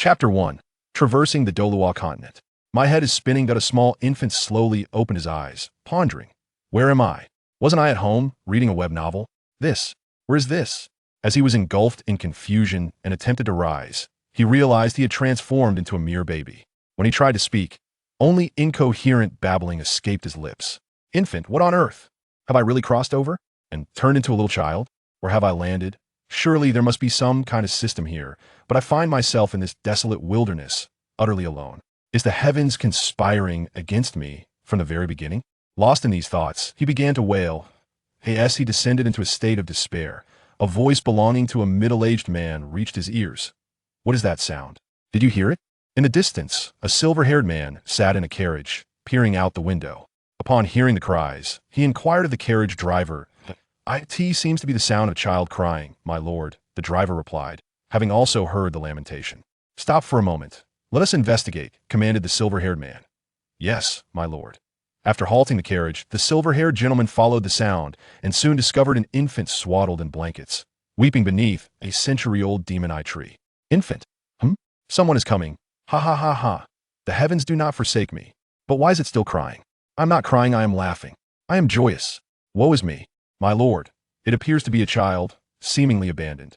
Chapter 1. Traversing the Douluo continent. My head is spinning that a small infant slowly opened his eyes, pondering. Where am I? Wasn't I at home, reading a web novel? Where is this? As he was engulfed in confusion and attempted to rise, he realized he had transformed into a mere baby. When he tried to speak, only incoherent babbling escaped his lips. Infant, what on earth? Have I really crossed over and turned into a little child? Or have I landed? Surely there must be some kind of system here, but I find myself in this desolate wilderness, utterly alone. Is the heavens conspiring against me from the very beginning? Lost in these thoughts, he began to wail. As he descended into a state of despair, a voice belonging to a middle-aged man reached his ears. What is that sound? Did you hear it? In the distance, a silver-haired man sat in a carriage, peering out the window. Upon hearing the cries, he inquired of the carriage driver. It seems to be the sound of a child crying, my lord, the driver replied, having also heard the lamentation. Stop for a moment. Let us investigate, commanded the silver-haired man. Yes, my lord. After halting the carriage, the silver-haired gentleman followed the sound and soon discovered an infant swaddled in blankets, weeping beneath a century-old demon-eye tree. Infant? Someone is coming. Ha ha ha ha. The heavens do not forsake me. But why is it still crying? I'm not crying, I am laughing. I am joyous. Woe is me. My lord, it appears to be a child, seemingly abandoned.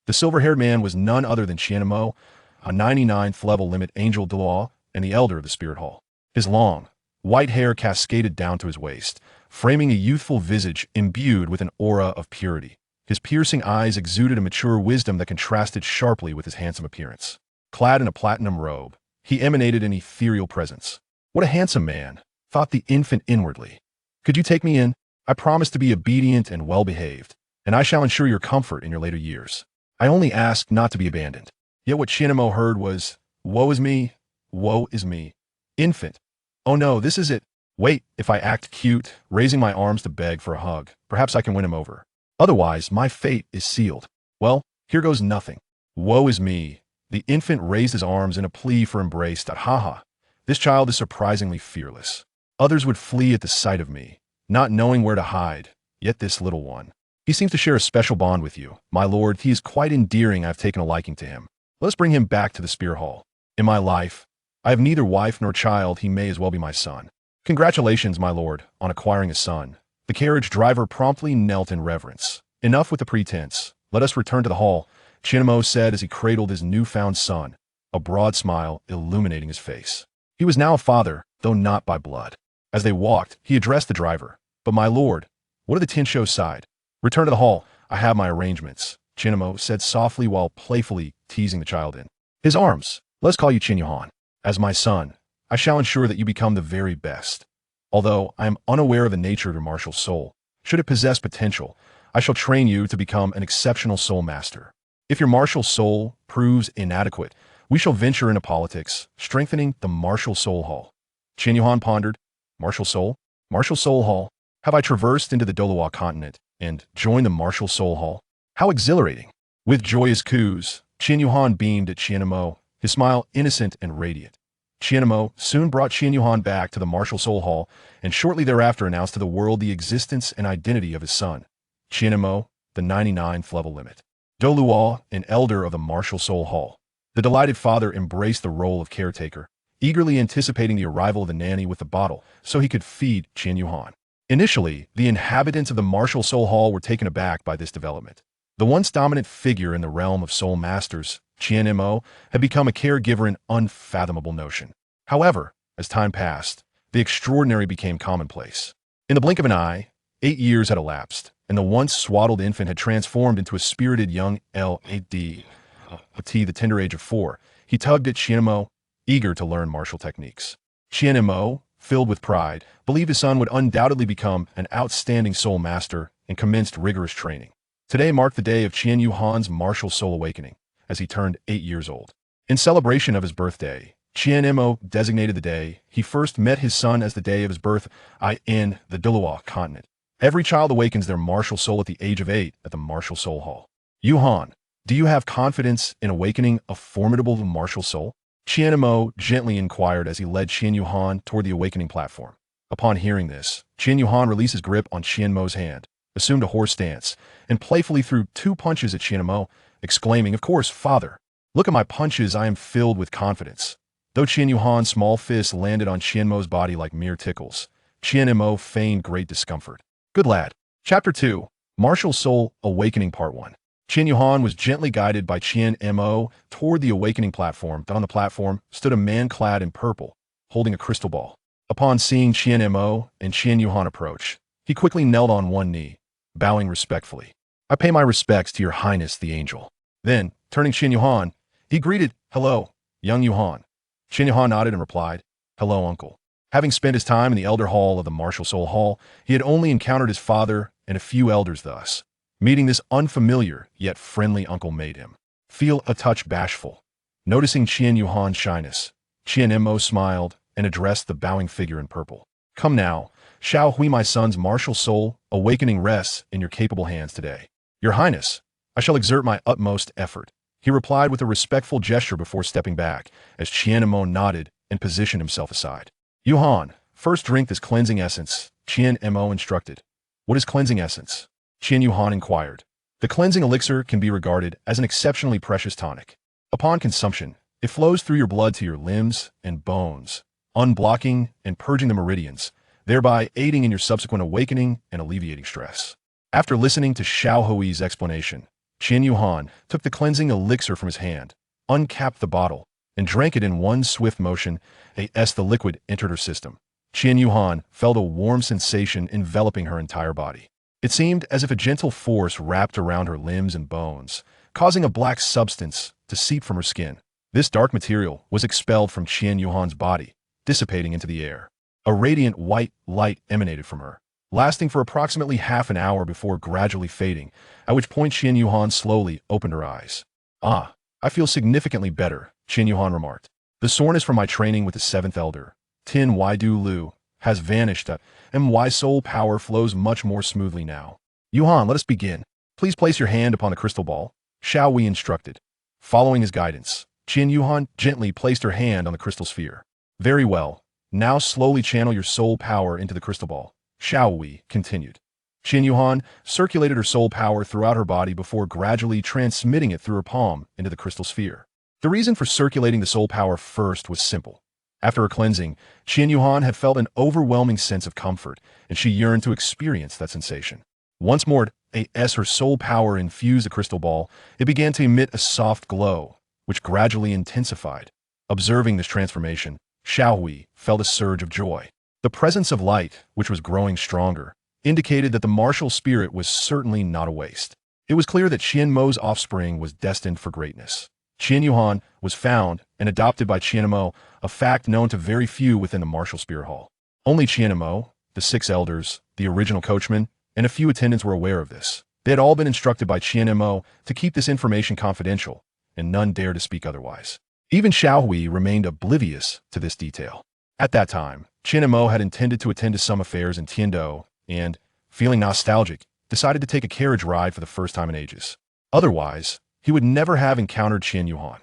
The silver-haired man was none other than Douluo, a 99th level limit angel Douluo, and the elder of the spirit hall. His long, white hair cascaded down to his waist, framing a youthful visage imbued with an aura of purity. His piercing eyes exuded a mature wisdom that contrasted sharply with his handsome appearance. Clad in a platinum robe, he emanated an ethereal presence. What a handsome man, thought the infant inwardly. Could you take me in? I promise to be obedient and well-behaved, and I shall ensure your comfort in your later years. I only ask not to be abandoned. Yet what Douluo heard was, woe is me, woe is me. Infant. Oh no, this is it. Wait, if I act cute, raising my arms to beg for a hug, perhaps I can win him over. Otherwise, my fate is sealed. Well, here goes nothing. Woe is me. The infant raised his arms in a plea for embrace. Ha. This child is surprisingly fearless. Others would flee at the sight of me, not knowing where to hide, yet this little one. He seems to share a special bond with you. My lord, he is quite endearing. I've taken a liking to him. Let us bring him back to the spear hall. In my life, I have neither wife nor child. He may as well be my son. Congratulations, my lord, on acquiring a son. The carriage driver promptly knelt in reverence. Enough with the pretense. Let us return to the hall, Douluo said as he cradled his newfound son, a broad smile illuminating his face. He was now a father, though not by blood. As they walked, he addressed the driver. But my lord, what of the Tinsho side? Return to the hall. I have my arrangements, Douluo said softly while playfully teasing the child in his arms. Let's call you Douluo. As my son, I shall ensure that you become the very best. Although I am unaware of the nature of your martial soul, should it possess potential, I shall train you to become an exceptional soul master. If your martial soul proves inadequate, we shall venture into politics, strengthening the martial soul hall. Douluo pondered. Martial soul? Martial soul hall? Have I traversed into the Douluo continent and joined the martial soul hall? How exhilarating! With joyous coos, Douluo beamed at Douluo, his smile innocent and radiant. Douluo soon brought Douluo back to the martial soul hall and shortly thereafter announced to the world the existence and identity of his son. Douluo, the 99th level limit. Douluo, an elder of the martial soul hall. The delighted father embraced the role of caretaker, eagerly anticipating the arrival of the nanny with the bottle so he could feed Douluo. Initially, the inhabitants of the martial soul hall were taken aback by this development. The once dominant figure in the realm of soul masters, Douluo, had become a caregiver an unfathomable notion. However, as time passed, the extraordinary became commonplace. In the blink of an eye, 8 years had elapsed, and the once swaddled infant had transformed into a spirited young lad. The tender age of 4, he tugged at Douluo, eager to learn martial techniques. Douluo, filled with pride, believed his son would undoubtedly become an outstanding soul master and commenced rigorous training. Today marked the day of Douluo's martial soul awakening, as he turned 8 years old. In celebration of his birthday, Douluo designated the day he first met his son as the day of his birth in the Douluo continent. Every child awakens their martial soul at the age of 8 at the martial soul hall. Yuhan, do you have confidence in awakening a formidable martial soul? Douluo gently inquired as he led Douluo toward the awakening platform. Upon hearing this, Douluo released his grip on Douluo's hand, assumed a horse stance, and playfully threw 2 punches at Douluo, exclaiming, "Of course, father. Look at my punches, I am filled with confidence. Though Qian Yuhan's small fist landed on Qian Mo's body like mere tickles, Qian Mo feigned great discomfort. Good lad. Chapter 2. Martial Soul Awakening Part 1. Qian Yuhan was gently guided by Qian Mo toward the awakening platform. On the platform stood a man clad in purple, holding a crystal ball. Upon seeing Qian Mo and Qian Yuhan approach, he quickly knelt on one knee, bowing respectfully. I pay my respects to your highness, the angel. Then, turning Qian Yuhan, he greeted, Hello, young Yuhan. Qian Yuhan nodded and replied, Hello, uncle. Having spent his time in the elder hall of the Martial Soul Hall, he had only encountered his father and a few elders thus. Meeting this unfamiliar yet friendly uncle made him feel a touch bashful. Noticing Qian Yuhan's shyness, Qian Mo smiled and addressed the bowing figure in purple. Come now, Xiao Hui, my son's martial soul awakening rests in your capable hands today. Your highness, I shall exert my utmost effort. He replied with a respectful gesture before stepping back, as Qian Mo nodded and positioned himself aside. Yuhan, first drink this cleansing essence, Qian Mo instructed. What is cleansing essence? Qian Yuhan inquired. The cleansing elixir can be regarded as an exceptionally precious tonic. Upon consumption, it flows through your blood to your limbs and bones, unblocking and purging the meridians, thereby aiding in your subsequent awakening and alleviating stress. After listening to Xiao Hui's explanation, Qian Yuhan took the cleansing elixir from his hand, uncapped the bottle, and drank it in one swift motion. As the liquid entered her system, Qian Yuhan felt a warm sensation enveloping her entire body. It seemed as if a gentle force wrapped around her limbs and bones, causing a black substance to seep from her skin. This dark material was expelled from Qian Yuhan's body, dissipating into the air. A radiant white light emanated from her, lasting for approximately half an hour before gradually fading, at which point Qian Yuhan slowly opened her eyes. Ah, I feel significantly better, Qian Yuhan remarked. The soreness from my training with the seventh elder, Tin Y Douluo, has vanished, and my soul power flows much more smoothly now. Yuhan, let us begin. Please place your hand upon the crystal ball, Xiao Hui instructed. Following his guidance, Qian Yuhan gently placed her hand on the crystal sphere. Very well. Now slowly channel your soul power into the crystal ball, Xiao Hui continued. Qian Yuhan circulated her soul power throughout her body before gradually transmitting it through her palm into the crystal sphere. The reason for circulating the soul power first was simple. After her cleansing, Qian Yuhan had felt an overwhelming sense of comfort, and she yearned to experience that sensation. Once more, as her soul power infused the crystal ball, it began to emit a soft glow, which gradually intensified. Observing this transformation, Xiao Hui felt a surge of joy. The presence of light, which was growing stronger, indicated that the martial spirit was certainly not a waste. It was clear that Qian Mo's offspring was destined for greatness. Qian Yuhan was found and adopted by Qian Mo, a fact known to very few within the martial spirit hall. Only Qian Mo, the 6 elders, the original coachman, and a few attendants were aware of this. They had all been instructed by Qian Mo to keep this information confidential, and none dared to speak otherwise. Even Xiao Hui remained oblivious to this detail. At that time, Qian Mo had intended to attend to some affairs in Tiandou and, feeling nostalgic, decided to take a carriage ride for the first time in ages. Otherwise, he would never have encountered Qian Yuhan.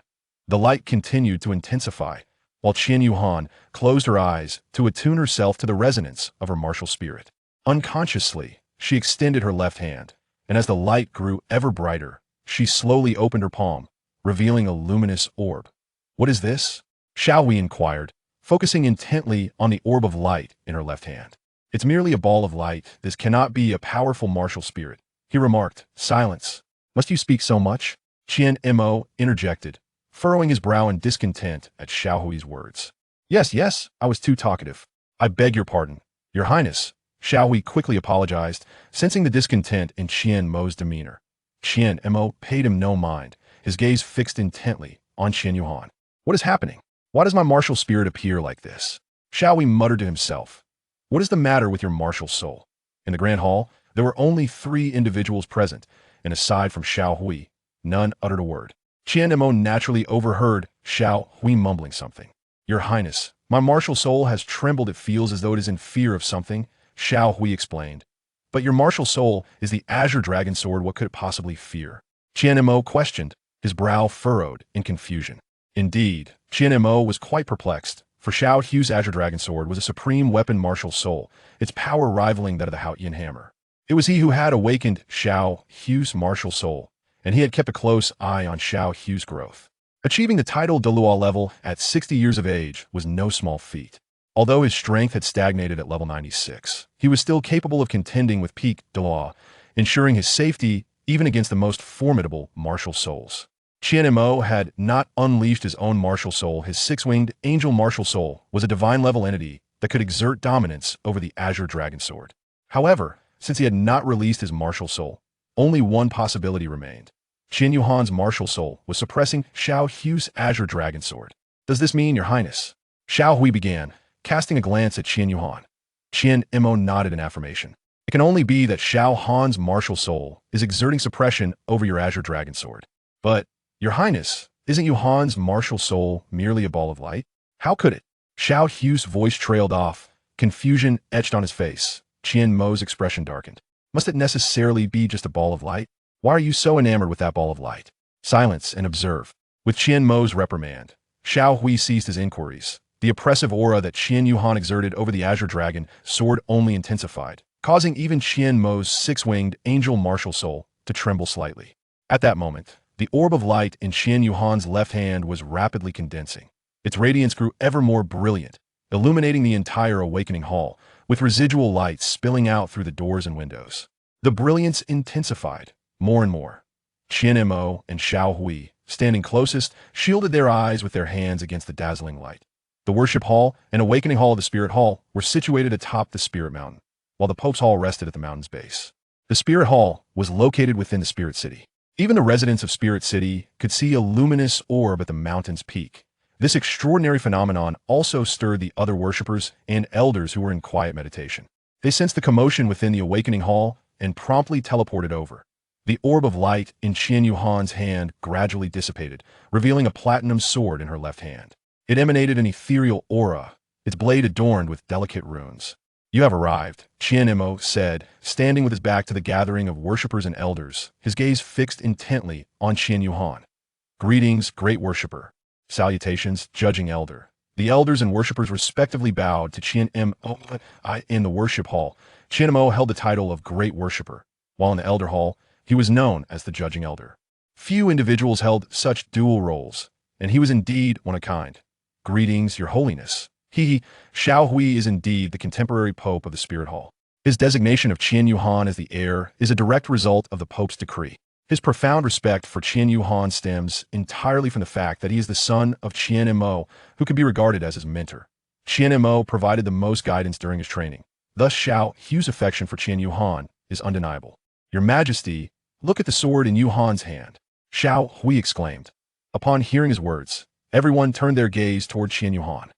The light continued to intensify, while Qian Yuhan closed her eyes to attune herself to the resonance of her martial spirit. Unconsciously, she extended her left hand, and as the light grew ever brighter, she slowly opened her palm, revealing a luminous orb. What is this? Xiao Hui inquired, focusing intently on the orb of light in her left hand. It's merely a ball of light. This cannot be a powerful martial spirit, he remarked. Silence. Must you speak so much? Qian Mo interjected, furrowing his brow in discontent at Xiao Hui's words. Yes, I was too talkative. I beg your pardon, Your Highness. Xiao Hui quickly apologized, sensing the discontent in Qian Mo's demeanor. Qian Mo paid him no mind, his gaze fixed intently on Qian Yuhan. What is happening? Why does my martial spirit appear like this? Xiao Hui muttered to himself. What is the matter with your martial soul? In the grand hall, there were only 3 individuals present, and aside from Xiao Hui, none uttered a word. Qian Mo naturally overheard Xiao Hui mumbling something. Your Highness, my martial soul has trembled. It feels as though it is in fear of something, Xiao Hui explained. But your martial soul is the Azure Dragon Sword. What could it possibly fear? Qian Mo questioned, his brow furrowed in confusion. Indeed, Qian Mo was quite perplexed, for Xiao Hui's Azure Dragon Sword was a supreme weapon martial soul, its power rivaling that of the Haotian hammer. It was he who had awakened Xiao Hui's martial soul, and he had kept a close eye on Xiao Hui's growth. Achieving the title Douluo level at 60 years of age was no small feat. Although his strength had stagnated at level 96, he was still capable of contending with peak Douluo, ensuring his safety even against the most formidable martial souls. Qian Mo had not unleashed his own martial soul. His six-winged angel martial soul was a divine-level entity that could exert dominance over the Azure Dragon Sword. However, since he had not released his martial soul, only one possibility remained. Qian Yuhan's martial soul was suppressing Xiao Hui's Azure Dragon Sword. "Does this mean, Your Highness?" Xiao Hui began, casting a glance at Qian Yuhan. Qian Mo nodded in affirmation. "It can only be that Xiao Han's martial soul is exerting suppression over your Azure Dragon Sword. But, Your Highness, isn't Yuhan's martial soul merely a ball of light? How could it?" Xiao Hui's voice trailed off, confusion etched on his face. Qian Mo's expression darkened. "Must it necessarily be just a ball of light? Why are you so enamored with that ball of light?" "Silence and observe." With Qian Mo's reprimand, Xiao Hui ceased his inquiries. The oppressive aura that Qian Yuhan exerted over the Azure Dragon Sword only intensified, causing even Qian Mo's six-winged angel martial soul to tremble slightly. At that moment, the orb of light in Qian Yuhan's left hand was rapidly condensing. Its radiance grew ever more brilliant, illuminating the entire awakening hall, with residual light spilling out through the doors and windows. The brilliance intensified, more and more. Qian Mo and Xiao Hui, standing closest, shielded their eyes with their hands against the dazzling light. The worship hall and awakening hall of the Spirit Hall were situated atop the Spirit Mountain, while the Pope's Hall rested at the mountain's base. The Spirit Hall was located within the Spirit City. Even the residents of Spirit City could see a luminous orb at the mountain's peak. This extraordinary phenomenon also stirred the other worshippers and elders who were in quiet meditation. They sensed the commotion within the awakening hall and promptly teleported over. The orb of light in Qian Yuhan's hand gradually dissipated, revealing a platinum sword in her left hand. It emanated an ethereal aura, its blade adorned with delicate runes. "You have arrived," Qian Mo said, standing with his back to the gathering of worshippers and elders, his gaze fixed intently on Qian Yuhan. "Greetings, great worshipper." "Salutations, judging elder." The elders and worshippers respectively bowed to Qian Mo. In the worship hall, Qian Mo held the title of Great Worshipper, while in the elder hall, he was known as the judging elder. Few individuals held such dual roles, and he was indeed one of a kind. "Greetings, Your Holiness." Xiao Hui is indeed the contemporary Pope of the Spirit Hall. His designation of Qian Yuhan as the heir is a direct result of the Pope's decree. His profound respect for Qian Yuhan stems entirely from the fact that he is the son of Qian Mo, who could be regarded as his mentor. Qian Mo provided the most guidance during his training. Thus, Xiao Hui's affection for Qian Yuhan is undeniable. "Your Majesty, look at the sword in Yuhan's hand," Xiao Hui exclaimed. Upon hearing his words, everyone turned their gaze toward Qian Yuhan.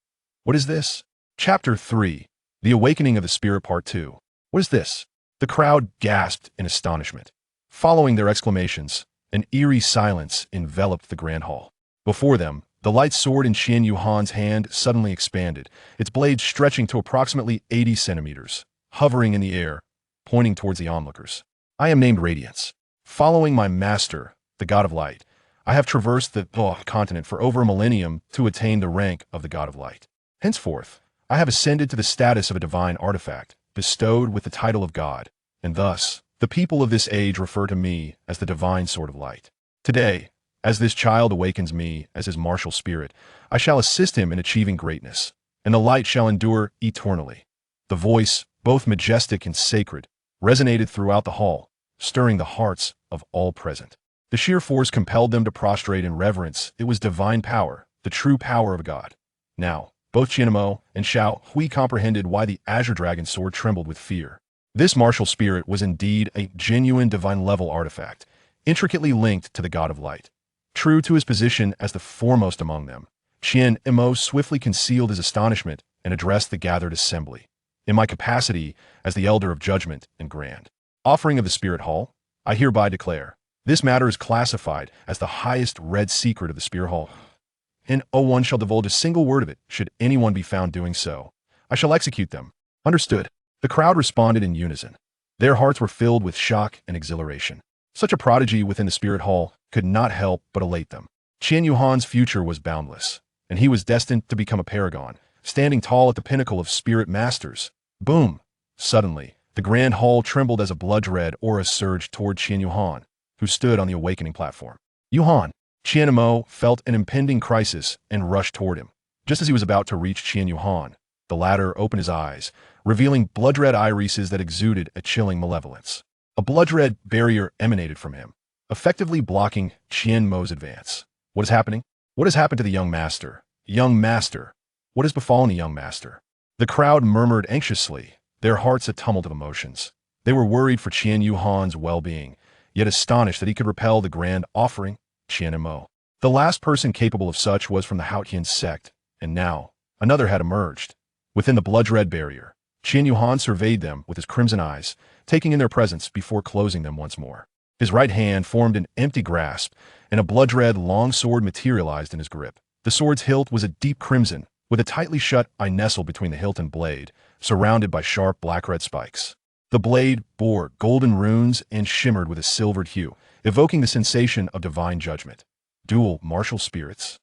"What is this?" Chapter 3, The Awakening of the Spirit Part 2. "What is this?" The crowd gasped in astonishment. Following their exclamations, an eerie silence enveloped the grand hall. Before them, the light sword in Qian Yuhan's hand suddenly expanded, its blade stretching to approximately 80 centimeters, hovering in the air, pointing towards the onlookers. "I am named Radiance. Following my master, the God of Light, I have traversed the continent for over a millennium to attain the rank of the God of Light. Henceforth, I have ascended to the status of a divine artifact, bestowed with the title of God, and thus, the people of this age refer to me as the divine sword of light. Today, as this child awakens me as his martial spirit, I shall assist him in achieving greatness, and the light shall endure eternally." The voice, both majestic and sacred, resonated throughout the hall, stirring the hearts of all present. The sheer force compelled them to prostrate in reverence. It was divine power, the true power of God. Now, both Qian Mo and Xiao Hui comprehended why the Azure Dragon Sword trembled with fear. This martial spirit was indeed a genuine divine-level artifact, intricately linked to the God of Light. True to his position as the foremost among them, Qian Mo swiftly concealed his astonishment and addressed the gathered assembly. "In my capacity as the Elder of Judgment and Grand Offering of the Spirit Hall, I hereby declare, this matter is classified as the highest red secret of the Spirit Hall. And no one shall divulge a single word of it, should anyone be found doing so. I shall execute them." "Understood." The crowd responded in unison. Their hearts were filled with shock and exhilaration. Such a prodigy within the Spirit Hall could not help but elate them. Qian Yuhan's future was boundless, and he was destined to become a paragon, standing tall at the pinnacle of spirit masters. Boom! Suddenly, the grand hall trembled as a blood-red aura surged toward Qian Yuhan, who stood on the awakening platform. "Yuhan!" Qian Mo felt an impending crisis and rushed toward him. Just as he was about to reach Qian Yuhan, the latter opened his eyes, revealing blood-red irises that exuded a chilling malevolence. A blood-red barrier emanated from him, effectively blocking Qian Mo's advance. What is happening? What has happened to the young master? Young master! What has befallen the young master? The crowd murmured anxiously, their hearts a tumult of emotions. They were worried for Qian Yuhan's well-being, yet astonished that he could repel the grand offering, Qian Mo. The last person capable of such was from the Haotian sect, and now, another had emerged. Within the blood-red barrier, Qian Yuhan surveyed them with his crimson eyes, taking in their presence before closing them once more. His right hand formed an empty grasp, and a blood-red long sword materialized in his grip. The sword's hilt was a deep crimson, with a tightly shut eye nestled between the hilt and blade, surrounded by sharp black-red spikes. The blade bore golden runes and shimmered with a silvered hue, evoking the sensation of divine judgment. Dual martial spirits.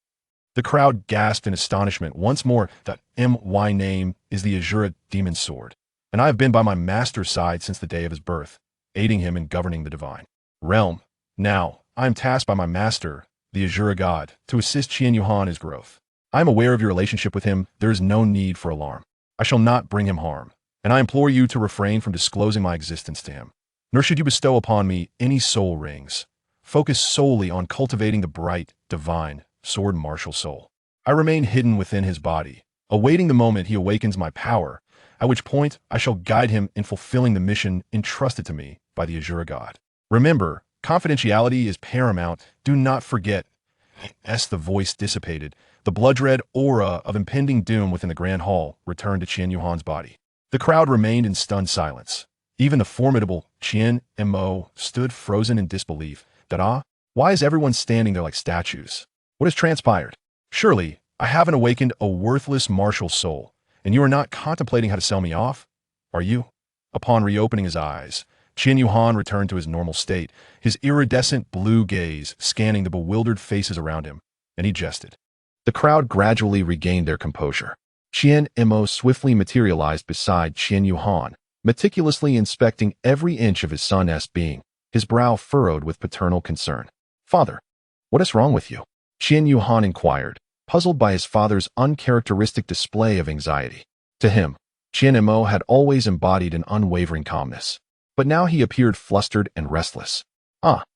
The crowd gasped in astonishment once more. That my name is the Azura Demon Sword, and I have been by my master's side since the day of his birth, aiding him in governing the divine realm. Now, I am tasked by my master, the Azura God, to assist Qian Yuhan in his growth. I am aware of your relationship with him. There is no need for alarm. I shall not bring him harm, and I implore you to refrain from disclosing my existence to him. Nor should you bestow upon me any soul rings. Focus solely on cultivating the bright, divine, sword martial soul. I remain hidden within his body, awaiting the moment he awakens my power, at which point I shall guide him in fulfilling the mission entrusted to me by the Azura God. Remember, confidentiality is paramount. Do not forget. As the voice dissipated, the blood-red aura of impending doom within the grand hall returned to Qian Yuhan's body. The crowd remained in stunned silence. Even the formidable Qian Mo stood frozen in disbelief. Why is everyone standing there like statues? What has transpired? Surely, I haven't awakened a worthless martial soul, and you are not contemplating how to sell me off? Are you? Upon reopening his eyes, Qian Yuhan returned to his normal state, his iridescent blue gaze scanning the bewildered faces around him, and he jested. The crowd gradually regained their composure. Qian Mo swiftly materialized beside Qian Yuhan, meticulously inspecting every inch of his son's being, his brow furrowed with paternal concern. Father, what is wrong with you? Qian Yuhan inquired, puzzled by his father's uncharacteristic display of anxiety. To him, Qian Mo had always embodied an unwavering calmness, but now he appeared flustered and restless.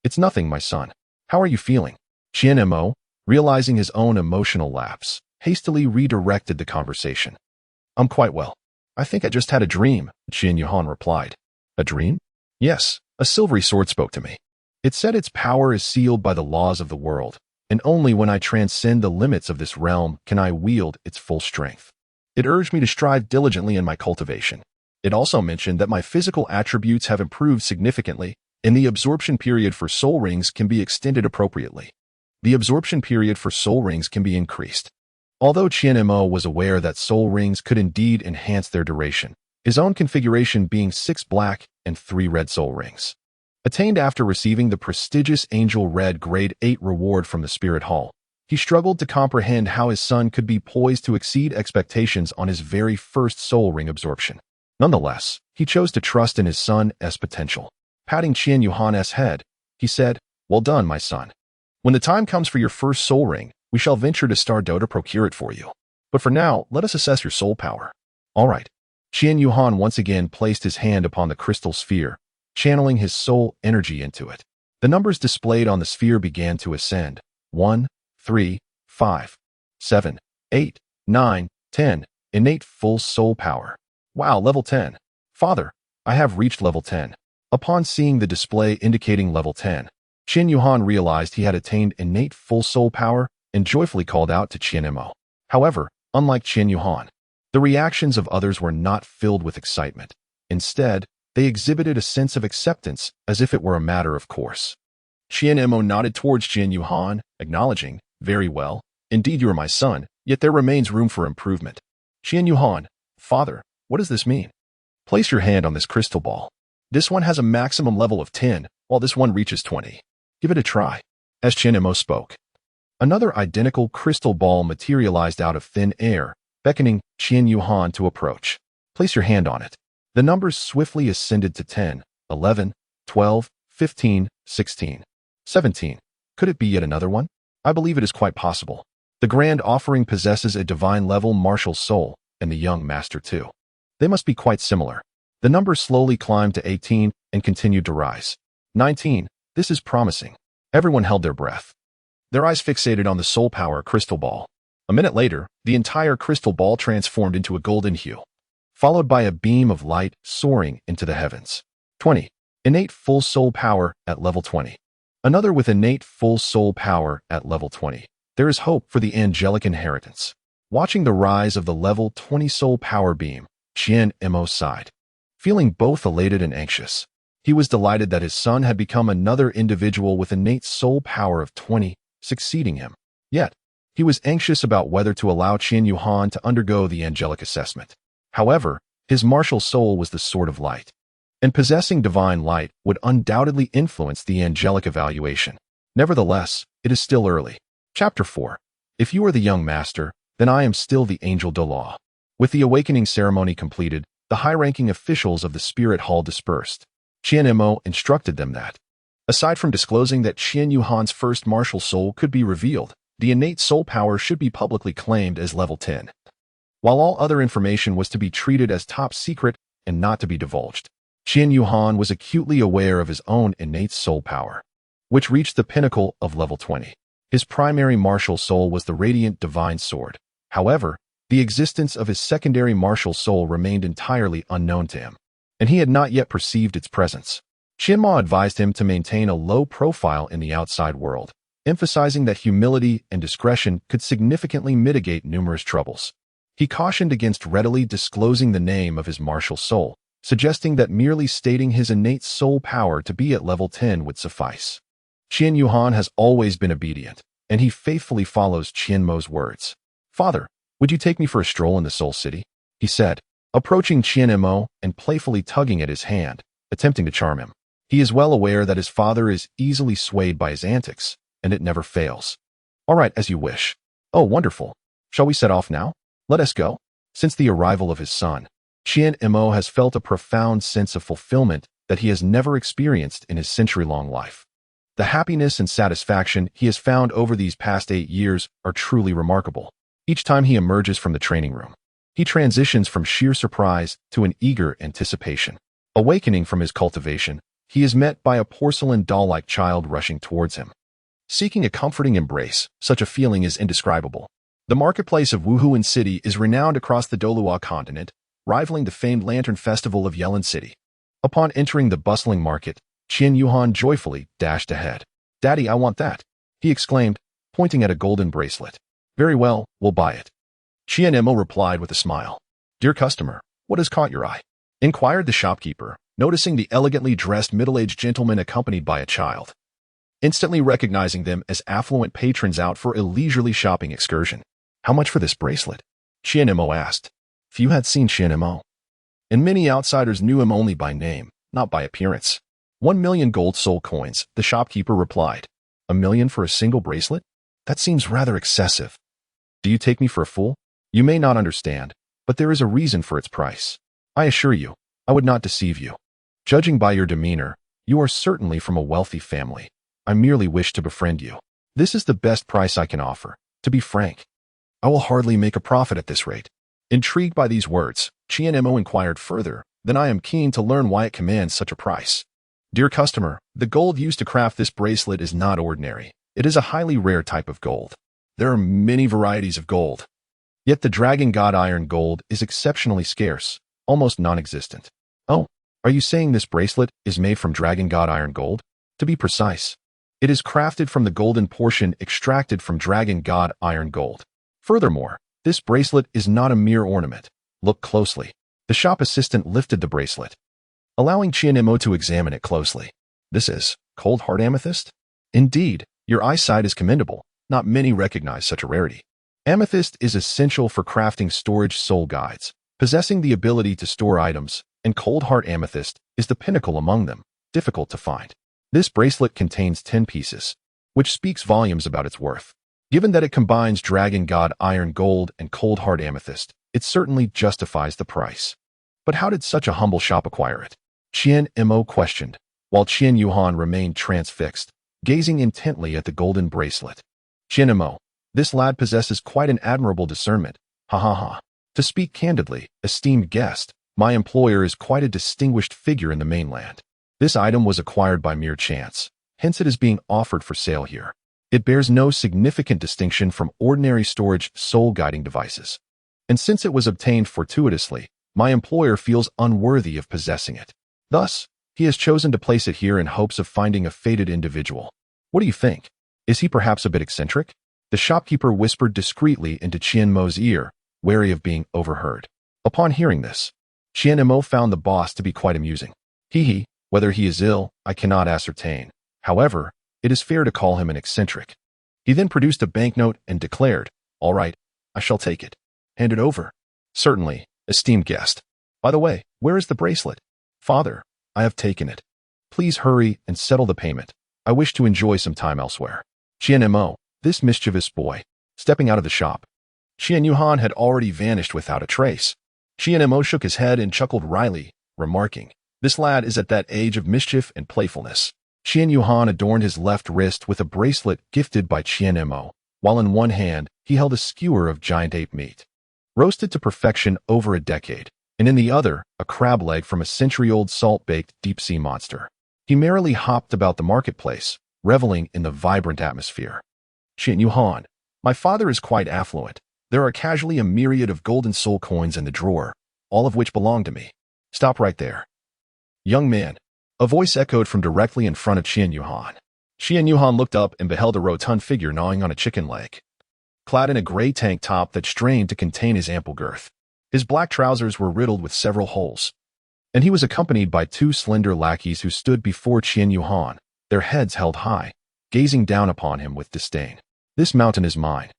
It's nothing, my son. How are you feeling? Qian Mo, realizing his own emotional lapse, hastily redirected the conversation. I'm quite well. I think I just had a dream, Qian Yuhan replied. A dream? Yes, a silvery sword spoke to me. It said its power is sealed by the laws of the world, and only when I transcend the limits of this realm can I wield its full strength. It urged me to strive diligently in my cultivation. It also mentioned that my physical attributes have improved significantly, and the absorption period for soul rings can be extended appropriately. The absorption period for soul rings can be increased. Although Qian Mo was aware that soul rings could indeed enhance their duration, his own configuration being 6 black and 3 red soul rings, attained after receiving the prestigious Angel Red Grade 8 reward from the Spirit Hall, he struggled to comprehend how his son could be poised to exceed expectations on his very first soul ring absorption. Nonetheless, he chose to trust in his son's potential. Patting Qian Yuhan's head, he said, "Well done, my son. When the time comes for your first soul ring, we shall venture to Douluo to procure it for you. But for now, let us assess your soul power." All right. Qian Yuhan once again placed his hand upon the crystal sphere, channeling his soul energy into it. The numbers displayed on the sphere began to ascend. 1, 3, 5, 7, 8, 9, 10. Innate full soul power. Wow, level 10. Father, I have reached level 10. Upon seeing the display indicating level 10, Qian Yuhan realized he had attained innate full soul power and joyfully called out to Qian Mo. However, unlike Qian Yuhan, the reactions of others were not filled with excitement. Instead, they exhibited a sense of acceptance as if it were a matter of course. Qian Mo nodded towards Qian Yuhan, acknowledging, "Very well. Indeed, you are my son, yet there remains room for improvement." Qian Yuhan, "Father, what does this mean?" "Place your hand on this crystal ball. This one has a maximum level of 10, while this one reaches 20. Give it a try." As Qian Mo spoke, another identical crystal ball materialized out of thin air, beckoning Qian Yuhan to approach. "Place your hand on it." The numbers swiftly ascended to 10, 11, 12, 15, 16, 17. Could it be yet another one? I believe it is quite possible. The grand offering possesses a divine-level martial soul, and the young master too. They must be quite similar. The number slowly climbed to 18 and continued to rise. 19. This is promising. Everyone held their breath. Their eyes fixated on the soul power crystal ball. A minute later, the entire crystal ball transformed into a golden hue, followed by a beam of light soaring into the heavens. 20. Innate full soul power at level 20. Another with innate full soul power at level 20. There is hope for the angelic inheritance. Watching the rise of the level 20 soul power beam, Qian Mo sighed, feeling both elated and anxious. He was delighted that his son had become another individual with innate soul power of 20, succeeding him. Yet, he was anxious about whether to allow Qian Yuhan to undergo the angelic assessment. However, his martial soul was the sword of light, and possessing divine light would undoubtedly influence the angelic evaluation. Nevertheless, it is still early. Chapter 4. If you are the young master, then I am still the angel Douluo. With the awakening ceremony completed, the high-ranking officials of the spirit hall dispersed. Qian Mo instructed them that, aside from disclosing that Qian Yuhan's first martial soul could be revealed, the innate soul power should be publicly claimed as level 10, while all other information was to be treated as top secret and not to be divulged. Qian Yuhan was acutely aware of his own innate soul power, which reached the pinnacle of level 20. His primary martial soul was the radiant divine sword. However, the existence of his secondary martial soul remained entirely unknown to him, and he had not yet perceived its presence. Qian Ma advised him to maintain a low profile in the outside world, emphasizing that humility and discretion could significantly mitigate numerous troubles. He cautioned against readily disclosing the name of his martial soul, suggesting that merely stating his innate soul power to be at level 10 would suffice. Qian Yuhan has always been obedient, and he faithfully follows Qian Mo's words. "Father, would you take me for a stroll in the Soul City?" he said, approaching Qian Mo and playfully tugging at his hand, attempting to charm him. He is well aware that his father is easily swayed by his antics, and it never fails. "All right, as you wish." "Oh, wonderful. Shall we set off now? Let us go." Since the arrival of his son, Qian Mo has felt a profound sense of fulfillment that he has never experienced in his century-long life. The happiness and satisfaction he has found over these past 8 years are truly remarkable. Each time he emerges from the training room, he transitions from sheer surprise to an eager anticipation. Awakening from his cultivation, he is met by a porcelain doll-like child rushing towards him. Seeking a comforting embrace, such a feeling is indescribable. The marketplace of Wuhuan City is renowned across the Douluo continent, rivaling the famed Lantern Festival of Yelin City. Upon entering the bustling market, Qian Yuhan joyfully dashed ahead. "Daddy, I want that," he exclaimed, pointing at a golden bracelet. "Very well, we'll buy it." Qian Mo replied with a smile. "Dear customer, what has caught your eye?" inquired the shopkeeper, noticing the elegantly dressed middle-aged gentleman accompanied by a child, instantly recognizing them as affluent patrons out for a leisurely shopping excursion. "How much for this bracelet?" Qian Mo asked. Few had seen Qian Mo, and many outsiders knew him only by name, not by appearance. 1,000,000 gold soul coins, the shopkeeper replied. "1 million for a single bracelet? That seems rather excessive. Do you take me for a fool? You may not understand, but there is a reason for its price. I assure you, I would not deceive you. Judging by your demeanor, you are certainly from a wealthy family. I merely wish to befriend you. This is the best price I can offer. To be frank, I will hardly make a profit at this rate." Intrigued by these words, Qian Mo inquired further, "Then I am keen to learn why it commands such a price." "Dear customer, the gold used to craft this bracelet is not ordinary. It is a highly rare type of gold. There are many varieties of gold. Yet the Dragon God Iron Gold is exceptionally scarce, almost non-existent." "Oh, are you saying this bracelet is made from Dragon God Iron Gold?" "To be precise, it is crafted from the golden portion extracted from Dragon God Iron Gold. Furthermore, this bracelet is not a mere ornament. Look closely." The shop assistant lifted the bracelet, allowing Qian Mo to examine it closely. "This is cold heart amethyst? Indeed, your eyesight is commendable. Not many recognize such a rarity. Amethyst is essential for crafting storage soul guides, possessing the ability to store items, and cold heart amethyst is the pinnacle among them, difficult to find. This bracelet contains 10 pieces, which speaks volumes about its worth. Given that it combines Dragon God Iron Gold and cold heart amethyst, it certainly justifies the price. But how did such a humble shop acquire it?" Qian Mo questioned, while Qian Yuhan remained transfixed, gazing intently at the golden bracelet. Qianmo, this lad possesses quite an admirable discernment. Ha ha ha. To speak candidly, esteemed guest, my employer is quite a distinguished figure in the mainland. This item was acquired by mere chance, hence it is being offered for sale here. It bears no significant distinction from ordinary storage soul-guiding devices. And since it was obtained fortuitously, my employer feels unworthy of possessing it. Thus, he has chosen to place it here in hopes of finding a fated individual. What do you think? Is he perhaps a bit eccentric? The shopkeeper whispered discreetly into Qianmo's ear, wary of being overheard. Upon hearing this, Qianmo found the boss to be quite amusing. Hee, whether he is ill, I cannot ascertain. However, it is fair to call him an eccentric. He then produced a banknote and declared, "All right, I shall take it." "Hand it over." "Certainly, esteemed guest. By the way, where is the bracelet?" "Father, I have taken it. Please hurry and settle the payment. I wish to enjoy some time elsewhere." Qianmo, this mischievous boy, stepping out of the shop. Qian Yuhan had already vanished without a trace. Qianmo shook his head and chuckled wryly, remarking, "This lad is at that age of mischief and playfulness." Qian Yuhan adorned his left wrist with a bracelet gifted by Qianmo, while in one hand he held a skewer of giant ape meat, roasted to perfection over a decade, and in the other, a crab leg from a century-old salt-baked deep-sea monster. He merrily hopped about the marketplace, reveling in the vibrant atmosphere. "Qian Yuhan, my father is quite affluent. There are casually a myriad of golden soul coins in the drawer, all of which belong to me. Stop right there." "Young man," a voice echoed from directly in front of Qian Yuhan. Qian Yuhan looked up and beheld a rotund figure gnawing on a chicken leg, clad in a gray tank top that strained to contain his ample girth. His black trousers were riddled with several holes, and he was accompanied by two slender lackeys who stood before Qian Yuhan, their heads held high, gazing down upon him with disdain. "This mountain is mine,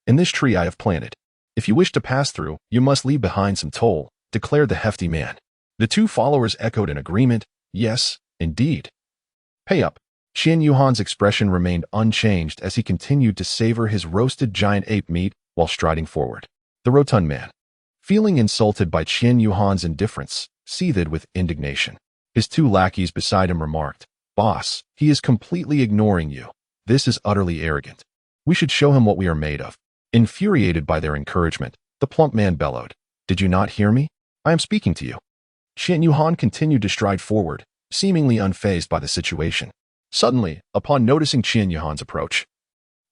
and this tree I have planted. If you wish to pass through, you must leave behind some toll," declared the hefty man. The two followers echoed in agreement, "Yes, indeed." "Pay up." Qian Yuhan's expression remained unchanged as he continued to savor his roasted giant ape meat while striding forward. The rotund man, feeling insulted by Qian Yuhan's indifference, seethed with indignation. His two lackeys beside him remarked, "Boss, he is completely ignoring you. This is utterly arrogant. We should show him what we are made of." Infuriated by their encouragement, the plump man bellowed, "Did you not hear me? I am speaking to you." Qian Yuhan continued to stride forward, seemingly unfazed by the situation. Suddenly, upon noticing Qian Yuhan's approach,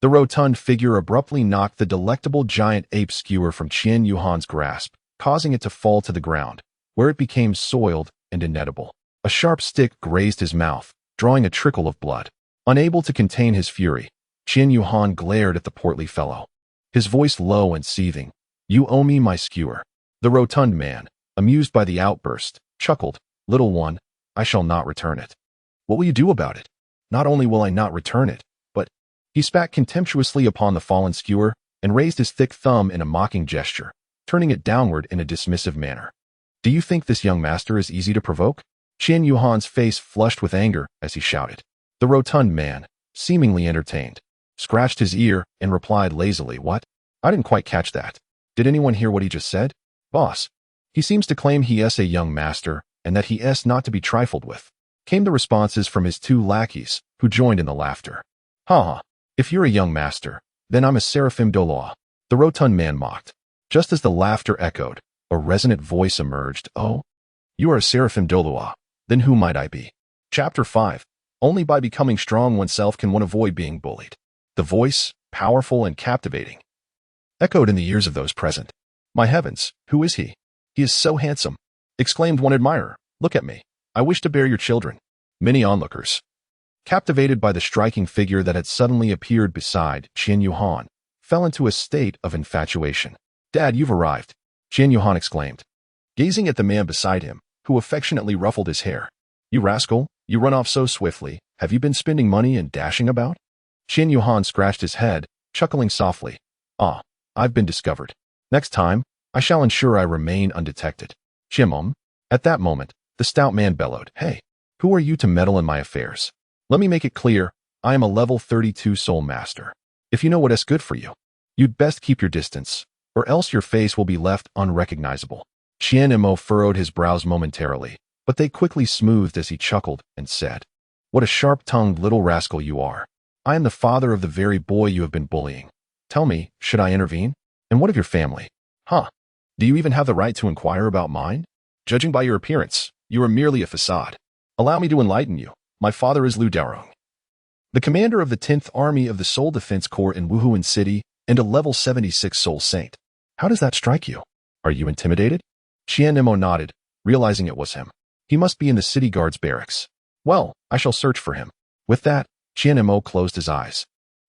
the rotund figure abruptly knocked the delectable giant ape skewer from Qian Yuhan's grasp, causing it to fall to the ground, where it became soiled and inedible. A sharp stick grazed his mouth, drawing a trickle of blood. Unable to contain his fury, Qian Yuhan glared at the portly fellow, his voice low and seething. "You owe me my skewer." The rotund man, amused by the outburst, chuckled, "Little one, I shall not return it." "What will you do about it?" "Not only will I not return it, but—" He spat contemptuously upon the fallen skewer and raised his thick thumb in a mocking gesture, turning it downward in a dismissive manner. "Do you think this young master is easy to provoke?" Qian Yuhan's face flushed with anger as he shouted. The rotund man, seemingly entertained, scratched his ear and replied lazily, "What? I didn't quite catch that. Did anyone hear what he just said?" "Boss, he seems to claim he is a young master and that he is not to be trifled with," came the responses from his two lackeys, who joined in the laughter. "Ha ha, if you're a young master, then I'm a Seraphim Douluo," the rotund man mocked. Just as the laughter echoed, a resonant voice emerged, "Oh, you are a Seraphim Douluo, then who might I be?" Chapter 5. Only by becoming strong oneself can one avoid being bullied. The voice, powerful and captivating, echoed in the ears of those present. "My heavens, who is he? He is so handsome," exclaimed one admirer. "Look at me. I wish to bear your children." Many onlookers, captivated by the striking figure that had suddenly appeared beside Qian Yuhan, fell into a state of infatuation. "Dad, you've arrived," Qian Yuhan exclaimed, gazing at the man beside him, who affectionately ruffled his hair. "You rascal, you run off so swiftly. Have you been spending money and dashing about?" Qian Yuhan scratched his head, chuckling softly. "Ah, I've been discovered. Next time, I shall ensure I remain undetected." "Qianmom." At that moment, the stout man bellowed, "Hey, who are you to meddle in my affairs? Let me make it clear, I am a level 32 soul master. If you know what is good for you, you'd best keep your distance, or else your face will be left unrecognizable." Qianmo furrowed his brows momentarily, but they quickly smoothed as he chuckled and said, "What a sharp-tongued little rascal you are. I am the father of the very boy you have been bullying. Tell me, should I intervene? And what of your family? Huh? Do you even have the right to inquire about mine? Judging by your appearance, you are merely a facade. Allow me to enlighten you. My father is Lu Daorong, the commander of the 10th Army of the Seoul Defense Corps in Wuhan City and a level 76 Soul Saint. How does that strike you? Are you intimidated? Qian Nemo nodded, realizing it was him. He must be in the city guard's barracks. Well, I shall search for him. With that, Qian Nemo closed his eyes.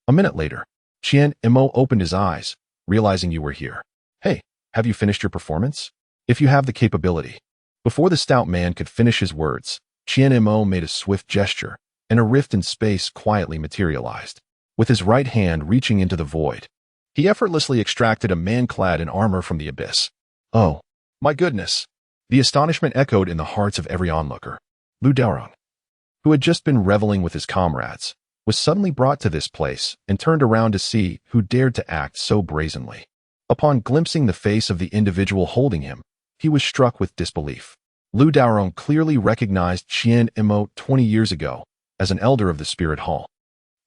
A minute later, Qian Nemo opened his eyes, realizing you were here. Hey, have you finished your performance? If you have the capability. Before the stout man could finish his words, Qian Nemo made a swift gesture, and a rift in space quietly materialized. With his right hand reaching into the void, he effortlessly extracted a man clad in armor from the abyss. Oh, my goodness! The astonishment echoed in the hearts of every onlooker. Lu Daorong, who had just been reveling with his comrades, was suddenly brought to this place and turned around to see who dared to act so brazenly. Upon glimpsing the face of the individual holding him, he was struck with disbelief. Lu Daorong clearly recognized Qian Nemo 20 years ago as an elder of the Spirit Hall.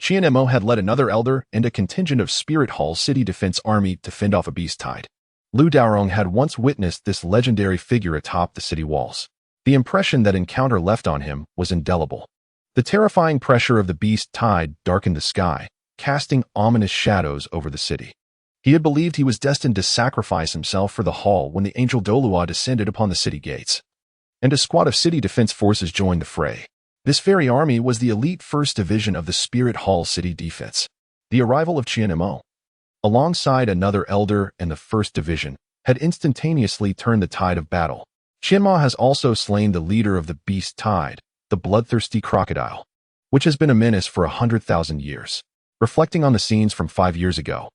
Qian Nemo had led another elder and a contingent of Spirit Hall City Defense Army to fend off a beast tide. Lu Daorong had once witnessed this legendary figure atop the city walls. The impression that encounter left on him was indelible. The terrifying pressure of the beast tide darkened the sky, casting ominous shadows over the city. He had believed he was destined to sacrifice himself for the hall when the angel Douluo descended upon the city gates, and a squad of city defense forces joined the fray. This very army was the elite 1st Division of the Spirit Hall City Defense. The arrival of Qian Nemo, alongside another elder and the 1st Division, had instantaneously turned the tide of battle. Qian Ma has also slain the leader of the beast tide, the bloodthirsty crocodile, which has been a menace for 100,000 years. Reflecting on the scenes from 5 years ago,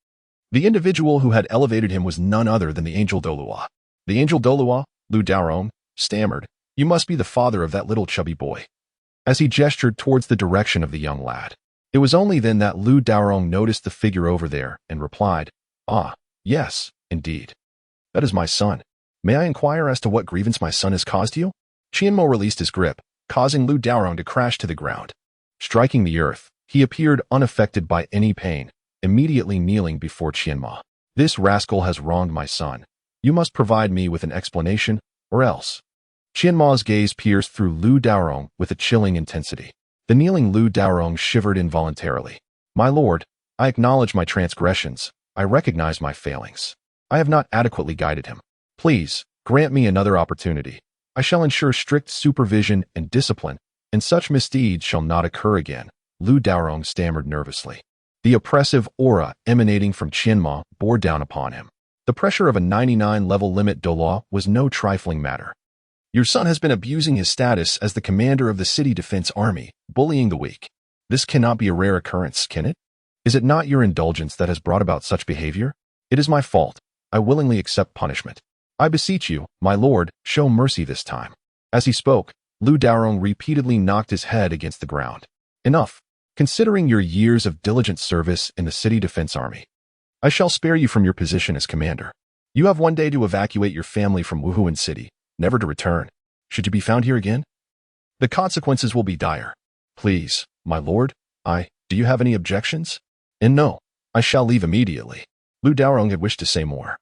the individual who had elevated him was none other than the angel Douluo. The angel Douluo, Lu Daorong, stammered, "You must be the father of that little chubby boy," as he gestured towards the direction of the young lad. It was only then that Lu Daorong noticed the figure over there and replied, "Ah, yes, indeed. That is my son. May I inquire as to what grievance my son has caused you?" Qian Mo released his grip, causing Lu Daorong to crash to the ground. Striking the earth, he appeared unaffected by any pain, immediately kneeling before Qian Ma. "This rascal has wronged my son. You must provide me with an explanation, or else." Qian Ma's gaze pierced through Lu Daorong with a chilling intensity. The kneeling Lu Daorong shivered involuntarily. "My lord, I acknowledge my transgressions. I recognize my failings. I have not adequately guided him. Please, grant me another opportunity. I shall ensure strict supervision and discipline, and such misdeeds shall not occur again," Lu Daorong stammered nervously. The oppressive aura emanating from Qian Ma bore down upon him. The pressure of a 99 level limit Douluo was no trifling matter. "Your son has been abusing his status as the commander of the City Defense Army, bullying the weak. This cannot be a rare occurrence, can it? Is it not your indulgence that has brought about such behavior? It is my fault. I willingly accept punishment. I beseech you, my lord, show mercy this time." As he spoke, Lu Daorong repeatedly knocked his head against the ground. "Enough. Considering your years of diligent service in the City Defense Army, I shall spare you from your position as commander. You have one day to evacuate your family from Wuhan City, never to return. Should you be found here again, the consequences will be dire. Please, my lord, do you have any objections?" "And no, I shall leave immediately." Lu Daorong had wished to say more,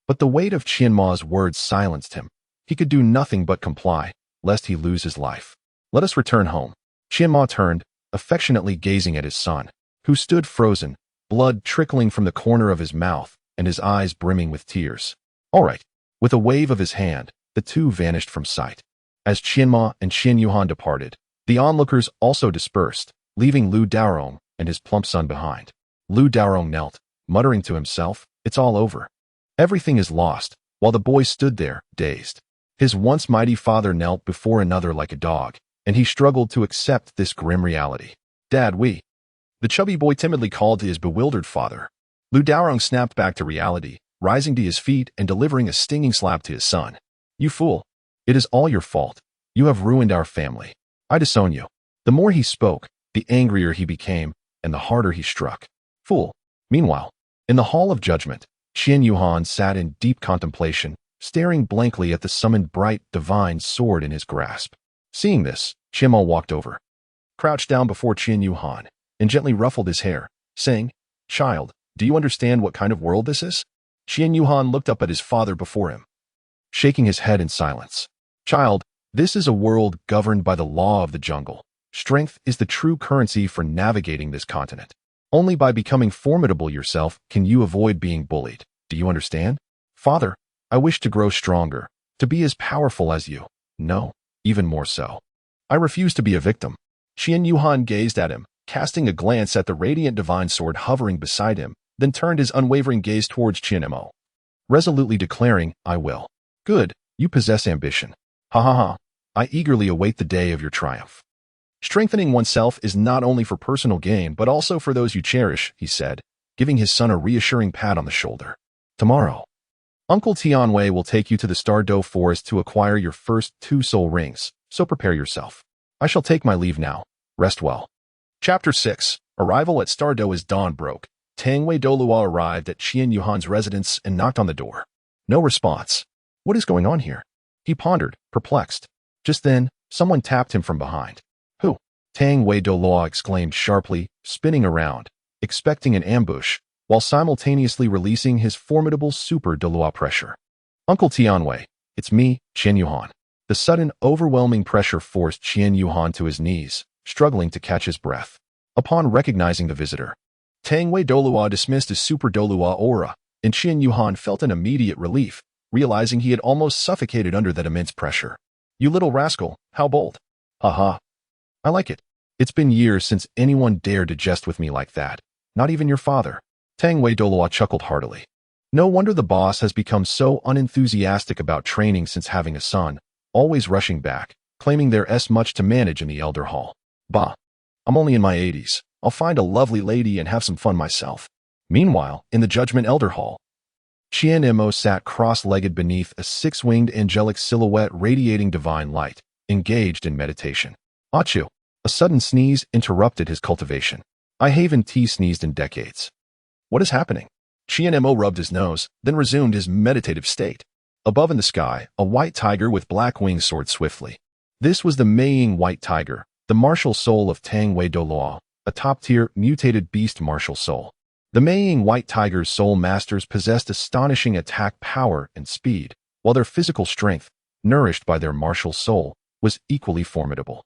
but the weight of Qian Ma's words silenced him. He could do nothing but comply, lest he lose his life. "Let us return home." Qian Ma turned, affectionately gazing at his son, who stood frozen, blood trickling from the corner of his mouth and his eyes brimming with tears. "All right." With a wave of his hand, the two vanished from sight. As Qian Ma and Qian Yuhan departed, the onlookers also dispersed, leaving Lu Daorong and his plump son behind. Lu Daorong knelt, muttering to himself, "It's all over. Everything is lost," while the boy stood there, dazed. His once mighty father knelt before another like a dog, and he struggled to accept this grim reality. "Dad, the chubby boy timidly called to his bewildered father. Lu Daorong snapped back to reality, rising to his feet and delivering a stinging slap to his son. "You fool. It is all your fault. You have ruined our family. I disown you." The more he spoke, the angrier he became, and the harder he struck. "Fool." Meanwhile, in the Hall of Judgment, Qian Yuhan sat in deep contemplation, staring blankly at the summoned bright, divine sword in his grasp. Seeing this, Qian Ma walked over, crouched down before Qian Yuhan, and gently ruffled his hair, saying, "Child, do you understand what kind of world this is?" Qian Yuhan looked up at his father before him, shaking his head in silence. "Child, this is a world governed by the law of the jungle. Strength is the true currency for navigating this continent. Only by becoming formidable yourself can you avoid being bullied. Do you understand?" "Father, I wish to grow stronger, to be as powerful as you. No, even more so. I refuse to be a victim." Qian Yuhan gazed at him, casting a glance at the radiant divine sword hovering beside him, then turned his unwavering gaze towards Qian Mo, resolutely declaring, "I will." "Good, you possess ambition. Ha ha ha. I eagerly await the day of your triumph." "Strengthening oneself is not only for personal gain, but also for those you cherish," he said, giving his son a reassuring pat on the shoulder. "Tomorrow, Uncle Tianwei will take you to the Douluo forest to acquire your first 2 soul rings, so prepare yourself. I shall take my leave now. Rest well." Chapter 6. Arrival at Douluo. As dawn broke, Tangwei Douluo arrived at Qian Yuhan's residence and knocked on the door. No response. What is going on here? He pondered, perplexed. Just then, someone tapped him from behind. "Who?" Tangwei Douluo exclaimed sharply, spinning around, expecting an ambush, while simultaneously releasing his formidable super Douluo pressure. "Uncle Tianwei, it's me, Qian Yuhan." The sudden, overwhelming pressure forced Qian Yuhan to his knees, struggling to catch his breath. Upon recognizing the visitor, Tangwei Douluo dismissed his super Douluo aura, and Qian Yuhan felt an immediate relief, realizing he had almost suffocated under that immense pressure. "You little rascal, how bold." "Haha. I like it. It's been years since anyone dared to jest with me like that. Not even your father." Tangwei Douluo chuckled heartily. No wonder the boss has become so unenthusiastic about training since having a son, always rushing back, claiming there's much to manage in the elder hall. "Bah. I'm only in my 80s. I'll find a lovely lady and have some fun myself." Meanwhile, in the Judgment Elder Hall, Qian Mo sat cross-legged beneath a 6-winged angelic silhouette radiating divine light, engaged in meditation. "Achu." A sudden sneeze interrupted his cultivation. I haven't sneezed in decades. "What is happening?" Qian Mo rubbed his nose, then resumed his meditative state. Above in the sky, a white tiger with black wings soared swiftly. This was the Meiying white tiger, the martial soul of Tangwei Douluo, a top-tier, mutated beast martial soul. The Meiying white tiger's soul masters possessed astonishing attack power and speed, while their physical strength, nourished by their martial soul, was equally formidable.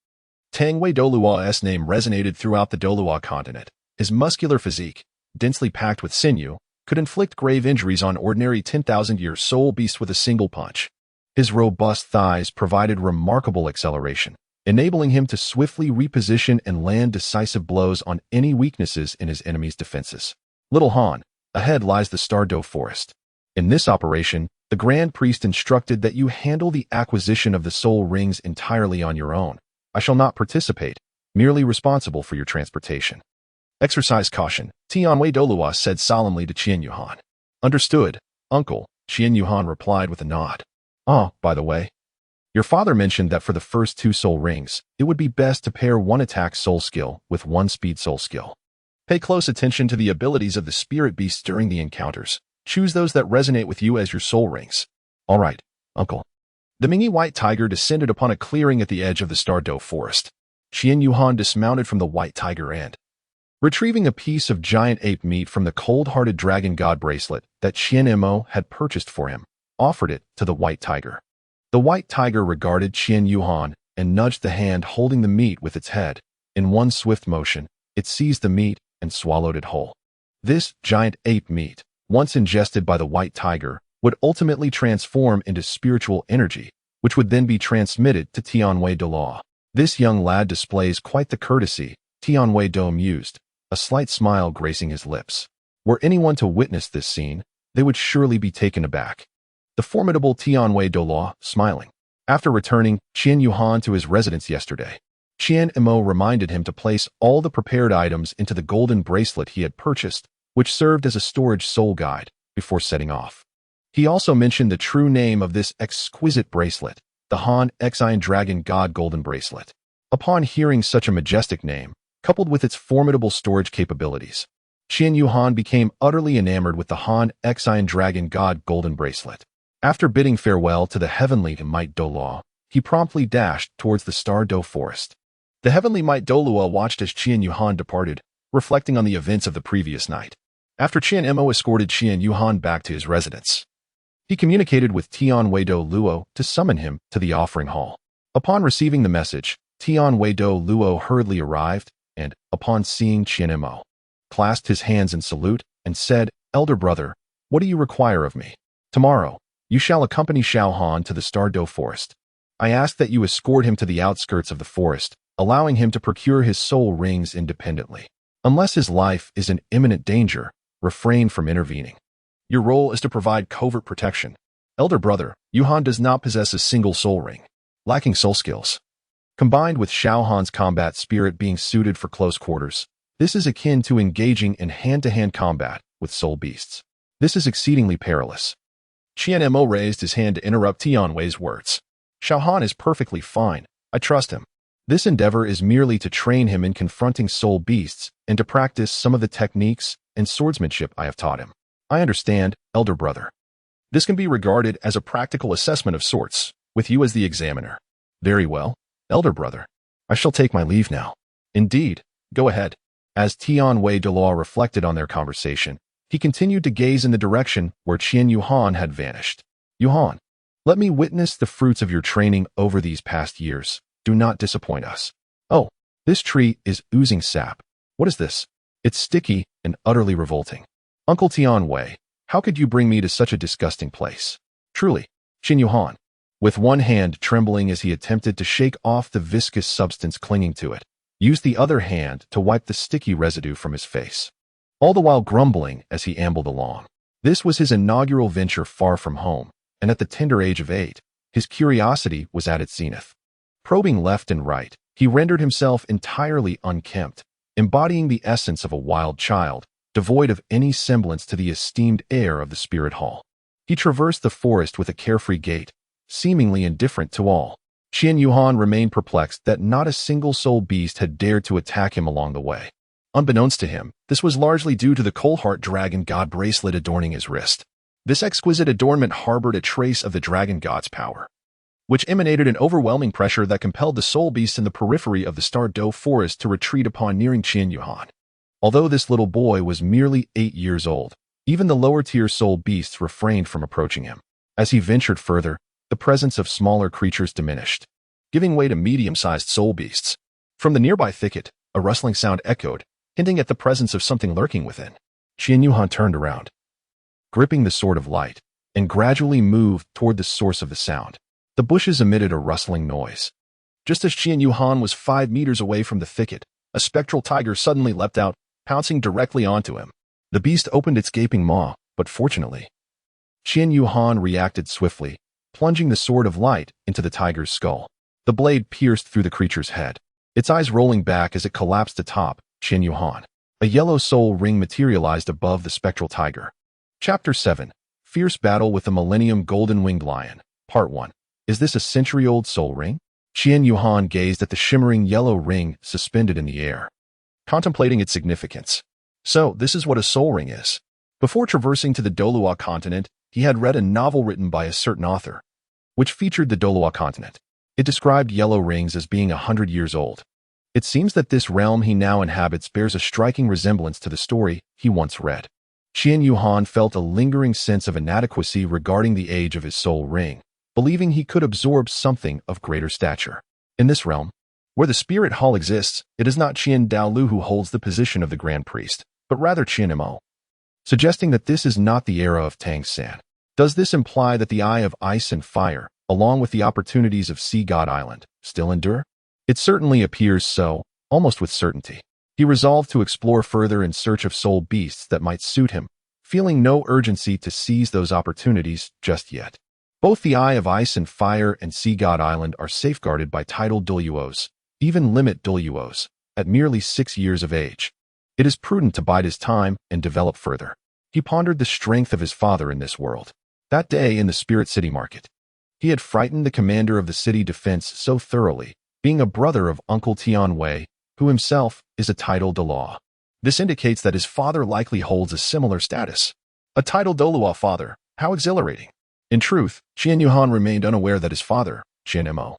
Tangwei Douluo's name resonated throughout the Douluo continent. His muscular physique, densely packed with sinew, could inflict grave injuries on ordinary 10,000-year soul beasts with a single punch. His robust thighs provided remarkable acceleration, enabling him to swiftly reposition and land decisive blows on any weaknesses in his enemy's defenses. "Little Han, ahead lies the Douluo forest. In this operation, the Grand Priest instructed that you handle the acquisition of the soul rings entirely on your own. I shall not participate, merely responsible for your transportation. Exercise caution," Tianwei Douluo said solemnly to Qian Yuhan. "Understood, uncle," Qian Yuhan replied with a nod. "Oh, by the way, your father mentioned that for the first 2 soul rings, it would be best to pair 1 attack soul skill with 1 speed soul skill. Pay close attention to the abilities of the spirit beasts during the encounters. Choose those that resonate with you as your soul rings." "All right, uncle." The Mingy white tiger descended upon a clearing at the edge of the Douluo forest. Qian Yuhan dismounted from the white tiger and, retrieving a piece of giant ape meat from the cold-hearted dragon god bracelet that Qian Mo had purchased for him, offered it to the white tiger. The white tiger regarded Qian Yuhan and nudged the hand holding the meat with its head. In one swift motion, it seized the meat and swallowed it whole. This giant ape meat, once ingested by the white tiger, would ultimately transform into spiritual energy, which would then be transmitted to Tianwei Douluo. "This young lad displays quite the courtesy," Tianwei Do mused, a slight smile gracing his lips. Were anyone to witness this scene, they would surely be taken aback. The formidable Tianwei Douluo, smiling. After returning Qian Yuhan to his residence yesterday, Qian Mo reminded him to place all the prepared items into the golden bracelet he had purchased, which served as a storage soul guide, before setting off. He also mentioned the true name of this exquisite bracelet, the Han Xian Dragon God Golden Bracelet. Upon hearing such a majestic name, coupled with its formidable storage capabilities, Qian Yuhan became utterly enamored with the Han Xian Dragon God Golden Bracelet. After bidding farewell to the heavenly Might Douluo, he promptly dashed towards the Douluo forest. The heavenly Might Douluo watched as Qian Yuhan departed, reflecting on the events of the previous night. After Qian Mo escorted Qian Yuhan back to his residence, he communicated with Tian Wei Douluo to summon him to the offering hall. Upon receiving the message, Tian Wei Douluo hurriedly arrived and, upon seeing Qian Mo, clasped his hands in salute and said, "Elder brother, what do you require of me? Tomorrow, you shall accompany Xiao Han to the Douluo forest. I ask that you escort him to the outskirts of the forest, allowing him to procure his soul rings independently. Unless his life is in imminent danger, refrain from intervening. Your role is to provide covert protection. Elder brother, Yuhan does not possess a single soul ring, lacking soul skills. Combined with Xiao Han's combat spirit being suited for close quarters, this is akin to engaging in hand-to-hand combat with soul beasts. This is exceedingly perilous." Qian Mo raised his hand to interrupt Tian Wei's words. "Xiao Han is perfectly fine. I trust him. This endeavor is merely to train him in confronting soul beasts and to practice some of the techniques and swordsmanship I have taught him." "I understand, elder brother. This can be regarded as a practical assessment of sorts, with you as the examiner." "Very well, elder brother. I shall take my leave now." "Indeed, go ahead." As Tian Wei Douluo reflected on their conversation, he continued to gaze in the direction where Qian Yuhan had vanished. "Yuhan, let me witness the fruits of your training over these past years. Do not disappoint us." "Oh, this tree is oozing sap. What is this? It's sticky and utterly revolting. Uncle Tian Wei, how could you bring me to such a disgusting place?" "Truly." Qian Yuhan, with one hand trembling as he attempted to shake off the viscous substance clinging to it, used the other hand to wipe the sticky residue from his face, all the while grumbling as he ambled along. This was his inaugural venture far from home, and at the tender age of 8, his curiosity was at its zenith. Probing left and right, he rendered himself entirely unkempt, embodying the essence of a wild child, devoid of any semblance to the esteemed air of the spirit hall. He traversed the forest with a carefree gait, seemingly indifferent to all. Qian Yuhan remained perplexed that not a single soul beast had dared to attack him along the way. Unbeknownst to him, this was largely due to the Coalheart Dragon God bracelet adorning his wrist. This exquisite adornment harbored a trace of the Dragon God's power, which emanated an overwhelming pressure that compelled the soul beasts in the periphery of the Douluo forest to retreat upon nearing Qian Yuhan. Although this little boy was merely 8 years old, even the lower-tier soul beasts refrained from approaching him. As he ventured further, the presence of smaller creatures diminished, giving way to medium-sized soul beasts. From the nearby thicket, a rustling sound echoed, hinting at the presence of something lurking within. Qian Yuhan turned around, gripping the sword of light, and gradually moved toward the source of the sound. The bushes emitted a rustling noise. Just as Qian Yuhan was 5 meters away from the thicket, a spectral tiger suddenly leapt out, pouncing directly onto him. The beast opened its gaping maw, but fortunately, Qian Yuhan reacted swiftly, plunging the sword of light into the tiger's skull. The blade pierced through the creature's head, its eyes rolling back as it collapsed atop Qian Yuhan. A yellow soul ring materialized above the spectral tiger. Chapter 7. Fierce Battle with the Millennium Golden-Winged Lion. Part 1. Is this a century-old soul ring? Qian Yuhan gazed at the shimmering yellow ring suspended in the air, contemplating its significance. So, this is what a soul ring is. Before traversing to the Douluo continent, he had read a novel written by a certain author, which featured the Douluo continent. It described yellow rings as being 100 years old. It seems that this realm he now inhabits bears a striking resemblance to the story he once read. Qian Yuhan felt a lingering sense of inadequacy regarding the age of his soul ring, believing he could absorb something of greater stature. In this realm, where the spirit hall exists, it is not Qian Douluo who holds the position of the Grand Priest, but rather Qian Mo, suggesting that this is not the era of Tang San. Does this imply that the Eye of Ice and Fire, along with the opportunities of Sea God Island, still endure? It certainly appears so, almost with certainty. He resolved to explore further in search of soul beasts that might suit him, feeling no urgency to seize those opportunities just yet. Both the Eye of Ice and Fire and Sea God Island are safeguarded by titled Douluos, even limit Douluos, at merely 6 years of age. It is prudent to bide his time and develop further. He pondered the strength of his father in this world. That day in the Spirit City Market, he had frightened the commander of the city defense so thoroughly, being a brother of Uncle Tian Wei, who himself is a titled Douluo. This indicates that his father likely holds a similar status. A titled Douluo father, how exhilarating. In truth, Qian Yuhan remained unaware that his father, Qian Mo,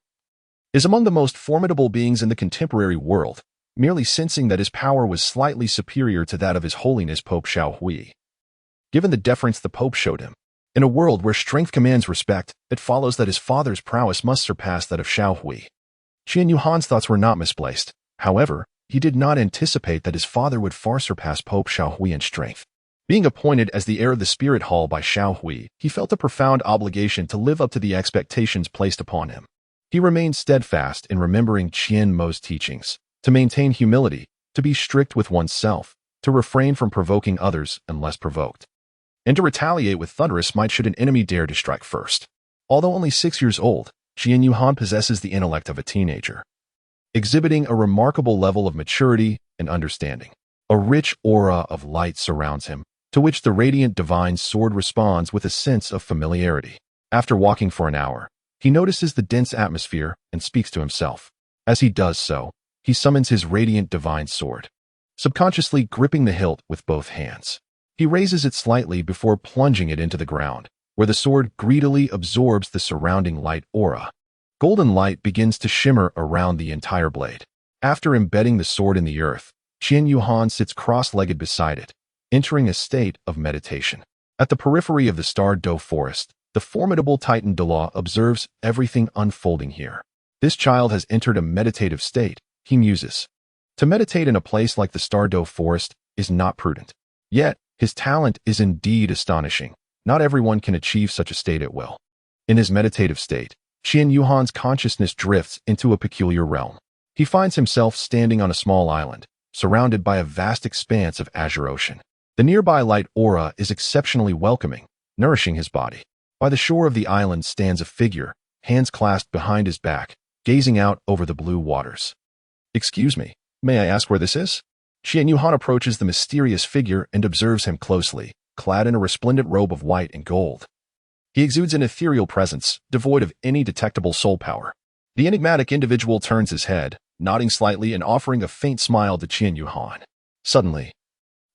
is among the most formidable beings in the contemporary world, merely sensing that his power was slightly superior to that of His Holiness Pope Xiaohui. Given the deference the Pope showed him, in a world where strength commands respect, it follows that his father's prowess must surpass that of Xiaohui. Qian Yuhan's thoughts were not misplaced. However, he did not anticipate that his father would far surpass Pope Xiaohui in strength. Being appointed as the heir of the Spirit Hall by Xiaohui, he felt a profound obligation to live up to the expectations placed upon him. He remained steadfast in remembering Qian Mo's teachings, to maintain humility, to be strict with oneself, to refrain from provoking others unless provoked, and to retaliate with thunderous might should an enemy dare to strike first. Although only 6 years old, Qian Yuhan possesses the intellect of a teenager, exhibiting a remarkable level of maturity and understanding. A rich aura of light surrounds him, to which the radiant divine sword responds with a sense of familiarity. After walking for an hour, he notices the dense atmosphere and speaks to himself. As he does so, he summons his radiant divine sword, subconsciously gripping the hilt with both hands. He raises it slightly before plunging it into the ground, where the sword greedily absorbs the surrounding light aura. Golden light begins to shimmer around the entire blade. After embedding the sword in the earth, Qian Yuhan sits cross-legged beside it, entering a state of meditation. At the periphery of the Douluo forest, the formidable Titan Douluo observes everything unfolding here. This child has entered a meditative state, he muses. To meditate in a place like the Douluo forest is not prudent. Yet, his talent is indeed astonishing. Not everyone can achieve such a state at will. In his meditative state, Qian Yuhan's consciousness drifts into a peculiar realm. He finds himself standing on a small island, surrounded by a vast expanse of azure ocean. The nearby light aura is exceptionally welcoming, nourishing his body. By the shore of the island stands a figure, hands clasped behind his back, gazing out over the blue waters. "Excuse me, may I ask where this is?" Qian Yuhan approaches the mysterious figure and observes him closely, clad in a resplendent robe of white and gold. He exudes an ethereal presence, devoid of any detectable soul power. The enigmatic individual turns his head, nodding slightly and offering a faint smile to Qian Yuhan. Suddenly,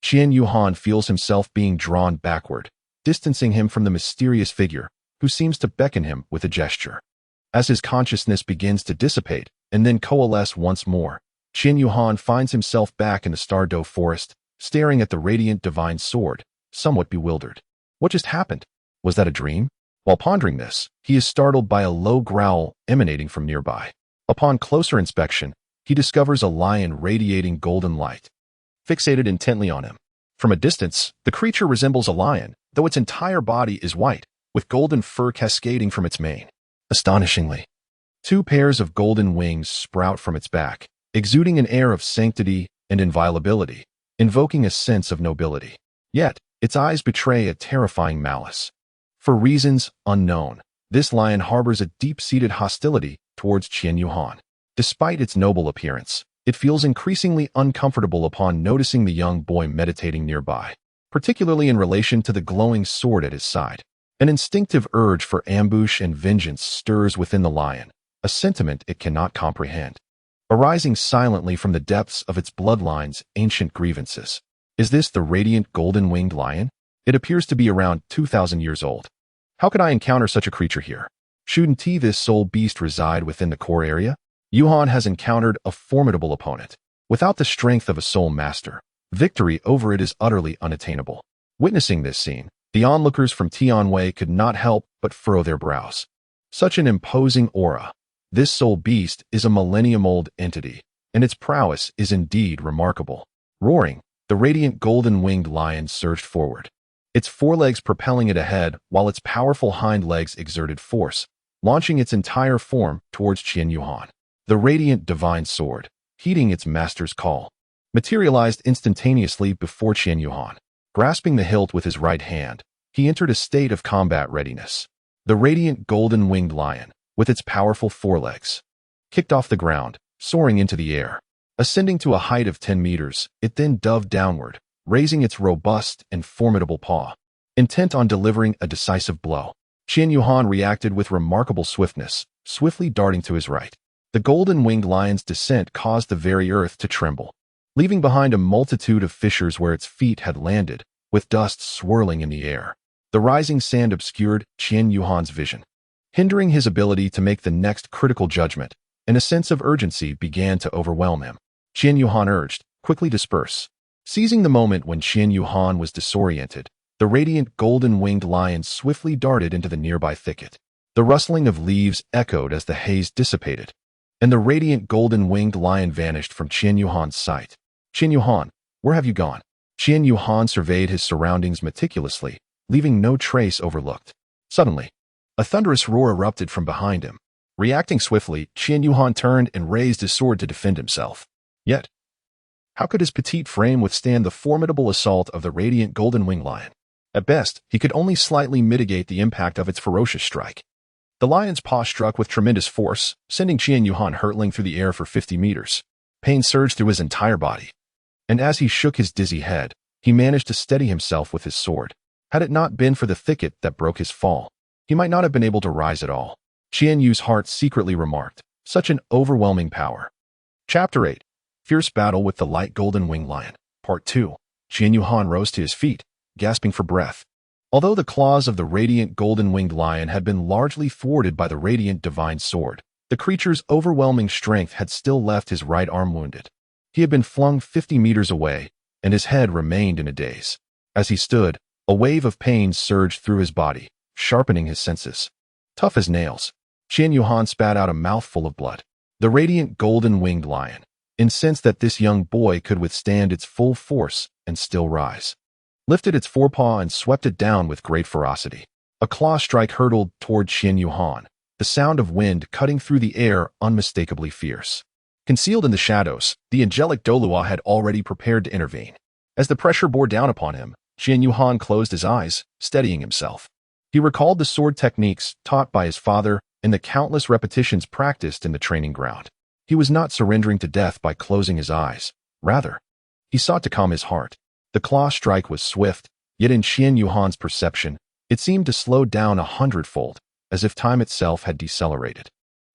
Qian Yuhan feels himself being drawn backward, distancing him from the mysterious figure, who seems to beckon him with a gesture. As his consciousness begins to dissipate and then coalesce once more, Qian Yuhan finds himself back in the Douluo forest, staring at the radiant divine sword, somewhat bewildered. What just happened? Was that a dream? While pondering this, he is startled by a low growl emanating from nearby. Upon closer inspection, he discovers a lion radiating golden light, fixated intently on him. From a distance, the creature resembles a lion, though its entire body is white, with golden fur cascading from its mane. Astonishingly, 2 pairs of golden wings sprout from its back, exuding an air of sanctity and inviolability, invoking a sense of nobility. Yet, its eyes betray a terrifying malice. For reasons unknown, this lion harbors a deep-seated hostility towards Qian Yuhan. Despite its noble appearance, it feels increasingly uncomfortable upon noticing the young boy meditating nearby, particularly in relation to the glowing sword at his side. An instinctive urge for ambush and vengeance stirs within the lion, a sentiment it cannot comprehend, arising silently from the depths of its bloodline's ancient grievances. Is this the radiant golden-winged lion? It appears to be around 2,000 years old. How could I encounter such a creature here? Shouldn't this soul beast reside within the core area? Yuhan has encountered a formidable opponent. Without the strength of a soul master, victory over it is utterly unattainable. Witnessing this scene, the onlookers from Tianwei could not help but furrow their brows. Such an imposing aura. This soul beast is a millennium-old entity, and its prowess is indeed remarkable. Roaring, the radiant golden-winged lion surged forward, its forelegs propelling it ahead while its powerful hind legs exerted force, launching its entire form towards Qian Yuhan. The radiant divine sword, heeding its master's call, materialized instantaneously before Qian Yuhan. Grasping the hilt with his right hand, he entered a state of combat readiness. The radiant golden-winged lion, with its powerful forelegs, kicked off the ground, soaring into the air. Ascending to a height of 10 meters, it then dove downward, raising its robust and formidable paw, intent on delivering a decisive blow. Qian Yuhan reacted with remarkable swiftness, swiftly darting to his right. The golden-winged lion's descent caused the very earth to tremble, leaving behind a multitude of fissures where its feet had landed, with dust swirling in the air. The rising sand obscured Qian Yuhan's vision, hindering his ability to make the next critical judgment, and a sense of urgency began to overwhelm him. Qian Yuhan urged, quickly disperse. Seizing the moment when Qian Yuhan was disoriented, the radiant golden-winged lion swiftly darted into the nearby thicket. The rustling of leaves echoed as the haze dissipated, and the radiant golden-winged lion vanished from Qian Yuhan's sight. Qian Yuhan, where have you gone? Qian Yuhan surveyed his surroundings meticulously, leaving no trace overlooked. Suddenly, a thunderous roar erupted from behind him. Reacting swiftly, Qian Yuhan turned and raised his sword to defend himself. Yet, how could his petite frame withstand the formidable assault of the radiant golden-winged lion? At best, he could only slightly mitigate the impact of its ferocious strike. The lion's paw struck with tremendous force, sending Qian Yuhan hurtling through the air for 50 meters. Pain surged through his entire body. And as he shook his dizzy head, he managed to steady himself with his sword. Had it not been for the thicket that broke his fall, he might not have been able to rise at all. Qian Yu's heart secretly remarked, such an overwhelming power. Chapter 8. Fierce Battle with the Light Golden-Winged Lion. Part 2. Qian Yuhan rose to his feet, gasping for breath. Although the claws of the radiant golden-winged lion had been largely thwarted by the radiant divine sword, the creature's overwhelming strength had still left his right arm wounded. He had been flung 50 meters away, and his head remained in a daze. As he stood, a wave of pain surged through his body, sharpening his senses. Tough as nails, Qian Yuhan spat out a mouthful of blood. The radiant golden-winged lion, incensed that this young boy could withstand its full force and still rise, lifted its forepaw and swept it down with great ferocity. A claw strike hurtled toward Qian Yuhan, the sound of wind cutting through the air unmistakably fierce. Concealed in the shadows, the angelic Douluo had already prepared to intervene. As the pressure bore down upon him, Qian Yuhan closed his eyes, steadying himself. He recalled the sword techniques taught by his father and the countless repetitions practiced in the training ground. He was not surrendering to death by closing his eyes. Rather, he sought to calm his heart. The claw strike was swift, yet in Qian Yuhan's perception, it seemed to slow down 100-fold, as if time itself had decelerated.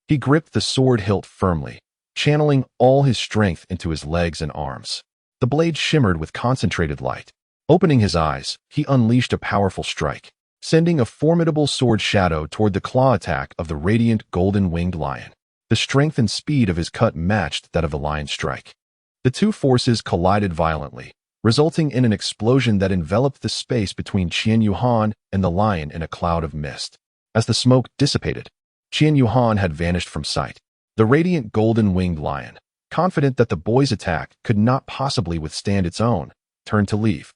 He gripped the sword hilt firmly, channeling all his strength into his legs and arms. The blade shimmered with concentrated light. Opening his eyes, he unleashed a powerful strike, sending a formidable sword shadow toward the claw attack of the radiant golden-winged lion. The strength and speed of his cut matched that of the lion's strike. The two forces collided violently, resulting in an explosion that enveloped the space between Qian Yuhan and the lion in a cloud of mist. As the smoke dissipated, Qian Yuhan had vanished from sight. The radiant golden-winged lion, confident that the boy's attack could not possibly withstand its own, turned to leave.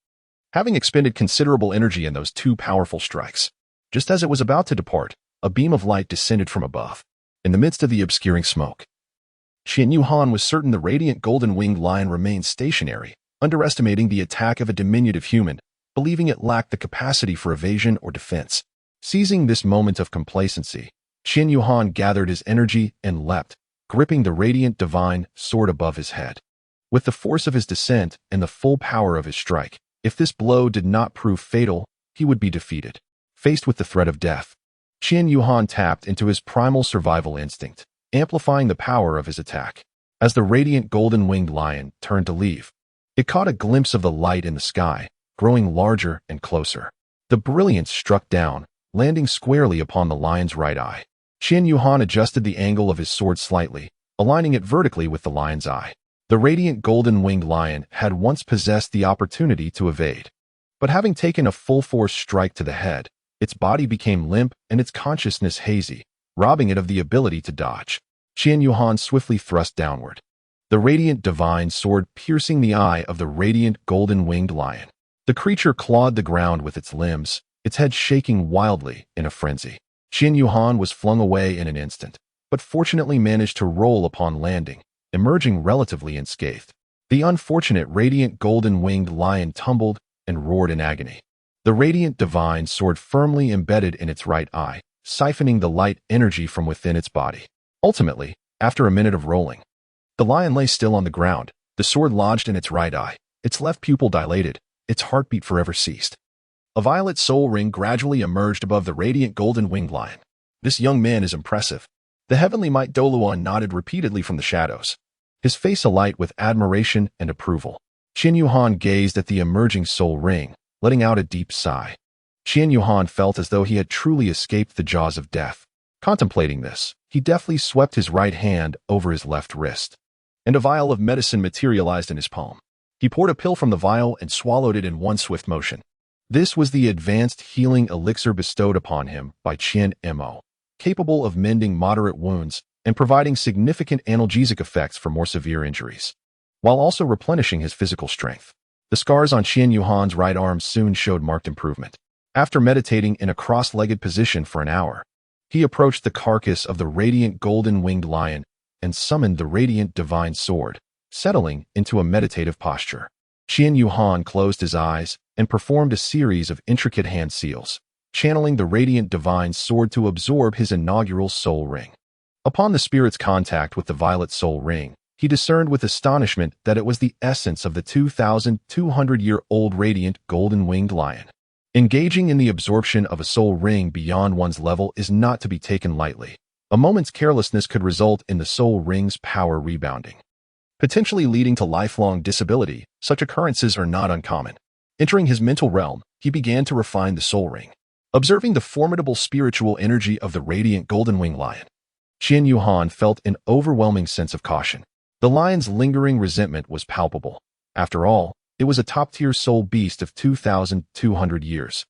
Having expended considerable energy in those two powerful strikes, just as it was about to depart, a beam of light descended from above. In the midst of the obscuring smoke, Qian Yuhan was certain the radiant golden-winged lion remained stationary, underestimating the attack of a diminutive human, believing it lacked the capacity for evasion or defense. Seizing this moment of complacency, Qian Yuhan gathered his energy and leapt, gripping the radiant divine sword above his head. With the force of his descent and the full power of his strike, if this blow did not prove fatal, he would be defeated. Faced with the threat of death, Qian Yuhan tapped into his primal survival instinct, amplifying the power of his attack. As the radiant golden-winged lion turned to leave, it caught a glimpse of the light in the sky, growing larger and closer. The brilliance struck down, landing squarely upon the lion's right eye. Qian Yuhan adjusted the angle of his sword slightly, aligning it vertically with the lion's eye. The radiant golden-winged lion had once possessed the opportunity to evade, but having taken a full-force strike to the head, its body became limp and its consciousness hazy, robbing it of the ability to dodge. Qian Yuhan swiftly thrust downward, the radiant divine sword piercing the eye of the radiant golden-winged lion. The creature clawed the ground with its limbs, its head shaking wildly in a frenzy. Qian Yuhan was flung away in an instant, but fortunately managed to roll upon landing, emerging relatively unscathed. The unfortunate radiant golden-winged lion tumbled and roared in agony. The radiant divine sword firmly embedded in its right eye, siphoning the light energy from within its body. Ultimately, after a minute of rolling, the lion lay still on the ground, the sword lodged in its right eye, its left pupil dilated, its heartbeat forever ceased. A violet soul ring gradually emerged above the radiant golden-winged lion. This young man is impressive. The heavenly might Douluo nodded repeatedly from the shadows, his face alight with admiration and approval. Qian Yuhan gazed at the emerging soul ring, letting out a deep sigh. Qian Yuhan felt as though he had truly escaped the jaws of death. Contemplating this, he deftly swept his right hand over his left wrist. and a vial of medicine materialized in his palm. He poured a pill from the vial and swallowed it in one swift motion. This was the advanced healing elixir bestowed upon him by Qian Mo, capable of mending moderate wounds and providing significant analgesic effects for more severe injuries, while also replenishing his physical strength. The scars on Qian Yuhan's right arm soon showed marked improvement. After meditating in a cross-legged position for an hour, he approached the carcass of the radiant golden-winged lion and summoned the radiant divine sword, settling into a meditative posture. Qian Yuhan closed his eyes and performed a series of intricate hand seals, channeling the radiant divine sword to absorb his inaugural soul ring. Upon the spirit's contact with the violet soul ring, he discerned with astonishment that it was the essence of the 2,200-year-old radiant golden-winged lion. Engaging in the absorption of a soul ring beyond one's level is not to be taken lightly. A moment's carelessness could result in the soul ring's power rebounding, potentially leading to lifelong disability. Such occurrences are not uncommon. Entering his mental realm, he began to refine the soul ring. Observing the formidable spiritual energy of the radiant golden-winged lion, Qian Yuhan felt an overwhelming sense of caution. The lion's lingering resentment was palpable. After all, it was a top-tier soul beast of 2,200 years,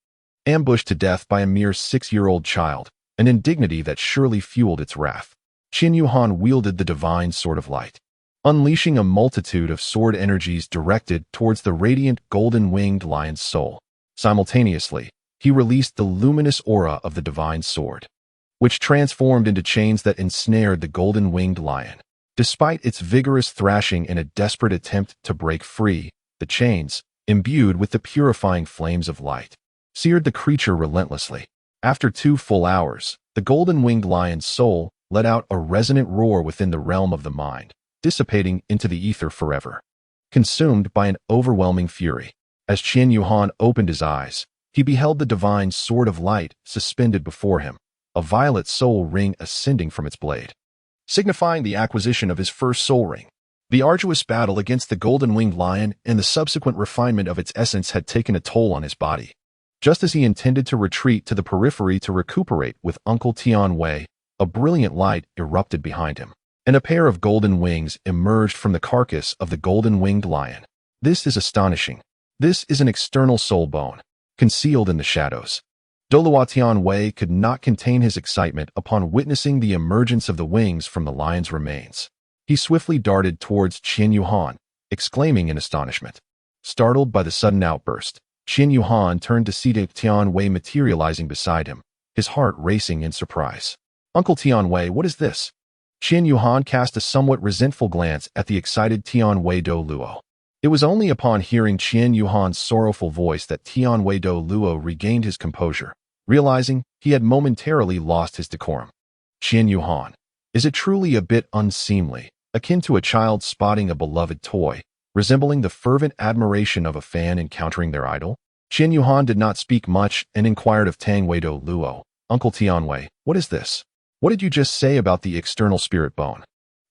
ambushed to death by a mere 6-year-old child, an indignity that surely fueled its wrath. Qian Yuhan wielded the divine sword of light, unleashing a multitude of sword energies directed towards the radiant golden-winged lion's soul. Simultaneously, he released the luminous aura of the divine sword, which transformed into chains that ensnared the golden-winged lion. Despite its vigorous thrashing in a desperate attempt to break free, the chains, imbued with the purifying flames of light, seared the creature relentlessly. After 2 full hours, the golden-winged lion's soul let out a resonant roar within the realm of the mind, dissipating into the ether forever. Consumed by an overwhelming fury, as Qian Yuhan opened his eyes, he beheld the divine sword of light suspended before him, a violet soul ring ascending from its blade, signifying the acquisition of his first soul ring. The arduous battle against the golden-winged lion and the subsequent refinement of its essence had taken a toll on his body. Just as he intended to retreat to the periphery to recuperate with Uncle Tian Wei, a brilliant light erupted behind him, and a pair of golden wings emerged from the carcass of the golden-winged lion. This is astonishing. This is an external soul bone, concealed in the shadows. Douluo Tian Wei could not contain his excitement upon witnessing the emergence of the wings from the lion's remains. He swiftly darted towards Qian Yuhan, exclaiming in astonishment. Startled by the sudden outburst, Qian Yuhan turned to see Tian Wei materializing beside him, his heart racing in surprise. Uncle Tian Wei, what is this? Qian Yuhan cast a somewhat resentful glance at the excited Tian Wei Douluo. It was only upon hearing Qian Yuhan's sorrowful voice that Tian Wei Douluo regained his composure, realizing he had momentarily lost his decorum. Qian Yuhan, is it truly a bit unseemly, akin to a child spotting a beloved toy, resembling the fervent admiration of a fan encountering their idol? Qian Yuhan did not speak much and inquired of Tang Wei Douluo, Uncle Tian Wei, what is this? What did you just say about the external spirit bone?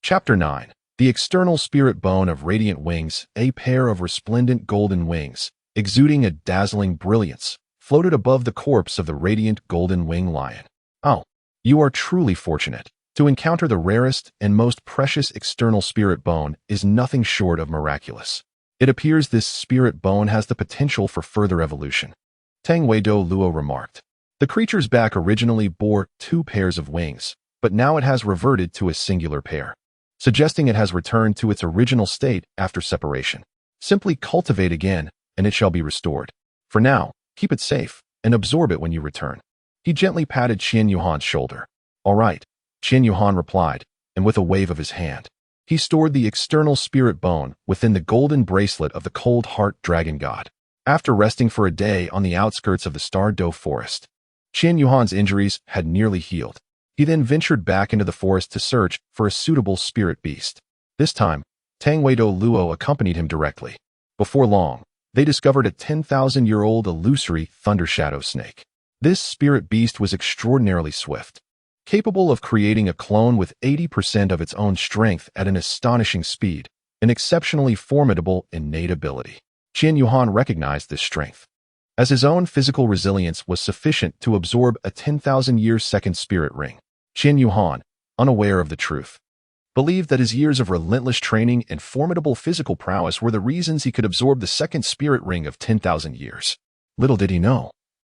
Chapter 9. The external spirit bone of radiant wings, a pair of resplendent golden wings, exuding a dazzling brilliance, floated above the corpse of the radiant golden wing lion. Oh, you are truly fortunate. To encounter the rarest and most precious external spirit bone is nothing short of miraculous. It appears this spirit bone has the potential for further evolution. Tang Wei Douluo remarked. The creature's back originally bore 2 pairs of wings, but now it has reverted to a singular pair, suggesting it has returned to its original state after separation. Simply cultivate again, and it shall be restored. For now, keep it safe and absorb it when you return. He gently patted Qian Yuhan's shoulder. All right, Qian Yuhan replied, and with a wave of his hand, he stored the external spirit bone within the golden bracelet of the cold heart dragon god. After resting for a day on the outskirts of the Star Doe forest, Qian Yuhan's injuries had nearly healed. He then ventured back into the forest to search for a suitable spirit beast. This time, Tang Wei Douluo accompanied him directly. Before long, they discovered a 10,000-year-old illusory thunder shadow snake. This spirit beast was extraordinarily swift, capable of creating a clone with 80% of its own strength at an astonishing speed, an exceptionally formidable innate ability. Qian Yuhan recognized this strength, as his own physical resilience was sufficient to absorb a 10,000-year second spirit ring. Qian Yuhan, unaware of the truth, believed that his years of relentless training and formidable physical prowess were the reasons he could absorb the second spirit ring of 10,000 years. Little did he know,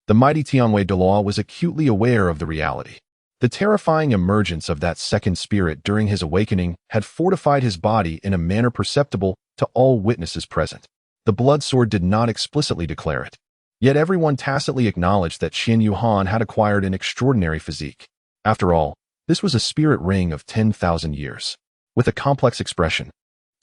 the mighty Tianwei Douluo was acutely aware of the reality. The terrifying emergence of that second spirit during his awakening had fortified his body in a manner perceptible to all witnesses present. The blood sword did not explicitly declare it, yet everyone tacitly acknowledged that Qian Yuhan had acquired an extraordinary physique. After all, this was a spirit ring of 10,000 years. With a complex expression,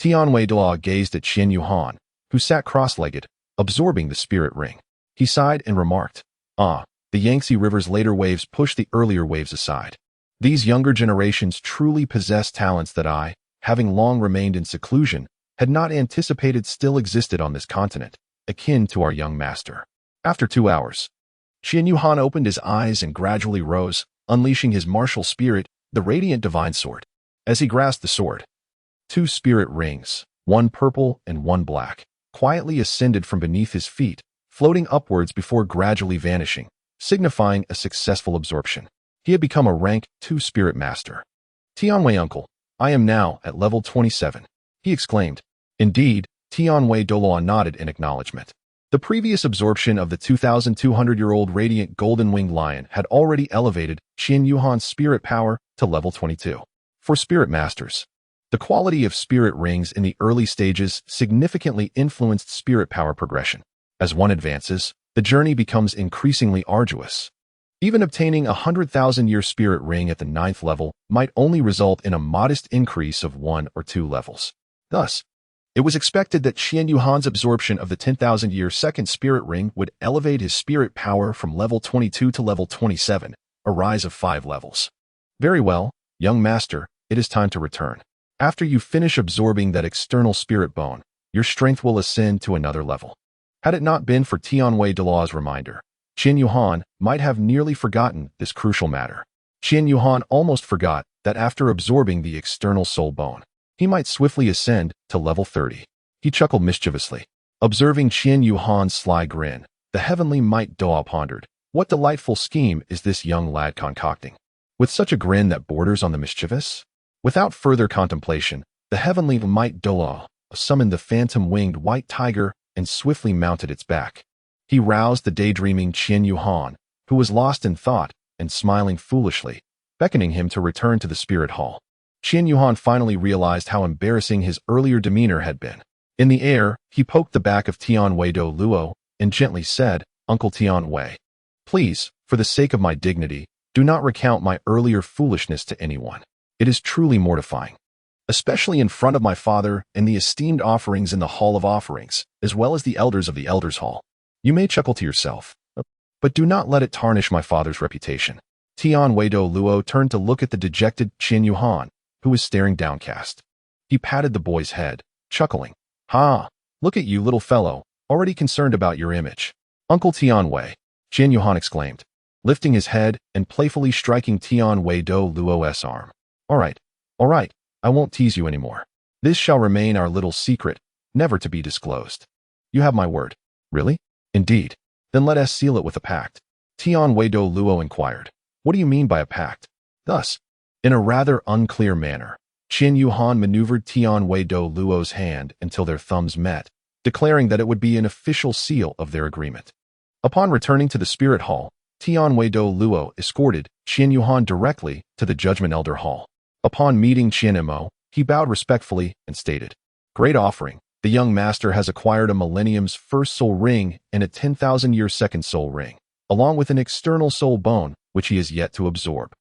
Tianwei Douluo gazed at Qian Yuhan, who sat cross-legged, absorbing the spirit ring. He sighed and remarked, "Ah, the Yangtze River's later waves push the earlier waves aside. These younger generations truly possess talents that I, having long remained in seclusion, had not anticipated still existed on this continent, akin to our young master." After 2 hours, Qian Yuhan opened his eyes and gradually rose, unleashing his martial spirit, the radiant divine sword. As he grasped the sword, 2 spirit rings, one purple and one black, quietly ascended from beneath his feet, floating upwards before gradually vanishing, signifying a successful absorption. He had become a rank 2 spirit master. "Tianwei uncle, I am now at level 27, he exclaimed. Indeed, Tianwei Douluo nodded in acknowledgement. The previous absorption of the 2,200-year-old radiant golden-winged lion had already elevated Qian Yuhan's spirit power to level 22. For spirit masters, the quality of spirit rings in the early stages significantly influenced spirit power progression. As one advances, the journey becomes increasingly arduous. Even obtaining a 100,000-year spirit ring at the 9th level might only result in a modest increase of 1 or 2 levels. Thus, it was expected that Qian Yuhan's absorption of the 10,000-year second spirit ring would elevate his spirit power from level 22 to level 27, a rise of 5 levels. Very well, young master, it is time to return. After you finish absorbing that external spirit bone, your strength will ascend to another level. Had it not been for Tianwei Douluo's reminder, Qian Yuhan might have nearly forgotten this crucial matter. Qian Yuhan almost forgot that after absorbing the external soul bone, he might swiftly ascend to level 30. He chuckled mischievously. Observing Qian Yuhan's sly grin, the heavenly might Douluo pondered, what delightful scheme is this young lad concocting? With such a grin that borders on the mischievous? Without further contemplation, the heavenly might Douluo summoned the phantom-winged white tiger and swiftly mounted its back. He roused the daydreaming Qian Yuhan, who was lost in thought and smiling foolishly, beckoning him to return to the spirit hall. Qian Yuhan finally realized how embarrassing his earlier demeanor had been. In the air, he poked the back of Tianwei Douluo and gently said, "Uncle Tianwei, please, for the sake of my dignity, do not recount my earlier foolishness to anyone. It is truly mortifying, especially in front of my father and the esteemed offerings in the Hall of Offerings, as well as the elders of the Elders' Hall. You may chuckle to yourself, but do not let it tarnish my father's reputation." Tianwei Douluo turned to look at the dejected Qian Yuhan, who was staring downcast. He patted the boy's head, chuckling. "Ha! Look at you, little fellow, already concerned about your image." "Uncle Tianwei," Qian Yuhan exclaimed, lifting his head and playfully striking Tianwei Douluo's arm. All right, I won't tease you anymore. This shall remain our little secret, never to be disclosed. You have my word." "Really? Indeed. Then let us seal it with a pact." Tianwei Douluo inquired. "What do you mean by a pact?" Thus, in a rather unclear manner, Qian Yuhan maneuvered Tianwei Douluo's hand until their thumbs met, declaring that it would be an official seal of their agreement. Upon returning to the spirit hall, Tianwei Douluo escorted Qian Yuhan directly to the Judgment Elder Hall. Upon meeting Qian Mo, he bowed respectfully and stated, "Great offering. The young master has acquired a millennium's first soul ring and a 10,000-year second soul ring, along with an external soul bone, which he has yet to absorb.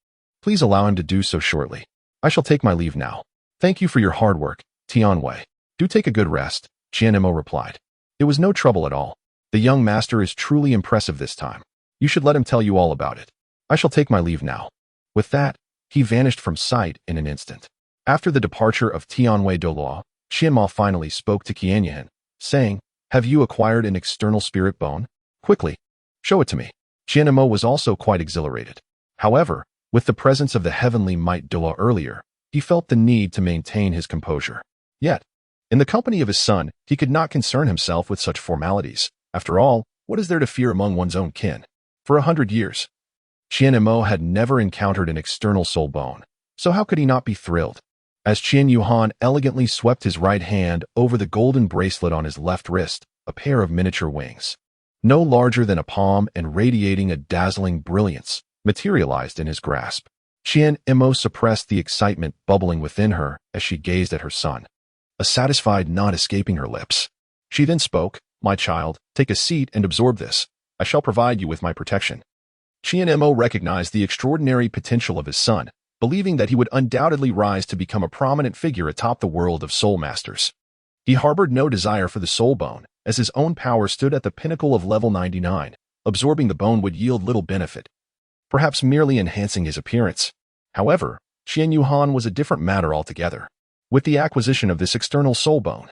Please allow him to do so shortly. I shall take my leave now." "Thank you for your hard work, Tianwei. Do take a good rest," Qian Mo replied. "It was no trouble at all. The young master is truly impressive this time. You should let him tell you all about it. I shall take my leave now." With that, he vanished from sight in an instant. After the departure of Tianwei Douluo, Qian Mo finally spoke to Qian Yuhan, saying, "Have you acquired an external spirit bone? Quickly, show it to me." Qian Mo was also quite exhilarated. However, with the presence of the heavenly might Douluo earlier, he felt the need to maintain his composure. Yet, in the company of his son, he could not concern himself with such formalities. After all, what is there to fear among one's own kin? For 100 years, Qian Mo had never encountered an external soul bone, so how could he not be thrilled? As Qian Yuhan elegantly swept his right hand over the golden bracelet on his left wrist, a pair of miniature wings, no larger than a palm and radiating a dazzling brilliance, materialized in his grasp. Qian Imo suppressed the excitement bubbling within her as she gazed at her son, a satisfied nod escaping her lips. She then spoke, "My child, take a seat and absorb this. I shall provide you with my protection." Qian Imo recognized the extraordinary potential of his son, believing that he would undoubtedly rise to become a prominent figure atop the world of soul masters. He harbored no desire for the soul bone, as his own power stood at the pinnacle of level 99. Absorbing the bone would yield little benefit, perhaps merely enhancing his appearance. However, Qian Yuhan was a different matter altogether. With the acquisition of this external soul bone,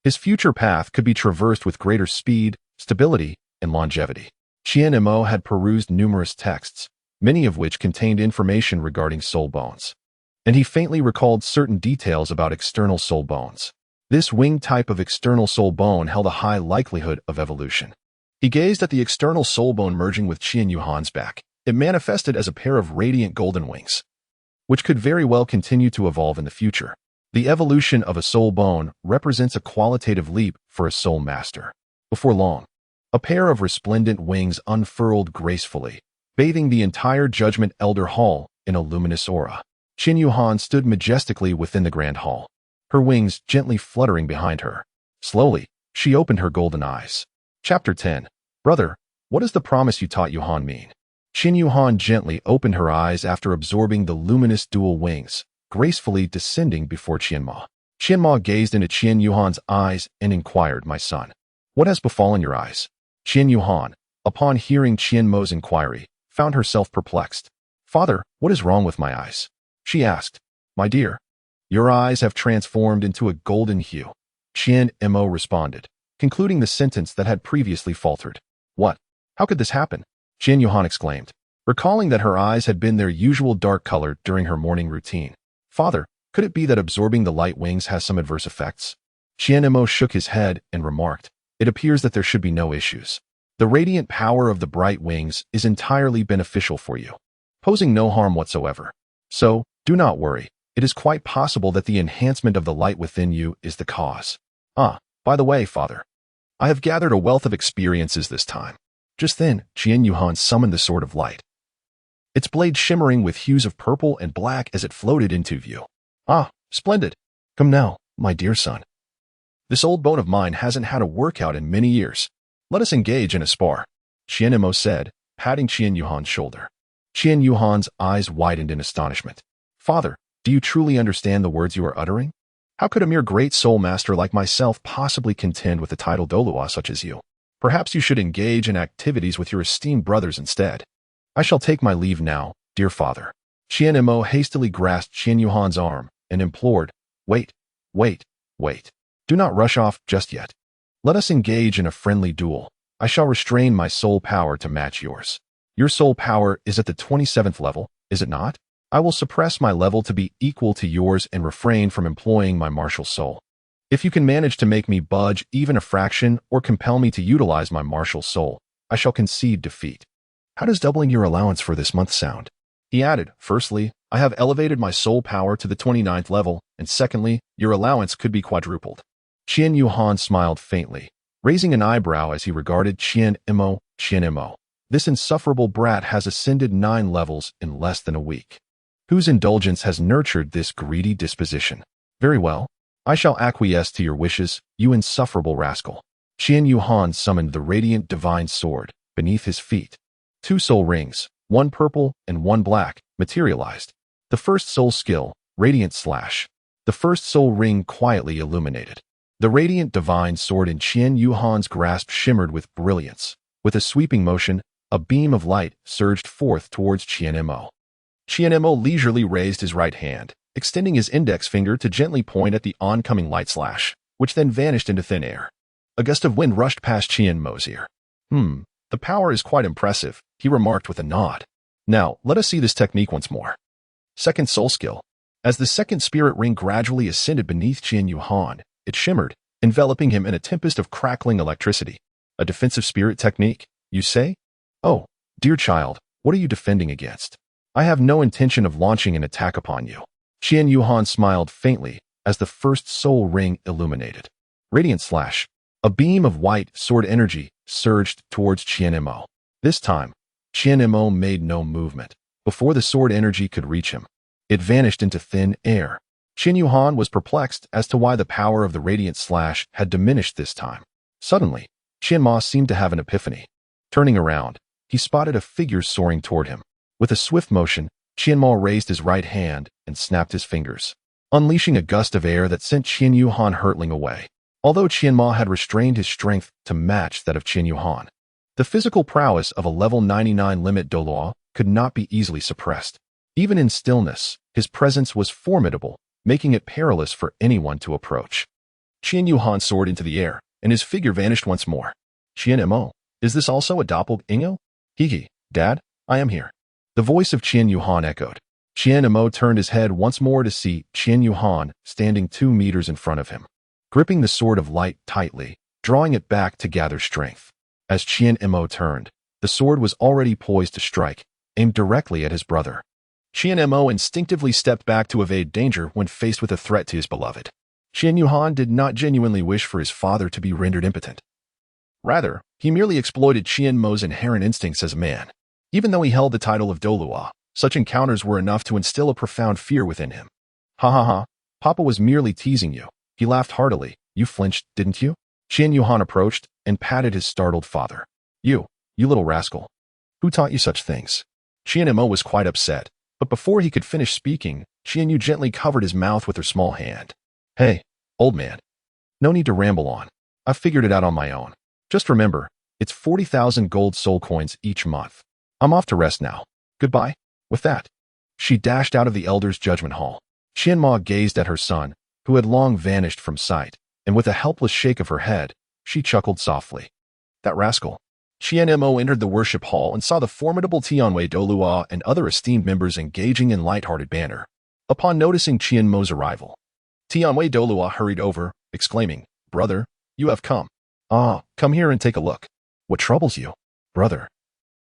his future path could be traversed with greater speed, stability, and longevity. Qian Imo had perused numerous texts, many of which contained information regarding soul bones, and he faintly recalled certain details about external soul bones. This wing type of external soul bone held a high likelihood of evolution. He gazed at the external soul bone merging with Qian Yuhan's back. It manifested as a pair of radiant golden wings, which could very well continue to evolve in the future. The evolution of a soul bone represents a qualitative leap for a soul master. Before long, a pair of resplendent wings unfurled gracefully, bathing the entire Judgment Elder Hall in a luminous aura. Qian Yuhan stood majestically within the grand hall, her wings gently fluttering behind her. Slowly, she opened her golden eyes. Chapter 10. Brother, what does the promise you taught Yuhan mean? Qian Yuhan gently opened her eyes after absorbing the luminous dual wings, gracefully descending before Qianma. Qianma gazed into Qian Yuhan's eyes and inquired, "My son, what has befallen your eyes?" Qian Yuhan, upon hearing Qianmo's inquiry, found herself perplexed. "Father, what is wrong with my eyes?" she asked. "My dear, your eyes have transformed into a golden hue," Qian Imo responded, concluding the sentence that had previously faltered. "What? How could this happen?" Qian Yuhan exclaimed, recalling that her eyes had been their usual dark color during her morning routine. "Father, could it be that absorbing the light wings has some adverse effects?" Qian Imo shook his head and remarked, "It appears that there should be no issues. The radiant power of the bright wings is entirely beneficial for you, posing no harm whatsoever. So, do not worry. It is quite possible that the enhancement of the light within you is the cause. Ah, by the way, Father, I have gathered a wealth of experiences this time." Just then, Qian Yuhan summoned the Sword of Light, its blade shimmering with hues of purple and black as it floated into view. "Ah, splendid. Come now, my dear son. This old bone of mine hasn't had a workout in many years. Let us engage in a spar," Qian Imo said, patting Qian Yuhan's shoulder. Qian Yuhan's eyes widened in astonishment. "Father, do you truly understand the words you are uttering? How could a mere great soul master like myself possibly contend with the title Douluo such as you? Perhaps you should engage in activities with your esteemed brothers instead. I shall take my leave now, dear father." Qian Imo hastily grasped Qian Yuhan's arm and implored, "Wait, wait, wait. Do not rush off just yet. Let us engage in a friendly duel. I shall restrain my soul power to match yours. Your soul power is at the 27th level, is it not? I will suppress my level to be equal to yours and refrain from employing my martial soul. If you can manage to make me budge even a fraction or compel me to utilize my martial soul, I shall concede defeat. How does doubling your allowance for this month sound?" He added, "Firstly, I have elevated my soul power to the 29th level, and secondly, your allowance could be quadrupled." Qian Yuhan smiled faintly, raising an eyebrow as he regarded Qian Imo. "Qian Imo, this insufferable brat has ascended 9 levels in less than a week. Whose indulgence has nurtured this greedy disposition? Very well. I shall acquiesce to your wishes, you insufferable rascal." Qian Yuhan summoned the radiant divine sword beneath his feet. 2 soul rings, 1 purple and 1 black, materialized. The first soul skill, Radiant Slash. The first soul ring quietly illuminated. The radiant divine sword in Qian Yuhan's grasp shimmered with brilliance. With a sweeping motion, a beam of light surged forth towards Qian Imo. Qian Imo leisurely raised his right hand, extending his index finger to gently point at the oncoming light slash, which then vanished into thin air. A gust of wind rushed past Qian Mo's ear. The power is quite impressive," he remarked with a nod. "Now, let us see this technique once more." Second soul skill. As the second spirit ring gradually ascended beneath Qian Yuhan, it shimmered, enveloping him in a tempest of crackling electricity. "A defensive spirit technique, you say? Oh, dear child, what are you defending against? I have no intention of launching an attack upon you. Qian Yuhan smiled faintly as the first soul ring illuminated. Radiant slash. A beam of white sword energy surged towards Qian Mo. This time, Qian Mo made no movement. Before the sword energy could reach him, it vanished into thin air. Qian Yuhan was perplexed as to why the power of the radiant slash had diminished this time. Suddenly, Qian Mo seemed to have an epiphany. Turning around, he spotted a figure soaring toward him. With a swift motion, Qian Mo raised his right hand and snapped his fingers, unleashing a gust of air that sent Qian Yuhan hurtling away. Although Qian Mo had restrained his strength to match that of Qian Yuhan, the physical prowess of a level 99 limit Douluo could not be easily suppressed. Even in stillness, his presence was formidable, making it perilous for anyone to approach. Qian Yuhan soared into the air, and his figure vanished once more. Qian Mo, is this also a doppelganger? Hiki, Dad, I am here. The voice of Qian Yuhan echoed. Qian Mo turned his head once more to see Qian Yuhan standing 2 meters in front of him, gripping the sword of light tightly, drawing it back to gather strength. As Qian Mo turned, the sword was already poised to strike, aimed directly at his brother. Qian Mo instinctively stepped back to evade danger when faced with a threat to his beloved. Qian Yuhan did not genuinely wish for his father to be rendered impotent. Rather, he merely exploited Qian Mo's inherent instincts as a man. Even though he held the title of Douluo, such encounters were enough to instill a profound fear within him. Ha ha ha, Papa was merely teasing you. He laughed heartily. You flinched, didn't you? Qian Yuhan approached and patted his startled father. You little rascal. Who taught you such things? Qian Mo was quite upset, but before he could finish speaking, Qian Yu gently covered his mouth with her small hand. Hey, old man. No need to ramble on. I've figured it out on my own. Just remember, it's 40,000 gold soul coins each month. I'm off to rest now. Goodbye. With that, she dashed out of the elder's judgment hall. Qian Mo gazed at her son, who had long vanished from sight, and with a helpless shake of her head, she chuckled softly. That rascal. Qian Mo entered the worship hall and saw the formidable Tianwei Douluo and other esteemed members engaging in light-hearted banter. Upon noticing Qian Mo's arrival, Tianwei Douluo hurried over, exclaiming, Brother, you have come. Ah, come here and take a look. What troubles you, brother?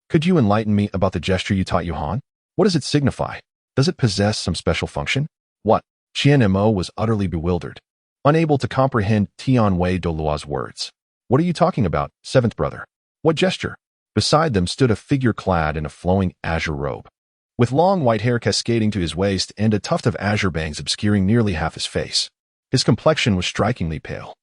Could you enlighten me about the gesture you taught Yuhan? What does it signify? Does it possess some special function? What? Qian Mo was utterly bewildered, unable to comprehend Tianwei Douluo's words. What are you talking about, seventh brother? What gesture? Beside them stood a figure clad in a flowing azure robe, with long white hair cascading to his waist and a tuft of azure bangs obscuring nearly half his face. His complexion was strikingly pale,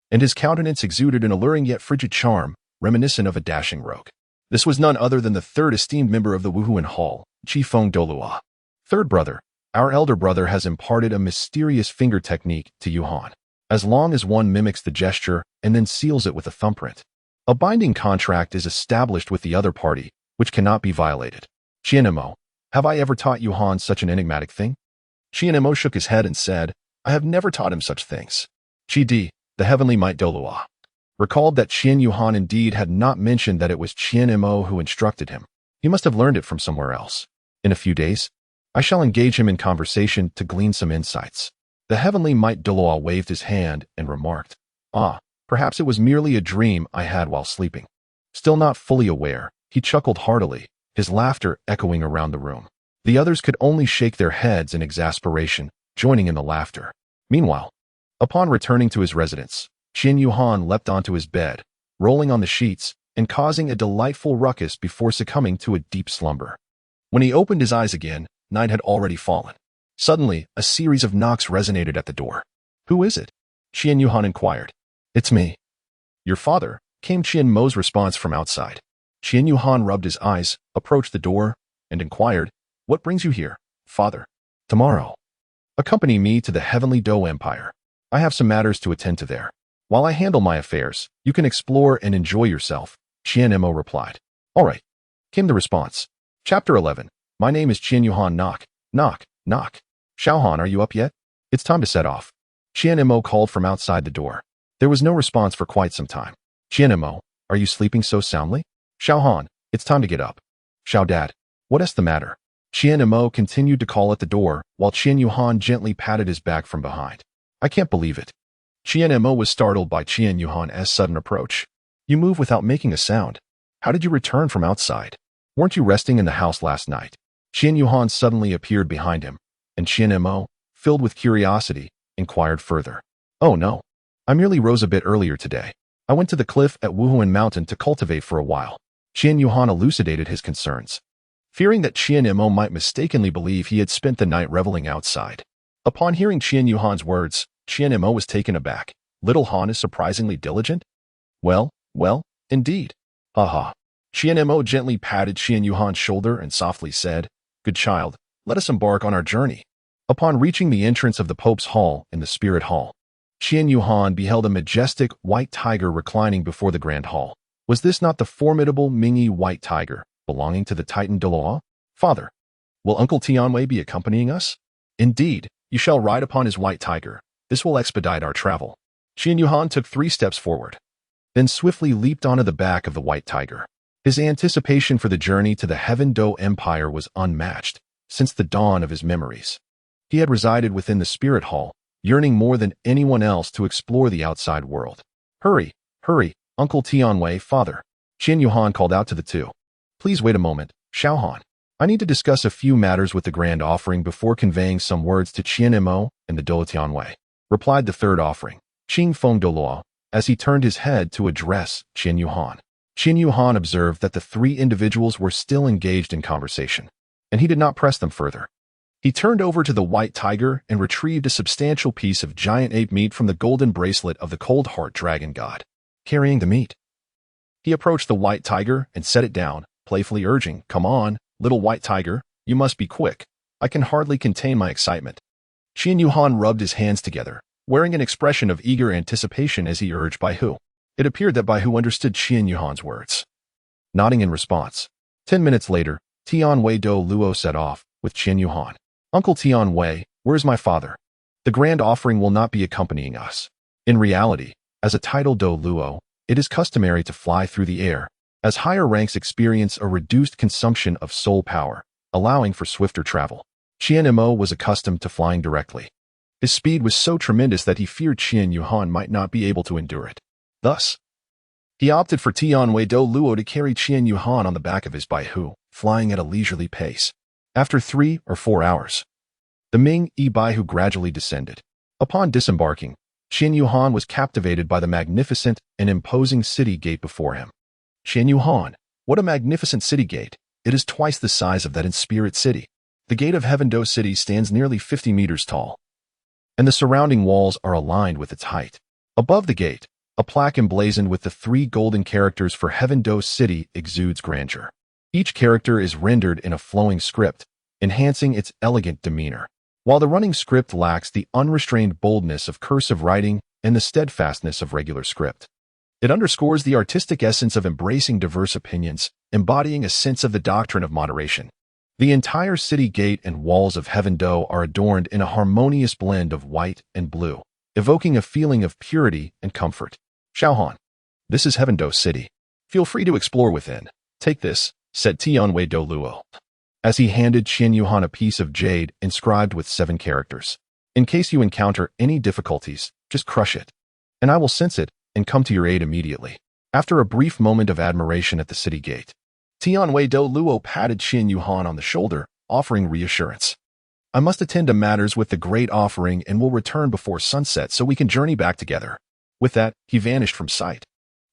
and his countenance exuded an alluring yet frigid charm, reminiscent of a dashing rogue. This was none other than the third esteemed member of the Wuhuan Hall, Qifeng Douluo. Third brother, our elder brother has imparted a mysterious finger technique to Yuhan. As long as one mimics the gesture and then seals it with a thumbprint, a binding contract is established with the other party, which cannot be violated. Qian Mo, have I ever taught Yuhan such an enigmatic thing? Qian Mo shook his head and said, I have never taught him such things. Qi Di, the heavenly might Douluo, recalled that Qian Yuhan indeed had not mentioned that it was Qian Mo who instructed him. He must have learned it from somewhere else. In a few days, I shall engage him in conversation to glean some insights. The heavenly might Douluo waved his hand and remarked, Ah, perhaps it was merely a dream I had while sleeping. Still not fully aware, he chuckled heartily, his laughter echoing around the room. The others could only shake their heads in exasperation, joining in the laughter. Meanwhile, upon returning to his residence, Qian Yuhan leapt onto his bed, rolling on the sheets and causing a delightful ruckus before succumbing to a deep slumber. When he opened his eyes again, night had already fallen. Suddenly, a series of knocks resonated at the door. Who is it? Qian Yuhan inquired. It's me. Your father, came Qian Mo's response from outside. Qian Yuhan rubbed his eyes, approached the door, and inquired, What brings you here, father? Tomorrow. Accompany me to the heavenly Dou Empire. I have some matters to attend to there. While I handle my affairs, you can explore and enjoy yourself, Qian Mo replied. All right, came the response. Chapter 11. My name is Qian Yuhan. Knock, knock, knock. Xiaohan, are you up yet? It's time to set off. Qian Mo called from outside the door. There was no response for quite some time. Qian Mo, are you sleeping so soundly? Xiaohan, it's time to get up. Xiao Dad, what is the matter? Qian Mo continued to call at the door, while Qian Yuhan gently patted his back from behind. I can't believe it. Qian Mo was startled by Qian Yuhan's sudden approach. You move without making a sound. How did you return from outside? Weren't you resting in the house last night? Qian Yuhan suddenly appeared behind him, And Qianmo, filled with curiosity, inquired further. Oh no. I merely rose a bit earlier today. I went to the cliff at Wuhuan Mountain to cultivate for a while. Qian Yuhan elucidated his concerns, fearing that Qianmo might mistakenly believe he had spent the night reveling outside. Upon hearing Qian Yuhan's words, Qianmo was taken aback. Little Han is surprisingly diligent? Well, indeed. Haha. Qianmo gently patted Qian Yuhan's shoulder and softly said, Good child, let us embark on our journey. Upon reaching the entrance of the Pope's Hall in the Spirit Hall, Qian Yuhan beheld a majestic white tiger reclining before the Grand Hall. Was this not the formidable Mingyi white tiger belonging to the Titan Douluo? Father, will Uncle Tianwei be accompanying us? Indeed, you shall ride upon his white tiger. This will expedite our travel. Qian Yuhan took 3 steps forward, then swiftly leaped onto the back of the white tiger. His anticipation for the journey to the Heaven Do Empire was unmatched since the dawn of his memories. He had resided within the Spirit Hall, yearning more than anyone else to explore the outside world. Hurry, Uncle Tianwei, father. Qian Yuhan called out to the two. Please wait a moment, Xiaohan. I need to discuss a few matters with the Grand Offering before conveying some words to Qianmo and the Douluo Tianwei, replied the third offering, Qing Feng Douluo, as he turned his head to address Qian Yuhan. Qian Yuhan observed that the 3 individuals were still engaged in conversation, and he did not press them further. He turned over to the white tiger and retrieved a substantial piece of giant ape meat from the golden bracelet of the Cold Heart Dragon God. Carrying the meat, he approached the white tiger and set it down, playfully urging, Come on, little white tiger, you must be quick. I can hardly contain my excitement. Qian Yuhan rubbed his hands together, wearing an expression of eager anticipation as he urged Baihu. It appeared that Baihu understood Qian Yuhan's words, nodding in response. 10 minutes later, Tianwei Douluo set off with Qian Yuhan. Uncle Tianwei, where is my father? The Grand Offering will not be accompanying us. In reality, as a title Douluo, it is customary to fly through the air, as higher ranks experience a reduced consumption of soul power, allowing for swifter travel. Qianmo was accustomed to flying directly. His speed was so tremendous that he feared Qian Yuhan might not be able to endure it. Thus, he opted for Tianwei Douluo to carry Qian Yuhan on the back of his Baihu, flying at a leisurely pace. After 3 or 4 hours, the Ming-Yi Baihu gradually descended. Upon disembarking, Qian Yuhan was captivated by the magnificent and imposing city gate before him. Qian Yuhan, what a magnificent city gate! It is twice the size of that in Spirit City. The gate of Heaven Do City stands nearly 50 meters tall, and the surrounding walls are aligned with its height. Above the gate, a plaque emblazoned with the 3 golden characters for Heaven Do City exudes grandeur. Each character is rendered in a flowing script, enhancing its elegant demeanor, while the running script lacks the unrestrained boldness of cursive writing and the steadfastness of regular script. It underscores the artistic essence of embracing diverse opinions, embodying a sense of the doctrine of moderation. The entire city gate and walls of Heaven Do are adorned in a harmonious blend of white and blue, evoking a feeling of purity and comfort. Xiaohan, this is Heaven Do City. Feel free to explore within. Take this, said Tianwei Douluo, as he handed Qian Yuhan a piece of jade inscribed with 7 characters. In case you encounter any difficulties, just crush it, and I will sense it and come to your aid immediately. After a brief moment of admiration at the city gate, Tianwei Douluo patted Qian Yuhan on the shoulder, offering reassurance. I must attend to matters with the Great Offering and will return before sunset so we can journey back together. With that, he vanished from sight.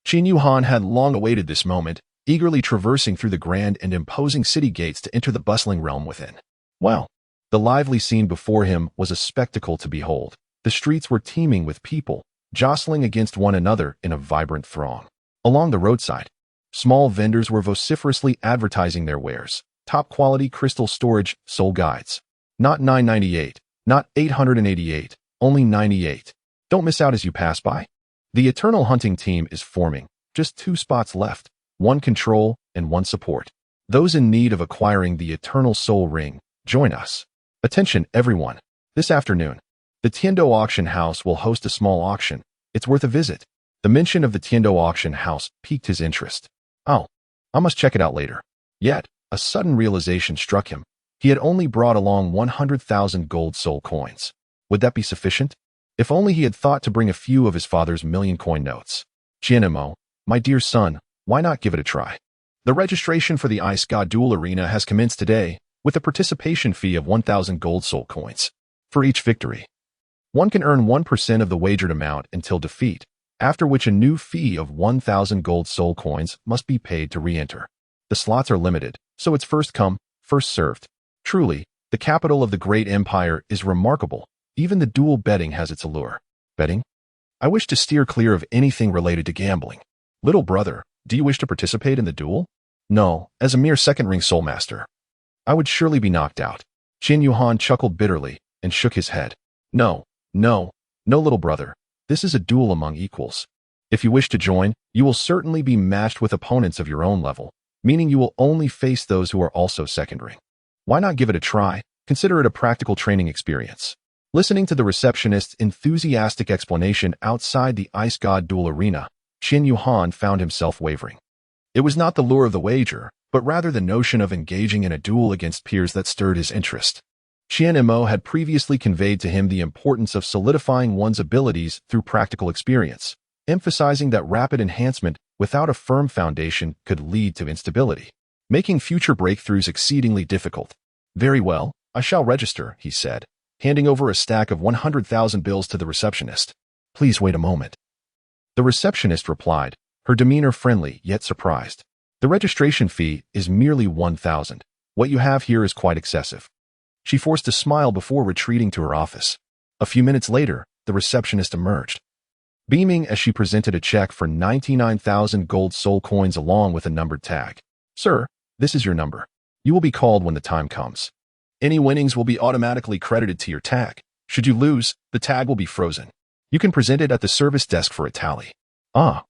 Qian Yuhan had long awaited this moment, eagerly traversing through the grand and imposing city gates to enter the bustling realm within. Wow! The lively scene before him was a spectacle to behold. The streets were teeming with people, jostling against one another in a vibrant throng. Along the roadside, small vendors were vociferously advertising their wares. Top-quality crystal storage, soul guides. Not 998, not 888, only 98. Don't miss out as you pass by. The Eternal Hunting Team is forming. Just 2 spots left. 1 control and 1 support. Those in need of acquiring the Eternal Soul Ring, join us. Attention everyone. This afternoon, the Tiando Auction House will host a small auction. It's worth a visit. The mention of the Tiando Auction House piqued his interest. Oh, I must check it out later. Yet, a sudden realization struck him. He had only brought along 100,000 gold soul coins. Would that be sufficient? If only he had thought to bring a few of his father's million-coin notes. Qianmo, my dear son, why not give it a try? The registration for the Ice God Duel Arena has commenced today. with a participation fee of 1,000 gold soul coins. For each victory, one can earn 1% of the wagered amount until defeat, after which a new fee of 1,000 gold soul coins must be paid to re-enter. The slots are limited, so it's first come, first served. Truly, the capital of the great empire is remarkable. Even the dual betting has its allure. Betting? I wish to steer clear of anything related to gambling. Little brother, do you wish to participate in the duel? No, as a mere second-ring soul master, I would surely be knocked out. Qin Yuhan chuckled bitterly and shook his head. No, little brother. This is a duel among equals. If you wish to join, you will certainly be matched with opponents of your own level, meaning you will only face those who are also second-ring. Why not give it a try? Consider it a practical training experience. Listening to the receptionist's enthusiastic explanation outside the Ice God duel arena, Qin Yuhan found himself wavering. It was not the lure of the wager, but rather the notion of engaging in a duel against peers that stirred his interest. Qian Mo had previously conveyed to him the importance of solidifying one's abilities through practical experience, emphasizing that rapid enhancement without a firm foundation could lead to instability, making future breakthroughs exceedingly difficult. Very well, I shall register, he said, handing over a stack of 100,000 bills to the receptionist. Please wait a moment. The receptionist replied, her demeanor friendly yet surprised. The registration fee is merely 1,000. What you have here is quite excessive. She forced a smile before retreating to her office. A few minutes later, the receptionist emerged, beaming as she presented a check for 99,000 gold soul coins along with a numbered tag. Sir, this is your number. You will be called when the time comes. Any winnings will be automatically credited to your tag. Should you lose, the tag will be frozen. You can present it at the service desk for a tally. Ah.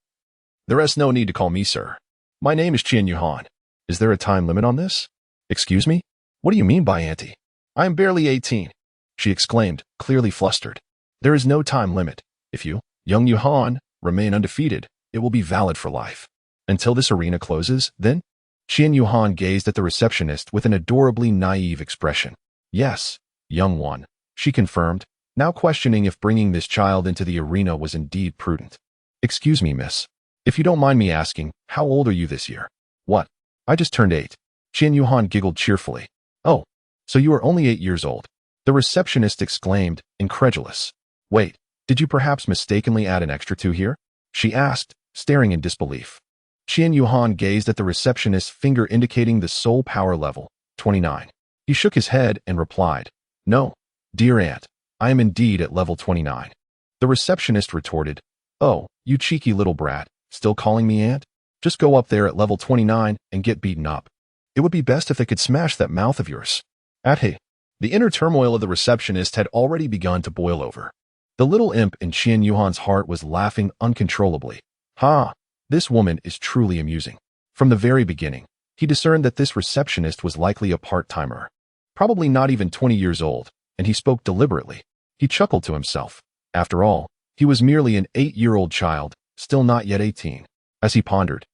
There is no need to call me sir. My name is Qian Yuhan. Is there a time limit on this? Excuse me? What do you mean by auntie? I am barely 18, she exclaimed, clearly flustered. There is no time limit. If you, young Yuhan, remain undefeated, it will be valid for life. Until this arena closes, then? Qian Yuhan gazed at the receptionist with an adorably naive expression. Yes, young one, she confirmed, now questioning if bringing this child into the arena was indeed prudent. Excuse me, miss. If you don't mind me asking, how old are you this year? What? I just turned 8. Qian Yuhan giggled cheerfully. Oh, so you are only 8 years old. The receptionist exclaimed, incredulous. Wait, did you perhaps mistakenly add an extra 2 here? She asked, staring in disbelief. Qian Yuhan gazed at the receptionist's finger indicating the soul power level, 29. He shook his head and replied, No, dear aunt, I am indeed at level 29. The receptionist retorted, Oh, you cheeky little brat, still calling me aunt? Just go up there at level 29 and get beaten up. It would be best if they could smash that mouth of yours. Hey. The inner turmoil of the receptionist had already begun to boil over. The little imp in Qian Yuhan's heart was laughing uncontrollably. Ha! This woman is truly amusing. From the very beginning, he discerned that this receptionist was likely a part-timer, probably not even 20 years old, and he spoke deliberately. He chuckled to himself. After all, he was merely an 8-year-old child, still not yet 18. As he pondered,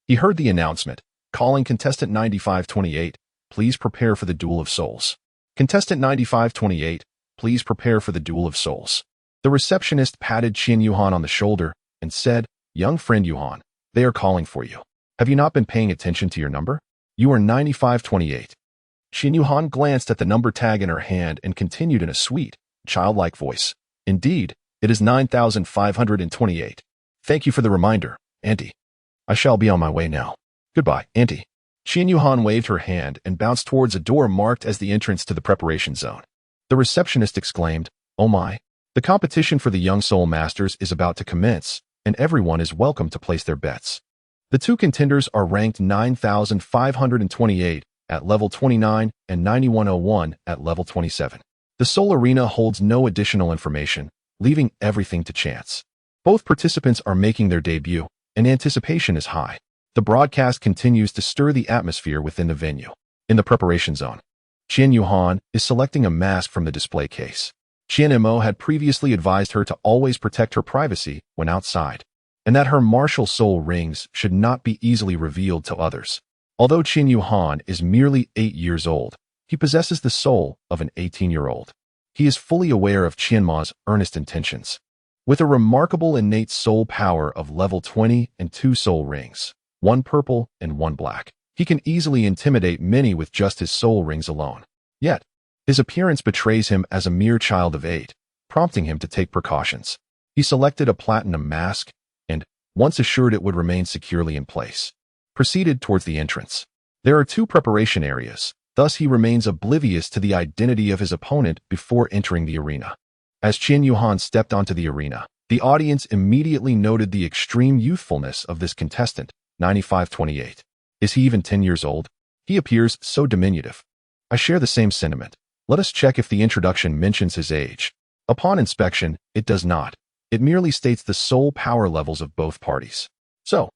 he heard the announcement, calling contestant 9528, please prepare for the Duel of Souls. Contestant 9528, please prepare for the Duel of Souls. The receptionist patted Qian Yuhan on the shoulder and said, Young friend Yuhan, they are calling for you. Have you not been paying attention to your number? You are 9528. Qian Yuhan glanced at the number tag in her hand and continued in a sweet, childlike voice. Indeed, it is 9,528. Thank you for the reminder, auntie. I shall be on my way now. Goodbye, auntie. Qian Yuhan waved her hand and bounced towards a door marked as the entrance to the preparation zone. The receptionist exclaimed, Oh my, the competition for the young soul masters is about to commence, and everyone is welcome to place their bets. The 2 contenders are ranked 9,528 at level 29 and 9101 at level 27. The Soul Arena holds no additional information, leaving everything to chance. Both participants are making their debut, and anticipation is high. The broadcast continues to stir the atmosphere within the venue. In the preparation zone, Qian Yuhan is selecting a mask from the display case. Qian Mo had previously advised her to always protect her privacy when outside, and that her martial soul rings should not be easily revealed to others. Although Qian Yuhan is merely 8 years old, he possesses the soul of an 18-year-old. He is fully aware of Qian Ma's earnest intentions. With a remarkable innate soul power of level 20 and 2 soul rings, 1 purple and 1 black, He can easily intimidate many with just his soul rings alone. Yet, his appearance betrays him as a mere child of 8, prompting him to take precautions. He selected a platinum mask and, once assured it would remain securely in place, proceeded towards the entrance. There are 2 preparation areas, thus he remains oblivious to the identity of his opponent before entering the arena. As Qian Yuhan stepped onto the arena, the audience immediately noted the extreme youthfulness of this contestant, 9528. Is he even 10 years old? He appears so diminutive. I share the same sentiment. Let us check if the introduction mentions his age. Upon inspection, it does not. It merely states the soul power levels of both parties. So,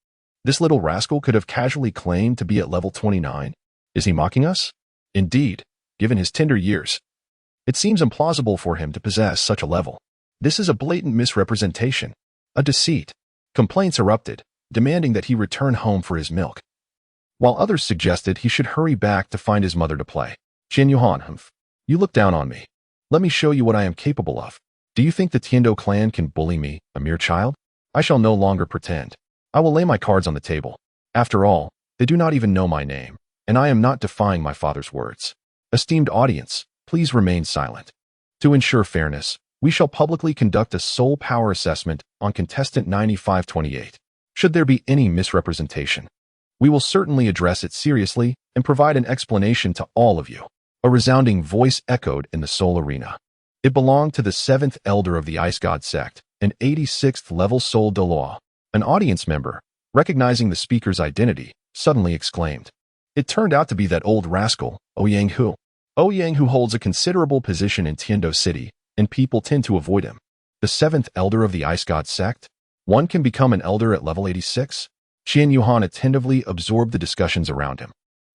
this little rascal could have casually claimed to be at level 29. Is he mocking us? Indeed, given his tender years, it seems implausible for him to possess such a level. This is a blatant misrepresentation, a deceit. Complaints erupted, demanding that he return home for his milk, while others suggested he should hurry back to find his mother to play. Qian Yuhan, you look down on me. Let me show you what I am capable of. Do you think the Tiando clan can bully me, a mere child? I shall no longer pretend. I will lay my cards on the table. After all, they do not even know my name, and I am not defying my father's words. Esteemed audience, please remain silent. To ensure fairness, we shall publicly conduct a soul power assessment on contestant 9528. Should there be any misrepresentation, we will certainly address it seriously and provide an explanation to all of you. A resounding voice echoed in the soul arena. It belonged to the 7th elder of the Ice God sect, an 86th level soul Douluo. An audience member, recognizing the speaker's identity, suddenly exclaimed. It turned out to be that old rascal, Ouyang Hu. Ouyang Hu holds a considerable position in Tiando City, and people tend to avoid him. The 7th elder of the Ice God sect? One can become an elder at level 86? Qian Yuhan attentively absorbed the discussions around him.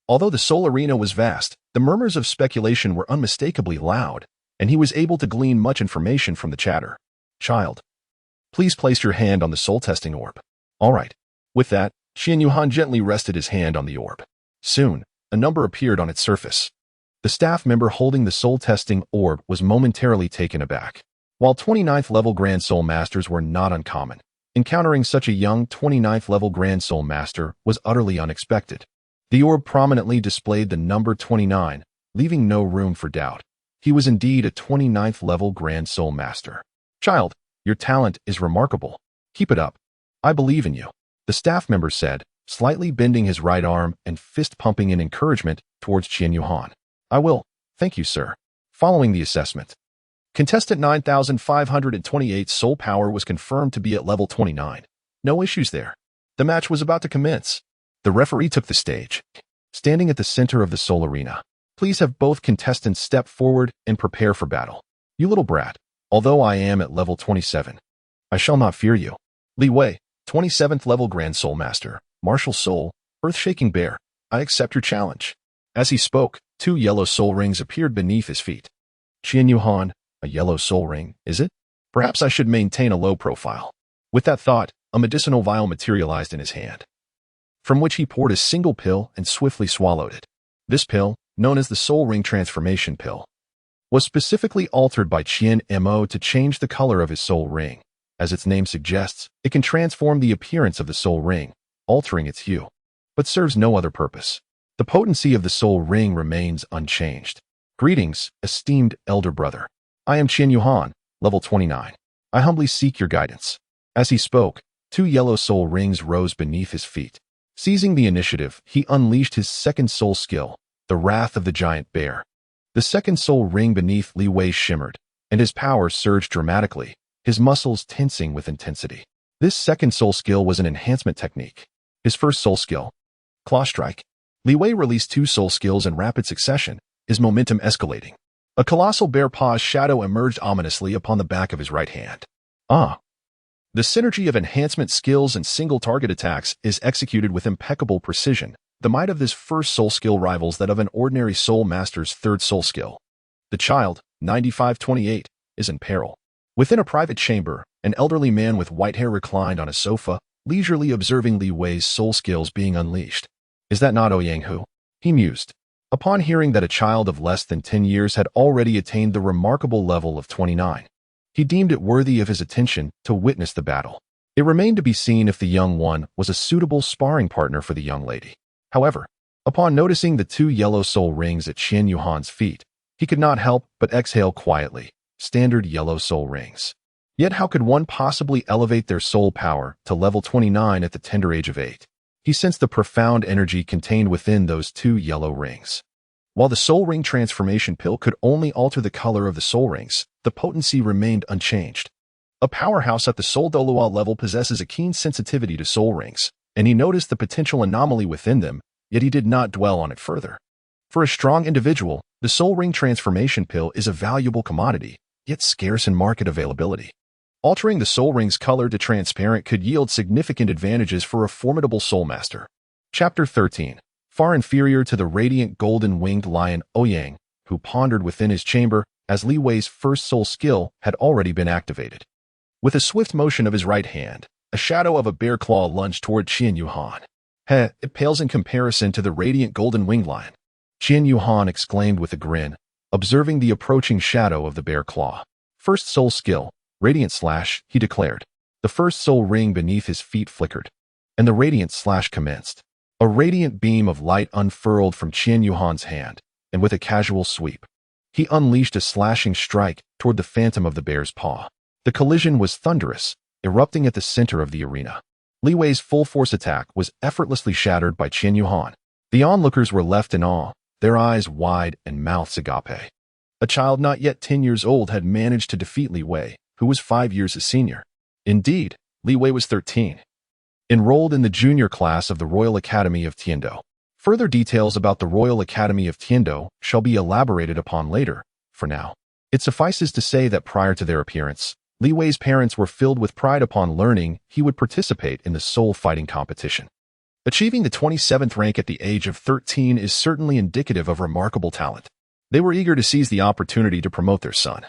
Although the soul arena was vast, the murmurs of speculation were unmistakably loud, and he was able to glean much information from the chatter. Child, please place your hand on the soul testing orb. All right. With that, Qian Yuhan gently rested his hand on the orb. Soon, a number appeared on its surface. The staff member holding the soul testing orb was momentarily taken aback. While 29th level Grand Soul Masters were not uncommon, encountering such a young 29th level Grand Soul Master was utterly unexpected. The orb prominently displayed the number 29, leaving no room for doubt. He was indeed a 29th level Grand Soul Master. Child, your talent is remarkable. Keep it up. I believe in you, the staff member said, slightly bending his right arm and fist pumping in encouragement towards Qian Yuhan. I will. Thank you, sir. Following the assessment, contestant 9528 soul power was confirmed to be at level 29. No issues there. The match was about to commence. The referee took the stage. Standing at the center of the soul arena, please have both contestants step forward and prepare for battle. You little brat, although I am at level 27, I shall not fear you. Li Wei, 27th level Grand Soul Master, Martial Soul, Earth-Shaking Bear, I accept your challenge. As he spoke, 2 yellow soul rings appeared beneath his feet. Qian Yuhan, a yellow soul ring, is it? Perhaps I should maintain a low profile. With that thought, a medicinal vial materialized in his hand, from which he poured a single pill and swiftly swallowed it. This pill, known as the Soul Ring Transformation Pill, was specifically altered by Qian Mo to change the color of his soul ring. As its name suggests, it can transform the appearance of the soul ring, altering its hue, but serves no other purpose. The potency of the soul ring remains unchanged. Greetings, esteemed elder brother. I am Qian Yuhan, level 29. I humbly seek your guidance. As he spoke, 2 yellow soul rings rose beneath his feet. Seizing the initiative, he unleashed his second soul skill, the Wrath of the Giant Bear. The second soul ring beneath Li Wei shimmered, and his power surged dramatically, his muscles tensing with intensity. This second soul skill was an enhancement technique. His first soul skill, Claw Strike. Li Wei released 2 soul skills in rapid succession, his momentum escalating. A colossal bear paw's shadow emerged ominously upon the back of his right hand. Ah! The synergy of enhancement skills and single target attacks is executed with impeccable precision. The might of this first soul skill rivals that of an ordinary soul master's third soul skill. The child, 9528, is in peril. Within a private chamber, an elderly man with white hair reclined on a sofa, leisurely observing Li Wei's soul skills being unleashed. Is that not Ouyang Hu? He mused. Upon hearing that a child of less than 10 years had already attained the remarkable level of 29, he deemed it worthy of his attention to witness the battle. It remained to be seen if the young one was a suitable sparring partner for the young lady. However, Upon noticing the two yellow soul rings at Qian Yuhan's feet, he could not help but exhale quietly. Standard yellow soul rings. Yet how could one possibly elevate their soul power to level 29 at the tender age of 8? He sensed the profound energy contained within those two yellow rings. While the soul ring transformation pill could only alter the color of the soul rings, the potency remained unchanged. A powerhouse at the soul Douluo level possesses a keen sensitivity to soul rings, and he noticed the potential anomaly within them, yet he did not dwell on it further. For a strong individual, the soul ring transformation pill is a valuable commodity, yet scarce in market availability. Altering the soul ring's color to transparent could yield significant advantages for a formidable soul master. Chapter 13. Far inferior to the radiant golden-winged lion Ouyang, who pondered within his chamber, as Li Wei's first soul skill had already been activated. With a swift motion of his right hand, a shadow of a bear claw lunged toward Qian Yuhan. It pales in comparison to the radiant golden-winged lion. Qian Yuhan exclaimed with a grin, observing the approaching shadow of the bear claw. First soul skill, Radiant Slash, he declared. The first soul ring beneath his feet flickered, and the Radiant Slash commenced. A radiant beam of light unfurled from Qian Yuhan's hand, and with a casual sweep, he unleashed a slashing strike toward the phantom of the bear's paw. The collision was thunderous, erupting at the center of the arena. Li Wei's full-force attack was effortlessly shattered by Qian Yuhan. The onlookers were left in awe, their eyes wide and mouths agape. A child not yet 10 years old had managed to defeat Li Wei, who was 5 years his senior. Indeed, Li Wei was 13. Enrolled in the junior class of the Royal Academy of Tiando. Further details about the Royal Academy of Tiando shall be elaborated upon later. For now, it suffices to say that prior to their appearance, Li Wei's parents were filled with pride upon learning he would participate in the soul fighting competition. Achieving the 27th rank at the age of 13 is certainly indicative of remarkable talent. They were eager to seize the opportunity to promote their son,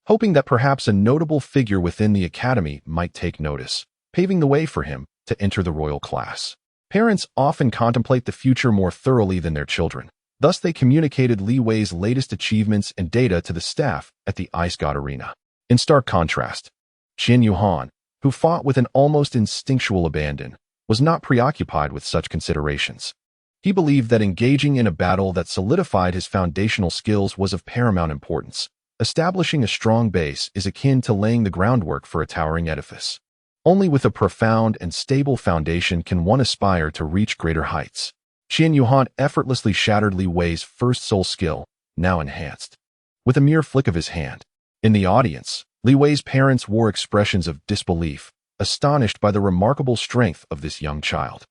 hoping that perhaps a notable figure within the academy might take notice, paving the way for him to enter the royal class. Parents often contemplate the future more thoroughly than their children. Thus, they communicated Li Wei's latest achievements and data to the staff at the Ice God Arena. In stark contrast, Qian Yuhan, who fought with an almost instinctual abandon, was not preoccupied with such considerations. He believed that engaging in a battle that solidified his foundational skills was of paramount importance. Establishing a strong base is akin to laying the groundwork for a towering edifice. Only with a profound and stable foundation can one aspire to reach greater heights. Qian Yuhan effortlessly shattered Li Wei's first soul skill, now enhanced, with a mere flick of his hand. In the audience, Li Wei's parents wore expressions of disbelief, astonished by the remarkable strength of this young child.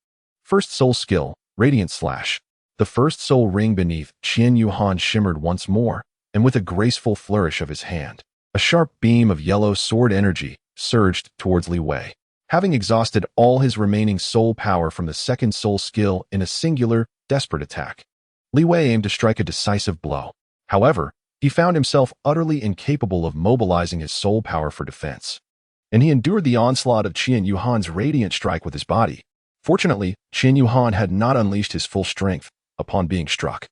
First soul skill, Radiant Slash. The first soul ring beneath Qian Yuhan shimmered once more, and with a graceful flourish of his hand, a sharp beam of yellow sword energy surged towards Li Wei. Having exhausted all his remaining soul power from the second soul skill in a singular, desperate attack, Li Wei aimed to strike a decisive blow. However, he found himself utterly incapable of mobilizing his soul power for defense, and he endured the onslaught of Qian Yuhan's radiant strike with his body. Fortunately, Qian Yuhan had not unleashed his full strength upon being struck.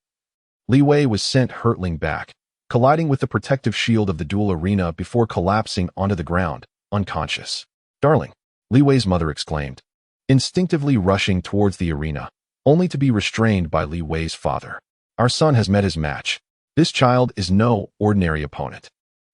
Li Wei was sent hurtling back, colliding with the protective shield of the duel arena before collapsing onto the ground, unconscious. "Darling," Li Wei's mother exclaimed, instinctively rushing towards the arena, only to be restrained by Li Wei's father. "Our son has met his match. This child is no ordinary opponent.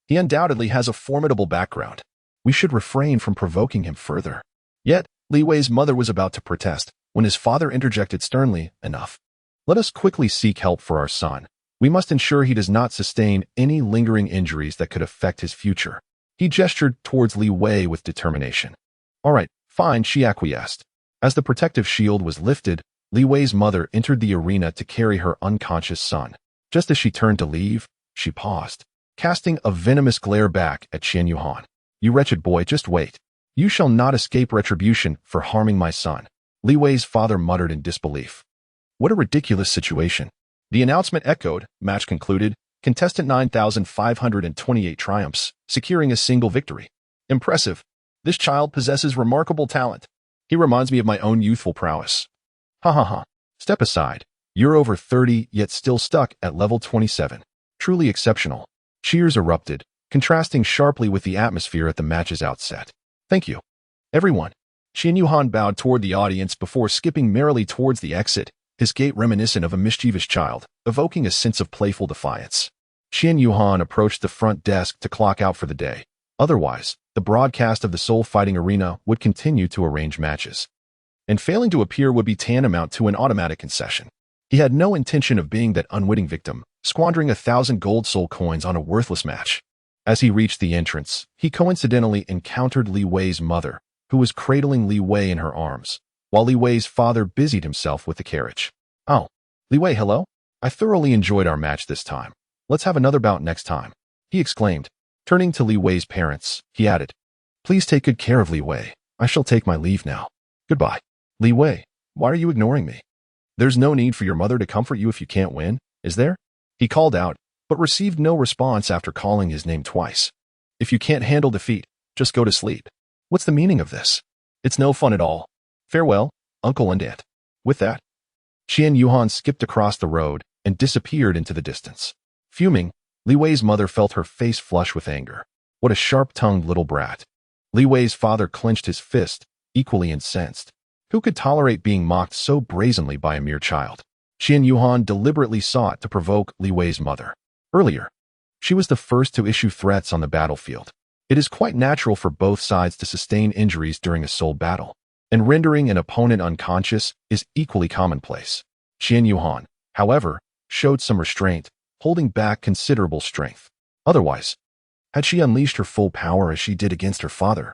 He undoubtedly has a formidable background. We should refrain from provoking him further." Yet, Li Wei's mother was about to protest when his father interjected sternly, "Enough. Let us quickly seek help for our son. We must ensure he does not sustain any lingering injuries that could affect his future." He gestured towards Li Wei with determination. "All right, fine," she acquiesced. As the protective shield was lifted, Li Wei's mother entered the arena to carry her unconscious son. Just as she turned to leave, she paused, casting a venomous glare back at Qian Yuhan. "You wretched boy, just wait. You shall not escape retribution for harming my son," Li Wei's father muttered in disbelief. What a ridiculous situation. The announcement echoed, match concluded, contestant 9,528 triumphs, securing a single victory. Impressive. This child possesses remarkable talent. He reminds me of my own youthful prowess. Ha ha ha. Step aside. You're over 30, yet still stuck at level 27. Truly exceptional. Cheers erupted, contrasting sharply with the atmosphere at the match's outset. "Thank you, everyone." Qian Yuhan bowed toward the audience before skipping merrily towards the exit, his gait reminiscent of a mischievous child, evoking a sense of playful defiance. Qian Yuhan approached the front desk to clock out for the day. Otherwise, the broadcast of the Soul Fighting Arena would continue to arrange matches. And failing to appear would be tantamount to an automatic concession. He had no intention of being that unwitting victim, squandering 1,000 gold soul coins on a worthless match. As he reached the entrance, he coincidentally encountered Li Wei's mother, who was cradling Li Wei in her arms, while Li Wei's father busied himself with the carriage. "Oh, Li Wei, hello? I thoroughly enjoyed our match this time. Let's have another bout next time," he exclaimed. Turning to Li Wei's parents, he added, "Please take good care of Li Wei. I shall take my leave now. Goodbye." "Li Wei, why are you ignoring me? There's no need for your mother to comfort you if you can't win, is there?" He called out, but received no response after calling his name twice. "If you can't handle defeat, just go to sleep. What's the meaning of this? It's no fun at all. Farewell, uncle and aunt." With that, Qian Yuhan skipped across the road and disappeared into the distance. Fuming, Li Wei's mother felt her face flush with anger. What a sharp-tongued little brat. Li Wei's father clenched his fist, equally incensed. Who could tolerate being mocked so brazenly by a mere child? Qian Yuhan deliberately sought to provoke Li Wei's mother. Earlier, she was the first to issue threats on the battlefield. It is quite natural for both sides to sustain injuries during a soul battle, and rendering an opponent unconscious is equally commonplace. Qian Yuhan, however, showed some restraint, holding back considerable strength. Otherwise, had she unleashed her full power as she did against her father,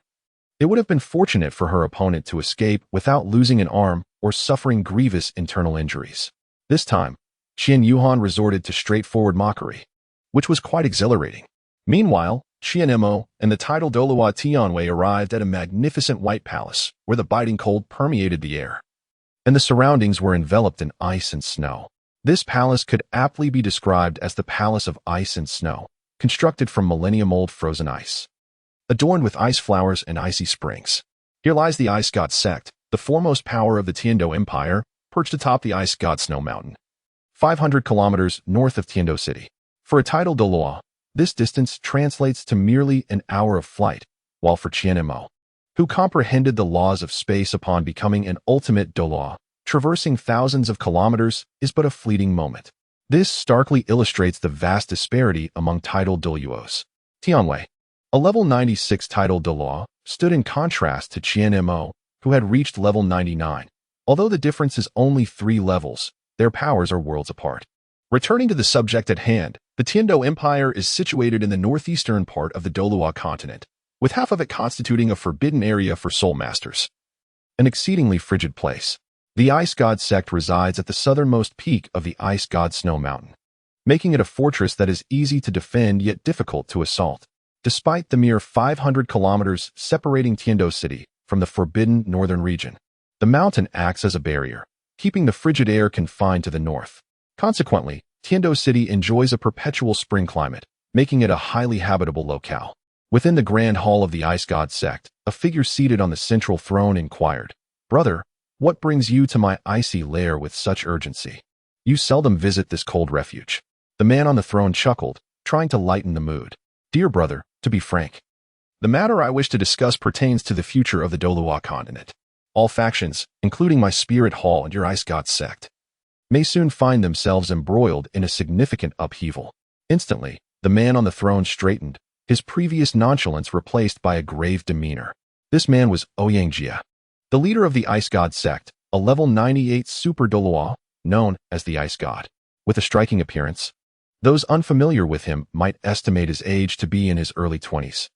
it would have been fortunate for her opponent to escape without losing an arm or suffering grievous internal injuries. This time, Qian Yuhan resorted to straightforward mockery, which was quite exhilarating. Meanwhile, Qian Mo and the title Douluo Tianwei arrived at a magnificent white palace where the biting cold permeated the air, and the surroundings were enveloped in ice and snow. This palace could aptly be described as the Palace of Ice and Snow, constructed from millennium-old frozen ice, adorned with ice flowers and icy springs. Here lies the Ice God Sect, the foremost power of the Tiando Empire, perched atop the Ice God Snow Mountain, 500 kilometers north of Tiando City. For a title Douluo, this distance translates to merely an hour of flight, while for Qian Mo, who comprehended the laws of space upon becoming an ultimate Douluo, traversing thousands of kilometers is but a fleeting moment. This starkly illustrates the vast disparity among titled Douluos. Tianwei, a level 96 titled Douluo, stood in contrast to Qian Mo, who had reached level 99. Although the difference is only 3 levels, their powers are worlds apart. Returning to the subject at hand, the Tiando Empire is situated in the northeastern part of the Douluo continent, with half of it constituting a forbidden area for soul masters. An exceedingly frigid place. The Ice God Sect resides at the southernmost peak of the Ice God Snow Mountain, making it a fortress that is easy to defend yet difficult to assault. Despite the mere 500 kilometers separating Tiando City from the forbidden northern region, the mountain acts as a barrier, keeping the frigid air confined to the north. Consequently, Tiando City enjoys a perpetual spring climate, making it a highly habitable locale. Within the Grand Hall of the Ice God Sect, a figure seated on the central throne inquired, "Brother, what brings you to my icy lair with such urgency? You seldom visit this cold refuge." The man on the throne chuckled, trying to lighten the mood. "Dear brother, to be frank, the matter I wish to discuss pertains to the future of the Douluo continent. All factions, including my Spirit Hall and your Ice God Sect, may soon find themselves embroiled in a significant upheaval." Instantly, the man on the throne straightened, his previous nonchalance replaced by a grave demeanor. This man was Ouyang Jia, the leader of the Ice God Sect, a level 98 Super Douluo, known as the Ice God. With a striking appearance, those unfamiliar with him might estimate his age to be in his early 20s.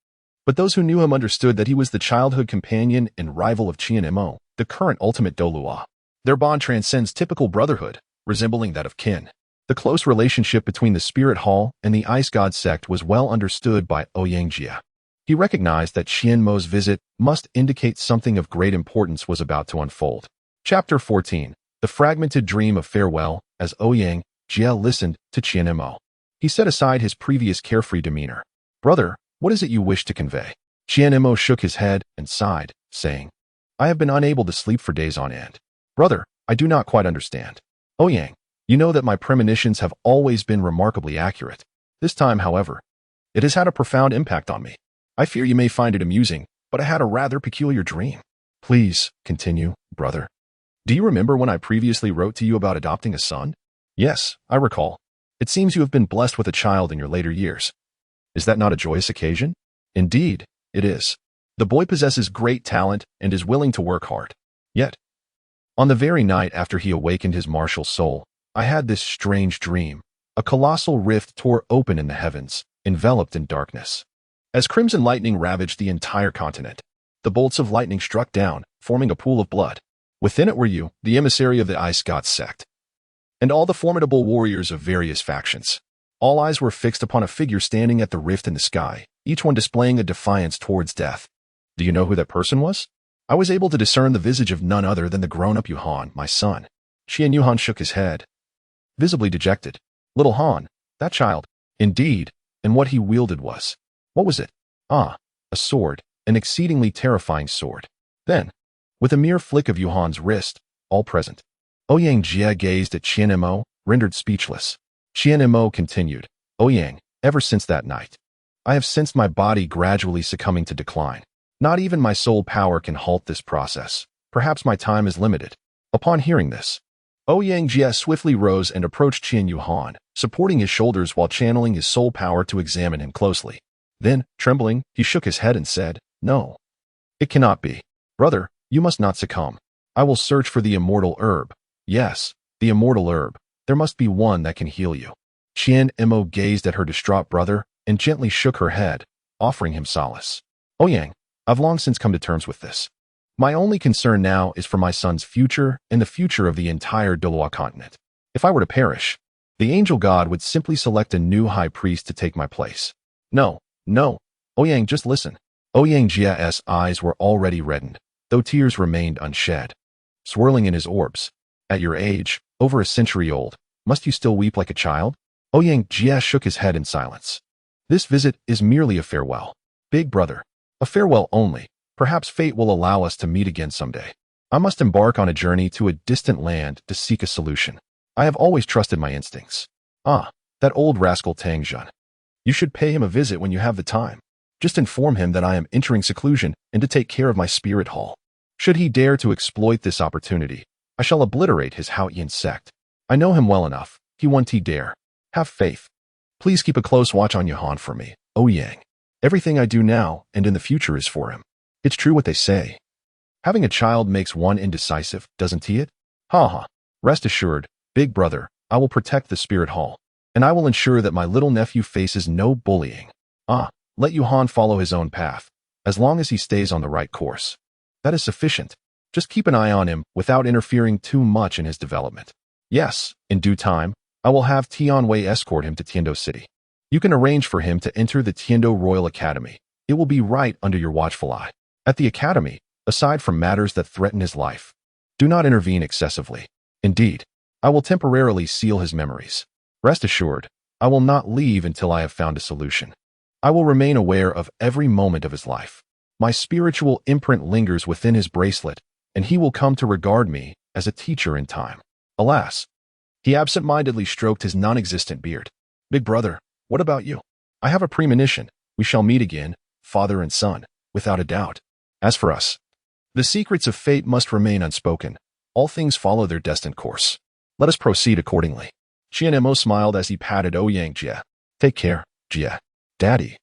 But those who knew him understood that he was the childhood companion and rival of Qian Mo, the current ultimate Douluo. Their bond transcends typical brotherhood, resembling that of kin. The close relationship between the Spirit Hall and the Ice God Sect was well understood by Ouyang Jia. He recognized that Qian Mo's visit must indicate something of great importance was about to unfold. Chapter 14. The Fragmented Dream of Farewell. As Ouyang Jia listened to Qian Mo, he set aside his previous carefree demeanor. "Brother, what is it you wish to convey?" Qian Mo shook his head and sighed, saying, "I have been unable to sleep for days on end. Brother, I do not quite understand. Ouyang, you know that my premonitions have always been remarkably accurate. This time, however, it has had a profound impact on me. I fear you may find it amusing, but I had a rather peculiar dream." "Please, continue, brother." Do you remember when I previously wrote to you about adopting a son? Yes, I recall. It seems you have been blessed with a child in your later years. Is that not a joyous occasion? Indeed, it is. The boy possesses great talent and is willing to work hard. Yet, on the very night after he awakened his martial soul, I had this strange dream. A colossal rift tore open in the heavens, enveloped in darkness. As crimson lightning ravaged the entire continent, the bolts of lightning struck down, forming a pool of blood. Within it were you, the emissary of the Ice God sect, and all the formidable warriors of various factions. All eyes were fixed upon a figure standing at the rift in the sky, each one displaying a defiance towards death. Do you know who that person was? I was able to discern the visage of none other than the grown-up Yuhan, my son. Qian Yuhan shook his head, visibly dejected. Little Han, that child. Indeed, and what he wielded was. What was it? Ah, a sword, an exceedingly terrifying sword. Then, with a mere flick of Yuhan's wrist, all present, Ouyang Jie gazed at Qian Mo, rendered speechless. Qian Mo continued, Ouyang, ever since that night, I have sensed my body gradually succumbing to decline. Not even my soul power can halt this process. Perhaps my time is limited. Upon hearing this, Ouyang Jie swiftly rose and approached Qian Yuhan, supporting his shoulders while channeling his soul power to examine him closely. Then, trembling, he shook his head and said, No. It cannot be. Brother, you must not succumb. I will search for the immortal herb. Yes, the immortal herb. There must be one that can heal you. Qian Mo gazed at her distraught brother and gently shook her head, offering him solace. Ouyang, I've long since come to terms with this. My only concern now is for my son's future and the future of the entire Douluo continent. If I were to perish, the angel god would simply select a new high priest to take my place. No. Ouyang, just listen. Ouyang Jie's eyes were already reddened, though tears remained unshed, swirling in his orbs. At your age, over a century old, must you still weep like a child? Ouyang Jie shook his head in silence. This visit is merely a farewell. Big brother, a farewell only. Perhaps fate will allow us to meet again someday. I must embark on a journey to a distant land to seek a solution. I have always trusted my instincts. Ah, that old rascal Tang Jun. You should pay him a visit when you have the time. Just inform him that I am entering seclusion and to take care of my spirit hall. Should he dare to exploit this opportunity, I shall obliterate his Haoyan sect. I know him well enough. He won't dare. Have faith. Please keep a close watch on Yuhan for me, Ouyang. Everything I do now and in the future is for him. It's true what they say. Having a child makes one indecisive, doesn't it? Ha ha. Rest assured, big brother, I will protect the spirit hall, and I will ensure that my little nephew faces no bullying. Let Yuhan follow his own path, as long as he stays on the right course. That is sufficient. Just keep an eye on him without interfering too much in his development. Yes, in due time, I will have Tianwei escort him to Tiando City. You can arrange for him to enter the Tiando Royal Academy. It will be right under your watchful eye. At the academy, aside from matters that threaten his life, do not intervene excessively. Indeed, I will temporarily seal his memories. Rest assured, I will not leave until I have found a solution. I will remain aware of every moment of his life. My spiritual imprint lingers within his bracelet, and he will come to regard me as a teacher in time. Alas, he absent-mindedly stroked his non-existent beard. Big brother, what about you? I have a premonition. We shall meet again, father and son, without a doubt. As for us, the secrets of fate must remain unspoken. All things follow their destined course. Let us proceed accordingly. Qian Mo smiled as he patted Ouyang Jie. Take care, Jie. Daddy.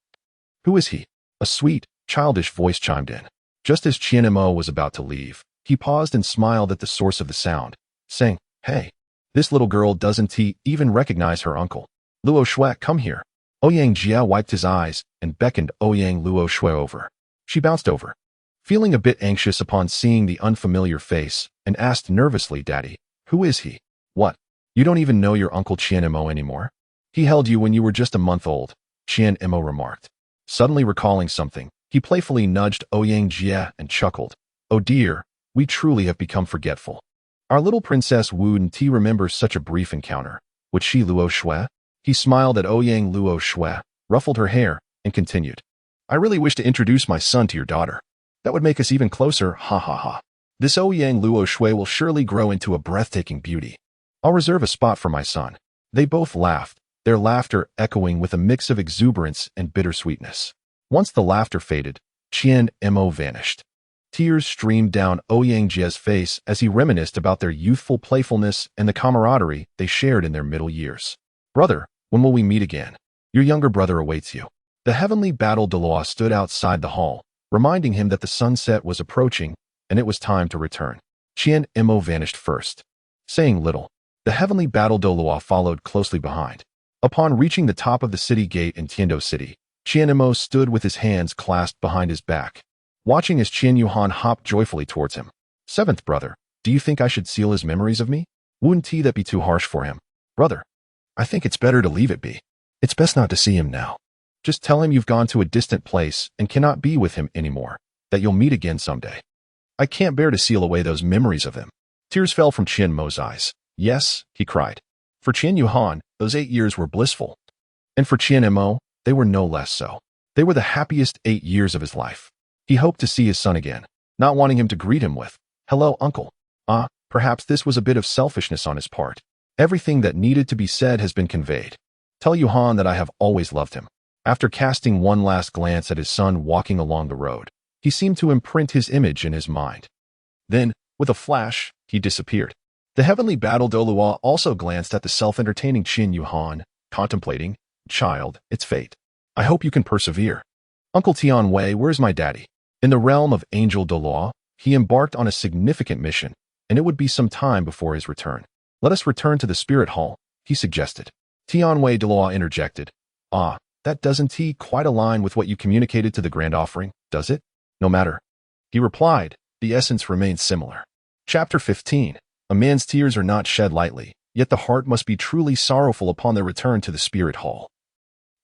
Who is he? A sweet, childish voice chimed in. Just as Qian Mo was about to leave, he paused and smiled at the source of the sound, saying, Hey, this little girl doesn't even recognize her uncle. Luo Shui, come here. Ouyang Jie wiped his eyes and beckoned Ouyang Luo Shui over. She bounced over, feeling a bit anxious upon seeing the unfamiliar face, and asked nervously, Daddy, who is he? What? You don't even know your uncle Qian Mo anymore? He held you when you were just a month old, Qian Mo remarked. Suddenly recalling something, he playfully nudged Ouyang Jie and chuckled. Oh dear, we truly have become forgetful. Our little princess Wu Ti remembers such a brief encounter. Would she Luo Shui? He smiled at Ouyang Luo Shui, ruffled her hair, and continued. I really wish to introduce my son to your daughter. That would make us even closer, ha ha ha. This Ouyang Luo Shui will surely grow into a breathtaking beauty. I'll reserve a spot for my son. They both laughed, their laughter echoing with a mix of exuberance and bittersweetness. Once the laughter faded, Qian Mo vanished. Tears streamed down Ouyangjia's face as he reminisced about their youthful playfulness and the camaraderie they shared in their middle years. Brother, when will we meet again? Your younger brother awaits you. The heavenly battle Douluo stood outside the hall, reminding him that the sunset was approaching and it was time to return. Qian Imo vanished first. Saying little, the heavenly battle Douluo followed closely behind. Upon reaching the top of the city gate in Tiando City, Qian Imo stood with his hands clasped behind his back, watching as Qian Yuhan hopped joyfully towards him. Seventh brother, do you think I should seal his memories of me? Wouldn't that be too harsh for him? Brother, I think it's better to leave it be. It's best not to see him now. Just tell him you've gone to a distant place and cannot be with him anymore, that you'll meet again someday. I can't bear to seal away those memories of him. Tears fell from Qian Mo's eyes. Yes, he cried. For Qian Yuhan, those 8 years were blissful. And for Qian Mo, they were no less so. They were the happiest 8 years of his life. He hoped to see his son again, not wanting him to greet him with, "Hello, uncle." Perhaps this was a bit of selfishness on his part. Everything that needed to be said has been conveyed. Tell Yuhan that I have always loved him. After casting one last glance at his son walking along the road, he seemed to imprint his image in his mind. Then, with a flash, he disappeared. The heavenly battle Douluo also glanced at the self-entertaining Qian Yuhan, contemplating, "Child, it's fate. I hope you can persevere." Uncle Tianwei, where's my daddy? In the realm of Angel Douluo, he embarked on a significant mission, and it would be some time before his return. Let us return to the spirit hall, he suggested. Tianwei Douluo interjected. That doesn't quite align with what you communicated to the grand offering, does it? No matter. He replied, the essence remains similar. Chapter 15. A man's tears are not shed lightly, yet the heart must be truly sorrowful upon their return to the spirit hall.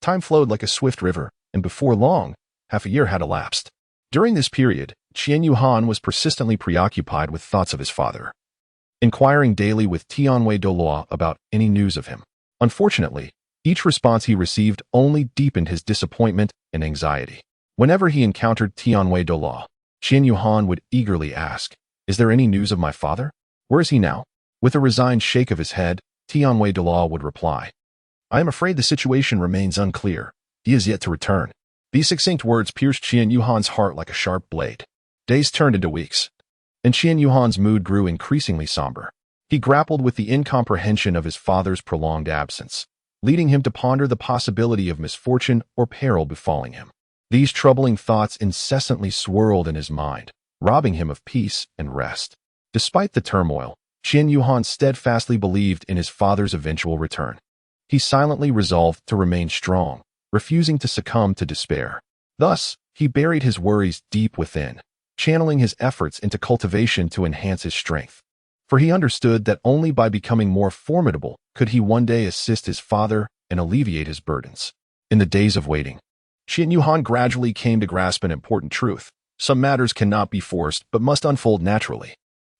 Time flowed like a swift river, and before long, half a year had elapsed. During this period, Qian Yuhan was persistently preoccupied with thoughts of his father, inquiring daily with Tianwei Douluo about any news of him. Unfortunately, each response he received only deepened his disappointment and anxiety. Whenever he encountered Tianwei Douluo, Qian Yuhan would eagerly ask, "Is there any news of my father? Where is he now?" With a resigned shake of his head, Tianwei Douluo would reply, "I am afraid the situation remains unclear. He is yet to return." These succinct words pierced Qian Yuhan's heart like a sharp blade. Days turned into weeks, and Qian Yuhan's mood grew increasingly somber. He grappled with the incomprehension of his father's prolonged absence, leading him to ponder the possibility of misfortune or peril befalling him. These troubling thoughts incessantly swirled in his mind, robbing him of peace and rest. Despite the turmoil, Qian Yuhan steadfastly believed in his father's eventual return. He silently resolved to remain strong, refusing to succumb to despair. Thus, he buried his worries deep within, channeling his efforts into cultivation to enhance his strength. For he understood that only by becoming more formidable could he one day assist his father and alleviate his burdens. In the days of waiting, Qian Yuhan gradually came to grasp an important truth. Some matters cannot be forced but must unfold naturally.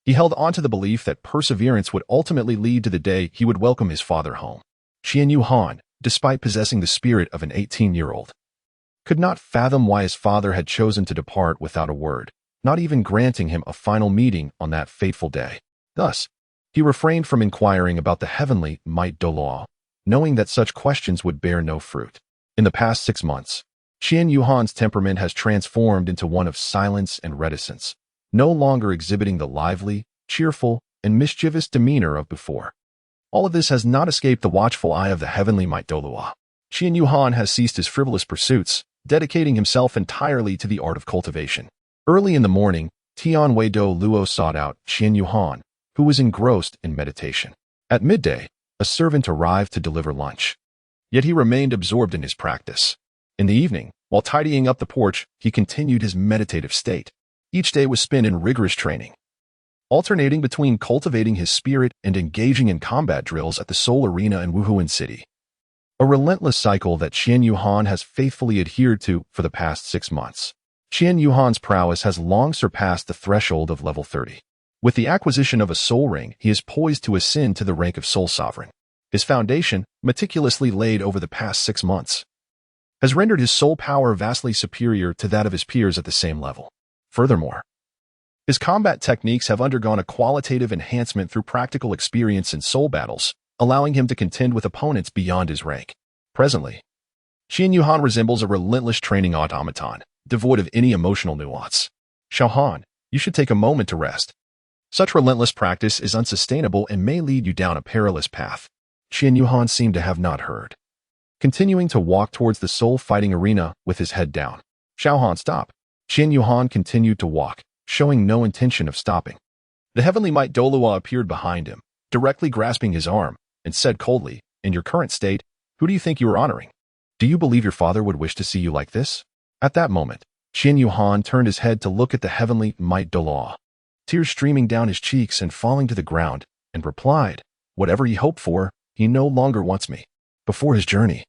He held on to the belief that perseverance would ultimately lead to the day he would welcome his father home. Qian Yuhan, despite possessing the spirit of an 18-year-old, could not fathom why his father had chosen to depart without a word, not even granting him a final meeting on that fateful day. Thus, he refrained from inquiring about the heavenly might Douluo, knowing that such questions would bear no fruit. In the past 6 months, Qian Yuhan's temperament has transformed into one of silence and reticence, no longer exhibiting the lively, cheerful, and mischievous demeanor of before. All of this has not escaped the watchful eye of the heavenly might Douluo. Qian Yuhan has ceased his frivolous pursuits, dedicating himself entirely to the art of cultivation. Early in the morning, Tianwei Douluo sought out Qian Yuhan, who was engrossed in meditation. At midday, a servant arrived to deliver lunch. Yet he remained absorbed in his practice. In the evening, while tidying up the porch, he continued his meditative state. Each day was spent in rigorous training, alternating between cultivating his spirit and engaging in combat drills at the Seoul Arena in Wuhuan City. A relentless cycle that Qian Yuhan has faithfully adhered to for the past 6 months. Qian Yuhan's prowess has long surpassed the threshold of level 30. With the acquisition of a soul ring, he is poised to ascend to the rank of Soul Sovereign. His foundation, meticulously laid over the past 6 months, has rendered his soul power vastly superior to that of his peers at the same level. Furthermore, his combat techniques have undergone a qualitative enhancement through practical experience in soul battles, allowing him to contend with opponents beyond his rank. Presently, Qian Yuhan resembles a relentless training automaton, devoid of any emotional nuance. Xiaohan, You should take a moment to rest. Such relentless practice is unsustainable and may lead you down a perilous path. Qian Yuhan seemed to have not heard. Continuing to walk towards the soul-fighting arena with his head down. Xiaohan, stop. Qian Yuhan continued to walk, showing no intention of stopping. The heavenly might Douluo appeared behind him, directly grasping his arm, and said coldly, in your current state, who do you think you are honoring? Do you believe your father would wish to see you like this? At that moment, Qian Yuhan turned his head to look at the heavenly might Douluo, tears streaming down his cheeks and falling to the ground, and replied, whatever he hoped for, he no longer wants me. Before his journey,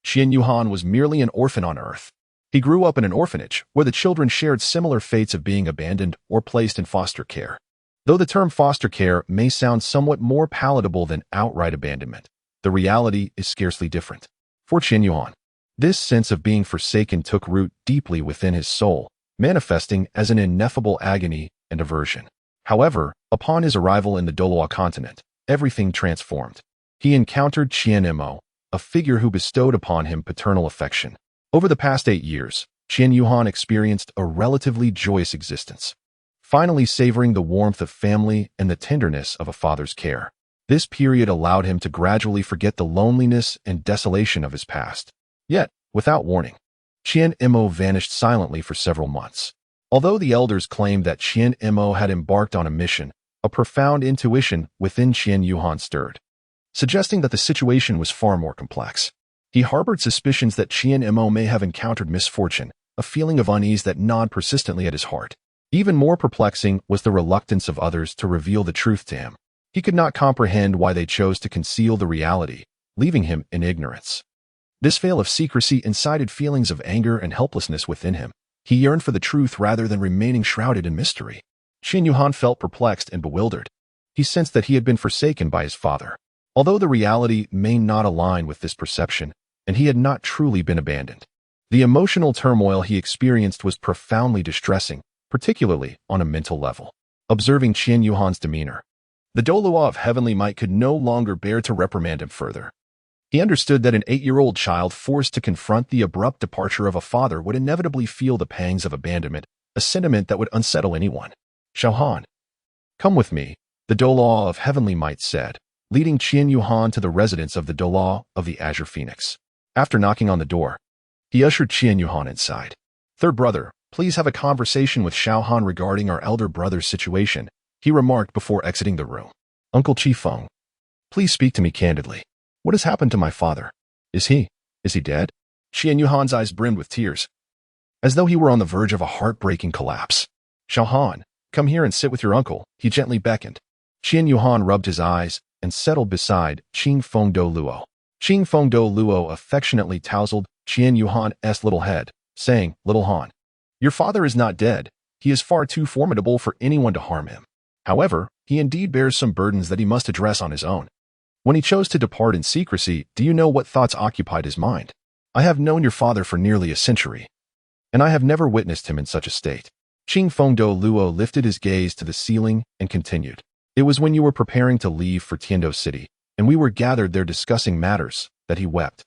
Qian Yuhan was merely an orphan on Earth. He grew up in an orphanage where the children shared similar fates of being abandoned or placed in foster care. Though the term foster care may sound somewhat more palatable than outright abandonment, the reality is scarcely different. For Qian Yuhan, this sense of being forsaken took root deeply within his soul, manifesting as an ineffable agony and aversion. However, upon his arrival in the Douluo continent, everything transformed. He encountered Qian Mo, a figure who bestowed upon him paternal affection. Over the past 8 years, Qian Yuhan experienced a relatively joyous existence, finally savoring the warmth of family and the tenderness of a father's care. This period allowed him to gradually forget the loneliness and desolation of his past. Yet, without warning, Qian Mo vanished silently for several months. Although the elders claimed that Qian Mo had embarked on a mission, a profound intuition within Qian Yuhan stirred, suggesting that the situation was far more complex. He harbored suspicions that Qian Mo may have encountered misfortune, a feeling of unease that gnawed persistently at his heart. Even more perplexing was the reluctance of others to reveal the truth to him. He could not comprehend why they chose to conceal the reality, leaving him in ignorance. This veil of secrecy incited feelings of anger and helplessness within him. He yearned for the truth rather than remaining shrouded in mystery. Qian Yuhan felt perplexed and bewildered. He sensed that he had been forsaken by his father. Although the reality may not align with this perception, and he had not truly been abandoned. The emotional turmoil he experienced was profoundly distressing, particularly on a mental level. Observing Qian Yuhan's demeanor, the Douluo of heavenly might could no longer bear to reprimand him further. He understood that an 8-year-old child forced to confront the abrupt departure of a father would inevitably feel the pangs of abandonment, a sentiment that would unsettle anyone. Xiaohan, come with me, the Douluo of heavenly might said, leading Qian Yuhan to the residence of the Douluo of the Azure Phoenix. After knocking on the door, he ushered Qian Yuhan inside. Third brother, please have a conversation with Xiaohan regarding our elder brother's situation, he remarked before exiting the room. Uncle Qifeng, please speak to me candidly. What has happened to my father? Is he dead? Qian Yuhan's eyes brimmed with tears, as though he were on the verge of a heartbreaking collapse. Xiaohan, come here and sit with your uncle, he gently beckoned. Qian Yuhan rubbed his eyes and settled beside Qingfeng Douluo. Qingfeng Douluo affectionately tousled Qian Yuhan's little head, saying, Little Han, your father is not dead. He is far too formidable for anyone to harm him. However, he indeed bears some burdens that he must address on his own. When he chose to depart in secrecy, do you know what thoughts occupied his mind? I have known your father for nearly a century, and I have never witnessed him in such a state. Qingfeng Douluo lifted his gaze to the ceiling and continued. It was when you were preparing to leave for Tiando City, and we were gathered there discussing matters, that he wept,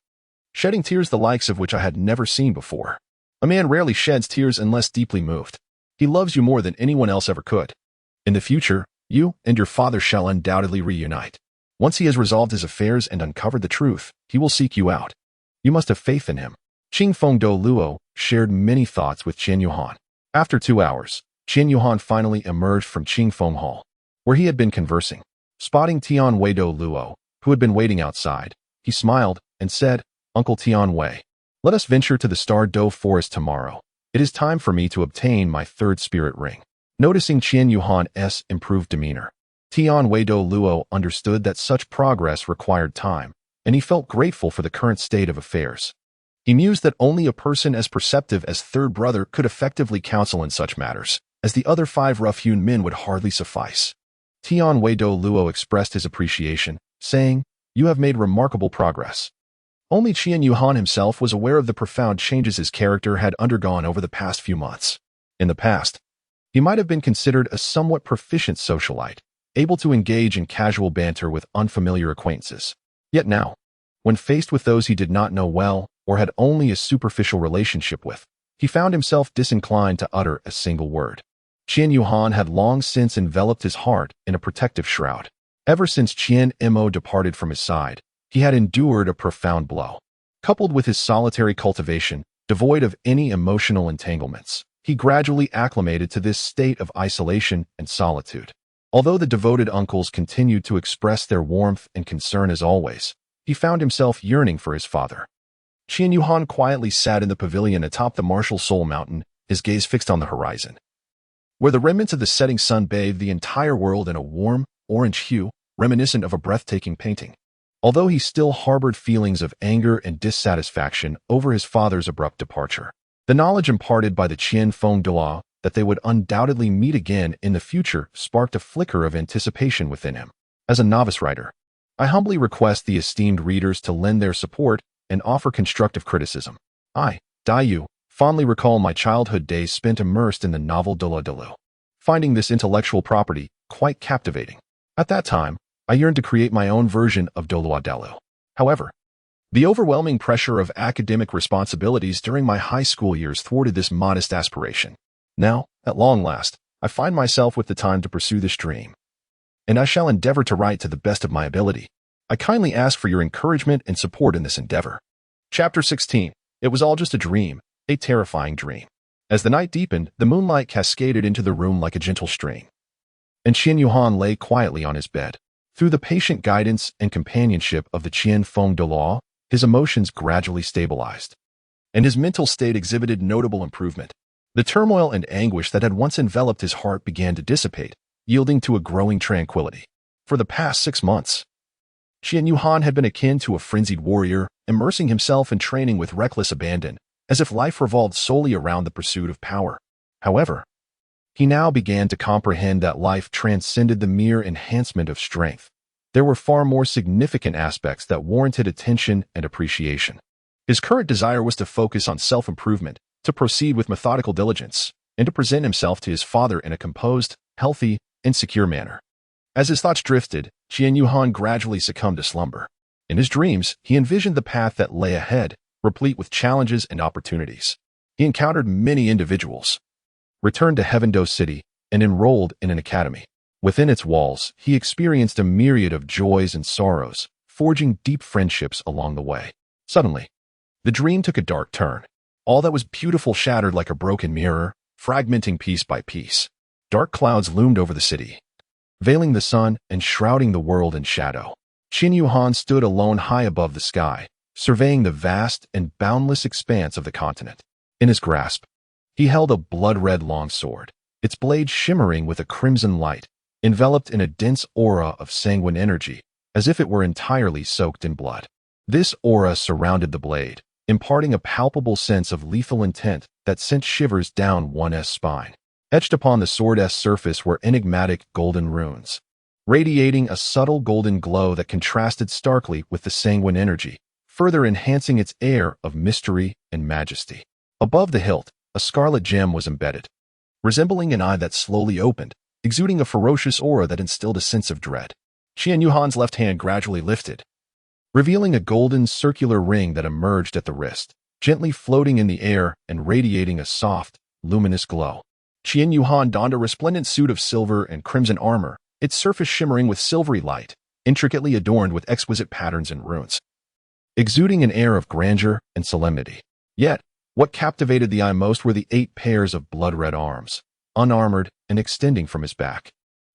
shedding tears the likes of which I had never seen before. A man rarely sheds tears unless deeply moved. He loves you more than anyone else ever could. In the future, you and your father shall undoubtedly reunite. Once he has resolved his affairs and uncovered the truth, he will seek you out. You must have faith in him. Qingfeng Douluo shared many thoughts with Qian Yuhan. After 2 hours, Qian Yuhan finally emerged from Qingfeng Hall, where he had been conversing. Spotting Tian Wei Douluo, who had been waiting outside, he smiled and said, Uncle Tian Wei, let us venture to the Star Do Forest tomorrow. It is time for me to obtain my 3rd spirit ring. Noticing Qian Yuhan's improved demeanor, Tian Wei Douluo understood that such progress required time, and he felt grateful for the current state of affairs. He mused that only a person as perceptive as third brother could effectively counsel in such matters, as the other 5 rough-hewn men would hardly suffice. Tian Wei Douluo expressed his appreciation, saying, You have made remarkable progress. Only Qian Yuhan himself was aware of the profound changes his character had undergone over the past few months. In the past, he might have been considered a somewhat proficient socialite, able to engage in casual banter with unfamiliar acquaintances. Yet now, when faced with those he did not know well or had only a superficial relationship with, he found himself disinclined to utter a single word. Qian Yuhan had long since enveloped his heart in a protective shroud. Ever since Qian Mo departed from his side, he had endured a profound blow. Coupled with his solitary cultivation, devoid of any emotional entanglements, he gradually acclimated to this state of isolation and solitude. Although the devoted uncles continued to express their warmth and concern as always, he found himself yearning for his father. Qian Yuhan quietly sat in the pavilion atop the martial Soul Mountain, his gaze fixed on the horizon, where the remnants of the setting sun bathed the entire world in a warm, orange hue, reminiscent of a breathtaking painting. Although he still harbored feelings of anger and dissatisfaction over his father's abrupt departure, the knowledge imparted by the Qian Feng Douluo that they would undoubtedly meet again in the future sparked a flicker of anticipation within him. As a novice writer, I humbly request the esteemed readers to lend their support and offer constructive criticism. I, Douluo, fondly recall my childhood days spent immersed in the novel Douluo, finding this intellectual property quite captivating. At that time, I yearned to create my own version of Douluo. However, the overwhelming pressure of academic responsibilities during my high school years thwarted this modest aspiration. Now, at long last, I find myself with the time to pursue this dream, and I shall endeavor to write to the best of my ability. I kindly ask for your encouragement and support in this endeavor. Chapter 16. It was all just a dream, a terrifying dream. As the night deepened, the moonlight cascaded into the room like a gentle stream, and Qian Yuhan lay quietly on his bed. Through the patient guidance and companionship of the Qian Feng Douluo, his emotions gradually stabilized, and his mental state exhibited notable improvement. The turmoil and anguish that had once enveloped his heart began to dissipate, yielding to a growing tranquility. For the past 6 months, Qian Yuhan had been akin to a frenzied warrior, immersing himself in training with reckless abandon, as if life revolved solely around the pursuit of power. However, he now began to comprehend that life transcended the mere enhancement of strength. There were far more significant aspects that warranted attention and appreciation. His current desire was to focus on self-improvement, to proceed with methodical diligence, and to present himself to his father in a composed, healthy, and secure manner. As his thoughts drifted, Qian Yuhan gradually succumbed to slumber. In his dreams, he envisioned the path that lay ahead, replete with challenges and opportunities. He encountered many individuals, returned to Heavendo City, and enrolled in an academy. Within its walls, he experienced a myriad of joys and sorrows, forging deep friendships along the way. Suddenly, the dream took a dark turn. All that was beautiful shattered like a broken mirror, fragmenting piece by piece. Dark clouds loomed over the city, veiling the sun and shrouding the world in shadow. Qian Yuhan stood alone high above the sky, surveying the vast and boundless expanse of the continent. In his grasp, he held a blood-red longsword, its blade shimmering with a crimson light, enveloped in a dense aura of sanguine energy, as if it were entirely soaked in blood. This aura surrounded the blade, imparting a palpable sense of lethal intent that sent shivers down one's spine. Etched upon the sword's surface were enigmatic golden runes, radiating a subtle golden glow that contrasted starkly with the sanguine energy, further enhancing its air of mystery and majesty. Above the hilt, a scarlet gem was embedded, resembling an eye that slowly opened, exuding a ferocious aura that instilled a sense of dread. Qian Yuhan's left hand gradually lifted, revealing a golden circular ring that emerged at the wrist, gently floating in the air and radiating a soft, luminous glow. Qian Yuhan donned a resplendent suit of silver and crimson armor, its surface shimmering with silvery light, intricately adorned with exquisite patterns and runes, exuding an air of grandeur and solemnity. Yet, what captivated the eye most were the 8 pairs of blood-red arms, unarmored and extending from his back,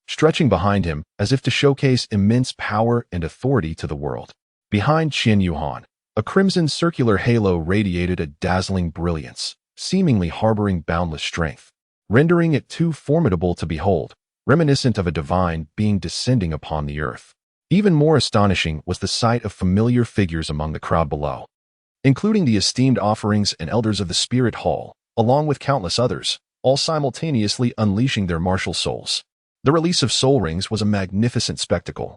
stretching behind him as if to showcase immense power and authority to the world. Behind Qian Yuhan, a crimson circular halo radiated a dazzling brilliance, seemingly harboring boundless strength, rendering it too formidable to behold, reminiscent of a divine being descending upon the earth. Even more astonishing was the sight of familiar figures among the crowd below, including the esteemed offerings and elders of the Spirit Hall, along with countless others, all simultaneously unleashing their martial souls. The release of soul rings was a magnificent spectacle,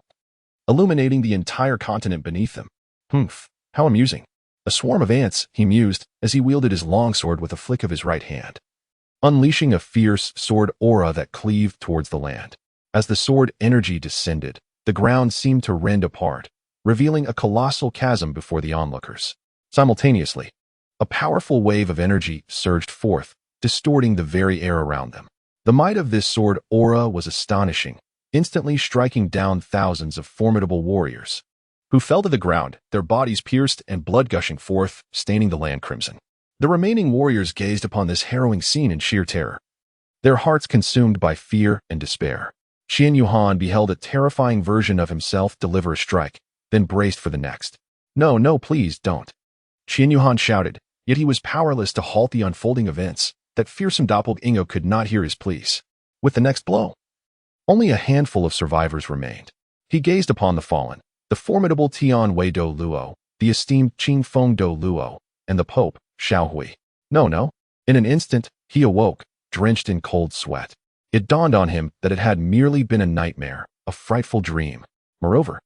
illuminating the entire continent beneath them. Humph, how amusing. A swarm of ants, he mused, as he wielded his longsword with a flick of his right hand, unleashing a fierce sword aura that cleaved towards the land. As the sword energy descended, the ground seemed to rend apart, revealing a colossal chasm before the onlookers. Simultaneously, a powerful wave of energy surged forth, distorting the very air around them. The might of this sword aura was astonishing, instantly striking down thousands of formidable warriors, who fell to the ground, their bodies pierced and blood gushing forth, staining the land crimson. The remaining warriors gazed upon this harrowing scene in sheer terror, their hearts consumed by fear and despair. Qian Yuhan beheld a terrifying version of himself deliver a strike, then braced for the next. No, no, please, don't. Qian Yuhan shouted, yet he was powerless to halt the unfolding events. That fearsome doppelganger could not hear his pleas. With the next blow, only a handful of survivors remained. He gazed upon the fallen, the formidable Tian Wei Douluo, the esteemed Qing Feng Douluo, and the Pope, Xiao Hui. No. In an instant, he awoke, drenched in cold sweat. It dawned on him that it had merely been a nightmare, a frightful dream. Moreover,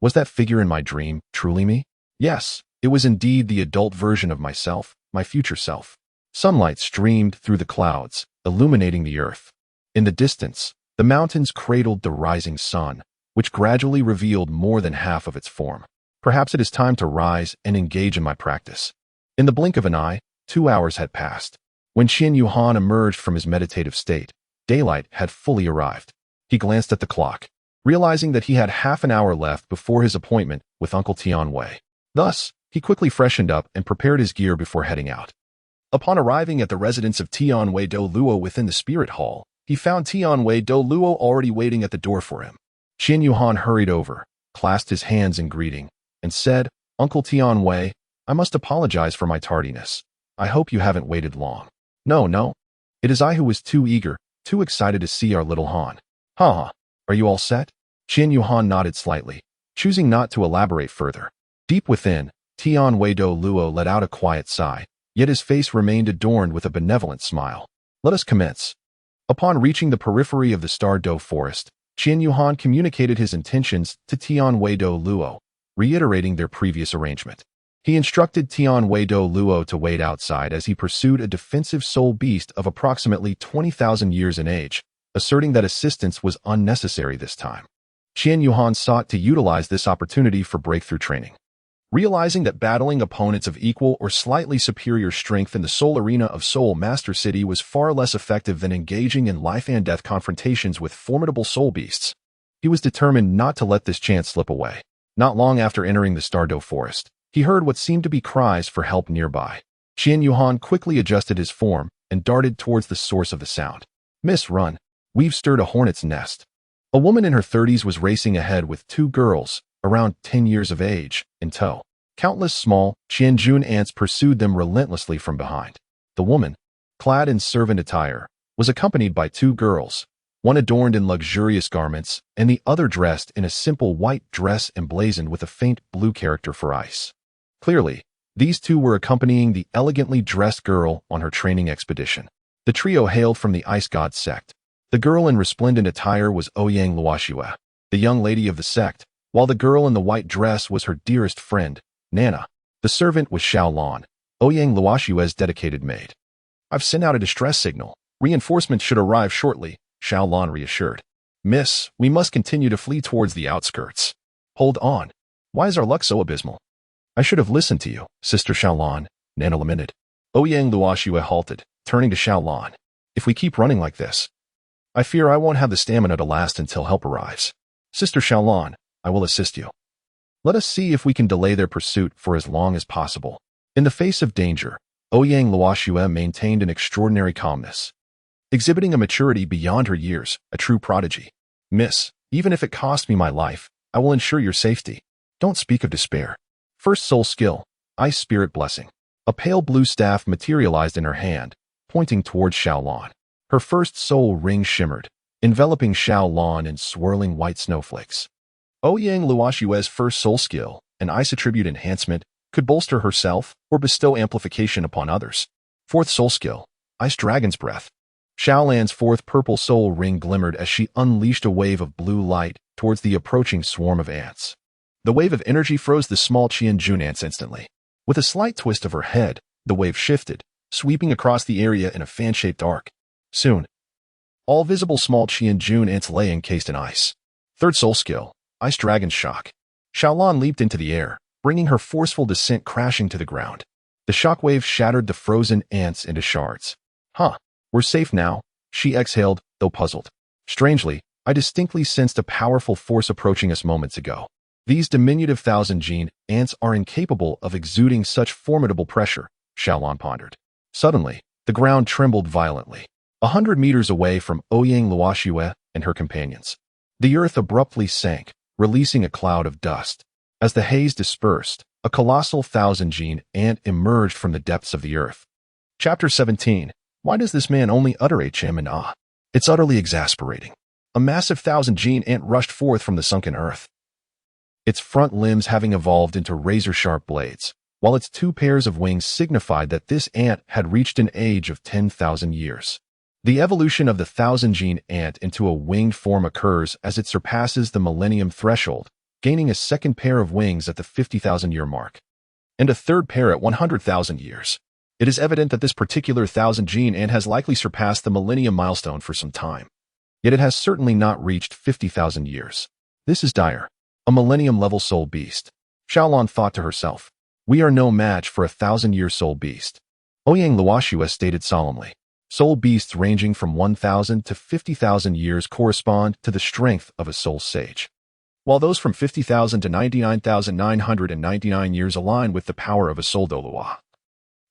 was that figure in my dream truly me? Yes, it was indeed the adult version of myself, my future self. Sunlight streamed through the clouds, illuminating the earth. In the distance, the mountains cradled the rising sun, which gradually revealed more than half of its form. Perhaps it is time to rise and engage in my practice. In the blink of an eye, 2 hours had passed. When Qian Yuhan emerged from his meditative state, daylight had fully arrived. He glanced at the clock, realizing that he had half an hour left before his appointment with Uncle Tian Wei. Thus, he quickly freshened up and prepared his gear before heading out. Upon arriving at the residence of Tian Wei Douluo within the spirit hall, he found Tian Wei Douluo already waiting at the door for him. Qian Yuhan hurried over, clasped his hands in greeting, and said, Uncle Tian Wei, I must apologize for my tardiness. I hope you haven't waited long. No. It is I who was too eager, too excited to see our little Han. Ha. Are you all set? Qian Yuhan nodded slightly, choosing not to elaborate further. Deep within, Tian Wei Douluo let out a quiet sigh, yet his face remained adorned with a benevolent smile. Let us commence. Upon reaching the periphery of the Star Do forest, Qian Yuhan communicated his intentions to Tian Wei Douluo, reiterating their previous arrangement. He instructed Tian Wei Douluo to wait outside as he pursued a defensive soul beast of approximately 20,000 years in age, asserting that assistance was unnecessary this time. Qian Yuhan sought to utilize this opportunity for breakthrough training. Realizing that battling opponents of equal or slightly superior strength in the soul arena of Soul Master City was far less effective than engaging in life-and-death confrontations with formidable soul beasts, he was determined not to let this chance slip away. Not long after entering the Stardo forest, he heard what seemed to be cries for help nearby. Qian Yuhan quickly adjusted his form and darted towards the source of the sound. Miss, run. We've stirred a hornet's nest. A woman in her 30s was racing ahead with 2 girls, around 10 years of age, in tow. Countless small, Qianjun ants pursued them relentlessly from behind. The woman, clad in servant attire, was accompanied by 2 girls, one adorned in luxurious garments and the other dressed in a simple white dress emblazoned with a faint blue character for ice. Clearly, these 2 were accompanying the elegantly dressed girl on her training expedition. The trio hailed from the Ice God sect. The girl in resplendent attire was Ouyang Luoxue, the young lady of the sect, while the girl in the white dress was her dearest friend, Nana. The servant was Xiao Lan, Ouyang Luoxue's dedicated maid. I've sent out a distress signal. Reinforcements should arrive shortly, Xiao Lan reassured. Miss, we must continue to flee towards the outskirts. Hold on. Why is our luck so abysmal? I should have listened to you, Sister Xiao Lan, Nana lamented. Ouyang Luoxue halted, turning to Xiao Lan. If we keep running like this, I fear I won't have the stamina to last until help arrives. Sister Xiao Lan, I will assist you. Let us see if we can delay their pursuit for as long as possible. In the face of danger, Ouyang Luoxue maintained an extraordinary calmness, exhibiting a maturity beyond her years, a true prodigy. Miss, even if it costs me my life, I will ensure your safety. Don't speak of despair. First soul skill, Ice Spirit Blessing. A pale blue staff materialized in her hand, pointing towards Xiao Lan. Her first soul ring shimmered, enveloping Xiao Lan in swirling white snowflakes. Ouyang Luoxue's first soul skill, an ice attribute enhancement, could bolster herself or bestow amplification upon others. Fourth soul skill, Ice Dragon's Breath. Xiao Lan's fourth purple soul ring glimmered as she unleashed a wave of blue light towards the approaching swarm of ants. The wave of energy froze the small Qianjun ants instantly. With a slight twist of her head, the wave shifted, sweeping across the area in a fan-shaped arc. Soon, all visible small Qianjun ants lay encased in ice. Third soul skill, Ice Dragon's Shock. Xiao Lan leaped into the air, bringing her forceful descent crashing to the ground. The shockwave shattered the frozen ants into shards. We're safe now, she exhaled, though puzzled. Strangely, I distinctly sensed a powerful force approaching us moments ago. These diminutive thousand-gene ants are incapable of exuding such formidable pressure, Xiaolon pondered. Suddenly, the ground trembled violently. 100 meters away from Ouyang Luoxue and her companions, the earth abruptly sank, releasing a cloud of dust. As the haze dispersed, a colossal thousand-gene ant emerged from the depths of the earth. Chapter 17. Why does this man only utter HM and ah? It's utterly exasperating. A massive thousand-gene ant rushed forth from the sunken earth, its front limbs having evolved into razor-sharp blades, while its two pairs of wings signified that this ant had reached an age of 10,000 years. The evolution of the thousand-gene ant into a winged form occurs as it surpasses the millennium threshold, gaining a second pair of wings at the 50,000-year mark, and a third pair at 100,000 years. It is evident that this particular thousand-gene ant has likely surpassed the millennium milestone for some time. Yet it has certainly not reached 50,000 years. This is dire. A millennium-level soul beast. Xiaolon thought to herself. We are no match for a 1,000-year soul beast. Ouyang Luoxue stated solemnly. Soul beasts ranging from 1,000 to 50,000 years correspond to the strength of a soul sage, while those from 50,000 to 99,999 years align with the power of a soul Douluo,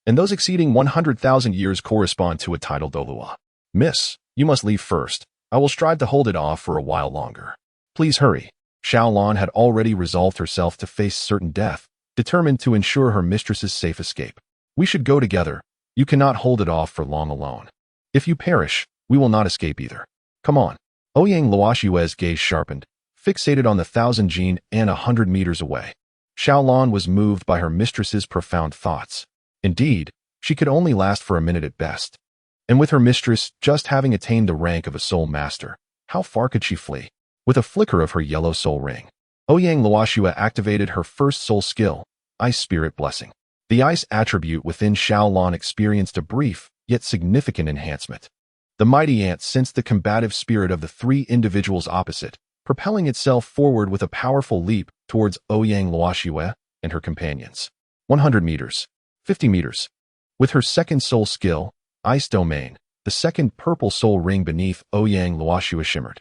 and those exceeding 100,000 years correspond to a tidal Douluo. Miss, you must leave first. I will strive to hold it off for a while longer. Please hurry. Xiaolon had already resolved herself to face certain death, determined to ensure her mistress's safe escape. We should go together. You cannot hold it off for long alone. If you perish, we will not escape either. Come on. Ouyang Luoxue's gaze sharpened, fixated on the thousand-gene ant 100 meters away. Xiaolon was moved by her mistress's profound thoughts. Indeed, she could only last for a minute at best. And with her mistress just having attained the rank of a soul master, how far could she flee? With a flicker of her yellow soul ring, Ouyang Luoxue activated her first soul skill, Ice Spirit Blessing. The ice attribute within Xiaolon experienced a brief, yet significant enhancement. The mighty ant sensed the combative spirit of the three individuals opposite, propelling itself forward with a powerful leap towards Ouyang Luoxue and her companions. 100 meters. 50 meters. With her second soul skill, Ice Domain, the second purple soul ring beneath Ouyang Luoxue shimmered.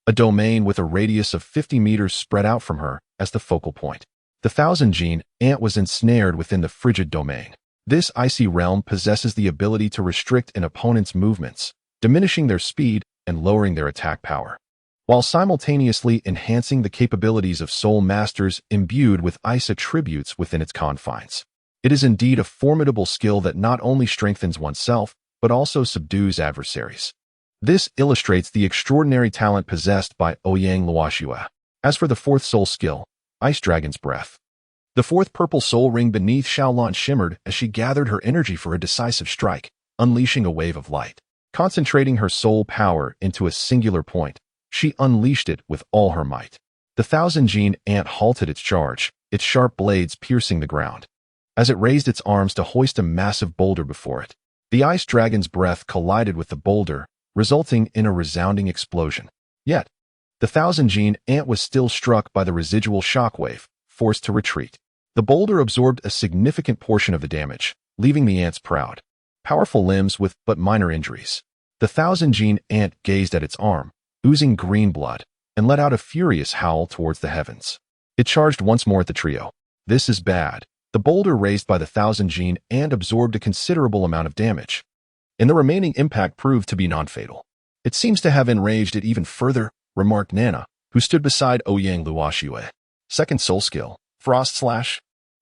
A domain with a radius of 50 meters spread out from her as the focal point. The thousand-gene ant was ensnared within the frigid domain. This icy realm possesses the ability to restrict an opponent's movements, diminishing their speed and lowering their attack power, while simultaneously enhancing the capabilities of soul masters imbued with ice attributes within its confines. It is indeed a formidable skill that not only strengthens oneself, but also subdues adversaries. This illustrates the extraordinary talent possessed by Ouyang Luoxue. As for the fourth soul skill, Ice Dragon's Breath, the fourth purple soul ring beneath Xiaolon shimmered as she gathered her energy for a decisive strike, unleashing a wave of light. Concentrating her soul power into a singular point, she unleashed it with all her might. The thousand-gene ant halted its charge, its sharp blades piercing the ground. As it raised its arms to hoist a massive boulder before it, the Ice Dragon's breath collided with the boulder, resulting in a resounding explosion. Yet, the thousand-gene ant was still struck by the residual shockwave, forced to retreat. The boulder absorbed a significant portion of the damage, leaving the ant's proud, powerful limbs with but minor injuries. The thousand-gene ant gazed at its arm, oozing green blood, and let out a furious howl towards the heavens. It charged once more at the trio. This is bad. The boulder raised by the thousand-gene ant absorbed a considerable amount of damage, and the remaining impact proved to be non-fatal. It seems to have enraged it even further, remarked Nana, who stood beside Ouyang Luoxue. Second soul skill, Frost Slash.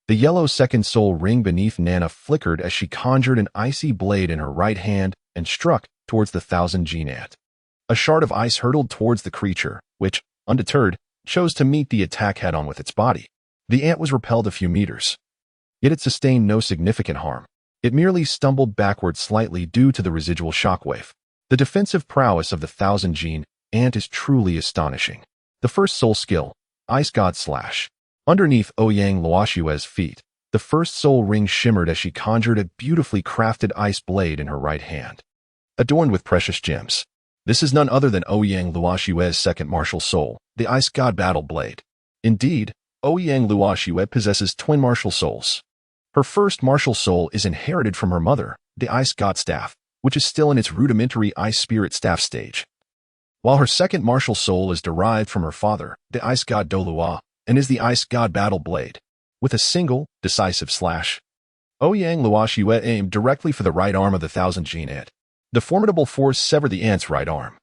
The yellow second soul ring beneath Nana flickered as she conjured an icy blade in her right hand and struck towards the thousand-gene ant. A shard of ice hurtled towards the creature, which, undeterred, chose to meet the attack head-on with its body. The ant was repelled a few meters, yet it sustained no significant harm. It merely stumbled backward slightly due to the residual shockwave. The defensive prowess of the thousand-gene ant is truly astonishing. The first soul skill, Ice God Slash. Underneath Ouyang Luoxue's feet, the first soul ring shimmered as she conjured a beautifully crafted ice blade in her right hand, adorned with precious gems. This is none other than Ouyang Luoxue's second martial soul, the Ice God Battle Blade. Indeed, Ouyang Luoxue possesses twin martial souls. Her first martial soul is inherited from her mother, the Ice God Staff, which is still in its rudimentary Ice Spirit Staff stage. while her second martial soul is derived from her father, the ice god Douluo, and is the ice god battle blade. With a single, decisive slash, Ouyang Luoxiue aimed directly for the right arm of the Thousand Gene Ant. The formidable force severed the ant's right arm,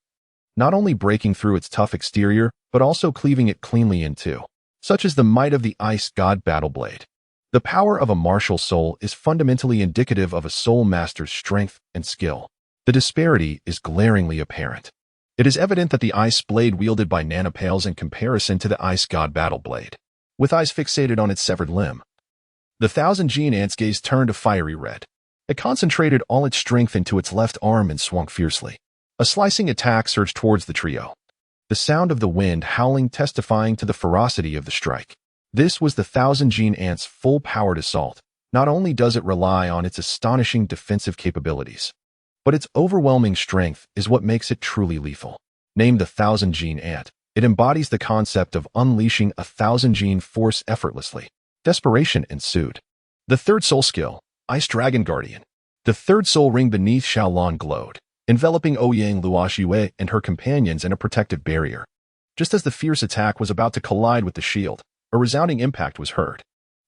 not only breaking through its tough exterior, but also cleaving it cleanly in two. Such is the might of the ice god battle blade. The power of a martial soul is fundamentally indicative of a soul master's strength and skill. The disparity is glaringly apparent. It is evident that the ice blade wielded by Nana pales in comparison to the ice god battle blade. With eyes fixated on its severed limb, the Thousand Gene Ant's gaze turned a fiery red. It concentrated all its strength into its left arm and swung fiercely. A slicing attack surged towards the trio, the sound of the wind howling testifying to the ferocity of the strike. This was the Thousand Gene Ant's full-powered assault. Not only does it rely on its astonishing defensive capabilities, but its overwhelming strength is what makes it truly lethal. Named the Thousand Gene Ant, it embodies the concept of unleashing a thousand-gene force effortlessly. Desperation ensued. The third soul skill, Ice Dragon Guardian. The third soul ring beneath Xiaolon glowed, enveloping Ouyang Luoxiue and her companions in a protective barrier. Just as the fierce attack was about to collide with the shield, a resounding impact was heard.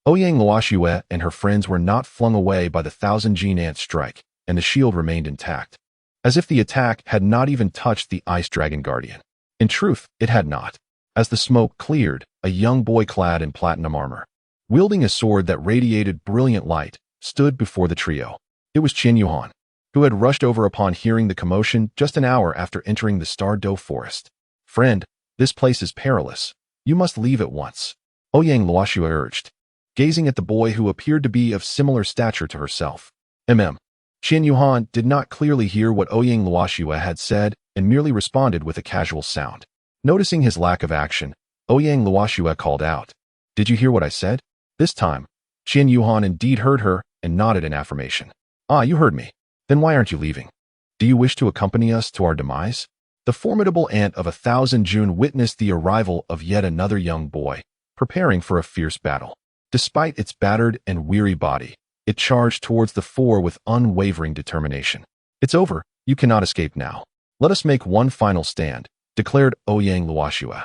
Ouyang Luoxiue and her friends were not flung away by the Thousand Gene Ant strike, and the shield remained intact, as if the attack had not even touched the Ice Dragon Guardian. In truth, it had not. As the smoke cleared, a young boy clad in platinum armor, wielding a sword that radiated brilliant light, stood before the trio. It was Qian Yuhan, who had rushed over upon hearing the commotion just an hour after entering the Stardow Forest. "Friend, this place is perilous. You must leave at once," Ouyang Luoxiue urged, gazing at the boy who appeared to be of similar stature to herself. Qian Yuhan did not clearly hear what Ouyang Luoxiue had said and merely responded with a casual sound. Noticing his lack of action, Ouyang Luoxiue called out, "Did you hear what I said?" This time, Qian Yuhan indeed heard her and nodded in affirmation. "Ah, you heard me. Then why aren't you leaving? Do you wish to accompany us to our demise?" The formidable ant of 1,000 June witnessed the arrival of yet another young boy, preparing for a fierce battle. Despite its battered and weary body, it charged towards the four with unwavering determination. "It's over. You cannot escape now. Let us make one final stand," declared Ouyang Luoxiue,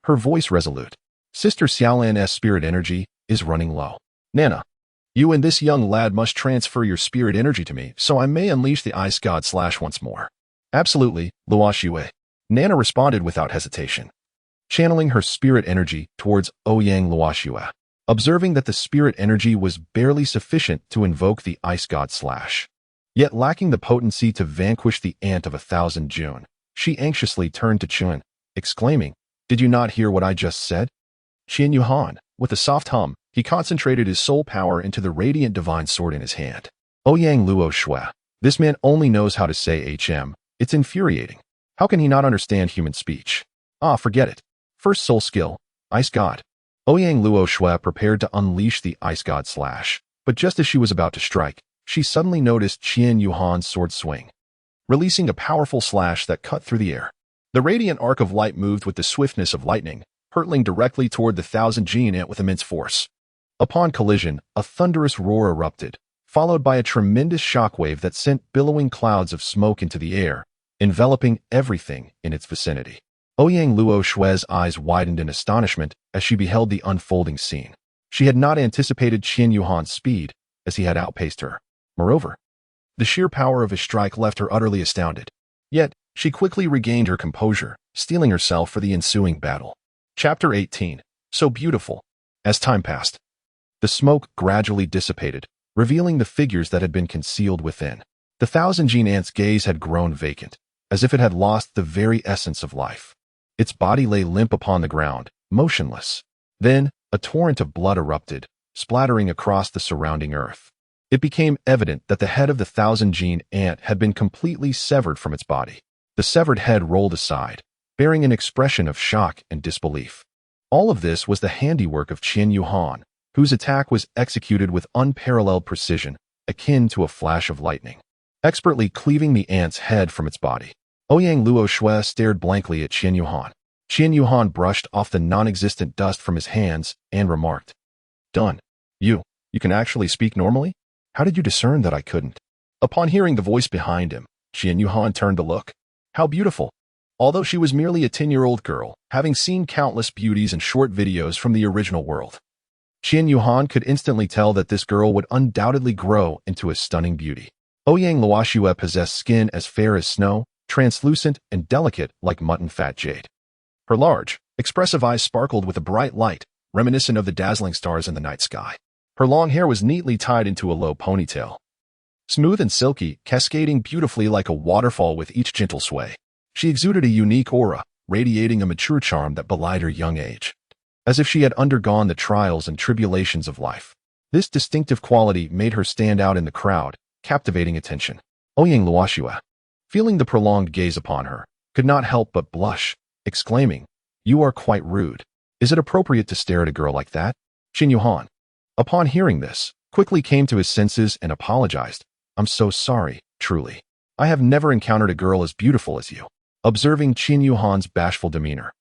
her voice resolute. "Sister Xiaolan's spirit energy is running low. Nana, you and this young lad must transfer your spirit energy to me so I may unleash the ice god slash once more." "Absolutely, Luoxiue," Nana responded without hesitation, channeling her spirit energy towards Ouyang Luoxiue. Observing that the spirit energy was barely sufficient to invoke the ice god slash, yet lacking the potency to vanquish the ant of 1,000 June, she anxiously turned to Chun, exclaiming, "Did you not hear what I just said?" Qian Yuhan, with a soft hum, he concentrated his soul power into the radiant divine sword in his hand. Ouyang Luoxiue, this man only knows how to say HM. It's infuriating. How can he not understand human speech? Ah, forget it. First soul skill, Ice God. Ouyang Luoxiue prepared to unleash the Ice God slash, but just as she was about to strike, she suddenly noticed Qian Yuhan's sword swing, releasing a powerful slash that cut through the air. The radiant arc of light moved with the swiftness of lightning, hurtling directly toward the 1,000 Gene Ant with immense force. Upon collision, a thunderous roar erupted, followed by a tremendous shockwave that sent billowing clouds of smoke into the air, enveloping everything in its vicinity. Ouyang Luoxue's eyes widened in astonishment as she beheld the unfolding scene. She had not anticipated Qian Yuhan's speed, as he had outpaced her. Moreover, the sheer power of his strike left her utterly astounded. Yet, she quickly regained her composure, steeling herself for the ensuing battle. Chapter 18. So beautiful. As time passed, the smoke gradually dissipated, revealing the figures that had been concealed within. The 1,000 Gene Ant's gaze had grown vacant, as if it had lost the very essence of life. Its body lay limp upon the ground, motionless. Then, a torrent of blood erupted, splattering across the surrounding earth. It became evident that the head of the 1,000 Gene Ant had been completely severed from its body. The severed head rolled aside, bearing an expression of shock and disbelief. All of this was the handiwork of Qian Yuhan, whose attack was executed with unparalleled precision, akin to a flash of lightning, expertly cleaving the ant's head from its body. Ouyang Luoxiue stared blankly at Qian Yuhan. Qian Yuhan brushed off the non-existent dust from his hands and remarked, "Done. You can actually speak normally? How did you discern that I couldn't?" Upon hearing the voice behind him, Qian Yuhan turned to look. "How beautiful! although she was merely a 10-year-old girl, having seen countless beauties and short videos from the original world. Qian Yuhan could instantly tell that this girl would undoubtedly grow into a stunning beauty. Ouyang Luoxue possessed skin as fair as snow, translucent and delicate like mutton fat jade. Her large, expressive eyes sparkled with a bright light, reminiscent of the dazzling stars in the night sky. Her long hair was neatly tied into a low ponytail, smooth and silky, cascading beautifully like a waterfall with each gentle sway. She exuded a unique aura, radiating a mature charm that belied her young age, as if she had undergone the trials and tribulations of life. This distinctive quality made her stand out in the crowd, captivating attention. Ouyang Luoxue, feeling the prolonged gaze upon her, could not help but blush, exclaiming, "You are quite rude. Is it appropriate to stare at a girl like that?" Qian Yuhan, upon hearing this, quickly came to his senses and apologized. "I'm so sorry, truly. I have never encountered a girl as beautiful as you." Observing Qian Yuhan's bashful demeanor,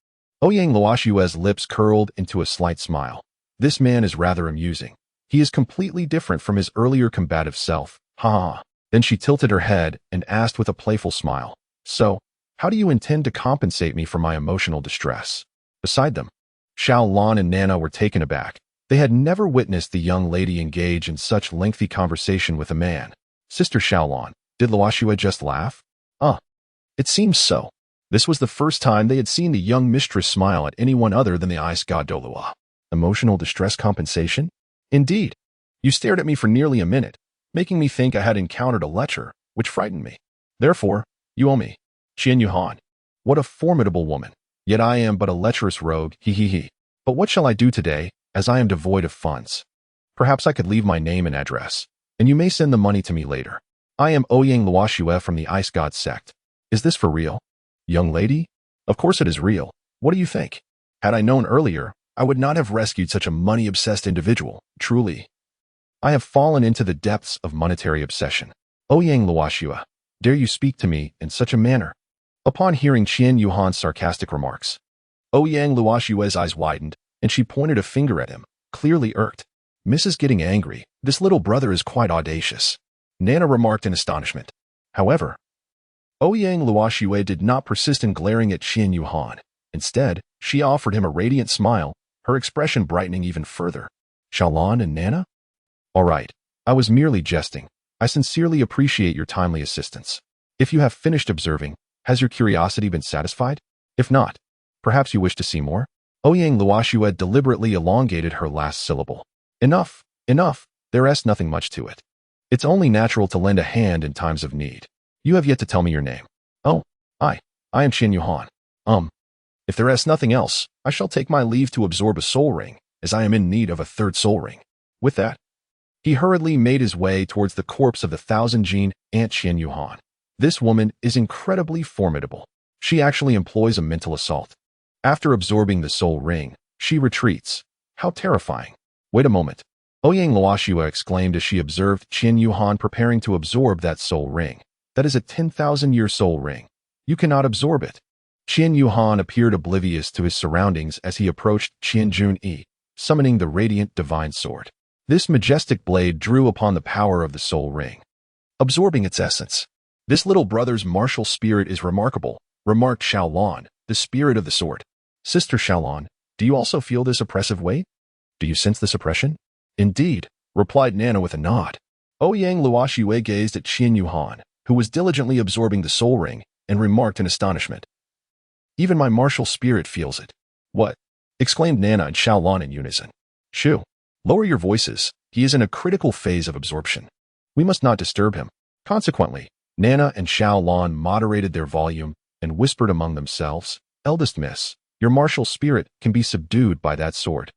Ouyang Luoxue's lips curled into a slight smile. This man is rather amusing. He is completely different from his earlier combative self. Ha ha. Then she tilted her head and asked with a playful smile, "So, how do you intend to compensate me for my emotional distress?" Beside them, Xiao Lan and Nana were taken aback. They had never witnessed the young lady engage in such lengthy conversation with a man. "Sister Xiao Lan, did Luoxue just laugh?" It seems so. This was the first time they had seen the young mistress smile at anyone other than the ice god Douluo. Emotional distress compensation? Indeed. You stared at me for nearly a minute, making me think I had encountered a lecher, which frightened me. Therefore, you owe me. Qian Yuhan. What a formidable woman. Yet I am but a lecherous rogue, he. But what shall I do today, as I am devoid of funds? Perhaps I could leave my name and address, and you may send the money to me later. I am Ouyang Luoxue from the Ice God sect. Is this for real? Young lady? Of course it is real. What do you think? Had I known earlier, I would not have rescued such a money-obsessed individual, truly. I have fallen into the depths of monetary obsession. Ouyang Luoxue, dare you speak to me in such a manner? Upon hearing Qian Yuhan's sarcastic remarks, Ouyang Luoxue's eyes widened, and she pointed a finger at him, clearly irked. Mrs. Getting angry, this little brother is quite audacious, Nana remarked in astonishment. However, Ouyang Luoxue did not persist in glaring at Qian Yuhan. Instead, she offered him a radiant smile, her expression brightening even further. Xiaolan and Nana? All right, I was merely jesting. I sincerely appreciate your timely assistance. If you have finished observing, has your curiosity been satisfied? If not, perhaps you wish to see more? Ouyang Luoxue deliberately elongated her last syllable. Enough. There is nothing much to it. It's only natural to lend a hand in times of need. You have yet to tell me your name. Oh, I am Qian Yuhan. If there is nothing else, I shall take my leave to absorb a soul ring, as I am in need of a third soul ring. With that, he hurriedly made his way towards the corpse of the 1,000-gene Aunt Qian Yuhan. This woman is incredibly formidable. She actually employs a mental assault. After absorbing the soul ring, she retreats. How terrifying. Wait a moment. Ouyang Luoxue exclaimed as she observed Qian Yuhan preparing to absorb that soul ring. That is a 10,000-year soul ring. You cannot absorb it. Qian Yuhan appeared oblivious to his surroundings as he approached Qian Junyi, summoning the radiant divine sword. This majestic blade drew upon the power of the soul ring, absorbing its essence. This little brother's martial spirit is remarkable, remarked Xiaolan, the spirit of the sword. Sister Xiaolan, do you also feel this oppressive weight? Do you sense this oppression? Indeed, replied Nana with a nod. Ouyang Luoxue gazed at Qian Yuhan, who was diligently absorbing the soul ring, and remarked in astonishment. Even my martial spirit feels it. What? Exclaimed Nana and Xiaolan in unison. Shoo, lower your voices. He is in a critical phase of absorption. We must not disturb him. Consequently, Nana and Xiaolan moderated their volume and whispered among themselves, Eldest Miss, your martial spirit can be subdued by that sword.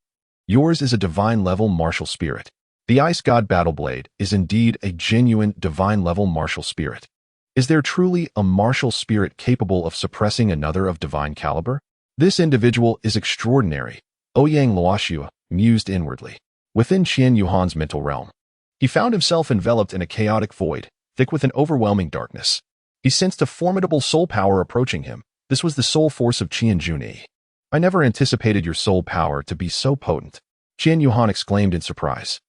Yours is a divine-level martial spirit. The Ice God Battle Blade is indeed a genuine divine-level martial spirit. Is there truly a martial spirit capable of suppressing another of divine caliber? This individual is extraordinary, Ouyang Luoxue mused inwardly. Within Qian Yuhan's mental realm, he found himself enveloped in a chaotic void, thick with an overwhelming darkness. He sensed a formidable soul power approaching him. This was the soul force of Qian Junyi. I never anticipated your soul power to be so potent, Qian Yuhan exclaimed in surprise.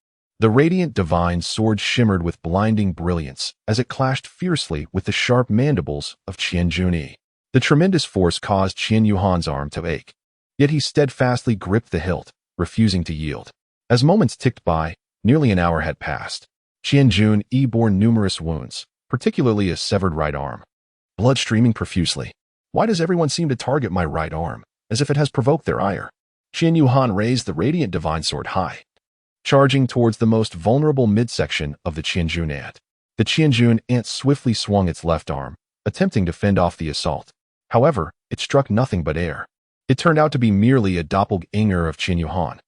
The radiant divine sword shimmered with blinding brilliance as it clashed fiercely with the sharp mandibles of Qian Junyi. The tremendous force caused Qian Yuhan's arm to ache, yet he steadfastly gripped the hilt, refusing to yield. As moments ticked by, nearly an hour had passed. Qian Jun bore numerous wounds, particularly a severed right arm. Blood streaming profusely. Why does everyone seem to target my right arm, as if it has provoked their ire? Qian Yuhan raised the radiant divine sword high, charging towards the most vulnerable midsection of the Qianjun ant. The Qianjun ant swiftly swung its left arm, attempting to fend off the assault. However, it struck nothing but air. It turned out to be merely a doppelganger of Qian Yuhan.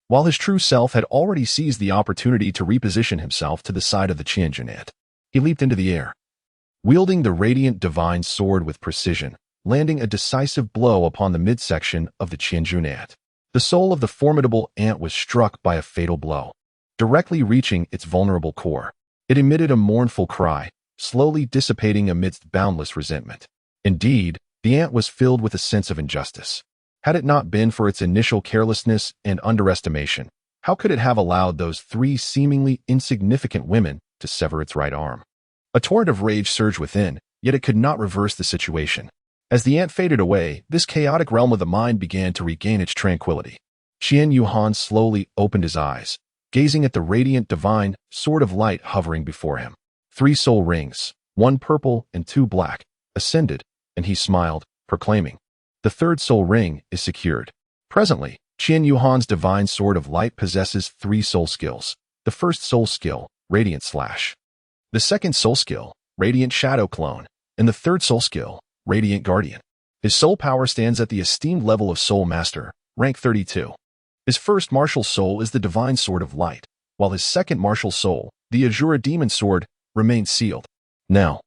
While his true self had already seized the opportunity to reposition himself to the side of the Qianjun ant, he leaped into the air, wielding the radiant divine sword with precision, landing a decisive blow upon the midsection of the Qianjun ant. The soul of the formidable ant was struck by a fatal blow, directly reaching its vulnerable core. It emitted a mournful cry, slowly dissipating amidst boundless resentment. Indeed, the ant was filled with a sense of injustice. Had it not been for its initial carelessness and underestimation, how could it have allowed those three seemingly insignificant women to sever its right arm? A torrent of rage surged within, yet it could not reverse the situation. As the ant faded away, this chaotic realm of the mind began to regain its tranquility. Qian Yuhan slowly opened his eyes, gazing at the radiant divine sword of light hovering before him. 3 soul rings, 1 purple and 2 black, ascended, and he smiled, proclaiming, "The 3rd soul ring is secured." Presently, Qian Yuhan's divine sword of light possesses 3 soul skills. The 1st soul skill, Radiant Slash. The 2nd soul skill, Radiant Shadow Clone. And the 3rd soul skill, Radiant Guardian. His soul power stands at the esteemed level of Soul Master, rank 32. His first martial soul is the Divine Sword of Light, while his second martial soul, the Azura Demon Sword, remains sealed. Now,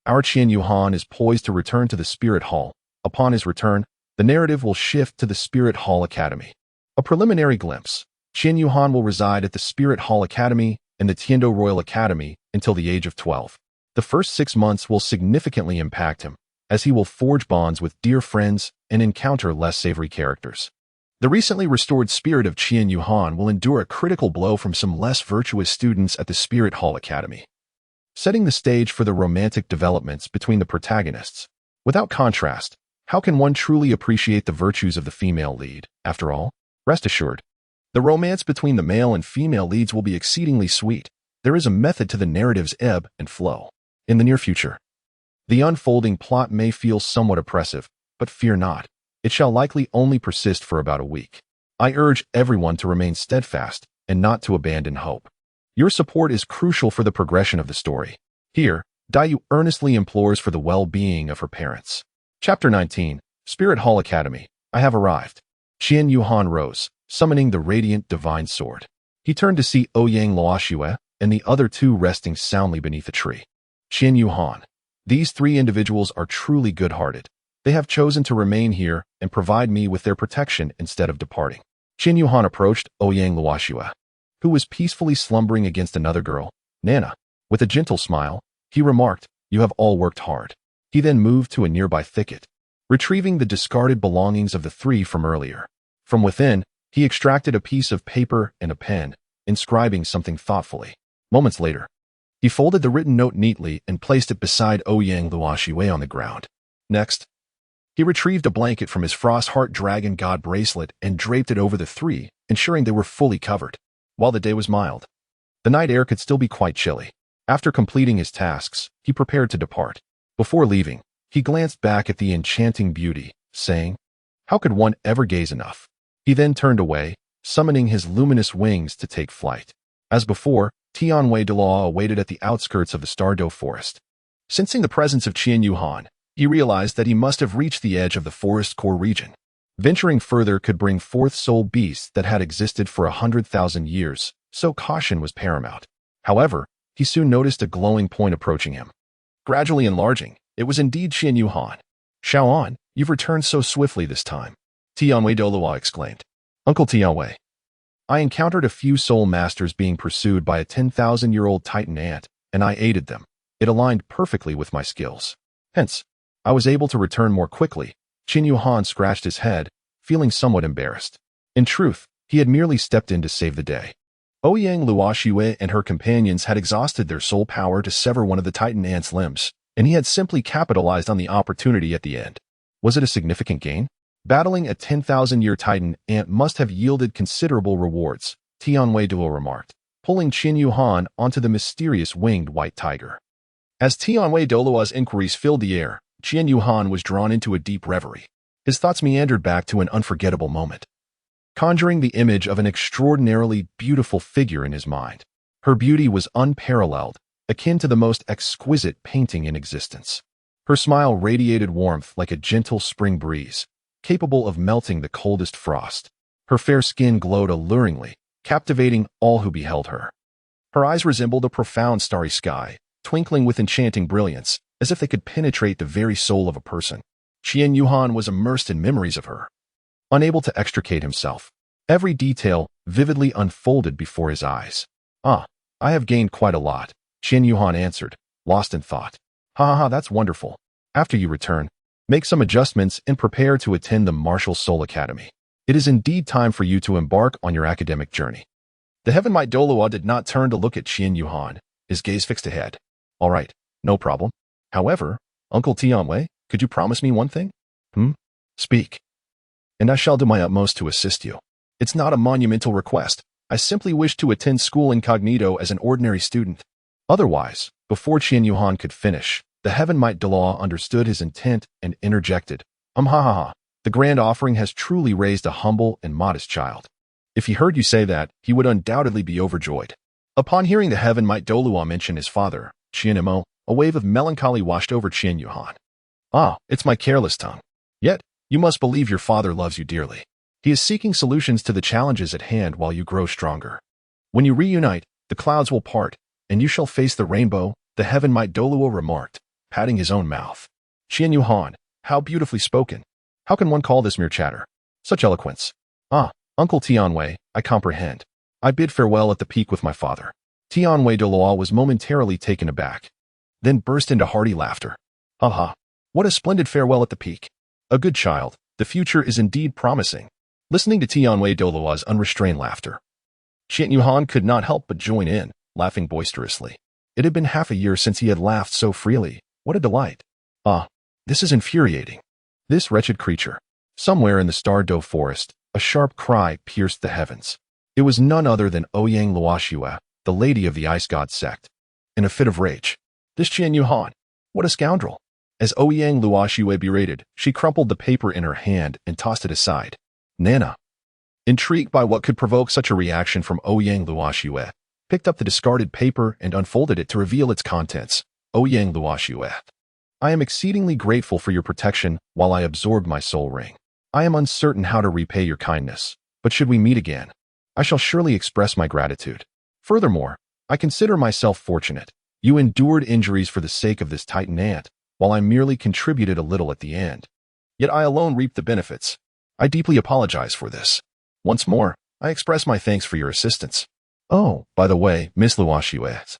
our Qian Yuhan is poised to return to the Spirit Hall. Upon his return, the narrative will shift to the Spirit Hall Academy. A preliminary glimpse. Qian Yuhan will reside at the Spirit Hall Academy and the Tiando Royal Academy until the age of 12. The first 6 months will significantly impact him, as he will forge bonds with dear friends and encounter less savory characters. The recently restored spirit of Qian Yuhan will endure a critical blow from some less virtuous students at the Spirit Hall Academy, setting the stage for the romantic developments between the protagonists. Without contrast, how can one truly appreciate the virtues of the female lead? After all, rest assured, the romance between the male and female leads will be exceedingly sweet. There is a method to the narrative's ebb and flow. In the near future, the unfolding plot may feel somewhat oppressive, but fear not. It shall likely only persist for about a week. I urge everyone to remain steadfast and not to abandon hope. Your support is crucial for the progression of the story. Here, Dayu earnestly implores for the well-being of her parents. Chapter 19, Spirit Hall Academy. I have arrived. Qian Yuhan rose, summoning the radiant divine sword. He turned to see Ouyang Luoxue and the other 2 resting soundly beneath a tree. Qian Yuhan. These 3 individuals are truly good-hearted. They have chosen to remain here and provide me with their protection instead of departing. Qian Yuhan approached Ouyang Luoxue, who was peacefully slumbering against another girl, Nana. With a gentle smile, he remarked, "You have all worked hard." He then moved to a nearby thicket, retrieving the discarded belongings of the 3 from earlier. From within, he extracted a piece of paper and a pen, inscribing something thoughtfully. Moments later, he folded the written note neatly and placed it beside Ouyang Luoxue on the ground. Next, he retrieved a blanket from his Frost Heart Dragon God bracelet and draped it over the 3, ensuring they were fully covered. While the day was mild, the night air could still be quite chilly. After completing his tasks, he prepared to depart. Before leaving, he glanced back at the enchanting beauty, saying, "How could one ever gaze enough?" He then turned away, summoning his luminous wings to take flight. As before, Tianwei Douluo awaited at the outskirts of the Stardow forest. Sensing the presence of Qian Yuhan, he realized that he must have reached the edge of the forest core region. Venturing further could bring forth soul beasts that had existed for 100,000 years, so caution was paramount. However, he soon noticed a glowing point approaching him. Gradually enlarging, it was indeed Qian Yuhan. "Shaoan, you've returned so swiftly this time," Tianwei Douluo exclaimed. "Uncle Tianwei, I encountered a few soul masters being pursued by a 10,000-year-old titan ant, and I aided them. It aligned perfectly with my skills. Hence, I was able to return more quickly." Qian Yuhan scratched his head, feeling somewhat embarrassed. In truth, he had merely stepped in to save the day. Ouyang Luoxue and her companions had exhausted their soul power to sever one of the titan ant's limbs, and he had simply capitalized on the opportunity at the end. Was it a significant gain? Battling a 10,000-year titan ant must have yielded considerable rewards, Douluo remarked, pulling Qin Yuhan onto the mysterious winged white tiger. As Douluo's inquiries filled the air, Qin Yuhan was drawn into a deep reverie. His thoughts meandered back to an unforgettable moment, conjuring the image of an extraordinarily beautiful figure in his mind. Her beauty was unparalleled, akin to the most exquisite painting in existence. Her smile radiated warmth like a gentle spring breeze, capable of melting the coldest frost. Her fair skin glowed alluringly, captivating all who beheld her. Her eyes resembled a profound starry sky, twinkling with enchanting brilliance, as if they could penetrate the very soul of a person. Qin Yuhan was immersed in memories of her, unable to extricate himself. Every detail vividly unfolded before his eyes. I have gained quite a lot, Qin Yuhan answered, lost in thought. Ha, that's wonderful. After you return, make some adjustments and prepare to attend the Martial Soul Academy. It is indeed time for you to embark on your academic journey. The Heavenmite Douluo did not turn to look at Qin Yuhan, his gaze fixed ahead. All right, no problem. However, Uncle Tianwei, could you promise me one thing? Speak. And I shall do my utmost to assist you. It's not a monumental request. I simply wish to attend school incognito as an ordinary student. Otherwise, before Qin Yuhan could finish, the Heavenmite Douluo understood his intent and interjected. The grand offering has truly raised a humble and modest child. If he heard you say that, he would undoubtedly be overjoyed. Upon hearing the Heavenmite Douluo mention his father, Qin Imo, a wave of melancholy washed over Qin Yuhan. It's my careless tongue. Yet, you must believe your father loves you dearly. He is seeking solutions to the challenges at hand while you grow stronger. When you reunite, the clouds will part, and you shall face the rainbow, the Heavenmite Douluo remarked, patting his own mouth. Qin Yuhan, how beautifully spoken. How can one call this mere chatter? Such eloquence. Uncle Tianwei, I comprehend. I bid farewell at the peak with my father. Tianwei Douluo was momentarily taken aback, then burst into hearty laughter. What a splendid farewell at the peak. A good child, the future is indeed promising. Listening to Tianwei Douluo's unrestrained laughter, Qin Yuhan could not help but join in, laughing boisterously. It had been half a year since he had laughed so freely. What a delight. This is infuriating. This wretched creature. Somewhere in the Star-Do forest, a sharp cry pierced the heavens. It was none other than Ouyang Luoxue, the lady of the Ice God sect. In a fit of rage, this Qin Yuhan, what a scoundrel. As Ouyang Luoxue berated, she crumpled the paper in her hand and tossed it aside. Nana, intrigued by what could provoke such a reaction from Ouyang Luoxue, picked up the discarded paper and unfolded it to reveal its contents. Ouyang Luoxue, I am exceedingly grateful for your protection while I absorbed my soul ring. I am uncertain how to repay your kindness, but should we meet again, I shall surely express my gratitude. Furthermore, I consider myself fortunate. You endured injuries for the sake of this Titan ant, while I merely contributed a little at the end. Yet I alone reaped the benefits. I deeply apologize for this. Once more, I express my thanks for your assistance. By the way, Miss Luoxue,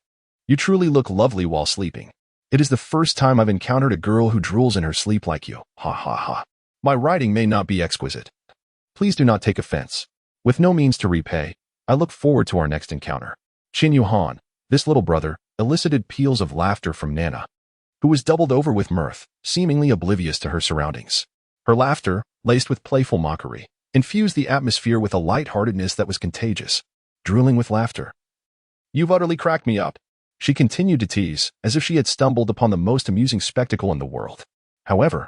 you truly look lovely while sleeping. It is the first time I've encountered a girl who drools in her sleep like you. My writing may not be exquisite. Please do not take offense. With no means to repay, I look forward to our next encounter. Qin Yuhan, this little brother, elicited peals of laughter from Nana, who was doubled over with mirth, seemingly oblivious to her surroundings. Her laughter, laced with playful mockery, infused the atmosphere with a lightheartedness that was contagious. Drooling with laughter. You've utterly cracked me up. She continued to tease, as if she had stumbled upon the most amusing spectacle in the world. However,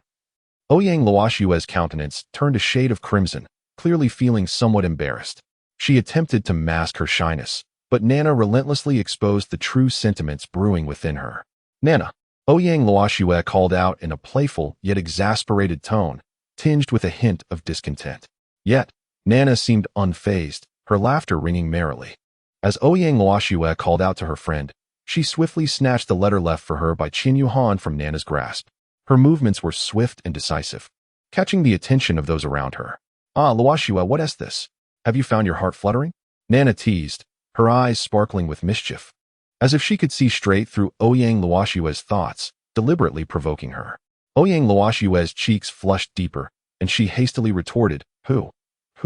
Ouyang Luoxue's countenance turned a shade of crimson, clearly feeling somewhat embarrassed. She attempted to mask her shyness, but Nana relentlessly exposed the true sentiments brewing within her. Nana, Ouyang Luoxue called out in a playful yet exasperated tone, tinged with a hint of discontent. Yet, Nana seemed unfazed, her laughter ringing merrily. As Ouyang Luoxue called out to her friend, she swiftly snatched the letter left for her by Qin Yuhan from Nana's grasp. Her movements were swift and decisive, catching the attention of those around her. Luoxue, what is this? Have you found your heart fluttering? Nana teased, her eyes sparkling with mischief, as if she could see straight through Ouyang Luoxue's thoughts, deliberately provoking her. Ouyang Luoxue's cheeks flushed deeper, and she hastily retorted, Who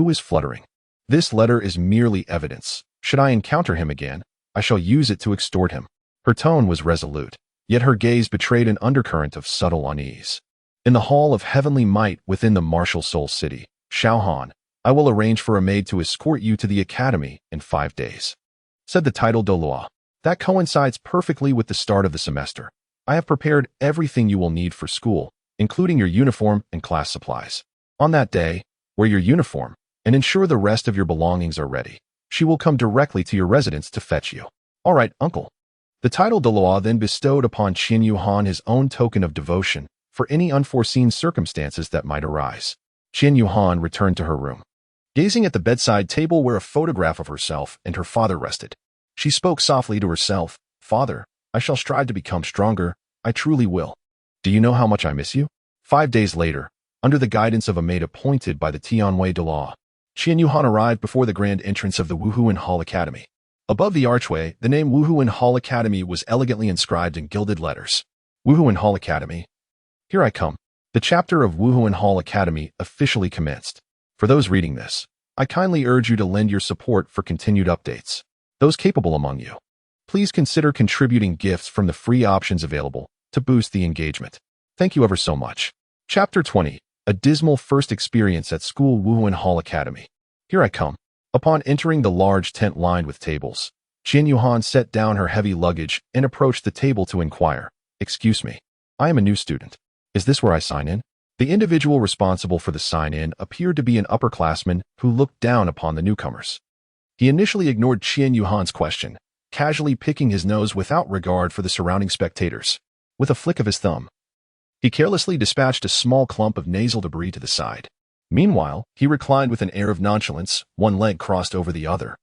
is fluttering? This letter is merely evidence. Should I encounter him again, I shall use it to extort him. Her tone was resolute, yet her gaze betrayed an undercurrent of subtle unease. In the hall of heavenly might within the martial soul city, Shaohan, I will arrange for a maid to escort you to the academy in 5 days, said the titled Douluo. That coincides perfectly with the start of the semester. I have prepared everything you will need for school, including your uniform and class supplies. On that day, wear your uniform and ensure the rest of your belongings are ready. She will come directly to your residence to fetch you. All right, uncle. The titled Douluo then bestowed upon Qin Yuhan his own token of devotion for any unforeseen circumstances that might arise. Qin Yuhan returned to her room, gazing at the bedside table where a photograph of herself and her father rested. She spoke softly to herself, "Father, I shall strive to become stronger. I truly will. Do you know how much I miss you?" 5 days later, under the guidance of a maid appointed by the Tianwei Douluo, Qin Yuhan arrived before the grand entrance of the Wuhuan Hall Academy. Above the archway, the name Wuhuan Hall Academy was elegantly inscribed in gilded letters. Wuhuan Hall Academy. Here I come. The chapter of Wuhuan Hall Academy officially commenced. For those reading this, I kindly urge you to lend your support for continued updates. Those capable among you, please consider contributing gifts from the free options available to boost the engagement. Thank you ever so much. Chapter 20. A dismal first experience at school. Wuhuan Hall Academy. Here I come. Upon entering the large tent lined with tables, Qin Yuhan set down her heavy luggage and approached the table to inquire, "Excuse me, I am a new student. Is this where I sign in?" The individual responsible for the sign-in appeared to be an upperclassman who looked down upon the newcomers. He initially ignored Qin Yuhan's question, casually picking his nose without regard for the surrounding spectators. With a flick of his thumb, he carelessly dispatched a small clump of nasal debris to the side. Meanwhile, he reclined with an air of nonchalance, one leg crossed over the other,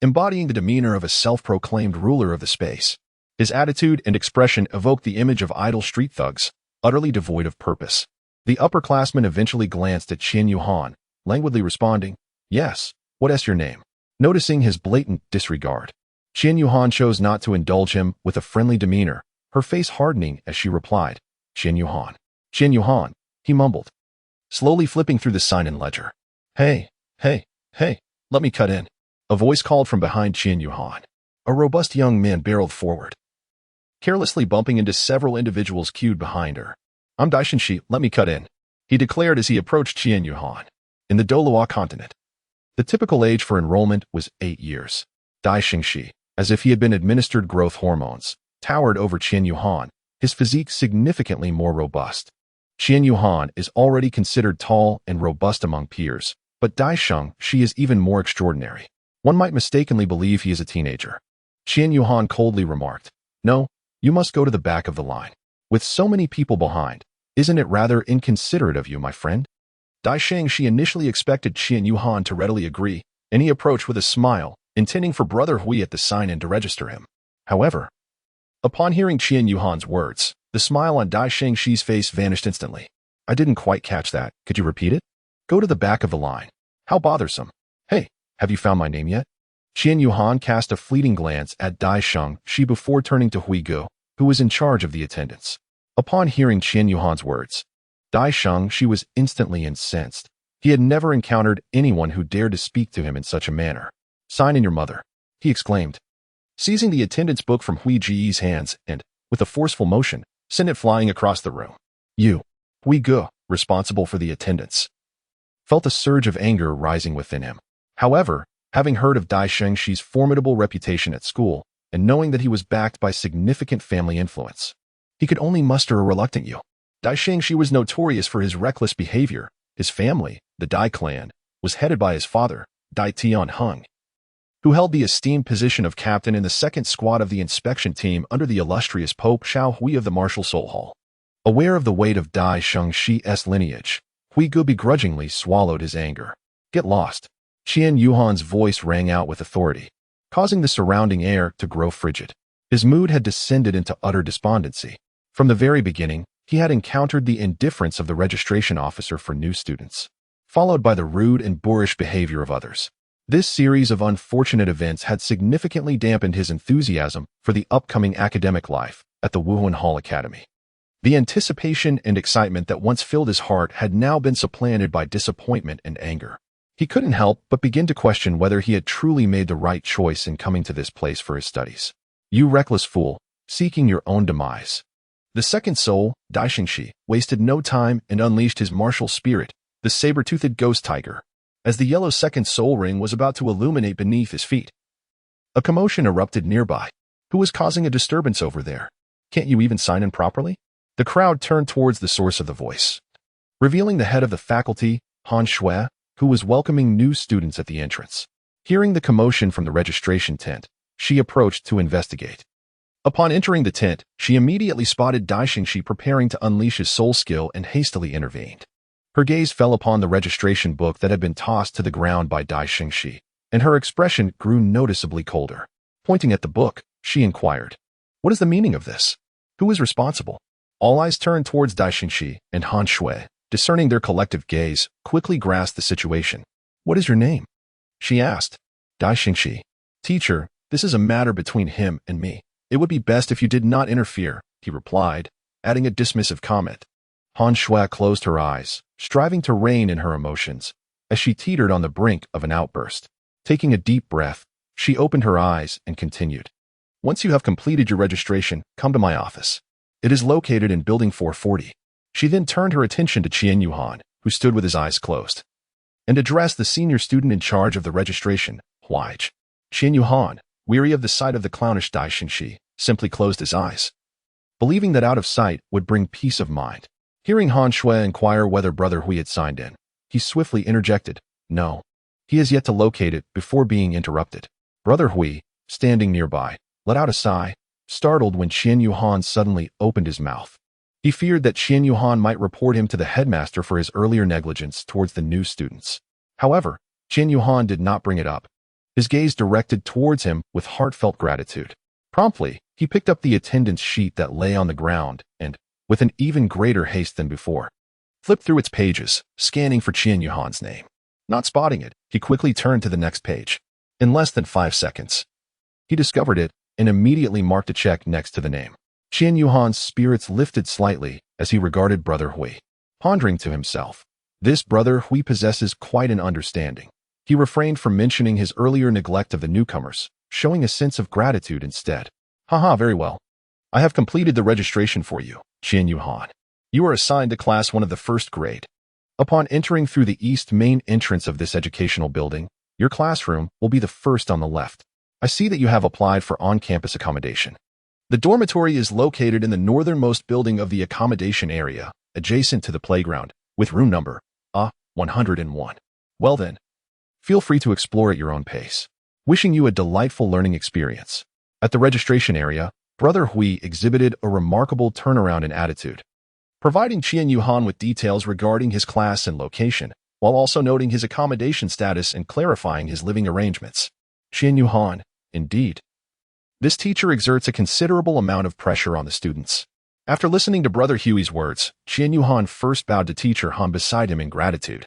embodying the demeanor of a self-proclaimed ruler of the space. His attitude and expression evoked the image of idle street thugs, utterly devoid of purpose. The upperclassman eventually glanced at Qin Yuhan, languidly responding, "Yes, what is your name?" Noticing his blatant disregard, Qin Yuhan chose not to indulge him with a friendly demeanor, her face hardening as she replied, "Qin Yuhan." "Qin Yuhan," he mumbled, slowly flipping through the sign-in ledger. Hey, let me cut in." A voice called from behind Qin Yuhan. A robust young man barreled forward, carelessly bumping into several individuals queued behind her. "I'm Daishinshi, let me cut in," he declared as he approached Qin Yuhan. In the Douluo continent, the typical age for enrollment was 8 years. Daishinshi, as if he had been administered growth hormones, towered over Qin Yuhan, his physique significantly more robust. Qin Yuhan is already considered tall and robust among peers, but Daishinshi is even more extraordinary. One might mistakenly believe he is a teenager. Qin Yuhan coldly remarked, "No, you must go to the back of the line. With so many people behind, isn't it rather inconsiderate of you, my friend?" Daishinshi initially expected Qin Yuhan to readily agree, and he approached with a smile, intending for Brother Hui at the sign-in to register him. However, upon hearing Qin Yuhan's words, the smile on Daishingshi's face vanished instantly. "I didn't quite catch that. Could you repeat it?" "Go to the back of the line. How bothersome. Hey, have you found my name yet?" Qin Yuhan cast a fleeting glance at Daishingsshi before turning to Hui Gu, who was in charge of the attendance. Upon hearing Qin Yuhan's words, Daishingsshi was instantly incensed. He had never encountered anyone who dared to speak to him in such a manner. "Sign in your mother," he exclaimed, seizing the attendance book from Hui Ji's hands and, with a forceful motion, sent it flying across the room. Hui Gu, responsible for the attendance, felt a surge of anger rising within him. However, having heard of Daishingshi's formidable reputation at school, and knowing that he was backed by significant family influence, he could only muster a reluctant "you." Daishingshi was notorious for his reckless behavior. His family, the Dai clan, was headed by his father, Dai Tianheng, who held the esteemed position of captain in the second squad of the inspection team under the illustrious Pope Xiao Hui of the Martial Soul Hall. Aware of the weight of Daishingshi's lineage, Hui Gu begrudgingly swallowed his anger. "Get lost." Qin Yuhan's voice rang out with authority, causing the surrounding air to grow frigid. His mood had descended into utter despondency. From the very beginning, he had encountered the indifference of the registration officer for new students, followed by the rude and boorish behavior of others. This series of unfortunate events had significantly dampened his enthusiasm for the upcoming academic life at the Wuhuan Hall Academy. The anticipation and excitement that once filled his heart had now been supplanted by disappointment and anger. He couldn't help but begin to question whether he had truly made the right choice in coming to this place for his studies. "You reckless fool," seeking your own demise. The second soul, Daixingshi, wasted no time and unleashed his martial spirit, the saber-toothed ghost tiger, as the yellow second soul ring was about to illuminate beneath his feet. A commotion erupted nearby. Who was causing a disturbance over there? Can't you even sign in properly? The crowd turned towards the source of the voice, revealing the head of the faculty, Han Shui, who was welcoming new students at the entrance. Hearing the commotion from the registration tent, she approached to investigate. Upon entering the tent, she immediately spotted Daixingshi preparing to unleash his soul skill and hastily intervened. Her gaze fell upon the registration book that had been tossed to the ground by Daixingshi, and her expression grew noticeably colder. Pointing at the book, she inquired, "What is the meaning of this? Who is responsible?" All eyes turned towards Daixingshi, and Han Shui, discerning their collective gaze, quickly grasped the situation. "What is your name?" she asked. "Daixingshi." "Teacher, this is a matter between him and me. It would be best if you did not interfere," he replied, adding a dismissive comment. Han Shui closed her eyes, striving to rein in her emotions, as she teetered on the brink of an outburst. Taking a deep breath, she opened her eyes and continued. "Once you have completed your registration, come to my office. It is located in Building 440. She then turned her attention to Qian Yuhan, who stood with his eyes closed, and addressed the senior student in charge of the registration, Huaij. Qian Yuhan, weary of the sight of the clownish Daixingshi, simply closed his eyes, believing that out of sight would bring peace of mind. Hearing Han Shui inquire whether Brother Hui had signed in, he swiftly interjected, "No. He has yet to locate it," before being interrupted. Brother Hui, standing nearby, let out a sigh, startled when Qian Yuhan suddenly opened his mouth. He feared that Qian Yuhan might report him to the headmaster for his earlier negligence towards the new students. However, Qian Yuhan did not bring it up, his gaze directed towards him with heartfelt gratitude. Promptly, he picked up the attendance sheet that lay on the ground and, with an even greater haste than before, flipped through its pages, scanning for Qian Yuhan's name. Not spotting it, he quickly turned to the next page. In less than 5 seconds, he discovered it and immediately marked a check next to the name. Qian Yuhan's spirits lifted slightly as he regarded Brother Hui, pondering to himself, "This Brother Hui possesses quite an understanding." He refrained from mentioning his earlier neglect of the newcomers, showing a sense of gratitude instead. "Haha, very well. I have completed the registration for you, Qian Yuhan. You are assigned to Class 1 of the 1st grade. Upon entering through the east main entrance of this educational building, your classroom will be the first on the left. I see that you have applied for on-campus accommodation. The dormitory is located in the northernmost building of the accommodation area, adjacent to the playground, with room number 101. Well then, feel free to explore at your own pace. Wishing you a delightful learning experience." At the registration area, Brother Hui exhibited a remarkable turnaround in attitude, providing Qian Yuhan with details regarding his class and location, while also noting his accommodation status and clarifying his living arrangements. Qian Yuhan, indeed. This teacher exerts a considerable amount of pressure on the students. After listening to Brother Huey's words, Qian Yuhan first bowed to Teacher Han beside him in gratitude,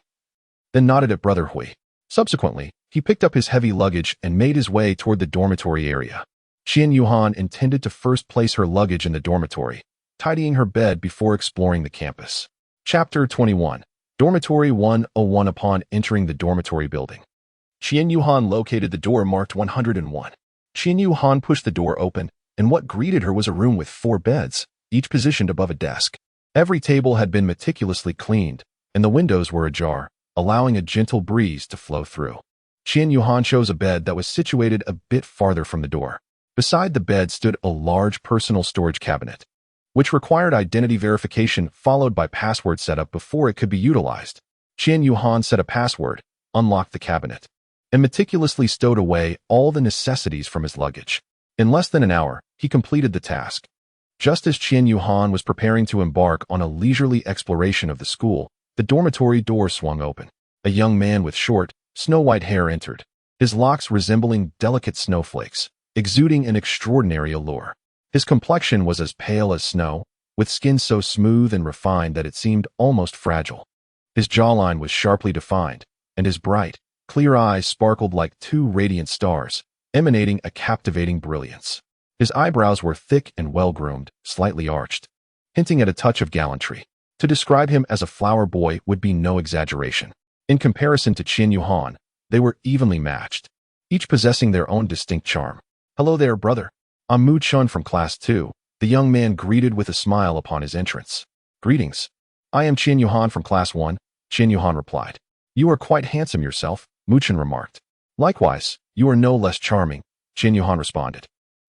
then nodded at Brother Hui. Subsequently, he picked up his heavy luggage and made his way toward the dormitory area. Qian Yuhan intended to first place her luggage in the dormitory, tidying her bed before exploring the campus. Chapter 21. Dormitory 101. Upon entering the dormitory building, Qian Yuhan located the door marked 101. Qian Yuhan pushed the door open, and what greeted her was a room with 4 beds, each positioned above a desk. Every table had been meticulously cleaned, and the windows were ajar, allowing a gentle breeze to flow through. Qian Yuhan chose a bed that was situated a bit farther from the door. Beside the bed stood a large personal storage cabinet, which required identity verification followed by password setup before it could be utilized. Qian Yuhan set a password, unlocked the cabinet, and meticulously stowed away all the necessities from his luggage. In less than an hour, he completed the task. Just as Qian Yuhan was preparing to embark on a leisurely exploration of the school, the dormitory door swung open. A young man with short, snow-white hair entered, his locks resembling delicate snowflakes, exuding an extraordinary allure. His complexion was as pale as snow, with skin so smooth and refined that it seemed almost fragile. His jawline was sharply defined, and his bright, clear eyes sparkled like 2 radiant stars, emanating a captivating brilliance. His eyebrows were thick and well-groomed, slightly arched, hinting at a touch of gallantry. To describe him as a flower boy would be no exaggeration. In comparison to Qian Yuhan, they were evenly matched, each possessing their own distinct charm. "Hello there, brother. I'm Mu Chun from Class 2, the young man greeted with a smile upon his entrance. Greetings. I am Qian Yuhan from Class 1, Qian Yuhan replied. You are quite handsome yourself, Mu Chun remarked. Likewise, you are no less charming, Qian Yuhan responded.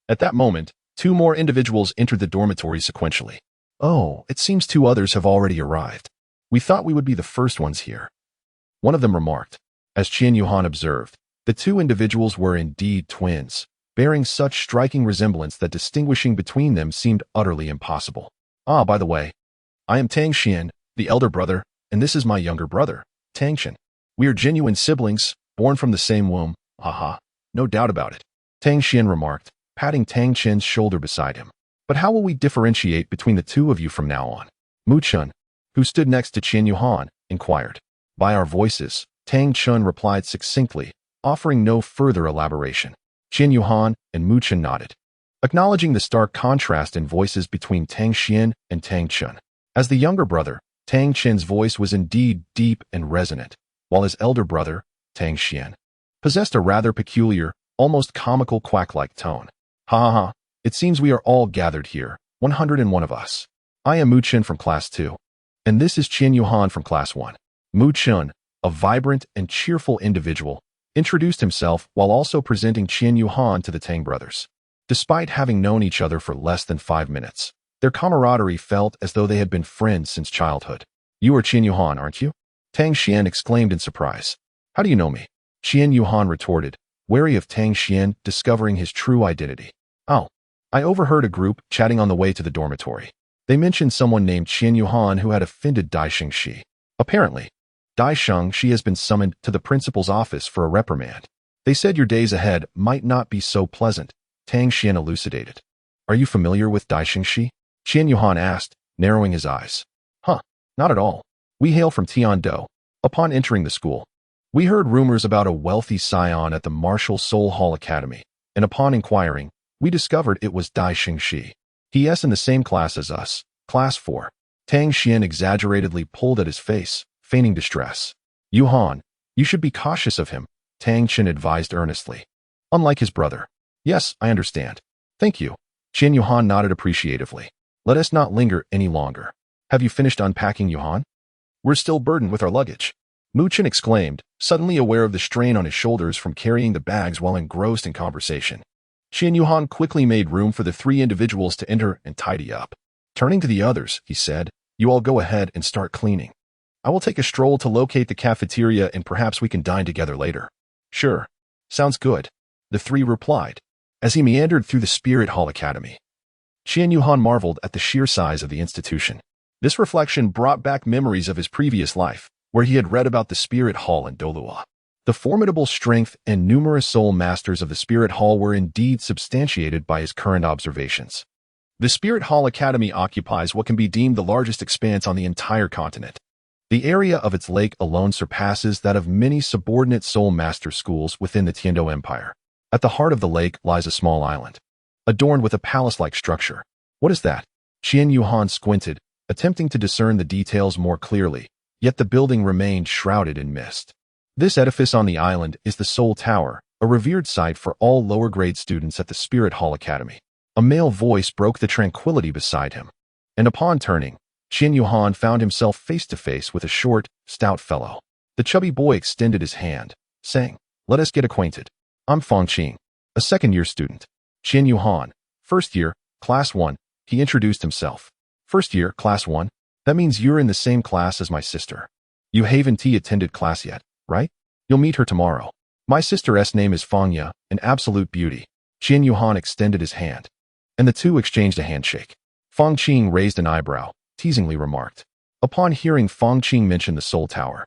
At that moment, two more individuals entered the dormitory sequentially. Oh, it seems two others have already arrived. We thought we would be the first ones here. One of them remarked. As Qian Yuhan observed, the two individuals were indeed twins, bearing such striking resemblance that distinguishing between them seemed utterly impossible. Ah, by the way, I am Tang Xian, the elder brother, and this is my younger brother, Tang Chen. We are genuine siblings, born from the same womb, haha, no doubt about it, Tang Xian remarked, patting Tang Chen's shoulder beside him. But how will we differentiate between the two of you from now on? Mu Chun, who stood next to Qian Yuhan, inquired. By our voices, Tang Chun replied succinctly, offering no further elaboration. Qian Yuhan and Mu Chun nodded, acknowledging the stark contrast in voices between Tang Xian and Tang Chun. As the younger brother, Tang Chen's voice was indeed deep and resonant, while his elder brother, Tang Xian, possessed a rather peculiar, almost comical quack-like tone. Ha ha ha, it seems we are all gathered here, 101 of us. I am Mu Chun from Class 2, and this is Qian Yuhan from Class 1. Mu Chun, a vibrant and cheerful individual, introduced himself while also presenting Qian Yuhan to the Tang brothers. Despite having known each other for less than 5 minutes, their camaraderie felt as though they had been friends since childhood. You are Qian Yuhan, aren't you? Tang Xian exclaimed in surprise. How do you know me? Qian Yuhan retorted, wary of Tang Xian discovering his true identity. Oh, I overheard a group chatting on the way to the dormitory. They mentioned someone named Qian Yuhan who had offended Dai Xingxi. Apparently, Dai Xingxi has been summoned to the principal's office for a reprimand. They said your days ahead might not be so pleasant, Tang Xian elucidated. Are you familiar with Dai Xingxi? Qian Yuhan asked, narrowing his eyes. Huh, not at all. We hail from Tiando. Upon entering the school, we heard rumors about a wealthy scion at the Martial Soul Hall Academy, and upon inquiring, we discovered it was Dai Xingxi. He is in the same class as us, Class 4. Tang Xian exaggeratedly pulled at his face, feigning distress. Yuhan, you should be cautious of him, Tang Chen advised earnestly. Unlike his brother. Yes, I understand. Thank you. Qian Yuhan nodded appreciatively. Let us not linger any longer. Have you finished unpacking, Yuhan? We're still burdened with our luggage. Mu Chen exclaimed, suddenly aware of the strain on his shoulders from carrying the bags while engrossed in conversation. Qian Yuhan quickly made room for the three individuals to enter and tidy up. Turning to the others, he said, you all go ahead and start cleaning. I will take a stroll to locate the cafeteria and perhaps we can dine together later. Sure. Sounds good. The three replied, as he meandered through the Spirit Hall Academy. Qian Yuhan marveled at the sheer size of the institution. This reflection brought back memories of his previous life, where he had read about the Spirit Hall in Douluo. The formidable strength and numerous soul masters of the Spirit Hall were indeed substantiated by his current observations. The Spirit Hall Academy occupies what can be deemed the largest expanse on the entire continent. The area of its lake alone surpasses that of many subordinate soul master schools within the Tiando Empire. At the heart of the lake lies a small island, adorned with a palace-like structure. What is that? Qian Yuhan squinted, attempting to discern the details more clearly, yet the building remained shrouded in mist. This edifice on the island is the Soul Tower, a revered site for all lower-grade students at the Spirit Hall Academy. A male voice broke the tranquility beside him, and upon turning, Qian Yuhan found himself face-to-face with a short, stout fellow. The chubby boy extended his hand, saying, "Let us get acquainted. I'm Fang Qing, a second-year student." Qian Yuhan, first year, Class 1, he introduced himself. First year, Class 1? That means you're in the same class as my sister. You haven't attended class yet, right? You'll meet her tomorrow. My sister's name is Fangya, an absolute beauty. Qian Yuhan extended his hand, and the two exchanged a handshake. Fang Qing raised an eyebrow, teasingly remarked. Upon hearing Fang Qing mention the Soul Tower,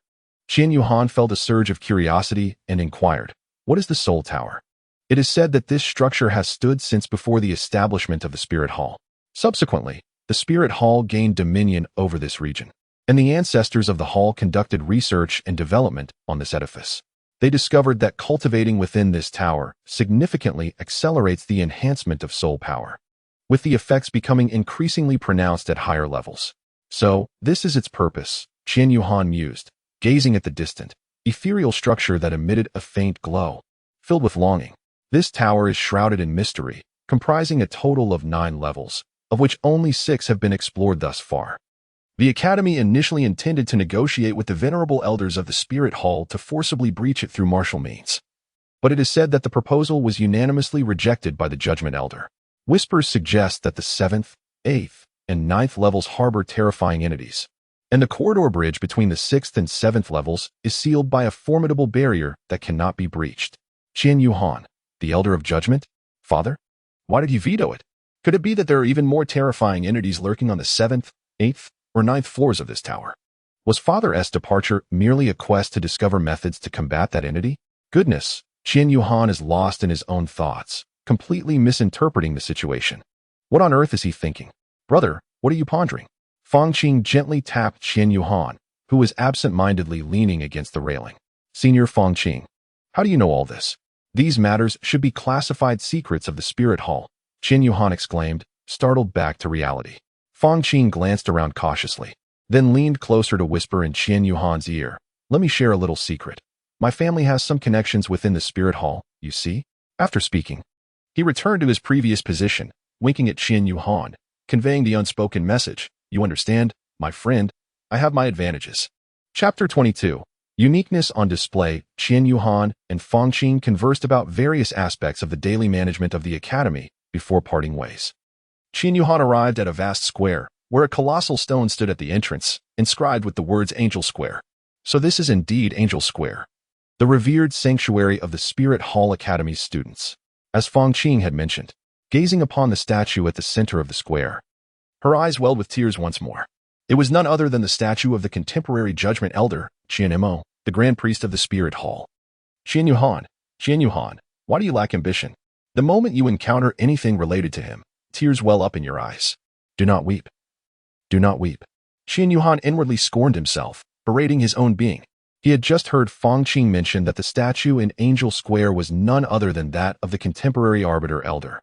Qian Yuhan felt a surge of curiosity and inquired, "What is the Soul Tower?" It is said that this structure has stood since before the establishment of the Spirit Hall. Subsequently, the Spirit Hall gained dominion over this region, and the ancestors of the hall conducted research and development on this edifice. They discovered that cultivating within this tower significantly accelerates the enhancement of soul power, with the effects becoming increasingly pronounced at higher levels. So, this is its purpose, Qian Yuhan mused, gazing at the distant, ethereal structure that emitted a faint glow. Filled with longing, this tower is shrouded in mystery, comprising a total of 9 levels, of which only 6 have been explored thus far. The Academy initially intended to negotiate with the venerable elders of the Spirit Hall to forcibly breach it through martial means. But it is said that the proposal was unanimously rejected by the Judgment Elder. Whispers suggest that the 7th, 8th, and 9th levels harbor terrifying entities, and the corridor bridge between the 6th and 7th levels is sealed by a formidable barrier that cannot be breached. Qian Yuhan, the Elder of Judgment? Father? Why did you veto it? Could it be that there are even more terrifying entities lurking on the 7th, 8th, or 9th floors of this tower? Was Father S' departure merely a quest to discover methods to combat that entity? Goodness, Qian Yuhan is lost in his own thoughts, completely misinterpreting the situation. What on earth is he thinking? Brother, what are you pondering? Fang Qing gently tapped Qian Yuhan, who was absent-mindedly leaning against the railing. Senior Fang Qing, how do you know all this? These matters should be classified secrets of the Spirit Hall, Qian Yuhan exclaimed, startled back to reality. Fang Qing glanced around cautiously, then leaned closer to whisper in Qian Yuhan's ear, let me share a little secret. My family has some connections within the Spirit Hall, you see? After speaking, he returned to his previous position, winking at Qian Yuhan, conveying the unspoken message, you understand, my friend, I have my advantages. Chapter 22. Uniqueness on display. Qian Yuhan and Fang Qing conversed about various aspects of the daily management of the Academy before parting ways. Qian Yuhan arrived at a vast square, where a colossal stone stood at the entrance, inscribed with the words Angel Square. So this is indeed Angel Square, the revered sanctuary of the Spirit Hall Academy's students. As Fang Qing had mentioned, gazing upon the statue at the center of the square, her eyes welled with tears once more. It was none other than the statue of the contemporary Judgment Elder, Qian Mo, the Grand Priest of the Spirit Hall. Qian Yuhan, why do you lack ambition? The moment you encounter anything related to him, tears well up in your eyes. Do not weep. Do not weep. Qian Yuhan inwardly scorned himself, berating his own being. He had just heard Fang Qing mention that the statue in Angel Square was none other than that of the contemporary Arbiter Elder.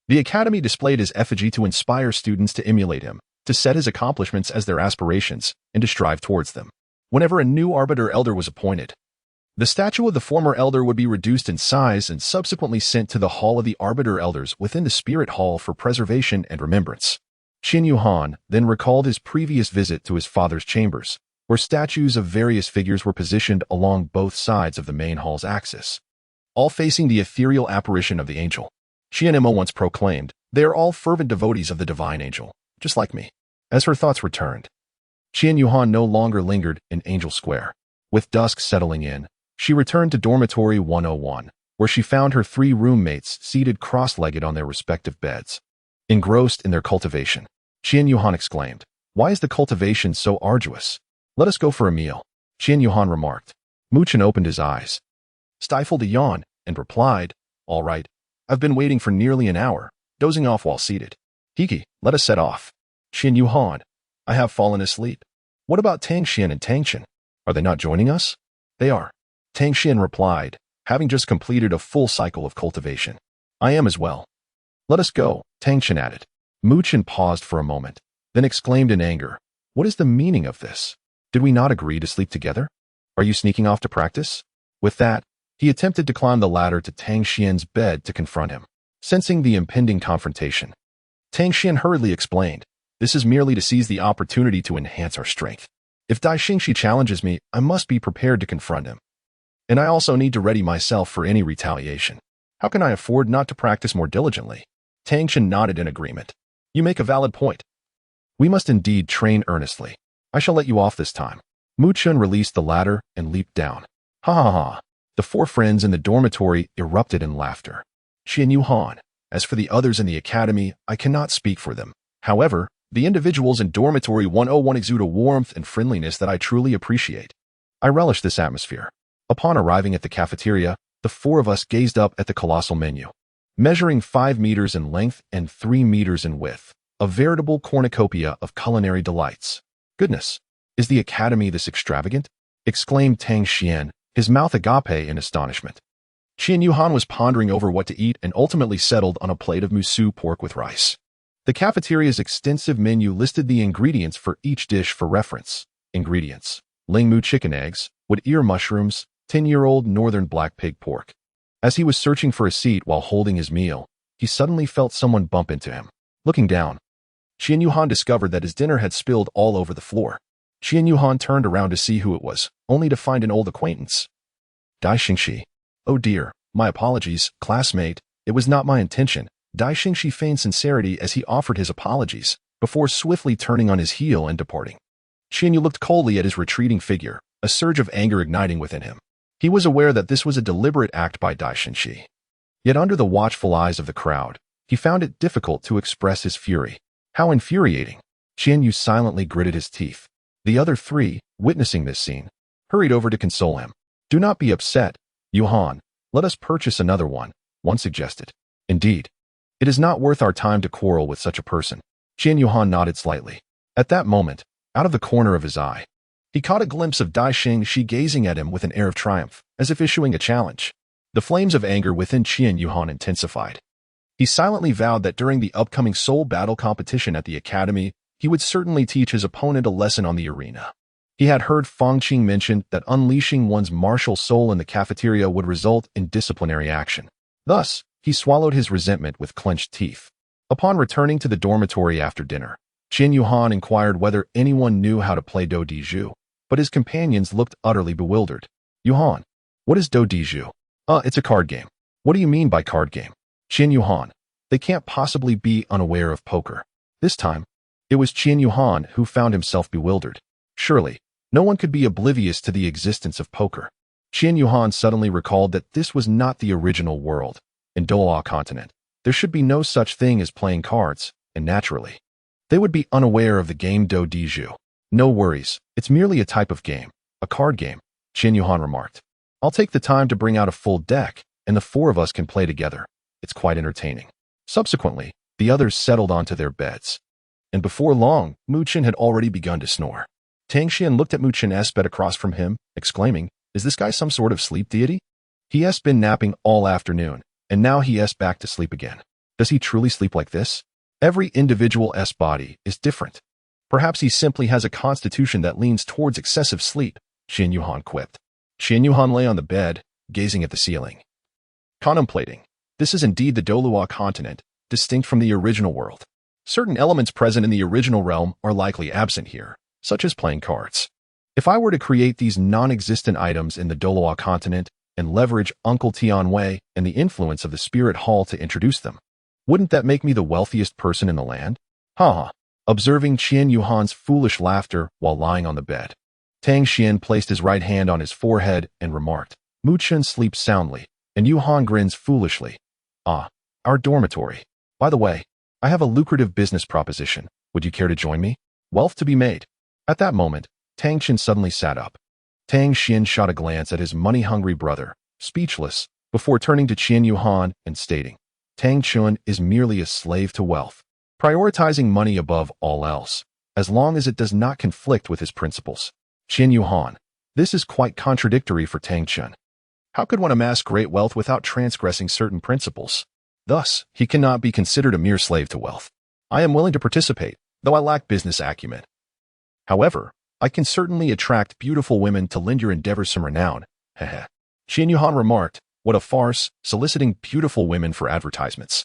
The Academy displayed his effigy to inspire students to emulate him, to set his accomplishments as their aspirations, and to strive towards them. Whenever a new Arbiter Elder was appointed, the statue of the former Elder would be reduced in size and subsequently sent to the Hall of the Arbiter Elders within the Spirit Hall for preservation and remembrance. Qian Yuhan then recalled his previous visit to his father's chambers, where statues of various figures were positioned along both sides of the main hall's axis, all facing the ethereal apparition of the angel. Qian Mo once proclaimed, they are all fervent devotees of the divine angel, just like me. As her thoughts returned, Qian Yuhan no longer lingered in Angel Square. With dusk settling in, she returned to Dormitory 101, where she found her 3 roommates seated cross-legged on their respective beds. Engrossed in their cultivation, Qian Yuhan exclaimed, why is the cultivation so arduous? Let us go for a meal, Qian Yuhan remarked. Muchen opened his eyes, stifled a yawn, and replied, all right. I've been waiting for nearly an hour, dozing off while seated. Hiki, let us set off. Qian Yuhan, I have fallen asleep. What about Tang Xian and Tang Chen? Are they not joining us? They are. Tang Xian replied, having just completed a full cycle of cultivation. I am as well. Let us go, Tang Chen added. Muchen paused for a moment, then exclaimed in anger, what is the meaning of this? Did we not agree to sleep together? Are you sneaking off to practice? With that, he attempted to climb the ladder to Tang Xian's bed to confront him. Sensing the impending confrontation, Tang Xian hurriedly explained, this is merely to seize the opportunity to enhance our strength. If Dai Xingxi challenges me, I must be prepared to confront him. And I also need to ready myself for any retaliation. How can I afford not to practice more diligently? Tang Xian nodded in agreement. You make a valid point. We must indeed train earnestly. I shall let you off this time. Muchen released the ladder and leaped down. Ha ha ha. The 4 friends in the dormitory erupted in laughter. Qian Yuhan, as for the others in the academy, I cannot speak for them. However, the individuals in dormitory 101 exude a warmth and friendliness that I truly appreciate. I relish this atmosphere. Upon arriving at the cafeteria, the 4 of us gazed up at the colossal menu. Measuring 5 meters in length and 3 meters in width, a veritable cornucopia of culinary delights. Goodness, is the academy this extravagant? Exclaimed Tang Xian, his mouth agape in astonishment. Qian Yuhan was pondering over what to eat and ultimately settled on a plate of musu pork with rice. The cafeteria's extensive menu listed the ingredients for each dish for reference. Ingredients: Lingmu chicken eggs, wood ear mushrooms, 10-year-old northern black pig pork. As he was searching for a seat while holding his meal, he suddenly felt someone bump into him. Looking down, Qian Yuhan discovered that his dinner had spilled all over the floor. Qian Yuhan turned around to see who it was, only to find an old acquaintance. Dai Xingxi. Oh dear, my apologies, classmate. It was not my intention. Dai Xingxi feigned sincerity as he offered his apologies, before swiftly turning on his heel and departing. Qian Yu looked coldly at his retreating figure, a surge of anger igniting within him. He was aware that this was a deliberate act by Dai Xingxi. Yet under the watchful eyes of the crowd, he found it difficult to express his fury. How infuriating! Qian Yu silently gritted his teeth. The other three, witnessing this scene, hurried over to console him. Do not be upset, Yuhan. Let us purchase another one suggested. Indeed, it is not worth our time to quarrel with such a person. Qian Yuhan nodded slightly. At that moment, out of the corner of his eye, he caught a glimpse of Dai Xingxi gazing at him with an air of triumph, as if issuing a challenge. The flames of anger within Qian Yuhan intensified. He silently vowed that during the upcoming soul battle competition at the academy, he would certainly teach his opponent a lesson on the arena. He had heard Fang Qing mention that unleashing one's martial soul in the cafeteria would result in disciplinary action. Thus, he swallowed his resentment with clenched teeth. Upon returning to the dormitory after dinner, Qian Yuhan inquired whether anyone knew how to play Do Di Zhu, but his companions looked utterly bewildered. Yuhan, what is Do Di Zhu? It's a card game. What do you mean by card game? Qian Yuhan, they can't possibly be unaware of poker. This time, it was Qian Yuhan who found himself bewildered. Surely, no one could be oblivious to the existence of poker. Qian Yuhan suddenly recalled that this was not the original world. In Douluo continent, there should be no such thing as playing cards, and naturally, they would be unaware of the game Do Di Zhu. No worries, it's merely a type of game, a card game, Qian Yuhan remarked. I'll take the time to bring out a full deck, and the four of us can play together. It's quite entertaining. Subsequently, the others settled onto their beds. And before long, Mu Chen had already begun to snore. Tang Xian looked at Mu Chen's bed across from him, exclaiming, is this guy some sort of sleep deity? He has been napping all afternoon, and now he is back to sleep again. Does he truly sleep like this? Every individual's body is different. Perhaps he simply has a constitution that leans towards excessive sleep, Qian Yuhan quipped. Qian Yuhan lay on the bed, gazing at the ceiling. Contemplating. This is indeed the Douluo continent, distinct from the original world. Certain elements present in the original realm are likely absent here, such as playing cards. If I were to create these non-existent items in the Douluo continent and leverage Uncle Tianwei and the influence of the Spirit Hall to introduce them, wouldn't that make me the wealthiest person in the land? Ha! Observing Qian Yuhan's foolish laughter while lying on the bed, Tang Xian placed his right hand on his forehead and remarked, Mu Chen sleeps soundly, and Yuhan grins foolishly. Our dormitory. By the way, I have a lucrative business proposition. Would you care to join me? Wealth to be made. At that moment, Tang Chen suddenly sat up. Tang Xian shot a glance at his money-hungry brother, speechless, before turning to Qian Yuhan and stating, Tang Chun is merely a slave to wealth, prioritizing money above all else, as long as it does not conflict with his principles. Qian Yuhan, this is quite contradictory for Tang Chun. How could one amass great wealth without transgressing certain principles? Thus, he cannot be considered a mere slave to wealth. I am willing to participate, though I lack business acumen. However, I can certainly attract beautiful women to lend your endeavors some renown. Heh. Qian Yuhan remarked, what a farce, soliciting beautiful women for advertisements.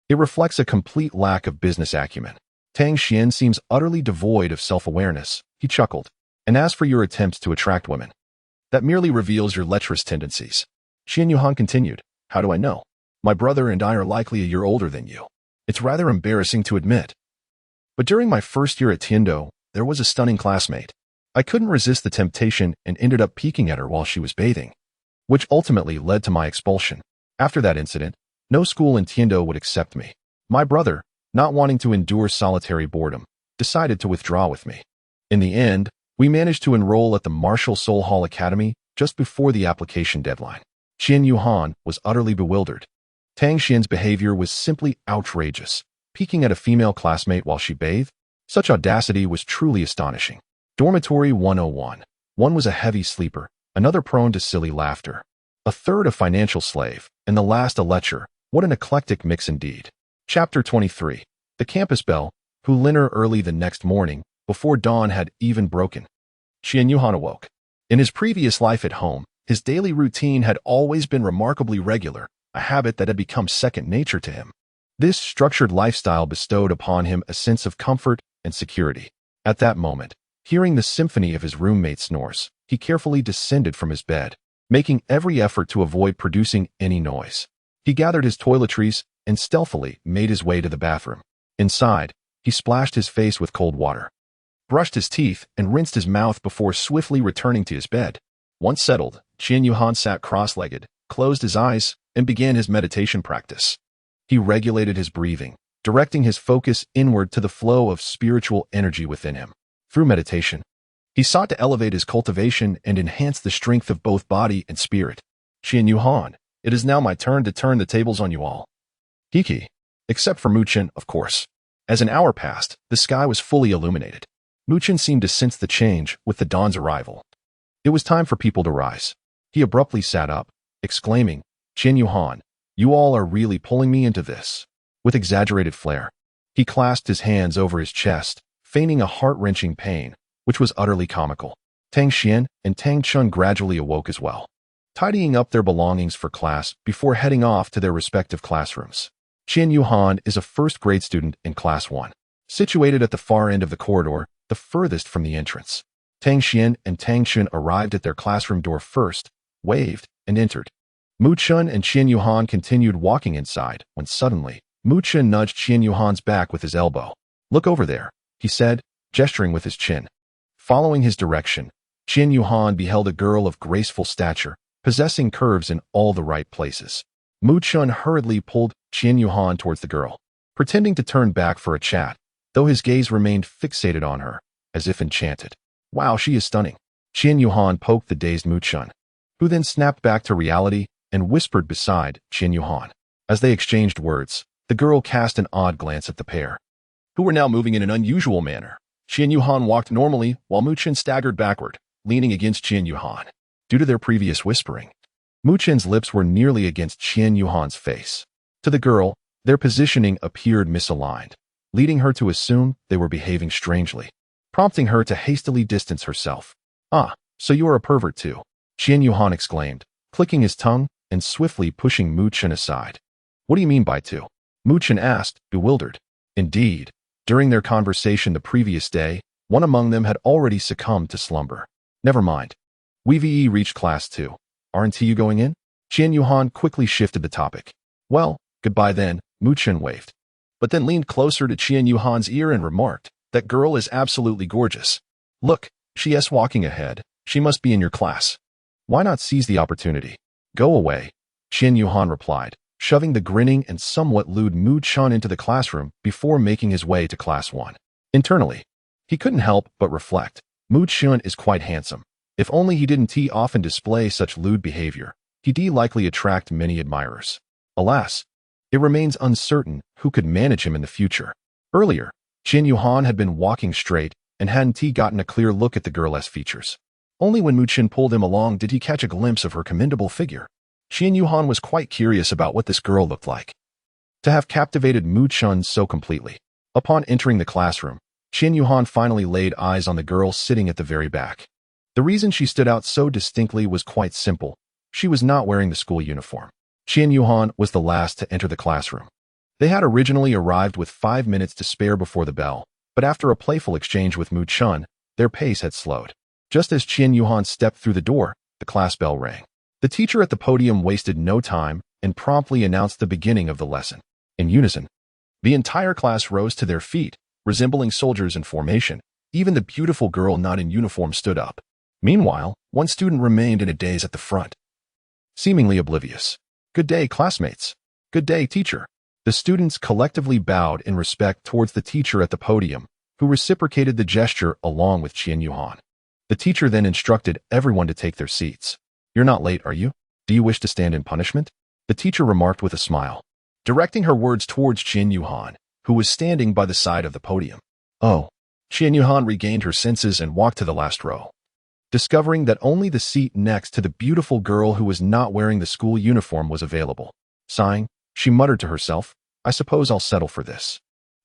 It reflects a complete lack of business acumen. Tang Xian seems utterly devoid of self-awareness, he chuckled. And as for your attempts to attract women, that merely reveals your lecherous tendencies. Qian Yuhan continued, how do I know? My brother and I are likely a year older than you. It's rather embarrassing to admit. But during my first year at Tiando, there was a stunning classmate. I couldn't resist the temptation and ended up peeking at her while she was bathing, which ultimately led to my expulsion. After that incident, no school in Tiando would accept me. My brother, not wanting to endure solitary boredom, decided to withdraw with me. In the end, we managed to enroll at the Martial Soul Hall Academy just before the application deadline. Qian Yuhan was utterly bewildered. Tang Xian's behavior was simply outrageous. Peeking at a female classmate while she bathed, such audacity was truly astonishing. Dormitory 101. One was a heavy sleeper, another prone to silly laughter, a third a financial slave, and the last a lecher. What an eclectic mix indeed. Chapter 23. The campus bell, who linner early the next morning, before dawn had even broken. Qian Yuhan awoke. In his previous life at home, his daily routine had always been remarkably regular, a habit that had become second nature to him. This structured lifestyle bestowed upon him a sense of comfort and security. At that moment, hearing the symphony of his roommate's snores, he carefully descended from his bed, making every effort to avoid producing any noise. He gathered his toiletries and stealthily made his way to the bathroom. Inside, he splashed his face with cold water, brushed his teeth, and rinsed his mouth before swiftly returning to his bed. Once settled, Qian Yuhan sat cross-legged, closed his eyes, and began his meditation practice. He regulated his breathing, directing his focus inward to the flow of spiritual energy within him. Through meditation, he sought to elevate his cultivation and enhance the strength of both body and spirit. Qian Yuhan, it is now my turn to turn the tables on you all. Hiki. Except for Muchen, of course. As an hour passed, the sky was fully illuminated. Muchen seemed to sense the change with the dawn's arrival. It was time for people to rise. He abruptly sat up, exclaiming, Qian Yuhan, you all are really pulling me into this. With exaggerated flair, he clasped his hands over his chest, feigning a heart-wrenching pain, which was utterly comical. Tang Xian and Tang Chun gradually awoke as well, tidying up their belongings for class before heading off to their respective classrooms. Qian Yuhan is a first-grade student in Class 1, situated at the far end of the corridor, the furthest from the entrance. Tang Xian and Tang Chun arrived at their classroom door first, waved, and entered. Mu Chun and Qian Yuhan continued walking inside when suddenly, Mu Chun nudged Qian Yuhan's back with his elbow. Look over there, he said, gesturing with his chin. Following his direction, Qian Yuhan beheld a girl of graceful stature, possessing curves in all the right places. Mu Chun hurriedly pulled Qian Yuhan towards the girl, pretending to turn back for a chat, though his gaze remained fixated on her, as if enchanted. Wow, she is stunning. Qian Yuhan poked the dazed Mu Chun, who then snapped back to reality and whispered beside Qian Yuhan. As they exchanged words, the girl cast an odd glance at the pair, who were now moving in an unusual manner. Qian Yuhan walked normally, while Mu Chun staggered backward, leaning against Qian Yuhan. Due to their previous whispering, Mu Chun's lips were nearly against Qian Yuhan's face. To the girl, their positioning appeared misaligned, leading her to assume they were behaving strangely, prompting her to hastily distance herself. Ah, so you are a pervert too, Qian Yuhan exclaimed, clicking his tongue and swiftly pushing Mu Chun aside. What do you mean by two? Mu Chun asked, bewildered. Indeed, during their conversation the previous day, one among them had already succumbed to slumber. Never mind. We reached class 2. Aren't you going in? Qian Yuhan quickly shifted the topic. Well, goodbye then, Mu Chun waved, but then leaned closer to Qian Yuhan's ear and remarked, that girl is absolutely gorgeous. Look, she is walking ahead. She must be in your class. Why not seize the opportunity? Go away, Qian Yuhan replied, shoving the grinning and somewhat lewd Mu Chun into the classroom before making his way to Class 1. Internally, he couldn't help but reflect. Mu Chun is quite handsome. If only he didn't tee off and display such lewd behavior, he'd likely attract many admirers. Alas, it remains uncertain who could manage him in the future. Earlier, Qian Yuhan had been walking straight and hadn't gotten a clear look at the girl's features. Only when Mu Chun pulled him along did he catch a glimpse of her commendable figure. Qian Yuhan was quite curious about what this girl looked like. To have captivated Mu Chun so completely. Upon entering the classroom, Qian Yuhan finally laid eyes on the girl sitting at the very back. The reason she stood out so distinctly was quite simple. She was not wearing the school uniform. Qian Yuhan was the last to enter the classroom. They had originally arrived with 5 minutes to spare before the bell, but after a playful exchange with Mu Chun, their pace had slowed. Just as Qian Yuhan stepped through the door, the class bell rang. The teacher at the podium wasted no time and promptly announced the beginning of the lesson. In unison, the entire class rose to their feet, resembling soldiers in formation. Even the beautiful girl not in uniform stood up. Meanwhile, one student remained in a daze at the front, seemingly oblivious. Good day, classmates. Good day, teacher. The students collectively bowed in respect towards the teacher at the podium, who reciprocated the gesture along with Qian Yuhan. The teacher then instructed everyone to take their seats. You're not late, are you? Do you wish to stand in punishment? The teacher remarked with a smile, directing her words towards Qian Yuhan, who was standing by the side of the podium. Oh. Qian Yuhan regained her senses and walked to the last row, discovering that only the seat next to the beautiful girl who was not wearing the school uniform was available. Sighing, she muttered to herself, I suppose I'll settle for this.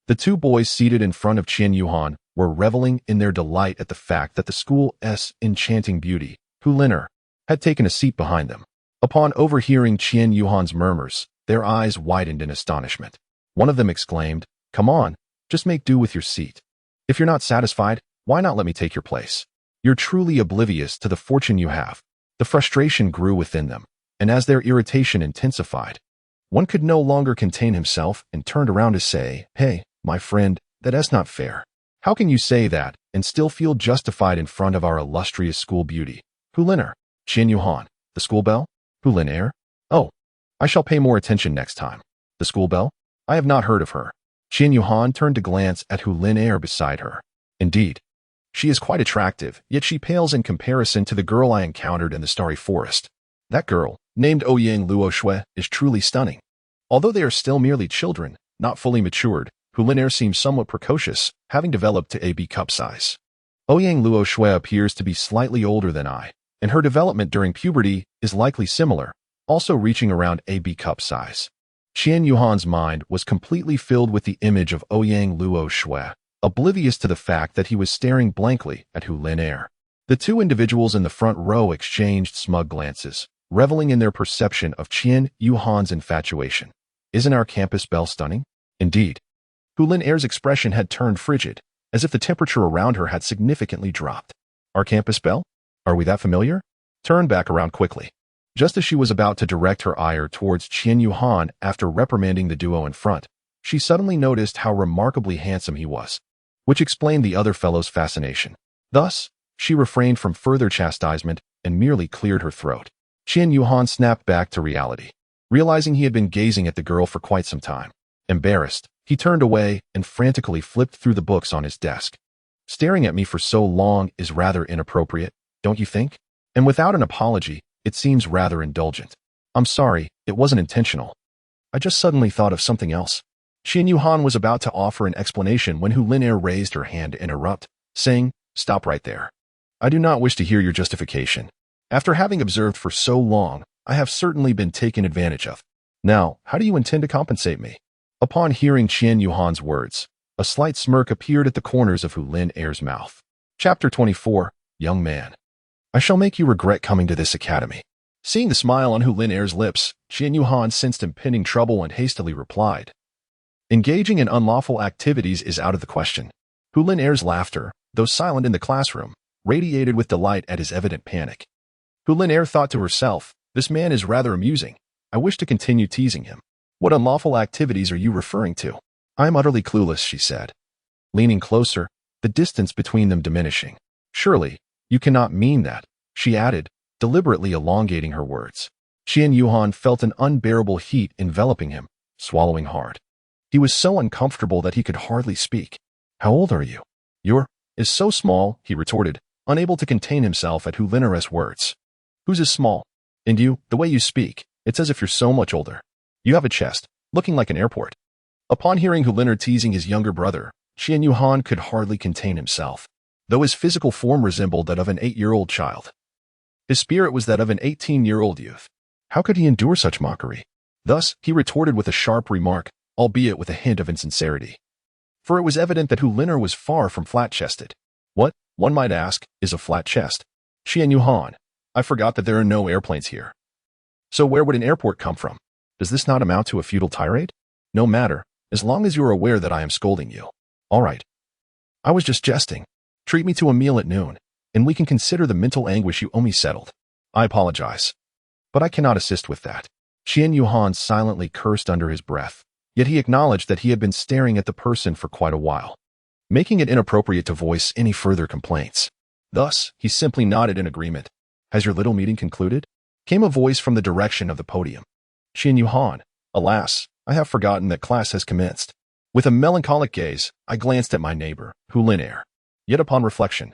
The two boys seated in front of Qian Yuhan were reveling in their delight at the fact that the school's enchanting beauty, Hu Liner, had taken a seat behind them. Upon overhearing Qian Yuhan's murmurs, their eyes widened in astonishment. One of them exclaimed, "Come on, just make do with your seat. If you're not satisfied, why not let me take your place? You're truly oblivious to the fortune you have." The frustration grew within them, and as their irritation intensified, one could no longer contain himself and turned around to say, "Hey, my friend, that's not fair. How can you say that and still feel justified in front of our illustrious school beauty? Huliner, Qian Yuhan, the school bell? Huliner? Oh, I shall pay more attention next time. The school bell? I have not heard of her." Qian Yuhan turned to glance at Huliner beside her. Indeed, she is quite attractive, yet she pales in comparison to the girl I encountered in the Starry Forest. That girl, named Ouyang Luo Shui, is truly stunning. Although they are still merely children, not fully matured, Huliner seems somewhat precocious, having developed to a B cup size. Ouyang Luo Shui appears to be slightly older than I, and her development during puberty is likely similar, also reaching around a B cup size. Qian Yuhan's mind was completely filled with the image of Ouyang Luo Shui, oblivious to the fact that he was staring blankly at Huliner. The two individuals in the front row exchanged smug glances, reveling in their perception of Qian Yuhan's infatuation. Isn't our campus belle stunning? Indeed. Huliner's expression had turned frigid, as if the temperature around her had significantly dropped. Our campus belle? Are we that familiar? Turn back around quickly. Just as she was about to direct her ire towards Qian Yuhan after reprimanding the duo in front, she suddenly noticed how remarkably handsome he was, which explained the other fellow's fascination. Thus, she refrained from further chastisement and merely cleared her throat. Qian Yuhan snapped back to reality, realizing he had been gazing at the girl for quite some time. Embarrassed, he turned away and frantically flipped through the books on his desk. Staring at me for so long is rather inappropriate, don't you think? And without an apology, it seems rather indulgent. I'm sorry, it wasn't intentional. I just suddenly thought of something else. Qian Yuhan was about to offer an explanation when Huliner raised her hand to interrupt, saying, "Stop right there. I do not wish to hear your justification. After having observed for so long, I have certainly been taken advantage of. Now, how do you intend to compensate me?" Upon hearing Qian Yuhan's words, a slight smirk appeared at the corners of Huliner's mouth. Chapter 24, Young Man. "I shall make you regret coming to this academy." Seeing the smile on Huliner's lips, Qian Yuhan sensed impending trouble and hastily replied, "Engaging in unlawful activities is out of the question." Huliner's laughter, though silent in the classroom, radiated with delight at his evident panic. Huliner thought to herself, "This man is rather amusing. I wish to continue teasing him. What unlawful activities are you referring to?" "I am utterly clueless," she said, leaning closer, the distance between them diminishing. "Surely, you cannot mean that," she added, deliberately elongating her words. Qian Yuhan felt an unbearable heat enveloping him, swallowing hard. He was so uncomfortable that he could hardly speak. "How old are you?" "You're is so small," he retorted, unable to contain himself at Huliner's words. "Whose is small? And you, the way you speak, it's as if you're so much older. You have a chest, looking like an airport." Upon hearing Huliner teasing his younger brother, Qian Yuhan could hardly contain himself. Though his physical form resembled that of an 8-year-old child, his spirit was that of an 18-year-old youth. How could he endure such mockery? Thus, he retorted with a sharp remark, albeit with a hint of insincerity. For it was evident that Huliner was far from flat-chested. What, one might ask, is a flat chest? Qian Yuhan, I forgot that there are no airplanes here. So where would an airport come from? Does this not amount to a futile tirade? No matter, as long as you are aware that I am scolding you. All right. I was just jesting. Treat me to a meal at noon, and we can consider the mental anguish you owe me settled. I apologize, but I cannot assist with that." Qian Yuhan silently cursed under his breath, yet he acknowledged that he had been staring at the person for quite a while, making it inappropriate to voice any further complaints. Thus, he simply nodded in agreement. "Has your little meeting concluded?" came a voice from the direction of the podium. "Qian Yuhan, alas, I have forgotten that class has commenced." With a melancholic gaze, I glanced at my neighbor, Huliner. Yet upon reflection,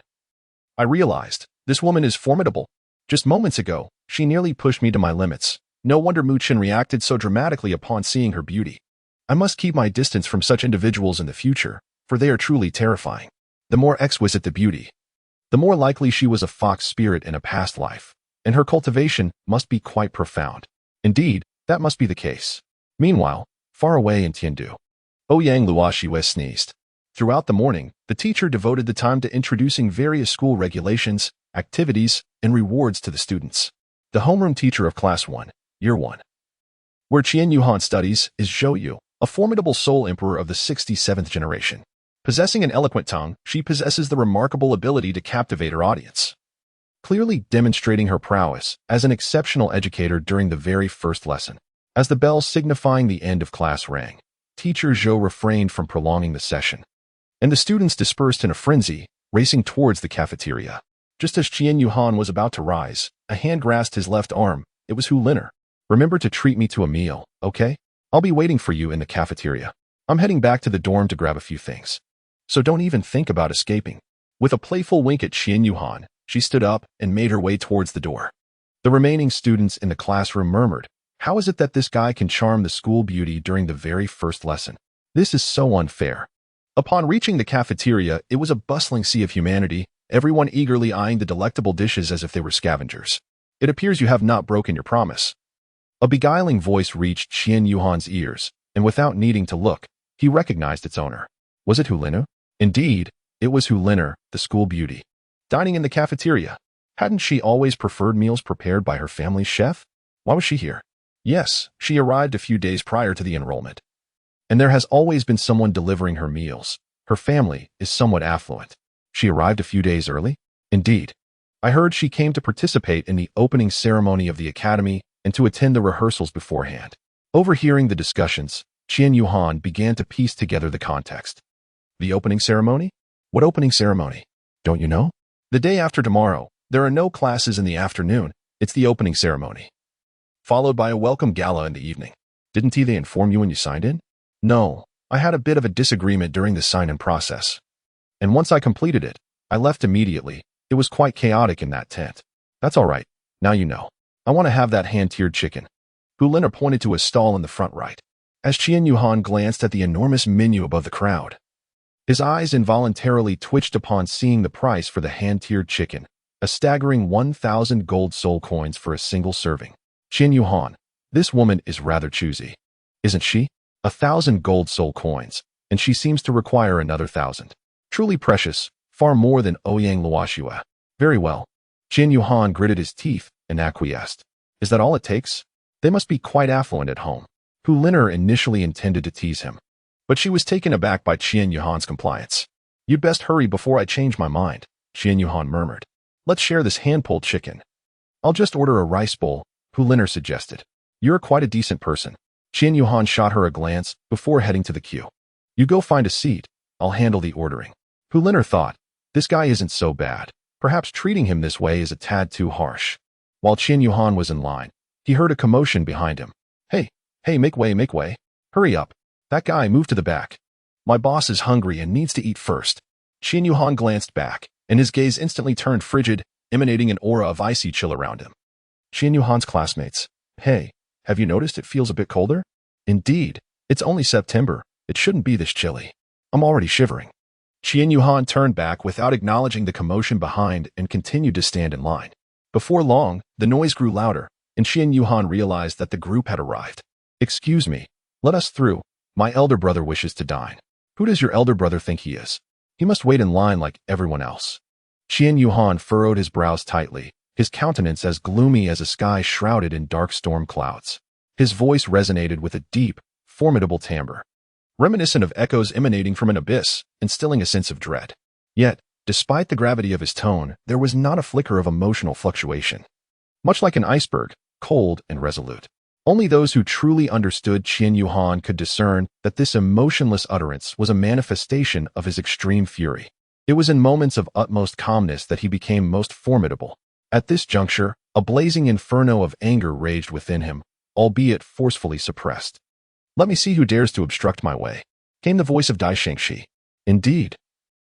I realized, this woman is formidable. Just moments ago, she nearly pushed me to my limits. No wonder Muchen reacted so dramatically upon seeing her beauty. I must keep my distance from such individuals in the future, for they are truly terrifying. The more exquisite the beauty, the more likely she was a fox spirit in a past life, and her cultivation must be quite profound. Indeed, that must be the case. Meanwhile, far away in Tiandu, Ouyang Luo Shui sneezed. Throughout the morning, the teacher devoted the time to introducing various school regulations, activities, and rewards to the students. The homeroom teacher of Class 1, Year 1, where Qian Yuhan studies, is Zhou Yu, a formidable soul emperor of the 67th generation. Possessing an eloquent tongue, she possesses the remarkable ability to captivate her audience, clearly demonstrating her prowess as an exceptional educator during the very first lesson. As the bell signifying the end of class rang, Teacher Zhou refrained from prolonging the session, and the students dispersed in a frenzy, racing towards the cafeteria. Just as Qian Yuhan was about to rise, a hand grasped his left arm. It was Hu Liner. Remember to treat me to a meal, okay? I'll be waiting for you in the cafeteria. I'm heading back to the dorm to grab a few things. So don't even think about escaping. With a playful wink at Qian Yuhan, she stood up and made her way towards the door. The remaining students in the classroom murmured, "How is it that this guy can charm the school beauty during the very first lesson? This is so unfair." Upon reaching the cafeteria, it was a bustling sea of humanity, everyone eagerly eyeing the delectable dishes as if they were scavengers. "It appears you have not broken your promise." A beguiling voice reached Qian Yuhan's ears, and without needing to look, he recognized its owner. Was it Hu Liner? Indeed, it was Hu Liner, the school beauty. Dining in the cafeteria. Hadn't she always preferred meals prepared by her family's chef? Why was she here? Yes, she arrived a few days prior to the enrollment. And there has always been someone delivering her meals. Her family is somewhat affluent. She arrived a few days early? Indeed. I heard she came to participate in the opening ceremony of the academy and to attend the rehearsals beforehand. Overhearing the discussions, Qian Yuhan began to piece together the context. The opening ceremony? What opening ceremony? Don't you know? The day after tomorrow, there are no classes in the afternoon. It's the opening ceremony, followed by a welcome gala in the evening. Didn't they inform you when you signed in? No, I had a bit of a disagreement during the sign-in process. And once I completed it, I left immediately. It was quite chaotic in that tent. That's all right. Now you know. I want to have that hand-tiered chicken. Hu Liner pointed to a stall in the front right. As Qian Yuhan glanced at the enormous menu above the crowd, his eyes involuntarily twitched upon seeing the price for the hand-tiered chicken, a staggering 1,000 gold soul coins for a single serving. Qian Yuhan, this woman is rather choosy, isn't she? 1,000 gold soul coins, and she seems to require another 1,000. Truly precious, far more than Ouyang Luoxue. Very well. Qian Yuhan gritted his teeth and acquiesced. Is that all it takes? They must be quite affluent at home. Hu Liner initially intended to tease him, but she was taken aback by Qian Yuhan's compliance. You'd best hurry before I change my mind, Qian Yuhan murmured. Let's share this hand-pulled chicken. I'll just order a rice bowl, Hu Liner suggested. You're quite a decent person. Qian Yuhan shot her a glance before heading to the queue. You go find a seat. I'll handle the ordering. Hu Liner thought, this guy isn't so bad. Perhaps treating him this way is a tad too harsh. While Qian Yuhan was in line, he heard a commotion behind him. Hey, make way, make way. Hurry up. That guy, move to the back. My boss is hungry and needs to eat first. Qian Yuhan glanced back, and his gaze instantly turned frigid, emanating an aura of icy chill around him. Qian Yuhan's classmates. Hey, have you noticed it feels a bit colder? Indeed, it's only September. It shouldn't be this chilly. I'm already shivering. Qian Yuhan turned back without acknowledging the commotion behind and continued to stand in line. Before long, the noise grew louder, and Qian Yuhan realized that the group had arrived. Excuse me, let us through. My elder brother wishes to dine. Who does your elder brother think he is? He must wait in line like everyone else. Qian Yuhan furrowed his brows tightly, his countenance as gloomy as a sky shrouded in dark storm clouds. His voice resonated with a deep, formidable timbre, reminiscent of echoes emanating from an abyss, instilling a sense of dread. Yet, despite the gravity of his tone, there was not a flicker of emotional fluctuation. Much like an iceberg, cold and resolute. Only those who truly understood Qian Yuhan could discern that this emotionless utterance was a manifestation of his extreme fury. It was in moments of utmost calmness that he became most formidable. At this juncture, a blazing inferno of anger raged within him, albeit forcefully suppressed. Let me see who dares to obstruct my way, came the voice of Dai Shengxi. Indeed.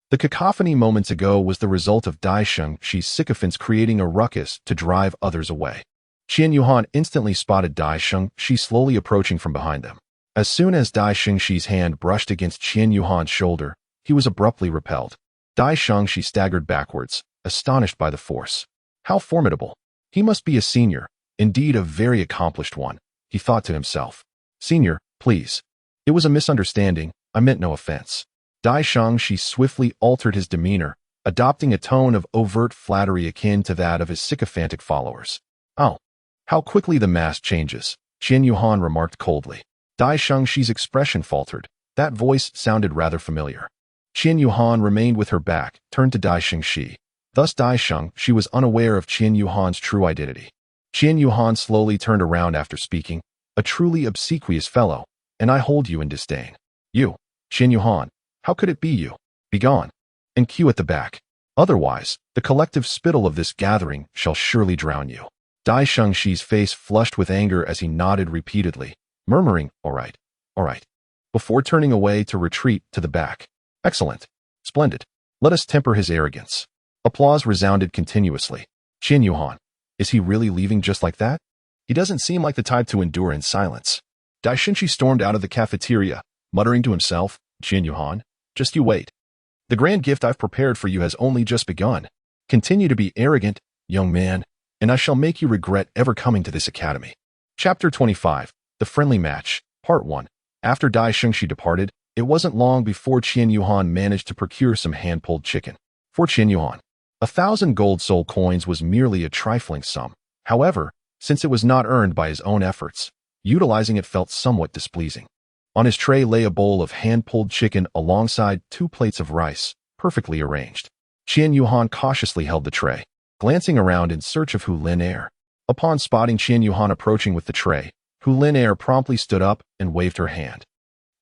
The cacophony moments ago was the result of Dai Shengxi's sycophants creating a ruckus to drive others away. Qian Yuhan instantly spotted Dai Shengxi slowly approaching from behind them. As soon as Dai Shengxi's hand brushed against Qian Yuhan's shoulder, he was abruptly repelled. Dai Shengxi staggered backwards, astonished by the force. How formidable! He must be a senior, indeed a very accomplished one, he thought to himself. Senior, please. It was a misunderstanding, I meant no offense. Dai Shengxi swiftly altered his demeanor, adopting a tone of overt flattery akin to that of his sycophantic followers. Oh, how quickly the mask changes, Qian Yuhan remarked coldly. Dai Shengxi's expression faltered. That voice sounded rather familiar. Qian Yuhan remained with her back, turned to Dai Shengxi. Thus Dai Shengxi was unaware of Qian Yuhan's true identity. Qian Yuhan slowly turned around after speaking. A truly obsequious fellow, and I hold you in disdain. You, Qian Yuhan, how could it be you? Begone. And queue at the back. Otherwise, the collective spittle of this gathering shall surely drown you. Dai Shengxi's face flushed with anger as he nodded repeatedly, murmuring, all right, before turning away to retreat to the back. Excellent. Splendid. Let us temper his arrogance. Applause resounded continuously. Qian Yuhan, is he really leaving just like that? He doesn't seem like the type to endure in silence. Dai Shengxi stormed out of the cafeteria, muttering to himself, Qian Yuhan, just you wait. The grand gift I've prepared for you has only just begun. Continue to be arrogant, young man, and I shall make you regret ever coming to this academy. Chapter 25, The Friendly Match, Part 1. After Dai Shengxi departed, it wasn't long before Qian Yuhan managed to procure some hand-pulled chicken. For Qian Yuhan, 1,000 gold soul coins was merely a trifling sum. However, since it was not earned by his own efforts, utilizing it felt somewhat displeasing. On his tray lay a bowl of hand-pulled chicken alongside 2 plates of rice, perfectly arranged. Qian Yuhan cautiously held the tray, glancing around in search of Hu Lin Air. Upon spotting Qian Yuhan approaching with the tray, Hu Lin Air promptly stood up and waved her hand.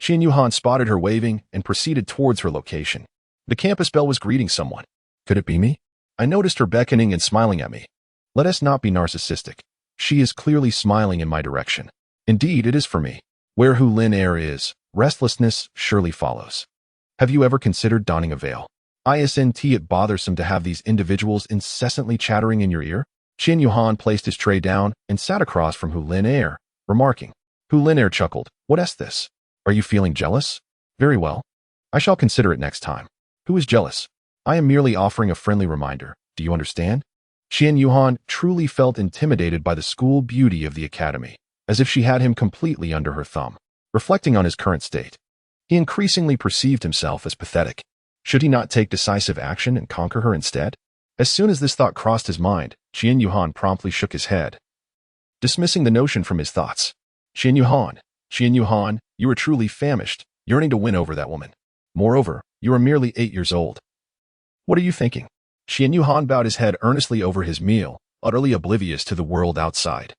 Qian Yuhan spotted her waving and proceeded towards her location. The campus belle was greeting someone. Could it be me? I noticed her beckoning and smiling at me. Let us not be narcissistic. She is clearly smiling in my direction. Indeed, it is for me. Where Hu Lin Air is, restlessness surely follows. Have you ever considered donning a veil? Isn't it bothersome to have these individuals incessantly chattering in your ear? Qian Yuhan placed his tray down and sat across from Hu Lin Air, remarking. Hu Lin Air chuckled. What is this? Are you feeling jealous? Very well. I shall consider it next time. Who is jealous? I am merely offering a friendly reminder. Do you understand? Qian Yuhan truly felt intimidated by the school beauty of the academy, as if she had him completely under her thumb. Reflecting on his current state, he increasingly perceived himself as pathetic. Should he not take decisive action and conquer her instead? As soon as this thought crossed his mind, Qian Yuhan promptly shook his head, dismissing the notion from his thoughts. Qian Yuhan, you are truly famished, yearning to win over that woman. Moreover, you are merely 8 years old. What are you thinking? Qian Yuhan bowed his head earnestly over his meal, utterly oblivious to the world outside.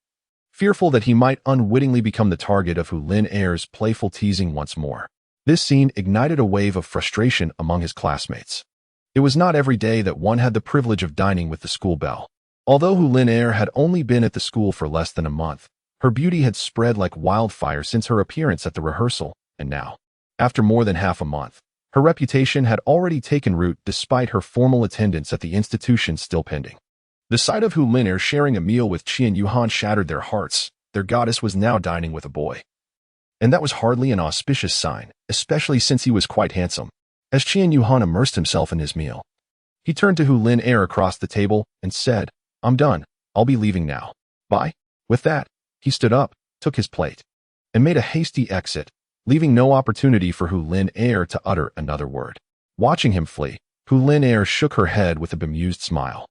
Fearful that he might unwittingly become the target of Hu Lin Air's playful teasing once more. This scene ignited a wave of frustration among his classmates. It was not every day that one had the privilege of dining with the school belle. Although Hu Lin Air had only been at the school for less than a month, her beauty had spread like wildfire since her appearance at the rehearsal, and now, after more than half a month, her reputation had already taken root despite her formal attendance at the institution still pending. The sight of Hu Lin Air sharing a meal with Qian Yuhan shattered their hearts. Their goddess was now dining with a boy. And that was hardly an auspicious sign, especially since he was quite handsome. As Qian Yuhan immersed himself in his meal, he turned to Hu Lin Air across the table and said, I'm done. I'll be leaving now. Bye. With that, he stood up, took his plate, and made a hasty exit, leaving no opportunity for Hu Lin Air to utter another word. Watching him flee, Hu Lin Air shook her head with a bemused smile,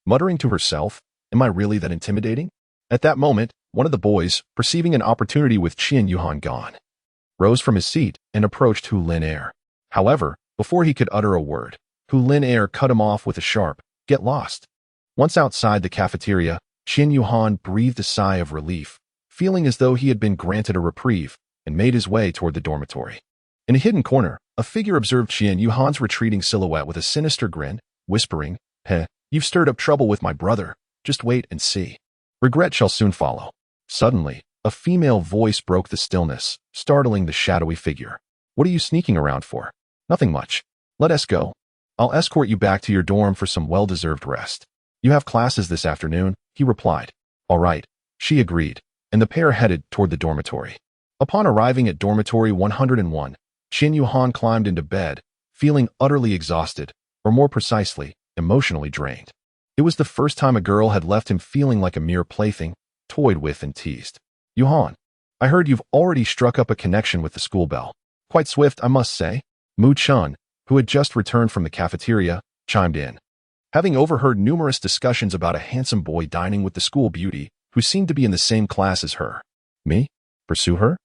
muttering to herself, am I really that intimidating? At that moment, one of the boys, perceiving an opportunity with Qian Yuhan gone, rose from his seat and approached Hu Lin Air. However, before he could utter a word, Hu Lin Air cut him off with a sharp, get lost. Once outside the cafeteria, Qian Yuhan breathed a sigh of relief, feeling as though he had been granted a reprieve, and made his way toward the dormitory. In a hidden corner, a figure observed Qian Yuhan's retreating silhouette with a sinister grin, whispering, you've stirred up trouble with my brother. Just wait and see. Regret shall soon follow. Suddenly, a female voice broke the stillness, startling the shadowy figure. What are you sneaking around for? Nothing much. Let us go. I'll escort you back to your dorm for some well-deserved rest. You have classes this afternoon, he replied. All right, she agreed, and the pair headed toward the dormitory. Upon arriving at dormitory 101, Qian Yuhan climbed into bed, feeling utterly exhausted, or more precisely, emotionally drained. It was the first time a girl had left him feeling like a mere plaything, toyed with and teased. Yuhan, I heard you've already struck up a connection with the school belle. Quite swift, I must say. Mu Chun, who had just returned from the cafeteria, chimed in. Having overheard numerous discussions about a handsome boy dining with the school beauty, who seemed to be in the same class as her. Me? Pursue her?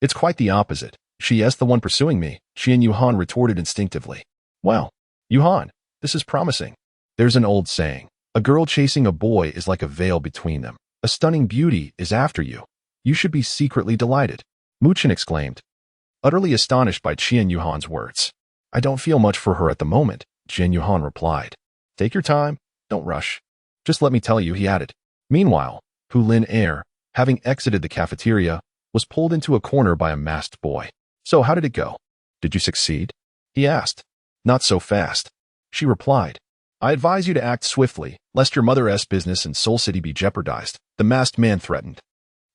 It's quite the opposite. She is the one pursuing me, Qian Yuhan retorted instinctively. Well, Yuhan, this is promising. There's an old saying, a girl chasing a boy is like a veil between them. A stunning beauty is after you. You should be secretly delighted, Mu Chen exclaimed, utterly astonished by Qian Yuhan's words. I don't feel much for her at the moment, Qian Yuhan replied. Take your time, don't rush. Just let me tell you, he added. Meanwhile, Hu Lin Air, having exited the cafeteria, was pulled into a corner by a masked boy. So how did it go? Did you succeed? He asked. Not so fast, she replied. I advise you to act swiftly, lest your mother's business in Seoul City be jeopardized, the masked man threatened.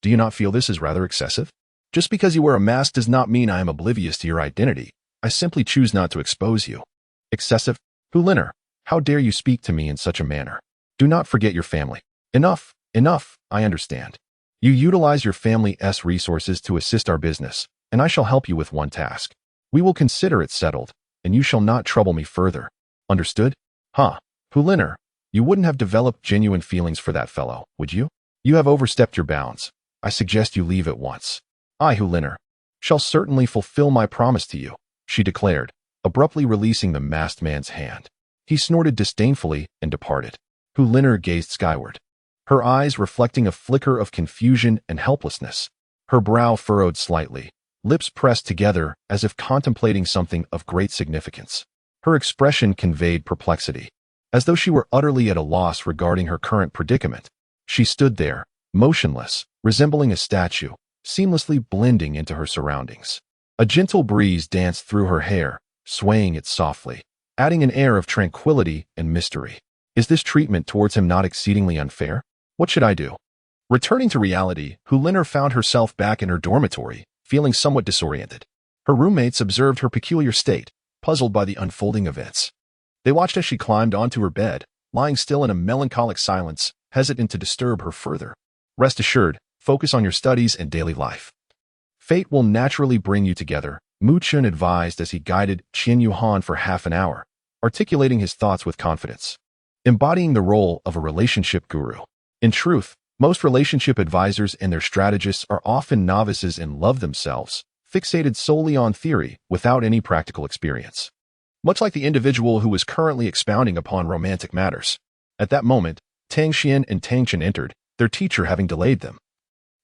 Do you not feel this is rather excessive? Just because you wear a mask does not mean I am oblivious to your identity. I simply choose not to expose you. Excessive? Hu Liner, how dare you speak to me in such a manner? Do not forget your family. Enough, I understand. You utilize your family's resources to assist our business, and I shall help you with one task. We will consider it settled, and you shall not trouble me further. Understood? Hu Liner, you wouldn't have developed genuine feelings for that fellow, would you? You have overstepped your bounds. I suggest you leave at once. I, Hu Liner, shall certainly fulfill my promise to you, she declared, abruptly releasing the masked man's hand. He snorted disdainfully and departed. Hu Liner gazed skyward, her eyes reflecting a flicker of confusion and helplessness. Her brow furrowed slightly, lips pressed together as if contemplating something of great significance. Her expression conveyed perplexity, as though she were utterly at a loss regarding her current predicament. She stood there, motionless, resembling a statue, seamlessly blending into her surroundings. A gentle breeze danced through her hair, swaying it softly, adding an air of tranquility and mystery. Is this treatment towards him not exceedingly unfair? What should I do? Returning to reality, Hu Liner found herself back in her dormitory, feeling somewhat disoriented. Her roommates observed her peculiar state, puzzled by the unfolding events. They watched as she climbed onto her bed, lying still in a melancholic silence, hesitant to disturb her further. Rest assured, focus on your studies and daily life. Fate will naturally bring you together, Mu Chen advised as he guided Qian Yuhan for half an hour, articulating his thoughts with confidence. Embodying the role of a relationship guru. In truth, most relationship advisors and their strategists are often novices in love themselves, fixated solely on theory without any practical experience. Much like the individual who was currently expounding upon romantic matters. At that moment, Tang Xian and Tang Chen entered, their teacher having delayed them,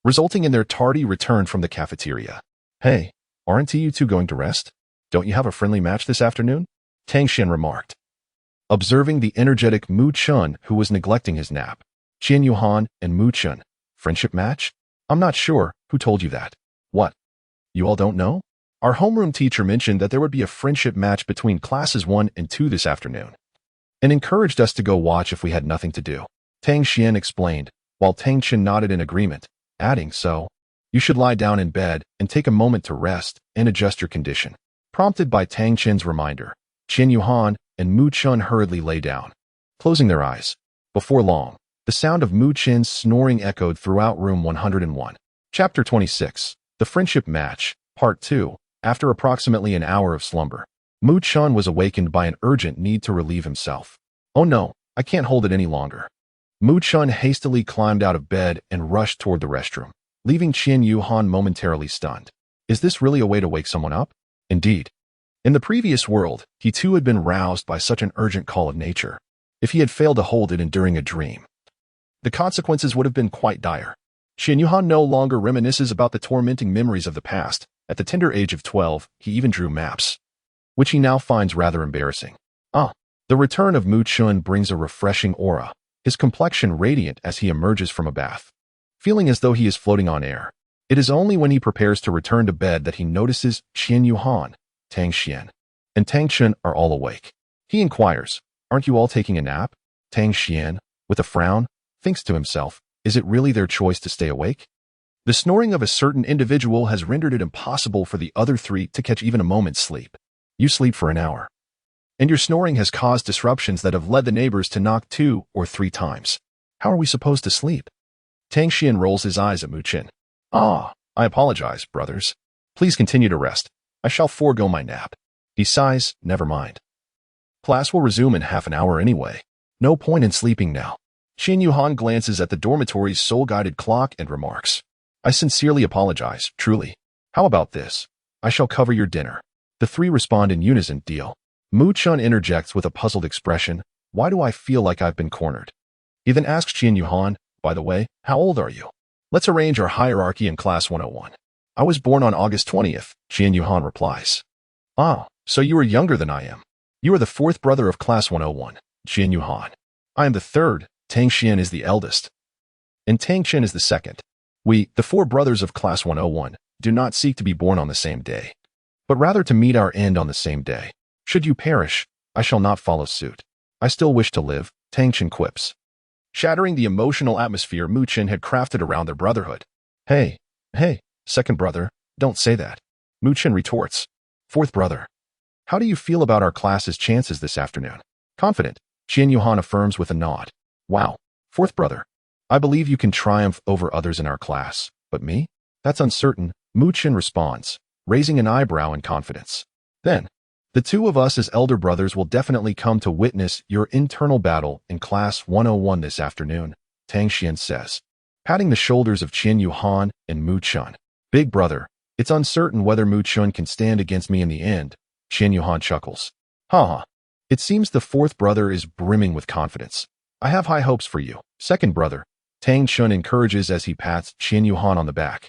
resulting in their tardy return from the cafeteria. Hey, aren't you two going to rest? Don't you have a friendly match this afternoon? Tang Xian remarked, observing the energetic Mu Chen who was neglecting his nap. Qian Yuhan and Mu Chen, friendship match? I'm not sure, who told you that? What? You all don't know? Our homeroom teacher mentioned that there would be a friendship match between classes 1 and 2 this afternoon, and encouraged us to go watch if we had nothing to do. Tang Xian explained, while Tang Chen nodded in agreement, adding, so, you should lie down in bed and take a moment to rest and adjust your condition. Prompted by Tang Chen's reminder, Qian Yuhan and Mu Chen hurriedly lay down, closing their eyes. Before long, the sound of Mu Chen's snoring echoed throughout room 101. Chapter 26. The Friendship Match, Part 2. After approximately an hour of slumber, Mu Chen was awakened by an urgent need to relieve himself. Oh no, I can't hold it any longer. Mu Chen hastily climbed out of bed and rushed toward the restroom, leaving Qian Yuhan momentarily stunned. Is this really a way to wake someone up? Indeed. In the previous world, he too had been roused by such an urgent call of nature. If he had failed to hold it during a dream, the consequences would have been quite dire. Qian Yuhan no longer reminisces about the tormenting memories of the past. At the tender age of 12, he even drew maps, which he now finds rather embarrassing. The return of Mu Chen brings a refreshing aura, his complexion radiant as he emerges from a bath, feeling as though he is floating on air. It is only when he prepares to return to bed that he notices Qian Yuhan, Tang Xian, and Tang Chen are all awake. He inquires, aren't you all taking a nap? Tang Xian, with a frown, thinks to himself, is it really their choice to stay awake? The snoring of a certain individual has rendered it impossible for the other three to catch even a moment's sleep. You sleep for an hour, and your snoring has caused disruptions that have led the neighbors to knock 2 or 3 times. How are we supposed to sleep? Tang Xian rolls his eyes at Mu Chen. I apologize, brothers. Please continue to rest. I shall forego my nap. He sighs, never mind. Class will resume in half an hour anyway. No point in sleeping now. Qian Yuhan glances at the dormitory's soul-guided clock and remarks, I sincerely apologize, truly. How about this? I shall cover your dinner. The three respond in unison, deal. Mu-chun interjects with a puzzled expression. Why do I feel like I've been cornered? He then asks Qian Yuhan, by the way, how old are you? Let's arrange our hierarchy in class 101. I was born on August 20th, Qian Yuhan replies. Ah, so you are younger than I am. You are the fourth brother of class 101, Qian Yuhan. I am the third, Tang Xian is the eldest, and Tang Chen is the second. We, the four brothers of class 101, do not seek to be born on the same day, but rather to meet our end on the same day. Should you perish, I shall not follow suit. I still wish to live, Tang Chen quips, shattering the emotional atmosphere Mu Chen had crafted around their brotherhood. Hey, second brother, don't say that. Mu Chen retorts. Fourth brother, how do you feel about our class's chances this afternoon? Confident, Qian Yuhan affirms with a nod. Wow, fourth brother, I believe you can triumph over others in our class, but me? That's uncertain, Mu Chen responds, raising an eyebrow in confidence. Then, the two of us as elder brothers will definitely come to witness your internal battle in class 101 this afternoon, Tang Xian says, patting the shoulders of Qian Yuhan and Mu Chun. Big brother, it's uncertain whether Mu Chun can stand against me in the end, Qian Yuhan chuckles. Haha, it seems the fourth brother is brimming with confidence. I have high hopes for you, second brother, Tang Chun encourages as he pats Qian Yuhan on the back.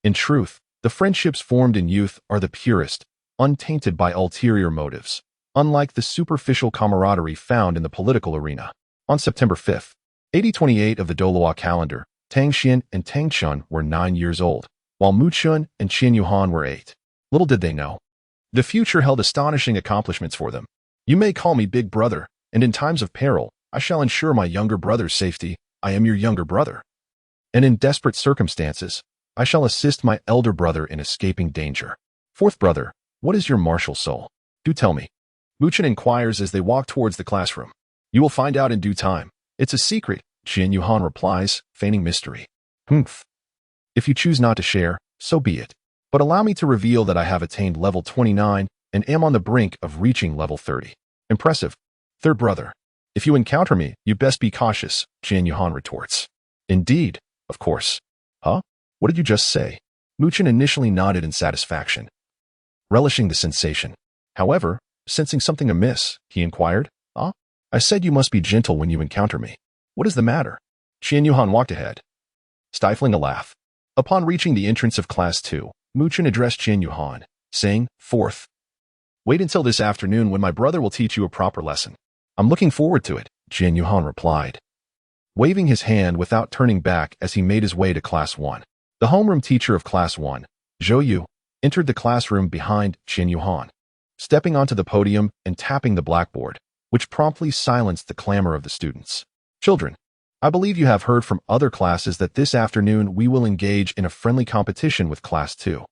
In truth, the friendships formed in youth are the purest, untainted by ulterior motives, unlike the superficial camaraderie found in the political arena. On September 5th, 8028 of the Douluo calendar, Tang Xian and Tang Chun were 9 years old, while Mu Chun and Qian Yuhan were 8. Little did they know, the future held astonishing accomplishments for them. You may call me big brother, and in times of peril, I shall ensure my younger brother's safety. I am your younger brother. And in desperate circumstances, I shall assist my elder brother in escaping danger. Fourth brother, what is your martial soul? Do tell me. Mu Chen inquires as they walk towards the classroom. You will find out in due time. It's a secret, Qian Yuhan replies, feigning mystery. Humph. If you choose not to share, so be it. But allow me to reveal that I have attained level 29 and am on the brink of reaching level 30. Impressive. Third brother, if you encounter me, you best be cautious, Qian Yuhan retorts. Indeed, of course. Huh? What did you just say? Mu Chen initially nodded in satisfaction, relishing the sensation. However, sensing something amiss, he inquired. Ah? I said you must be gentle when you encounter me. What is the matter? Qian Yuhan walked ahead, stifling a laugh. Upon reaching the entrance of Class 2, Mu Chen addressed Qian Yuhan, saying, Fourth, wait until this afternoon when my brother will teach you a proper lesson. I'm looking forward to it, Qian Yuhan replied, waving his hand without turning back as he made his way to Class 1. The homeroom teacher of Class 1, Zhou Yu, entered the classroom behind Qian Yuhan, stepping onto the podium and tapping the blackboard, which promptly silenced the clamor of the students. Children, I believe you have heard from other classes that this afternoon we will engage in a friendly competition with Class 2.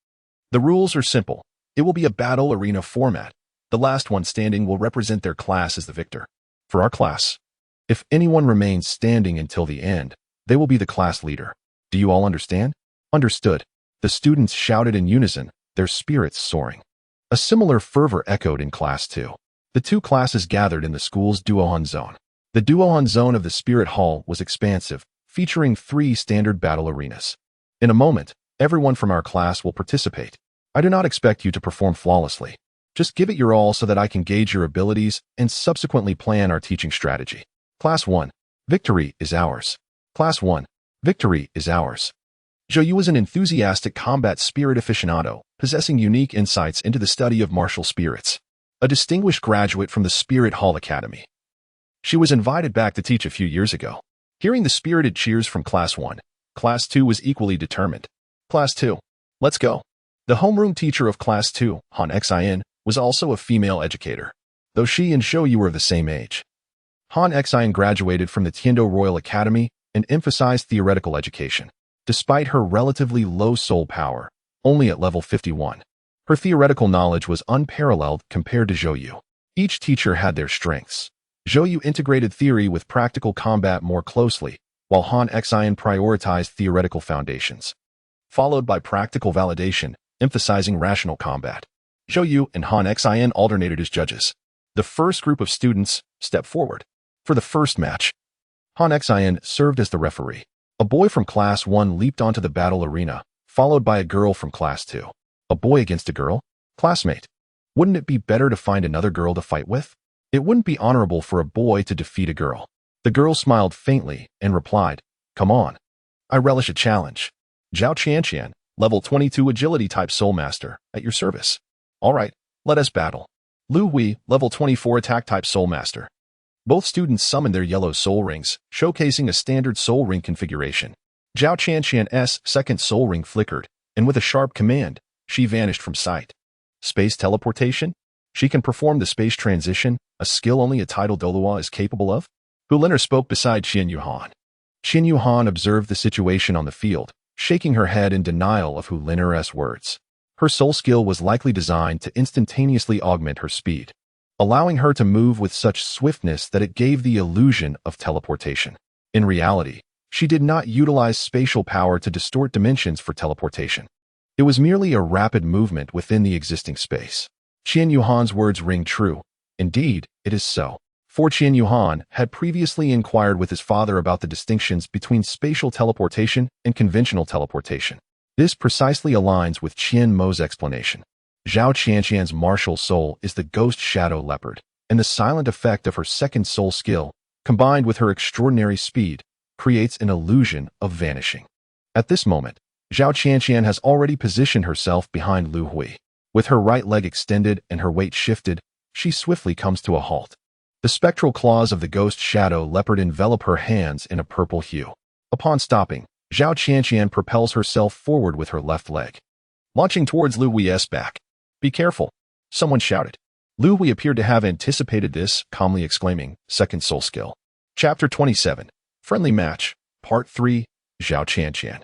The rules are simple. It will be a battle arena format. The last one standing will represent their class as the victor. For our class, if anyone remains standing until the end, they will be the class leader. Do you all understand? Understood. The students shouted in unison, their spirits soaring. A similar fervor echoed in Class 2. The two classes gathered in the school's Duohan zone. The Duohan zone of the Spirit Hall was expansive, featuring 3 standard battle arenas. In a moment, everyone from our class will participate. I do not expect you to perform flawlessly. Just give it your all so that I can gauge your abilities and subsequently plan our teaching strategy. Class 1. Victory is ours. Class 1. Victory is ours. Zhou Yu was an enthusiastic combat spirit aficionado, possessing unique insights into the study of martial spirits. A distinguished graduate from the Spirit Hall Academy. She was invited back to teach a few years ago. Hearing the spirited cheers from Class 1, Class 2 was equally determined. Class 2. Let's go. The homeroom teacher of Class 2, Han Xin, was also a female educator, though she and Zhou Yu were of the same age. Han Xin graduated from the Tiando Royal Academy and emphasized theoretical education. Despite her relatively low soul power, only at level 51, her theoretical knowledge was unparalleled compared to Zhou Yu. Each teacher had their strengths. Zhou Yu integrated theory with practical combat more closely, while Han Xin prioritized theoretical foundations, followed by practical validation, emphasizing rational combat. Zhou Yu and Han Xin alternated as judges. The first group of students stepped forward. For the first match, Han Xin served as the referee. A boy from Class 1 leaped onto the battle arena, followed by a girl from Class 2. A boy against a girl? Classmate. Wouldn't it be better to find another girl to fight with? It wouldn't be honorable for a boy to defeat a girl. The girl smiled faintly and replied, "Come on. I relish a challenge. Zhao Qianqian, level 22 agility type soul master, at your service. All right, let us battle." Lu Hui, level 24 attack type soul master. Both students summoned their yellow soul rings, showcasing a standard soul ring configuration. Zhao Qianqian's second soul ring flickered, and with a sharp command, she vanished from sight. Space teleportation? She can perform the space transition, a skill only a title Douluo is capable of? Hu Lin'er spoke beside Qian Yuhan. Qian Yuhan observed the situation on the field, shaking her head in denial of Hu Lin'er's words. Her soul skill was likely designed to instantaneously augment her speed, allowing her to move with such swiftness that it gave the illusion of teleportation. In reality, she did not utilize spatial power to distort dimensions for teleportation. It was merely a rapid movement within the existing space. Qian Yuhan's words ring true. Indeed, it is so. For Qian Yuhan had previously inquired with his father about the distinctions between spatial teleportation and conventional teleportation. This precisely aligns with Qian Mo's explanation. Zhao Qianqian's martial soul is the ghost shadow leopard, and the silent effect of her second soul skill, combined with her extraordinary speed, creates an illusion of vanishing. At this moment, Zhao Qianqian has already positioned herself behind Lu Hui. With her right leg extended and her weight shifted, she swiftly comes to a halt. The spectral claws of the ghost shadow leopard envelop her hands in a purple hue. Upon stopping, Zhao Qianqian propels herself forward with her left leg, launching towards Lu Hui's back. "Be careful," someone shouted. Lu Hui appeared to have anticipated this, calmly exclaiming, "Second soul skill." Chapter 27, Friendly Match, Part 3, Zhao Qianqian.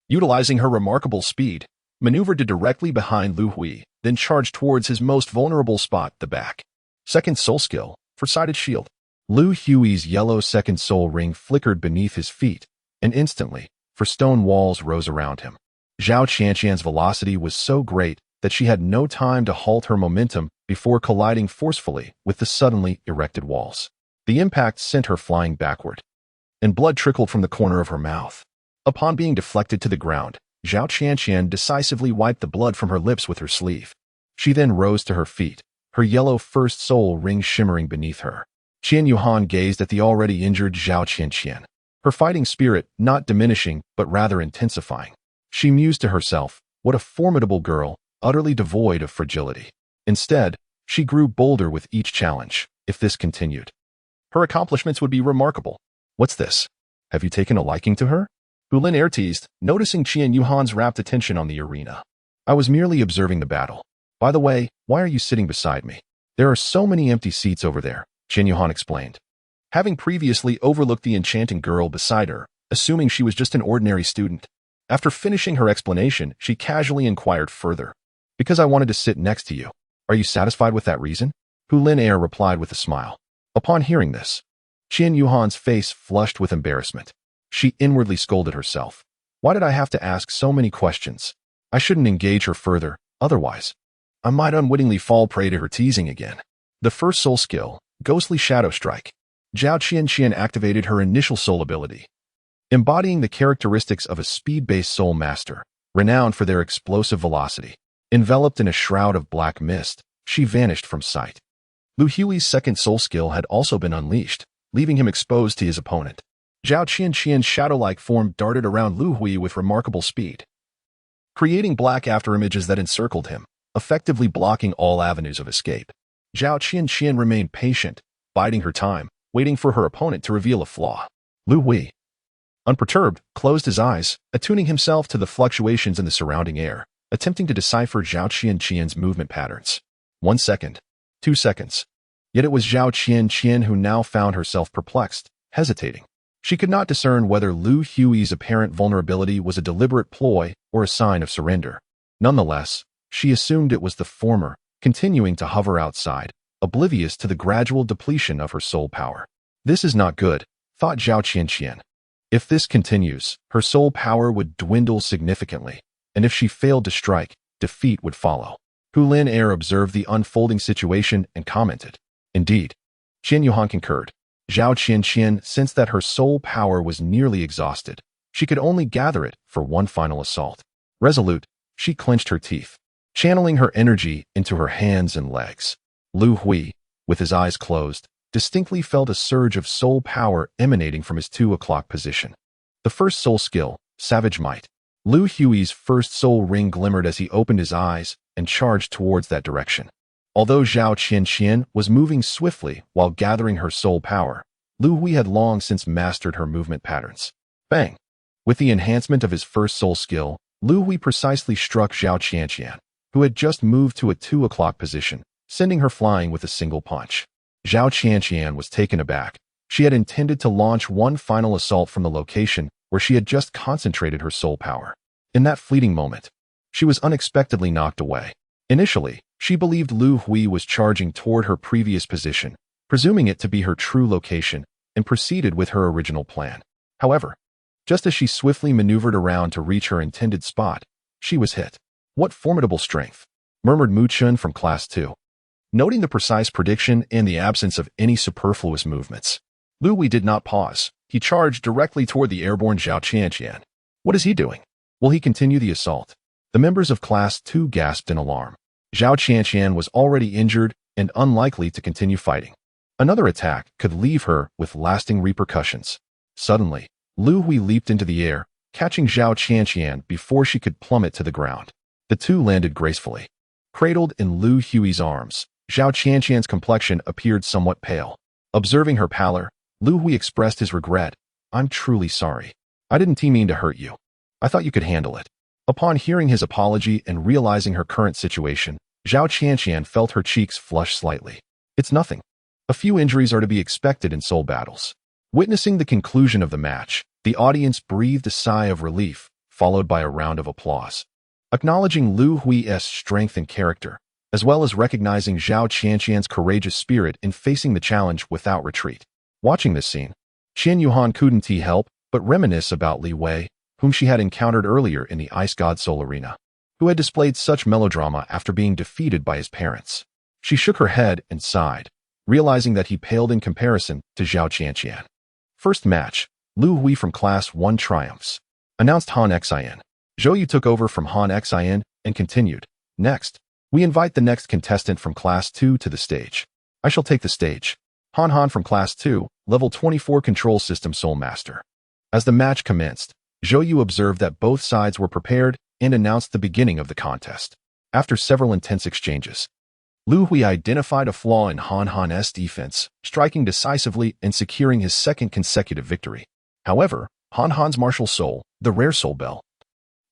Utilizing her remarkable speed, maneuvered directly behind Lu Hui, then charged towards his most vulnerable spot, the back. Second soul skill, Foresighted Shield. Lu Hui's yellow second soul ring flickered beneath his feet, and instantly, for stone walls rose around him. Zhao Qianqian's velocity was so great that she had no time to halt her momentum before colliding forcefully with the suddenly erected walls. The impact sent her flying backward, and blood trickled from the corner of her mouth. Upon being deflected to the ground, Zhao Qianqian decisively wiped the blood from her lips with her sleeve. She then rose to her feet, her yellow first soul ring shimmering beneath her. Qian Yuhan gazed at the already injured Zhao Qianqian, her fighting spirit not diminishing but rather intensifying. She mused to herself, what a formidable girl, utterly devoid of fragility. Instead, she grew bolder with each challenge. If this continued, her accomplishments would be remarkable. "What's this? Have you taken a liking to her?" Hu Lin'er teased, noticing Qian Yuhan's rapt attention on the arena. "I was merely observing the battle. By the way, why are you sitting beside me? There are so many empty seats over there," Qian Yuhan explained. Having previously overlooked the enchanting girl beside her, assuming she was just an ordinary student, after finishing her explanation, she casually inquired further. "Because I wanted to sit next to you. Are you satisfied with that reason?" Hu Lin'er replied with a smile. Upon hearing this, Qian Yuhan's face flushed with embarrassment. She inwardly scolded herself. Why did I have to ask so many questions? I shouldn't engage her further, otherwise I might unwittingly fall prey to her teasing again. The first soul skill, Ghostly Shadow Strike. Zhao Qianqian activated her initial soul ability, embodying the characteristics of a speed-based soul master, renowned for their explosive velocity. Enveloped in a shroud of black mist, she vanished from sight. Lu Hui's second soul skill had also been unleashed, leaving him exposed to his opponent. Zhao Qianqian's shadow-like form darted around Lu Hui with remarkable speed, creating black afterimages that encircled him, effectively blocking all avenues of escape. Zhao Qianqian remained patient, biding her time, waiting for her opponent to reveal a flaw. Lu Hui, unperturbed, closed his eyes, attuning himself to the fluctuations in the surrounding air, attempting to decipher Zhao Qianqian's movement patterns. 1 second, 2 seconds. Yet it was Zhao Qianqian who now found herself perplexed, hesitating. She could not discern whether Lu Hui's apparent vulnerability was a deliberate ploy or a sign of surrender. Nonetheless, she assumed it was the former, continuing to hover outside, oblivious to the gradual depletion of her soul power. This is not good, thought Zhao Qianqian. If this continues, her soul power would dwindle significantly, and if she failed to strike, defeat would follow. Hu Lin'er observed the unfolding situation and commented. Indeed. Qian Yuhan concurred. Zhao Qianqian sensed that her soul power was nearly exhausted. She could only gather it for one final assault. Resolute, She clenched her teeth, channeling her energy into her hands and legs. Lu Hui, with his eyes closed, distinctly felt a surge of soul power emanating from his 2 o'clock position. The first soul skill, Savage Might. Lu Hui's first soul ring glimmered as he opened his eyes and charged towards that direction. Although Zhao Qianqian was moving swiftly while gathering her soul power, Lu Hui had long since mastered her movement patterns. Bang! With the enhancement of his first soul skill, Lu Hui precisely struck Zhao Qianqian, who had just moved to a 2 o'clock position, sending her flying with a single punch. Zhao Qianqian was taken aback. She had intended to launch one final assault from the location where she had just concentrated her soul power. In that fleeting moment, she was unexpectedly knocked away. Initially, she believed Lu Hui was charging toward her previous position, presuming it to be her true location, and proceeded with her original plan. However, just as she swiftly maneuvered around to reach her intended spot, she was hit. What formidable strength, murmured Mu Chun from Class 2. Noting the precise prediction and the absence of any superfluous movements, Lu Hui did not pause. He charged directly toward the airborne Zhao Qianqian. What is he doing? Will he continue the assault? The members of Class 2 gasped in alarm. Zhao Qianqian was already injured and unlikely to continue fighting. Another attack could leave her with lasting repercussions. Suddenly, Lu Hui leaped into the air, catching Zhao Qianqian before she could plummet to the ground. The two landed gracefully. Cradled in Lu Hui's arms, Zhao Qianqian's complexion appeared somewhat pale. Observing her pallor, Lu Hui expressed his regret. I'm truly sorry. I didn't mean to hurt you. I thought you could handle it. Upon hearing his apology and realizing her current situation, Zhao Qianqian felt her cheeks flush slightly. It's nothing. A few injuries are to be expected in soul battles. Witnessing the conclusion of the match, the audience breathed a sigh of relief, followed by a round of applause. Acknowledging Lu Hui's strength and character, as well as recognizing Zhao Qianqian's courageous spirit in facing the challenge without retreat. Watching this scene, Qian Yuhan couldn't help but reminisce about Li Wei, whom she had encountered earlier in the Ice God Soul Arena, who had displayed such melodrama after being defeated by his parents. She shook her head and sighed, realizing that he paled in comparison to Zhao Qianqian. First match, Lu Hui from Class 1 triumphs. Announced Han Xian. Zhou Yu took over from Han Xian and continued. Next, we invite the next contestant from Class 2 to the stage. I shall take the stage. Han from Class 2, Level 24 Control System Soul Master. As the match commenced, Zhou Yu observed that both sides were prepared and announced the beginning of the contest. After several intense exchanges, Lu Hui identified a flaw in Han's defense, striking decisively and securing his second consecutive victory. However, Han's martial soul, the rare soul bell,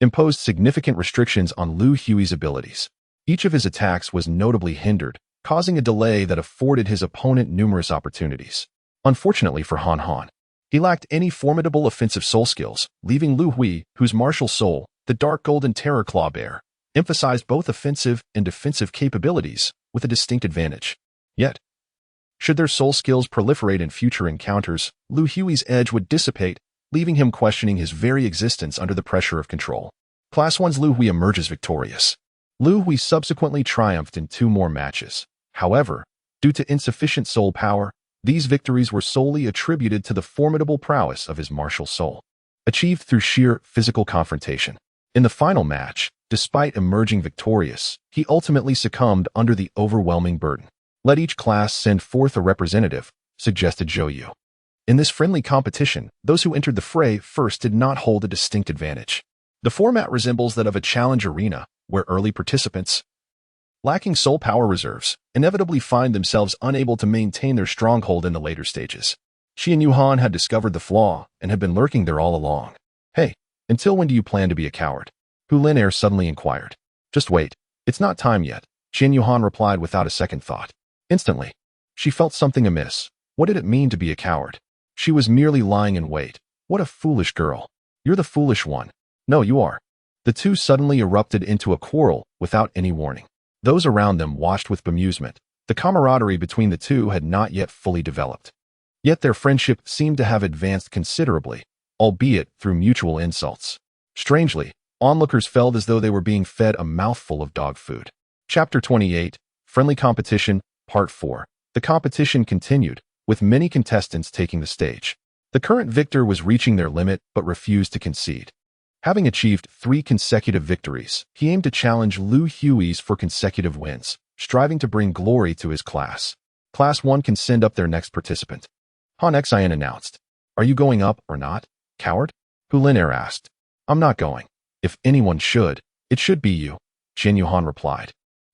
imposed significant restrictions on Lu Hui's abilities. Each of his attacks was notably hindered, causing a delay that afforded his opponent numerous opportunities. Unfortunately for Han, he lacked any formidable offensive soul skills, leaving Lu Hui, whose martial soul, the Dark Golden Terror Claw Bear, emphasized both offensive and defensive capabilities, with a distinct advantage. Yet, should their soul skills proliferate in future encounters, Lu Hui's edge would dissipate, leaving him questioning his very existence under the pressure of control. Class 1's Lu Hui emerges victorious. Lu Hui subsequently triumphed in 2 more matches. However, due to insufficient soul power, these victories were solely attributed to the formidable prowess of his martial soul, achieved through sheer physical confrontation. In the final match, despite emerging victorious, he ultimately succumbed under the overwhelming burden. Let each class send forth a representative, suggested Zhou Yu. In this friendly competition, those who entered the fray first did not hold a distinct advantage. The format resembles that of a challenge arena, where early participants, lacking soul power reserves, inevitably find themselves unable to maintain their stronghold in the later stages. Qian Yuhan had discovered the flaw and had been lurking there all along. Hey, until when do you plan to be a coward? Hu Linair suddenly inquired. Just wait. It's not time yet, Qian Yuhan replied without a second thought. Instantly, she felt something amiss. What did it mean to be a coward? She was merely lying in wait. What a foolish girl. You're the foolish one. No, you are. The two suddenly erupted into a quarrel without any warning. Those around them watched with bemusement. The camaraderie between the two had not yet fully developed. Yet their friendship seemed to have advanced considerably, albeit through mutual insults. Strangely, onlookers felt as though they were being fed a mouthful of dog food. Chapter 28, Friendly Competition, Part 4. The competition continued, with many contestants taking the stage. The current victor was reaching their limit but refused to concede. Having achieved 3 consecutive victories, he aimed to challenge Liu Hui's for consecutive wins, striving to bring glory to his class. Class 1 can send up their next participant. Han Xian announced. Are you going up or not, coward? Hu Linair asked. I'm not going. If anyone should, it should be you, Qian Yuhan replied.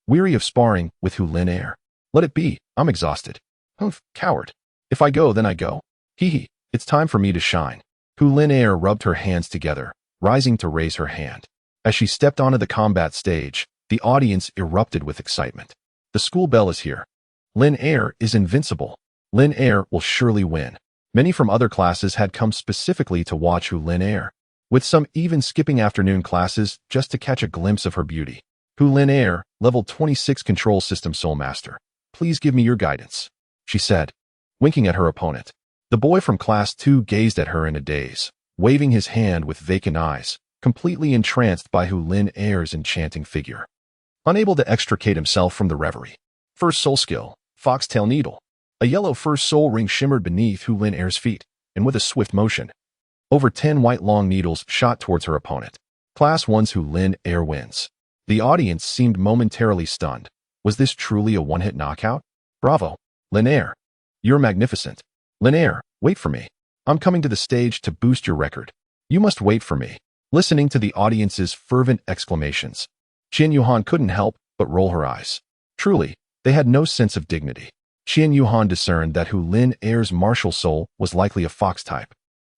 Weary of sparring with Hu Linair. Let it be, I'm exhausted. Humph, coward. If I go, then I go. Hee hee, it's time for me to shine. Hu Linair rubbed her hands together, rising to raise her hand. As she stepped onto the combat stage, the audience erupted with excitement. The school bell is here. Lin Air is invincible. Lin Air will surely win. Many from other classes had come specifically to watch Hu Lin Air, with some even skipping afternoon classes just to catch a glimpse of her beauty. Hu Lin Air, level 26 control system soul master. Please give me your guidance, she said, winking at her opponent. The boy from class 2 gazed at her in a daze, waving his hand with vacant eyes, completely entranced by Hu Lin Air's enchanting figure. Unable to extricate himself from the reverie. First soul skill, Foxtail Needle. A yellow first soul ring shimmered beneath Hu Lin Air's feet, and with a swift motion, over 10 white long needles shot towards her opponent. Class 1's Hu Lin Air wins. The audience seemed momentarily stunned. Was this truly a one-hit knockout? Bravo, Lin Air. You're magnificent. Lin Air, wait for me. I'm coming to the stage to boost your record. You must wait for me. Listening to the audience's fervent exclamations, Qian Yuhan couldn't help but roll her eyes. Truly, they had no sense of dignity. Qian Yuhan discerned that Hu Lin Air's martial soul was likely a fox type,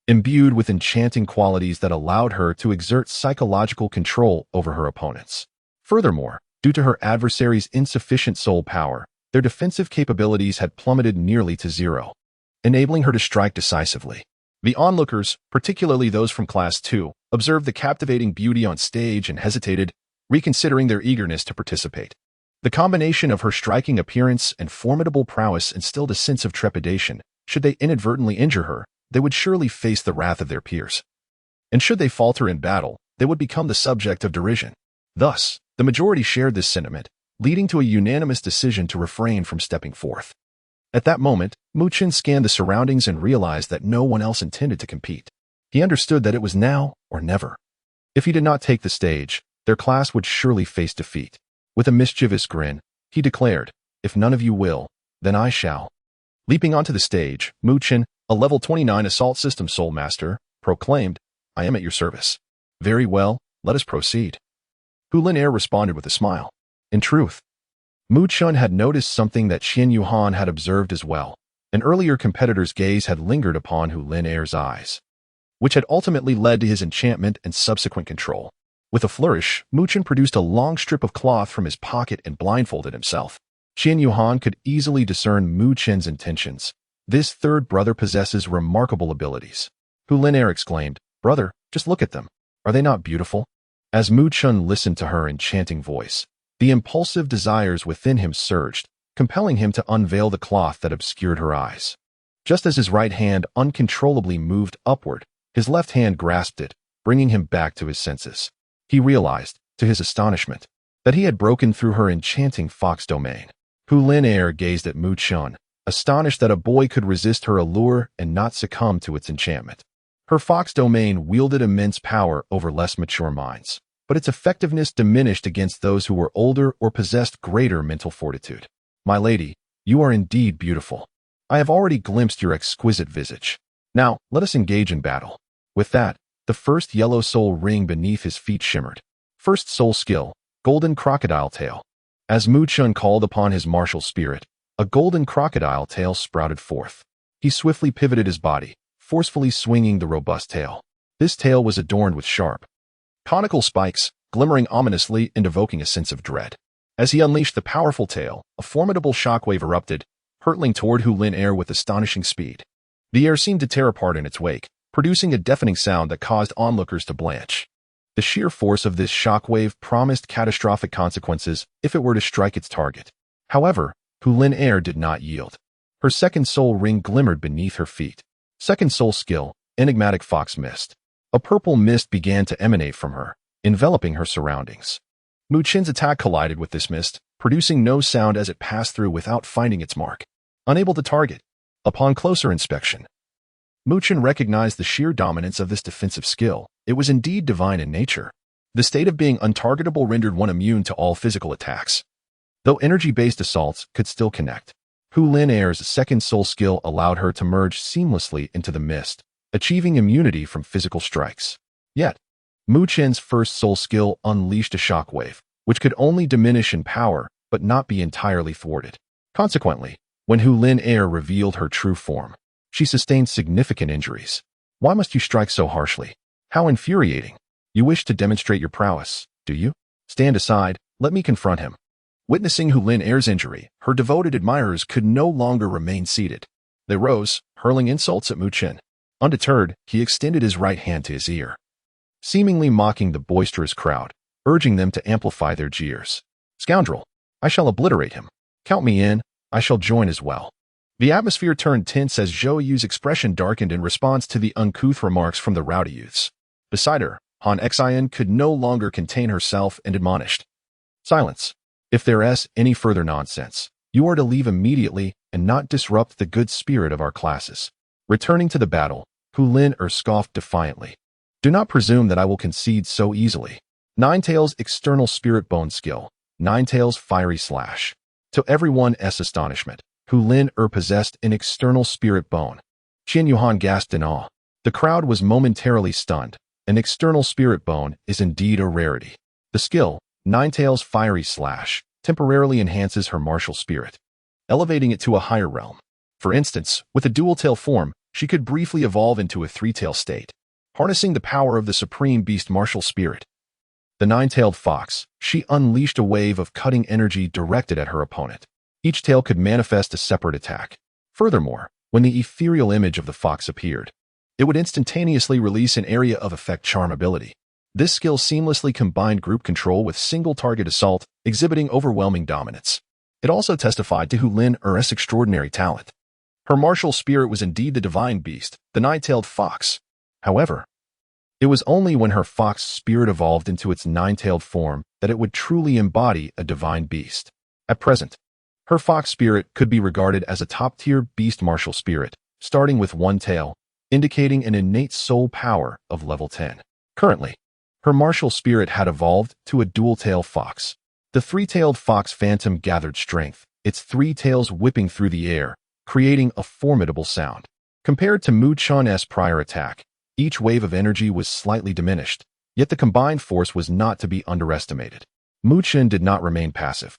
imbued with enchanting qualities that allowed her to exert psychological control over her opponents. Furthermore, due to her adversary's insufficient soul power, their defensive capabilities had plummeted nearly to zero, enabling her to strike decisively. The onlookers, particularly those from Class 2, observed the captivating beauty on stage and hesitated, reconsidering their eagerness to participate. The combination of her striking appearance and formidable prowess instilled a sense of trepidation. Should they inadvertently injure her, they would surely face the wrath of their peers. And should they falter in battle, they would become the subject of derision. Thus, the majority shared this sentiment, leading to a unanimous decision to refrain from stepping forth. At that moment, Mu Chen scanned the surroundings and realized that no one else intended to compete. He understood that it was now or never. If he did not take the stage, their class would surely face defeat. With a mischievous grin, he declared, if none of you will, then I shall. Leaping onto the stage, Mu Chen, a level 29 assault system soul master, proclaimed, I am at your service. Very well, let us proceed. Hu Lin Air responded with a smile. In truth, Mu Chen had noticed something that Qian Yuhan had observed as well. An earlier competitor's gaze had lingered upon Hu Lin Air's eyes, which had ultimately led to his enchantment and subsequent control. With a flourish, Mu Chen produced a long strip of cloth from his pocket and blindfolded himself. Qian Yuhan could easily discern Mu Chen's intentions. This third brother possesses remarkable abilities. Hu Lin Air exclaimed, Brother, just look at them. Are they not beautiful? As Mu Chen listened to her enchanting voice, the impulsive desires within him surged, compelling him to unveil the cloth that obscured her eyes. Just as his right hand uncontrollably moved upward, his left hand grasped it, bringing him back to his senses. He realized, to his astonishment, that he had broken through her enchanting fox domain. Hu Lin Air gazed at Mu Chen, astonished that a boy could resist her allure and not succumb to its enchantment. Her fox domain wielded immense power over less mature minds, but its effectiveness diminished against those who were older or possessed greater mental fortitude. My lady, you are indeed beautiful. I have already glimpsed your exquisite visage. Now, let us engage in battle. With that, the first yellow soul ring beneath his feet shimmered. First soul skill, Golden Crocodile Tail. As Mu Chen called upon his martial spirit, a golden crocodile tail sprouted forth. He swiftly pivoted his body, forcefully swinging the robust tail. This tail was adorned with sharp, conical spikes, glimmering ominously and evoking a sense of dread. As he unleashed the powerful tail, a formidable shockwave erupted, hurtling toward Hu Lin Air with astonishing speed. The air seemed to tear apart in its wake, producing a deafening sound that caused onlookers to blanch. The sheer force of this shockwave promised catastrophic consequences if it were to strike its target. However, Hu Lin Air did not yield. Her second soul ring glimmered beneath her feet. Second soul skill, Enigmatic Fox Mist. A purple mist began to emanate from her, enveloping her surroundings. Mu Chen's attack collided with this mist, producing no sound as it passed through without finding its mark. Unable to target. Upon closer inspection, Mu Chen recognized the sheer dominance of this defensive skill. It was indeed divine in nature. The state of being untargetable rendered one immune to all physical attacks, though energy-based assaults could still connect. Hu Lin Er's second soul skill allowed her to merge seamlessly into the mist, achieving immunity from physical strikes. Yet, Mu Chen's first soul skill unleashed a shockwave, which could only diminish in power but not be entirely thwarted. Consequently, when Hu Lin Er revealed her true form, she sustained significant injuries. Why must you strike so harshly? How infuriating. You wish to demonstrate your prowess, do you? Stand aside, let me confront him. Witnessing Hu Lin Er's injury, her devoted admirers could no longer remain seated. They rose, hurling insults at Mu Chen. Undeterred, he extended his right hand to his ear, seemingly mocking the boisterous crowd, urging them to amplify their jeers. Scoundrel, I shall obliterate him. Count me in, I shall join as well. The atmosphere turned tense as Zhou Yu's expression darkened in response to the uncouth remarks from the rowdy youths. Beside her, Han Xian could no longer contain herself and admonished. Silence. If there is any further nonsense, you are to leave immediately and not disrupt the good spirit of our classes. Returning to the battle, Hu Lin scoffed defiantly. Do not presume that I will concede so easily. Ninetail's external spirit bone skill, Ninetail's fiery slash. To everyone's astonishment, Hu Lin possessed an external spirit bone. Qian Yuhan gasped in awe. The crowd was momentarily stunned. An external spirit bone is indeed a rarity. The skill, Ninetail's fiery slash, temporarily enhances her martial spirit, elevating it to a higher realm. For instance, with a dual-tail form, she could briefly evolve into a three-tail state, harnessing the power of the supreme beast martial spirit. The nine-tailed fox, she unleashed a wave of cutting energy directed at her opponent. Each tail could manifest a separate attack. Furthermore, when the ethereal image of the fox appeared, it would instantaneously release an area of effect charm ability. This skill seamlessly combined group control with single-target assault, exhibiting overwhelming dominance. It also testified to Hu Lin Er's extraordinary talent. Her martial spirit was indeed the divine beast, the nine-tailed fox. However, it was only when her fox spirit evolved into its nine-tailed form that it would truly embody a divine beast. At present, her fox spirit could be regarded as a top-tier beast martial spirit, starting with one tail, indicating an innate soul power of level 10. Currently, her martial spirit had evolved to a dual-tail fox. The three-tailed fox phantom gathered strength, its three tails whipping through the air, creating a formidable sound. Compared to Mu Chen's prior attack, each wave of energy was slightly diminished, yet the combined force was not to be underestimated. Mu Chen did not remain passive.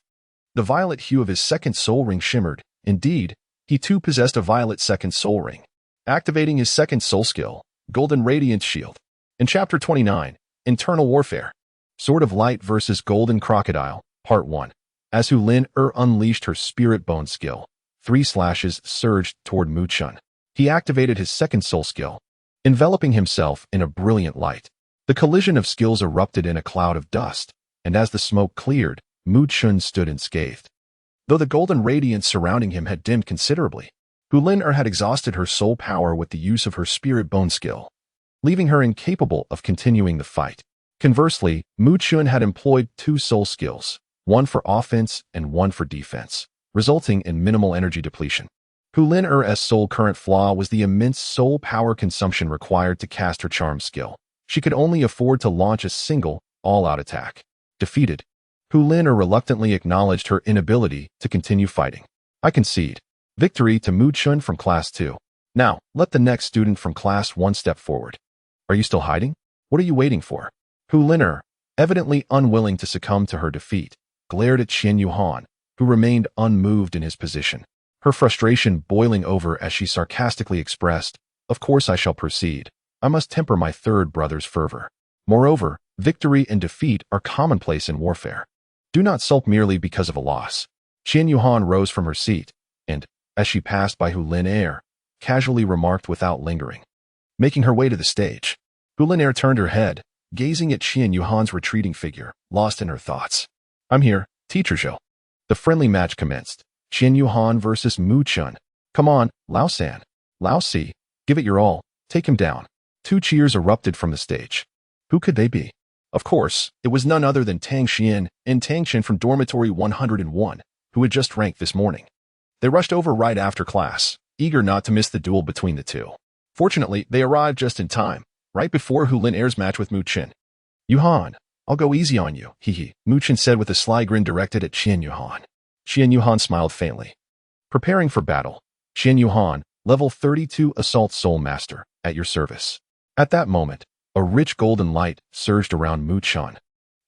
The violet hue of his second soul ring shimmered. Indeed, he too possessed a violet second soul ring. Activating his second soul skill, Golden Radiant Shield. In Chapter 29, Internal Warfare. Sword of Light vs. Golden Crocodile, Part 1. As Hu Lin unleashed her spirit bone skill, 3 slashes surged toward Mu Chen. He activated his second soul skill, enveloping himself in a brilliant light. The collision of skills erupted in a cloud of dust, and as the smoke cleared, Mu Chen stood unscathed. Though the golden radiance surrounding him had dimmed considerably, Hu Lin had exhausted her soul power with the use of her spirit bone skill, leaving her incapable of continuing the fight. Conversely, Mu Chen had employed 2 soul skills, one for offense and one for defense, resulting in minimal energy depletion. Hu Lin's sole current flaw was the immense soul power consumption required to cast her charm skill. She could only afford to launch a single, all-out attack. Defeated, Hu Lin reluctantly acknowledged her inability to continue fighting. I concede. Victory to Mu Chen from Class 2. Now, let the next student from Class 1 step forward. Are you still hiding? What are you waiting for? Hu Lin, evidently unwilling to succumb to her defeat, glared at Qian Yuhan, who remained unmoved in his position. Her frustration boiling over as she sarcastically expressed, "Of course I shall proceed. I must temper my third brother's fervor. Moreover, victory and defeat are commonplace in warfare. Do not sulk merely because of a loss." Qian Yuhan rose from her seat, and, as she passed by Hu Lin, casually remarked without lingering. Making her way to the stage, Hu Lin turned her head, gazing at Qian Yuhan's retreating figure, lost in her thoughts. "I'm here, Teacher Zhou." The friendly match commenced. Qian Yuhan versus Mu Chen. "Come on, Lao San. Lao Si, give it your all. Take him down." 2 cheers erupted from the stage. Who could they be? Of course, it was none other than Tang Xian and Tang Chen from Dormitory 101, who had just ranked this morning. They rushed over right after class, eager not to miss the duel between the two. Fortunately, they arrived just in time, right before Hu Lin Air's match with Mu Qin. Yuhan, I'll go easy on you, hee. Mu Qin said with a sly grin directed at Qian Yuhan. Qian Yuhan smiled faintly. Preparing for battle. Qian Yuhan, level 32 Assault Soul Master, at your service. At that moment, a rich golden light surged around Mu Qin,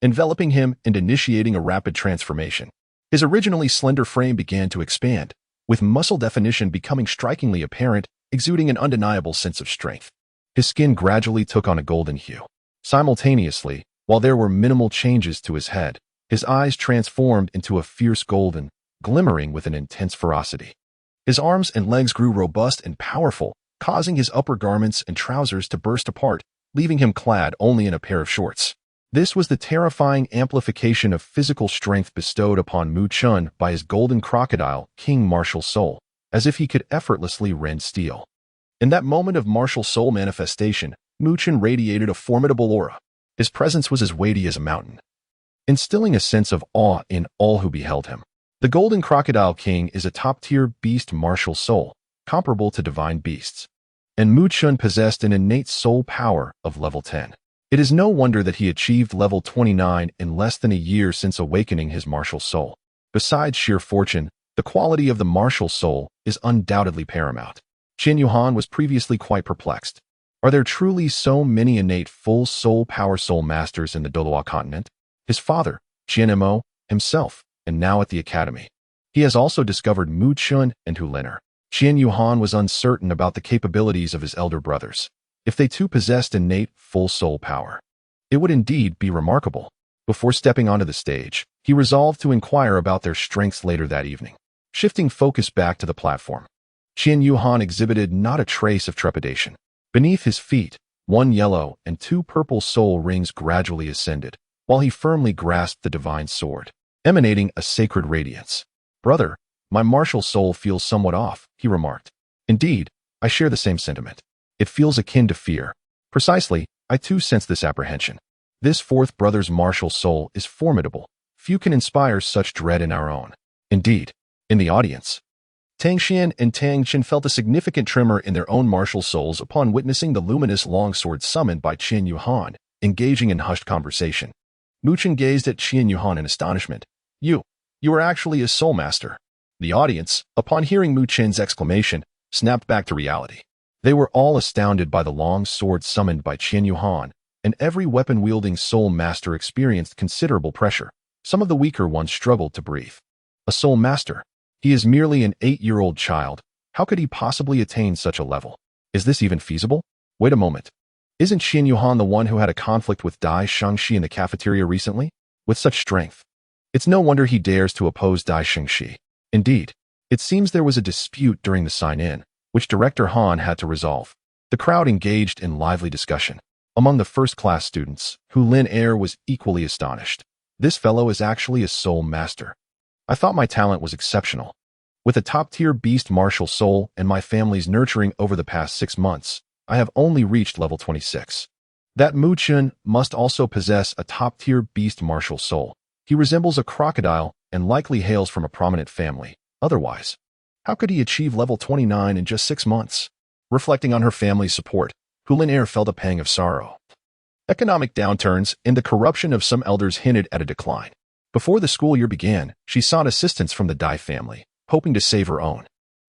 enveloping him and initiating a rapid transformation. His originally slender frame began to expand, with muscle definition becoming strikingly apparent, exuding an undeniable sense of strength. His skin gradually took on a golden hue. Simultaneously, while there were minimal changes to his head, his eyes transformed into a fierce golden, glimmering with an intense ferocity. His arms and legs grew robust and powerful, causing his upper garments and trousers to burst apart, leaving him clad only in a pair of shorts. This was the terrifying amplification of physical strength bestowed upon Mu Qin by his golden crocodile, King Martial Soul, as if he could effortlessly rend steel. In that moment of martial soul manifestation, Mu Qin radiated a formidable aura. His presence was as weighty as a mountain, instilling a sense of awe in all who beheld him. The Golden Crocodile King is a top-tier beast martial soul, comparable to divine beasts, and Mu Qin possessed an innate soul power of level 10. It is no wonder that he achieved level 29 in less than a year since awakening his martial soul. Besides sheer fortune, the quality of the martial soul is undoubtedly paramount. Qian Yuhan was previously quite perplexed. Are there truly so many innate full soul power soul masters in the Douluo continent? His father, Qian Mo, himself, and now at the academy. He has also discovered Mu Qin and Hu Lin. Qian Yuhan was uncertain about the capabilities of his elder brothers. If they too possessed innate full soul power, it would indeed be remarkable. Before stepping onto the stage, he resolved to inquire about their strengths later that evening. Shifting focus back to the platform, Qian Yuhan exhibited not a trace of trepidation. Beneath his feet, one yellow and two purple soul rings gradually ascended, while he firmly grasped the divine sword, emanating a sacred radiance. "Brother, my martial soul feels somewhat off," he remarked. "Indeed, I share the same sentiment. It feels akin to fear. Precisely, I too sense this apprehension. This fourth brother's martial soul is formidable. Few can inspire such dread in our own." Indeed, in the audience, Tang Xian and Tang Qin felt a significant tremor in their own martial souls upon witnessing the luminous longsword summoned by Qian Yuhan, engaging in hushed conversation. Mu Qin gazed at Qian Yuhan in astonishment. You are actually a soul master." The audience, upon hearing Mu Qin's exclamation, snapped back to reality. They were all astounded by the long sword summoned by Qian Yuhan, and every weapon-wielding soul master experienced considerable pressure. Some of the weaker ones struggled to breathe. A soul master? He is merely an 8-year-old child. How could he possibly attain such a level? Is this even feasible? Wait a moment. Isn't Qian Yuhan the one who had a conflict with Dai Shengxi in the cafeteria recently? With such strength, it's no wonder he dares to oppose Dai Shengxi. Indeed, it seems there was a dispute during the sign-in, which Director Han had to resolve. The crowd engaged in lively discussion. Among the first-class students, Hu Lin Air was equally astonished. This fellow is actually a soul master. I thought my talent was exceptional. With a top-tier beast martial soul and my family's nurturing over the past 6 months, I have only reached level 26. That Mu Qin must also possess a top-tier beast martial soul. He resembles a crocodile and likely hails from a prominent family. Otherwise, how could he achieve level 29 in just 6 months? Reflecting on her family's support, Hu Lin Air felt a pang of sorrow. Economic downturns and the corruption of some elders hinted at a decline. Before the school year began, she sought assistance from the Dai family, hoping to save her own.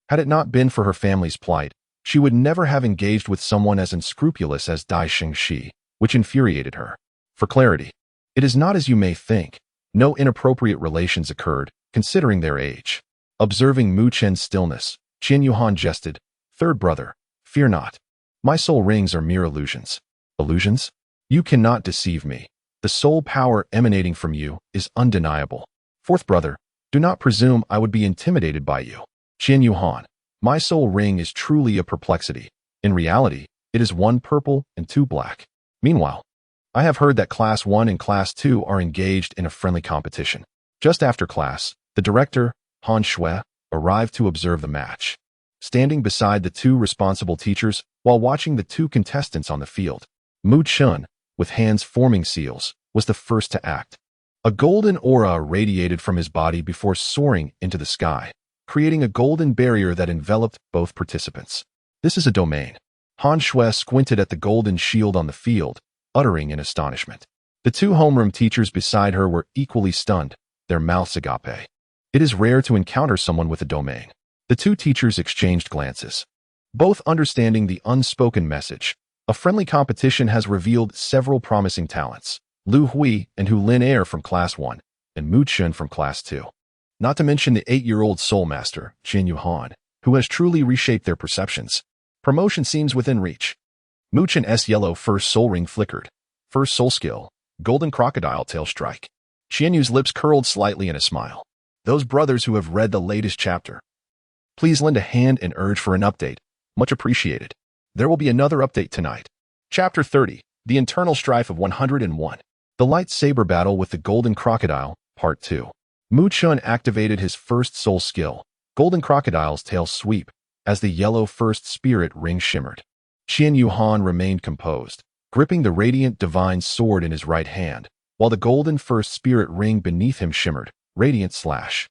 Had it not been for her family's plight, she would never have engaged with someone as unscrupulous as Dai Shengxi, which infuriated her. For clarity, it is not as you may think. No inappropriate relations occurred, considering their age. Observing Mu Qin's stillness, Qian Yuhan jested, "Third brother, fear not. My soul rings are mere illusions." "Illusions? You cannot deceive me. The soul power emanating from you is undeniable. Fourth brother, do not presume I would be intimidated by you." "Qian Yuhan, my soul ring is truly a perplexity. In reality, it is 1 purple and 2 black. Meanwhile, I have heard that Class 1 and Class 2 are engaged in a friendly competition." Just after class, the director, Han Shui, arrived to observe the match. Standing beside the 2 responsible teachers while watching the 2 contestants on the field, Mu Qin, with hands forming seals, was the first to act. A golden aura radiated from his body before soaring into the sky, creating a golden barrier that enveloped both participants. This is a domain. Han Shui squinted at the golden shield on the field, uttering in astonishment. The two homeroom teachers beside her were equally stunned, their mouths agape. It is rare to encounter someone with a domain. The two teachers exchanged glances, both understanding the unspoken message. A friendly competition has revealed several promising talents. Lu Hui and Hu Lin Air from Class 1, and Mu Chun from Class 2. Not to mention the 8-year-old soul master, Qian Yuhan, who has truly reshaped their perceptions. Promotion seems within reach. Mu Chun's yellow first soul ring flickered. First soul skill, golden crocodile tail strike. Qian Yu's lips curled slightly in a smile. Those brothers who have read the latest chapter, please lend a hand and urge for an update. Much appreciated. There will be another update tonight. Chapter 30, The Internal Strife of 101. The lightsaber battle with the golden crocodile, Part 2. Mu Chun activated his first soul skill, golden crocodile's tail sweep, as the yellow first spirit ring shimmered. Qian Yuhan remained composed, gripping the radiant divine sword in his right hand, while the golden first spirit ring beneath him shimmered, radiant slash.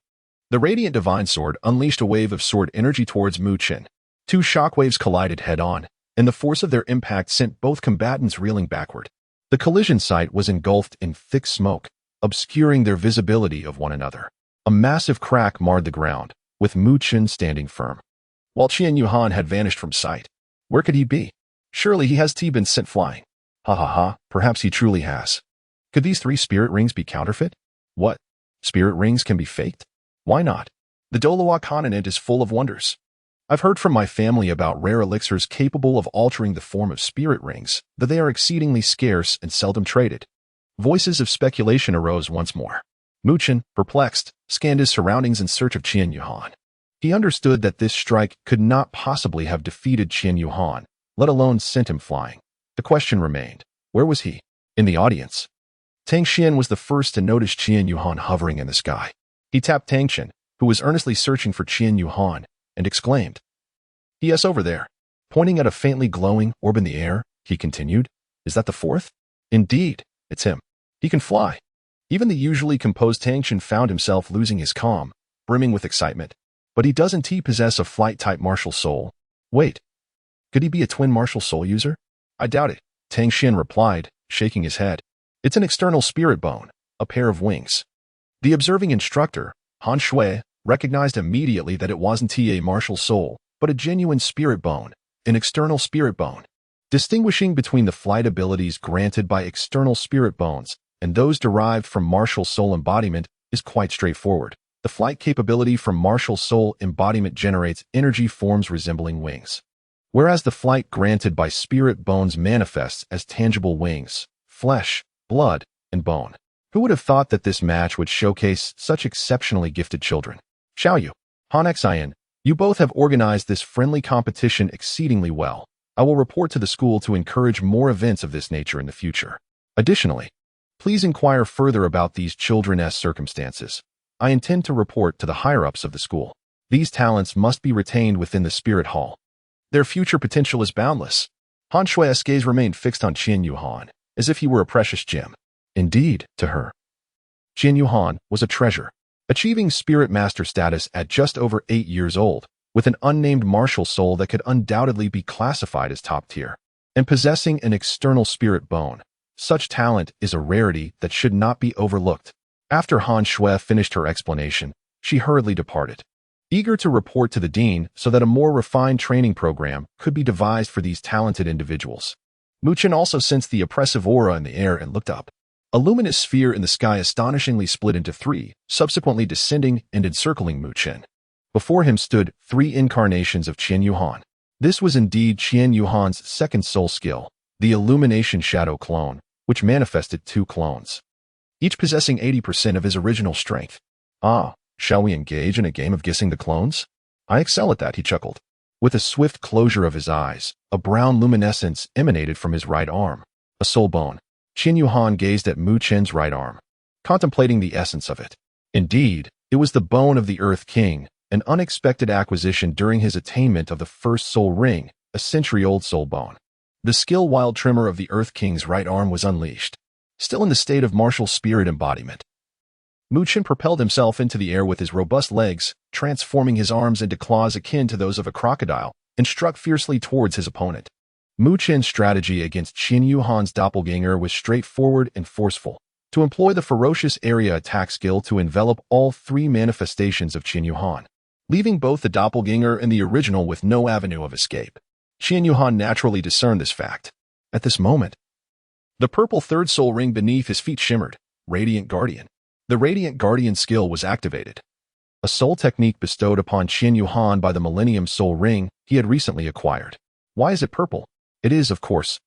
The radiant divine sword unleashed a wave of sword energy towards Mu Chun. Two shockwaves collided head-on, and the force of their impact sent both combatants reeling backward. The collision site was engulfed in thick smoke, obscuring their visibility of one another. A massive crack marred the ground, with Mu Chun standing firm, while Qian Yuhan had vanished from sight. Where could he be? Surely he has been sent flying. Ha ha ha, perhaps he truly has. Could these 3 spirit rings be counterfeit? What? Spirit rings can be faked? Why not? The Douluo continent is full of wonders. I've heard from my family about rare elixirs capable of altering the form of spirit rings, that they are exceedingly scarce and seldom traded. Voices of speculation arose once more. Mu Chun, perplexed, scanned his surroundings in search of Qian Yuhan. He understood that this strike could not possibly have defeated Qian Yuhan, let alone sent him flying. The question remained, where was he? In the audience. Tang Xian was the first to notice Qian Yuhan hovering in the sky. He tapped Tang Chen, who was earnestly searching for Qian Yuhan, and exclaimed, "Yes, over there." Pointing at a faintly glowing orb in the air, he continued, "Is that the 4th? Indeed, it's him. He can fly." Even the usually composed Tang Chen found himself losing his calm, brimming with excitement. But he doesn't possess a flight-type martial soul. Wait, could he be a twin martial soul user? I doubt it, Tang Xian replied, shaking his head. It's an external spirit bone, a pair of wings. The observing instructor, Han Shui, recognized immediately that it wasn't a martial soul, but a genuine spirit bone, an external spirit bone. Distinguishing between the flight abilities granted by external spirit bones and those derived from martial soul embodiment is quite straightforward. The flight capability from martial soul embodiment generates energy forms resembling wings, whereas the flight granted by spirit bones manifests as tangible wings, flesh, blood, and bone. Who would have thought that this match would showcase such exceptionally gifted children? Xiaoyu, Han Xian, you both have organized this friendly competition exceedingly well. I will report to the school to encourage more events of this nature in the future. Additionally, please inquire further about these children's circumstances. I intend to report to the higher-ups of the school. These talents must be retained within the Spirit Hall. Their future potential is boundless. Han Shui's gaze remained fixed on Qian Yuhan, as if he were a precious gem. Indeed, to her, Qian Yuhan was a treasure. Achieving Spirit Master status at just over 8 years old, with an unnamed martial soul that could undoubtedly be classified as top tier, and possessing an external spirit bone. Such talent is a rarity that should not be overlooked. After Han Shui finished her explanation, she hurriedly departed, eager to report to the dean so that a more refined training program could be devised for these talented individuals. Mu Chun also sensed the oppressive aura in the air and looked up. A luminous sphere in the sky astonishingly split into 3, subsequently descending and encircling Mu Chun. Before him stood 3 incarnations of Qian Yuhan. This was indeed Qian Yuhan's second soul skill, the Illumination Shadow Clone, which manifested 2 clones, each possessing 80% of his original strength. Ah, shall we engage in a game of guessing the clones? I excel at that, he chuckled. With a swift closure of his eyes, a brown luminescence emanated from his right arm, a soul bone. Qian Yuhan gazed at Mu Chun's right arm, contemplating the essence of it. Indeed, it was the bone of the Earth King, an unexpected acquisition during his attainment of the first soul ring, a century-old soul bone. The skill-wild tremor of the Earth King's right arm was unleashed, still in the state of martial spirit embodiment. Mu Chun propelled himself into the air with his robust legs, transforming his arms into claws akin to those of a crocodile, and struck fiercely towards his opponent. Mu Chen's strategy against Qin Yuhan's doppelganger was straightforward and forceful. To employ the ferocious area attack skill to envelop all three manifestations of Qin Yuhan, leaving both the doppelganger and the original with no avenue of escape. Qin Yuhan naturally discerned this fact. At this moment, the purple third soul ring beneath his feet shimmered. Radiant Guardian. The Radiant Guardian skill was activated. A soul technique bestowed upon Qin Yuhan by the Millennium Soul Ring he had recently acquired. Why is it purple? It is, of course,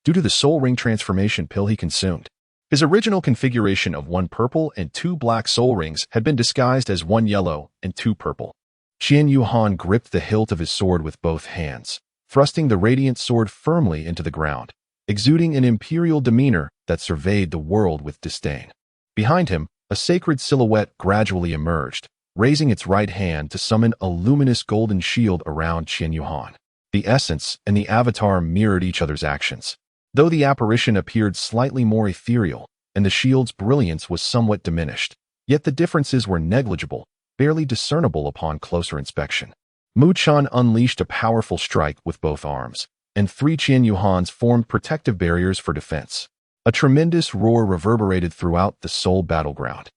due to the soul ring transformation pill he consumed. His original configuration of 1 purple and 2 black soul rings had been disguised as 1 yellow and 2 purple. Qin Yuhan gripped the hilt of his sword with both hands, thrusting the radiant sword firmly into the ground, exuding an imperial demeanor that surveyed the world with disdain. Behind him, a sacred silhouette gradually emerged, raising its right hand to summon a luminous golden shield around Qin Yuhan. The essence and the avatar mirrored each other's actions. Though the apparition appeared slightly more ethereal, and the shield's brilliance was somewhat diminished, yet the differences were negligible, barely discernible upon closer inspection. Mu Chen unleashed a powerful strike with both arms, and 3 Qin Yuhans formed protective barriers for defense. A tremendous roar reverberated throughout the soul battleground,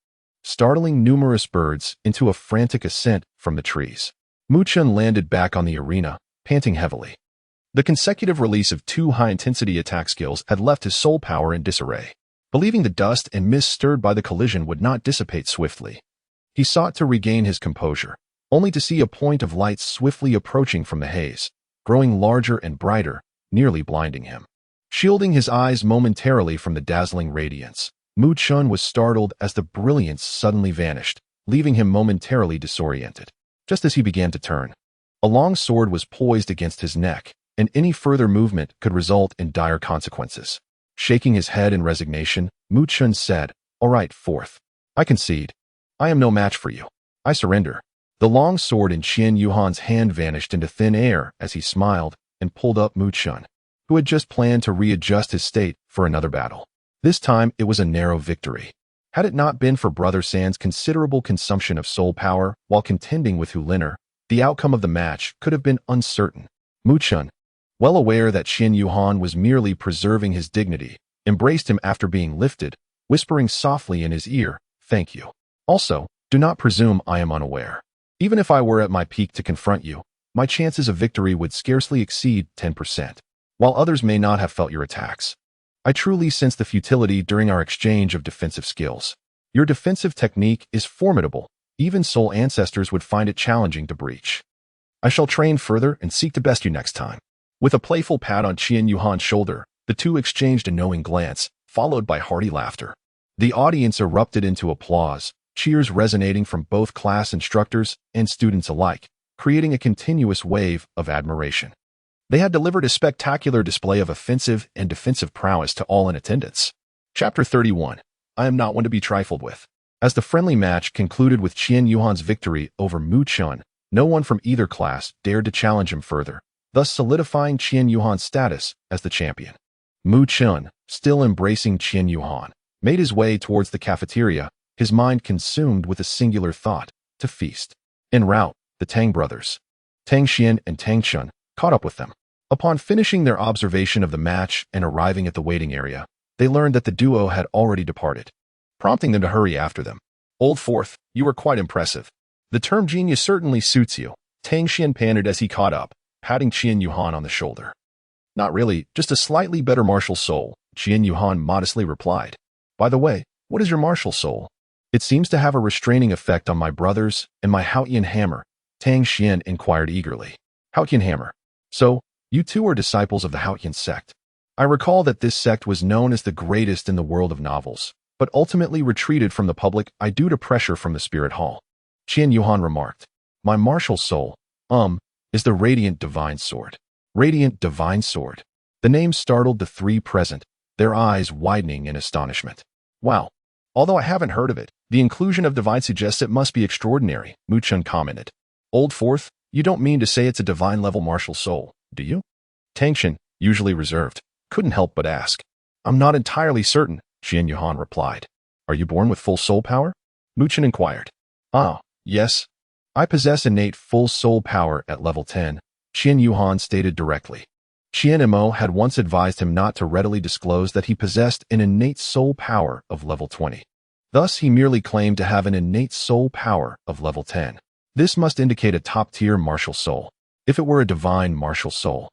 startling numerous birds into a frantic ascent from the trees. Mu Chen landed back on the arena, panting heavily. The consecutive release of 2 high-intensity attack skills had left his soul power in disarray. Believing the dust and mist stirred by the collision would not dissipate swiftly, he sought to regain his composure, only to see a point of light swiftly approaching from the haze, growing larger and brighter, nearly blinding him. Shielding his eyes momentarily from the dazzling radiance, Mu Chen was startled as the brilliance suddenly vanished, leaving him momentarily disoriented. Just as he began to turn, a long sword was poised against his neck, and any further movement could result in dire consequences. Shaking his head in resignation, Mu Chen said, "All right, fourth. I concede. I am no match for you. I surrender." The long sword in Qin Yuhan's hand vanished into thin air as he smiled and pulled up Mu Chen, who had just planned to readjust his state for another battle. This time, it was a narrow victory. Had it not been for Brother San's considerable consumption of soul power while contending with Hu Liner, the outcome of the match could have been uncertain. Mu Chen, well aware that Qin Yuhan was merely preserving his dignity, embraced him after being lifted, whispering softly in his ear, "Thank you. Also, do not presume I am unaware. Even if I were at my peak to confront you, my chances of victory would scarcely exceed 10%. While others may not have felt your attacks, I truly sense the futility during our exchange of defensive skills. Your defensive technique is formidable. Even soul ancestors would find it challenging to breach. I shall train further and seek to best you next time." With a playful pat on Qin Yuhan's shoulder, the two exchanged a knowing glance, followed by hearty laughter. The audience erupted into applause, cheers resonating from both class instructors and students alike, creating a continuous wave of admiration. They had delivered a spectacular display of offensive and defensive prowess to all in attendance. Chapter 31. I am not one to be trifled with. As the friendly match concluded with Qin Yuhan's victory over Mu Chen, no one from either class dared to challenge him further, thus solidifying Qin Yuhan's status as the champion. Mu Chen, still embracing Qin Yuhan, made his way towards the cafeteria, his mind consumed with a singular thought: to feast. En route, the Tang brothers, Tang Xian and Tang Chun, caught up with them. Upon finishing their observation of the match and arriving at the waiting area, they learned that the duo had already departed, prompting them to hurry after them. "Old Fourth, you were quite impressive. The term genius certainly suits you," Tang Xian panted as he caught up, patting Qin Yuhan on the shoulder. "Not really, just a slightly better martial soul," Qin Yuhan modestly replied. "By the way, what is your martial soul?" "It seems to have a restraining effect on my brothers and my Haotian hammer," Tang Xian inquired eagerly. "Haotian hammer. So, you two are disciples of the Haotian sect. I recall that this sect was known as the greatest in the world of novels, but ultimately retreated from the public eye due to pressure from the spirit hall." Qin Yuhan remarked. "My martial soul, is the Radiant Divine Sword." Radiant Divine Sword. The name startled the three present, their eyes widening in astonishment. "Wow. Although I haven't heard of it, the inclusion of divine suggests it must be extraordinary," Mu Chen commented. "Old Fourth, you don't mean to say it's a divine-level martial soul, do you?" Tang Xian, usually reserved, couldn't help but ask. "I'm not entirely certain," Qin Yuhan replied. "Are you born with full soul power?" Mu Chen inquired. "Ah, yes. I possess innate full soul power at level 10, Qin Yuhan stated directly. Qian Mo had once advised him not to readily disclose that he possessed an innate soul power of level 20. Thus, he merely claimed to have an innate soul power of level 10. This must indicate a top-tier martial soul. If it were a divine martial soul,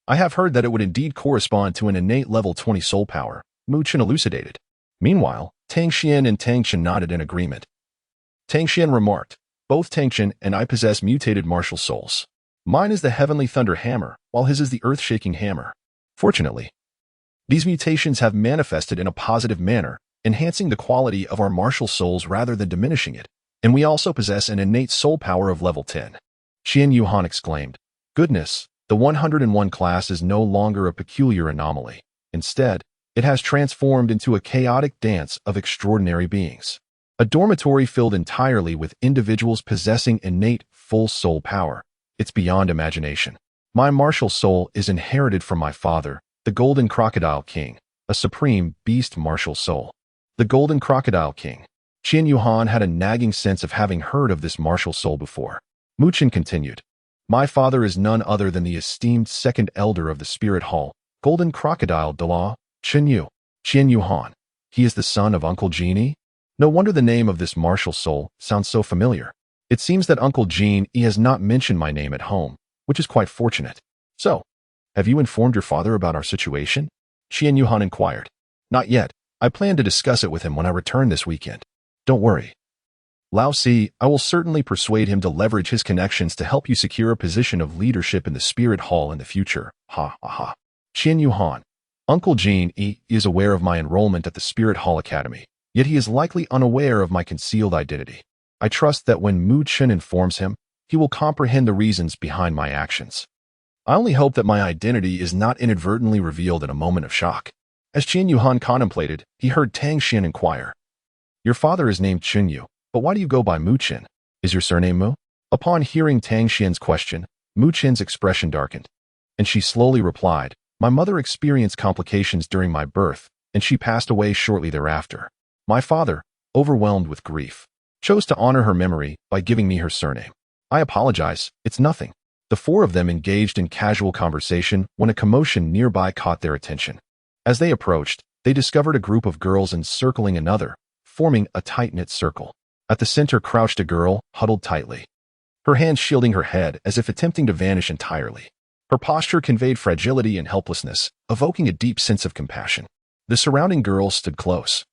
I have heard that it would indeed correspond to an innate level 20 soul power, Mu Chen elucidated. Meanwhile, Tang Xian and Tang Chen nodded in agreement. Tang Xian remarked, both Tang Chen and I possess mutated martial souls. Mine is the Heavenly Thunder Hammer, while his is the Earth-Shaking Hammer. Fortunately, these mutations have manifested in a positive manner, enhancing the quality of our martial souls rather than diminishing it, and we also possess an innate soul power of level 10. Qian Yuhan exclaimed, Goodness, the 101 class is no longer a peculiar anomaly. Instead, it has transformed into a chaotic dance of extraordinary beings. A dormitory filled entirely with individuals possessing innate, full soul power. It's beyond imagination. My martial soul is inherited from my father, the Golden Crocodile King, a supreme beast martial soul. The Golden Crocodile King. Qian Yuhan had a nagging sense of having heard of this martial soul before. Mu Chen continued, My father is none other than the esteemed second elder of the Spirit Hall, Golden Crocodile Douluo, Qian Yuhan. He is the son of Uncle Genie? No wonder the name of this martial soul sounds so familiar. It seems that Uncle Gene has not mentioned my name at home, which is quite fortunate. So, have you informed your father about our situation? Qian Yuhan inquired. Not yet. I plan to discuss it with him when I return this weekend. Don't worry. Lao Si, I will certainly persuade him to leverage his connections to help you secure a position of leadership in the Spirit Hall in the future. Ha ha ha. Qian Yuhan. Uncle Gene is aware of my enrollment at the Spirit Hall Academy, yet he is likely unaware of my concealed identity. I trust that when Mu Chen informs him, he will comprehend the reasons behind my actions. I only hope that my identity is not inadvertently revealed in a moment of shock. As Qian Yuhan contemplated, he heard Tang Xian inquire, Your father is named Chen Yu, but why do you go by Mu Chen? Is your surname Mu? Upon hearing Tang Xian's question, Mu Chen's expression darkened, and she slowly replied, My mother experienced complications during my birth, and she passed away shortly thereafter. My father, overwhelmed with grief, chose to honor her memory by giving me her surname. I apologize, it's nothing. The four of them engaged in casual conversation when a commotion nearby caught their attention. As they approached, they discovered a group of girls encircling another, forming a tight-knit circle. At the center crouched a girl, huddled tightly, her hands shielding her head as if attempting to vanish entirely. Her posture conveyed fragility and helplessness, evoking a deep sense of compassion. The surrounding girls stood close,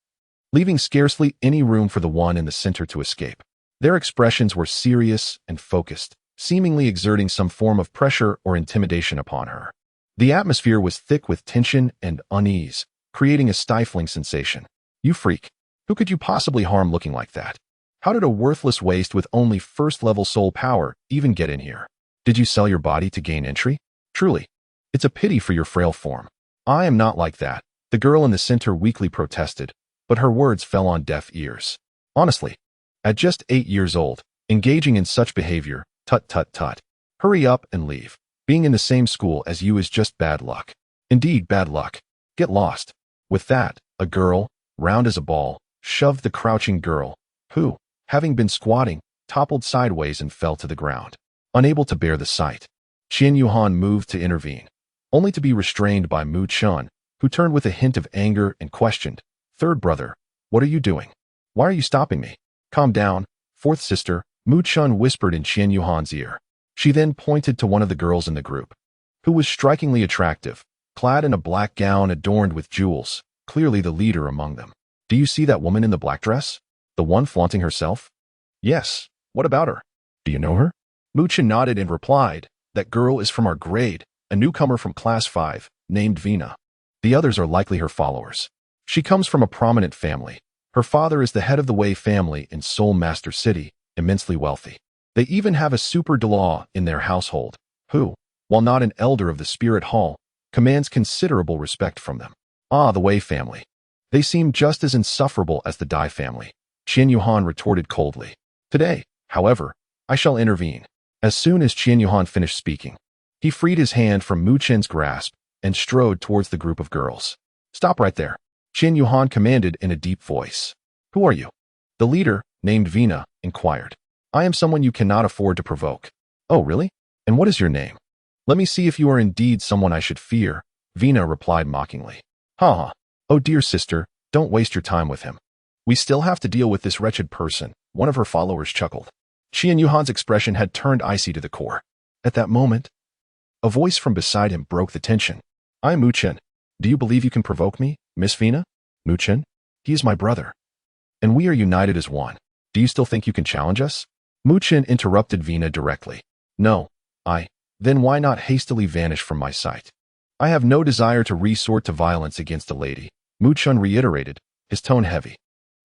leaving scarcely any room for the one in the center to escape. Their expressions were serious and focused, seemingly exerting some form of pressure or intimidation upon her. The atmosphere was thick with tension and unease, creating a stifling sensation. You freak. Who could you possibly harm looking like that? How did a worthless waste with only first-level soul power even get in here? Did you sell your body to gain entry? Truly, it's a pity for your frail form. I am not like that, the girl in the center weakly protested, but her words fell on deaf ears. Honestly, at just 8 years old, engaging in such behavior, tut tut tut. Hurry up and leave. Being in the same school as you is just bad luck. Indeed, bad luck. Get lost. With that, a girl, round as a ball, shoved the crouching girl, who, having been squatting, toppled sideways and fell to the ground. Unable to bear the sight, Qian Yuhan moved to intervene, only to be restrained by Mu Chen, who turned with a hint of anger and questioned, Third brother, what are you doing? Why are you stopping me? Calm down, fourth sister, Mu Chen whispered in Qian Yuhan's ear. She then pointed to one of the girls in the group, who was strikingly attractive, clad in a black gown adorned with jewels, clearly the leader among them. Do you see that woman in the black dress? The one flaunting herself? Yes. What about her? Do you know her? Mu Chen nodded and replied, That girl is from our grade, a newcomer from class 5, named Vina. The others are likely her followers. She comes from a prominent family. Her father is the head of the Wei family in Soul Master City, immensely wealthy. They even have a super Douluo in their household, who, while not an elder of the Spirit Hall, commands considerable respect from them. Ah, the Wei family. They seem just as insufferable as the Dai family, Qian Yuhan retorted coldly. Today, however, I shall intervene. As soon as Qian Yuhan finished speaking, he freed his hand from Mu Chen's grasp and strode towards the group of girls. Stop right there, Qian Yuhan commanded in a deep voice. Who are you? The leader, named Vina, inquired. I am someone you cannot afford to provoke. Oh, really? And what is your name? Let me see if you are indeed someone I should fear, Vina replied mockingly. Ha ha. Oh dear sister, don't waste your time with him. We still have to deal with this wretched person, one of her followers chuckled. Qian Yuhan's expression had turned icy to the core. At that moment, a voice from beside him broke the tension. I'm Mu Chen. Do you believe you can provoke me, Miss Vina? Mu Chen? He is my brother. And we are united as one. Do you still think you can challenge us? Mu Chen interrupted Vina directly. No, Then why not hastily vanish from my sight? I have no desire to resort to violence against a lady, Mu Chen reiterated, his tone heavy.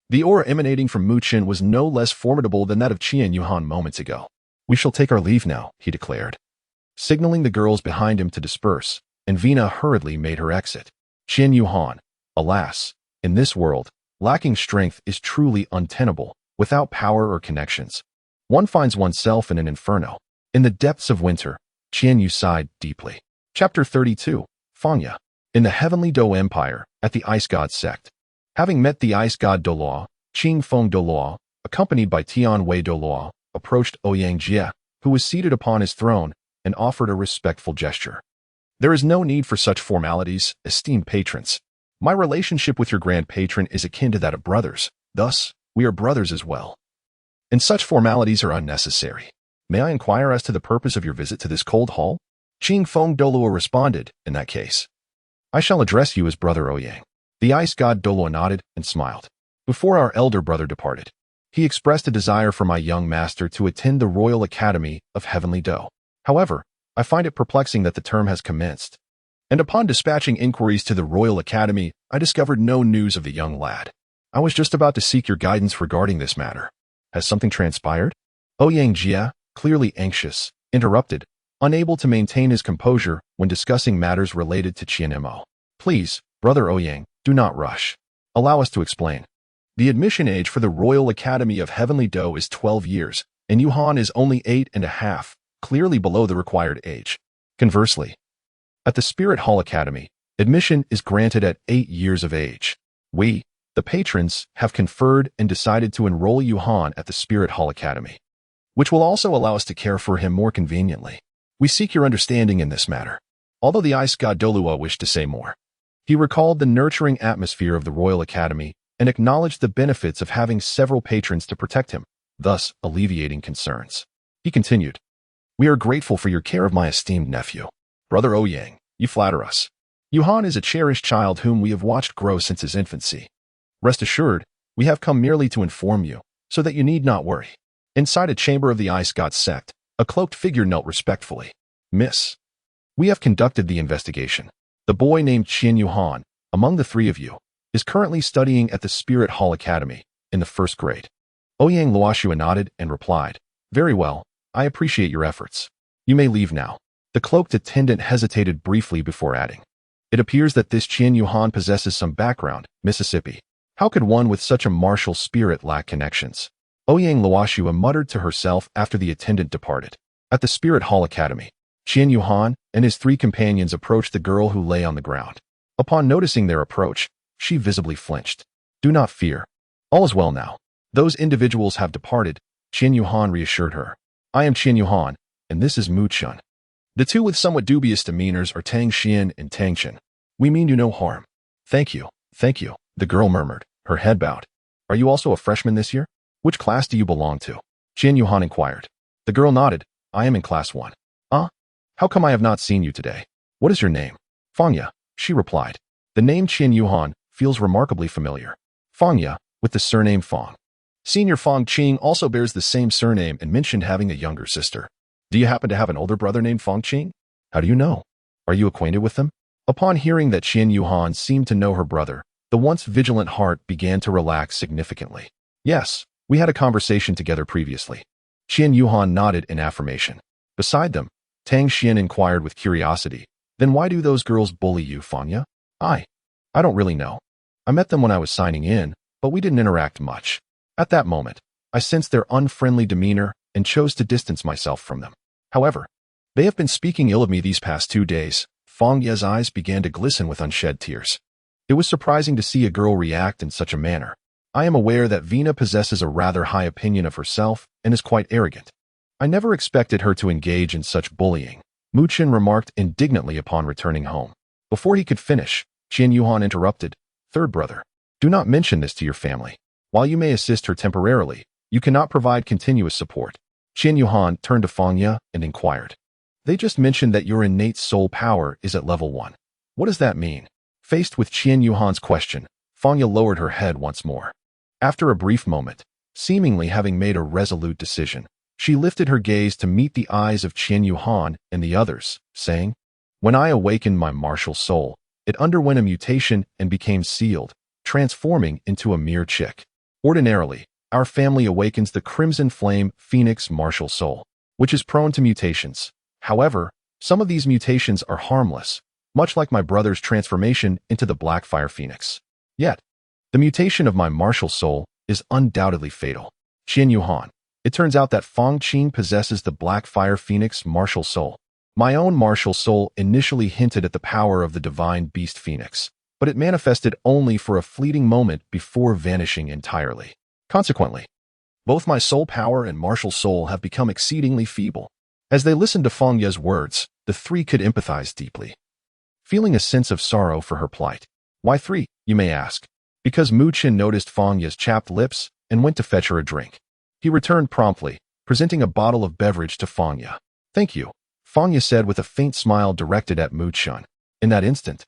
The aura emanating from Mu Chen was no less formidable than that of Qian Yuhan moments ago. We shall take our leave now, he declared, signaling the girls behind him to disperse, and Vina hurriedly made her exit. Qian Yuhan, alas, in this world, lacking strength is truly untenable. Without power or connections, one finds oneself in an inferno. In the depths of winter, Qian Yu sighed deeply. Chapter 32, Fangya. In the Heavenly Dou Empire, at the Ice God sect. Having met the Ice God Douluo, Qing Feng Douluo, accompanied by Tian Wei Douluo, approached Ouyang Jie, who was seated upon his throne, and offered a respectful gesture. There is no need for such formalities, esteemed patrons. My relationship with your grand patron is akin to that of brothers, thus, we are brothers as well. And such formalities are unnecessary. May I inquire as to the purpose of your visit to this cold hall? Qing Feng Douluo responded, in that case. I shall address you as Brother Ouyang. The ice god Douluo nodded and smiled. Before our elder brother departed, he expressed a desire for my young master to attend the Royal Academy of Heavenly Dou. However, I find it perplexing that the term has commenced. And upon dispatching inquiries to the Royal Academy, I discovered no news of the young lad. I was just about to seek your guidance regarding this matter. Has something transpired? Ouyang Jie, clearly anxious, interrupted, unable to maintain his composure when discussing matters related to Qian Mo. Please, Brother Ouyang, do not rush. Allow us to explain. The admission age for the Royal Academy of Heavenly Dou is 12 years, and Yuhan is only 8.5, clearly below the required age. Conversely, at the Spirit Hall Academy, admission is granted at 8 years of age. We, the patrons, have conferred and decided to enroll Yuhan at the Spirit Hall Academy, which will also allow us to care for him more conveniently. We seek your understanding in this matter. Although the ice god Douluo wished to say more, he recalled the nurturing atmosphere of the Royal Academy and acknowledged the benefits of having several patrons to protect him, thus alleviating concerns. He continued, We are grateful for your care of my esteemed nephew. Brother Ouyang, you flatter us. Yuhan is a cherished child whom we have watched grow since his infancy. Rest assured, we have come merely to inform you, so that you need not worry. Inside a chamber of the Ice God sect, a cloaked figure knelt respectfully. Miss, we have conducted the investigation. The boy named Qian Yuhan, among the three of you, is currently studying at the Spirit Hall Academy, in the 1st grade. Ouyang Luoshua nodded and replied, Very well, I appreciate your efforts. You may leave now. The cloaked attendant hesitated briefly before adding, It appears that this Qian Yuhan possesses some background, Mississippi. How could one with such a martial spirit lack connections? Ouyang Luoshua muttered to herself after the attendant departed. At the Spirit Hall Academy, Qian Yuhan and his 3 companions approached the girl who lay on the ground. Upon noticing their approach, she visibly flinched. Do not fear. All is well now. Those individuals have departed, Qian Yuhan reassured her. I am Qian Yuhan, and this is Mu Chen. The two with somewhat dubious demeanors are Tang Xian and Tang Chen. We mean you no harm. Thank you, the girl murmured, her head bowed. Are you also a freshman this year? Which class do you belong to? Qian Yuhan inquired. The girl nodded. I am in class 1. How come I have not seen you today? What is your name? Fangya, she replied. The name Qian Yuhan feels remarkably familiar. Fangya, with the surname Fang. Senior Fang Qing also bears the same surname and mentioned having a younger sister. Do you happen to have an older brother named Fang Qing? How do you know? Are you acquainted with them? Upon hearing that Qian Yuhan seemed to know her brother, the once vigilant heart began to relax significantly. Yes, we had a conversation together previously. Qian Yuhan nodded in affirmation. Beside them, Tang Xian inquired with curiosity, Then why do those girls bully you, Fangya? I don't really know. I met them when I was signing in, but we didn't interact much. At that moment, I sensed their unfriendly demeanor and chose to distance myself from them. However, they have been speaking ill of me these past 2 days. Fangya's eyes began to glisten with unshed tears. It was surprising to see a girl react in such a manner. I am aware that Vina possesses a rather high opinion of herself and is quite arrogant. I never expected her to engage in such bullying, Mu Chen remarked indignantly upon returning home. Before he could finish, Qian Yuhan interrupted. Third brother, do not mention this to your family. While you may assist her temporarily, you cannot provide continuous support. Qian Yuhan turned to Fangya and inquired. They just mentioned that your innate soul power is at level 1. What does that mean? Faced with Qian Yuhan's question, Fangya lowered her head once more. After a brief moment, seemingly having made a resolute decision, she lifted her gaze to meet the eyes of Qian Yuhan and the others, saying, When I awakened my martial soul, it underwent a mutation and became sealed, transforming into a mere chick. Ordinarily, our family awakens the Crimson Flame Phoenix martial soul, which is prone to mutations. However, some of these mutations are harmless, much like my brother's transformation into the Blackfire Phoenix. Yet, the mutation of my martial soul is undoubtedly fatal. Qian Yuhan, it turns out that Fang Qing possesses the Blackfire Phoenix martial soul. My own martial soul initially hinted at the power of the divine beast Phoenix, but it manifested only for a fleeting moment before vanishing entirely. Consequently, both my soul power and martial soul have become exceedingly feeble. As they listened to Fangya's words, the three could empathize deeply, feeling a sense of sorrow for her plight. Why 3, you may ask? Because Mu Chen noticed Fangya's chapped lips and went to fetch her a drink. He returned promptly, presenting a bottle of beverage to Fangya. Thank you, Fangya said with a faint smile directed at Mu Chen. In that instant,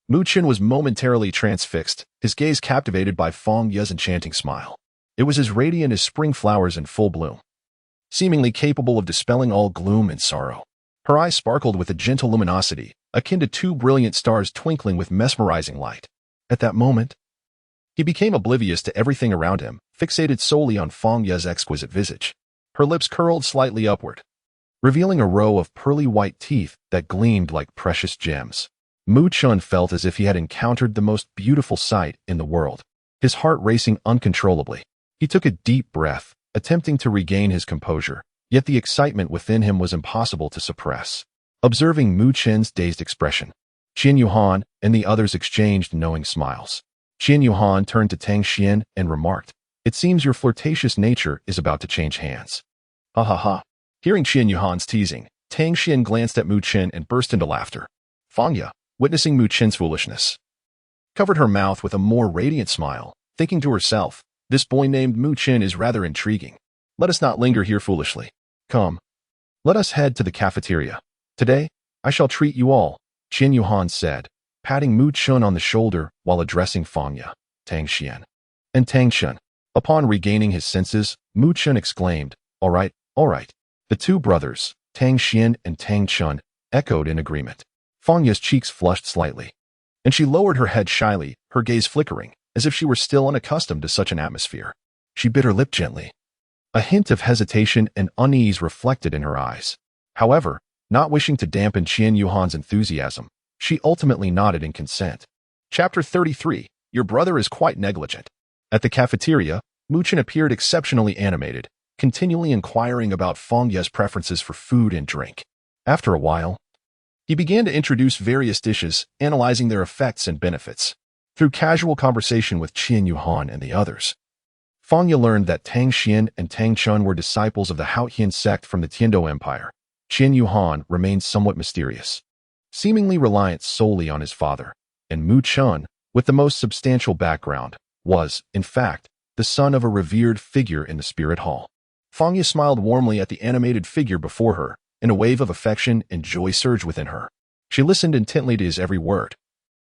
Mu Chen was momentarily transfixed, his gaze captivated by Fangya's enchanting smile. It was as radiant as spring flowers in full bloom, seemingly capable of dispelling all gloom and sorrow. Her eyes sparkled with a gentle luminosity, akin to 2 brilliant stars twinkling with mesmerizing light. At that moment, he became oblivious to everything around him, fixated solely on Fangya's exquisite visage. Her lips curled slightly upward, revealing a row of pearly white teeth that gleamed like precious gems. Mu Chen felt as if he had encountered the most beautiful sight in the world, his heart racing uncontrollably. He took a deep breath, attempting to regain his composure, yet the excitement within him was impossible to suppress. Observing Mu Chen's dazed expression, Qian Yuhan and the others exchanged knowing smiles. Qian Yuhan turned to Tang Xian and remarked, It seems your flirtatious nature is about to change hands. Ha ha ha. Hearing Qian Yuhan's teasing, Tang Xian glanced at Mu Chen and burst into laughter. Fangya, witnessing Mu Chen's foolishness, covered her mouth with a more radiant smile, thinking to herself, This boy named Mu Chen is rather intriguing. Let us not linger here foolishly. Come, let us head to the cafeteria. Today, I shall treat you all, Qian Yuhan said, patting Mu Chen on the shoulder while addressing Fangya, Tang Xian, and Tang Chen. Upon regaining his senses, Mu Chen exclaimed, All right. The 2 brothers, Tang Xian and Tang Chen, echoed in agreement. Fangya's cheeks flushed slightly, and she lowered her head shyly, her gaze flickering, as if she were still unaccustomed to such an atmosphere. She bit her lip gently. A hint of hesitation and unease reflected in her eyes. However, not wishing to dampen Qian Yuhan's enthusiasm, she ultimately nodded in consent. Chapter 33. Your brother is quite negligent. At the cafeteria, Mu Chen appeared exceptionally animated, continually inquiring about Fangya's preferences for food and drink. After a while, he began to introduce various dishes, analyzing their effects and benefits. Through casual conversation with Qian Yuhan and the others, Fangya learned that Tang Xian and Tang Chen were disciples of the Haotian sect from the Tiando Empire. Qian Yuhan remained somewhat mysterious, seemingly reliant solely on his father, and Mu Chen, with the most substantial background, was, in fact, the son of a revered figure in the spirit hall. Fangya smiled warmly at the animated figure before her, and a wave of affection and joy surged within her. She listened intently to his every word,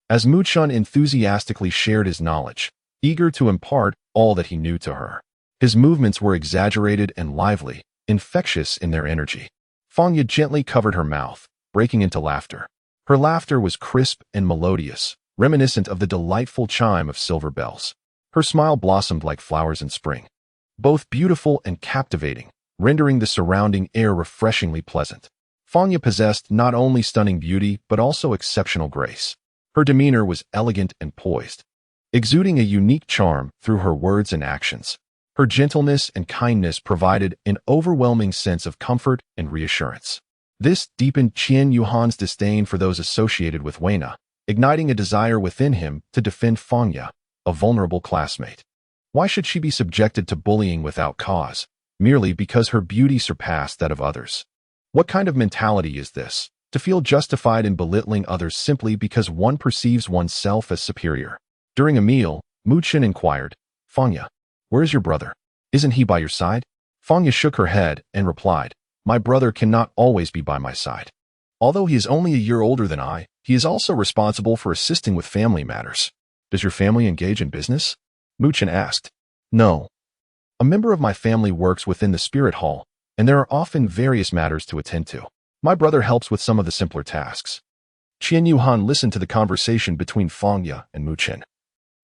as Mu Chen enthusiastically shared his knowledge, eager to impart all that he knew to her. His movements were exaggerated and lively, infectious in their energy. Fangya gently covered her mouth, breaking into laughter. Her laughter was crisp and melodious, reminiscent of the delightful chime of silver bells. Her smile blossomed like flowers in spring, both beautiful and captivating, rendering the surrounding air refreshingly pleasant. Fangya possessed not only stunning beauty but also exceptional grace. Her demeanor was elegant and poised, exuding a unique charm through her words and actions. Her gentleness and kindness provided an overwhelming sense of comfort and reassurance. This deepened Qian Yuhan's disdain for those associated with Weina, igniting a desire within him to defend Fangya, a vulnerable classmate. Why should she be subjected to bullying without cause, merely because her beauty surpassed that of others? What kind of mentality is this? to feel justified in belittling others simply because one perceives oneself as superior. During a meal, Mu Chen inquired, Fangya, where is your brother? Isn't he by your side? Fangya shook her head and replied, my brother cannot always be by my side. Although he is only a year older than I, he is also responsible for assisting with family matters. Does your family engage in business? Mu Chen asked. No. A member of my family works within the spirit hall, and there are often various matters to attend to. My brother helps with some of the simpler tasks. Qian Yuhan listened to the conversation between Fangya and Mu Chen,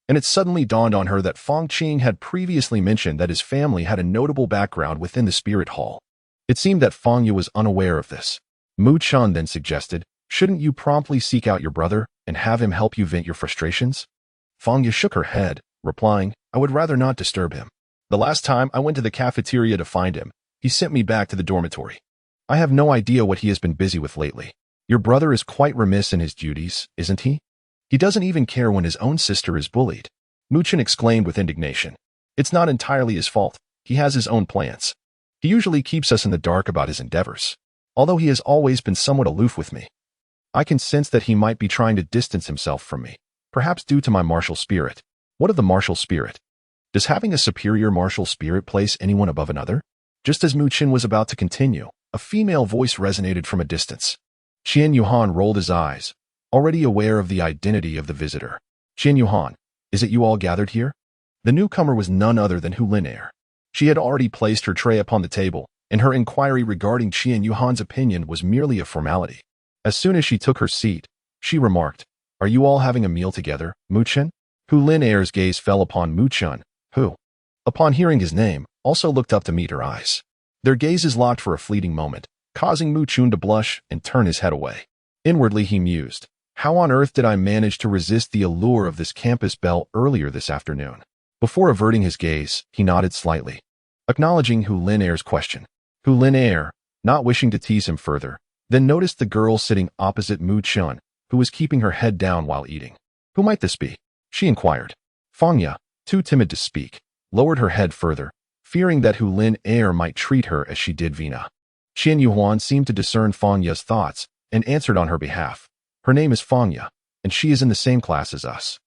and it suddenly dawned on her that Fang Qing had previously mentioned that his family had a notable background within the spirit hall. It seemed that Fangya was unaware of this. Mu Chen then suggested, shouldn't you promptly seek out your brother and have him help you vent your frustrations? Fangya shook her head, replying, I would rather not disturb him. The last time I went to the cafeteria to find him, he sent me back to the dormitory. I have no idea what he has been busy with lately. Your brother is quite remiss in his duties, isn't he? He doesn't even care when his own sister is bullied. Mu Chen exclaimed with indignation. It's not entirely his fault. He has his own plans. He usually keeps us in the dark about his endeavors, although he has always been somewhat aloof with me. I can sense that he might be trying to distance himself from me, perhaps due to my martial spirit. What of the martial spirit? Does having a superior martial spirit place anyone above another? Just as Mu Chen was about to continue, a female voice resonated from a distance. Qian Yuhan rolled his eyes, already aware of the identity of the visitor. Qian Yuhan, is it you all gathered here? The newcomer was none other than Hu Linair. She had already placed her tray upon the table, and her inquiry regarding Qian Yuhan's opinion was merely a formality. As soon as she took her seat, she remarked, are you all having a meal together, Mu Chen? Hu Linair's gaze fell upon Mu Chen, who, upon hearing his name, also looked up to meet her eyes. Their gazes locked for a fleeting moment, causing Mu Chen to blush and turn his head away. Inwardly he mused, how on earth did I manage to resist the allure of this campus belle earlier this afternoon? Before averting his gaze, he nodded slightly, acknowledging Hu Linair's question. Hu Linair, not wishing to tease him further, then noticed the girl sitting opposite Mu Chen, who was keeping her head down while eating. Who might this be? She inquired. Fangya, too timid to speak, lowered her head further, fearing that Hu Linair might treat her as she did Vina. Qian Yuhan seemed to discern Fangya's thoughts and answered on her behalf. Her name is Fangya, and she is in the same class as us.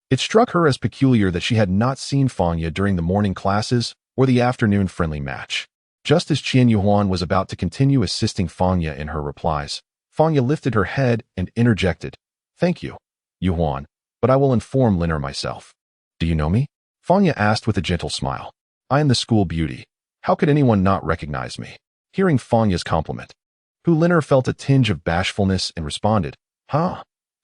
It struck her as peculiar that she had not seen Fangya during the morning classes or the afternoon friendly match. Just as Qian Yuhan was about to continue assisting Fangya in her replies, Fangya lifted her head and interjected, thank you, Yuhan, but I will inform Liner myself. Do you know me? Fangya asked with a gentle smile. I am the school beauty. How could anyone not recognize me? Hearing Fangya's compliment, Hu Liner felt a tinge of bashfulness and responded,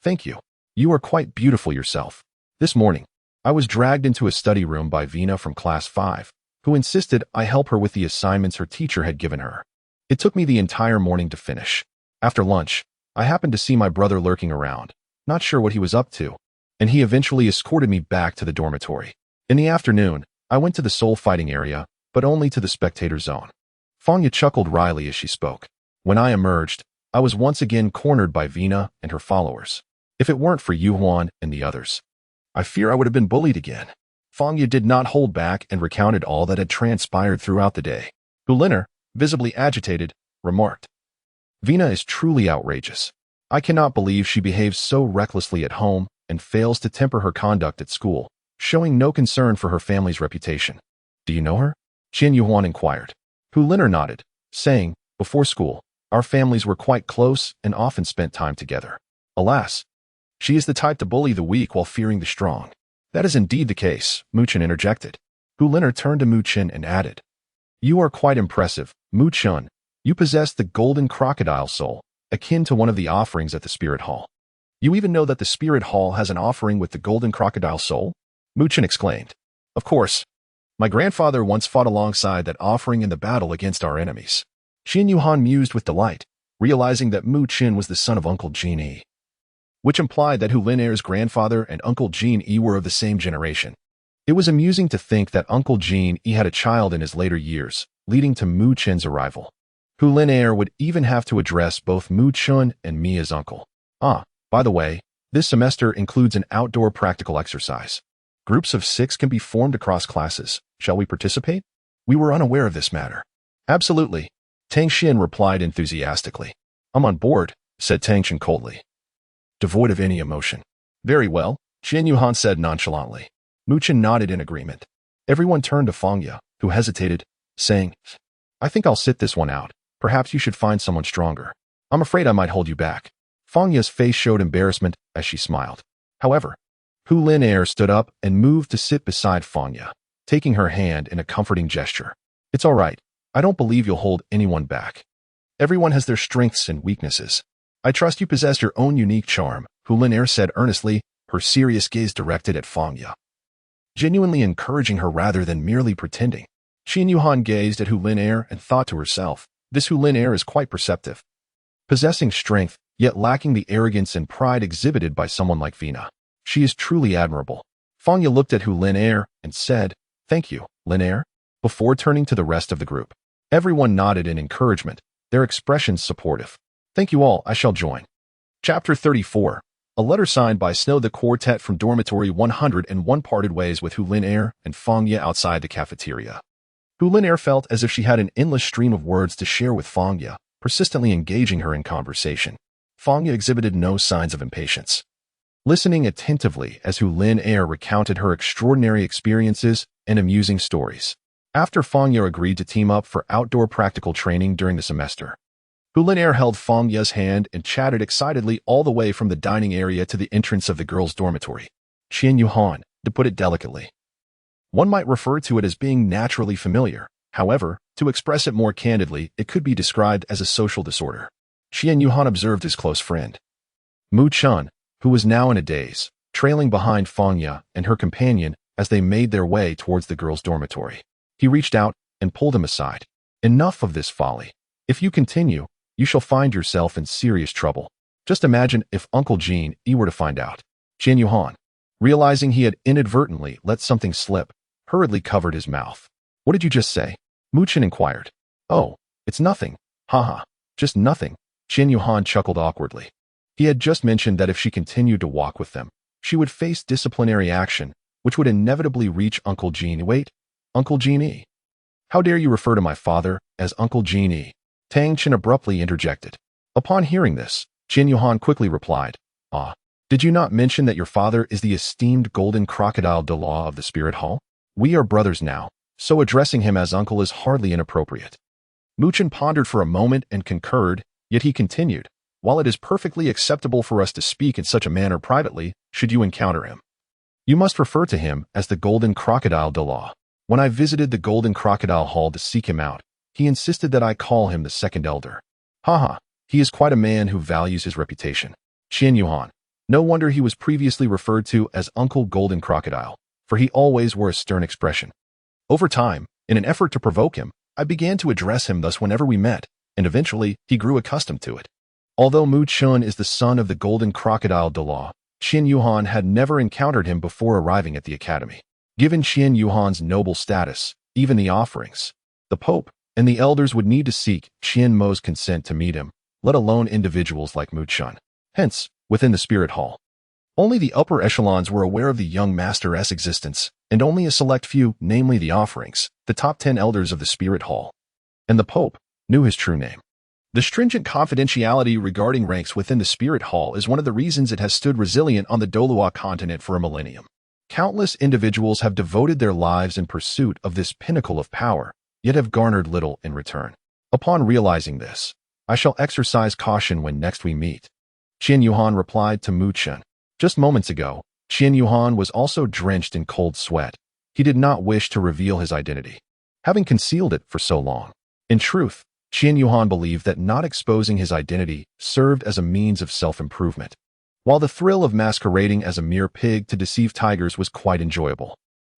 thank you. You are quite beautiful yourself. This morning, I was dragged into a study room by Vina from class 5, who insisted I help her with the assignments her teacher had given her. It took me the entire morning to finish. After lunch, I happened to see my brother lurking around, not sure what he was up to, and he eventually escorted me back to the dormitory. In the afternoon, I went to the soul fighting area, but only to the spectator zone. Fangya chuckled wryly as she spoke. When I emerged, I was once again cornered by Vina and her followers. If it weren't for Yuhuan and the others, I fear I would have been bullied again. Fangya did not hold back and recounted all that had transpired throughout the day. Hu Liner, visibly agitated, remarked, Vina is truly outrageous. I cannot believe she behaves so recklessly at home and fails to temper her conduct at school, showing no concern for her family's reputation. Do you know her? Qian Yuhuan inquired. Hu Liner nodded, saying, before school, our families were quite close and often spent time together. Alas, she is the type to bully the weak while fearing the strong. That is indeed the case, Mu Chen interjected. Hu Liner turned to Mu Chen and added, you are quite impressive, Mu Chen. You possess the golden crocodile soul, akin to one of the offerings at the spirit hall. You even know that the spirit hall has an offering with the golden crocodile soul? Mu Chen exclaimed. Of course. My grandfather once fought alongside that offering in the battle against our enemies. Qian Yuhan mused with delight, realizing that Mu Chen was the son of Uncle Jin Yi, which implied that Hu Linair's grandfather and Uncle Jin Yi were of the same generation. It was amusing to think that Uncle Jin Yi had a child in his later years, leading to Mu Chen's arrival. Hu Linair would even have to address both Mu Chen and me as uncle. By the way, this semester includes an outdoor practical exercise. Groups of 6 can be formed across classes. Shall we participate? We were unaware of this matter. Absolutely. Tang Xin replied enthusiastically. I'm on board, said Tang Chen coldly, devoid of any emotion. Very well, Qian Yuhan said nonchalantly. Mu Chen nodded in agreement. Everyone turned to Fangya, who hesitated, saying, I think I'll sit this one out. Perhaps you should find someone stronger. I'm afraid I might hold you back. Fangya's face showed embarrassment as she smiled. However, Hu Lin Air stood up and moved to sit beside Fangya, taking her hand in a comforting gesture. It's all right. I don't believe you'll hold anyone back. Everyone has their strengths and weaknesses. I trust you possess your own unique charm, Hu Lin Air said earnestly, her serious gaze directed at Fangya, genuinely encouraging her rather than merely pretending. Qian Yuhan gazed at Hu Lin Air and thought to herself, this Hu Lin Air is quite perceptive. Possessing strength, yet lacking the arrogance and pride exhibited by someone like Vina. She is truly admirable. Fangya looked at Hu Lin Air and said, Thank you, Lin Air, before turning to the rest of the group. Everyone nodded in encouragement, their expressions supportive. Thank you all, I shall join. Chapter 34. A letter signed by Snow. The quartet from dormitory 101 parted ways with Hu Lin Air and Fangya outside the cafeteria. Hu Lin Air felt as if she had an endless stream of words to share with Fangya, persistently engaging her in conversation. Fangya exhibited no signs of impatience, listening attentively as Hu Lin Air recounted her extraordinary experiences and amusing stories. After Fangya agreed to team up for outdoor practical training during the semester, Hu Lin Air held Fangya's hand and chatted excitedly all the way from the dining area to the entrance of the girls' dormitory. Qian Yuhan, to put it delicately. One might refer to it as being naturally familiar. However, to express it more candidly, it could be described as a social disorder. Qian Yuhan observed his close friend, Mu Chen, who was now in a daze, trailing behind Fangya and her companion as they made their way towards the girls' dormitory. He reached out and pulled him aside. Enough of this folly. If you continue, you shall find yourself in serious trouble. Just imagine if Uncle Jean were to find out. Qian Yuhan, realizing he had inadvertently let something slip, hurriedly covered his mouth. What did you just say? Mu Chen inquired. Oh, it's nothing. Haha, just nothing. Qian Yuhan chuckled awkwardly. He had just mentioned that if she continued to walk with them, she would face disciplinary action, which would inevitably reach Uncle Jean. Wait, Uncle Jean? How dare you refer to my father as Uncle Jean? Tang Chen abruptly interjected. Upon hearing this, Qian Yuhan quickly replied, did you not mention that your father is the esteemed golden crocodile Douluo of the Spirit Hall? We are brothers now, so addressing him as uncle is hardly inappropriate. Mu Chen pondered for a moment and concurred, yet he continued, while it is perfectly acceptable for us to speak in such a manner privately, should you encounter him, you must refer to him as the golden crocodile Douluo. When I visited the golden crocodile hall to seek him out, he insisted that I call him the second elder. Haha, he is quite a man who values his reputation. Qian Yuhan. No wonder he was previously referred to as Uncle Golden Crocodile, for he always wore a stern expression. Over time, in an effort to provoke him, I began to address him thus whenever we met, and eventually he grew accustomed to it. Although Mu Chen is the son of the Golden Crocodile Douluo, Qian Yuhan had never encountered him before arriving at the academy. Given Qian Yuhan's noble status, even the offerings, the Pope, and the elders would need to seek Qian Mo's consent to meet him, let alone individuals like Mu Chen. Hence, within the Spirit Hall, only the upper echelons were aware of the young master's existence, and only a select few, namely the offerings, the top 10 elders of the Spirit Hall, and the Pope, knew his true name. The stringent confidentiality regarding ranks within the Spirit Hall is one of the reasons it has stood resilient on the Douluo continent for a millennium. Countless individuals have devoted their lives in pursuit of this pinnacle of power, yet have garnered little in return. Upon realizing this, I shall exercise caution when next we meet. Qian Yuhan replied to Mu Chen. Just moments ago, Qian Yuhan was also drenched in cold sweat. He did not wish to reveal his identity, having concealed it for so long. In truth, Qian Yuhan believed that not exposing his identity served as a means of self-improvement, while the thrill of masquerading as a mere pig to deceive tigers was quite enjoyable.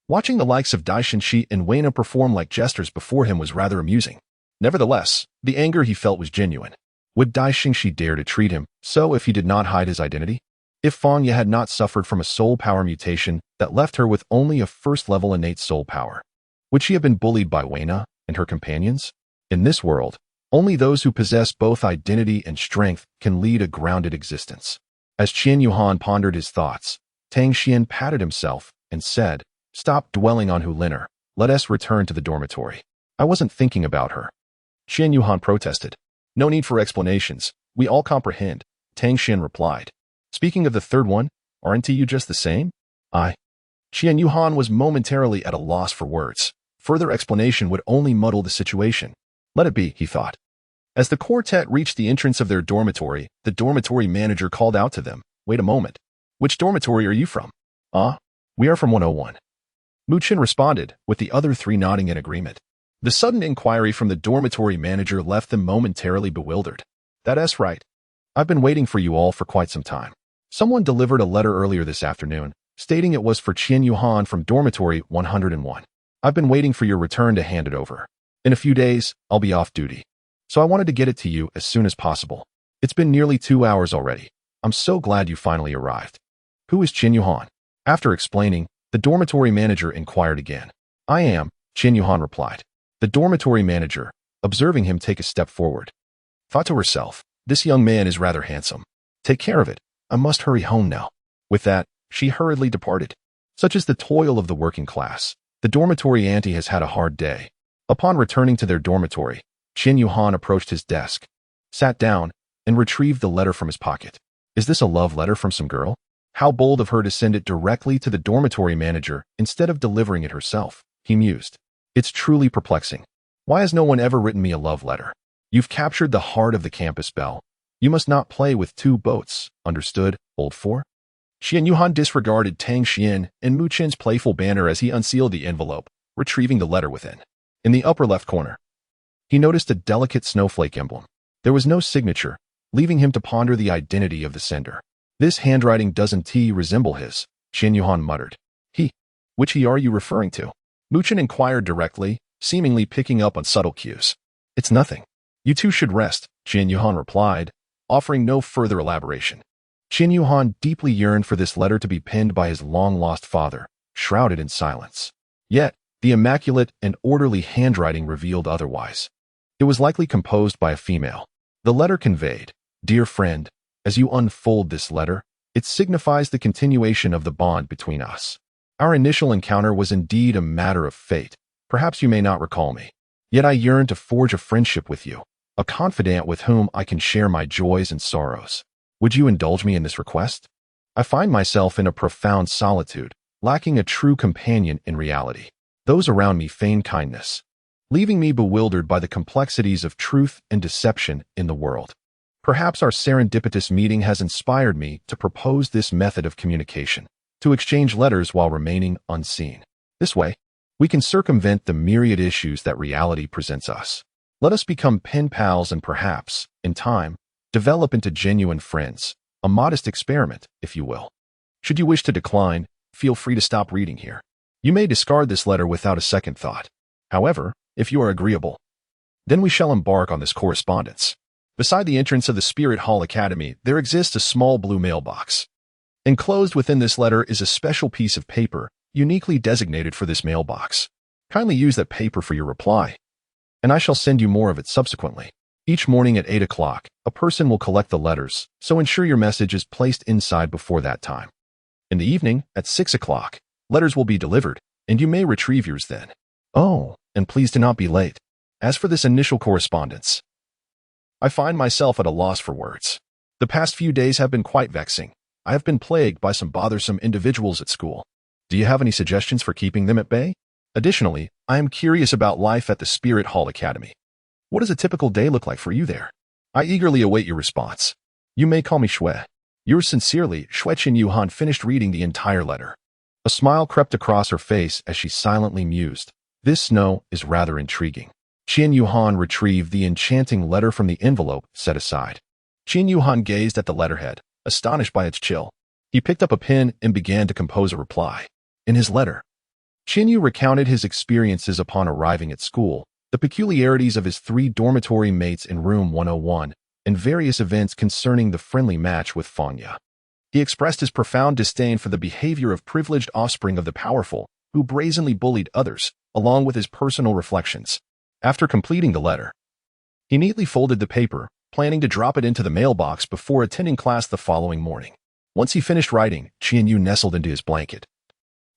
Watching the likes of Daishinshi and Weina perform like jesters before him was rather amusing. Nevertheless, the anger he felt was genuine. Would Daishinshi dare to treat him so if he did not hide his identity? If Fangya had not suffered from a soul power mutation that left her with only a first-level innate soul power, would she have been bullied by Weina and her companions? In this world, only those who possess both identity and strength can lead a grounded existence. As Qian Yuhan pondered his thoughts, Tang Xian patted himself and said, Stop dwelling on Hu Liner. Let us return to the dormitory. I wasn't thinking about her. Qian Yuhan protested. No need for explanations. We all comprehend. Tang Xian replied. Speaking of the third one, aren't you just the same? Qian Yuhan was momentarily at a loss for words. Further explanation would only muddle the situation. Let it be, he thought. As the quartet reached the entrance of their dormitory, the dormitory manager called out to them, "Wait a moment. Which dormitory are you from?" We are from 101. Mu Chen responded, with the other three nodding in agreement. The sudden inquiry from the dormitory manager left them momentarily bewildered. That's right. I've been waiting for you all for quite some time. Someone delivered a letter earlier this afternoon, stating it was for Qian Yuhan from dormitory 101. I've been waiting for your return to hand it over. In a few days, I'll be off duty. So I wanted to get it to you as soon as possible. It's been nearly 2 hours already. I'm so glad you finally arrived. Who is Qian Yuhan? After explaining, the dormitory manager inquired again. I am, Qian Yuhan replied. The dormitory manager, observing him take a step forward, thought to herself, this young man is rather handsome. Take care of it. I must hurry home now. With that, she hurriedly departed. Such is the toil of the working class. The dormitory auntie has had a hard day. Upon returning to their dormitory, Qian Yuhan approached his desk, sat down, and retrieved the letter from his pocket. Is this a love letter from some girl? How bold of her to send it directly to the dormitory manager instead of delivering it herself, he mused. It's truly perplexing. Why has no one ever written me a love letter? You've captured the heart of the campus belle. You must not play with two boats, understood, old four? Qian Yuhan disregarded Tang Xian and Mu Chen's playful banter as he unsealed the envelope, retrieving the letter within. In the upper left corner, he noticed a delicate snowflake emblem. There was no signature, leaving him to ponder the identity of the sender. This handwriting doesn't resemble his, Qian Yuhan muttered. Which he are you referring to? Mu Chen inquired directly, seemingly picking up on subtle cues. It's nothing. You two should rest, Qian Yuhan replied, offering no further elaboration. Qian Yuhan deeply yearned for this letter to be penned by his long-lost father, shrouded in silence. Yet, the immaculate and orderly handwriting revealed otherwise. It was likely composed by a female. The letter conveyed, Dear friend, as you unfold this letter, it signifies the continuation of the bond between us. Our initial encounter was indeed a matter of fate. Perhaps you may not recall me. Yet I yearn to forge a friendship with you, a confidant with whom I can share my joys and sorrows. Would you indulge me in this request? I find myself in a profound solitude, lacking a true companion in reality. Those around me feign kindness, leaving me bewildered by the complexities of truth and deception in the world. Perhaps our serendipitous meeting has inspired me to propose this method of communication, to exchange letters while remaining unseen. This way, we can circumvent the myriad issues that reality presents us. Let us become pen pals and perhaps, in time, develop into genuine friends, a modest experiment, if you will. Should you wish to decline, feel free to stop reading here. You may discard this letter without a second thought. However, if you are agreeable, then we shall embark on this correspondence. Beside the entrance of the Spirit Hall Academy, there exists a small blue mailbox. Enclosed within this letter is a special piece of paper, uniquely designated for this mailbox. Kindly use that paper for your reply, and I shall send you more of it subsequently. Each morning at 8 o'clock, a person will collect the letters, so ensure your message is placed inside before that time. In the evening, at 6 o'clock, letters will be delivered, and you may retrieve yours then. Oh, and please do not be late. As for this initial correspondence, I find myself at a loss for words. The past few days have been quite vexing. I have been plagued by some bothersome individuals at school. Do you have any suggestions for keeping them at bay? Additionally, I am curious about life at the Spirit Hall Academy. What does a typical day look like for you there? I eagerly await your response. You may call me Shui. Yours sincerely, Shui. Qian Yuhan finished reading the entire letter. A smile crept across her face as she silently mused. This snow is rather intriguing. Qian Yuhan retrieved the enchanting letter from the envelope set aside. Qian Yuhan gazed at the letterhead, astonished by its chill. He picked up a pen and began to compose a reply. In his letter, Qian Yu recounted his experiences upon arriving at school, the peculiarities of his 3 dormitory mates in room 101, and various events concerning the friendly match with Fanya. He expressed his profound disdain for the behavior of privileged offspring of the powerful, who brazenly bullied others, along with his personal reflections. After completing the letter, he neatly folded the paper, planning to drop it into the mailbox before attending class the following morning. Once he finished writing, Qian Yu nestled into his blanket,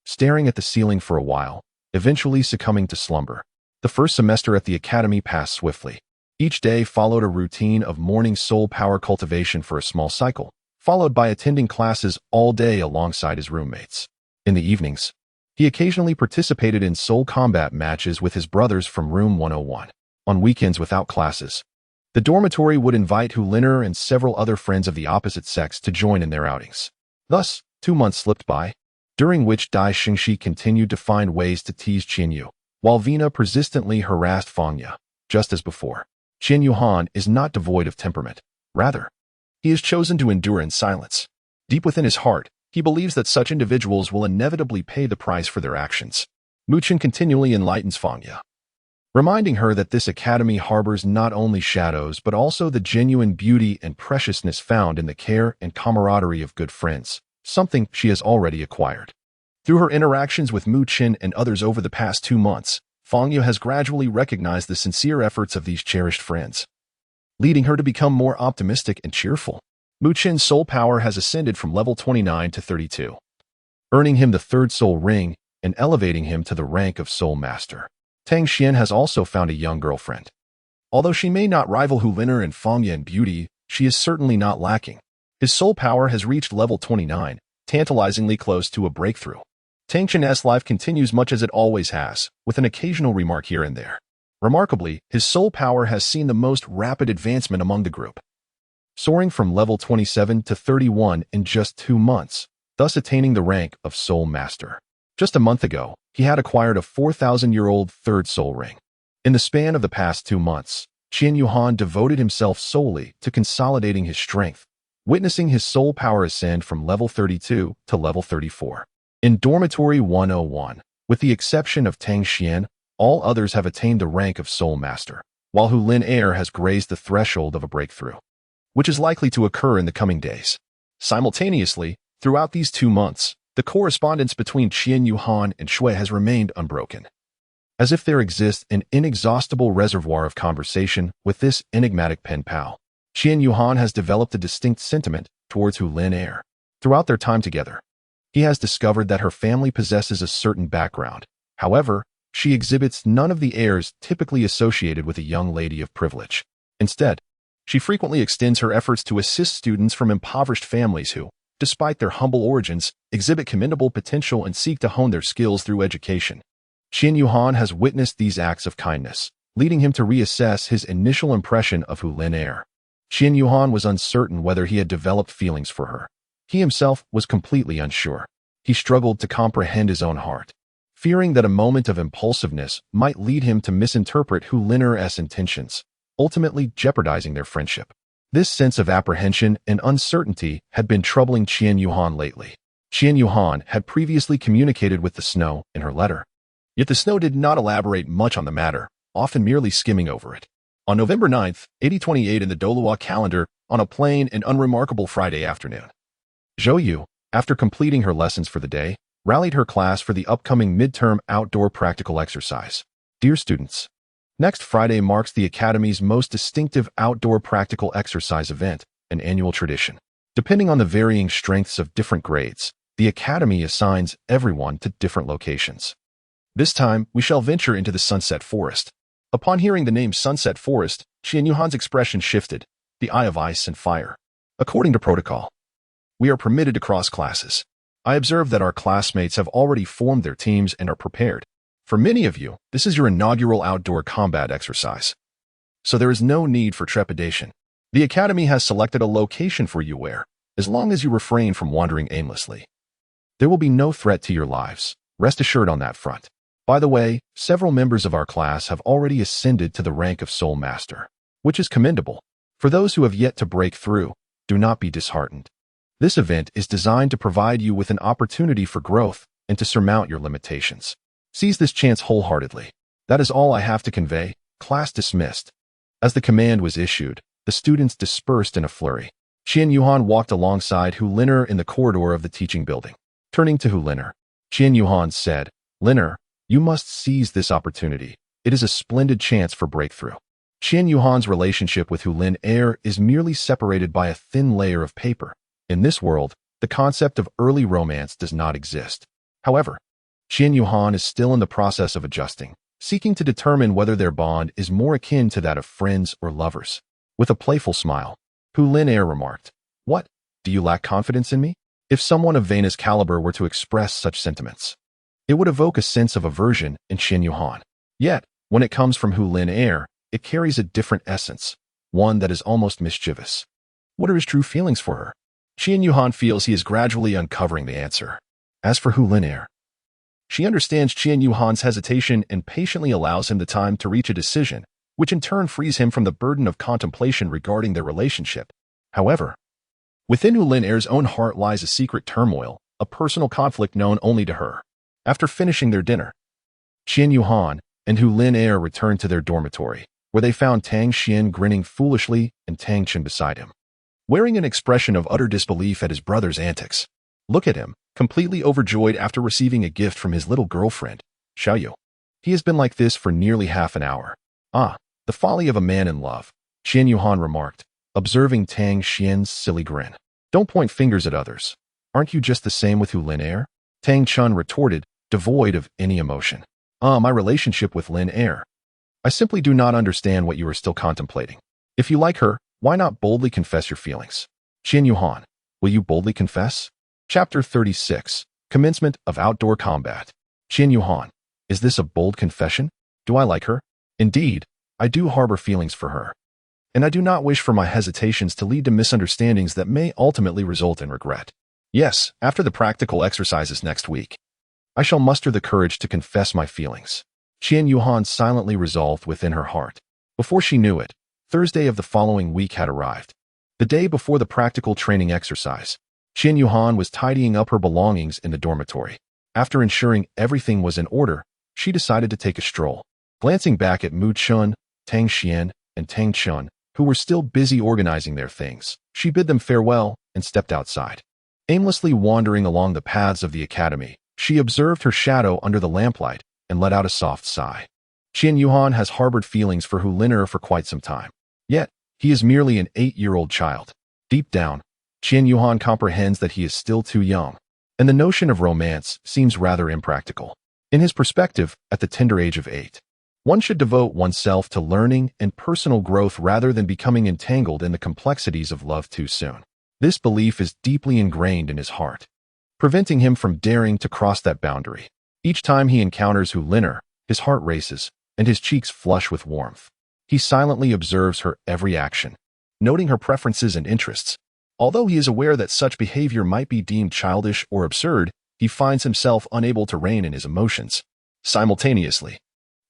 staring at the ceiling for a while, eventually succumbing to slumber. The first semester at the academy passed swiftly. Each day followed a routine of morning soul power cultivation for a small cycle, followed by attending classes all day alongside his roommates. In the evenings, he occasionally participated in soul combat matches with his brothers from Room 101. On weekends without classes, the dormitory would invite Huliner and several other friends of the opposite sex to join in their outings. Thus, 2 months slipped by, during which Dai Xingxi continued to find ways to tease Qianyu, while Vina persistently harassed Fangya. Just as before, Qianyu Han is not devoid of temperament. Rather, he has chosen to endure in silence. Deep within his heart, he believes that such individuals will inevitably pay the price for their actions. Muchen continually enlightens Fangya, reminding her that this academy harbors not only shadows but also the genuine beauty and preciousness found in the care and camaraderie of good friends, something she has already acquired. Through her interactions with Muchen and others over the past 2 months, Fangya has gradually recognized the sincere efforts of these cherished friends, leading her to become more optimistic and cheerful. Muchen's soul power has ascended from level 29 to 32, earning him the 3rd soul ring and elevating him to the rank of soul master. Tang Xian has also found a young girlfriend. Although she may not rival Huliner and Fangya in beauty, she is certainly not lacking. His soul power has reached level 29, tantalizingly close to a breakthrough. Tang Xian's life continues much as it always has, with an occasional remark here and there. Remarkably, his soul power has seen the most rapid advancement among the group, soaring from level 27 to 31 in just 2 months, thus attaining the rank of Soul Master. Just a month ago, he had acquired a 4,000-year-old 3rd soul ring. In the span of the past 2 months, Qianyu Han devoted himself solely to consolidating his strength, witnessing his soul power ascend from level 32 to level 34. In Dormitory 101, with the exception of Tang Xian, all others have attained the rank of Soul Master, while Hulin Air has grazed the threshold of a breakthrough, which is likely to occur in the coming days. Simultaneously, throughout these 2 months, the correspondence between Qianyu Han and Shui has remained unbroken, as if there exists an inexhaustible reservoir of conversation with this enigmatic pen pal. Qianyu Han has developed a distinct sentiment towards Hulin Air. Throughout their time together, he has discovered that her family possesses a certain background. However, she exhibits none of the airs typically associated with a young lady of privilege. Instead, she frequently extends her efforts to assist students from impoverished families who, despite their humble origins, exhibit commendable potential and seek to hone their skills through education. Qianyu Han has witnessed these acts of kindness, leading him to reassess his initial impression of Hulin Air. Qianyu Han was uncertain whether he had developed feelings for her. He himself was completely unsure. He struggled to comprehend his own heart, fearing that a moment of impulsiveness might lead him to misinterpret Huliner's intentions, ultimately jeopardizing their friendship. This sense of apprehension and uncertainty had been troubling Qianyu Han lately. Qianyu Han had previously communicated with the Snow in her letter, yet the Snow did not elaborate much on the matter, often merely skimming over it. On November 9th, 8028 in the Douluo calendar, on a plain and unremarkable Friday afternoon, Zhou Yu, after completing her lessons for the day, rallied her class for the upcoming midterm outdoor practical exercise. Dear students, next Friday marks the Academy's most distinctive outdoor practical exercise event, an annual tradition. Depending on the varying strengths of different grades, the Academy assigns everyone to different locations. This time, we shall venture into the Sunset Forest. Upon hearing the name Sunset Forest, Qianyu Han's expression shifted, the eye of ice and fire. According to protocol, we are permitted to cross classes. I observe that our classmates have already formed their teams and are prepared. For many of you, this is your inaugural outdoor combat exercise, so there is no need for trepidation. The Academy has selected a location for you where, as long as you refrain from wandering aimlessly, there will be no threat to your lives. Rest assured on that front. By the way, several members of our class have already ascended to the rank of Soul Master, which is commendable. For those who have yet to break through, do not be disheartened. This event is designed to provide you with an opportunity for growth and to surmount your limitations. Seize this chance wholeheartedly. That is all I have to convey. Class dismissed. As the command was issued, the students dispersed in a flurry. Qianyu Han walked alongside Huliner in the corridor of the teaching building. Turning to Huliner, Qianyu Han said, "Liner, you must seize this opportunity. It is a splendid chance for breakthrough." Qianyu Han's relationship with Hulin Air is merely separated by a thin layer of paper. In this world, the concept of early romance does not exist. However, Qianyu Han is still in the process of adjusting. seeking to determine whether their bond is more akin to that of friends or lovers. With a playful smile, Hu Lin Air remarked, "What? Do you lack confidence in me?" If someone of Vena's caliber were to express such sentiments, it would evoke a sense of aversion in Qian Yuhan. Yet, when it comes from Hu Lin Air, it carries a different essence, one that is almost mischievous. What are his true feelings for her? Qian Yuhan feels he is gradually uncovering the answer. As for Hu Lin Air, she understands Qian Yuhan's hesitation and patiently allows him the time to reach a decision, which in turn frees him from the burden of contemplation regarding their relationship. However, within Hu Lin Air's own heart lies a secret turmoil, a personal conflict known only to her. After finishing their dinner, Qian Yuhan and Hu Lin Air returned to their dormitory, where they found Tang Xian grinning foolishly and Tang Chen beside him, wearing an expression of utter disbelief at his brother's antics. Look at him, completely overjoyed after receiving a gift from his little girlfriend, Xiaoyu. He has been like this for nearly half an hour. Ah, the folly of a man in love, Qian Yuhan remarked, observing Tang Xian's silly grin. Don't point fingers at others. Aren't you just the same with Hu Lin Air? Tang Chun retorted, devoid of any emotion. My relationship with Lin Air. I simply do not understand what you are still contemplating. If you like her, why not boldly confess your feelings? Qian Yuhan, will you boldly confess? Chapter 36, Commencement of Outdoor Combat. Qian Yuhan, is this a bold confession? Do I like her? Indeed, I do harbor feelings for her. And I do not wish for my hesitations to lead to misunderstandings that may ultimately result in regret. Yes, after the practical exercises next week, I shall muster the courage to confess my feelings. Qian Yuhan silently resolved within her heart. Before she knew it, Thursday of the following week had arrived. The day before the practical training exercise, Qian Yuhan was tidying up her belongings in the dormitory. After ensuring everything was in order, she decided to take a stroll. Glancing back at Mu Chun, Tang Xian, and Tang Chun, who were still busy organizing their things, she bid them farewell and stepped outside. Aimlessly wandering along the paths of the academy, she observed her shadow under the lamplight and let out a soft sigh. Qian Yuhan has harbored feelings for Hu Lin Air for quite some time. Yet, he is merely an 8-year-old child. Deep down, Qian Yuhan comprehends that he is still too young, and the notion of romance seems rather impractical. In his perspective, at the tender age of 8, one should devote oneself to learning and personal growth rather than becoming entangled in the complexities of love too soon. This belief is deeply ingrained in his heart, preventing him from daring to cross that boundary. Each time he encounters Hu Lin Air, his heart races, and his cheeks flush with warmth. He silently observes her every action, noting her preferences and interests. Although he is aware that such behavior might be deemed childish or absurd, he finds himself unable to rein in his emotions. Simultaneously,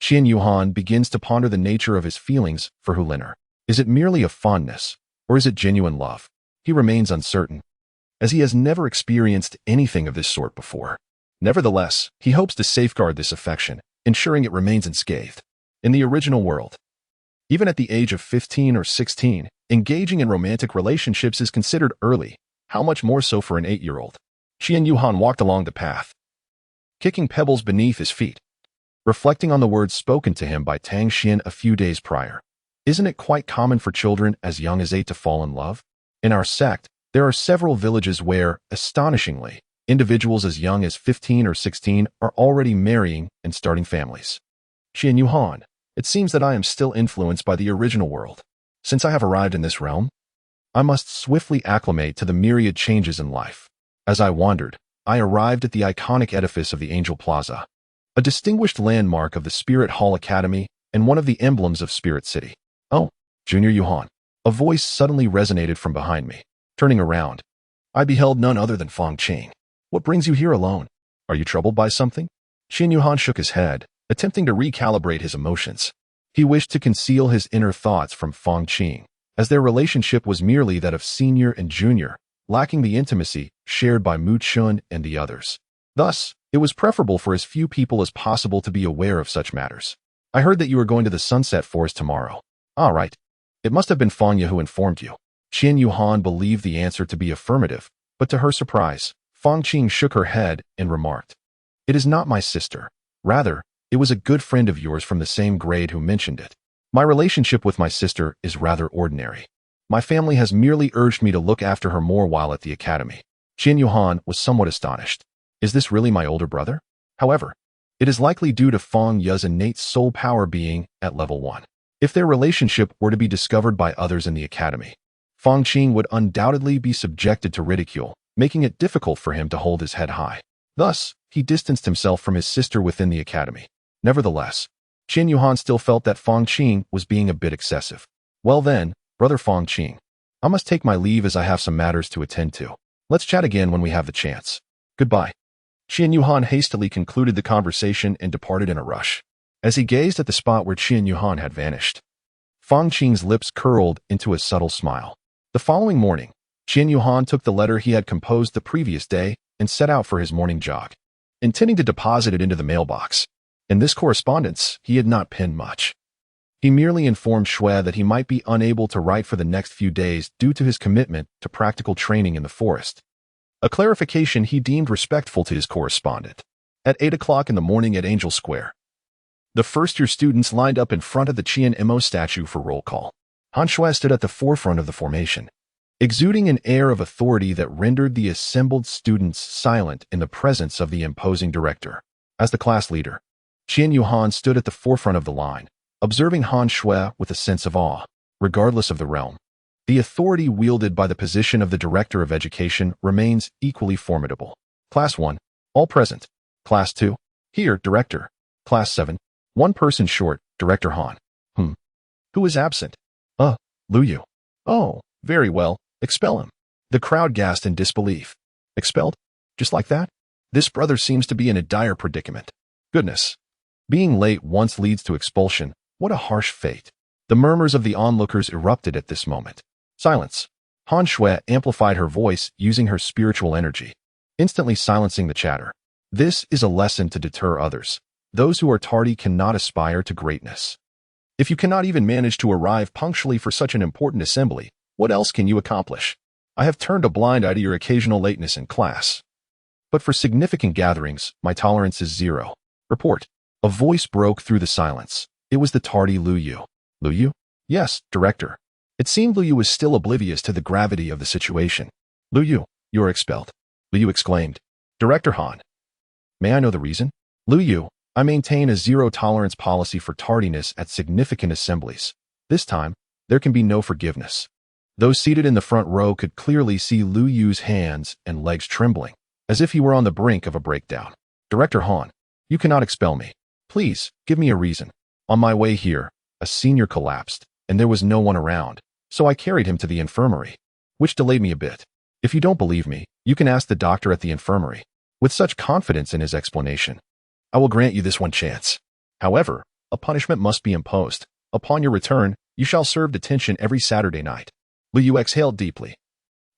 Qian Yuhan begins to ponder the nature of his feelings for Hu Lin Air. Is it merely a fondness, or is it genuine love? He remains uncertain, as he has never experienced anything of this sort before. Nevertheless, he hopes to safeguard this affection, ensuring it remains unscathed. In the original world, even at the age of 15 or 16, engaging in romantic relationships is considered early, how much more so for an 8-year-old. Qian Yuhan walked along the path, kicking pebbles beneath his feet, reflecting on the words spoken to him by Tang Xian a few days prior. Isn't it quite common for children as young as 8 to fall in love? In our sect, there are several villages where, astonishingly, individuals as young as 15 or 16 are already marrying and starting families. Qian Yuhan, it seems that I am still influenced by the original world. Since I have arrived in this realm, I must swiftly acclimate to the myriad changes in life. As I wandered, I arrived at the iconic edifice of the Angel Plaza, a distinguished landmark of the Spirit Hall Academy and one of the emblems of Spirit City. Oh, Junior Yuhan. A voice suddenly resonated from behind me. Turning around, I beheld none other than Feng Qing. What brings you here alone? Are you troubled by something? Qian Yuhan shook his head, attempting to recalibrate his emotions. He wished to conceal his inner thoughts from Feng Qing, as their relationship was merely that of senior and junior, lacking the intimacy shared by Mu Chun and the others. Thus, it was preferable for as few people as possible to be aware of such matters. I heard that you are going to the Sunset Forest tomorrow. All right. It must have been Fanya who informed you. Qian Yuhan believed the answer to be affirmative, but to her surprise, Feng Qing shook her head and remarked, "It is not my sister. Rather, it was a good friend of yours from the same grade who mentioned it. My relationship with my sister is rather ordinary. My family has merely urged me to look after her more while at the academy." Qian Yuhan was somewhat astonished. Is this really my older brother? However, It is likely due to Feng Yu's innate soul power being at level 1. If their relationship were to be discovered by others in the academy, Feng Qing would undoubtedly be subjected to ridicule, making it difficult for him to hold his head high. Thus, he distanced himself from his sister within the academy. Nevertheless, Qin Yuhan still felt that Feng Qing was being a bit excessive. Well then, brother Feng Qing, I must take my leave as I have some matters to attend to. Let's chat again when we have the chance. Goodbye. Qin Yuhan hastily concluded the conversation and departed in a rush. As he gazed at the spot where Qin Yuhan had vanished, Feng Qing's lips curled into a subtle smile. The following morning, Qin Yuhan took the letter he had composed the previous day and set out for his morning jog, intending to deposit it into the mailbox. In this correspondence, he had not penned much. He merely informed Xue that he might be unable to write for the next few days due to his commitment to practical training in the forest. A clarification he deemed respectful to his correspondent. At 8 o'clock in the morning at Angel Square, the first-year students lined up in front of the Qian Mo statue for roll call. Han Xue stood at the forefront of the formation, exuding an air of authority that rendered the assembled students silent in the presence of the imposing director. As the class leader, Qin Yuhan stood at the forefront of the line, observing Han Xue with a sense of awe. Regardless of the realm, the authority wielded by the position of the Director of Education remains equally formidable. Class 1, all present. Class 2, here, Director. Class 7, one person short, Director Han. Who is absent? Lu Yu. Oh, very well, expel him. The crowd gasped in disbelief. Expelled? Just like that? This brother seems to be in a dire predicament. Goodness. Being late once leads to expulsion. What a harsh fate. The murmurs of the onlookers erupted at this moment. Silence. Han Xue amplified her voice using her spiritual energy, instantly silencing the chatter. This is a lesson to deter others. Those who are tardy cannot aspire to greatness. If you cannot even manage to arrive punctually for such an important assembly, what else can you accomplish? I have turned a blind eye to your occasional lateness in class. But for significant gatherings, my tolerance is 0. Report. A voice broke through the silence. It was the tardy Lu Yu. Lu Yu? Yes, Director. It seemed Lu Yu was still oblivious to the gravity of the situation. Lu Yu, you are expelled. Lu Yu exclaimed. Director Han. May I know the reason? Lu Yu, I maintain a zero-tolerance policy for tardiness at significant assemblies. This time, there can be no forgiveness. Those seated in the front row could clearly see Lu Yu's hands and legs trembling, as if he were on the brink of a breakdown. Director Han, you cannot expel me. Please, give me a reason. On my way here, a senior collapsed, and there was no one around, so I carried him to the infirmary, which delayed me a bit. If you don't believe me, you can ask the doctor at the infirmary. With such confidence in his explanation, I will grant you this one chance. However, a punishment must be imposed. Upon your return, you shall serve detention every Saturday night. Lu Yu exhaled deeply,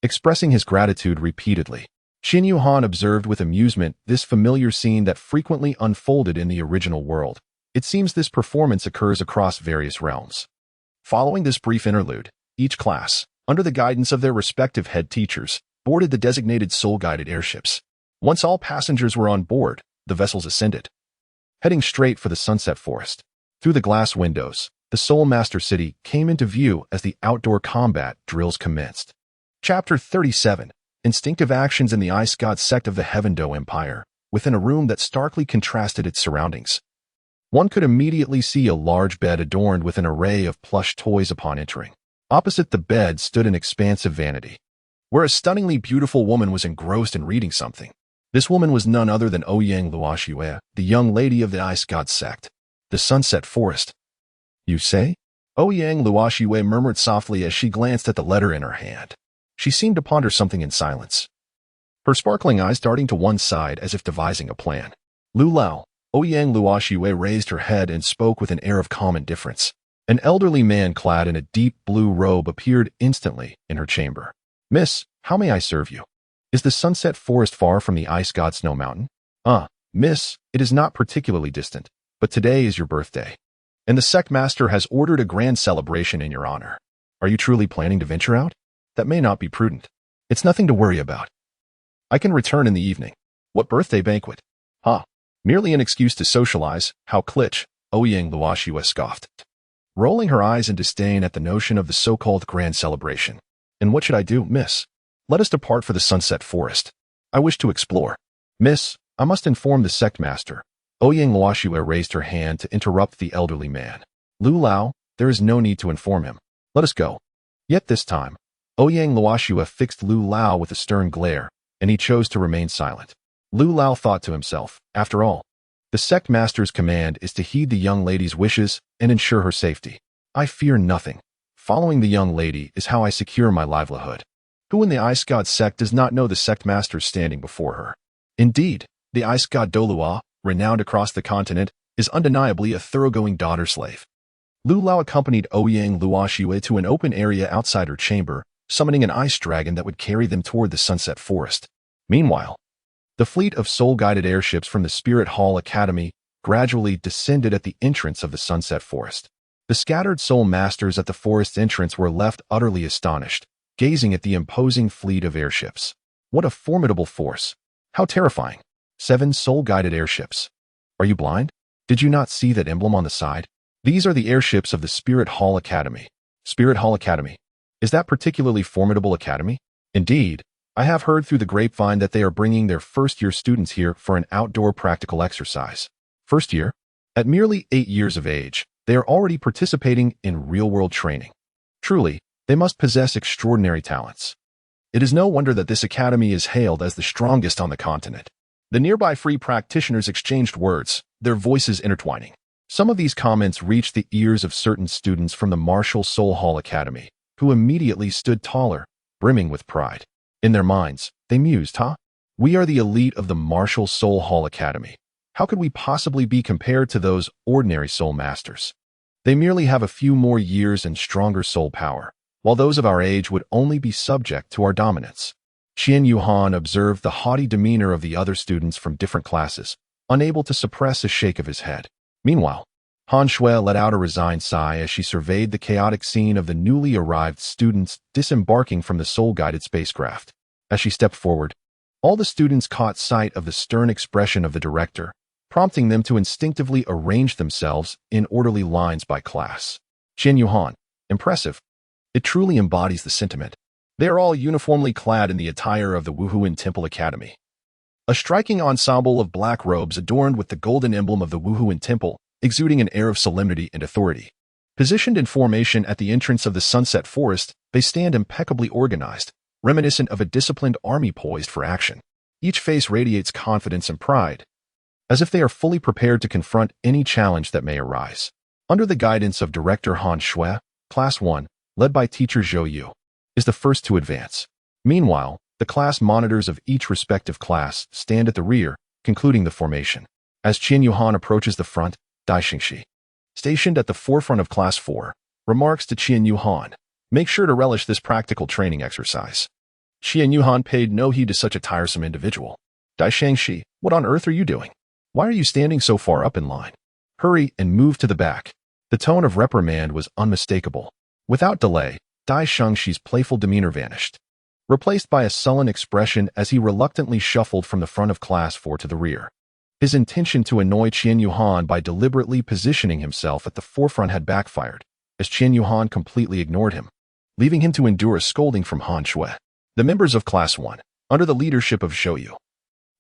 expressing his gratitude repeatedly. Qin Yuhan observed with amusement this familiar scene that frequently unfolded in the original world. It seems this performance occurs across various realms. Following this brief interlude, each class, under the guidance of their respective head teachers, boarded the designated soul-guided airships. Once all passengers were on board, the vessels ascended, heading straight for the sunset forest. Through the glass windows, the Soul Master City came into view as the outdoor combat drills commenced. Chapter 37. Instinctive Actions in the Ice God Sect of the Heavendo Empire, within a room that starkly contrasted its surroundings. One could immediately see a large bed adorned with an array of plush toys upon entering. Opposite the bed stood an expansive vanity, where a stunningly beautiful woman was engrossed in reading something. This woman was none other than Ouyang Luoxue, the young lady of the Ice God Sect. The Sunset Forest. You say? Ouyang Luoxue murmured softly as she glanced at the letter in her hand. She seemed to ponder something in silence, her sparkling eyes darting to one side as if devising a plan. Lu Lao, Ouyang Luoxue raised her head and spoke with an air of calm indifference. An elderly man clad in a deep blue robe appeared instantly in her chamber. Miss, how may I serve you? Is the Sunset Forest far from the Ice God Snow Mountain? Miss, it is not particularly distant, but today is your birthday, and the sect master has ordered a grand celebration in your honor. Are you truly planning to venture out? That may not be prudent. It's nothing to worry about. I can return in the evening. What birthday banquet? Merely an excuse to socialize. How klitsch, Ouyang Luoxue scoffed, rolling her eyes in disdain at the notion of the so-called grand celebration. And what should I do, miss? Let us depart for the Sunset Forest. I wish to explore. Miss, I must inform the sect master. Ouyang Luoxue raised her hand to interrupt the elderly man. Lu Lao, there is no need to inform him. Let us go. Yet this time, Ouyang Luoxue fixed Lu Lao with a stern glare, and he chose to remain silent. Lu Lao thought to himself, after all, the sect master's command is to heed the young lady's wishes and ensure her safety. I fear nothing. Following the young lady is how I secure my livelihood. Who in the Ice God sect does not know the sect master standing before her? Indeed, the Ice God Douluo, renowned across the continent, is undeniably a thoroughgoing daughter slave. Lu Lao accompanied Ouyang Luoxue to an open area outside her chamber, summoning an ice dragon that would carry them toward the Sunset Forest. Meanwhile, the fleet of soul-guided airships from the Spirit Hall Academy gradually descended at the entrance of the Sunset Forest. The scattered soul masters at the forest's entrance were left utterly astonished, gazing at the imposing fleet of airships. What a formidable force! How terrifying! 7 soul-guided airships. Are you blind? Did you not see that emblem on the side? These are the airships of the Spirit Hall Academy. Spirit Hall Academy. Is that particularly formidable academy? Indeed, I have heard through the grapevine that they are bringing their first-year students here for an outdoor practical exercise. First year? At merely 8 years of age, they are already participating in real-world training. Truly, they must possess extraordinary talents. It is no wonder that this academy is hailed as the strongest on the continent. The nearby free practitioners exchanged words, their voices intertwining. Some of these comments reached the ears of certain students from the Martial Soul Hall Academy, who immediately stood taller, brimming with pride. In their minds, they mused, We are the elite of the Martial Soul Hall Academy. How could we possibly be compared to those ordinary soul masters? They merely have a few more years and stronger soul power, while those of our age would only be subject to our dominance. Qian Yuhan observed the haughty demeanor of the other students from different classes, unable to suppress a shake of his head. Meanwhile, Han Shui let out a resigned sigh as she surveyed the chaotic scene of the newly arrived students disembarking from the soul-guided spacecraft. As she stepped forward, all the students caught sight of the stern expression of the director, prompting them to instinctively arrange themselves in orderly lines by class. Qian Yuhan, impressive. It truly embodies the sentiment. They are all uniformly clad in the attire of the Wuhuan Temple Academy. A striking ensemble of black robes adorned with the golden emblem of the Wuhuan Temple, exuding an air of solemnity and authority. Positioned in formation at the entrance of the Sunset Forest, they stand impeccably organized, reminiscent of a disciplined army poised for action. Each face radiates confidence and pride, as if they are fully prepared to confront any challenge that may arise. Under the guidance of Director Han Shui, Class 1, led by Teacher Zhou Yu, is the first to advance. Meanwhile, the class monitors of each respective class stand at the rear, concluding the formation. As Qian Yuhan approaches the front, Dai Xingxi, stationed at the forefront of Class 4, remarks to Qian Yuhan, "Make sure to relish this practical training exercise." Qian Yuhan paid no heed to such a tiresome individual. Dai Xingxi, what on earth are you doing? Why are you standing so far up in line? Hurry and move to the back. The tone of reprimand was unmistakable. Without delay, Dai Xingxi's playful demeanor vanished, replaced by a sullen expression as he reluctantly shuffled from the front of Class 4 to the rear. His intention to annoy Qian Yuhan by deliberately positioning himself at the forefront had backfired, as Qian Yuhan completely ignored him, leaving him to endure a scolding from Han Shui. The members of Class 1, under the leadership of Zhou Yu,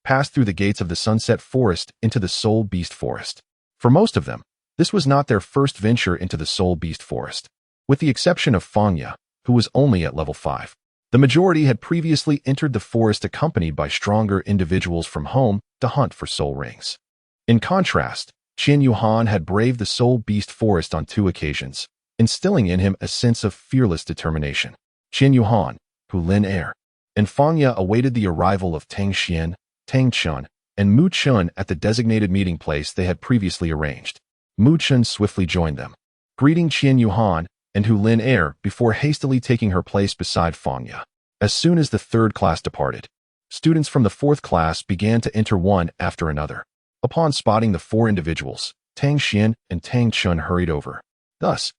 passed through the gates of the Sunset Forest into the Soul Beast Forest. For most of them, this was not their first venture into the Soul Beast Forest. With the exception of Fangya, who was only at level 5. The majority had previously entered the forest accompanied by stronger individuals from home to hunt for soul rings. In contrast, Qian Yuhan had braved the Soul Beast Forest on 2 occasions, instilling in him a sense of fearless determination. Qian Yuhan, Hu Lin Er, and Fangya awaited the arrival of Tang Xian, Tang Chun, and Mu Chun at the designated meeting place they had previously arranged. Mu Chun swiftly joined them, greeting Qian Yuhan and Hu Lin Er before hastily taking her place beside Fangya. As soon as the 3rd class departed, students from the 4th class began to enter one after another. Upon spotting the 4 individuals, Tang Xian and Tang Chun hurried over. Thus,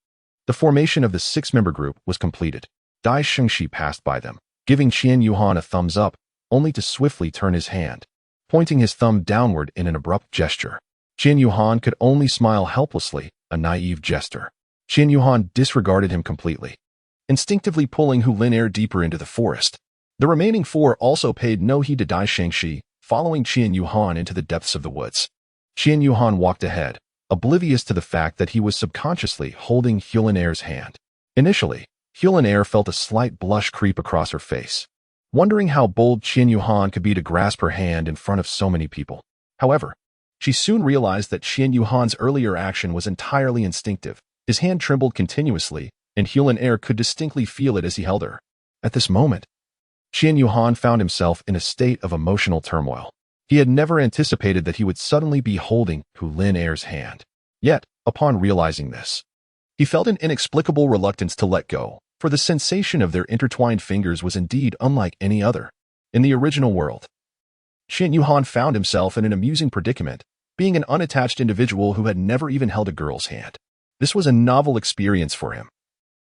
the formation of the 6-member group was completed. Dai Xingxi passed by them, giving Qian Yuhan a thumbs up, only to swiftly turn his hand, pointing his thumb downward in an abrupt gesture. Qian Yuhan could only smile helplessly, a naive gesture. Qian Yuhan disregarded him completely, instinctively pulling Hu Lin Er deeper into the forest. The remaining 4 also paid no heed to Dai Xingxi, following Qian Yuhan into the depths of the woods. Qian Yuhan walked ahead, oblivious to the fact that he was subconsciously holding Hulin Air's hand. Initially, Hulin Air felt a slight blush creep across her face, wondering how bold Qian Yuhan could be to grasp her hand in front of so many people. However, she soon realized that Qian Yuhan's earlier action was entirely instinctive. His hand trembled continuously, and Hulin Air could distinctly feel it as he held her. At this moment, Qian Yuhan found himself in a state of emotional turmoil. He had never anticipated that he would suddenly be holding Hulin Air's hand. Yet, upon realizing this, he felt an inexplicable reluctance to let go, for the sensation of their intertwined fingers was indeed unlike any other. In the original world, Qian Yuhan found himself in an amusing predicament, being an unattached individual who had never even held a girl's hand. This was a novel experience for him,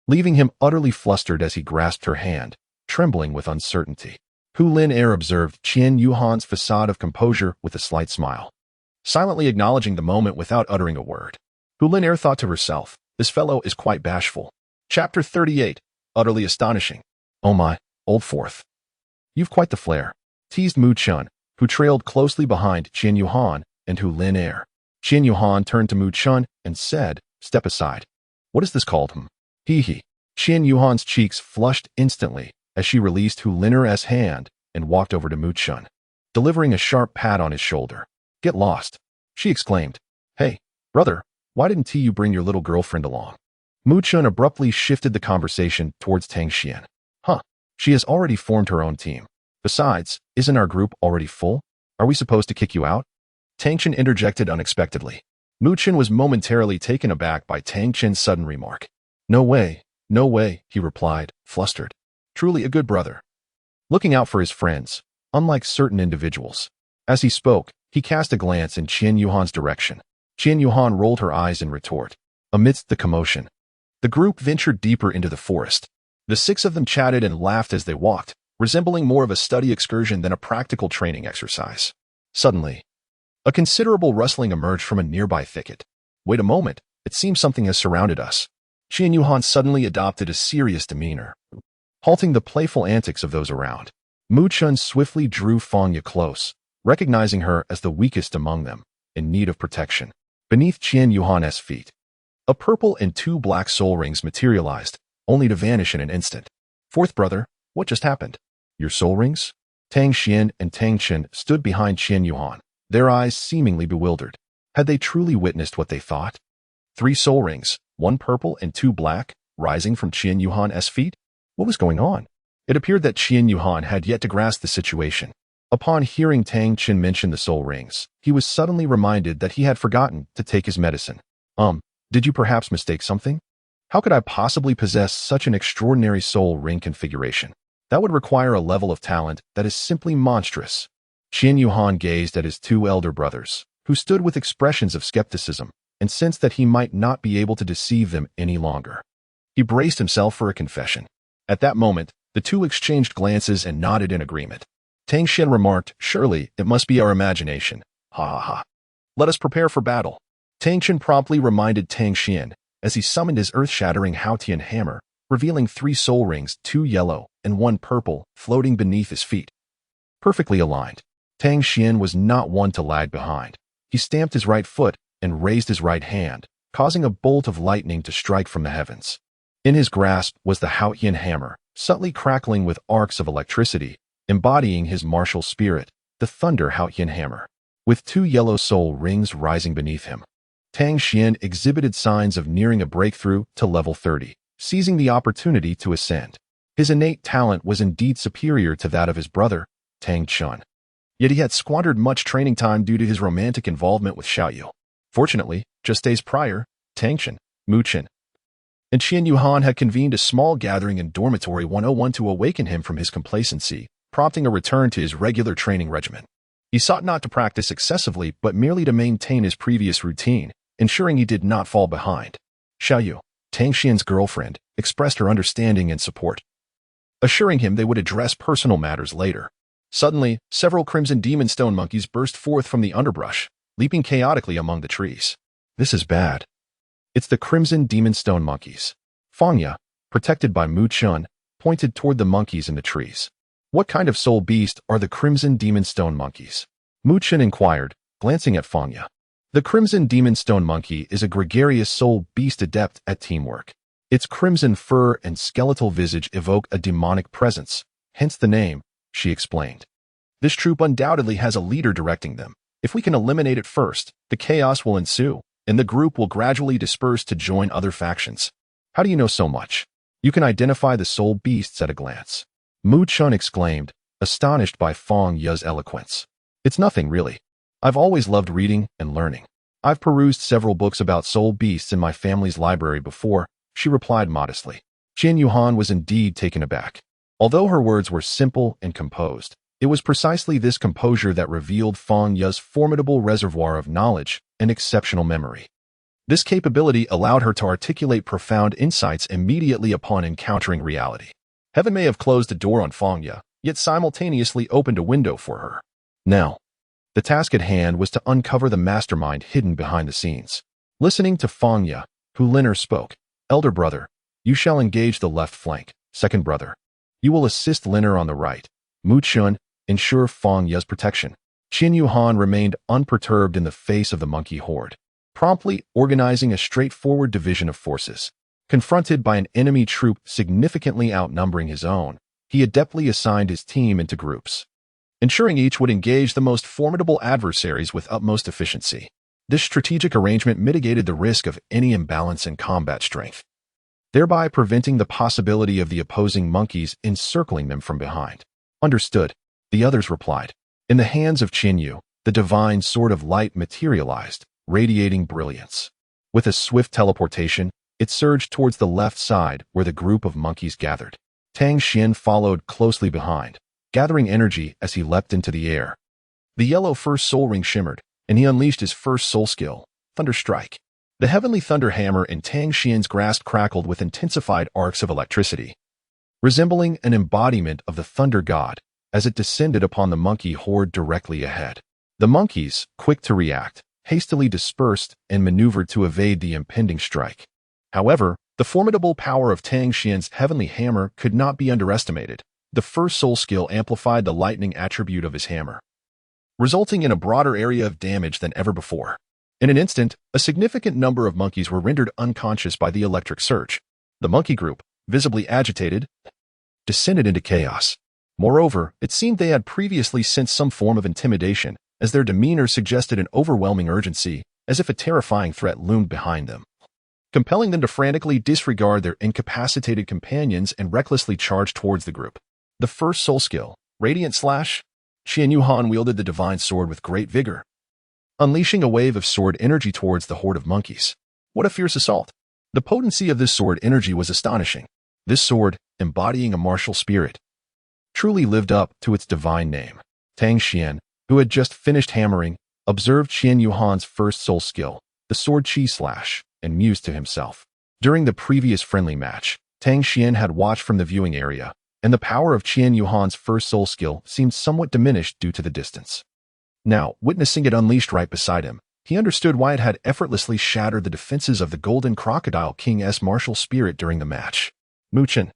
leaving him utterly flustered as he grasped her hand, trembling with uncertainty. Hulin Air observed Qian Yuhan's facade of composure with a slight smile, silently acknowledging the moment without uttering a word. Hulin Air thought to herself, this fellow is quite bashful. Chapter 38, Utterly Astonishing. Oh my, old fourth. You've quite the flair, teased Mu Chun, who trailed closely behind Qian Yuhan and Hulin Air. Qian Yuhan turned to Mu Chun and said, step aside. What is this called? Hee hee. Qian Yuhan's cheeks flushed instantly as she released Hulin Air's hand and walked over to Mu Chun, delivering a sharp pat on his shoulder. Get lost, she exclaimed. Hey, brother, why didn't you bring your little girlfriend along? Mu Chun abruptly shifted the conversation towards Tang Xian. She has already formed her own team. Besides, isn't our group already full? Are we supposed to kick you out? Tang Chen interjected unexpectedly. Mu Chun was momentarily taken aback by Tang Chen's sudden remark. No way, he replied, flustered. Truly a good brother, looking out for his friends, unlike certain individuals. As he spoke, he cast a glance in Qian Yuhan's direction. Qian Yuhan rolled her eyes in retort. Amidst the commotion, the group ventured deeper into the forest. The six of them chatted and laughed as they walked, resembling more of a study excursion than a practical training exercise. Suddenly, a considerable rustling emerged from a nearby thicket. Wait a moment, it seems something has surrounded us. Qian Yuhan suddenly adopted a serious demeanor, halting the playful antics of those around. Mu Chun swiftly drew Fangya close, recognizing her as the weakest among them, in need of protection. Beneath Qian Yuhan's feet, a purple and two black soul rings materialized, only to vanish in an instant. Fourth brother, what just happened? Your soul rings? Tang Xian and Tang Chen stood behind Qian Yuhan, their eyes seemingly bewildered. Had they truly witnessed what they thought? 3 soul rings, 1 purple and 2 black, rising from Qian Yuhan's feet? What was going on? It appeared that Qian Yuhan had yet to grasp the situation. Upon hearing Tang Chen mention the soul rings, he was suddenly reminded that he had forgotten to take his medicine. Did you perhaps mistake something? How could I possibly possess such an extraordinary soul ring configuration? That would require a level of talent that is simply monstrous. Qian Yuhan gazed at his 2 elder brothers, who stood with expressions of skepticism, and sensed that he might not be able to deceive them any longer. He braced himself for a confession. At that moment, the 2 exchanged glances and nodded in agreement. Tang Xian remarked, surely it must be our imagination. Ha ha ha. Let us prepare for battle. Tang Chen promptly reminded Tang Xian as he summoned his earth-shattering Haotian hammer, revealing 3 soul rings, 2 yellow and 1 purple, floating beneath his feet. Perfectly aligned, Tang Xian was not one to lag behind. He stamped his right foot and raised his right hand, causing a bolt of lightning to strike from the heavens. In his grasp was the Haotian hammer, subtly crackling with arcs of electricity, embodying his martial spirit, the Thunder Haotian hammer, with 2 yellow soul rings rising beneath him. Tang Xian exhibited signs of nearing a breakthrough to level 30, seizing the opportunity to ascend. His innate talent was indeed superior to that of his brother, Tang Chun. Yet he had squandered much training time due to his romantic involvement with Xiaoyu. Fortunately, just days prior, Tang Chen, Mu Chen, and Qian Yuhan had convened a small gathering in Dormitory 101 to awaken him from his complacency, prompting a return to his regular training regimen. He sought not to practice excessively but merely to maintain his previous routine, ensuring he did not fall behind. Xiaoyu, Tang Xian's girlfriend, expressed her understanding and support, assuring him they would address personal matters later. Suddenly, several crimson demon stone monkeys burst forth from the underbrush, leaping chaotically among the trees. This is bad. It's the crimson demon stone monkeys. Fangya, protected by Mu Chun, pointed toward the monkeys in the trees. What kind of soul beast are the crimson demon stone monkeys? Mu Chun inquired, glancing at Fangya. The Crimson Demon Stone Monkey is a gregarious soul beast adept at teamwork. Its crimson fur and skeletal visage evoke a demonic presence, hence the name, she explained. This troop undoubtedly has a leader directing them. If we can eliminate it first, the chaos will ensue, and the group will gradually disperse to join other factions. How do you know so much? You can identify the soul beasts at a glance. Mu Chun exclaimed, astonished by Fong Ye's eloquence. It's nothing, really. I've always loved reading and learning. I've perused several books about soul beasts in my family's library before, she replied modestly. Qian Yuhan was indeed taken aback. Although her words were simple and composed, it was precisely this composure that revealed Fong Ye's formidable reservoir of knowledge and exceptional memory. This capability allowed her to articulate profound insights immediately upon encountering reality. Heaven may have closed a door on Fong Ye, yet simultaneously opened a window for her. Now, the task at hand was to uncover the mastermind hidden behind the scenes. Listening to Fong Ye, Hu Lin'er spoke, Elder brother, you shall engage the left flank. Second brother, you will assist Lin'er on the right. Mu Chun, ensure Fong Ye's protection. Qin Yuhan remained unperturbed in the face of the monkey horde, promptly organizing a straightforward division of forces. Confronted by an enemy troop significantly outnumbering his own, he adeptly assigned his team into groups, ensuring each would engage the most formidable adversaries with utmost efficiency. This strategic arrangement mitigated the risk of any imbalance in combat strength, thereby preventing the possibility of the opposing monkeys encircling them from behind. Understood, the others replied. In the hands of Qin Yu, the divine sword of light materialized, radiating brilliance. With a swift teleportation, it surged towards the left side where the group of monkeys gathered. Tang Xian followed closely behind, gathering energy as he leapt into the air. The yellow first soul ring shimmered, and he unleashed his first soul skill, Thunder Strike. The heavenly thunder hammer in Tang Xian's grasp crackled with intensified arcs of electricity, resembling an embodiment of the thunder god as it descended upon the monkey horde directly ahead. The monkeys, quick to react, hastily dispersed and maneuvered to evade the impending strike. However, the formidable power of Tang Xian's heavenly hammer could not be underestimated. The first soul skill amplified the lightning attribute of his hammer, resulting in a broader area of damage than ever before. In an instant, a significant number of monkeys were rendered unconscious by the electric surge. The monkey group, visibly agitated, descended into chaos. Moreover, it seemed they had previously sensed some form of intimidation, as their demeanor suggested an overwhelming urgency, as if a terrifying threat loomed behind them, compelling them to frantically disregard their incapacitated companions and recklessly charge towards the group. The first soul skill, Radiant Slash. Qian Yuhan wielded the divine sword with great vigor, unleashing a wave of sword energy towards the horde of monkeys. What a fierce assault! The potency of this sword energy was astonishing. This sword, embodying a martial spirit, truly lived up to its divine name. Tang Xian, who had just finished hammering, observed Qian Yuhan's first soul skill, the sword Qi Slash, and mused to himself. During the previous friendly match, Tang Xian had watched from the viewing area, and the power of Qian Yuhan's first soul skill seemed somewhat diminished due to the distance. Now, witnessing it unleashed right beside him, he understood why it had effortlessly shattered the defenses of the Golden Crocodile King's martial spirit during the match. Mu Chun,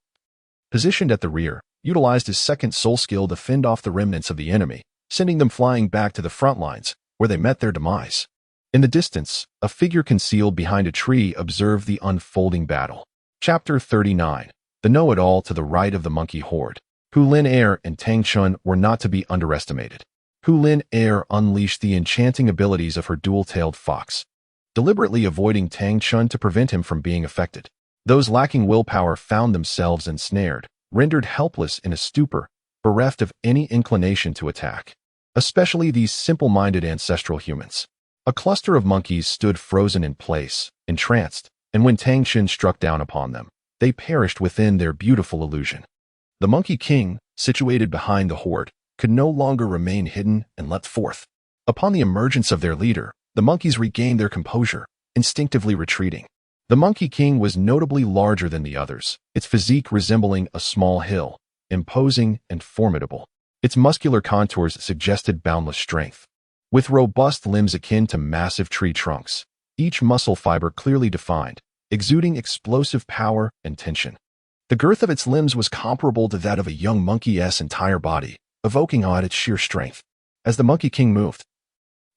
positioned at the rear, utilized his second soul skill to fend off the remnants of the enemy, sending them flying back to the front lines, where they met their demise. In the distance, a figure concealed behind a tree observed the unfolding battle. Chapter 39. The know-it-all to the right of the monkey horde. Hu Lin'er and Tang Chun were not to be underestimated. Hu Lin'er unleashed the enchanting abilities of her dual-tailed fox, deliberately avoiding Tang Chun to prevent him from being affected. Those lacking willpower found themselves ensnared, rendered helpless in a stupor, bereft of any inclination to attack. Especially these simple-minded ancestral humans. A cluster of monkeys stood frozen in place, entranced, and when Tang Chun struck down upon them, they perished within their beautiful illusion. The Monkey King, situated behind the horde, could no longer remain hidden and leapt forth. Upon the emergence of their leader, the monkeys regained their composure, instinctively retreating. The Monkey King was notably larger than the others, its physique resembling a small hill, imposing and formidable. Its muscular contours suggested boundless strength. With robust limbs akin to massive tree trunks, each muscle fiber clearly defined, exuding explosive power and tension. The girth of its limbs was comparable to that of a young monkey's entire body, evoking awe at its sheer strength. As the Monkey King moved,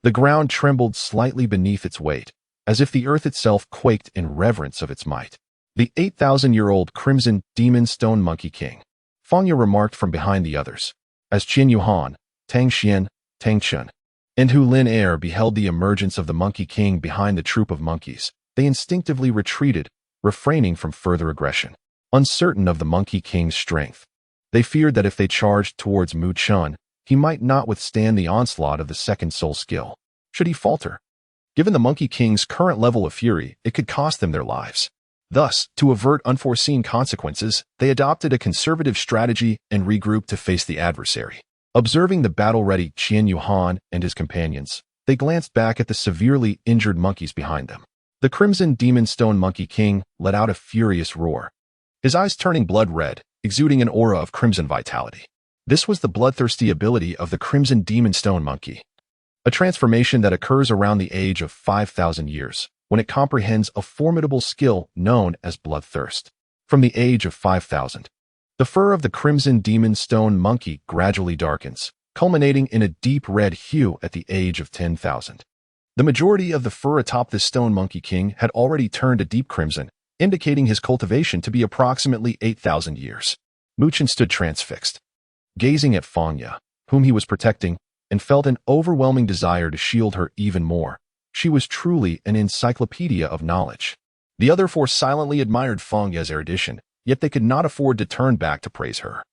The ground trembled slightly beneath its weight, as if the earth itself quaked in reverence of its might. The 8,000-year-old Crimson Demon Stone Monkey King, Fangya remarked from behind the others. As Qian Yuhan, Tang Xian, Tang Chun, and Hu Lin Air beheld the emergence of the Monkey King behind the troop of monkeys, they instinctively retreated, refraining from further aggression. Uncertain of the Monkey King's strength, they feared that if they charged towards Mu Chun, he might not withstand the onslaught of the second soul skill. Should he falter? Given the Monkey King's current level of fury, it could cost them their lives. Thus, to avert unforeseen consequences, they adopted a conservative strategy and regrouped to face the adversary. Observing the battle-ready Qian Yuhan and his companions, they glanced back at the severely injured monkeys behind them. The Crimson Demon Stone Monkey King let out a furious roar, his eyes turning blood red, exuding an aura of crimson vitality. This was the bloodthirsty ability of the Crimson Demon Stone Monkey, a transformation that occurs around the age of 5,000 years, when it comprehends a formidable skill known as bloodthirst. From the age of 5,000, the fur of the Crimson Demon Stone Monkey gradually darkens, culminating in a deep red hue at the age of 10,000. The majority of the fur atop the Stone Monkey King had already turned a deep crimson, indicating his cultivation to be approximately 8,000 years. Mu Chun stood transfixed, gazing at Fangya, whom he was protecting, and felt an overwhelming desire to shield her even more. She was truly an encyclopedia of knowledge. The other four silently admired Fangya's erudition, yet they could not afford to turn back to praise her.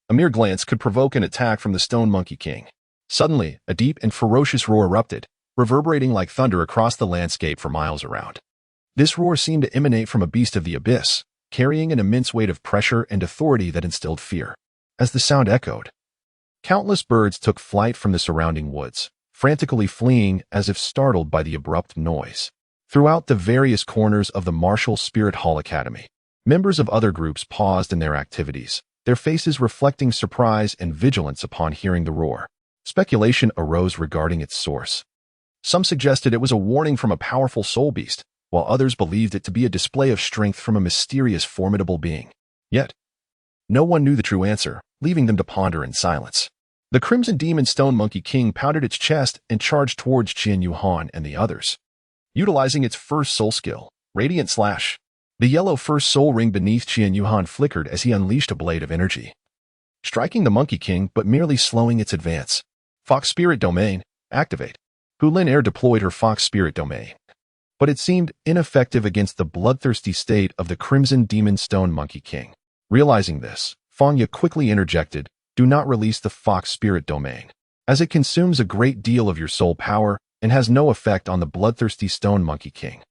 A mere glance could provoke an attack from the Stone Monkey King. Suddenly, a deep and ferocious roar erupted, reverberating like thunder across the landscape for miles around. This roar seemed to emanate from a beast of the abyss, carrying an immense weight of pressure and authority that instilled fear. As the sound echoed, countless birds took flight from the surrounding woods, frantically fleeing as if startled by the abrupt noise. Throughout the various corners of the Martial Spirit Hall Academy, members of other groups paused in their activities, their faces reflecting surprise and vigilance upon hearing the roar. Speculation arose regarding its source. Some suggested it was a warning from a powerful soul beast, while others believed it to be a display of strength from a mysterious, formidable being. Yet, no one knew the true answer, leaving them to ponder in silence. The Crimson Demon Stone Monkey King pounded its chest and charged towards Qian Yuhan and the others. Utilizing its first soul skill, Radiant Slash, the yellow first soul ring beneath Qian Yuhan flickered as he unleashed a blade of energy, striking the Monkey King but merely slowing its advance. Fox Spirit Domain, activate. Hu Lin Air deployed her Fox Spirit Domain, but it seemed ineffective against the bloodthirsty state of the Crimson Demon Stone Monkey King. Realizing this, Fangya quickly interjected, "Do not release the Fox Spirit Domain, as it consumes a great deal of your soul power and has no effect on the bloodthirsty Stone Monkey King.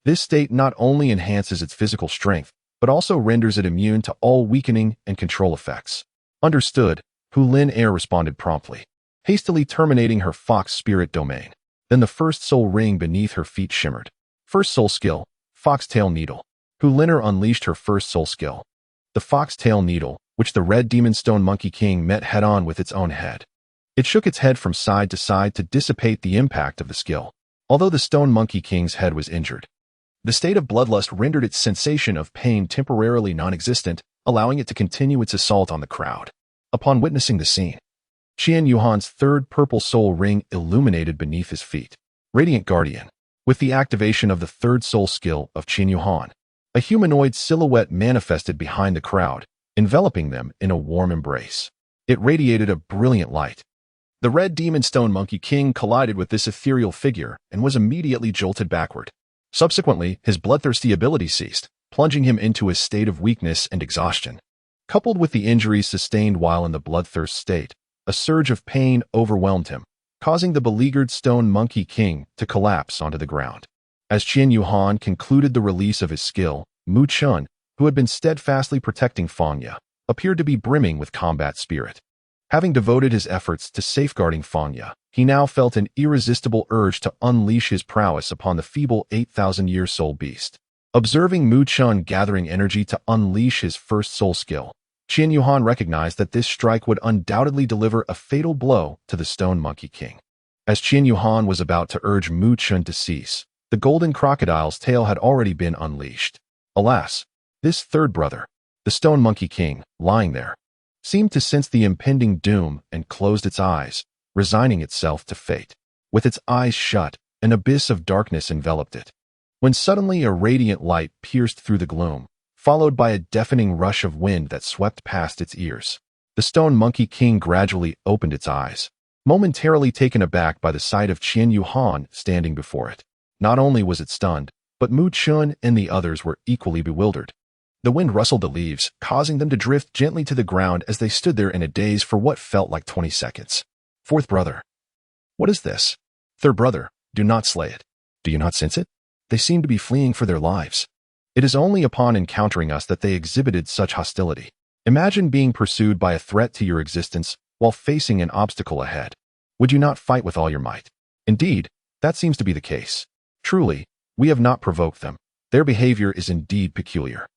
This state not only enhances its physical strength, but also renders it immune to all weakening and control effects." Understood, Hu Lin Air responded promptly, hastily terminating her Fox Spirit Domain. Then the first soul ring beneath her feet shimmered. First soul skill, Foxtail Needle. Hu Lin Air unleashed her first soul skill, the Foxtail Needle, which the Red Demon Stone Monkey King met head-on with its own head. It shook its head from side to side to dissipate the impact of the skill. Although the Stone Monkey King's head was injured, the state of bloodlust rendered its sensation of pain temporarily non-existent, allowing it to continue its assault on the crowd. Upon witnessing the scene, Qian Yuhan's third purple soul ring illuminated beneath his feet. Radiant Guardian. With the activation of the third soul skill of Qian Yuhan, a humanoid silhouette manifested behind the crowd, enveloping them in a warm embrace. It radiated a brilliant light. The Red Demon Stone Monkey King collided with this ethereal figure and was immediately jolted backward. Subsequently, his bloodthirsty ability ceased, plunging him into a state of weakness and exhaustion. Coupled with the injuries sustained while in the bloodthirst state, a surge of pain overwhelmed him, causing the beleaguered Stone Monkey King to collapse onto the ground. As Qian Yuhan concluded the release of his skill, Mu Chun, who had been steadfastly protecting Fangya, appeared to be brimming with combat spirit. Having devoted his efforts to safeguarding Fangya, he now felt an irresistible urge to unleash his prowess upon the feeble 8,000-year soul beast. Observing Mu Chun gathering energy to unleash his first soul skill, Qian Yuhan recognized that this strike would undoubtedly deliver a fatal blow to the Stone Monkey King. As Qian Yuhan was about to urge Mu Chun to cease, the golden crocodile's tail had already been unleashed. Alas, this third brother, the Stone Monkey King, lying there, seemed to sense the impending doom and closed its eyes, resigning itself to fate. With its eyes shut, an abyss of darkness enveloped it. When suddenly a radiant light pierced through the gloom, followed by a deafening rush of wind that swept past its ears. The Stone Monkey King gradually opened its eyes, momentarily taken aback by the sight of Qian Yuhan standing before it. Not only was it stunned, but Mu Chun and the others were equally bewildered. The wind rustled the leaves, causing them to drift gently to the ground as they stood there in a daze for what felt like 20 seconds. Fourth brother. What is this? Third brother, do not slay it. Do you not sense it? They seem to be fleeing for their lives. It is only upon encountering us that they exhibited such hostility. Imagine being pursued by a threat to your existence while facing an obstacle ahead. Would you not fight with all your might? Indeed, that seems to be the case. Truly, we have not provoked them. Their behavior is indeed peculiar.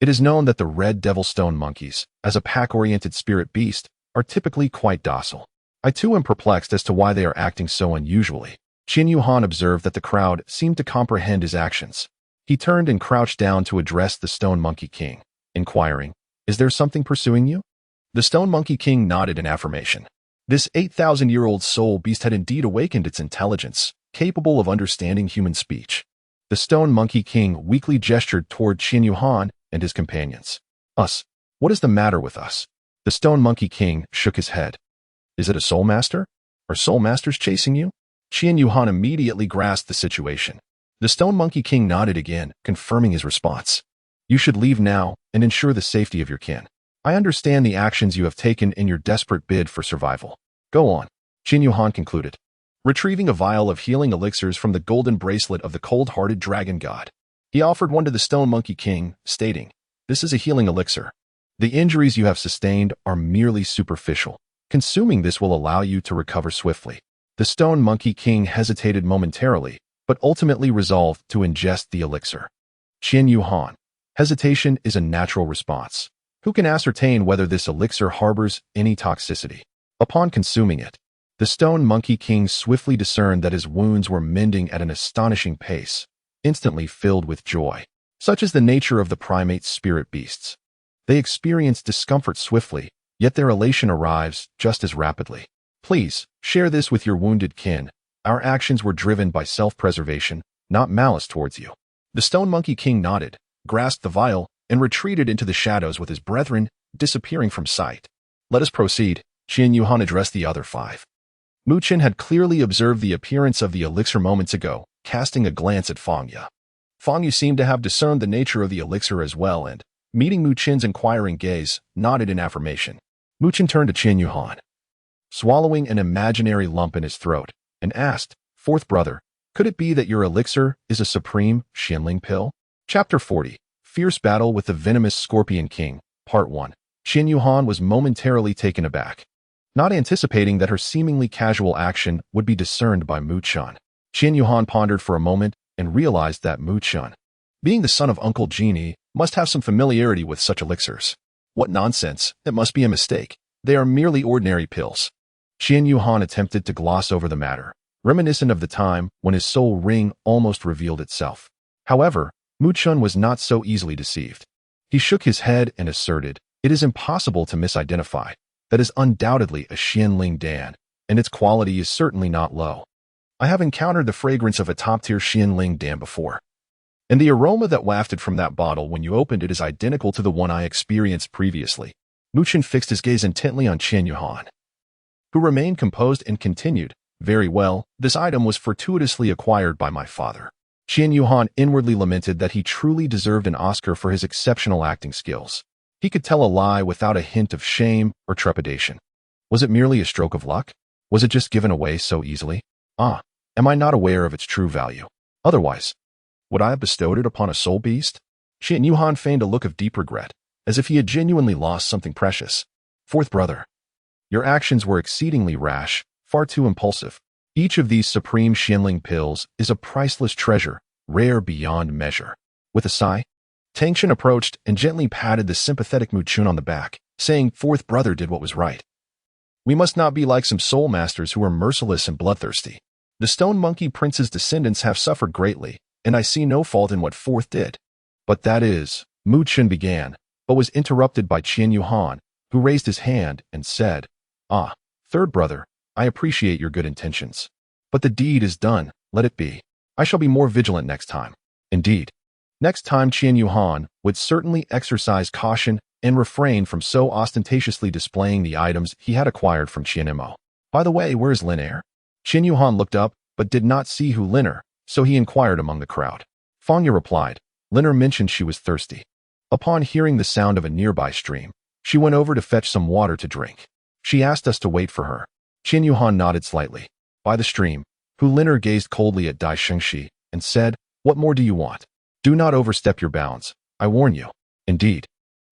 It is known that the red devil stone monkeys, as a pack-oriented spirit beast, are typically quite docile. I too am perplexed as to why they are acting so unusually. Qian Yuhan observed that the crowd seemed to comprehend his actions. He turned and crouched down to address the Stone Monkey King, inquiring, "Is there something pursuing you?" The Stone Monkey King nodded in affirmation. This 8,000-year-old soul beast had indeed awakened its intelligence, capable of understanding human speech. The Stone Monkey King weakly gestured toward Qian Yuhan and his companions. "Us? What is the matter with us?" The Stone Monkey King shook his head. "Is it a soul master? Are soul masters chasing you?" Qian Yuhan immediately grasped the situation. The Stone Monkey King nodded again, confirming his response. "You should leave now and ensure the safety of your kin. I understand the actions you have taken in your desperate bid for survival. Go on," Qian Yuhan concluded, retrieving a vial of healing elixirs from the golden bracelet of the cold-hearted dragon god. He offered one to the Stone Monkey King, stating, "This is a healing elixir. The injuries you have sustained are merely superficial. Consuming this will allow you to recover swiftly." The Stone Monkey King hesitated momentarily, but ultimately resolved to ingest the elixir. Qian Yuhan. Hesitation is a natural response. Who can ascertain whether this elixir harbors any toxicity? Upon consuming it, the Stone Monkey King swiftly discerned that his wounds were mending at an astonishing pace, instantly filled with joy. Such is the nature of the primate spirit beasts. They experience discomfort swiftly, yet their elation arrives just as rapidly. Please, share this with your wounded kin. Our actions were driven by self-preservation, not malice towards you. The Stone Monkey King nodded, grasped the vial, and retreated into the shadows with his brethren, disappearing from sight. "Let us proceed," Qian Yuhan addressed the other five. Mu Chen had clearly observed the appearance of the elixir moments ago, casting a glance at Fang Ye. Fang Ye seemed to have discerned the nature of the elixir as well and, meeting Mu Chen's inquiring gaze, nodded in affirmation. Mu Chen turned to Qian Yuhan, swallowing an imaginary lump in his throat, and asked, "Fourth brother, could it be that your elixir is a supreme Xianling pill?" Chapter 40. Fierce Battle with the Venomous Scorpion King, Part 1. Qian Yuhan was momentarily taken aback, not anticipating that her seemingly casual action would be discerned by Mu Chun. Qian Yuhan pondered for a moment and realized that Mu Chun, being the son of Uncle Genie, must have some familiarity with such elixirs. What nonsense, it must be a mistake. They are merely ordinary pills. Qian Yuhan attempted to gloss over the matter, reminiscent of the time when his soul ring almost revealed itself. However, Mu Chun was not so easily deceived. He shook his head and asserted, "It is impossible to misidentify. That is undoubtedly a Xianling Dan, and its quality is certainly not low. I have encountered the fragrance of a top-tier Xianling Dan before, and the aroma that wafted from that bottle when you opened it is identical to the one I experienced previously." Mu Chun fixed his gaze intently on Qian Yuhan, who remained composed and continued, "Very well, this item was fortuitously acquired by my father." Qian Yuhan inwardly lamented that he truly deserved an Oscar for his exceptional acting skills. He could tell a lie without a hint of shame or trepidation. Was it merely a stroke of luck? Was it just given away so easily? Am I not aware of its true value? Otherwise, would I have bestowed it upon a soul beast? Qian Yuhan feigned a look of deep regret, as if he had genuinely lost something precious. "Fourth brother, your actions were exceedingly rash, far too impulsive. Each of these supreme Xianling pills is a priceless treasure, rare beyond measure." With a sigh, Tangshan approached and gently patted the sympathetic Mu Chun on the back, saying fourth brother did what was right. "We must not be like some soul masters who are merciless and bloodthirsty. The Stone Monkey Prince's descendants have suffered greatly, and I see no fault in what fourth did." "But that is," Mu Chun began, but was interrupted by Qian Yuhan, who raised his hand and said, "Third brother, I appreciate your good intentions, But the deed is done, let it be. I shall be more vigilant next time. Indeed. Next time Qian Yuhan would certainly exercise caution and refrain from so ostentatiously displaying the items he had acquired from Qian Mo. By the way, where is Lin Er? Qian Yuhan looked up, but did not see who Lin Er, so he inquired among the crowd. Fang Ye replied. Lin Er mentioned she was thirsty. Upon hearing the sound of a nearby stream, she went over to fetch some water to drink. She asked us to wait for her. Qian Yuhan nodded slightly. By the stream, Hu Liner gazed coldly at Dai Shengxi and said, "What more do you want? Do not overstep your bounds, I warn you." Indeed.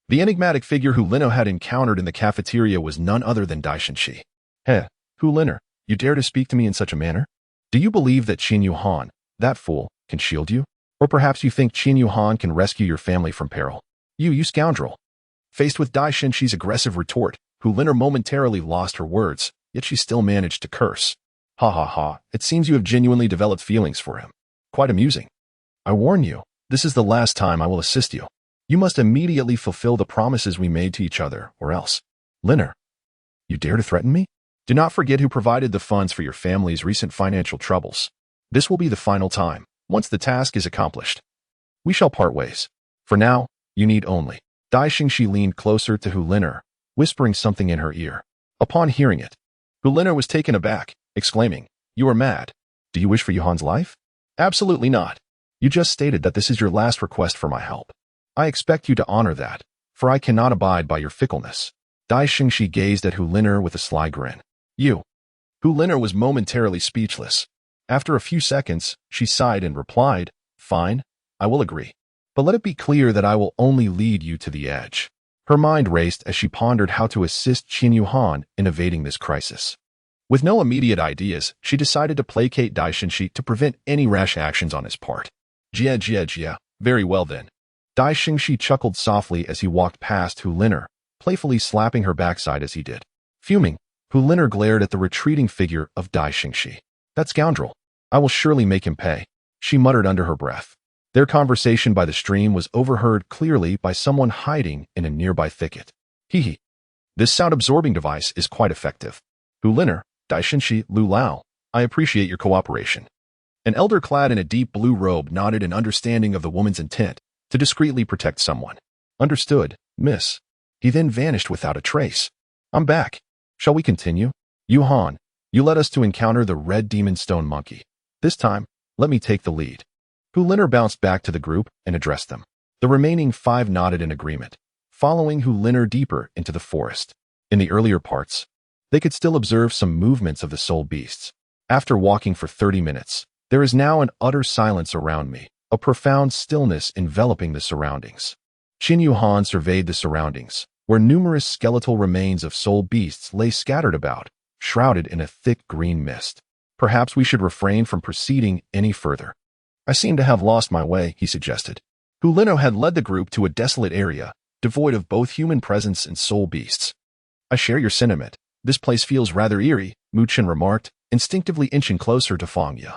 The enigmatic figure Hu Lino had encountered in the cafeteria was none other than Dai Shengxi. "Heh, Hu Liner, you dare to speak to me in such a manner? Do you believe that Qian Yuhan, that fool, can shield you? Or perhaps you think Qian Yuhan can rescue your family from peril? You scoundrel." Faced with Dai Shengxi's aggressive retort, Hu Liner momentarily lost her words, yet she still managed to curse. "Ha ha ha, it seems you have genuinely developed feelings for him. Quite amusing. I warn you, this is the last time I will assist you. You must immediately fulfill the promises we made to each other, or else." "Liner, you dare to threaten me? Do not forget who provided the funds for your family's recent financial troubles. This will be the final time. Once the task is accomplished, we shall part ways. For now, you need only." Dai Shengxi leaned closer to Hu Liner, whispering something in her ear. Upon hearing it, Hu Liner was taken aback, exclaiming, "You are mad. Do you wish for Yuhan's life?" "Absolutely not. You just stated that this is your last request for my help. I expect you to honor that, for I cannot abide by your fickleness." Dai Shengxi gazed at Hu Liner with a sly grin. "You." Hu Liner was momentarily speechless. After a few seconds, she sighed and replied, "Fine, I will agree. But let it be clear that I will only lead you to the edge." Her mind raced as she pondered how to assist Qian Yuhan in evading this crisis. With no immediate ideas, she decided to placate Dai Shengxi to prevent any rash actions on his part. Jia, very well then." Dai Shengxi chuckled softly as he walked past Hu Liner, playfully slapping her backside as he did. Fuming, Hu Liner glared at the retreating figure of Dai Shengxi. "That scoundrel. I will surely make him pay," she muttered under her breath. Their conversation by the stream was overheard clearly by someone hiding in a nearby thicket. "Hee. This sound-absorbing device is quite effective. Hu Liner, Dai Shengxi, Lu Lao, I appreciate your cooperation." An elder clad in a deep blue robe nodded in understanding of the woman's intent to discreetly protect someone. "Understood, miss." He then vanished without a trace. "I'm back. Shall we continue? Yuhan, you led us to encounter the red demon stone monkey. This time, let me take the lead." Hu Liner bounced back to the group and addressed them. The remaining 5 nodded in agreement, following Hu Liner deeper into the forest. In the earlier parts, they could still observe some movements of the soul beasts. After walking for 30 minutes, there is now an utter silence around me, a profound stillness enveloping the surroundings. Qian Yuhan surveyed the surroundings, where numerous skeletal remains of soul beasts lay scattered about, shrouded in a thick green mist. "Perhaps we should refrain from proceeding any further. I seem to have lost my way," he suggested. Hu Lino had led the group to a desolate area, devoid of both human presence and soul beasts. "I share your sentiment. This place feels rather eerie," Mu Chen remarked, instinctively inching closer to Fang Ye.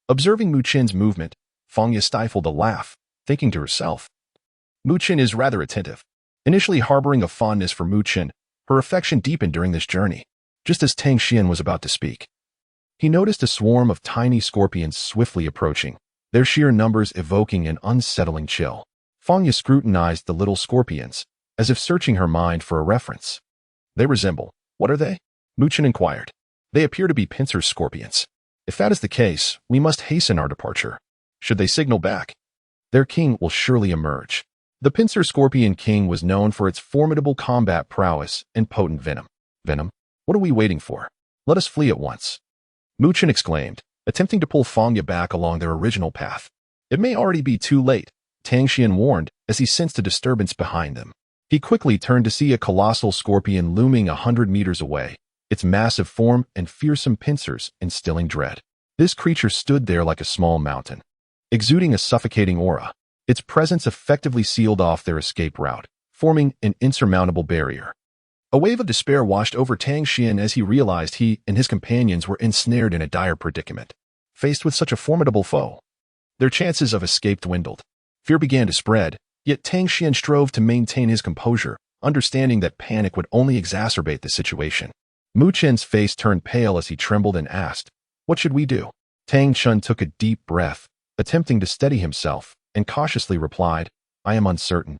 Observing Mu Chen's movement, Fang Ye stifled a laugh, thinking to herself, "Mu Chen is rather attentive." Initially harboring a fondness for Mu Chen, her affection deepened during this journey. Just as Tang Xian was about to speak, he noticed a swarm of tiny scorpions swiftly approaching, their sheer numbers evoking an unsettling chill. Fang Ye scrutinized the little scorpions, as if searching her mind for a reference. "They resemble. What are they?" Mu Chen inquired. "They appear to be pincer scorpions. If that is the case, we must hasten our departure. Should they signal back, their king will surely emerge." The pincer scorpion king was known for its formidable combat prowess and potent venom. "Venom? What are we waiting for? Let us flee at once," Mu Chen exclaimed, attempting to pull Fang Ye back along their original path. "It may already be too late," Tang Xian warned as he sensed a disturbance behind them. He quickly turned to see a colossal scorpion looming 100 meters away, its massive form and fearsome pincers instilling dread. This creature stood there like a small mountain, exuding a suffocating aura. Its presence effectively sealed off their escape route, forming an insurmountable barrier. A wave of despair washed over Tang Xian as he realized he and his companions were ensnared in a dire predicament. Faced with such a formidable foe, their chances of escape dwindled. Fear began to spread, yet Tang Xian strove to maintain his composure, understanding that panic would only exacerbate the situation. Mu Chen's face turned pale as he trembled and asked, "What should we do?" Tang Chun took a deep breath, attempting to steady himself, and cautiously replied, I am uncertain.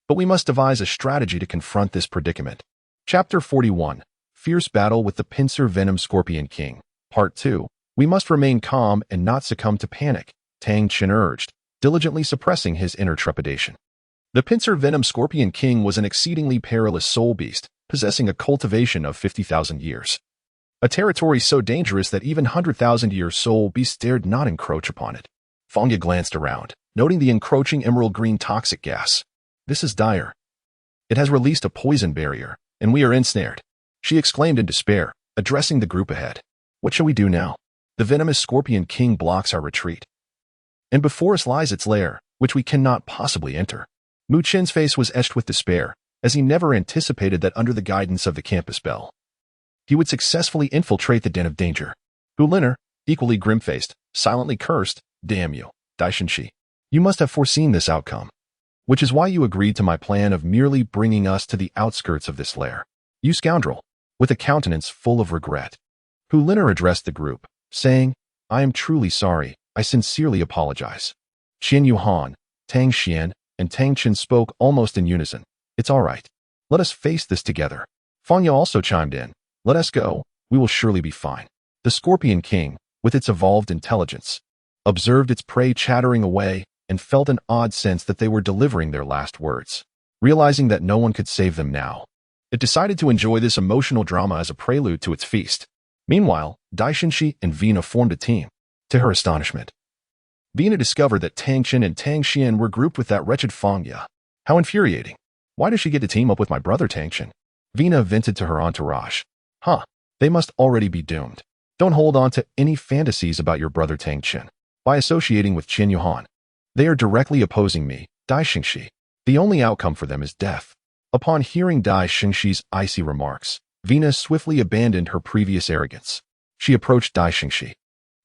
But we must devise a strategy to confront this predicament. Chapter 41. Fierce Battle with the Pincer Venom Scorpion King. Part 2. We must remain calm and not succumb to panic, Tang Chun urged, diligently suppressing his inner trepidation. The Pincer Venom Scorpion King was an exceedingly perilous soul beast, possessing a cultivation of 50,000 years. A territory so dangerous that even 100,000-year soul beasts dared not encroach upon it. Fangya glanced around, noting the encroaching emerald green toxic gas. This is dire. It has released a poison barrier, and we are ensnared, she exclaimed in despair, addressing the group ahead. What shall we do now? The venomous Scorpion King blocks our retreat. And before us lies its lair, which we cannot possibly enter. Mu Chen's face was etched with despair, as he never anticipated that under the guidance of the campus bell, he would successfully infiltrate the den of danger. Hu Liner, equally grim-faced, silently cursed, Damn you, Daishenshi. You must have foreseen this outcome. Which is why you agreed to my plan of merely bringing us to the outskirts of this lair. You scoundrel, with a countenance full of regret. Hu Liner addressed the group, saying, I am truly sorry, I sincerely apologize. Qian Yuhan, Tang Xian, and Tang Chun spoke almost in unison. It's all right. Let us face this together. Fangya also chimed in. Let us go, we will surely be fine. The Scorpion King, with its evolved intelligence, observed its prey chattering away and felt an odd sense that they were delivering their last words. Realizing that no one could save them now, it decided to enjoy this emotional drama as a prelude to its feast. Meanwhile, Daishenshi and Vina formed a team. To her astonishment, Vina discovered that Tang Chun and Tang Xian were grouped with that wretched Fangya. How infuriating. Why does she get to team up with my brother Tang Chun? Vina vented to her entourage. They must already be doomed. Don't hold on to any fantasies about your brother Tang Chun. By associating with Qian Yuhan, they are directly opposing me, Dai Xingxi. The only outcome for them is death. Upon hearing Dai Xingxi's icy remarks, Vina swiftly abandoned her previous arrogance. She approached Dai Xingxi,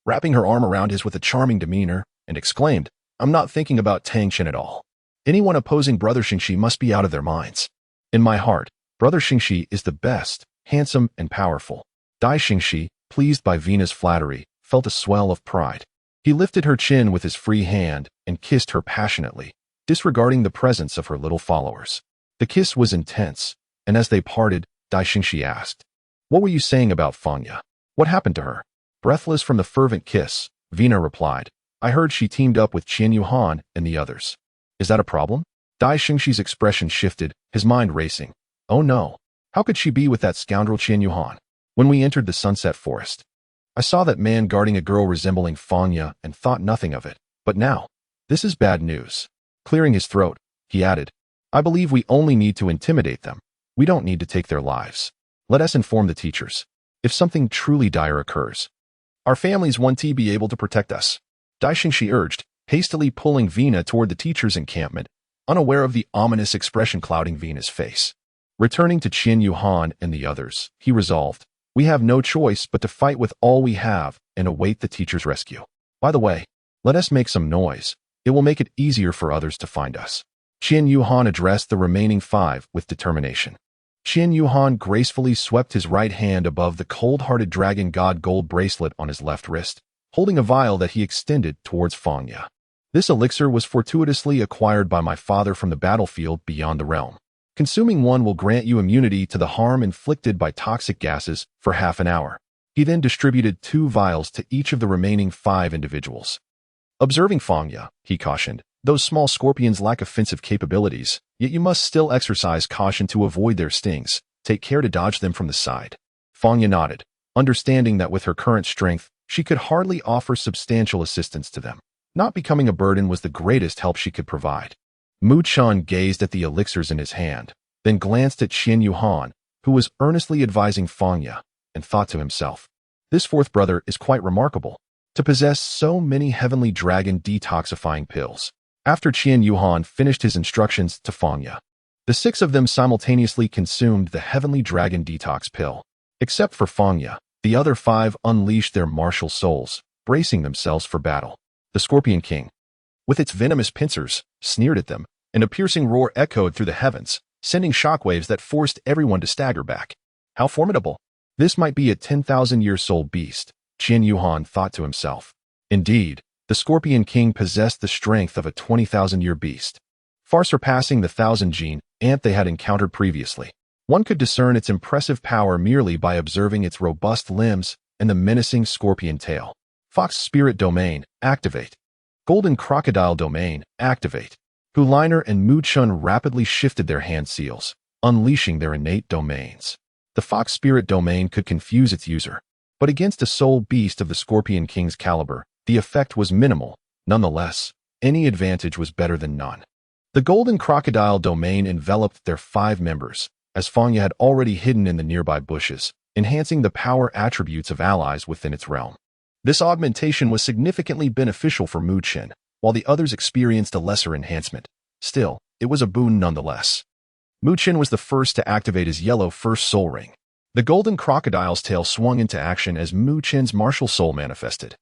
wrapping her arm around his with a charming demeanor, and exclaimed, I'm not thinking about Tang Chun at all. Anyone opposing Brother Xingxi must be out of their minds. In my heart, Brother Xingxi is the best, handsome, and powerful. Dai Xingxi, pleased by Vina's flattery, felt a swell of pride. He lifted her chin with his free hand and kissed her passionately, disregarding the presence of her little followers. The kiss was intense, and as they parted, Dai Xingxi asked, What were you saying about Fangya? What happened to her? Breathless from the fervent kiss, Vina replied, I heard she teamed up with Qian Yuhan and the others. Is that a problem? Dai Xingxi's expression shifted, his mind racing. Oh no. How could she be with that scoundrel Qian Yuhan? When we entered the sunset forest, I saw that man guarding a girl resembling Fangya and thought nothing of it. But now, this is bad news. Clearing his throat, he added, I believe we only need to intimidate them. We don't need to take their lives. Let us inform the teachers. If something truly dire occurs, our families won't be able to protect us. Dai Xingxi urged, hastily pulling Vina toward the teacher's encampment, unaware of the ominous expression clouding Vina's face. Returning to Qian Yuhan and the others, he resolved, We have no choice but to fight with all we have and await the teacher's rescue. By the way, let us make some noise. It will make it easier for others to find us. Qian Yuhan addressed the remaining 5 with determination. Qian Yuhan gracefully swept his right hand above the cold-hearted dragon god gold bracelet on his left wrist, holding a vial that he extended towards Fangya. This elixir was fortuitously acquired by my father from the battlefield beyond the realm. Consuming one will grant you immunity to the harm inflicted by toxic gases for half an hour. He then distributed 2 vials to each of the remaining 5 individuals. Observing Fangya, he cautioned, those small scorpions lack offensive capabilities, yet you must still exercise caution to avoid their stings. Take care to dodge them from the side. Fangya nodded, understanding that with her current strength, she could hardly offer substantial assistance to them. Not becoming a burden was the greatest help she could provide. Mu Chun gazed at the elixirs in his hand, then glanced at Qian Yuhan, who was earnestly advising Fangya, and thought to himself, This 4th brother is quite remarkable, to possess so many heavenly dragon detoxifying pills. After Qian Yuhan finished his instructions to Fangya, the 6 of them simultaneously consumed the heavenly dragon detox pill. Except for Fangya, the other 5 unleashed their martial souls, bracing themselves for battle. The Scorpion King, with its venomous pincers, sneered at them, and a piercing roar echoed through the heavens, sending shockwaves that forced everyone to stagger back. How formidable! This might be a 10,000-year soul beast, Qian Yuhan thought to himself. Indeed, the Scorpion King possessed the strength of a 20,000-year beast, far surpassing the 1,000-gene ant they had encountered previously. One could discern its impressive power merely by observing its robust limbs and the menacing scorpion tail. Fox Spirit Domain, activate. Golden Crocodile Domain, activate. Huliner and Mu-chun rapidly shifted their hand seals, unleashing their innate domains. The Fox Spirit Domain could confuse its user, but against a soul beast of the Scorpion King's caliber, the effect was minimal. Nonetheless, any advantage was better than none. The Golden Crocodile Domain enveloped their 5 members, as Fangya had already hidden in the nearby bushes, enhancing the power attributes of allies within its realm. This augmentation was significantly beneficial for Mu-chun, while the others experienced a lesser enhancement. Still, it was a boon nonetheless. Mu-chun was the first to activate his yellow first soul ring. The golden crocodile's tail swung into action as Mu-chun's martial soul manifested.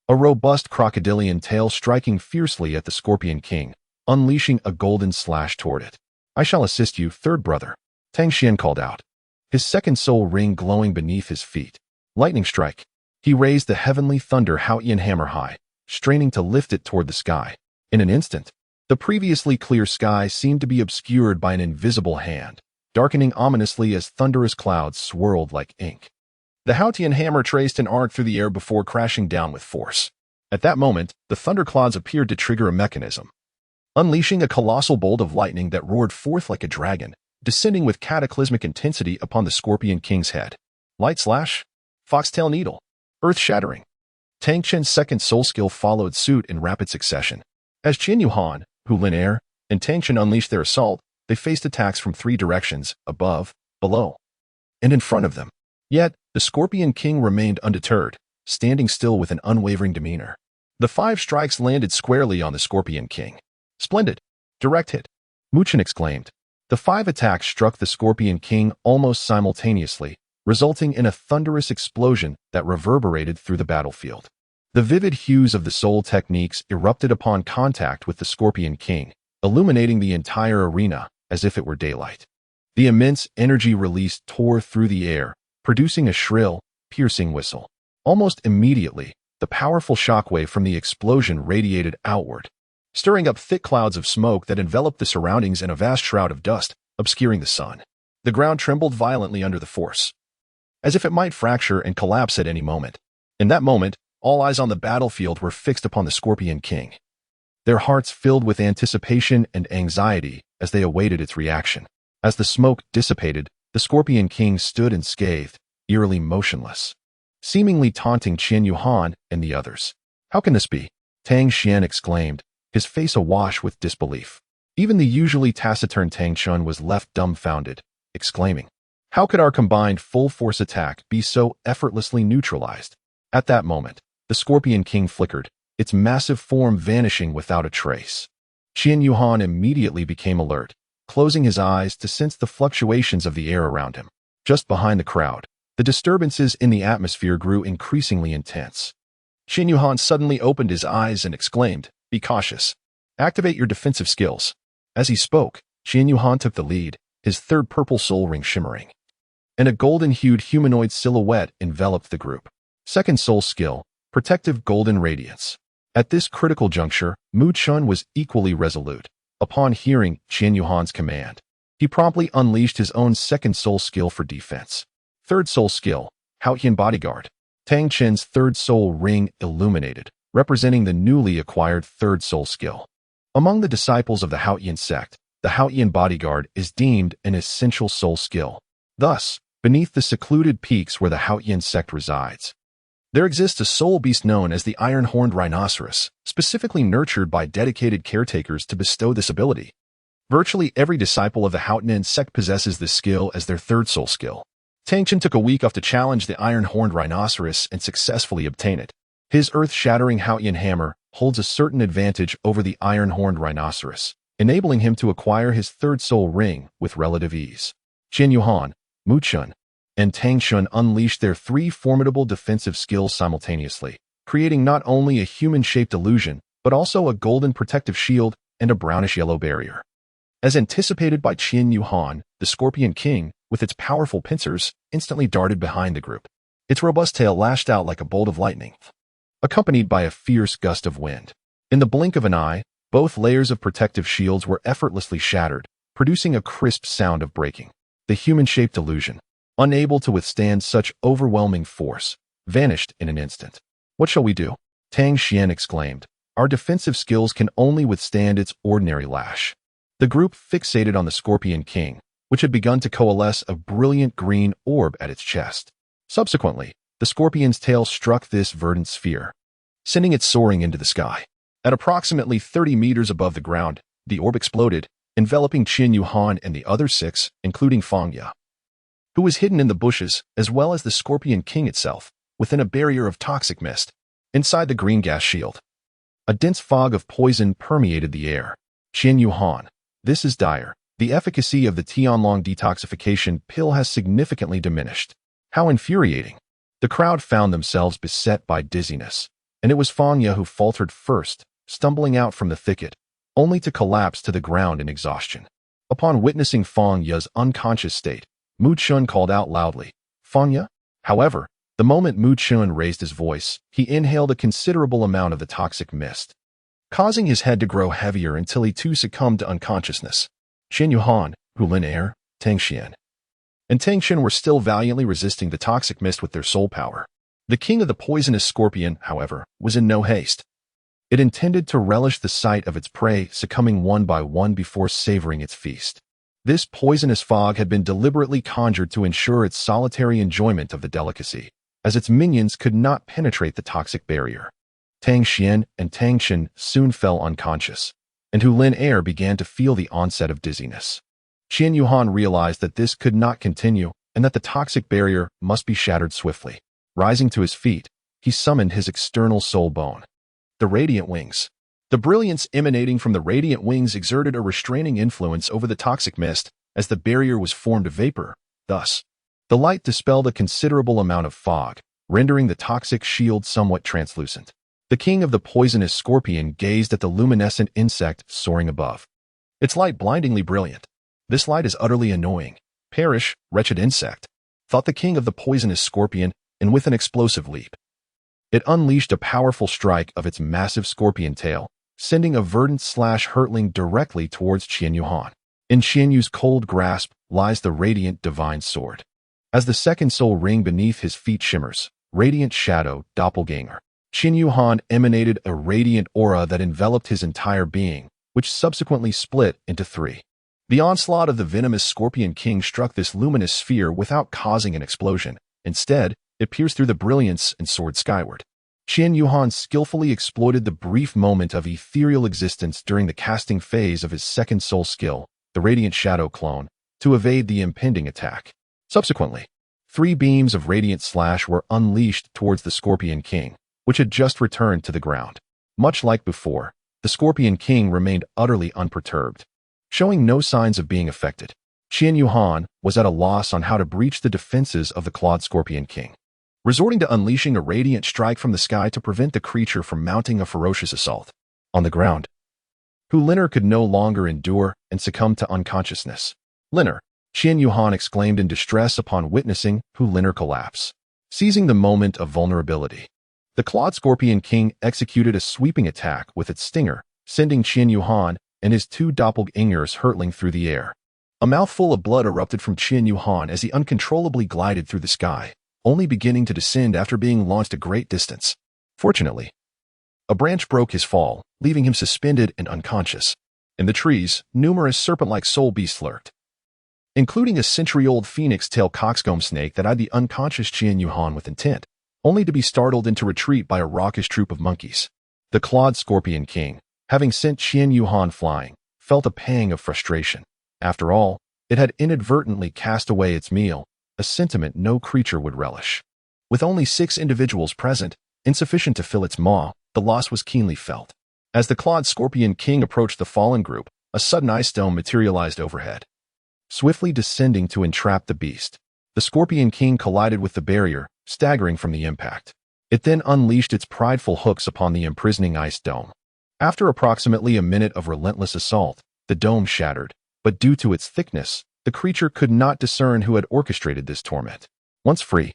A robust crocodilian tail striking fiercely at the Scorpion King, unleashing a golden slash toward it. "I shall assist you, third brother," Tang Xian called out, his second soul ring glowing beneath his feet. Lightning strike. He raised the heavenly thunder Haotian hammer high, straining to lift it toward the sky. In an instant, the previously clear sky seemed to be obscured by an invisible hand, darkening ominously as thunderous clouds swirled like ink. The Haotian hammer traced an arc through the air before crashing down with force. At that moment, the thunderclouds appeared to trigger a mechanism, unleashing a colossal bolt of lightning that roared forth like a dragon, descending with cataclysmic intensity upon the Scorpion King's head. Light slash, foxtail needle, earth-shattering. Tang Chen's second soul skill followed suit in rapid succession. As Qian Yuhan, Hu Lin Air, and Tang Chen unleashed their assault, they faced attacks from 3 directions, above, below, and in front of them. Yet, the Scorpion King remained undeterred, standing still with an unwavering demeanor. The 5 strikes landed squarely on the Scorpion King. "Splendid! Direct hit!" Mu-chun exclaimed. The 5 attacks struck the Scorpion King almost simultaneously, resulting in a thunderous explosion that reverberated through the battlefield. The vivid hues of the soul techniques erupted upon contact with the Scorpion King, illuminating the entire arena as if it were daylight. The immense energy release tore through the air, producing a shrill, piercing whistle. Almost immediately, the powerful shockwave from the explosion radiated outward, stirring up thick clouds of smoke that enveloped the surroundings in a vast shroud of dust, obscuring the sun. The ground trembled violently under the force, as if it might fracture and collapse at any moment. In that moment, all eyes on the battlefield were fixed upon the Scorpion King, their hearts filled with anticipation and anxiety as they awaited its reaction. As the smoke dissipated, the Scorpion King stood unscathed, eerily motionless, seemingly taunting Qian Yuhan and the others. "How can this be?" Tang Xian exclaimed, his face awash with disbelief. Even the usually taciturn Tang Chun was left dumbfounded, exclaiming, "How could our combined full-force attack be so effortlessly neutralized?" At that moment, the Scorpion King flickered, its massive form vanishing without a trace. Qian Yuhan immediately became alert, closing his eyes to sense the fluctuations of the air around him. Just behind the crowd, the disturbances in the atmosphere grew increasingly intense. Qian Yuhan suddenly opened his eyes and exclaimed, "Be cautious. Activate your defensive skills." As he spoke, Qian Yuhan took the lead, his third purple soul ring shimmering, and a golden-hued humanoid silhouette enveloped the group. Second soul skill, protective golden radiance. At this critical juncture, Mu-chun was equally resolute. Upon hearing Qian Yuhan's command, he promptly unleashed his own second soul skill for defense. Third soul skill, Haotian bodyguard. Tang Chen's third soul ring illuminated, representing the newly acquired third soul skill. Among the disciples of the Haotian sect, the Haotian bodyguard is deemed an essential soul skill. Thus, beneath the secluded peaks where the Haotian sect resides, there exists a soul beast known as the iron-horned rhinoceros, specifically nurtured by dedicated caretakers to bestow this ability. Virtually every disciple of the Haotian sect possesses this skill as their third soul skill. Tang Chen took a week off to challenge the iron-horned rhinoceros and successfully obtain it. His earth-shattering Haotian hammer holds a certain advantage over the iron-horned rhinoceros, enabling him to acquire his third soul ring with relative ease. Qian Yuhan, Mu-chun, and Tang Chun unleashed their 3 formidable defensive skills simultaneously, creating not only a human-shaped illusion, but also a golden protective shield and a brownish-yellow barrier. As anticipated by Qian Yuhan, the Scorpion King, with its powerful pincers, instantly darted behind the group. Its robust tail lashed out like a bolt of lightning, accompanied by a fierce gust of wind. In the blink of an eye, both layers of protective shields were effortlessly shattered, producing a crisp sound of breaking. The human-shaped illusion, unable to withstand such overwhelming force, vanished in an instant. "What shall we do?" Tang Xian exclaimed. "Our defensive skills can only withstand its ordinary lash." The group fixated on the Scorpion King, which had begun to coalesce a brilliant green orb at its chest. Subsequently, the scorpion's tail struck this verdant sphere, sending it soaring into the sky. At approximately 30 meters above the ground, the orb exploded, enveloping Qin Yuhan and the other 6, including Fang Ye, who was hidden in the bushes, as well as the Scorpion King itself, within a barrier of toxic mist. Inside the green gas shield, a dense fog of poison permeated the air. "Qin Yuhan, this is dire. The efficacy of the Tianlong detoxification pill has significantly diminished." How infuriating. The crowd found themselves beset by dizziness, and it was Fang Ye who faltered first, stumbling out from the thicket, only to collapse to the ground in exhaustion. Upon witnessing Fang Ye's unconscious state, Mu Chun called out loudly, "Fang Ye?" However, the moment Mu Chun raised his voice, he inhaled a considerable amount of the toxic mist, causing his head to grow heavier until he too succumbed to unconsciousness. Qin Yuhan, Hu Lin Er, Tang Xian, and Tang Chen were still valiantly resisting the toxic mist with their soul power. The king of the poisonous scorpion, however, was in no haste. It intended to relish the sight of its prey succumbing one by one before savoring its feast. This poisonous fog had been deliberately conjured to ensure its solitary enjoyment of the delicacy, as its minions could not penetrate the toxic barrier. Tang Xian and Tang Chen soon fell unconscious, and Hu Lin Er began to feel the onset of dizziness. Qin Yuhan realized that this could not continue and that the toxic barrier must be shattered swiftly. Rising to his feet, he summoned his external soul bone, the Radiant Wings. The brilliance emanating from the Radiant Wings exerted a restraining influence over the toxic mist as the barrier was formed of vapor. Thus, the light dispelled a considerable amount of fog, rendering the toxic shield somewhat translucent. The king of the poisonous scorpion gazed at the luminescent insect soaring above, its light blindingly brilliant. "This light is utterly annoying. Perish, wretched insect," thought the king of the poisonous scorpion, and with an explosive leap, it unleashed a powerful strike of its massive scorpion tail, sending a verdant slash hurtling directly towards Qin Yuhan. In Qian Yu's cold grasp lies the radiant divine sword. As the second soul ring beneath his feet shimmers, radiant shadow, doppelganger, Qin Yuhan emanated a radiant aura that enveloped his entire being, which subsequently split into 3. The onslaught of the venomous Scorpion King struck this luminous sphere without causing an explosion. Instead, it pierced through the brilliance and soared skyward. Qin Yuhan skillfully exploited the brief moment of ethereal existence during the casting phase of his second soul skill, the Radiant Shadow Clone, to evade the impending attack. Subsequently, 3 beams of radiant slash were unleashed towards the Scorpion King, which had just returned to the ground. Much like before, the Scorpion King remained utterly unperturbed, showing no signs of being affected. Qin Yuhan was at a loss on how to breach the defenses of the clawed Scorpion King, resorting to unleashing a radiant strike from the sky to prevent the creature from mounting a ferocious assault. On the ground, Hu Lin Er could no longer endure and succumbed to unconsciousness. "Lin Er," Qin Yuhan exclaimed in distress upon witnessing Hu Lin Er collapse. Seizing the moment of vulnerability, the clawed Scorpion King executed a sweeping attack with its stinger, sending Qin Yuhan and his 2 doppelgangers hurtling through the air. A mouthful of blood erupted from Qin Yuhan as he uncontrollably glided through the sky, only beginning to descend after being launched a great distance. Fortunately, a branch broke his fall, leaving him suspended and unconscious. In the trees, numerous serpent-like soul beasts lurked, including a century-old phoenix-tail coxcomb snake that eyed the unconscious Qin Yuhan with intent, only to be startled into retreat by a raucous troop of monkeys. The clawed Scorpion King, having sent Qin Yuhan flying, felt a pang of frustration. After all, it had inadvertently cast away its meal, a sentiment no creature would relish. With only 6 individuals present, insufficient to fill its maw, the loss was keenly felt. As the clawed Scorpion King approached the fallen group, a sudden ice dome materialized overhead, swiftly descending to entrap the beast. The Scorpion King collided with the barrier, staggering from the impact. It then unleashed its prideful hooks upon the imprisoning ice dome. After approximately a minute of relentless assault, the dome shattered, but due to its thickness, the creature could not discern who had orchestrated this torment. Once free,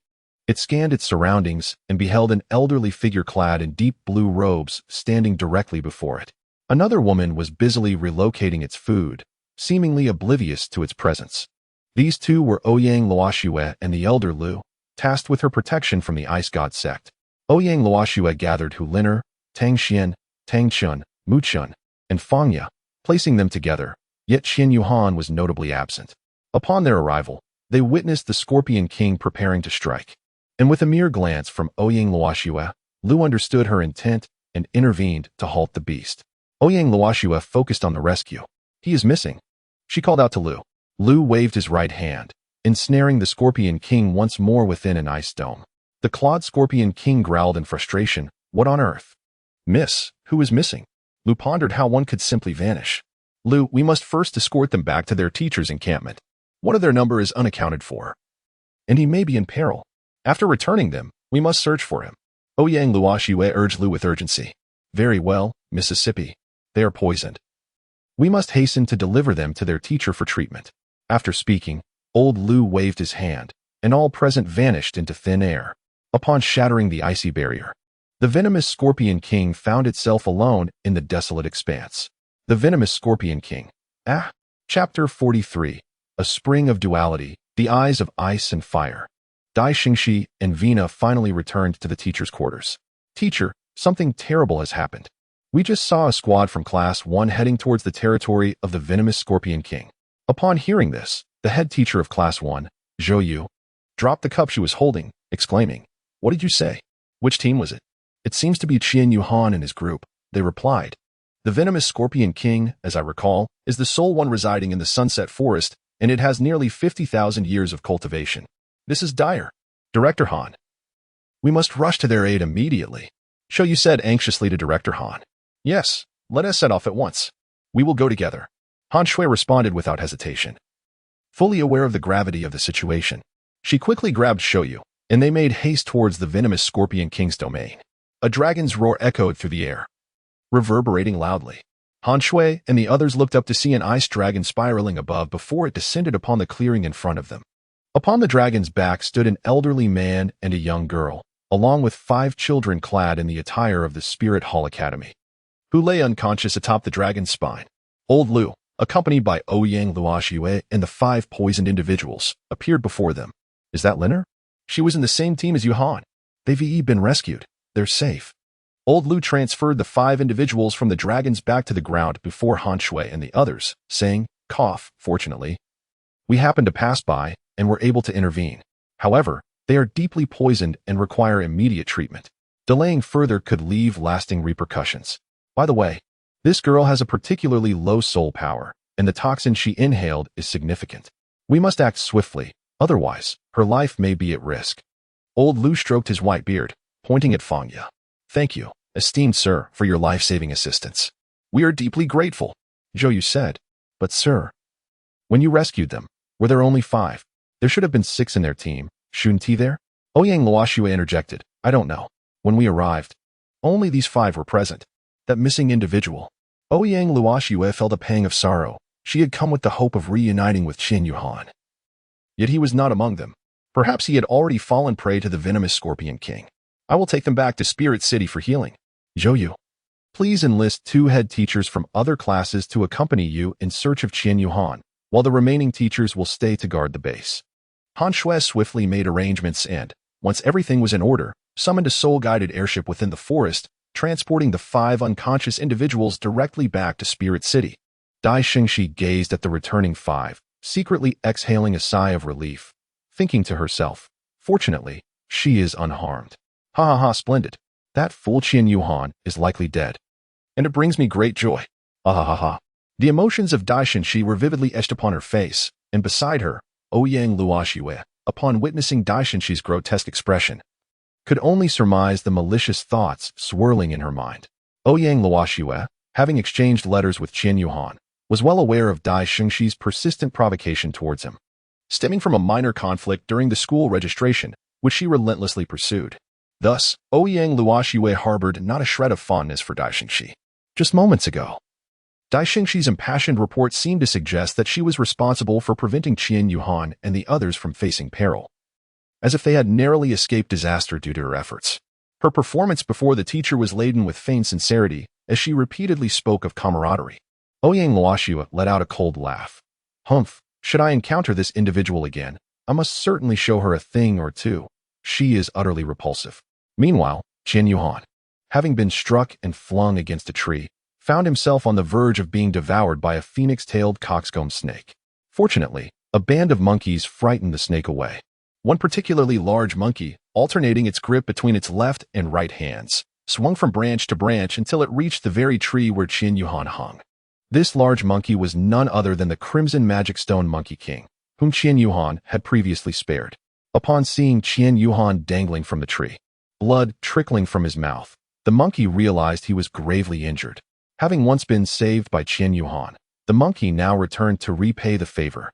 It scanned its surroundings and beheld an elderly figure clad in deep blue robes standing directly before it. Another woman was busily relocating its food, seemingly oblivious to its presence. These two were Ouyang Luoxue and the elder Lu, tasked with her protection from the ice god sect. Ouyang Luoxue gathered Huliner, Tang Xian, Tang Chun, Mu Chun, and Fangya, placing them together, yet Qian Yuhan was notably absent. Upon their arrival, they witnessed the Scorpion King preparing to strike. And with a mere glance from Ouyang Luoxue, Lu understood her intent and intervened to halt the beast. Ouyang Luoxue focused on the rescue. He is missing, she called out to Lu. Lu waved his right hand, ensnaring the Scorpion King once more within an ice dome. The clawed Scorpion King growled in frustration. What on earth? Miss, who is missing? Lu pondered how one could simply vanish. Lu, we must first escort them back to their teacher's encampment. One of their number is unaccounted for, and he may be in peril. After returning them, we must search for him. Ouyang Luoxue urged Lu with urgency. Very well, Mississippi. They are poisoned. We must hasten to deliver them to their teacher for treatment. After speaking, old Lu waved his hand, and all present vanished into thin air. Upon shattering the icy barrier, the venomous Scorpion King found itself alone in the desolate expanse. The venomous Scorpion King. Chapter 43. A Spring of Duality, the Eyes of Ice and Fire. Dai Xingxi and Vina finally returned to the teacher's quarters. Teacher, something terrible has happened. We just saw a squad from Class 1 heading towards the territory of the venomous Scorpion King. Upon hearing this, the head teacher of Class 1, Zhou Yu, dropped the cup she was holding, exclaiming, What did you say? Which team was it? It seems to be Qian Yuhan and his group, they replied. The venomous Scorpion King, as I recall, is the sole one residing in the Sunset Forest, and it has nearly 50,000 years of cultivation. This is dire. Director Han. We must rush to their aid immediately. Zhou Yu said anxiously to Director Han. Yes, let us set off at once. We will go together. Han Shui responded without hesitation. Fully aware of the gravity of the situation, she quickly grabbed Zhou Yu, and they made haste towards the venomous Scorpion King's domain. A dragon's roar echoed through the air, reverberating loudly. Han Shui and the others looked up to see an ice dragon spiraling above before it descended upon the clearing in front of them. Upon the dragon's back stood an elderly man and a young girl, along with 5 children clad in the attire of the Spirit Hall Academy, who lay unconscious atop the dragon's spine. Old Lu, accompanied by Ouyang Luoxue and the 5 poisoned individuals, appeared before them. Is that Liner? She was in the same team as Yuhan. They've been rescued. They're safe. Old Lu transferred the 5 individuals from the dragon's back to the ground before Han Shui and the others, saying, Cough, fortunately. We happened to pass by and were able to intervene. However, they are deeply poisoned and require immediate treatment. Delaying further could leave lasting repercussions. By the way, this girl has a particularly low soul power, and the toxin she inhaled is significant. We must act swiftly, otherwise, her life may be at risk. Old Lu stroked his white beard, pointing at Fangya. Thank you, esteemed sir, for your life-saving assistance. We are deeply grateful, Zhou Yu said. But sir, when you rescued them, were there only 5? There should have been 6 in their team. Shouldn't he there? Ouyang Luoxue interjected. I don't know. When we arrived, only these 5 were present. That missing individual. Ouyang Luoxue felt a pang of sorrow. She had come with the hope of reuniting with Qian Yuhan. Yet he was not among them. Perhaps he had already fallen prey to the venomous Scorpion King. I will take them back to Spirit City for healing. Zhou Yu, please enlist 2 head teachers from other classes to accompany you in search of Qian Yuhan, while the remaining teachers will stay to guard the base. Han Shui swiftly made arrangements and, once everything was in order, summoned a soul-guided airship within the forest, transporting the 5 unconscious individuals directly back to Spirit City. Dai Xingxi gazed at the returning 5, secretly exhaling a sigh of relief, thinking to herself, fortunately, she is unharmed. Ha ha ha, splendid. That fool Qian Yuhan is likely dead. And it brings me great joy. Ah ha ha ha. The emotions of Dai Xingxi were vividly etched upon her face, and beside her, Ouyang Luoxue, upon witnessing Dai Xingxi's grotesque expression, could only surmise the malicious thoughts swirling in her mind. Ouyang Luoxue, having exchanged letters with Qian Yuhan, was well aware of Dai Xingxi's persistent provocation towards him, stemming from a minor conflict during the school registration, which she relentlessly pursued. Thus, Ouyang Luoxue harbored not a shred of fondness for Dai Xingxi. Just moments ago, Dai Xingxi's impassioned report seemed to suggest that she was responsible for preventing Qian Yuhan and the others from facing peril. as if they had narrowly escaped disaster due to her efforts. Her performance before the teacher was laden with feigned sincerity as she repeatedly spoke of camaraderie. Ouyang Luoxua let out a cold laugh. Humph, should I encounter this individual again, I must certainly show her a thing or two. She is utterly repulsive. Meanwhile, Qian Yuhan, having been struck and flung against a tree, found himself on the verge of being devoured by a phoenix-tailed coxcomb snake. Fortunately, a band of monkeys frightened the snake away. One particularly large monkey, alternating its grip between its left and right hands, swung from branch to branch until it reached the very tree where Qian Yuhan hung. This large monkey was none other than the Crimson Magic Stone Monkey King, whom Qian Yuhan had previously spared. Upon seeing Qian Yuhan dangling from the tree, blood trickling from his mouth, the monkey realized he was gravely injured. Having once been saved by Qian Yuhan, the monkey now returned to repay the favor.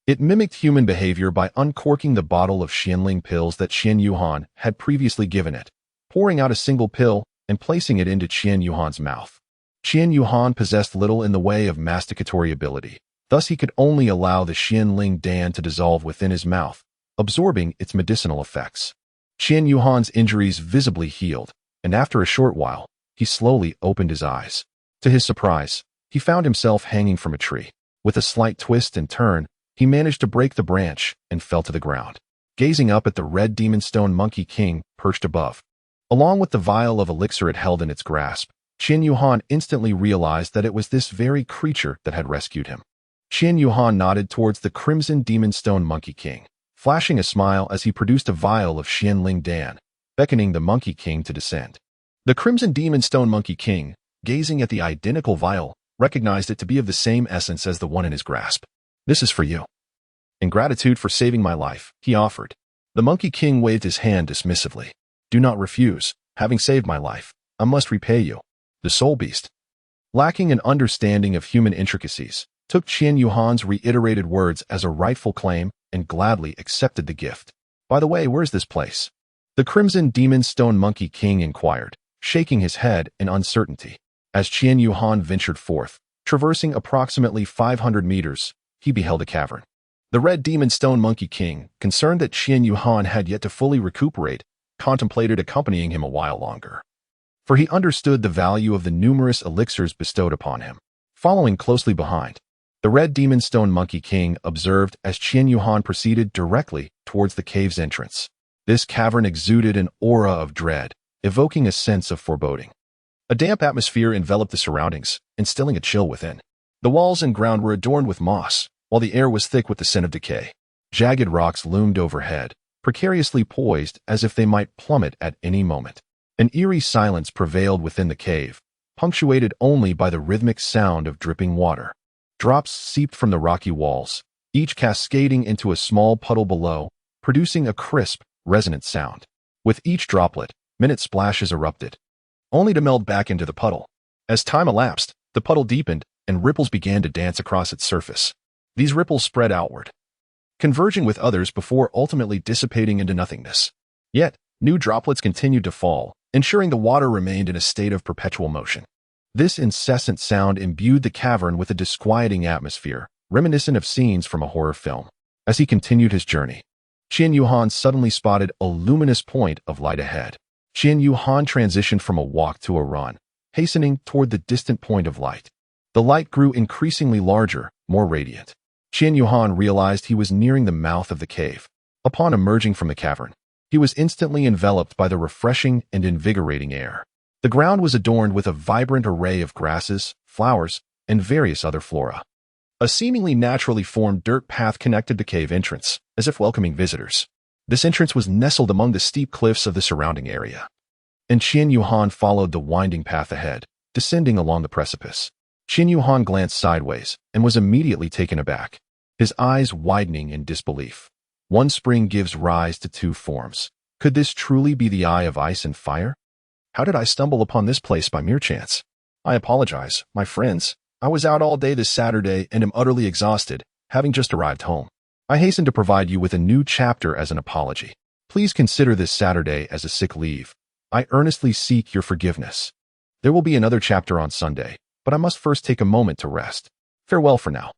It mimicked human behavior by uncorking the bottle of Xianling pills that Qian Yuhan had previously given it, pouring out a single pill and placing it into Qian Yuhan's mouth. Qian Yuhan possessed little in the way of masticatory ability, thus he could only allow the Xianling Dan to dissolve within his mouth, absorbing its medicinal effects. Qian Yuhan's injuries visibly healed, and after a short while, he slowly opened his eyes. To his surprise, he found himself hanging from a tree. With a slight twist and turn, he managed to break the branch and fell to the ground, gazing up at the Red Demon Stone Monkey King perched above. Along with the vial of elixir it held in its grasp, Qian Yuhan instantly realized that it was this very creature that had rescued him. Qian Yuhan nodded towards the Crimson Demon Stone Monkey King, flashing a smile as he produced a vial of Xianling Dan, beckoning the Monkey King to descend. The Crimson Demon Stone Monkey King, gazing at the identical vial, recognized it to be of the same essence as the one in his grasp. This is for you. In gratitude for saving my life, he offered. The Monkey King waved his hand dismissively. Do not refuse. Having saved my life, I must repay you. The Soul Beast, lacking an understanding of human intricacies, took Qian Yuhan's reiterated words as a rightful claim and gladly accepted the gift. By the way, where's this place? The Crimson Demon Stone Monkey King inquired, shaking his head in uncertainty. As Qian Yuhan ventured forth, traversing approximately 500 meters, he beheld a cavern. The Red Demon Stone Monkey King, concerned that Qian Yuhan had yet to fully recuperate, contemplated accompanying him a while longer. For he understood the value of the numerous elixirs bestowed upon him. Following closely behind, the Red Demon Stone Monkey King observed as Qian Yuhan proceeded directly towards the cave's entrance. This cavern exuded an aura of dread, evoking a sense of foreboding. A damp atmosphere enveloped the surroundings, instilling a chill within. The walls and ground were adorned with moss, while the air was thick with the scent of decay. Jagged rocks loomed overhead, precariously poised as if they might plummet at any moment. An eerie silence prevailed within the cave, punctuated only by the rhythmic sound of dripping water. Drops seeped from the rocky walls, each cascading into a small puddle below, producing a crisp, resonant sound. With each droplet, minute splashes erupted, only to meld back into the puddle. As time elapsed, the puddle deepened, and ripples began to dance across its surface. These ripples spread outward, converging with others before ultimately dissipating into nothingness. Yet, new droplets continued to fall, ensuring the water remained in a state of perpetual motion. This incessant sound imbued the cavern with a disquieting atmosphere, reminiscent of scenes from a horror film. As he continued his journey, Qian Yuhan suddenly spotted a luminous point of light ahead. Qian Yuhan transitioned from a walk to a run, hastening toward the distant point of light. The light grew increasingly larger, more radiant. Qian Yuhan realized he was nearing the mouth of the cave. Upon emerging from the cavern, he was instantly enveloped by the refreshing and invigorating air. The ground was adorned with a vibrant array of grasses, flowers, and various other flora. A seemingly naturally formed dirt path connected the cave entrance, as if welcoming visitors. This entrance was nestled among the steep cliffs of the surrounding area. And Qian Yuhan followed the winding path ahead, descending along the precipice. Qian Yuhan glanced sideways and was immediately taken aback, his eyes widening in disbelief. One spring gives rise to two forms. Could this truly be the Eye of Ice and Fire? How did I stumble upon this place by mere chance? I apologize, my friends. I was out all day this Saturday and am utterly exhausted, having just arrived home. I hasten to provide you with a new chapter as an apology. Please consider this Saturday as a sick leave. I earnestly seek your forgiveness. There will be another chapter on Sunday, but I must first take a moment to rest. Farewell for now.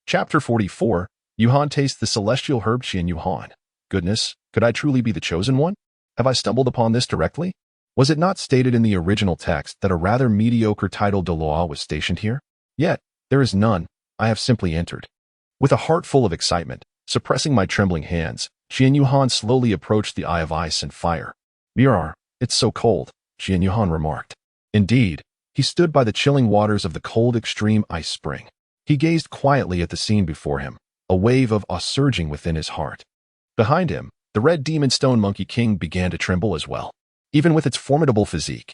Chapter 44. Yuhan tastes the celestial herb Qian Yuhan. Goodness, Could I truly be the chosen one? Have I stumbled upon this directly? Was it not stated in the original text that a rather mediocre titled Douluo was stationed here? Yet, there is none. I have simply entered. With a heart full of excitement, suppressing my trembling hands, Qian Yuhan slowly approached the Eye of Ice and Fire. Mirar, it's so cold, Qian Yuhan remarked. Indeed, he stood by the chilling waters of the cold extreme ice spring. He gazed quietly at the scene before him, a wave of awe surging within his heart. Behind him, the red demon stone monkey king began to tremble as well. Even with its formidable physique,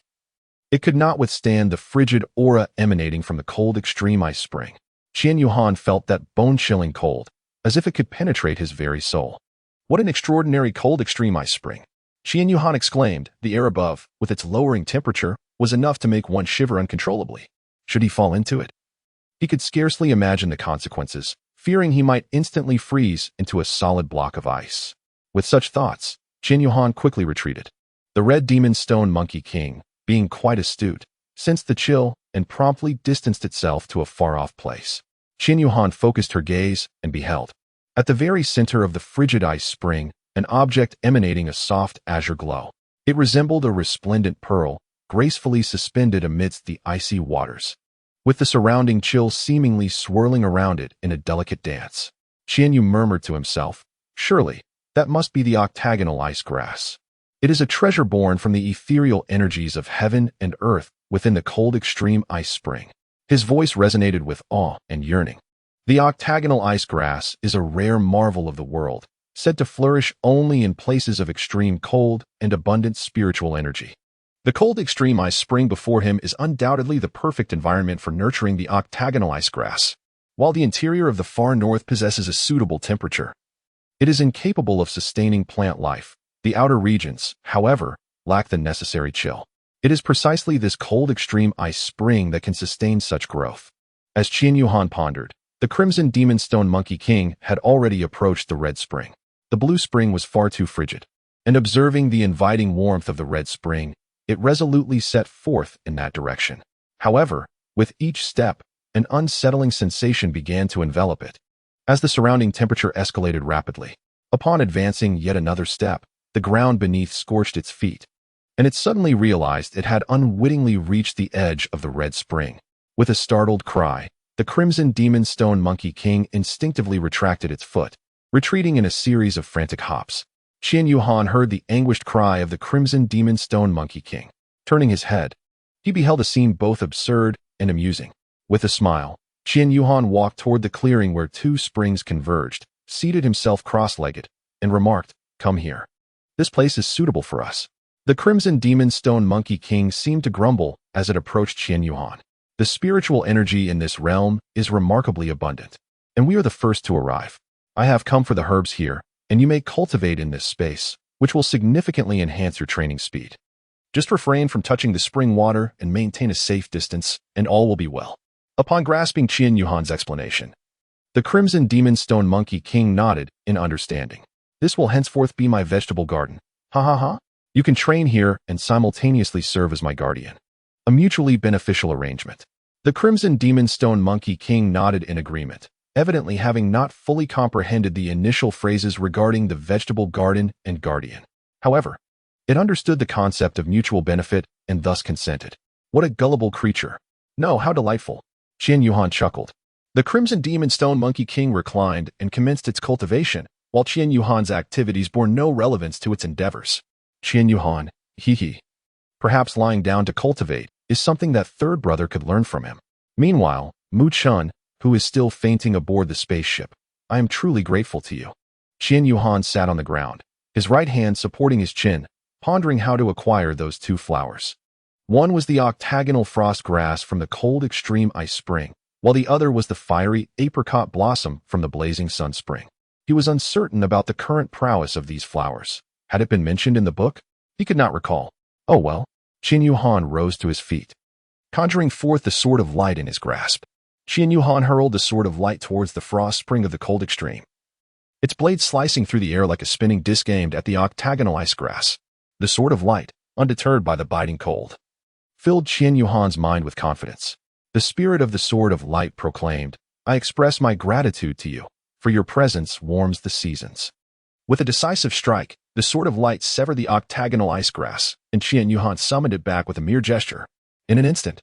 it could not withstand the frigid aura emanating from the cold extreme ice spring. Qian Yuhan felt that bone-chilling cold, as if it could penetrate his very soul. What an extraordinary cold extreme ice spring! Qian Yuhan exclaimed. The air above, with its lowering temperature, was enough to make one shiver uncontrollably. Should he fall into it? He could scarcely imagine the consequences, fearing he might instantly freeze into a solid block of ice. With such thoughts, Qian Yuhan quickly retreated. The red demon stone monkey king, being quite astute, sensed the chill and promptly distanced itself to a far-off place. Qian Yuhan focused her gaze and beheld. At the very center of the frigid ice spring, an object emanating a soft azure glow. It resembled a resplendent pearl, gracefully suspended amidst the icy waters, with the surrounding chill seemingly swirling around it in a delicate dance. Qian Yu murmured to himself, surely, that must be the octagonal ice grass. It is a treasure born from the ethereal energies of heaven and earth within the cold extreme ice spring. His voice resonated with awe and yearning. The octagonal ice grass is a rare marvel of the world, said to flourish only in places of extreme cold and abundant spiritual energy. The cold extreme ice spring before him is undoubtedly the perfect environment for nurturing the octagonal ice grass. While the interior of the far north possesses a suitable temperature, it is incapable of sustaining plant life. The outer regions, however, lack the necessary chill. It is precisely this cold extreme ice spring that can sustain such growth. As Qian Yuhan pondered, the crimson demon stone monkey king had already approached the red spring. The blue spring was far too frigid, and observing the inviting warmth of the red spring, it resolutely set forth in that direction. However, with each step, an unsettling sensation began to envelop it. As the surrounding temperature escalated rapidly, upon advancing yet another step, the ground beneath scorched its feet, and it suddenly realized it had unwittingly reached the edge of the red spring. With a startled cry, the crimson demon stone monkey king instinctively retracted its foot, retreating in a series of frantic hops. Qian Yuhan heard the anguished cry of the crimson demon stone monkey king. Turning his head, he beheld a scene both absurd and amusing. With a smile, Qian Yuhan walked toward the clearing where two springs converged, seated himself cross-legged, and remarked, "Come here. This place is suitable for us." The crimson demon stone monkey king seemed to grumble as it approached Qian Yuhan. The spiritual energy in this realm is remarkably abundant, and we are the first to arrive. I have come for the herbs here, and you may cultivate in this space, which will significantly enhance your training speed. Just refrain from touching the spring water and maintain a safe distance, and all will be well. Upon grasping Qian Yuhan's explanation, the crimson demon stone monkey king nodded in understanding. This will henceforth be my vegetable garden. Ha ha ha. You can train here and simultaneously serve as my guardian. A mutually beneficial arrangement. The crimson demon stone monkey king nodded in agreement, evidently having not fully comprehended the initial phrases regarding the vegetable garden and guardian. However, it understood the concept of mutual benefit and thus consented. What a gullible creature. No, how delightful. Qian Yuhan chuckled. The crimson demon stone monkey king reclined and commenced its cultivation, while Qian Yuhan's activities bore no relevance to its endeavors. Qian Yuhan, hee. Perhaps lying down to cultivate is something that third brother could learn from him. Meanwhile, Mu Chun, who is still fainting aboard the spaceship, I am truly grateful to you. Qian Yuhan sat on the ground, his right hand supporting his chin, pondering how to acquire those two flowers. One was the octagonal frost grass from the cold extreme ice spring, while the other was the fiery apricot blossom from the blazing sun spring. He was uncertain about the current prowess of these flowers. Had it been mentioned in the book? He could not recall. Oh well. Qian Yuhan rose to his feet, conjuring forth the sword of light in his grasp. Qian Yuhan hurled the sword of light towards the frost spring of the cold extreme, its blade slicing through the air like a spinning disc aimed at the octagonal ice grass. The sword of light, undeterred by the biting cold, filled Qian Yuhan's mind with confidence. The spirit of the sword of light proclaimed, I express my gratitude to you, for your presence warms the seasons. With a decisive strike, the Sword of Light severed the octagonal ice grass, and Qian Yuhan summoned it back with a mere gesture. In an instant,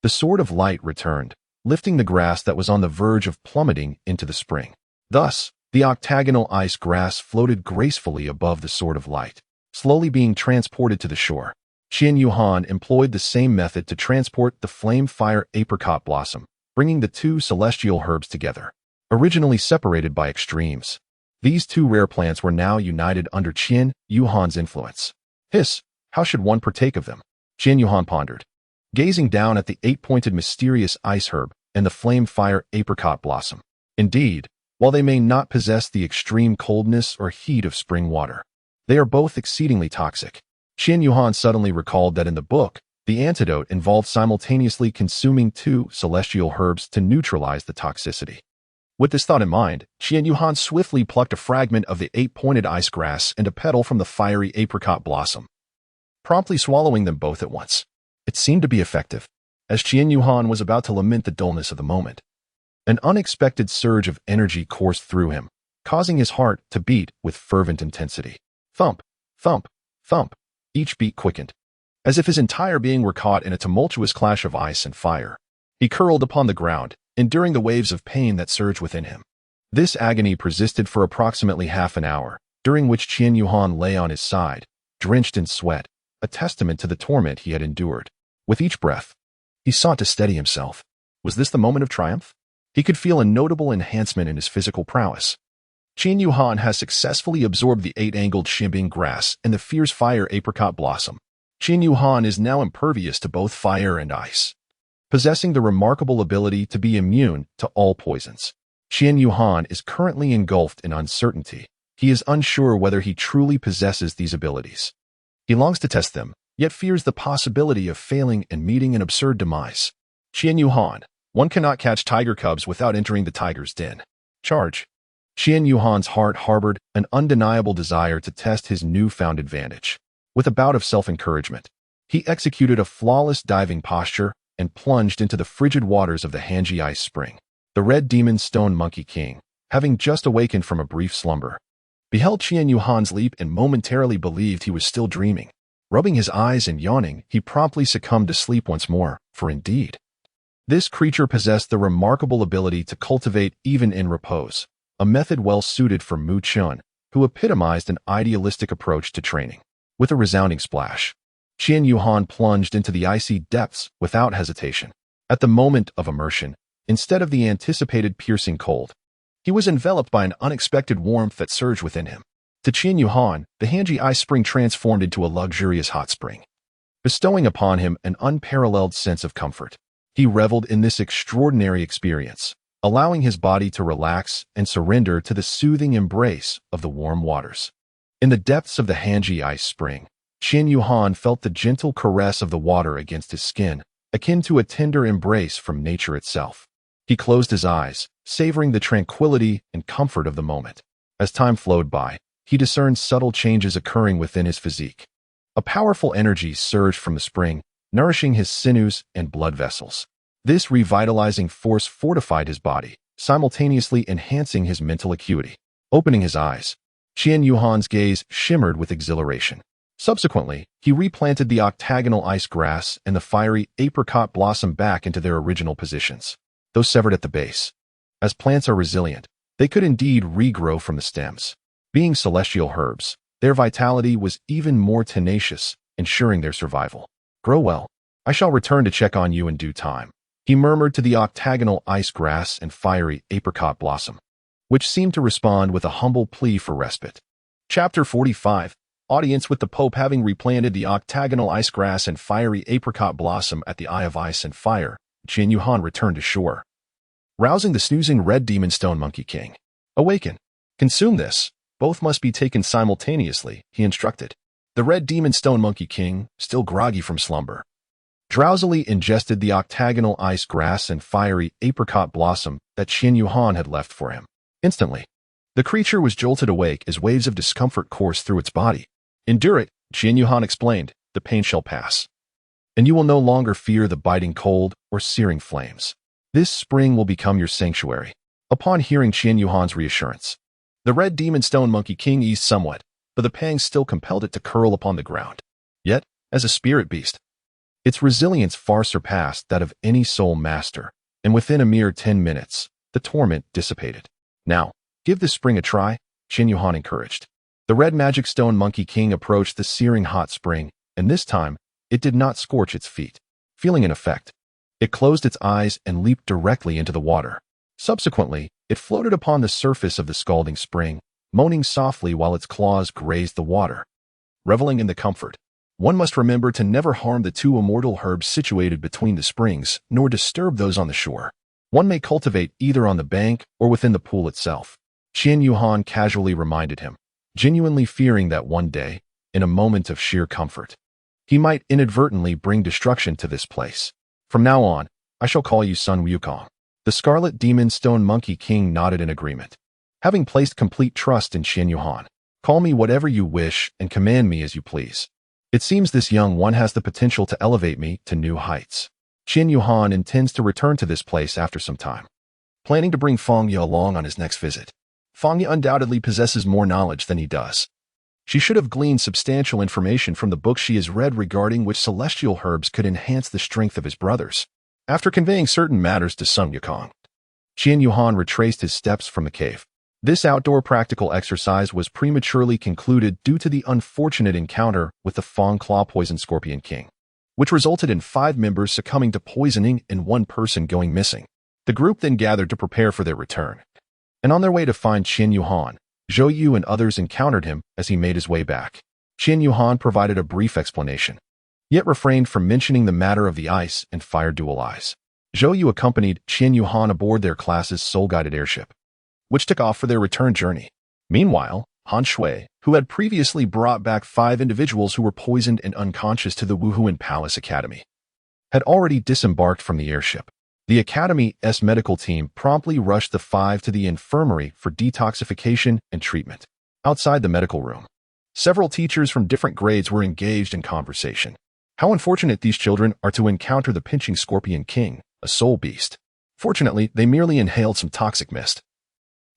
the Sword of Light returned, lifting the grass that was on the verge of plummeting into the spring. Thus, the octagonal ice grass floated gracefully above the Sword of Light, slowly being transported to the shore. Qian Yuhan employed the same method to transport the flame fire apricot blossom, bringing the two celestial herbs together. Originally separated by extremes, these two rare plants were now united under Qian Yuhan's influence. How should one partake of them? Qian Yuhan pondered, gazing down at the eight-pointed mysterious ice herb and the flame fire apricot blossom. Indeed, while they may not possess the extreme coldness or heat of spring water, they are both exceedingly toxic. Qian Yuhan suddenly recalled that in the book, the antidote involved simultaneously consuming two celestial herbs to neutralize the toxicity. With this thought in mind, Qian Yuhan swiftly plucked a fragment of the eight-pointed ice grass and a petal from the fiery apricot blossom, promptly swallowing them both at once. It seemed to be effective. As Qian Yuhan was about to lament the dullness of the moment, an unexpected surge of energy coursed through him, causing his heart to beat with fervent intensity. Thump, thump, thump. Each beat quickened, as if his entire being were caught in a tumultuous clash of ice and fire. He curled upon the ground, enduring the waves of pain that surged within him. This agony persisted for approximately half an hour, during which Qian Yuhan lay on his side, drenched in sweat, a testament to the torment he had endured. With each breath, he sought to steady himself. Was this the moment of triumph? He could feel a notable enhancement in his physical prowess. Qian Yuhan has successfully absorbed the eight-angled shimbing grass and the fierce fire apricot blossom. Qian Yuhan is now impervious to both fire and ice, possessing the remarkable ability to be immune to all poisons. Qian Yuhan is currently engulfed in uncertainty. He is unsure whether he truly possesses these abilities. He longs to test them, yet fears the possibility of failing and meeting an absurd demise. Qian Yuhan, one cannot catch tiger cubs without entering the tiger's den. Charge. Qian Yuhan's heart harbored an undeniable desire to test his newfound advantage. With a bout of self-encouragement, he executed a flawless diving posture and plunged into the frigid waters of the Hanji Ice Spring. The Red Demon Stone Monkey King, having just awakened from a brief slumber, beheld Qian Yuhan's leap and momentarily believed he was still dreaming. Rubbing his eyes and yawning, he promptly succumbed to sleep once more, for indeed, this creature possessed the remarkable ability to cultivate even in repose, a method well suited for Mu Chun, who epitomized an idealistic approach to training. With a resounding splash, Qian Yuhan plunged into the icy depths without hesitation. At the moment of immersion, instead of the anticipated piercing cold, he was enveloped by an unexpected warmth that surged within him. To Qian Yuhan, the Hanji Ice Spring transformed into a luxurious hot spring, bestowing upon him an unparalleled sense of comfort. He reveled in this extraordinary experience, allowing his body to relax and surrender to the soothing embrace of the warm waters. In the depths of the Hanji Ice Spring, Qian Yuhan felt the gentle caress of the water against his skin, akin to a tender embrace from nature itself. He closed his eyes, savoring the tranquility and comfort of the moment. As time flowed by, he discerned subtle changes occurring within his physique. A powerful energy surged from the spring, nourishing his sinews and blood vessels. This revitalizing force fortified his body, simultaneously enhancing his mental acuity. Opening his eyes, Qian Yuhan's gaze shimmered with exhilaration. Subsequently, he replanted the octagonal ice grass and the fiery apricot blossom back into their original positions, though severed at the base. As plants are resilient, they could indeed regrow from the stems. Being celestial herbs, their vitality was even more tenacious, ensuring their survival. Grow well. I shall return to check on you in due time, he murmured to the octagonal ice grass and fiery apricot blossom, which seemed to respond with a humble plea for respite. Chapter 45. Audience. With the Pope having replanted the octagonal ice grass and fiery apricot blossom at the Eye of Ice and Fire, Qian Yuhan returned to shore. Rousing the snoozing Red Demon Stone Monkey King. Awaken. Consume this. Both must be taken simultaneously, he instructed. The Red Demon Stone Monkey King, still groggy from slumber, drowsily ingested the octagonal ice grass and fiery apricot blossom that Qian Yuhan had left for him. Instantly, the creature was jolted awake as waves of discomfort coursed through its body. Endure it, Qian Yuhan explained, the pain shall pass, and you will no longer fear the biting cold or searing flames. This spring will become your sanctuary. Upon hearing Qian Yuhan's reassurance, The red demon stone monkey king eased somewhat, but the pangs still compelled it to curl upon the ground. Yet, as a spirit beast, its resilience far surpassed that of any soul master, and within a mere 10 minutes, the torment dissipated. Now, give this spring a try, Qin Yuhan encouraged. The red magic stone monkey king approached the searing hot spring, and this time, it did not scorch its feet. Feeling an effect, it closed its eyes and leaped directly into the water. Subsequently, it floated upon the surface of the scalding spring, moaning softly while its claws grazed the water. Reveling in the comfort, one must remember to never harm the two immortal herbs situated between the springs, nor disturb those on the shore. One may cultivate either on the bank or within the pool itself. Qin Yuhan casually reminded him, genuinely fearing that one day, in a moment of sheer comfort, he might inadvertently bring destruction to this place. From now on, I shall call you Sun Wukong. The Scarlet Demon Stone Monkey King nodded in agreement. Having placed complete trust in Qin Yuhan, call me whatever you wish and command me as you please. It seems this young one has the potential to elevate me to new heights. Qin Yuhan intends to return to this place after some time, planning to bring Feng Ye along on his next visit. Feng Ye undoubtedly possesses more knowledge than he does. She should have gleaned substantial information from the books she has read regarding which celestial herbs could enhance the strength of his brothers. After conveying certain matters to Sun Wukong, Qin Yuhan retraced his steps from the cave. This outdoor practical exercise was prematurely concluded due to the unfortunate encounter with the Fang Claw Poison Scorpion King, which resulted in 5 members succumbing to poisoning and 1 person going missing. The group then gathered to prepare for their return, and on their way to find Qin Yuhan, Zhou Yu and others encountered him as he made his way back. Qin Yuhan provided a brief explanation, yet refrained from mentioning the matter of the ice and fire dual eyes. Zhou Yu accompanied Qin Yuhan aboard their class's soul-guided airship, which took off for their return journey. Meanwhile, Han Shui, who had previously brought back 5 individuals who were poisoned and unconscious to the Wuhuan Palace Academy, had already disembarked from the airship. The Academy's medical team promptly rushed the 5 to the infirmary for detoxification and treatment. Outside the medical room, several teachers from different grades were engaged in conversation. How unfortunate these children are to encounter the pinching Scorpion King, a soul beast. Fortunately, they merely inhaled some toxic mist.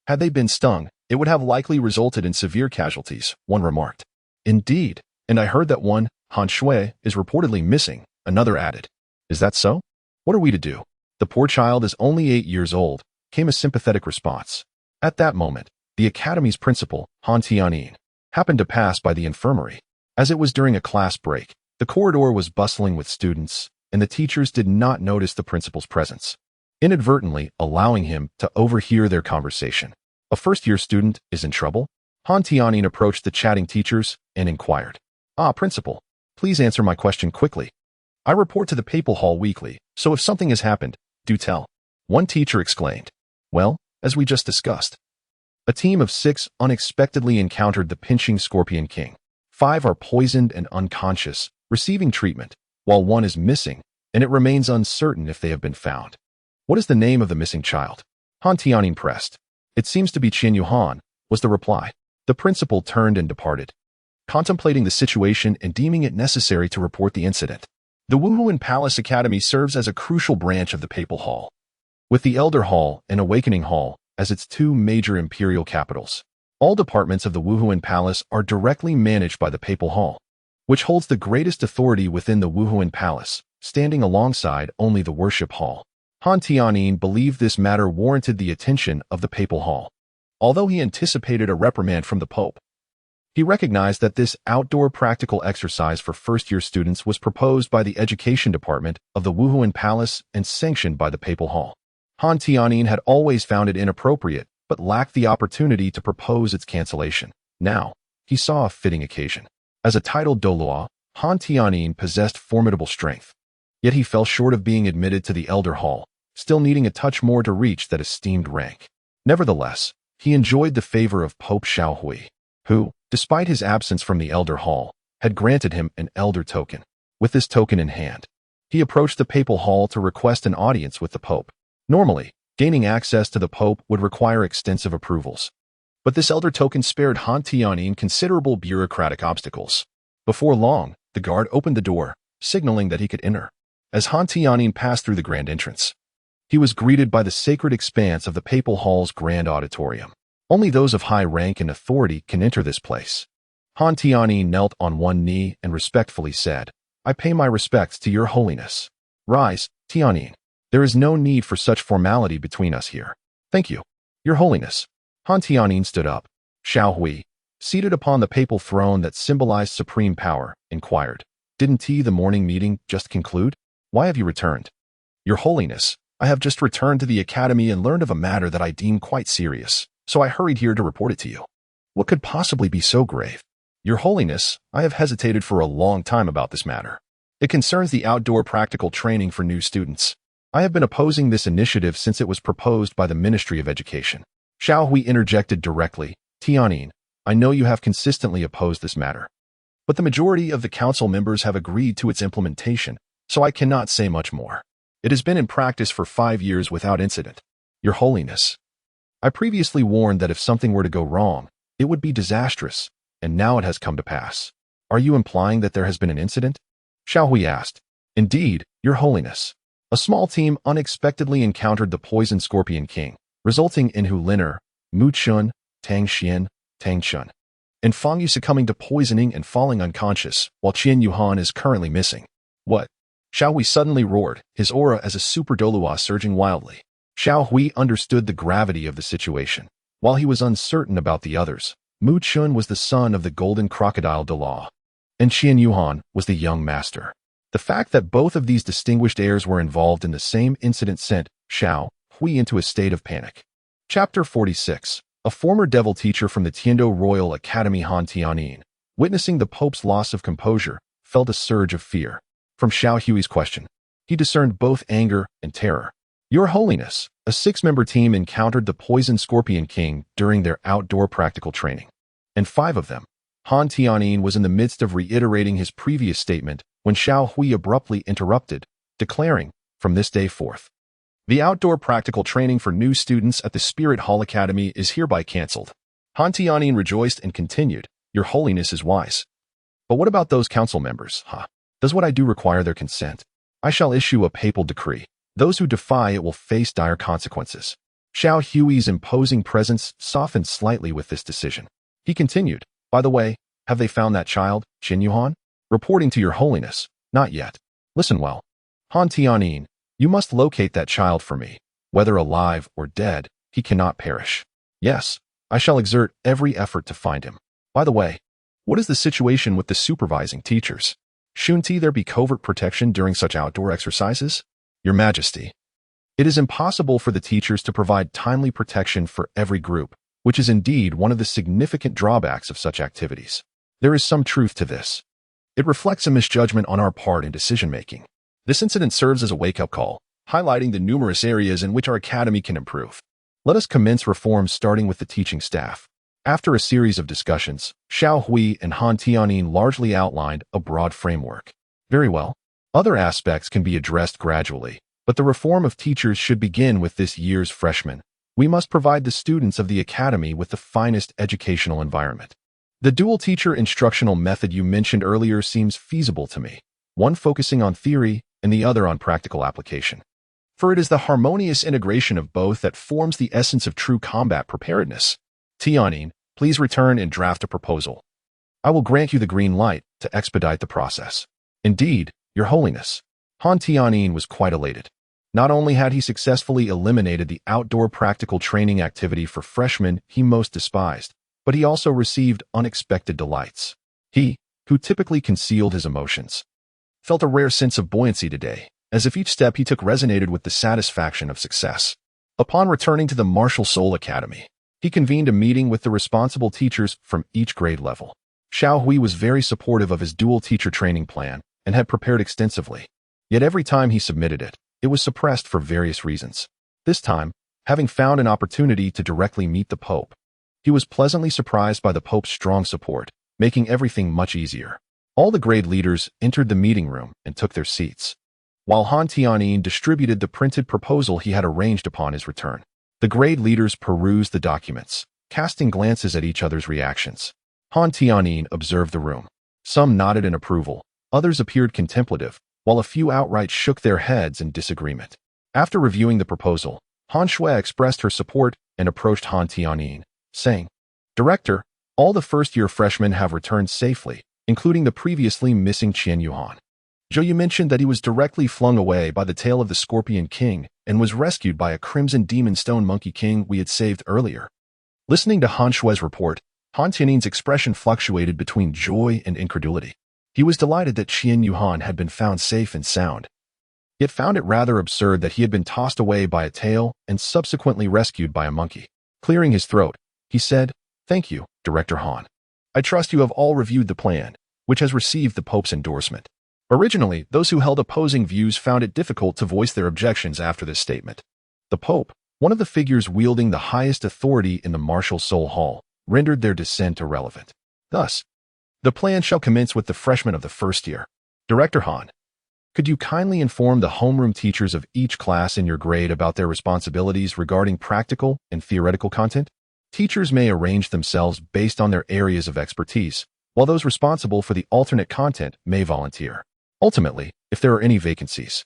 Had they been stung, it would have likely resulted in severe casualties, one remarked. Indeed, and I heard that one, Han Shui, is reportedly missing, another added. Is that so? What are we to do? The poor child is only 8 years old, came a sympathetic response. At that moment, the academy's principal, Han Tianyin, happened to pass by the infirmary. As it was during a class break, the corridor was bustling with students, and the teachers did not notice the principal's presence, inadvertently allowing him to overhear their conversation. A first-year student is in trouble? Han Tianyin approached the chatting teachers and inquired. Principal, please answer my question quickly. I report to the Papal Hall weekly, so if something has happened, do tell. One teacher exclaimed. Well, as we just discussed, a team of 6 unexpectedly encountered the pinching Scorpion King. 5 are poisoned and unconscious, receiving treatment, while 1 is missing, and it remains uncertain if they have been found. What is the name of the missing child? Han Tianyin pressed. It seems to be Qin Yuhan, was the reply. The principal turned and departed, contemplating the situation and deeming it necessary to report the incident. The Wuhuan Palace Academy serves as a crucial branch of the Papal Hall, with the Elder Hall and Awakening Hall as its 2 major imperial capitals. All departments of the Wuhuan Palace are directly managed by the Papal Hall, which holds the greatest authority within the Wuhuan Palace, standing alongside only the Worship Hall. Han Tianyin believed this matter warranted the attention of the Papal Hall. Although he anticipated a reprimand from the Pope, he recognized that this outdoor practical exercise for first-year students was proposed by the Education Department of the Wuhuan Palace and sanctioned by the Papal Hall. Han Tianyin had always found it inappropriate, but lacked the opportunity to propose its cancellation. Now, he saw a fitting occasion. As a titled Douluo, Han Tianyin possessed formidable strength, yet he fell short of being admitted to the Elder Hall, still needing a touch more to reach that esteemed rank. Nevertheless, he enjoyed the favor of Pope Xiaohui, who, despite his absence from the Elder Hall, had granted him an Elder Token. With this token in hand, he approached the Papal Hall to request an audience with the Pope. Normally, gaining access to the Pope would require extensive approvals, but this Elder Token spared Han Tianyin considerable bureaucratic obstacles. Before long, the guard opened the door, signaling that he could enter. As Han Tianyin passed through the grand entrance, he was greeted by the sacred expanse of the Papal Hall's grand auditorium. Only those of high rank and authority can enter this place. Han Tianyin knelt on one knee and respectfully said, I pay my respects to your holiness. Rise, Tianyin. There is no need for such formality between us here. Thank you, your holiness. Han Tianyin stood up. Xiao Hui, seated upon the papal throne that symbolized supreme power, inquired, Didn't the morning meeting just conclude? Why have you returned? Your holiness, I have just returned to the academy and learned of a matter that I deem quite serious, so I hurried here to report it to you. What could possibly be so grave? Your holiness, I have hesitated for a long time about this matter. It concerns the outdoor practical training for new students. I have been opposing this initiative since it was proposed by the Ministry of Education. Xiao Hui interjected directly, Tianyin, I know you have consistently opposed this matter, but the majority of the council members have agreed to its implementation, so I cannot say much more. It has been in practice for 5 years without incident. Your holiness, I previously warned that if something were to go wrong, it would be disastrous, and now it has come to pass. Are you implying that there has been an incident? Xiao Hui asked. Indeed, your holiness. A small team unexpectedly encountered the poison scorpion king, resulting in Hu Liner, Mu Chun, Tang Xian, Tang Chun, and Fang Yu succumbing to poisoning and falling unconscious, while Qian Yuhan is currently missing. What? Xiao Hui suddenly roared, his aura as a super Douluo surging wildly. Xiao Hui understood the gravity of the situation. While he was uncertain about the others, Mu Chun was the son of the golden crocodile Douluo, and Qian Yuhan was the young master. The fact that both of these distinguished heirs were involved in the same incident sent Xiao Hui into a state of panic. Chapter 46. A former devil teacher from the Tiando Royal Academy, Han Tianyin, witnessing the Pope's loss of composure, felt a surge of fear. From Xiao Hui's question, he discerned both anger and terror. Your Holiness, a 6-member team encountered the Poison Scorpion King during their outdoor practical training. And 5 of them. Han Tianyin was in the midst of reiterating his previous statement when Xiao Hui abruptly interrupted, declaring, from this day forth, the outdoor practical training for new students at the Spirit Hall Academy is hereby cancelled. Han Tianyin rejoiced and continued, Your Holiness is wise. But what about those council members, Does what I do require their consent? I shall issue a papal decree. Those who defy it will face dire consequences. Xiao Hui's imposing presence softened slightly with this decision. He continued, By the way, have they found that child, Qin Yuhan? Reporting to your holiness, not yet. Listen well. Han Tianyin, you must locate that child for me. Whether alive or dead, he cannot perish. Yes, I shall exert every effort to find him. By the way, what is the situation with the supervising teachers? Shouldn't there be covert protection during such outdoor exercises? Your Majesty, it is impossible for the teachers to provide timely protection for every group, which is indeed one of the significant drawbacks of such activities. There is some truth to this. It reflects a misjudgment on our part in decision-making. This incident serves as a wake-up call, highlighting the numerous areas in which our academy can improve. Let us commence reforms starting with the teaching staff. After a series of discussions, Xiao Hui and Han Tianyin largely outlined a broad framework. Very well. Other aspects can be addressed gradually, but the reform of teachers should begin with this year's freshmen. We must provide the students of the academy with the finest educational environment. The dual teacher instructional method you mentioned earlier seems feasible to me, one focusing on theory and the other on practical application. For it is the harmonious integration of both that forms the essence of true combat preparedness. Tianyin, please return and draft a proposal. I will grant you the green light to expedite the process. Indeed, Your Holiness. Han Tianyin was quite elated. Not only had he successfully eliminated the outdoor practical training activity for freshmen he most despised, but he also received unexpected delights. He, who typically concealed his emotions, felt a rare sense of buoyancy today, as if each step he took resonated with the satisfaction of success. Upon returning to the Martial Soul Academy, he convened a meeting with the responsible teachers from each grade level. Xiao Hui was very supportive of his dual teacher training plan and had prepared extensively. Yet every time he submitted it, it was suppressed for various reasons. This time, having found an opportunity to directly meet the Pope, he was pleasantly surprised by the Pope's strong support, making everything much easier. All the grade leaders entered the meeting room and took their seats, while Han Tianyin distributed the printed proposal he had arranged upon his return. The grade leaders perused the documents, casting glances at each other's reactions. Han Tianyin observed the room. Some nodded in approval, others appeared contemplative, while a few outright shook their heads in disagreement. After reviewing the proposal, Han Shui expressed her support and approached Han Tianyin, saying, "Director, all the first-year freshmen have returned safely, including the previously missing Qian Yuhan. Zhou mentioned that he was directly flung away by the tail of the Scorpion King and was rescued by a Crimson Demon Stone Monkey King we had saved earlier." Listening to Han Shui's report, Han Tianing's expression fluctuated between joy and incredulity. He was delighted that Qian Yuhan had been found safe and sound, yet found it rather absurd that he had been tossed away by a tail and subsequently rescued by a monkey. Clearing his throat, he said, "Thank you, Director Han. I trust you have all reviewed the plan, which has received the Pope's endorsement." Originally, those who held opposing views found it difficult to voice their objections after this statement. The Pope, one of the figures wielding the highest authority in the martial Soul Hall, rendered their dissent irrelevant. Thus, the plan shall commence with the freshmen of the first year. Director Han, could you kindly inform the homeroom teachers of each class in your grade about their responsibilities regarding practical and theoretical content? Teachers may arrange themselves based on their areas of expertise, while those responsible for the alternate content may volunteer. Ultimately, if there are any vacancies,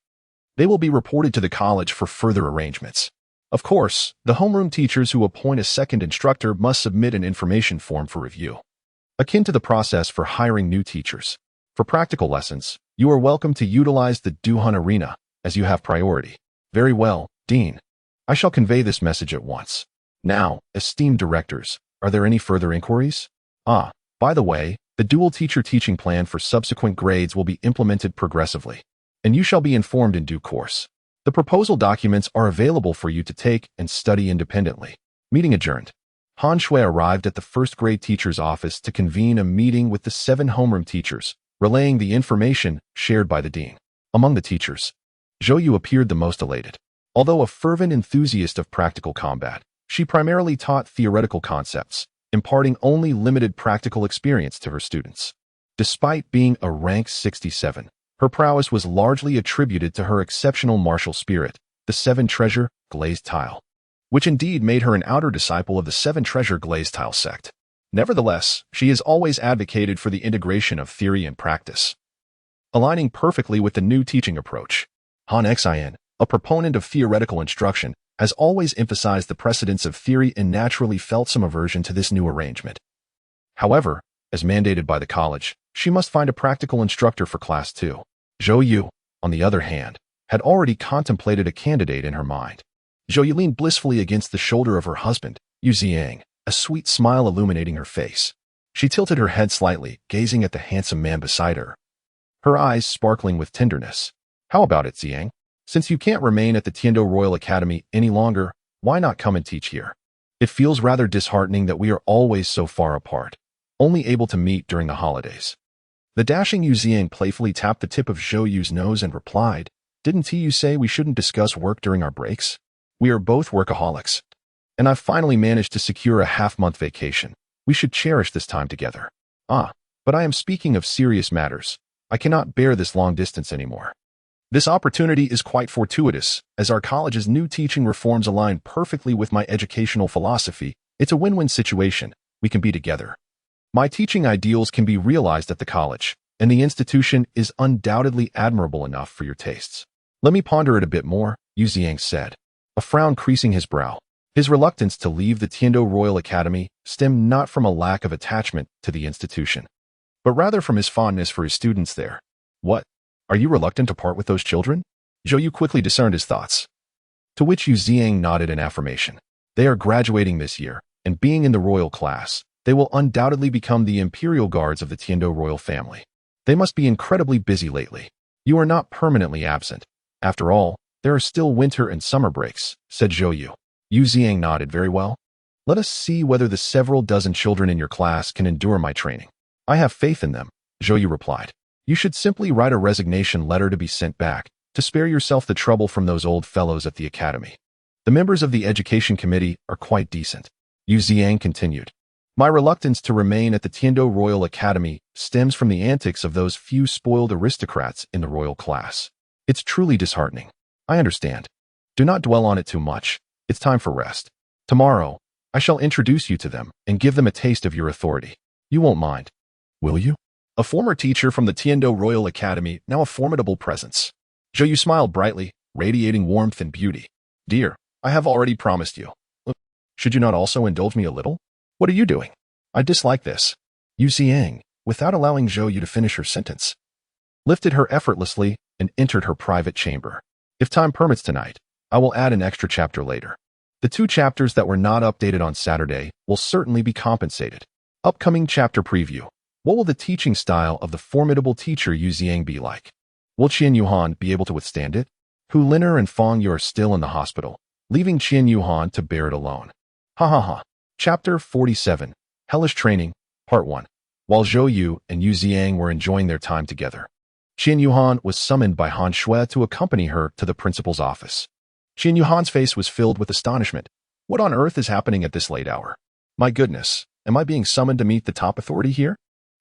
they will be reported to the college for further arrangements. Of course, the homeroom teachers who appoint a second instructor must submit an information form for review, akin to the process for hiring new teachers. For practical lessons, you are welcome to utilize the Duhan Arena, as you have priority. Very well, Dean. I shall convey this message at once. Now, esteemed directors, are there any further inquiries? By the way, the dual teacher teaching plan for subsequent grades will be implemented progressively, and you shall be informed in due course. The proposal documents are available for you to take and study independently. Meeting adjourned. Han Shui arrived at the first grade teacher's office to convene a meeting with the 7 homeroom teachers, relaying the information shared by the dean. Among the teachers, Zhou Yu appeared the most elated. Although a fervent enthusiast of practical combat, she primarily taught theoretical concepts, imparting only limited practical experience to her students. Despite being a rank 67, her prowess was largely attributed to her exceptional martial spirit, the 7 treasure glazed tile, which indeed made her an outer disciple of the 7 treasure glazed tile sect. Nevertheless, she has always advocated for the integration of theory and practice, aligning perfectly with the new teaching approach. Han Xin, a proponent of theoretical instruction, has always emphasized the precedence of theory and naturally felt some aversion to this new arrangement. However, as mandated by the college, she must find a practical instructor for Class 2. Zhou Yu, on the other hand, had already contemplated a candidate in her mind. Zhou Yu leaned blissfully against the shoulder of her husband, Yu Ziang, a sweet smile illuminating her face. She tilted her head slightly, gazing at the handsome man beside her, her eyes sparkling with tenderness. "How about it, Ziang? Since you can't remain at the Tiando Royal Academy any longer, why not come and teach here? It feels rather disheartening that we are always so far apart, only able to meet during the holidays." The dashing Yu Ziang playfully tapped the tip of Zhou Yu's nose and replied, "Didn't you say we shouldn't discuss work during our breaks? We are both workaholics, and I've finally managed to secure a half-month vacation. We should cherish this time together." But I am speaking of serious matters. I cannot bear this long distance anymore. This opportunity is quite fortuitous, as our college's new teaching reforms align perfectly with my educational philosophy. It's a win-win situation. We can be together. My teaching ideals can be realized at the college, and the institution is undoubtedly admirable enough for your tastes. "Let me ponder it a bit more," Yu Ziang said, a frown creasing his brow. His reluctance to leave the Tiando Royal Academy stemmed not from a lack of attachment to the institution, but rather from his fondness for his students there. "What? Are you reluctant to part with those children?" Zhou Yu quickly discerned his thoughts, to which Yu Ziang nodded in affirmation. "They are graduating this year, and being in the royal class, they will undoubtedly become the imperial guards of the Tiando royal family. They must be incredibly busy lately. You are not permanently absent. After all, there are still winter and summer breaks," said Zhou Yu. Yu Ziang nodded. "Very well. Let us see whether the several dozen children in your class can endure my training." "I have faith in them," Zhou Yu replied. "You should simply write a resignation letter to be sent back, to spare yourself the trouble from those old fellows at the academy. The members of the education committee are quite decent." Yu Ziang continued. "My reluctance to remain at the Tiando Royal Academy stems from the antics of those few spoiled aristocrats in the royal class. It's truly disheartening. I understand. Do not dwell on it too much. It's time for rest. Tomorrow, I shall introduce you to them and give them a taste of your authority. You won't mind, will you?" A former teacher from the Tiando Royal Academy, now a formidable presence. Zhou Yu smiled brightly, radiating warmth and beauty. "Dear, I have already promised you. Should you not also indulge me a little?" What are you doing? I dislike this. Yu Xiang, without allowing Zhou Yu to finish her sentence, lifted her effortlessly and entered her private chamber. If time permits tonight, I will add an extra chapter later. The 2 chapters that were not updated on Saturday will certainly be compensated. Upcoming chapter preview. What will the teaching style of the formidable teacher Yu Xiang be like? Will Qian Yuhan be able to withstand it? Hu Lin'er and Fang Yu are still in the hospital, leaving Qian Yuhan to bear it alone. Ha ha ha. Chapter 47. Hellish Training, Part 1. While Zhou Yu and Yu Xiang were enjoying their time together, Qian Yuhan was summoned by Han Shui to accompany her to the principal's office. Qian Yuhan's face was filled with astonishment. What on earth is happening at this late hour? My goodness, am I being summoned to meet the top authority here?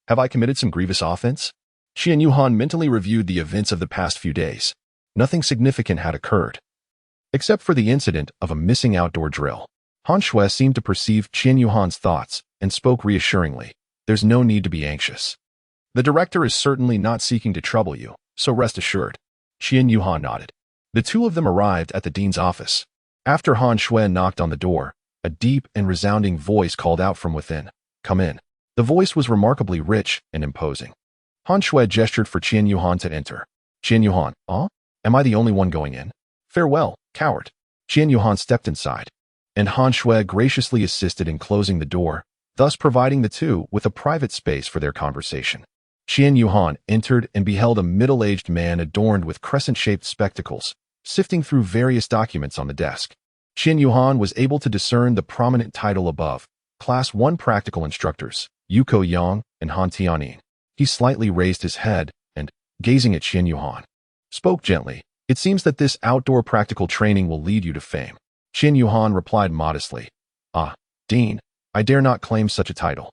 Have I committed some grievous offense? Qian Yuhan mentally reviewed the events of the past few days. Nothing significant had occurred, except for the incident of a missing outdoor drill. Han Shui seemed to perceive Qian Yuhan's thoughts and spoke reassuringly. There's no need to be anxious. The director is certainly not seeking to trouble you, so rest assured. Qian Yuhan nodded. The 2 of them arrived at the dean's office. After Han Shui knocked on the door, a deep and resounding voice called out from within, "Come in." The voice was remarkably rich and imposing. Han Shui gestured for Qian Yuhan to enter. Qian Yuhan, am I the only one going in? Farewell, coward. Qian Yuhan stepped inside, and Han Shui graciously assisted in closing the door, thus providing the 2 with a private space for their conversation. Qian Yuhan entered and beheld a middle-aged man adorned with crescent-shaped spectacles, sifting through various documents on the desk. Qian Yuhan was able to discern the prominent title above, Class 1 Practical Instructors, Yuko Yang and Han Tianyin. He slightly raised his head and, gazing at Qian Yuhan, spoke gently. It seems that this outdoor practical training will lead you to fame. Qian Yuhan replied modestly. Dean, I dare not claim such a title.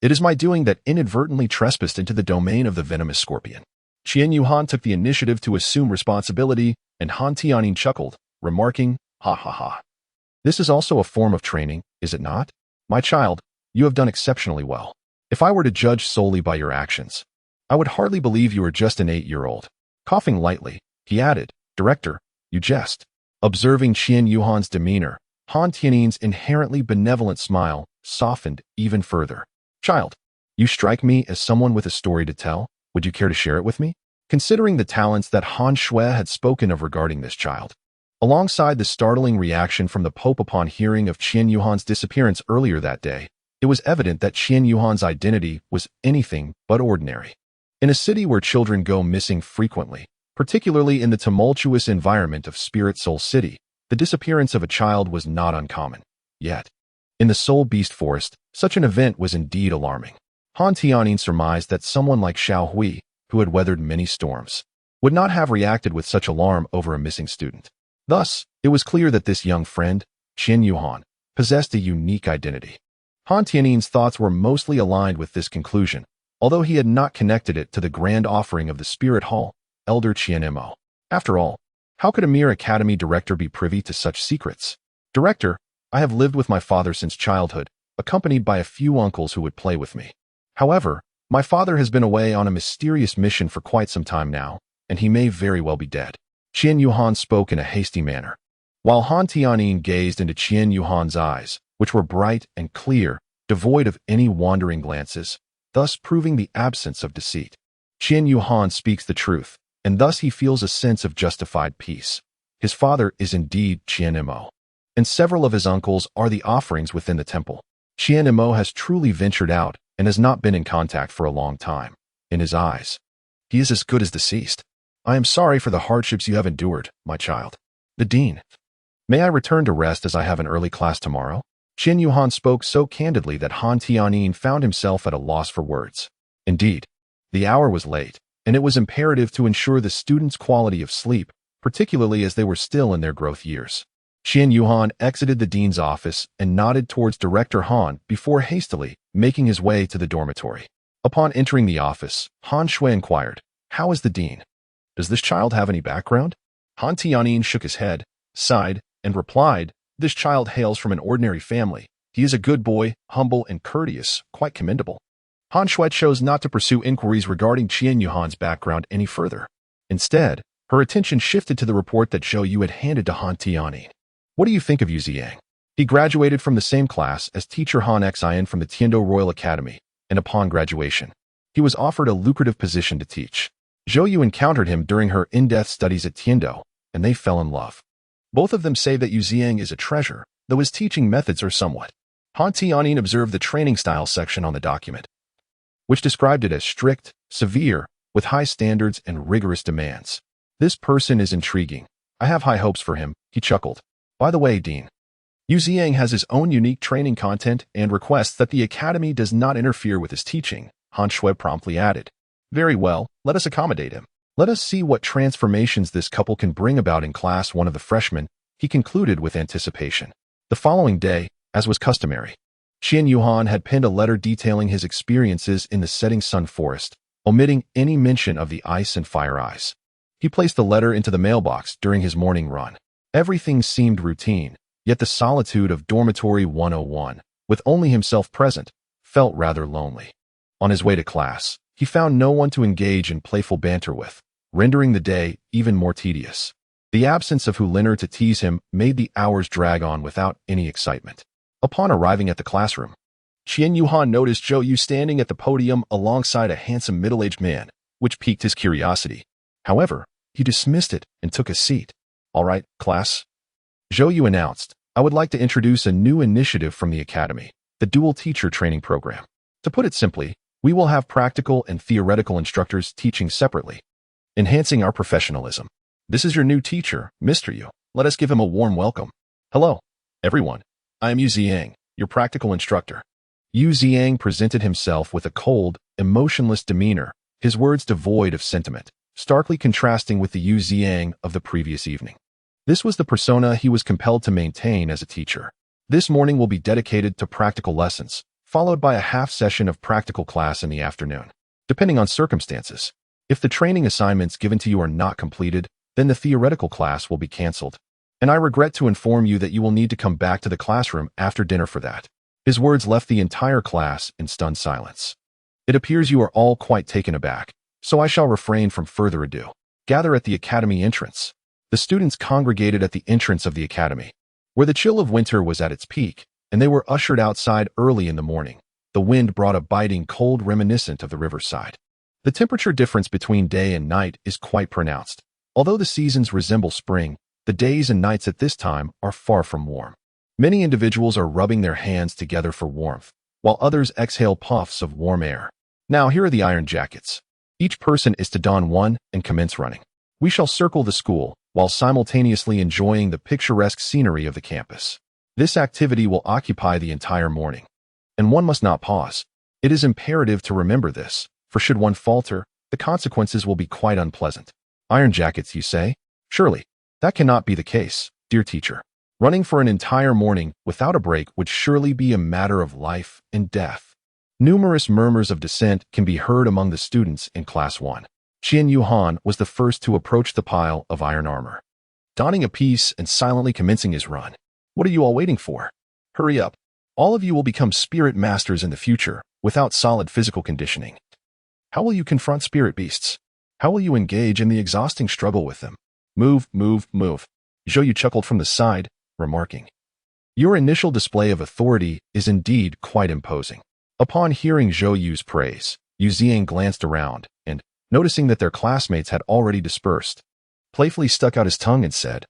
It is my doing that inadvertently trespassed into the domain of the venomous scorpion. Qian Yuhan took the initiative to assume responsibility, and Han Tianyin chuckled, remarking, ha ha ha. This is also a form of training, is it not? My child, you have done exceptionally well. If I were to judge solely by your actions, I would hardly believe you are just an 8-year-old. Coughing lightly, he added, Director, you jest. Observing Qian Yuhan's demeanor, Han Tianyin's inherently benevolent smile softened even further. Child, you strike me as someone with a story to tell. Would you care to share it with me? Considering the talents that Han Shui had spoken of regarding this child, alongside the startling reaction from the Pope upon hearing of Qian Yuhan's disappearance earlier that day, it was evident that Qian Yuhan's identity was anything but ordinary. In a city where children go missing frequently, particularly in the tumultuous environment of Spirit Soul City, the disappearance of a child was not uncommon. Yet, in the Soul Beast Forest, such an event was indeed alarming. Han Tianyin surmised that someone like Xiao Hui, who had weathered many storms, would not have reacted with such alarm over a missing student. Thus, it was clear that this young friend, Qian Yuhan, possessed a unique identity. Han Tianyin's thoughts were mostly aligned with this conclusion, although he had not connected it to the grand offering of the Spirit Hall, Elder Qian Mo. After all, how could a mere academy director be privy to such secrets? Director, I have lived with my father since childhood, accompanied by a few uncles who would play with me. However, my father has been away on a mysterious mission for quite some time now, and he may very well be dead. Qian Yuhan spoke in a hasty manner. While Han Tianyin gazed into Qian Yuhan's eyes, which were bright and clear, devoid of any wandering glances, thus proving the absence of deceit. Qian Yuhan speaks the truth, and thus he feels a sense of justified peace. His father is indeed Qian Mo, and several of his uncles are the offerings within the temple. Qian Mo has truly ventured out and has not been in contact for a long time. In his eyes, he is as good as deceased. I am sorry for the hardships you have endured, my child. The Dean. May I return to rest as I have an early class tomorrow? Qian Yuhan spoke so candidly that Han Tianyin found himself at a loss for words. Indeed, the hour was late, and it was imperative to ensure the students' quality of sleep, particularly as they were still in their growth years. Qian Yuhan exited the dean's office and nodded towards Director Han before hastily making his way to the dormitory. Upon entering the office, Han Shui inquired, "How is the dean? Does this child have any background?" Han Tianyin shook his head, sighed, and replied, "This child hails from an ordinary family. He is a good boy, humble and courteous, quite commendable." Han Shui chose not to pursue inquiries regarding Qian Yuhan's background any further. Instead, her attention shifted to the report that Zhou Yu had handed to Han Tianyin. "What do you think of Yu Xiang? He graduated from the same class as teacher Han Xian from the Tiando Royal Academy, and upon graduation, he was offered a lucrative position to teach. Zhou Yu encountered him during her in-depth studies at Tiando, and they fell in love. Both of them say that Yu Ziang is a treasure, though his teaching methods are somewhat. Han Tianyin observed the training style section on the document, which described it as strict, severe, with high standards and rigorous demands. This person is intriguing. I have high hopes for him, he chuckled. By the way, Dean, Yu Ziang has his own unique training content and requests that the academy does not interfere with his teaching, Han Shui promptly added. Very well, let us accommodate him. Let us see what transformations this couple can bring about in class. One of the freshmen, he concluded with anticipation. The following day, as was customary, Qian Yuhan had penned a letter detailing his experiences in the setting sun forest, omitting any mention of the ice and fire eyes. He placed the letter into the mailbox during his morning run. Everything seemed routine, yet the solitude of Dormitory 101, with only himself present, felt rather lonely. On his way to class, he found no one to engage in playful banter with, rendering the day even more tedious. The absence of Hu Liner to tease him made the hours drag on without any excitement. Upon arriving at the classroom, Qian Yuhan noticed Zhou Yu standing at the podium alongside a handsome middle-aged man, which piqued his curiosity. However, he dismissed it and took a seat. All right, class, Zhou Yu announced, I would like to introduce a new initiative from the academy, the dual teacher training program. To put it simply, we will have practical and theoretical instructors teaching separately, enhancing our professionalism. This is your new teacher, Mr. Yu. Let us give him a warm welcome. Hello, everyone. I am Yu Ziang, your practical instructor. Yu Ziang presented himself with a cold, emotionless demeanor, his words devoid of sentiment, starkly contrasting with the Yu Ziang of the previous evening. This was the persona he was compelled to maintain as a teacher. This morning will be dedicated to practical lessons, followed by a half session of practical class in the afternoon. Depending on circumstances, if the training assignments given to you are not completed, then the theoretical class will be canceled. And I regret to inform you that you will need to come back to the classroom after dinner for that. His words left the entire class in stunned silence. It appears you are all quite taken aback, so I shall refrain from further ado. Gather at the academy entrance. The students congregated at the entrance of the academy, where the chill of winter was at its peak, and they were ushered outside early in the morning. The wind brought a biting cold reminiscent of the riverside. The temperature difference between day and night is quite pronounced. Although the seasons resemble spring, the days and nights at this time are far from warm. Many individuals are rubbing their hands together for warmth, while others exhale puffs of warm air. Now here are the iron jackets. Each person is to don one and commence running. We shall circle the school, while simultaneously enjoying the picturesque scenery of the campus. This activity will occupy the entire morning, and one must not pause. It is imperative to remember this, for should one falter, the consequences will be quite unpleasant. Iron jackets, you say? Surely, that cannot be the case, dear teacher. Running for an entire morning without a break would surely be a matter of life and death. Numerous murmurs of dissent can be heard among the students in Class 1. Qian Yuhan was the first to approach the pile of iron armor, donning a piece and silently commencing his run. What are you all waiting for? Hurry up. All of you will become spirit masters in the future without solid physical conditioning. How will you confront spirit beasts? How will you engage in the exhausting struggle with them? Move, move, move. Zhou Yu chuckled from the side, remarking, your initial display of authority is indeed quite imposing. Upon hearing Zhou Yu's praise, Yu Ziang glanced around and, noticing that their classmates had already dispersed, playfully stuck out his tongue and said,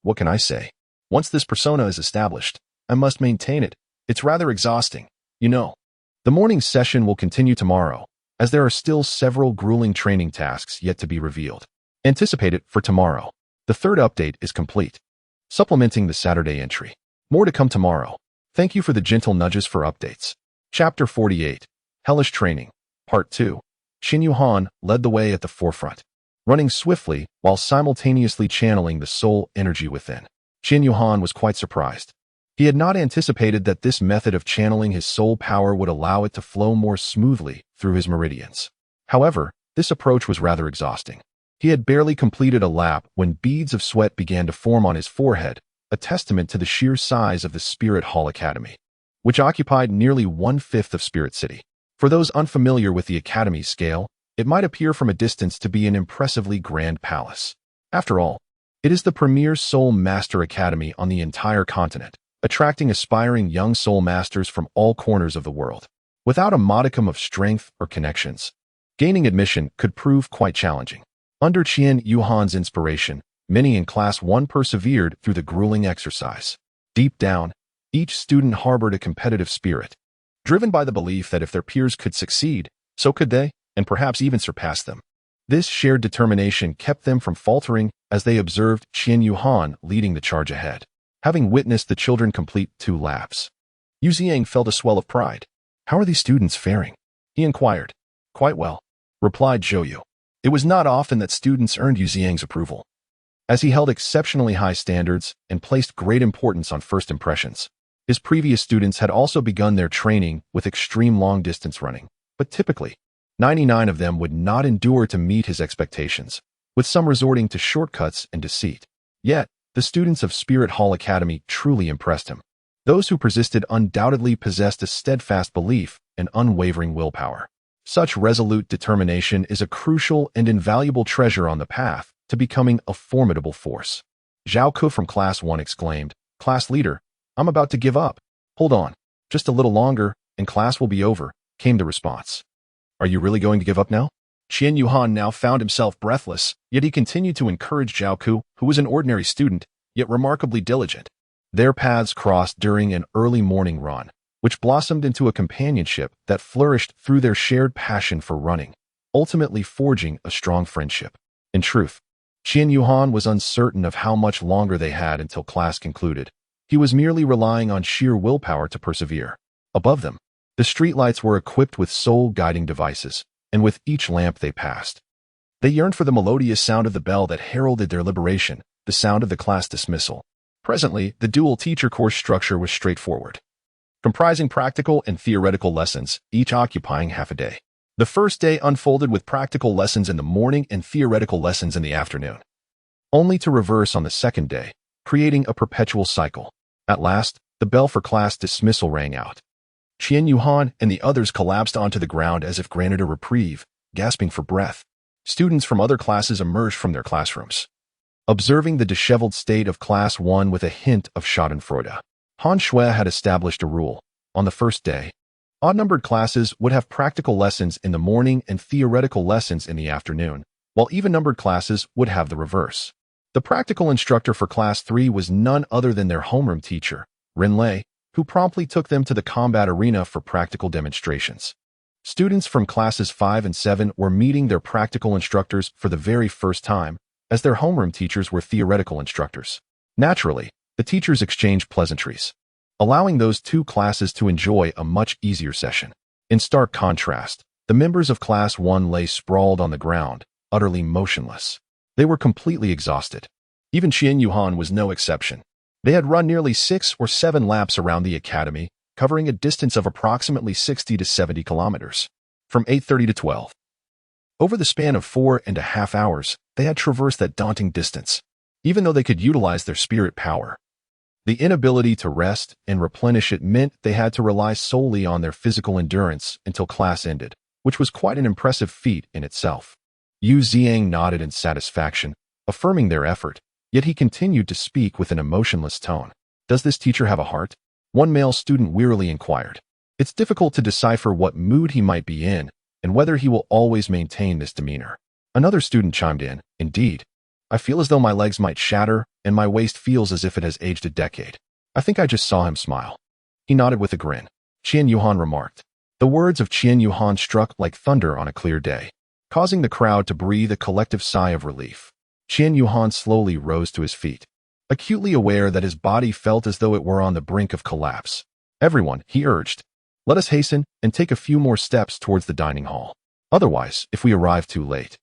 what can I say? Once this persona is established, I must maintain it. It's rather exhausting, you know. The morning session will continue tomorrow, as there are still several grueling training tasks yet to be revealed. Anticipate it for tomorrow. The third update is complete, supplementing the Saturday entry. More to come tomorrow. Thank you for the gentle nudges for updates. Chapter 48, Hellish Training, Part 2. Qian Yuhan led the way at the forefront, running swiftly while simultaneously channeling the soul energy within. Qian Yuhan was quite surprised. He had not anticipated that this method of channeling his soul power would allow it to flow more smoothly through his meridians. However, this approach was rather exhausting. He had barely completed a lap when beads of sweat began to form on his forehead, a testament to the sheer size of the Spirit Hall Academy, which occupied nearly 1/5 of Spirit City. For those unfamiliar with the Academy's scale, it might appear from a distance to be an impressively grand palace. After all, it is the premier Soul Master Academy on the entire continent, attracting aspiring young soul masters from all corners of the world. Without a modicum of strength or connections, gaining admission could prove quite challenging. Under Qian Yuhan's inspiration, many in Class 1 persevered through the grueling exercise. Deep down, each student harbored a competitive spirit, driven by the belief that if their peers could succeed, so could they, and perhaps even surpass them. This shared determination kept them from faltering as they observed Qian Yuhan leading the charge ahead. Having witnessed the children complete 2 laps, Yu Ziang felt a swell of pride. "How are these students faring?" he inquired. "Quite well," replied Zhou Yu. It was not often that students earned Yu Ziang's approval, as he held exceptionally high standards and placed great importance on first impressions. His previous students had also begun their training with extreme long-distance running, but typically, 99 of them would not endure to meet his expectations, with some resorting to shortcuts and deceit. Yet, the students of Spirit Hall Academy truly impressed him. Those who persisted undoubtedly possessed a steadfast belief and unwavering willpower. Such resolute determination is a crucial and invaluable treasure on the path to becoming a formidable force. Zhao Ke from Class 1 exclaimed, "Class leader, I'm about to give up." "Hold on, just a little longer, and class will be over," came the response. "Are you really going to give up now?" Qian Yuhan now found himself breathless, yet he continued to encourage Zhao Ke, who was an ordinary student, yet remarkably diligent. Their paths crossed during an early morning run, which blossomed into a companionship that flourished through their shared passion for running, ultimately forging a strong friendship. In truth, Qian Yuhan was uncertain of how much longer they had until class concluded. He was merely relying on sheer willpower to persevere. Above them, the streetlights were equipped with soul-guiding devices, and with each lamp they passed, they yearned for the melodious sound of the bell that heralded their liberation, the sound of the class dismissal. Presently, the dual teacher course structure was straightforward, comprising practical and theoretical lessons, each occupying half a day. The first day unfolded with practical lessons in the morning and theoretical lessons in the afternoon, only to reverse on the second day, creating a perpetual cycle. At last, the bell for class dismissal rang out. Qian Yuhan and the others collapsed onto the ground as if granted a reprieve, gasping for breath. Students from other classes emerged from their classrooms, observing the disheveled state of Class 1 with a hint of schadenfreude. Han Shui had established a rule. On the first day, odd-numbered classes would have practical lessons in the morning and theoretical lessons in the afternoon, while even-numbered classes would have the reverse. The practical instructor for Class 3 was none other than their homeroom teacher, Ren Lei, who promptly took them to the combat arena for practical demonstrations. Students from Classes 5 and 7 were meeting their practical instructors for the very first time, as their homeroom teachers were theoretical instructors. Naturally, the teachers exchanged pleasantries, allowing those 2 classes to enjoy a much easier session. In stark contrast, the members of Class 1 lay sprawled on the ground, utterly motionless. They were completely exhausted. Even Qian Yuhan was no exception. They had run nearly 6 or 7 laps around the academy, covering a distance of approximately 60 to 70 kilometers, from 8:30 to 12. Over the span of 4.5 hours, they had traversed that daunting distance. Even though they could utilize their spirit power, the inability to rest and replenish it meant they had to rely solely on their physical endurance until class ended, which was quite an impressive feat in itself. Yu Ziang nodded in satisfaction, affirming their effort, yet he continued to speak with an emotionless tone. "Does this teacher have a heart?" one male student wearily inquired. "It's difficult to decipher what mood he might be in and whether he will always maintain this demeanor." Another student chimed in, "Indeed, I feel as though my legs might shatter and my waist feels as if it has aged a decade. I think I just saw him smile." He nodded with a grin. Qian Yuhan remarked. The words of Qian Yuhan struck like thunder on a clear day, causing the crowd to breathe a collective sigh of relief. Qian Yuhan slowly rose to his feet, acutely aware that his body felt as though it were on the brink of collapse. "Everyone," he urged, "let us hasten and take a few more steps towards the dining hall. Otherwise, if we arrive too late,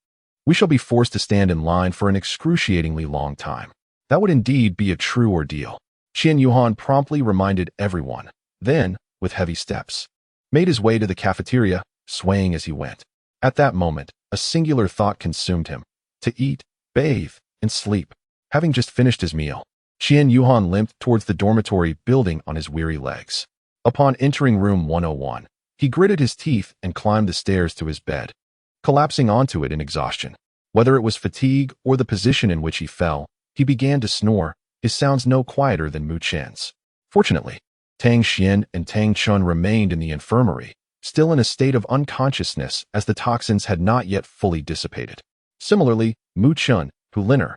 we shall be forced to stand in line for an excruciatingly long time. That would indeed be a true ordeal." Qian Yuhan promptly reminded everyone, then, with heavy steps, made his way to the cafeteria, swaying as he went. At that moment, a singular thought consumed him: to eat, bathe, and sleep. Having just finished his meal, Qian Yuhan limped towards the dormitory building on his weary legs. Upon entering room 101, he gritted his teeth and climbed the stairs to his bed, collapsing onto it in exhaustion. Whether it was fatigue or the position in which he fell, he began to snore, his sounds no quieter than Mu Chen's. Fortunately, Tang Xian and Tang Chun remained in the infirmary, still in a state of unconsciousness as the toxins had not yet fully dissipated. Similarly, Mu Chun, Hu Liner,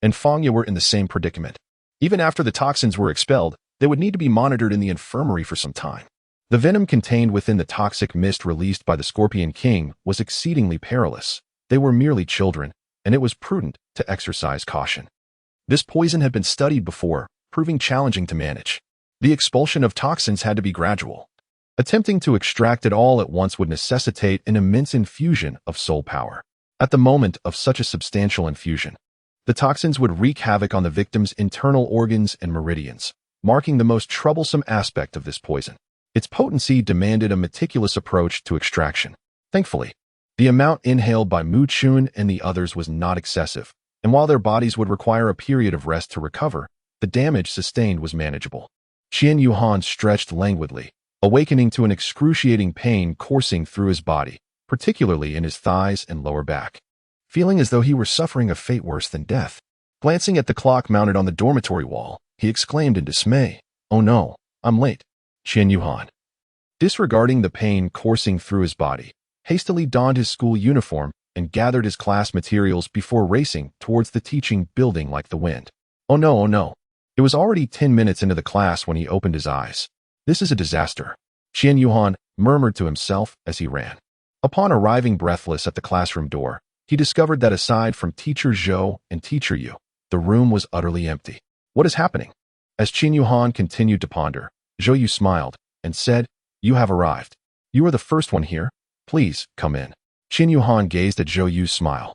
and Fang Ye were in the same predicament. Even after the toxins were expelled, they would need to be monitored in the infirmary for some time. The venom contained within the toxic mist released by the Scorpion King was exceedingly perilous. They were merely children, and it was prudent to exercise caution. This poison had been studied before, proving challenging to manage. The expulsion of toxins had to be gradual. Attempting to extract it all at once would necessitate an immense infusion of soul power. At the moment of such a substantial infusion, the toxins would wreak havoc on the victim's internal organs and meridians, marking the most troublesome aspect of this poison. Its potency demanded a meticulous approach to extraction. Thankfully, the amount inhaled by Mu Chun and the others was not excessive, and while their bodies would require a period of rest to recover, the damage sustained was manageable. Qian Yuhan stretched languidly, awakening to an excruciating pain coursing through his body, particularly in his thighs and lower back. Feeling as though he were suffering a fate worse than death, glancing at the clock mounted on the dormitory wall, he exclaimed in dismay, "Oh no, I'm late." Qian Yuhan, disregarding the pain coursing through his body, hastily donned his school uniform and gathered his class materials before racing towards the teaching building like the wind. Oh no, oh no. It was already 10 minutes into the class when he opened his eyes. This is a disaster, Qian Yuhan murmured to himself as he ran. Upon arriving breathless at the classroom door, he discovered that aside from Teacher Zhou and Teacher Yu, the room was utterly empty. What is happening? As Qian Yuhan continued to ponder, Zhou Yu smiled and said, "You have arrived. You are the first one here. Please, come in." Qian Yuhan gazed at Zhou Yu's smile,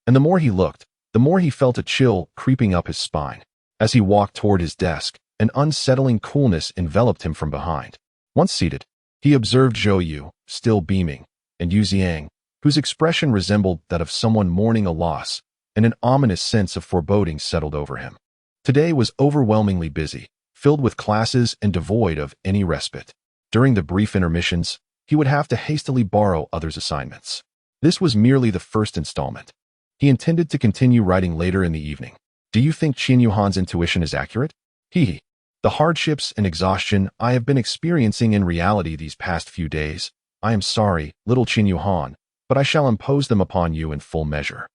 and the more he looked, the more he felt a chill creeping up his spine. As he walked toward his desk, an unsettling coolness enveloped him from behind. Once seated, he observed Zhou Yu, still beaming, and Yu Xiang, whose expression resembled that of someone mourning a loss, and an ominous sense of foreboding settled over him. Today was overwhelmingly busy, filled with classes and devoid of any respite. During the brief intermissions, he would have to hastily borrow others' assignments. This was merely the first installment. He intended to continue writing later in the evening. Do you think Qian Yuhan's intuition is accurate? The hardships and exhaustion I have been experiencing in reality these past few days, I am sorry, little Qian Yuhan, but I shall impose them upon you in full measure.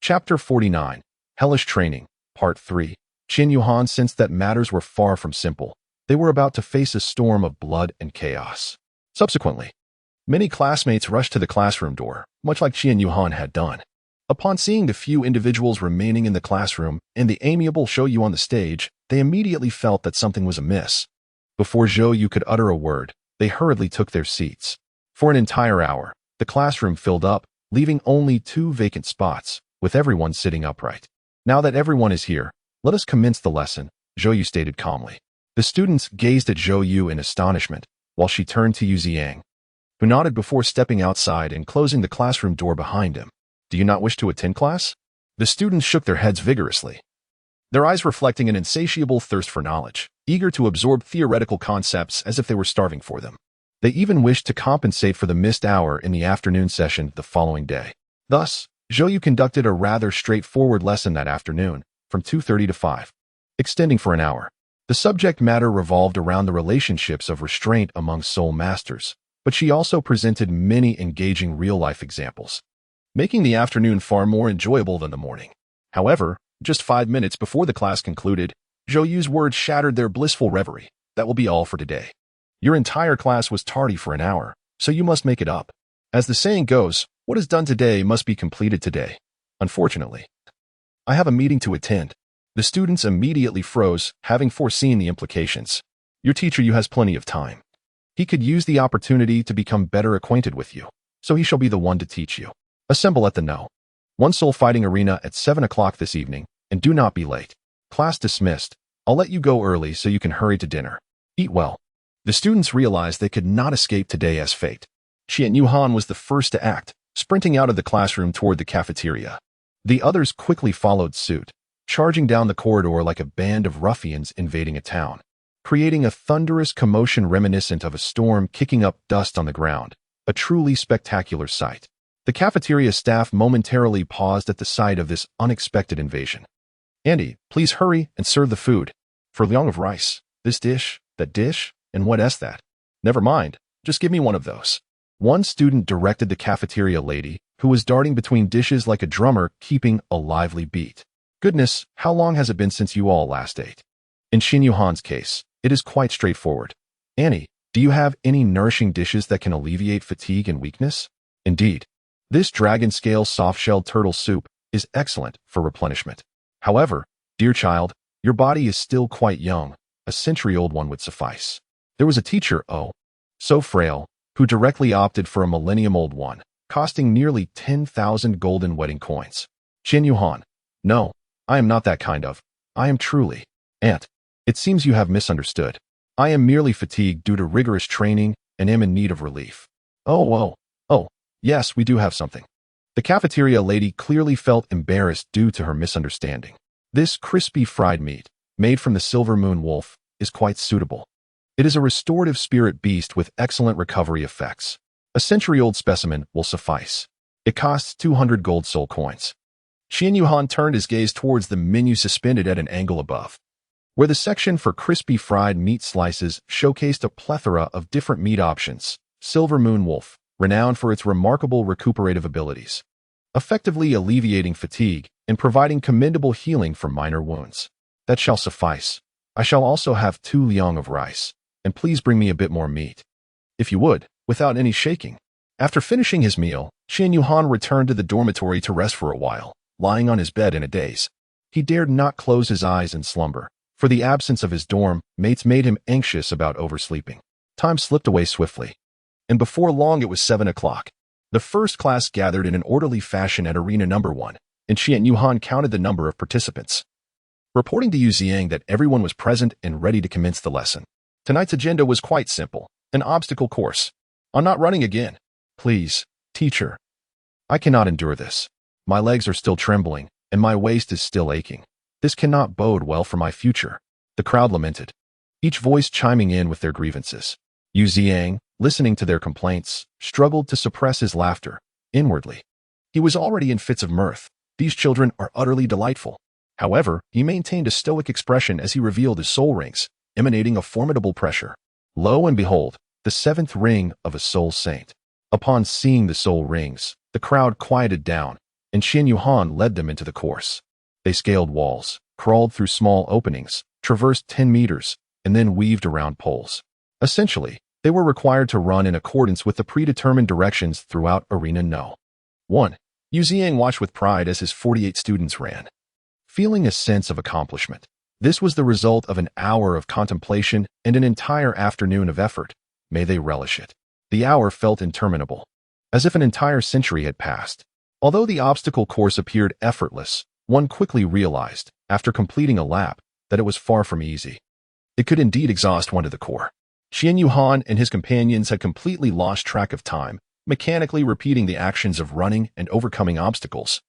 Chapter 49, Hellish Training, Part 3. Qian Yuhan sensed that matters were far from simple. They were about to face a storm of blood and chaos. Subsequently, many classmates rushed to the classroom door, much like Qian Yuhan had done. Upon seeing the few individuals remaining in the classroom and the amiable Zhou Yu on the stage, they immediately felt that something was amiss. Before Zhou Yu could utter a word, they hurriedly took their seats. For an entire hour, the classroom filled up, leaving only 2 vacant spots, with everyone sitting upright. Now that everyone is here, let us commence the lesson, Zhou Yu stated calmly. The students gazed at Zhou Yu in astonishment, while she turned to Yu Xiang, who nodded before stepping outside and closing the classroom door behind him. Do you not wish to attend class? The students shook their heads vigorously, their eyes reflecting an insatiable thirst for knowledge, eager to absorb theoretical concepts as if they were starving for them. They even wished to compensate for the missed hour in the afternoon session the following day. Thus, Zhou Yu conducted a rather straightforward lesson that afternoon, from 2:30 to 5, extending for an hour. The subject matter revolved around the relationships of restraint among soul masters, but she also presented many engaging real-life examples, making the afternoon far more enjoyable than the morning. However, just 5 minutes before the class concluded, Zhou Yu's words shattered their blissful reverie. That will be all for today. Your entire class was tardy for an hour, so you must make it up. As the saying goes, what is done today must be completed today. Unfortunately, I have a meeting to attend. The students immediately froze, having foreseen the implications. Your teacher Yu has plenty of time. He could use the opportunity to become better acquainted with you, so he shall be the one to teach you. Assemble at the No. 1 Soul Fighting Arena at 7 o'clock this evening, and do not be late. Class dismissed. I'll let you go early so you can hurry to dinner. Eat well. The students realized they could not escape today as fate. Qian Yuhan was the first to act, sprinting out of the classroom toward the cafeteria. The others quickly followed suit, charging down the corridor like a band of ruffians invading a town, creating a thunderous commotion reminiscent of a storm kicking up dust on the ground, a truly spectacular sight. The cafeteria staff momentarily paused at the sight of this unexpected invasion. Andy, please hurry and serve the food. For liang of rice. This dish, that dish, and what is that? Never mind, just give me one of those. One student directed the cafeteria lady, who was darting between dishes like a drummer keeping a lively beat. Goodness, how long has it been since you all last ate? In Xin Yuhan's case, it is quite straightforward. Annie, do you have any nourishing dishes that can alleviate fatigue and weakness? Indeed. This dragon scale soft-shelled turtle soup is excellent for replenishment. However, dear child, your body is still quite young. A century-old one would suffice. There was a teacher, oh, so frail, who directly opted for a millennium-old one, costing nearly 10,000 golden wedding coins. Xin Yuhan, no, I am not that kind of. I am truly. Aunt, it seems you have misunderstood. I am merely fatigued due to rigorous training and am in need of relief. Oh, yes, we do have something. The cafeteria lady clearly felt embarrassed due to her misunderstanding. This crispy fried meat, made from the silver moon wolf, is quite suitable. It is a restorative spirit beast with excellent recovery effects. A century-old specimen will suffice. It costs 200 gold soul coins. Qian Yuhan turned his gaze towards the menu suspended at an angle above, where the section for crispy fried meat slices showcased a plethora of different meat options. Silver moon wolf, renowned for its remarkable recuperative abilities, effectively alleviating fatigue and providing commendable healing for minor wounds. That shall suffice. I shall also have 2 liang of rice, and please bring me a bit more meat. If you would, without any shaking. After finishing his meal, Qian Yuhan returned to the dormitory to rest for a while, lying on his bed in a daze. He dared not close his eyes in slumber, for the absence of his dorm mates made him anxious about oversleeping. Time slipped away swiftly, and before long it was 7 o'clock. The first class gathered in an orderly fashion at arena number 1, and Qian Yuhan counted the number of participants, reporting to Yu Ziang that everyone was present and ready to commence the lesson. Tonight's agenda was quite simple, an obstacle course. I'm not running again. Please, teacher. I cannot endure this. My legs are still trembling, and my waist is still aching. This cannot bode well for my future. The crowd lamented, each voice chiming in with their grievances. Yu Ziang, listening to their complaints, struggled to suppress his laughter. Inwardly, he was already in fits of mirth. These children are utterly delightful. However, he maintained a stoic expression as he revealed his soul rings, emanating a formidable pressure. Lo and behold, the 7th ring of a soul saint. Upon seeing the soul rings, the crowd quieted down, and Qian Yuhan led them into the course. They scaled walls, crawled through small openings, traversed 10 meters, and then weaved around poles. Essentially, they were required to run in accordance with the predetermined directions throughout Arena No. 1. Yu Ziang watched with pride as his 48 students ran, feeling a sense of accomplishment. This was the result of an hour of contemplation and an entire afternoon of effort. May they relish it. The hour felt interminable, as if an entire century had passed. Although the obstacle course appeared effortless, one quickly realized, after completing a lap, that it was far from easy. It could indeed exhaust one to the core. Qian Yuhan and his companions had completely lost track of time, mechanically repeating the actions of running and overcoming obstacles,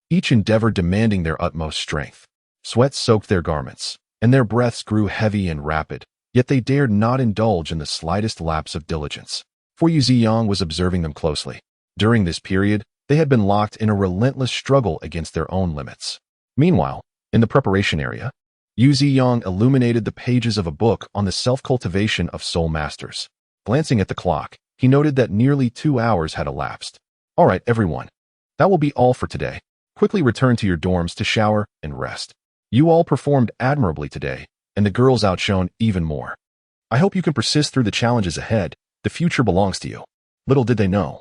each endeavor demanding their utmost strength. Sweat soaked their garments, and their breaths grew heavy and rapid, yet they dared not indulge in the slightest lapse of diligence, for Yu Ziyang was observing them closely. During this period, they had been locked in a relentless struggle against their own limits. Meanwhile, in the preparation area, Yu Ziyang illuminated the pages of a book on the self-cultivation of soul masters. Glancing at the clock, he noted that nearly 2 hours had elapsed. All right, everyone. That will be all for today. Quickly return to your dorms to shower and rest. You all performed admirably today, and the girls outshone even more. I hope you can persist through the challenges ahead. The future belongs to you. Little did they know,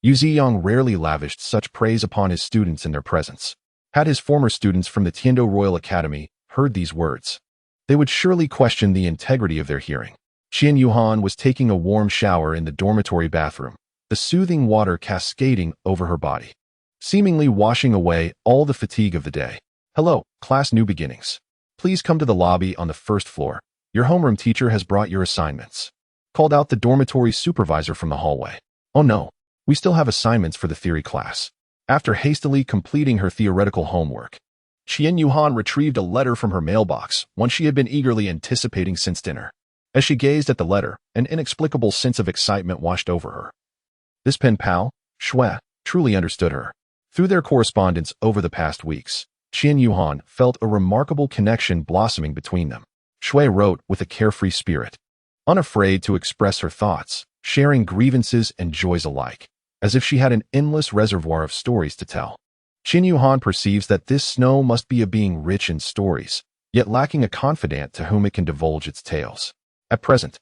Yu Ziyang rarely lavished such praise upon his students in their presence. Had his former students from the Tiando Royal Academy heard these words, they would surely question the integrity of their hearing. Qian Yuhan was taking a warm shower in the dormitory bathroom, the soothing water cascading over her body, seemingly washing away all the fatigue of the day. Hello, class new beginnings. Please come to the lobby on the 1st floor. Your homeroom teacher has brought your assignments, called out the dormitory supervisor from the hallway. Oh no, we still have assignments for the theory class. After hastily completing her theoretical homework, Qian Yuhan retrieved a letter from her mailbox, one she had been eagerly anticipating since dinner. As she gazed at the letter, an inexplicable sense of excitement washed over her. This pen pal, Shui, truly understood her. Through their correspondence over the past weeks, Qian Yuhan felt a remarkable connection blossoming between them. Shui wrote with a carefree spirit, unafraid to express her thoughts, sharing grievances and joys alike, as if she had an endless reservoir of stories to tell. Qin Yuhan perceives that this snow must be a being rich in stories, yet lacking a confidant to whom it can divulge its tales. At present,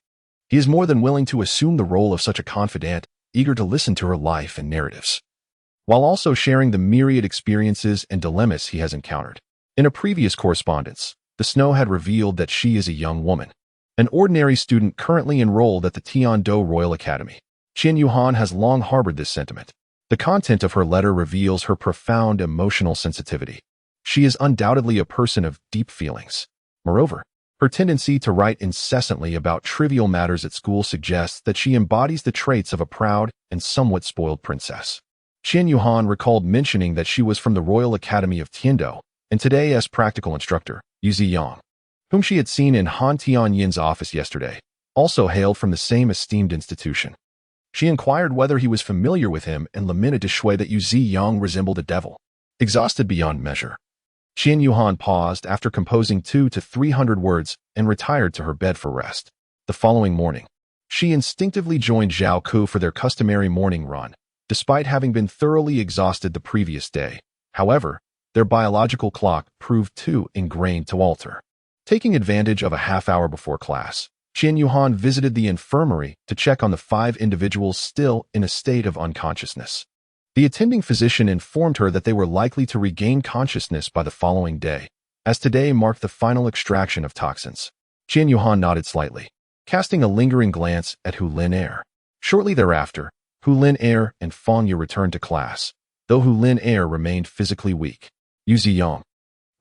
he is more than willing to assume the role of such a confidant, eager to listen to her life and narratives, while also sharing the myriad experiences and dilemmas he has encountered. In a previous correspondence, the snow had revealed that she is a young woman, an ordinary student currently enrolled at the Tiando Royal Academy. Qin Yuhan has long harbored this sentiment. The content of her letter reveals her profound emotional sensitivity. She is undoubtedly a person of deep feelings. Moreover, her tendency to write incessantly about trivial matters at school suggests that she embodies the traits of a proud and somewhat spoiled princess. Qin Yuhan recalled mentioning that she was from the Royal Academy of Tiando, and today as practical instructor, Yu Ziyang, whom she had seen in Han Tianyin's office yesterday, also hailed from the same esteemed institution. She inquired whether he was familiar with him and lamented to Shui that Yu Ziyang resembled a devil. Exhausted beyond measure, Qin Yuhan paused after composing 200 to 300 words and retired to her bed for rest. The following morning, she instinctively joined Zhao Ku for their customary morning run, despite having been thoroughly exhausted the previous day. However, their biological clock proved too ingrained to alter. Taking advantage of a half hour before class, Qin Yuhan visited the infirmary to check on the 5 individuals still in a state of unconsciousness. The attending physician informed her that they were likely to regain consciousness by the following day, as today marked the final extraction of toxins. Qin Yuhan nodded slightly, casting a lingering glance at Hu Lin Air. Shortly thereafter, Hu Lin Air and Fang Yu returned to class, though Hu Lin Air remained physically weak. Yu Ziyang,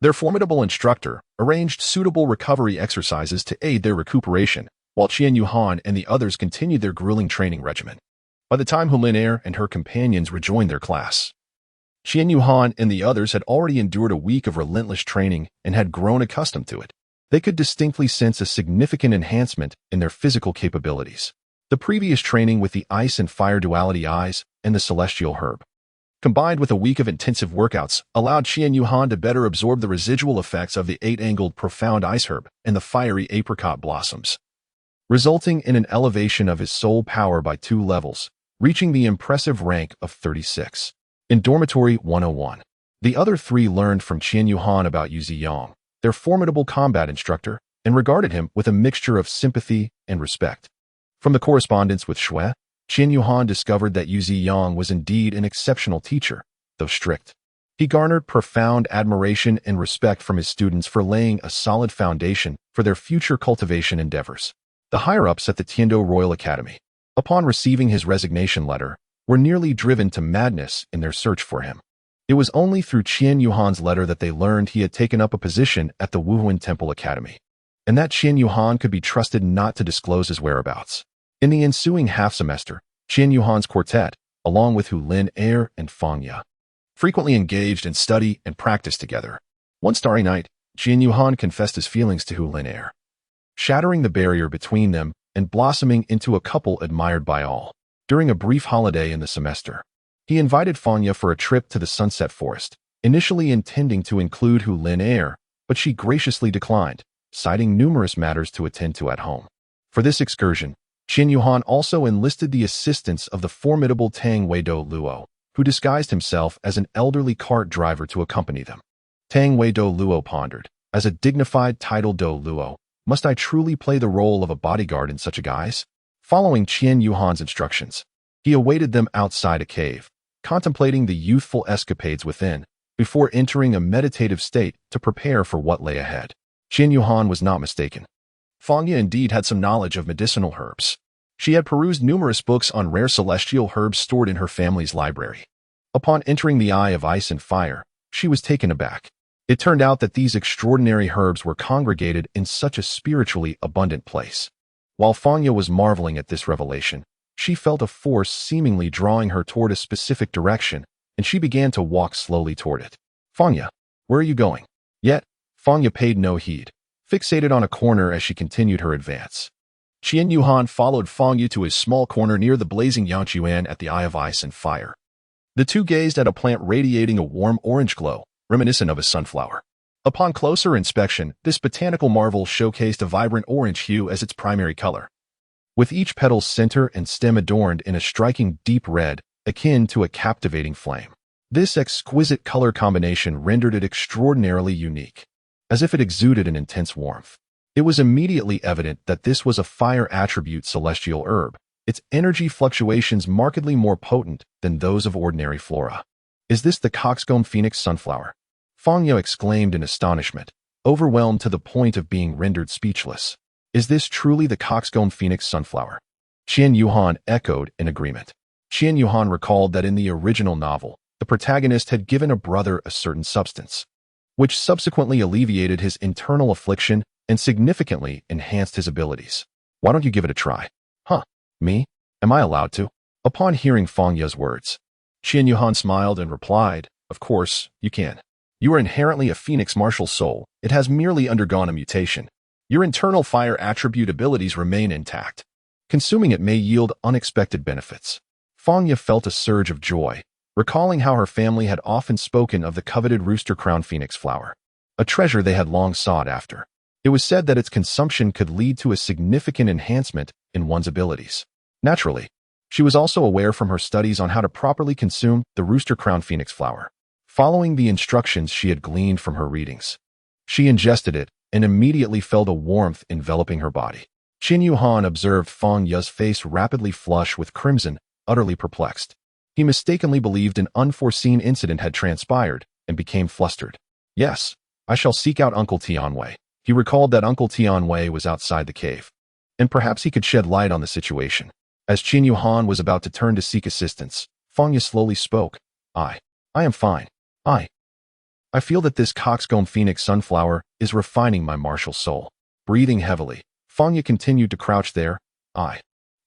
their formidable instructor, arranged suitable recovery exercises to aid their recuperation, while Qin Yuhan and the others continued their grueling training regimen. By the time Hu Lin Air and her companions rejoined their class, Qin Yuhan and the others had already endured a week of relentless training and had grown accustomed to it. They could distinctly sense a significant enhancement in their physical capabilities. The previous training with the ice and fire duality eyes and the celestial herb, combined with a week of intensive workouts, allowed Qin Yuhan to better absorb the residual effects of the 8-angled profound ice herb and the fiery apricot blossoms, resulting in an elevation of his soul power by 2 levels, reaching the impressive rank of 36. In Dormitory 101, the other 3 learned from Qin Yuhan about Yu Ziyang, their formidable combat instructor, and regarded him with a mixture of sympathy and respect. From the correspondence with Shui, Qin Yuhan discovered that Yu Ziyang was indeed an exceptional teacher, though strict. He garnered profound admiration and respect from his students for laying a solid foundation for their future cultivation endeavors. The higher-ups at the Tiando Royal Academy, upon receiving his resignation letter, were nearly driven to madness in their search for him. It was only through Qin Yuhan's letter that they learned he had taken up a position at the Wuhuan Temple Academy, and that Qin Yuhan could be trusted not to disclose his whereabouts. In the ensuing half-semester, Qin Yuhan's quartet, along with Hu Lin Air and Fang Yu, frequently engaged in study and practice together. One starry night, Qin Yuhan confessed his feelings to Hu Lin Air, shattering the barrier between them and blossoming into a couple admired by all. During a brief holiday in the semester, he invited Fang Yu for a trip to the Sunset Forest, initially intending to include Hu Lin Air, but she graciously declined, citing numerous matters to attend to at home. For this excursion, Qin Yuhan also enlisted the assistance of the formidable Tang Wei Douluo, who disguised himself as an elderly cart driver to accompany them. Tang Wei Douluo pondered, as a dignified titled Douluo, must I truly play the role of a bodyguard in such a guise? Following Qin Yuhan's instructions, he awaited them outside a cave, contemplating the youthful escapades within, before entering a meditative state to prepare for what lay ahead. Qin Yuhan was not mistaken. Fang Yu indeed had some knowledge of medicinal herbs. She had perused numerous books on rare celestial herbs stored in her family's library. Upon entering the Eye of Ice and Fire, she was taken aback. It turned out that these extraordinary herbs were congregated in such a spiritually abundant place. While Fang Yu was marveling at this revelation, she felt a force seemingly drawing her toward a specific direction, and she began to walk slowly toward it. Fang Yu, where are you going? Yet, Fang Yu paid no heed, fixated on a corner as she continued her advance. Qin Yuhan followed Fang Yu to his small corner near the blazing Yangchuan at the Eye of Ice and Fire. The two gazed at a plant radiating a warm orange glow, reminiscent of a sunflower. Upon closer inspection, this botanical marvel showcased a vibrant orange hue as its primary color, with each petal's center and stem adorned in a striking deep red, akin to a captivating flame. This exquisite color combination rendered it extraordinarily unique, as if it exuded an intense warmth. It was immediately evident that this was a fire attribute celestial herb, its energy fluctuations markedly more potent than those of ordinary flora. "Is this the coxcomb phoenix sunflower?" Fangya exclaimed in astonishment, overwhelmed to the point of being rendered speechless. "Is this truly the coxcomb phoenix sunflower?" Qian Yuhan echoed in agreement. Qian Yuhan recalled that in the original novel, the protagonist had given a brother a certain substance, which subsequently alleviated his internal affliction and significantly enhanced his abilities. "Why don't you give it a try?" "Huh? Me? Am I allowed to?" Upon hearing Fangya's words, Qian Yuhan smiled and replied, "Of course, you can. You are inherently a phoenix martial soul. It has merely undergone a mutation. Your internal fire attribute abilities remain intact. Consuming it may yield unexpected benefits." Fangya felt a surge of joy, recalling how her family had often spoken of the coveted rooster-crown phoenix flower, a treasure they had long sought after. It was said that its consumption could lead to a significant enhancement in one's abilities. Naturally, she was also aware from her studies on how to properly consume the rooster-crown phoenix flower. Following the instructions she had gleaned from her readings, she ingested it and immediately felt a warmth enveloping her body. Qian Yuhan observed Fangya's face rapidly flush with crimson, utterly perplexed. He mistakenly believed an unforeseen incident had transpired and became flustered. "Yes, I shall seek out Uncle Tianwei." He recalled that Uncle Tianwei was outside the cave, and perhaps he could shed light on the situation. As Qian Yuhan was about to turn to seek assistance, Fangya slowly spoke. I am fine. I feel that this coxcomb phoenix sunflower is refining my martial soul." Breathing heavily, Fangya continued to crouch there. I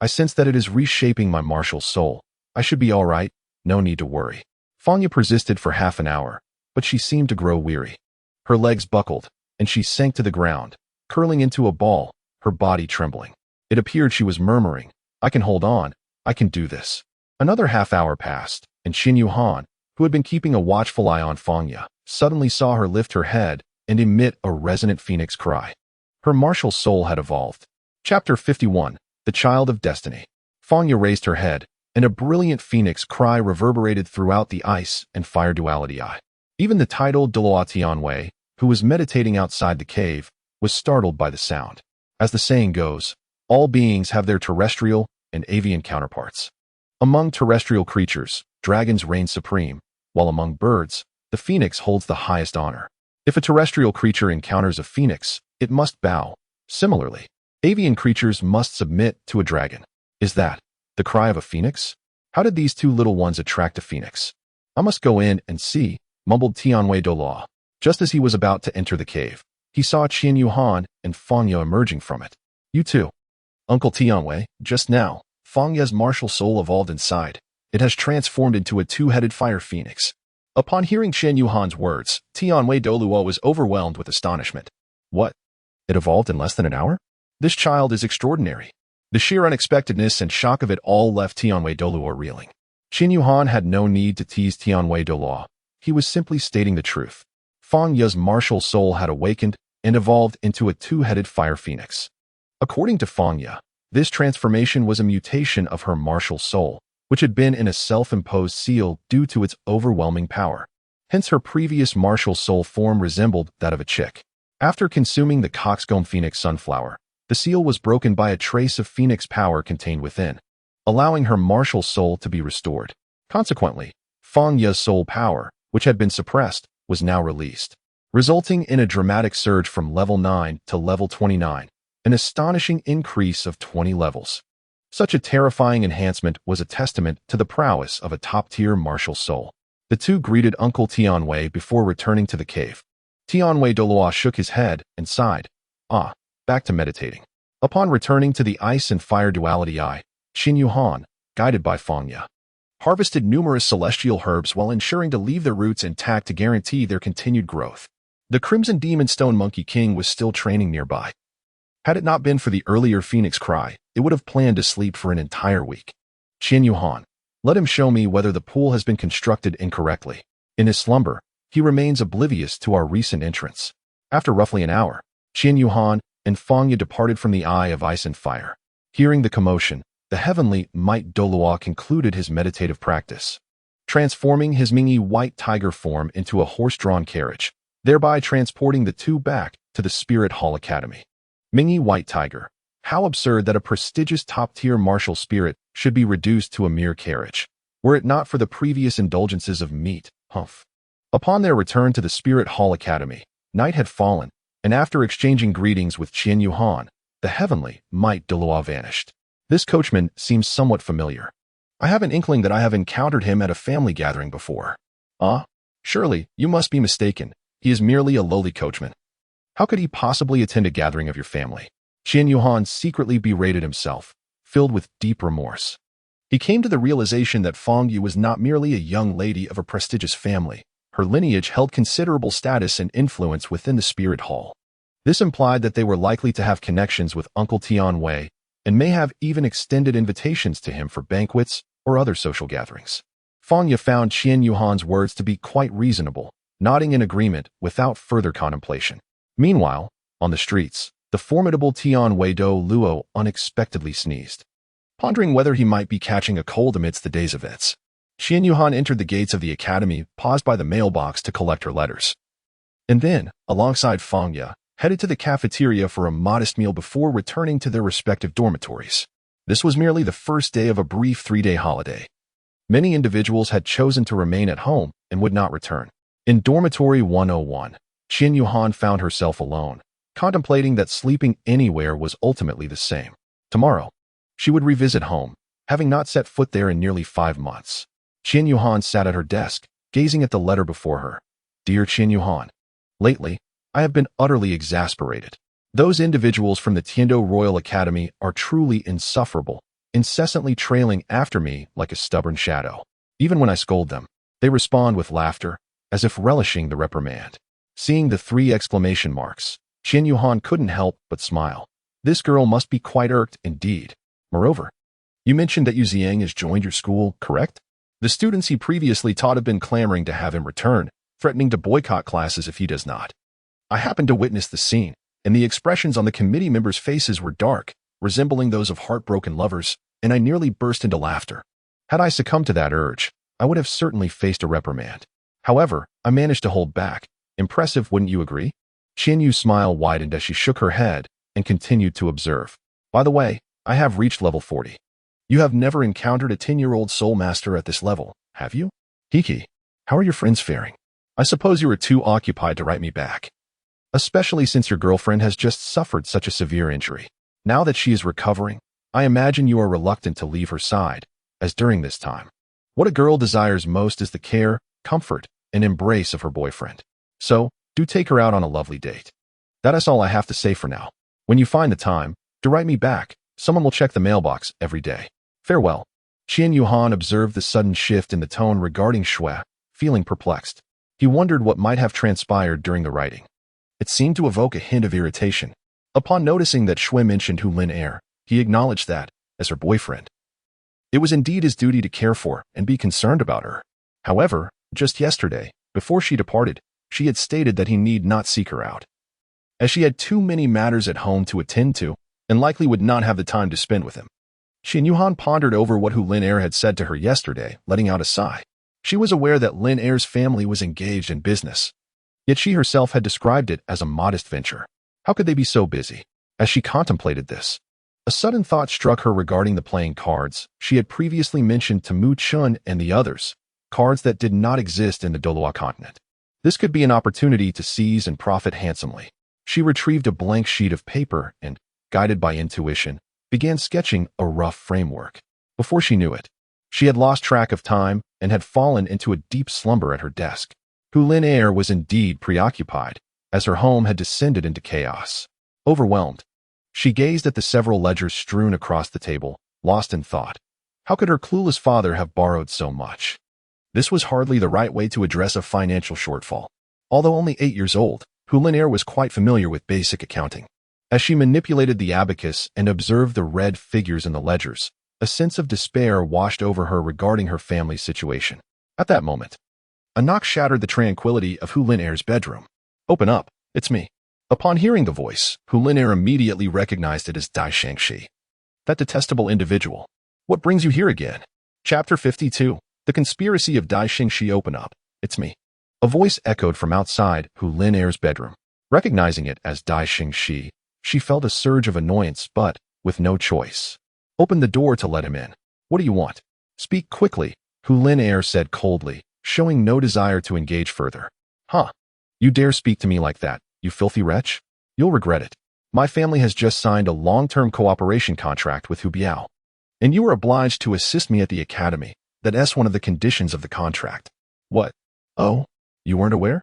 sense that it is reshaping my martial soul. I should be all right, no need to worry." Fangya persisted for half an hour, but she seemed to grow weary. Her legs buckled, and she sank to the ground, curling into a ball, her body trembling. It appeared she was murmuring, "I can hold on, I can do this." Another half hour passed, and Qian Yuhan, who had been keeping a watchful eye on Fangya, suddenly saw her lift her head and emit a resonant phoenix cry. Her martial soul had evolved. Chapter 51, The Child of Destiny. Fangya raised her head, and a brilliant phoenix cry reverberated throughout the ice and fire duality eye. Even the titled Douluo Tianwei, who was meditating outside the cave, was startled by the sound. As the saying goes, all beings have their terrestrial and avian counterparts. Among terrestrial creatures, dragons reign supreme, while among birds, the phoenix holds the highest honor. If a terrestrial creature encounters a phoenix, it must bow. Similarly, avian creatures must submit to a dragon. Is that the cry of a phoenix? How did these two little ones attract a phoenix? "I must go in and see," mumbled Tianwei Douluo. Just as he was about to enter the cave, he saw Qian Yuhan and Fangya emerging from it. "You too." "Uncle Tianwei, just now, Fangya's martial soul evolved inside. It has transformed into a two-headed fire phoenix." Upon hearing Qian Yuhan's words, Tianwei Douluo was overwhelmed with astonishment. "What? It evolved in less than an hour? This child is extraordinary." The sheer unexpectedness and shock of it all left Tianwei Douluo reeling. Qian Yuhan had no need to tease Tianwei Douluo. He was simply stating the truth. Fangya's martial soul had awakened and evolved into a two-headed fire phoenix. According to Fangya, this transformation was a mutation of her martial soul, which had been in a self-imposed seal due to its overwhelming power. Hence her previous martial soul form resembled that of a chick. After consuming the coxcomb phoenix sunflower, the seal was broken by a trace of phoenix power contained within, allowing her martial soul to be restored. Consequently, Fangya's soul power, which had been suppressed, was now released, resulting in a dramatic surge from level 9 to level 29, an astonishing increase of 20 levels. Such a terrifying enhancement was a testament to the prowess of a top-tier martial soul. The two greeted Uncle Tianwei before returning to the cave. Tianwei Douluo shook his head and sighed. Back to meditating. Upon returning to the ice and fire duality eye, Qian Yuhan, guided by Fangya, harvested numerous celestial herbs while ensuring to leave their roots intact to guarantee their continued growth. The Crimson Demon Stone Monkey King was still training nearby. Had it not been for the earlier phoenix cry, it would have planned to sleep for an entire week. "Qian Yuhan, let him show me whether the pool has been constructed incorrectly." In his slumber, he remains oblivious to our recent entrance. After roughly an hour, Qian Yuhan and Fang Ye departed from the Eye of Ice and Fire. Hearing the commotion, the heavenly might Douluo concluded his meditative practice, transforming his Mingyi white tiger form into a horse-drawn carriage, thereby transporting the two back to the Spirit Hall Academy. Mingyi white tiger. How absurd that a prestigious top-tier martial spirit should be reduced to a mere carriage, were it not for the previous indulgences of meat, humph. Upon their return to the Spirit Hall Academy, night had fallen, and after exchanging greetings with Qian Yuhan, the heavenly might Douluo vanished. This coachman seems somewhat familiar. I have an inkling that I have encountered him at a family gathering before. Ah, surely, you must be mistaken. He is merely a lowly coachman. How could he possibly attend a gathering of your family? Qian Yuhan secretly berated himself, filled with deep remorse. He came to the realization that Fang Ye was not merely a young lady of a prestigious family. Her lineage held considerable status and influence within the Spirit Hall. This implied that they were likely to have connections with Uncle Tian Wei and may have even extended invitations to him for banquets or other social gatherings. Fang Ye found Qian Yuhan's words to be quite reasonable, nodding in agreement without further contemplation. Meanwhile, on the streets, the formidable Tian Wei Douluo unexpectedly sneezed. Pondering whether he might be catching a cold amidst the day's events, Qian Yuhan entered the gates of the academy, paused by the mailbox to collect her letters, and then, alongside Fang Ye, headed to the cafeteria for a modest meal before returning to their respective dormitories. This was merely the first day of a brief 3-day holiday. Many individuals had chosen to remain at home and would not return. In dormitory 101, Qian Yuhan found herself alone, contemplating that sleeping anywhere was ultimately the same. Tomorrow, she would revisit home, having not set foot there in nearly 5 months. Qian Yuhan sat at her desk, gazing at the letter before her. Dear Qian Yuhan, lately, I have been utterly exasperated. Those individuals from the Tiando Royal Academy are truly insufferable, incessantly trailing after me like a stubborn shadow. Even when I scold them, they respond with laughter, as if relishing the reprimand. Seeing the 3 exclamation marks, Qian Yuhan couldn't help but smile. This girl must be quite irked indeed. Moreover, you mentioned that Yu Ziang has joined your school, correct? The students he previously taught have been clamoring to have him return, threatening to boycott classes if he does not. I happened to witness the scene, and the expressions on the committee members' faces were dark, resembling those of heartbroken lovers, and I nearly burst into laughter. Had I succumbed to that urge, I would have certainly faced a reprimand. However, I managed to hold back. Impressive, wouldn't you agree? Qian Yu's smile widened as she shook her head and continued to observe. By the way, I have reached level 40. You have never encountered a 10-year-old soul master at this level, have you? Hiki, how are your friends faring? I suppose you were too occupied to write me back. Especially since your girlfriend has just suffered such a severe injury. Now that she is recovering, I imagine you are reluctant to leave her side, as during this time, what a girl desires most is the care, comfort, and embrace of her boyfriend. So, do take her out on a lovely date. That is all I have to say for now. When you find the time, do write me back. Someone will check the mailbox every day. Farewell. Qian Yuhan observed the sudden shift in the tone regarding Shui, feeling perplexed. He wondered what might have transpired during the writing. It seemed to evoke a hint of irritation. Upon noticing that Shui mentioned Hu Lin Er, he acknowledged that, as her boyfriend, it was indeed his duty to care for and be concerned about her. However, just yesterday, before she departed, she had stated that he need not seek her out, as she had too many matters at home to attend to, and likely would not have the time to spend with him. Qian Yuhan pondered over what Hu Lin Er had said to her yesterday, letting out a sigh. She was aware that Lin Er's family was engaged in business, yet she herself had described it as a modest venture. How could they be so busy? As she contemplated this, a sudden thought struck her regarding the playing cards she had previously mentioned to Mu Chun and the others, cards that did not exist in the Douluo continent. This could be an opportunity to seize and profit handsomely. She retrieved a blank sheet of paper and, guided by intuition, began sketching a rough framework. Before she knew it, she had lost track of time and had fallen into a deep slumber at her desk. Hu Lin Er was indeed preoccupied, as her home had descended into chaos. Overwhelmed, she gazed at the several ledgers strewn across the table, lost in thought. How could her clueless father have borrowed so much? This was hardly the right way to address a financial shortfall. Although only 8 years old, Hu Lin Er was quite familiar with basic accounting. As she manipulated the abacus and observed the red figures in the ledgers, a sense of despair washed over her regarding her family's situation. At that moment, A knock shattered the tranquility of Hu Lin-er's bedroom. "Open up, it's me." Upon hearing the voice, Hu Lin-er immediately recognized it as Dai Shengshi. That detestable individual. "What brings you here again?" Chapter 52. The Conspiracy of Dai Shengshi. "Open up, it's me." A voice echoed from outside Hu Lin-er's bedroom. Recognizing it as Dai Shengshi, she felt a surge of annoyance but, with no choice, opened the door to let him in. "What do you want?" "Speak quickly," Hu Lin-er said coldly, showing no desire to engage further. "Huh? You dare speak to me like that, you filthy wretch? You'll regret it. My family has just signed a long-term cooperation contract with Hu Biao, and you are obliged to assist me at the academy. That's one of the conditions of the contract." "What? Oh, you weren't aware?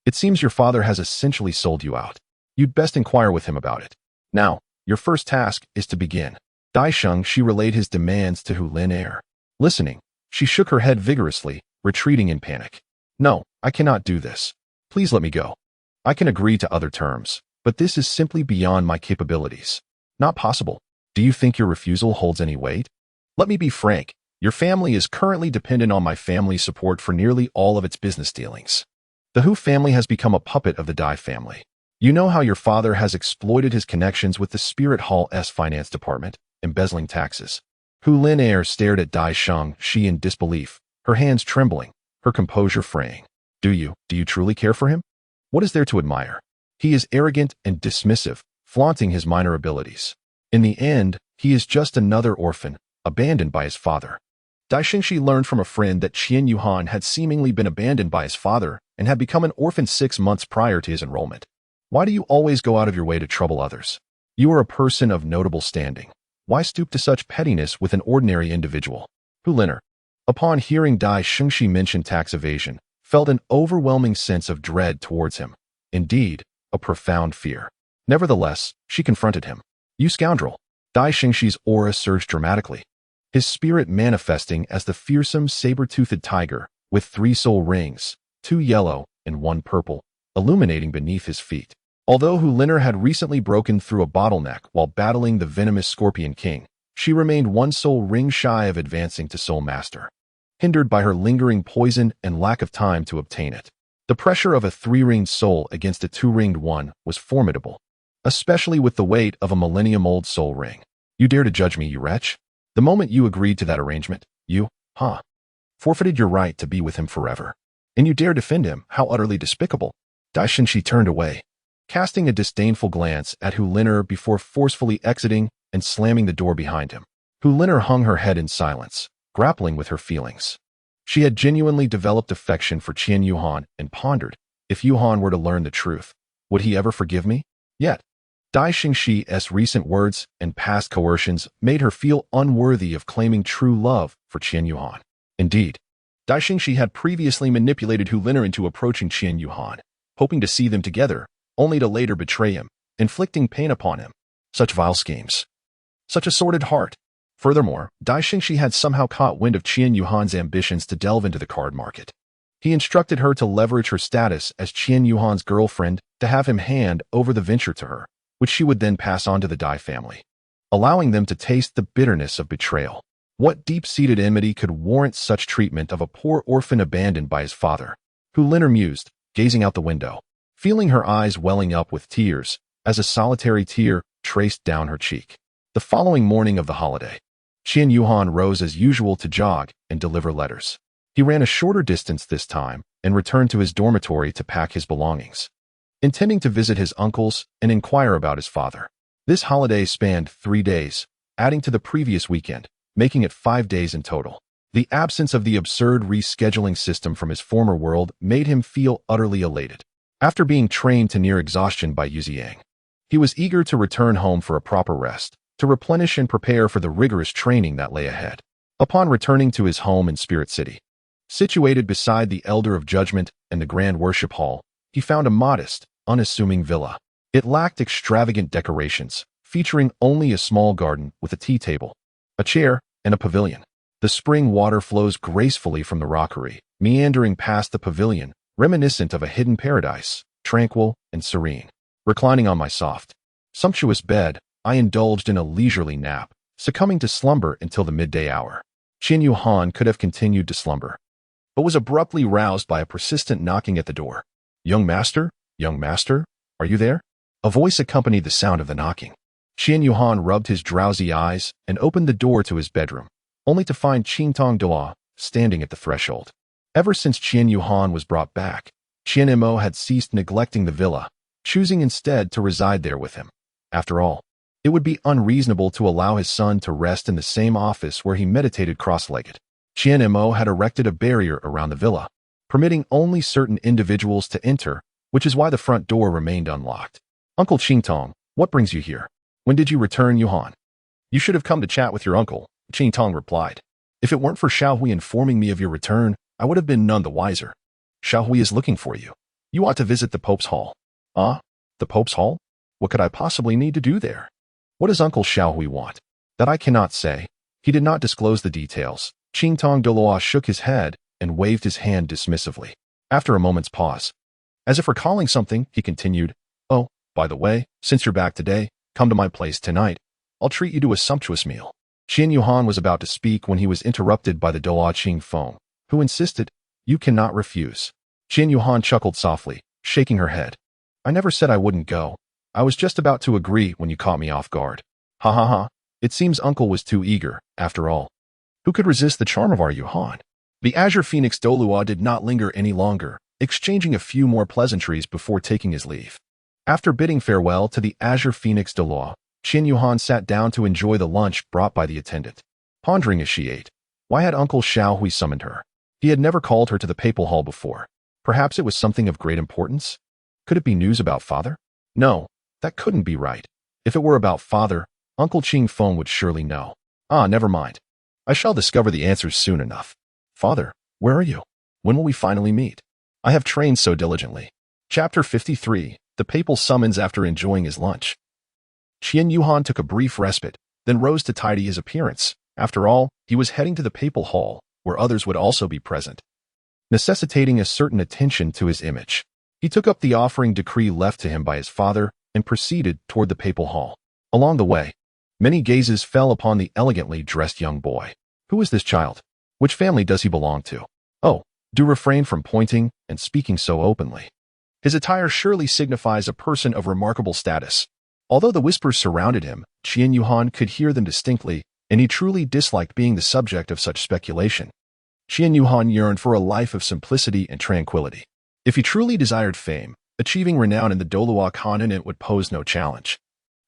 It seems your father has essentially sold you out. You'd best inquire with him about it. Now, your first task is to begin." Dai Shengshi relayed his demands to Hu Lin-er. Listening, she shook her head vigorously, retreating in panic. "No, I cannot do this. Please let me go. I can agree to other terms, but this is simply beyond my capabilities." "Not possible. Do you think your refusal holds any weight? Let me be frank. Your family is currently dependent on my family's support for nearly all of its business dealings. The Hu family has become a puppet of the Dai family. You know how your father has exploited his connections with the Spirit Hall's finance department, embezzling taxes." Hu Lin-er stared at Dai Shengshi in disbelief, her hands trembling, her composure fraying. Do you truly care for him? What is there to admire? He is arrogant and dismissive, flaunting his minor abilities. In the end, he is just another orphan, abandoned by his father." Dai Shengshi learned from a friend that Qian Yuhan had seemingly been abandoned by his father and had become an orphan 6 months prior to his enrollment. "Why do you always go out of your way to trouble others? You are a person of notable standing. Why stoop to such pettiness with an ordinary individual?" Hu Lin-er, upon hearing Dai Shengshi mention tax evasion, felt an overwhelming sense of dread towards him. Indeed, a profound fear. Nevertheless, she confronted him. "You scoundrel!" Dai Shengshi's aura surged dramatically, his spirit manifesting as the fearsome saber-toothed tiger, with 3 soul rings, 2 yellow and 1 purple, illuminating beneath his feet. Although Hu Lin-er had recently broken through a bottleneck while battling the venomous Scorpion King, she remained 1 soul ring shy of advancing to Soul Master, hindered by her lingering poison and lack of time to obtain it. The pressure of a 3-ringed soul against a 2-ringed one was formidable, especially with the weight of a millennium-old soul ring. "You dare to judge me, you wretch? The moment you agreed to that arrangement, you, forfeited your right to be with him forever. And you dare defend him? How utterly despicable." Dai Shengshi turned away, casting a disdainful glance at Hu Lin-er before forcefully exiting and slamming the door behind him. Hu Lin-er hung her head in silence, grappling with her feelings. She had genuinely developed affection for Qian Yuhan and pondered, if Yuhan were to learn the truth, would he ever forgive me? Yet, Dai Shengshi's recent words and past coercions made her feel unworthy of claiming true love for Qian Yuhan. Indeed, Dai Shengshi had previously manipulated Hu Lin-er into approaching Qian Yuhan, hoping to see them together, only to later betray him, inflicting pain upon him. Such vile schemes. Such a sordid heart. Furthermore, Dai Shengshi had somehow caught wind of Qian Yuhan's ambitions to delve into the card market. He instructed her to leverage her status as Qian Yuhan's girlfriend to have him hand over the venture to her, which she would then pass on to the Dai family, allowing them to taste the bitterness of betrayal. What deep-seated enmity could warrant such treatment of a poor orphan abandoned by his father? Hu Lin-er mused, gazing out the window, feeling her eyes welling up with tears as a solitary tear traced down her cheek. The following morning of the holiday, Qian Yuhan rose as usual to jog and deliver letters. He ran a shorter distance this time and returned to his dormitory to pack his belongings, intending to visit his uncles and inquire about his father. This holiday spanned 3 days, adding to the previous weekend, making it 5 days in total. The absence of the absurd rescheduling system from his former world made him feel utterly elated. After being trained to near exhaustion by Yu Ziang, he was eager to return home for a proper rest, to replenish and prepare for the rigorous training that lay ahead. Upon returning to his home in Spirit City, situated beside the Elder of Judgment and the Grand Worship Hall, he found a modest, unassuming villa. It lacked extravagant decorations, featuring only a small garden with a tea table, a chair, and a pavilion. The spring water flows gracefully from the rockery, meandering past the pavilion, reminiscent of a hidden paradise, tranquil and serene. Reclining on my soft, sumptuous bed, I indulged in a leisurely nap, succumbing to slumber until the midday hour. Qian Yuhan could have continued to slumber, but was abruptly roused by a persistent knocking at the door. Young master, are you there? A voice accompanied the sound of the knocking. Qian Yuhan rubbed his drowsy eyes and opened the door to his bedroom, only to find Qingtong Douluo standing at the threshold. Ever since Qian Yuhan was brought back, Qian Mo had ceased neglecting the villa, choosing instead to reside there with him. After all, it would be unreasonable to allow his son to rest in the same office where he meditated cross-legged. Qian Mo had erected a barrier around the villa, permitting only certain individuals to enter, which is why the front door remained unlocked. Uncle Qingtong, what brings you here? When did you return, Yuhan? You should have come to chat with your uncle, Qingtong replied. If it weren't for Xiaohui informing me of your return, I would have been none the wiser. Xiaohui is looking for you. You ought to visit the Pope's Hall. Ah, the Pope's Hall? What could I possibly need to do there? What does Uncle Xiaohui want? That I cannot say. He did not disclose the details. Qingtong Douluo shook his head and waved his hand dismissively. After a moment's pause, as if recalling something, he continued, Oh, by the way, since you're back today, come to my place tonight. I'll treat you to a sumptuous meal. Qian Yuhan was about to speak when he was interrupted by the Douluo Qingfeng, who insisted, You cannot refuse. Qian Yuhan chuckled softly, shaking her head. I never said I wouldn't go. I was just about to agree when you caught me off guard. Ha ha ha. It seems Uncle was too eager, after all. Who could resist the charm of our Yuhan? The Azure Phoenix Douluo did not linger any longer, exchanging a few more pleasantries before taking his leave. After bidding farewell to the Azure Phoenix Douluo, Qian Yuhan sat down to enjoy the lunch brought by the attendant. Pondering as she ate, why had Uncle Xiaohui summoned her? He had never called her to the papal hall before. Perhaps it was something of great importance? Could it be news about father? No, that couldn't be right. If it were about father, Uncle Qingfeng would surely know. Ah, never mind. I shall discover the answers soon enough. Father, where are you? When will we finally meet? I have trained so diligently. Chapter 53, The Papal Summons after enjoying his lunch. Qian Yuhan took a brief respite, then rose to tidy his appearance. After all, he was heading to the papal hall, where others would also be present, necessitating a certain attention to his image. He took up the offering decree left to him by his father and proceeded toward the papal hall. Along the way, many gazes fell upon the elegantly dressed young boy. Who is this child? Which family does he belong to? Oh, do refrain from pointing and speaking so openly. His attire surely signifies a person of remarkable status. Although the whispers surrounded him, Qian Yuhan could hear them distinctly, and he truly disliked being the subject of such speculation. Qian Yuhan yearned for a life of simplicity and tranquility. If he truly desired fame, achieving renown in the Douluo continent would pose no challenge,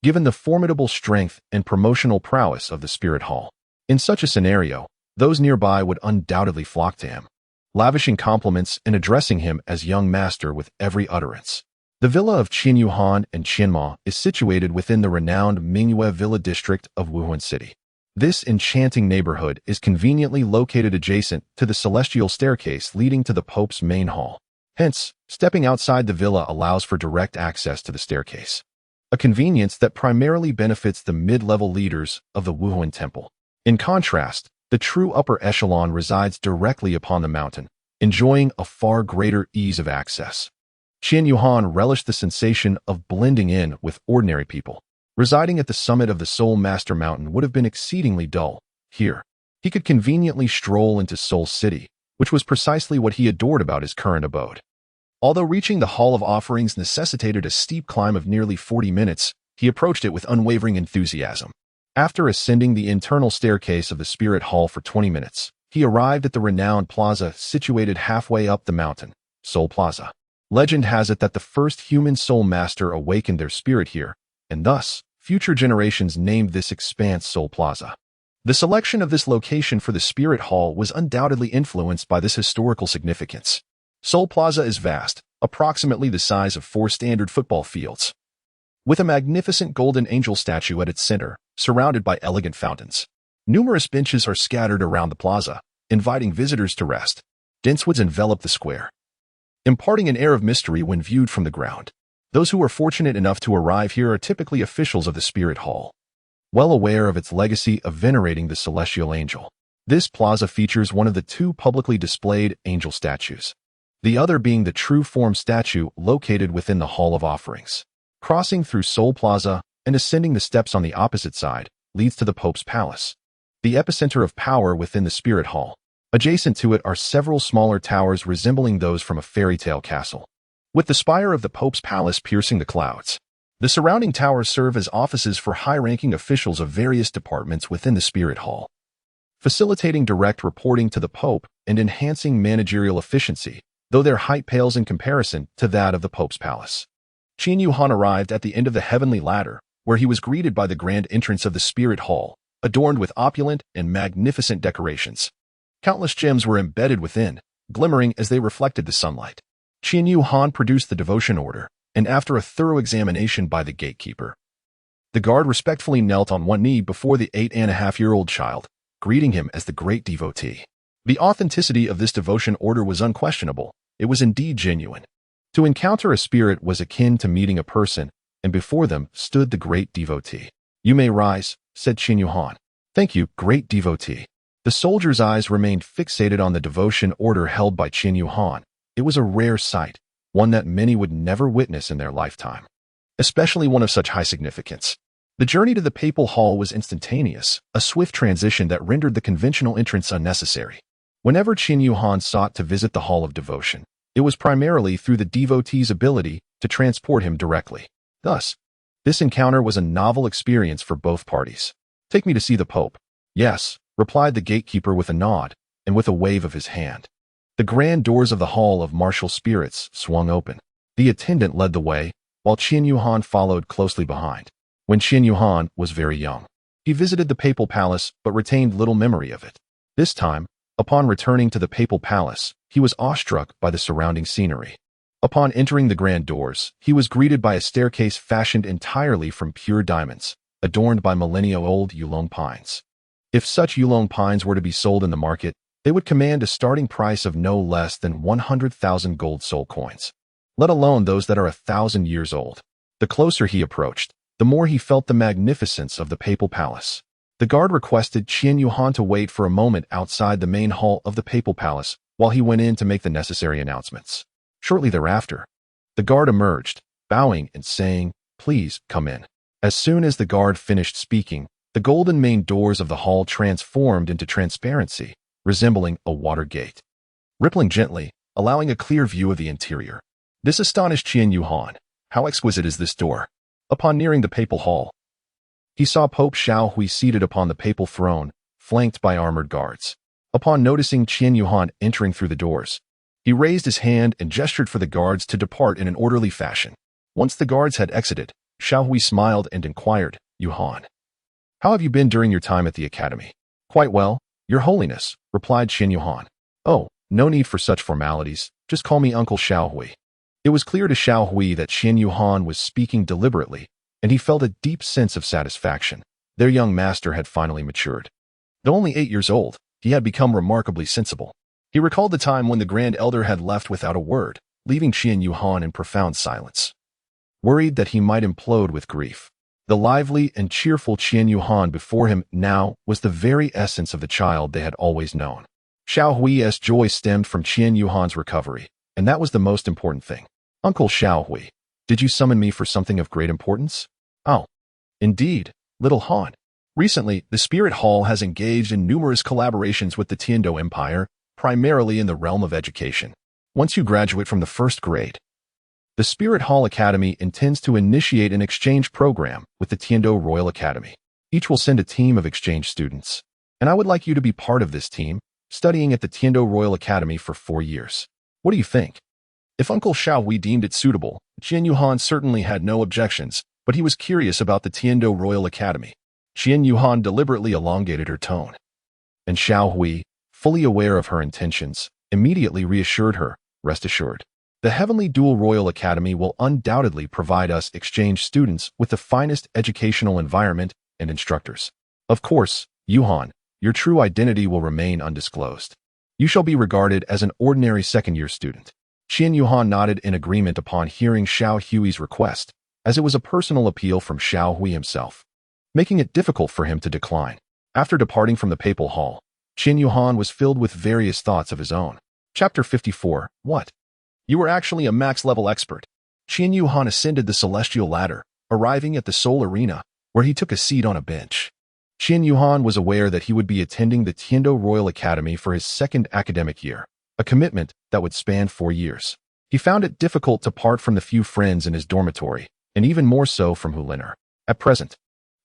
given the formidable strength and promotional prowess of the Spirit Hall. In such a scenario, those nearby would undoubtedly flock to him, lavishing compliments and addressing him as young master with every utterance. The villa of Qian Yuhan and Qianma is situated within the renowned Mingyue Villa district of Wuhan City. This enchanting neighborhood is conveniently located adjacent to the celestial staircase leading to the Pope's main hall. Hence, stepping outside the villa allows for direct access to the staircase, a convenience that primarily benefits the mid-level leaders of the Wuhan Temple. In contrast, the true upper echelon resides directly upon the mountain, enjoying a far greater ease of access. Qian Yuhan relished the sensation of blending in with ordinary people. Residing at the summit of the Soul Master Mountain would have been exceedingly dull. Here, he could conveniently stroll into Soul City, which was precisely what he adored about his current abode. Although reaching the Hall of Offerings necessitated a steep climb of nearly 40 minutes, he approached it with unwavering enthusiasm. After ascending the internal staircase of the Spirit Hall for 20 minutes, he arrived at the renowned plaza situated halfway up the mountain, Soul Plaza. Legend has it that the first human soul master awakened their spirit here, and thus, future generations named this expanse Soul Plaza. The selection of this location for the Spirit Hall was undoubtedly influenced by this historical significance. Soul Plaza is vast, approximately the size of 4 standard football fields, with a magnificent golden angel statue at its center, surrounded by elegant fountains. Numerous benches are scattered around the plaza, inviting visitors to rest. Dense woods envelop the square, imparting an air of mystery when viewed from the ground. Those who are fortunate enough to arrive here are typically officials of the Spirit Hall, well aware of its legacy of venerating the celestial angel. This plaza features one of the 2 publicly displayed angel statues, the other being the true form statue located within the Hall of Offerings. Crossing through Soul Plaza and ascending the steps on the opposite side leads to the Pope's Palace, the epicenter of power within the Spirit Hall. Adjacent to it are several smaller towers resembling those from a fairy tale castle, with the spire of the Pope's palace piercing the clouds. The surrounding towers serve as offices for high-ranking officials of various departments within the Spirit Hall, facilitating direct reporting to the Pope and enhancing managerial efficiency, though their height pales in comparison to that of the Pope's palace. Qian Yuhan arrived at the end of the heavenly ladder, where he was greeted by the grand entrance of the Spirit Hall, adorned with opulent and magnificent decorations. Countless gems were embedded within, glimmering as they reflected the sunlight. Qian Yuhan produced the devotion order, and after a thorough examination by the gatekeeper, the guard respectfully knelt on one knee before the 8.5-year-old child, greeting him as the great devotee. The authenticity of this devotion order was unquestionable. It was indeed genuine. To encounter a spirit was akin to meeting a person, and before them stood the great devotee. "You may rise," said Qian Yuhan. "Thank you, great devotee." The soldier's eyes remained fixated on the devotion order held by Qian Yuhan. It was a rare sight, one that many would never witness in their lifetime, especially one of such high significance. The journey to the papal hall was instantaneous, a swift transition that rendered the conventional entrance unnecessary. Whenever Qian Yuhan sought to visit the Hall of Devotion, it was primarily through the devotee's ability to transport him directly. Thus, this encounter was a novel experience for both parties. "Take me to see the Pope." "Yes," replied the gatekeeper with a nod and with a wave of his hand. The grand doors of the Hall of Martial Spirits swung open. The attendant led the way, while Qian Yuhan followed closely behind. When Qian Yuhan was very young, he visited the papal palace but retained little memory of it. This time, upon returning to the papal palace, he was awestruck by the surrounding scenery. Upon entering the grand doors, he was greeted by a staircase fashioned entirely from pure diamonds, adorned by millennia-old yulong pines. If such yulong pines were to be sold in the market, they would command a starting price of no less than 100,000 gold soul coins, let alone those that are 1,000 years old. The closer he approached, the more he felt the magnificence of the papal palace. The guard requested Qian Yuhan to wait for a moment outside the main hall of the papal palace while he went in to make the necessary announcements. Shortly thereafter, the guard emerged, bowing and saying, "Please come in." As soon as the guard finished speaking, the golden main doors of the hall transformed into transparency, resembling a water gate, rippling gently, allowing a clear view of the interior. This astonished Qian Yuhan. How exquisite is this door! Upon nearing the papal hall, he saw Pope Xiaohui seated upon the papal throne, flanked by armored guards. Upon noticing Qian Yuhan entering through the doors, he raised his hand and gestured for the guards to depart in an orderly fashion. Once the guards had exited, Xiaohui smiled and inquired, "Yuhan, how have you been during your time at the academy?" "Quite well, Your Holiness," replied Qian Yuhan. "Oh, no need for such formalities. Just call me Uncle Xiaohui." It was clear to Xiaohui that Qian Yuhan was speaking deliberately, and he felt a deep sense of satisfaction. Their young master had finally matured. Though only 8 years old, he had become remarkably sensible. He recalled the time when the Grand Elder had left without a word, leaving Qian Yuhan in profound silence, worried that he might implode with grief. The lively and cheerful Qian Yuhan before him now was the very essence of the child they had always known. Xiaohui's joy stemmed from Qian Yuhan's recovery, and that was the most important thing. "Uncle Xiaohui, did you summon me for something of great importance?" "Oh, indeed, little Han. Recently, the Spirit Hall has engaged in numerous collaborations with the Tiando Empire, primarily in the realm of education. Once you graduate from the first grade, the Spirit Hall Academy intends to initiate an exchange program with the Tiando Royal Academy. Each will send a team of exchange students, and I would like you to be part of this team, studying at the Tiando Royal Academy for 4 years. What do you think?" If Uncle Xiaohui deemed it suitable, Qian Yuhan certainly had no objections, but he was curious about the Tiando Royal Academy. Qian Yuhan deliberately elongated her tone, and Xiaohui, fully aware of her intentions, immediately reassured her, "Rest assured. The Heavenly Dual Royal Academy will undoubtedly provide us exchange students with the finest educational environment and instructors. Of course, Yuhan, your true identity will remain undisclosed. You shall be regarded as an ordinary second-year student." Qian Yuhan nodded in agreement upon hearing Xiaohui's request, as it was a personal appeal from Xiaohui himself, making it difficult for him to decline. After departing from the papal hall, Qian Yuhan was filled with various thoughts of his own. Chapter 54. What? You were actually a max-level expert. Qian Yuhan ascended the celestial ladder, arriving at the Soul Arena, where he took a seat on a bench. Qian Yuhan was aware that he would be attending the Tiando Royal Academy for his second academic year, a commitment that would span 4 years. He found it difficult to part from the few friends in his dormitory, and even more so from Hu Liner. At present,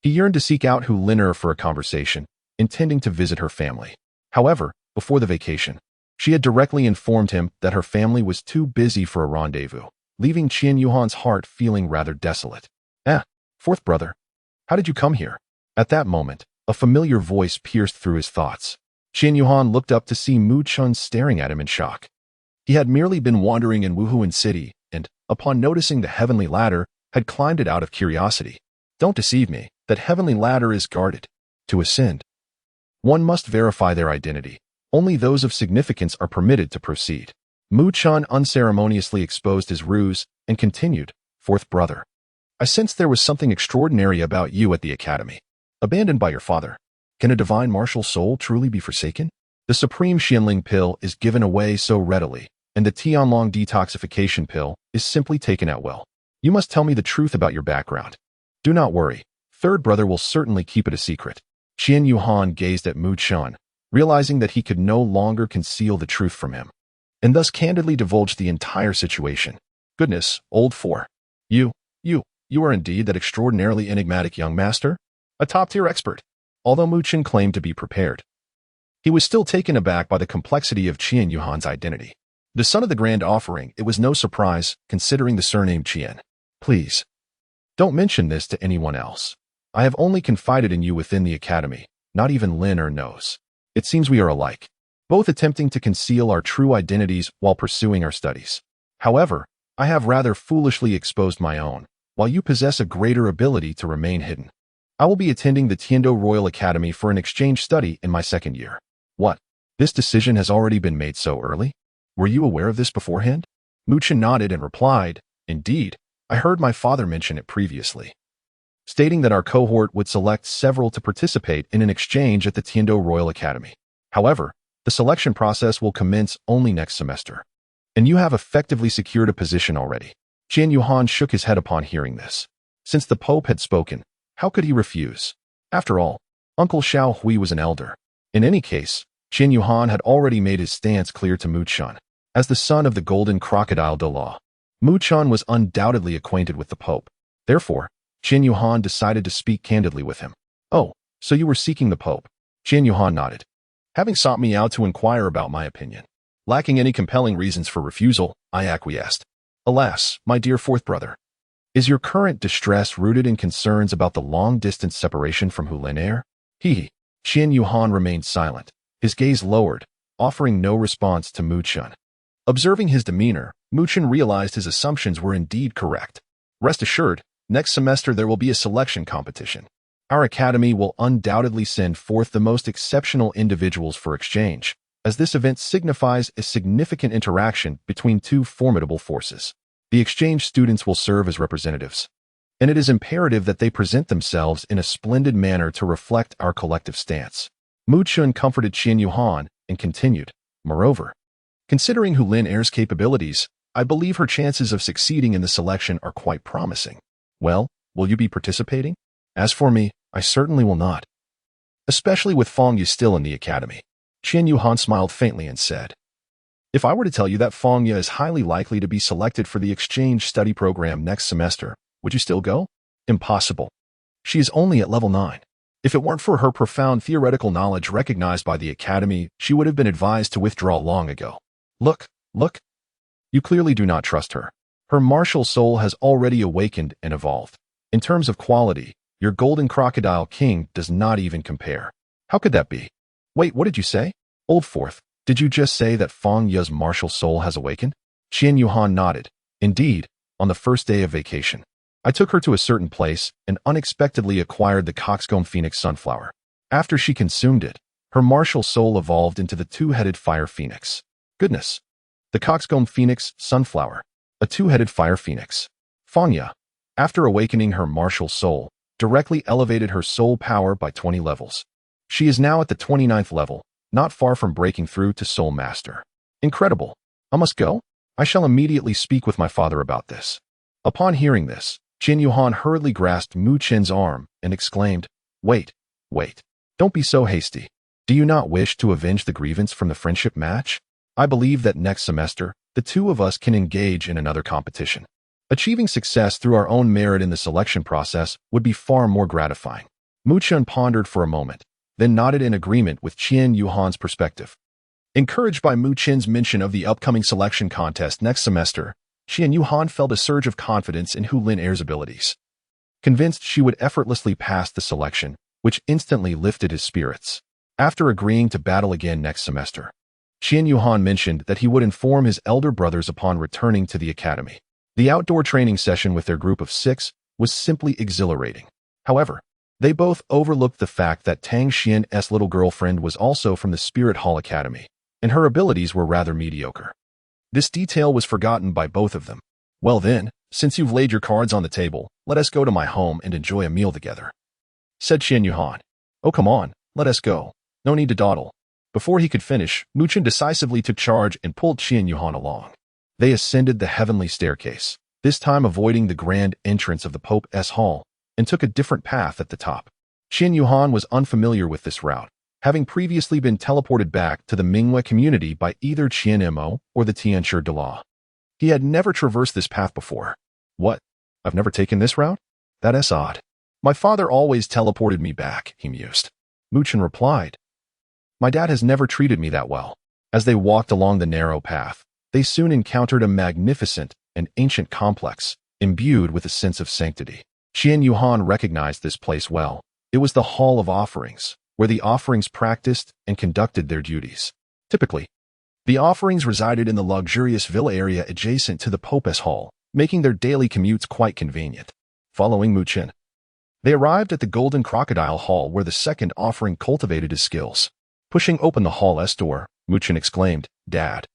he yearned to seek out Hu Liner for a conversation, intending to visit her family. However, before the vacation, she had directly informed him that her family was too busy for a rendezvous, leaving Qian Yuhan's heart feeling rather desolate. Fourth brother, how did you come here? At that moment, a familiar voice pierced through his thoughts. Qian Yuhan looked up to see Mu Chun staring at him in shock. He had merely been wandering in Wuhuan City and, upon noticing the heavenly ladder, had climbed it out of curiosity. Don't deceive me, that heavenly ladder is guarded. To ascend, one must verify their identity. Only those of significance are permitted to proceed. Mu Chun unceremoniously exposed his ruse and continued, Fourth brother, I sensed there was something extraordinary about you at the academy. Abandoned by your father, can a divine martial soul truly be forsaken? The supreme Xianling pill is given away so readily, and the Tianlong detoxification pill is simply taken at will. You must tell me the truth about your background. Do not worry, third brother will certainly keep it a secret. Qian Yuhan gazed at Mu Chun, realizing that he could no longer conceal the truth from him, and thus candidly divulged the entire situation. Goodness, old four. You are indeed that extraordinarily enigmatic young master? A top-tier expert. Although Mu Chun claimed to be prepared, he was still taken aback by the complexity of Qian Yuhan's identity. The son of the Grand Offering, it was no surprise, considering the surname Qian. Please, don't mention this to anyone else. I have only confided in you within the academy, not even Lin knows. It seems we are alike, both attempting to conceal our true identities while pursuing our studies. However, I have rather foolishly exposed my own, while you possess a greater ability to remain hidden. I will be attending the Tiando Royal Academy for an exchange study in my second year. What? This decision has already been made so early? Were you aware of this beforehand? Mu Chun nodded and replied, Indeed, I heard my father mention it previously, stating that our cohort would select several to participate in an exchange at the Tiando Royal Academy. However, the selection process will commence only next semester, and you have effectively secured a position already. Qian Yuhan shook his head upon hearing this. Since the Pope had spoken, how could he refuse? After all, Uncle Xiao Hui was an elder. In any case, Qian Yuhan had already made his stance clear to Mu Chun. As the son of the golden crocodile Douluo, Mu Chun was undoubtedly acquainted with the Pope. Therefore, Qian Yuhan decided to speak candidly with him. Oh, so you were seeking the Pope? Qian Yuhan nodded. Having sought me out to inquire about my opinion, lacking any compelling reasons for refusal, I acquiesced. Alas, my dear fourth brother, is your current distress rooted in concerns about the long-distance separation from Hu Liner? Qian Yuhan remained silent, his gaze lowered, offering no response to Mu Chun. Observing his demeanor, Mu Chun realized his assumptions were indeed correct. Rest assured, next semester there will be a selection competition. Our academy will undoubtedly send forth the most exceptional individuals for exchange, as this event signifies a significant interaction between two formidable forces. The exchange students will serve as representatives, and it is imperative that they present themselves in a splendid manner to reflect our collective stance. Mu Chun comforted Qian Yuhan and continued, Moreover, considering Hu Liner's capabilities, I believe her chances of succeeding in the selection are quite promising. Well, will you be participating? As for me, I certainly will not. Especially with Fong Yu still in the academy. Qian Yuhan smiled faintly and said, If I were to tell you that Fong Yu is highly likely to be selected for the exchange study program next semester, would you still go? Impossible. She is only at level 9. If it weren't for her profound theoretical knowledge recognized by the academy, she would have been advised to withdraw long ago. Look. You clearly do not trust her. Her martial soul has already awakened and evolved. In terms of quality, your golden crocodile king does not even compare. How could that be? Wait, what did you say? Old Fourth, did you just say that Fong Yu's martial soul has awakened? Qian Yuhan nodded. Indeed, on the first day of vacation, I took her to a certain place and unexpectedly acquired the coxcomb phoenix sunflower. After she consumed it, her martial soul evolved into the two-headed fire phoenix. Goodness. The coxcomb phoenix sunflower, a two-headed fire phoenix. Fong Yu, after awakening her martial soul, directly elevated her soul power by 20 levels. She is now at the 29th level, not far from breaking through to Soul Master. Incredible. I must go? I shall immediately speak with my father about this. Upon hearing this, Qian Yuhan hurriedly grasped Mu Chun's arm and exclaimed, Wait. Don't be so hasty. Do you not wish to avenge the grievance from the friendship match? I believe that next semester, the two of us can engage in another competition. Achieving success through our own merit in the selection process would be far more gratifying. Mu Chun pondered for a moment, then nodded in agreement with Qian Yuhan's perspective. Encouraged by Mu Chin's mention of the upcoming selection contest next semester, Qian Yuhan felt a surge of confidence in Hu Lin Er's abilities. Convinced she would effortlessly pass the selection, which instantly lifted his spirits. After agreeing to battle again next semester, Qian Yuhan mentioned that he would inform his elder brothers upon returning to the academy. The outdoor training session with their group of 6 was simply exhilarating. However, they both overlooked the fact that Tang Xian's little girlfriend was also from the Spirit Hall Academy, and her abilities were rather mediocre. This detail was forgotten by both of them. Well then, since you've laid your cards on the table, let us go to my home and enjoy a meal together, said Qian Yuhan. Oh, come on, let us go. No need to dawdle. Before he could finish, Mu Chun decisively took charge and pulled Qian Yuhan along. They ascended the heavenly staircase, this time avoiding the grand entrance of the Pope's hall, and took a different path at the top. Qian Yuhan was unfamiliar with this route, having previously been teleported back to the Mingwei community by either Qian Mo or the Tianshi Douluo. He had never traversed this path before. What? I've never taken this route? That's odd. My father always teleported me back, he mused. Mu Chun replied. My dad has never treated me that well. As they walked along the narrow path, they soon encountered a magnificent and ancient complex, imbued with a sense of sanctity. Qian Yuhan recognized this place well. It was the Hall of Offerings, where the offerings practiced and conducted their duties. Typically, the offerings resided in the luxurious villa area adjacent to the Pope's hall, making their daily commutes quite convenient. Following Mu Chun, they arrived at the Golden Crocodile Hall where the second offering cultivated his skills. Pushing open the hall's door, Mu Chun exclaimed, Dad,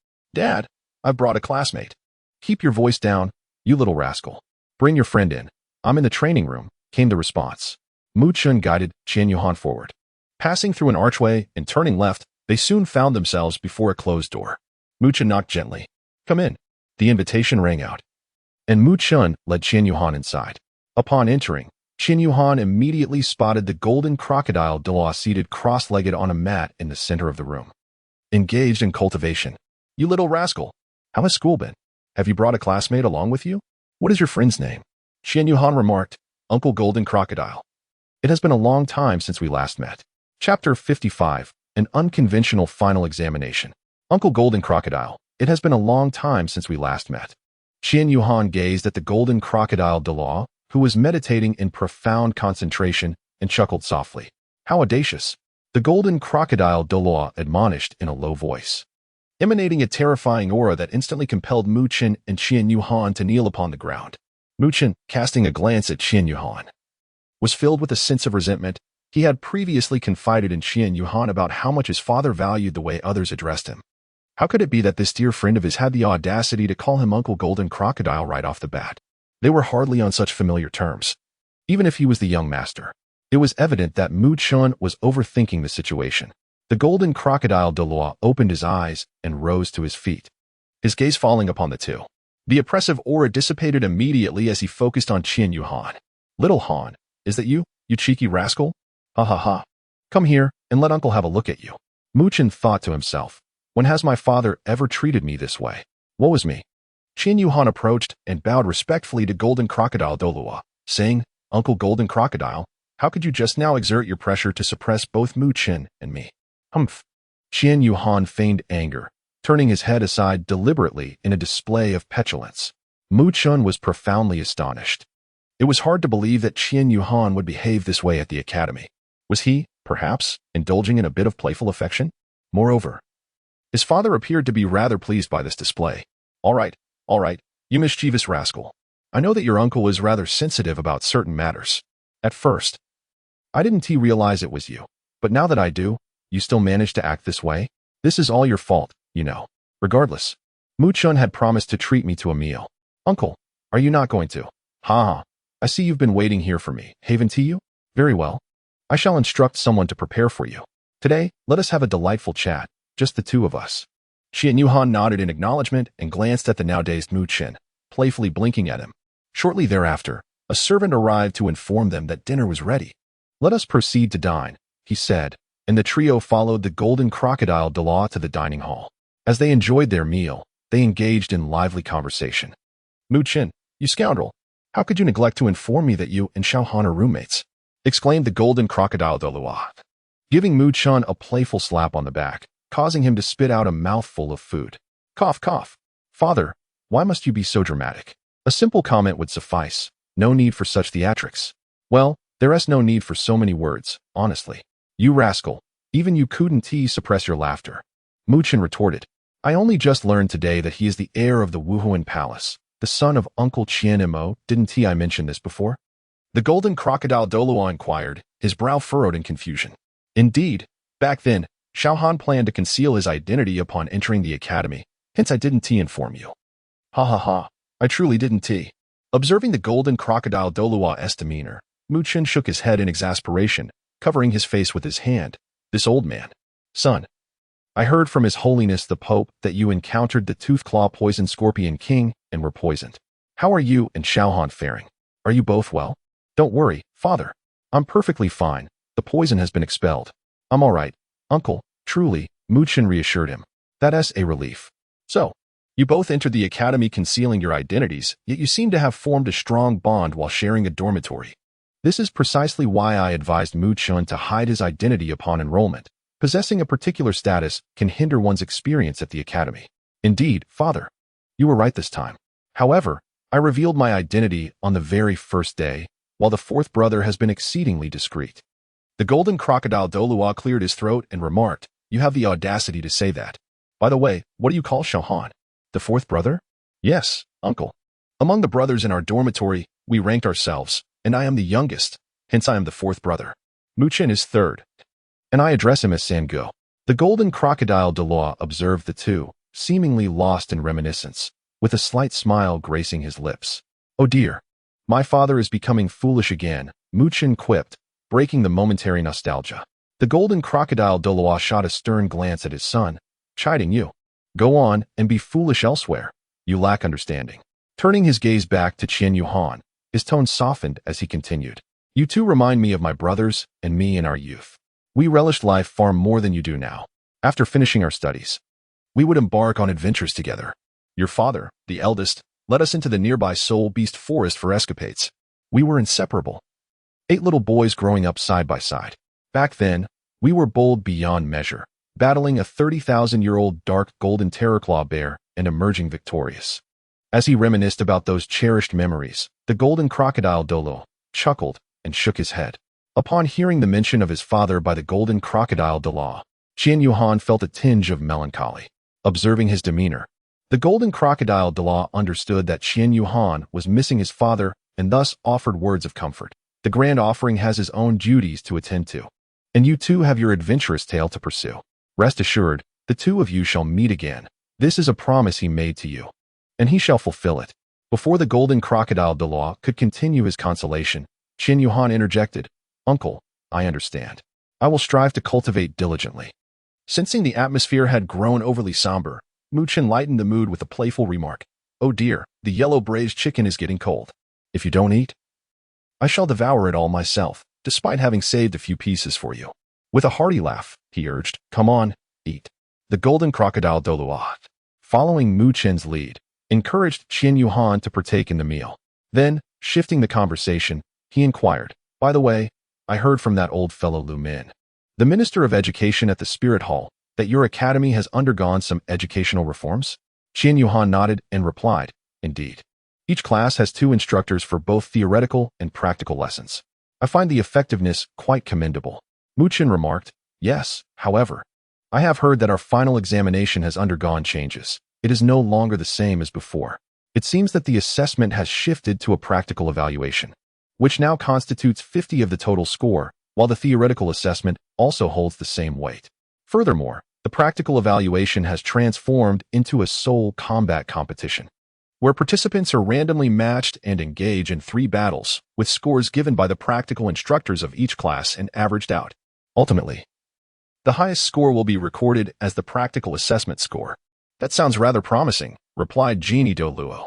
I've brought a classmate. Keep your voice down, you little rascal. Bring your friend in. I'm in the training room, came the response. Mu Chun guided Qian Yuhan forward. Passing through an archway and turning left, they soon found themselves before a closed door. Mu Chun knocked gently. Come in. The invitation rang out, and Mu Chun led Qian Yuhan inside. Upon entering, Qian Yuhan immediately spotted the Golden Crocodile Douluo seated cross-legged on a mat in the center of the room. Engaged in cultivation. You little rascal. How has school been? Have you brought a classmate along with you? What is your friend's name? Qian Yuhan remarked, Uncle Golden Crocodile. It has been a long time since we last met. Chapter 55, An Unconventional Final Examination. Uncle Golden Crocodile, it has been a long time since we last met. Qian Yuhan gazed at the Golden Crocodile Douluo, who was meditating in profound concentration, and chuckled softly. How audacious! The Golden Crocodile Douluo admonished in a low voice, emanating a terrifying aura that instantly compelled Mu Chun and Qian Yuhan to kneel upon the ground. Mu Chun, casting a glance at Qian Yuhan, was filled with a sense of resentment. He had previously confided in Qian Yuhan about how much his father valued the way others addressed him. How could it be that this dear friend of his had the audacity to call him Uncle Golden Crocodile right off the bat? They were hardly on such familiar terms. Even if he was the young master, it was evident that Mu Chun was overthinking the situation. The Golden Crocodile Douluo opened his eyes and rose to his feet, his gaze falling upon the two. The oppressive aura dissipated immediately as he focused on Qian Yuhan. Little Han, is that you cheeky rascal? Ha ha ha. Come here and let uncle have a look at you. Mu Chun thought to himself, when has my father ever treated me this way? Woe is me. Qian Yuhan approached and bowed respectfully to Golden Crocodile Douluo, saying, Uncle Golden Crocodile, how could you just now exert your pressure to suppress both Mu Chun and me? Humph. Qian Yuhan feigned anger, turning his head aside deliberately in a display of petulance. Mu Chun was profoundly astonished. It was hard to believe that Qian Yuhan would behave this way at the academy. Was he, perhaps, indulging in a bit of playful affection? Moreover, his father appeared to be rather pleased by this display. All right, you mischievous rascal. I know that your uncle is rather sensitive about certain matters. At first, I didn't realize it was you, but now that I do, you still manage to act this way? This is all your fault, you know. Regardless, Mu Chun had promised to treat me to a meal. Uncle, are you not going to? Ha. I see you've been waiting here for me, haven't you? Very well. I shall instruct someone to prepare for you. Today, let us have a delightful chat, just the two of us. Qian Yuhan nodded in acknowledgement and glanced at the now dazed Mu Chun, playfully blinking at him. Shortly thereafter, a servant arrived to inform them that dinner was ready. Let us proceed to dine, he said, and the trio followed the golden crocodile Douluo to the dining hall. As they enjoyed their meal, they engaged in lively conversation. Mu Qin, you scoundrel! How could you neglect to inform me that you and Xiao Han are roommates? Exclaimed the golden crocodile Douluo, giving Mu Qin a playful slap on the back, causing him to spit out a mouthful of food. Cough, cough. Father, why must you be so dramatic? A simple comment would suffice. No need for such theatrics. Well, there is no need for so many words, honestly. You rascal. Even you couldn't suppress your laughter. Mu Qin retorted. I only just learned today that he is the heir of the Wuhuan Palace, the son of Uncle Qian Mo. Didn't I mention this before? The golden crocodile Douluo inquired, his brow furrowed in confusion. Indeed, back then, Xiao Han planned to conceal his identity upon entering the academy, hence I didn't inform you. Ha ha ha, I truly didn't. Observing the golden crocodile Douluo's demeanor, Mu Qin shook his head in exasperation, covering his face with his hand. This old man. Son, I heard from His Holiness the Pope that you encountered the tooth-claw poison scorpion king and were poisoned. How are you and Xiao Han faring? Are you both well? Don't worry, father. I'm perfectly fine. The poison has been expelled. I'm all right, uncle. Truly, Mu Qin reassured him. That's a relief. So, you both entered the academy concealing your identities, yet you seem to have formed a strong bond while sharing a dormitory. This is precisely why I advised Mu Qin to hide his identity upon enrollment. Possessing a particular status can hinder one's experience at the academy. Indeed, father. You were right this time. However, I revealed my identity on the very first day, while the fourth brother has been exceedingly discreet. The golden crocodile Douluo cleared his throat and remarked, You have the audacity to say that. By the way, what do you call Xiao Han? The fourth brother? Yes, uncle. Among the brothers in our dormitory, we ranked ourselves, and I am the youngest, hence I am the fourth brother. Mu Qin is third, and I address him as Sanguo. The golden crocodile Douluo observed the two, seemingly lost in reminiscence, with a slight smile gracing his lips. Oh dear, my father is becoming foolish again, Mu Qin quipped, breaking the momentary nostalgia. The golden crocodile Douluo shot a stern glance at his son, chiding you. Go on and be foolish elsewhere. You lack understanding. Turning his gaze back to Qian Yuhan, his tone softened as he continued. You two remind me of my brothers and me in our youth. We relished life far more than you do now. After finishing our studies, we would embark on adventures together. Your father, the eldest, led us into the nearby Soul Beast Forest for escapades. We were inseparable. 8 little boys growing up side by side. Back then, we were bold beyond measure, battling a 30,000-year-old dark golden terrorclaw bear and emerging victorious. As he reminisced about those cherished memories, the golden crocodile Douluo chuckled and shook his head. Upon hearing the mention of his father by the golden crocodile Douluo, Qian Yuhan felt a tinge of melancholy. Observing his demeanor, the golden crocodile Douluo understood that Qian Yuhan was missing his father and thus offered words of comfort. The grand offering has his own duties to attend to, and you two have your adventurous tale to pursue. Rest assured, the two of you shall meet again. This is a promise he made to you, and he shall fulfill it. Before the golden crocodile Douluo could continue his consolation, Qian Yuhan interjected, Uncle, I understand. I will strive to cultivate diligently. Sensing the atmosphere had grown overly somber, Mu Qin lightened the mood with a playful remark. Oh dear, the yellow braised chicken is getting cold. If you don't eat, I shall devour it all myself, despite having saved a few pieces for you. With a hearty laugh, he urged, Come on, eat. The golden crocodile Douluo, following Mu Qin's lead, encouraged Qian Yuhan to partake in the meal. Then, shifting the conversation, he inquired, By the way, I heard from that old fellow Lu Min, the Minister of Education at the Spirit Hall, that your academy has undergone some educational reforms? Qian Yuhan nodded and replied, Indeed. Each class has 2 instructors for both theoretical and practical lessons. I find the effectiveness quite commendable. Mu Qin remarked, Yes, however, I have heard that our final examination has undergone changes. It is no longer the same as before. It seems that the assessment has shifted to a practical evaluation, which now constitutes 50 of the total score, while the theoretical assessment also holds the same weight. Furthermore, the practical evaluation has transformed into a soul combat competition, where participants are randomly matched and engage in 3 battles, with scores given by the practical instructors of each class and averaged out. Ultimately, the highest score will be recorded as the practical assessment score. That sounds rather promising, replied Genie Douluo,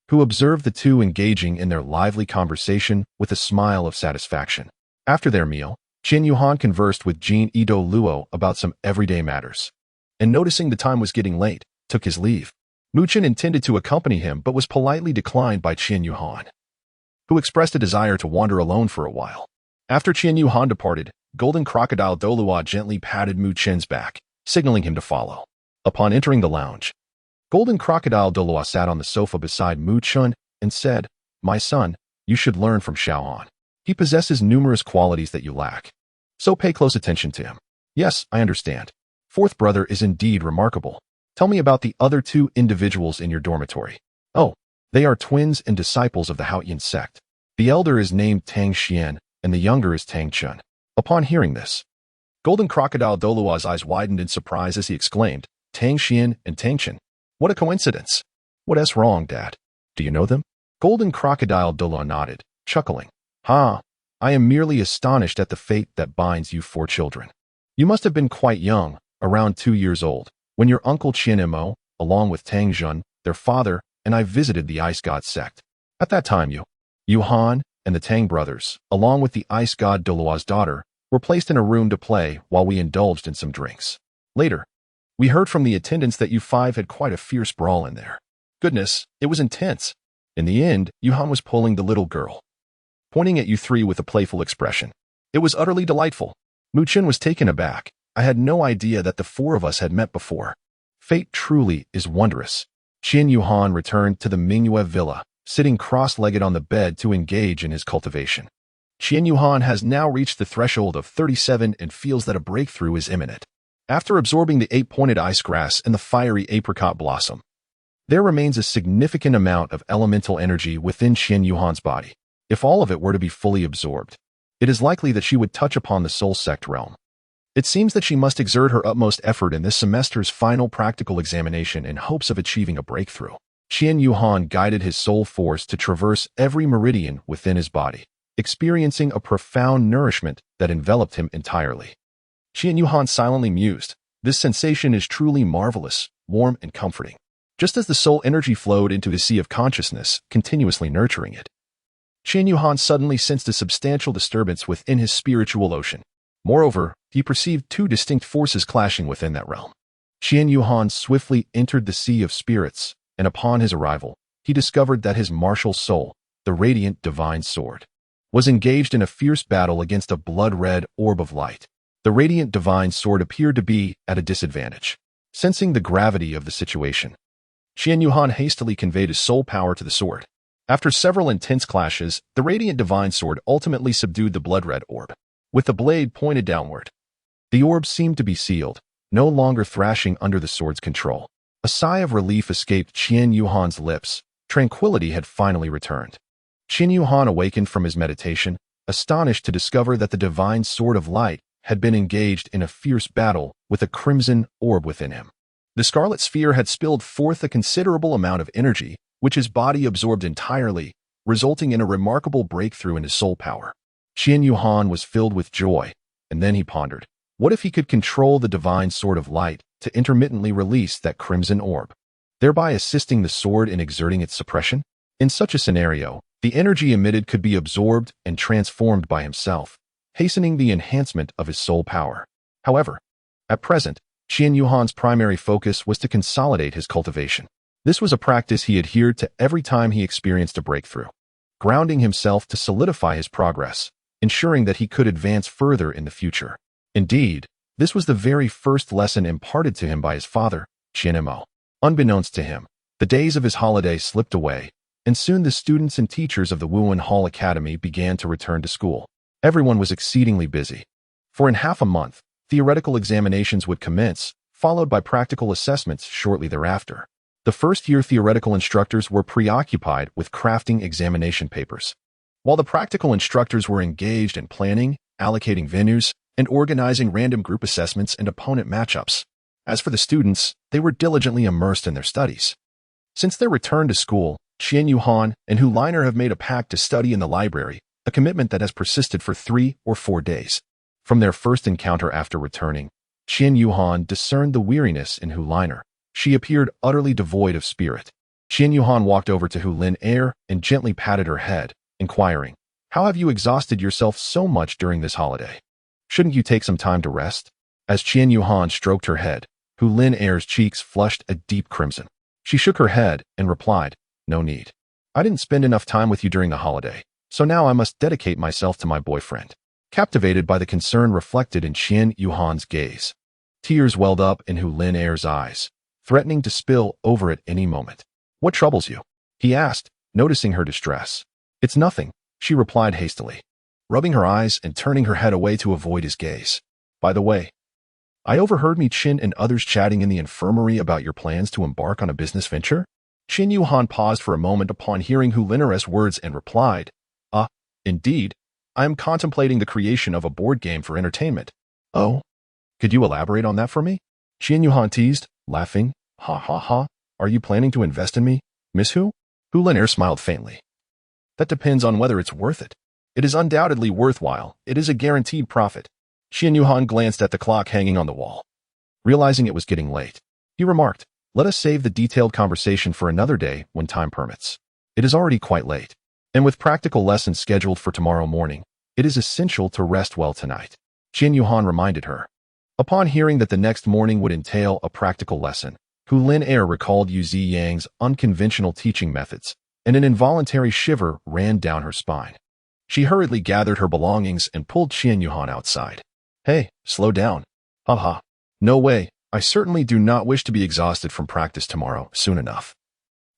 who observed the two engaging in their lively conversation with a smile of satisfaction. After their meal, Qian Yuhan conversed with Jin Douluo about some everyday matters, and noticing the time was getting late, took his leave. Mu Chen intended to accompany him but was politely declined by Qian Yuhan, who expressed a desire to wander alone for a while. After Qian Yuhan departed, Golden Crocodile Douluo gently patted Mu Chen's back, signaling him to follow. Upon entering the lounge, Golden Crocodile Douluo sat on the sofa beside Mu Chen and said, "My son, you should learn from Xiaohan. He possesses numerous qualities that you lack, so pay close attention to him." "Yes, I understand. Fourth brother is indeed remarkable. Tell me about the other two individuals in your dormitory." "Oh, they are twins and disciples of the Haoyan sect. The elder is named Tang Xian, and the younger is Tang Chun." Upon hearing this, Golden Crocodile Douluo's eyes widened in surprise as he exclaimed, "Tang Xian and Tang Chun? What a coincidence! What's wrong, Dad? Do you know them?" Golden Crocodile Douluo nodded, chuckling. "Ha! I am merely astonished at the fate that binds you four children. You must have been quite young, around 2 years old, when your uncle Qian Mo, along with Tang Jun, their father, and I visited the Ice God sect. At that time you Han, and the Tang brothers, along with the Ice God Douluo's daughter, were placed in a room to play while we indulged in some drinks. Later, we heard from the attendants that you five had quite a fierce brawl in there. Goodness, it was intense. In the end, Yuhan was pulling the little girl, pointing at you three with a playful expression. It was utterly delightful." Mu Chen was taken aback. "I had no idea that the four of us had met before. Fate truly is wondrous." Qian Yuhan returned to the Mingyue villa, sitting cross-legged on the bed to engage in his cultivation. Qian Yuhan has now reached the threshold of 37 and feels that a breakthrough is imminent. After absorbing the 8-pointed ice grass and the fiery apricot blossom, there remains a significant amount of elemental energy within Qian Yuhan's body. If all of it were to be fully absorbed, it is likely that she would touch upon the soul sect realm. It seems that she must exert her utmost effort in this semester's final practical examination in hopes of achieving a breakthrough. Qian Yuhan guided his soul force to traverse every meridian within his body, experiencing a profound nourishment that enveloped him entirely. Qian Yuhan silently mused, "This sensation is truly marvelous, warm and comforting." Just as the soul energy flowed into the sea of consciousness, continuously nurturing it, Qian Yuhan suddenly sensed a substantial disturbance within his spiritual ocean. Moreover, he perceived 2 distinct forces clashing within that realm. Qian Yuhan swiftly entered the sea of spirits, and upon his arrival, he discovered that his martial soul, the radiant divine sword, was engaged in a fierce battle against a blood-red orb of light. The radiant divine sword appeared to be at a disadvantage. Sensing the gravity of the situation, Qian Yuhan hastily conveyed his soul power to the sword. After several intense clashes, the radiant divine sword ultimately subdued the blood-red orb, with the blade pointed downward. The orb seemed to be sealed, no longer thrashing under the sword's control. A sigh of relief escaped Qian Yuhan's lips. Tranquility had finally returned. Qian Yuhan awakened from his meditation, astonished to discover that the divine sword of light had been engaged in a fierce battle with a crimson orb within him. The scarlet sphere had spilled forth a considerable amount of energy, which his body absorbed entirely, resulting in a remarkable breakthrough in his soul power. Qian Yuhan was filled with joy, and then he pondered, what if he could control the divine sword of light to intermittently release that crimson orb, thereby assisting the sword in exerting its suppression? In such a scenario, the energy emitted could be absorbed and transformed by himself, hastening the enhancement of his soul power. However, at present, Qian Yuhan's primary focus was to consolidate his cultivation. This was a practice he adhered to every time he experienced a breakthrough, grounding himself to solidify his progress, ensuring that he could advance further in the future. Indeed, this was the very first lesson imparted to him by his father, Qian Mo. Unbeknownst to him, the days of his holiday slipped away, and soon the students and teachers of the Wuhan Hall Academy began to return to school. Everyone was exceedingly busy, for in half a month, theoretical examinations would commence, followed by practical assessments shortly thereafter. The first-year theoretical instructors were preoccupied with crafting examination papers, while the practical instructors were engaged in planning, allocating venues, and organizing random group assessments and opponent matchups. As for the students, they were diligently immersed in their studies. Since their return to school, Qian Yuhan and Hu Liner have made a pact to study in the library, a commitment that has persisted for 3 or 4 days. From their first encounter after returning, Qian Yuhan discerned the weariness in Hu Liner. She appeared utterly devoid of spirit. Qian Yuhan walked over to Hu Lin Air and gently patted her head, inquiring, "How have you exhausted yourself so much during this holiday?" Shouldn't you take some time to rest? As Qian Yuhan stroked her head, Hu Lin Er's cheeks flushed a deep crimson. She shook her head and replied, "No need. I didn't spend enough time with you during the holiday, so now I must dedicate myself to my boyfriend." Captivated by the concern reflected in Qian Yuhan's gaze, tears welled up in Hu Lin Er's eyes, threatening to spill over at any moment. "What troubles you?" he asked, noticing her distress. "It's nothing," she replied hastily, rubbing her eyes and turning her head away to avoid his gaze. "By the way, I overheard Mi Qin and others chatting in the infirmary about your plans to embark on a business venture." Qian Yuhan paused for a moment upon hearing Hu Lin Er's words and replied, Indeed, I am contemplating the creation of a board game for entertainment." "Oh? Could you elaborate on that for me?" Qian Yuhan teased, laughing. "Ha ha ha. Are you planning to invest in me, Miss Hu?" Hu Lin Er smiled faintly. "That depends on whether it's worth it. It is undoubtedly worthwhile. It is a guaranteed profit." Qian Yuhan glanced at the clock hanging on the wall. Realizing it was getting late, he remarked, "Let us save the detailed conversation for another day when time permits. It is already quite late, and with practical lessons scheduled for tomorrow morning, it is essential to rest well tonight." Qian Yuhan reminded her. Upon hearing that the next morning would entail a practical lesson, Hu Lin Er recalled Yu Ziyang's unconventional teaching methods, and an involuntary shiver ran down her spine. She hurriedly gathered her belongings and pulled Qian Yuhan outside. "Hey, slow down. Haha. No way. I certainly do not wish to be exhausted from practice tomorrow soon enough.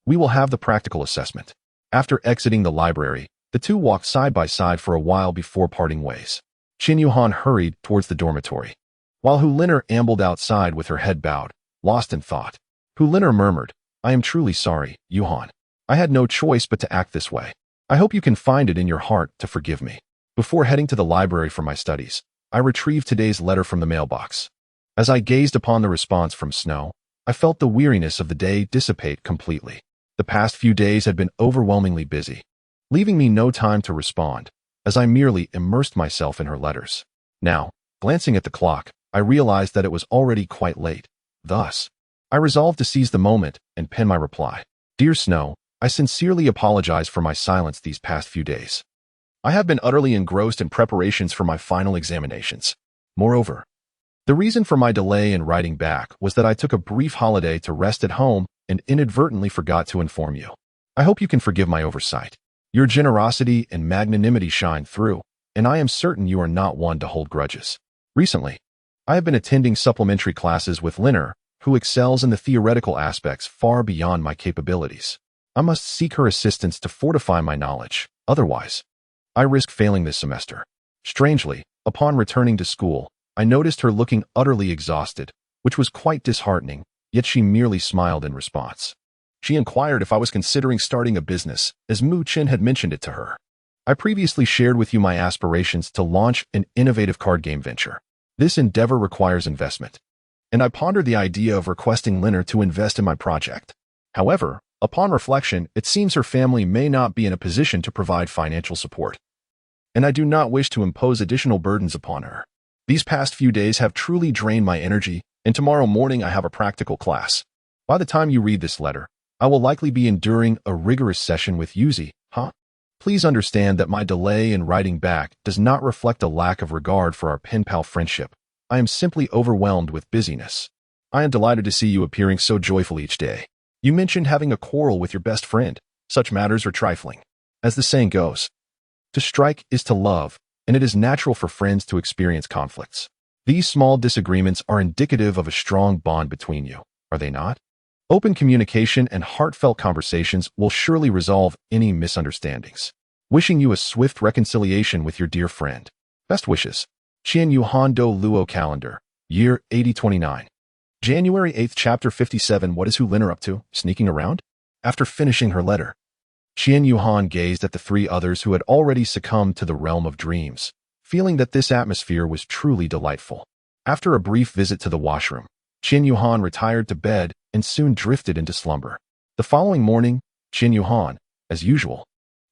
We will have the practical assessment." After exiting the library, the two walked side by side for a while before parting ways. Qian Yuhan hurried towards the dormitory, while Hu Lin Er ambled outside with her head bowed, lost in thought. Hu Lin Er murmured, "I am truly sorry, Yuhan. I had no choice but to act this way. I hope you can find it in your heart to forgive me." Before heading to the library for my studies, I retrieved today's letter from the mailbox. As I gazed upon the response from Snow, I felt the weariness of the day dissipate completely. The past few days had been overwhelmingly busy, leaving me no time to respond, as I merely immersed myself in her letters. Now, glancing at the clock, I realized that it was already quite late. Thus, I resolved to seize the moment and pen my reply. "Dear Snow, I sincerely apologize for my silence these past few days. I have been utterly engrossed in preparations for my final examinations. Moreover, the reason for my delay in writing back was that I took a brief holiday to rest at home and inadvertently forgot to inform you. I hope you can forgive my oversight. Your generosity and magnanimity shine through, and I am certain you are not one to hold grudges. Recently, I have been attending supplementary classes with Linner, who excels in the theoretical aspects far beyond my capabilities. I must seek her assistance to fortify my knowledge. Otherwise, I risk failing this semester." Strangely, upon returning to school, I noticed her looking utterly exhausted, which was quite disheartening, yet she merely smiled in response. She inquired if I was considering starting a business, as Mu Qin had mentioned it to her. "I previously shared with you my aspirations to launch an innovative card game venture. This endeavor requires investment, and I pondered the idea of requesting Linner to invest in my project. However, upon reflection, it seems her family may not be in a position to provide financial support, and I do not wish to impose additional burdens upon her. These past few days have truly drained my energy, and tomorrow morning I have a practical class. By the time you read this letter, I will likely be enduring a rigorous session with Yuzi, Please understand that my delay in writing back does not reflect a lack of regard for our pen pal friendship. I am simply overwhelmed with busyness. I am delighted to see you appearing so joyful each day. You mentioned having a quarrel with your best friend. Such matters are trifling. As the saying goes, to strike is to love, and it is natural for friends to experience conflicts. These small disagreements are indicative of a strong bond between you, are they not? Open communication and heartfelt conversations will surely resolve any misunderstandings. Wishing you a swift reconciliation with your dear friend. Best wishes. Qian Yuhan Douluo Calendar, Year 8029. January 8th, Chapter 57. What is Hu Linner up to? Sneaking around? After finishing her letter, Qian Yuhan gazed at the three others who had already succumbed to the realm of dreams, feeling that this atmosphere was truly delightful. After a brief visit to the washroom, Qian Yuhan retired to bed and soon drifted into slumber. The following morning, Qian Yuhan, as usual,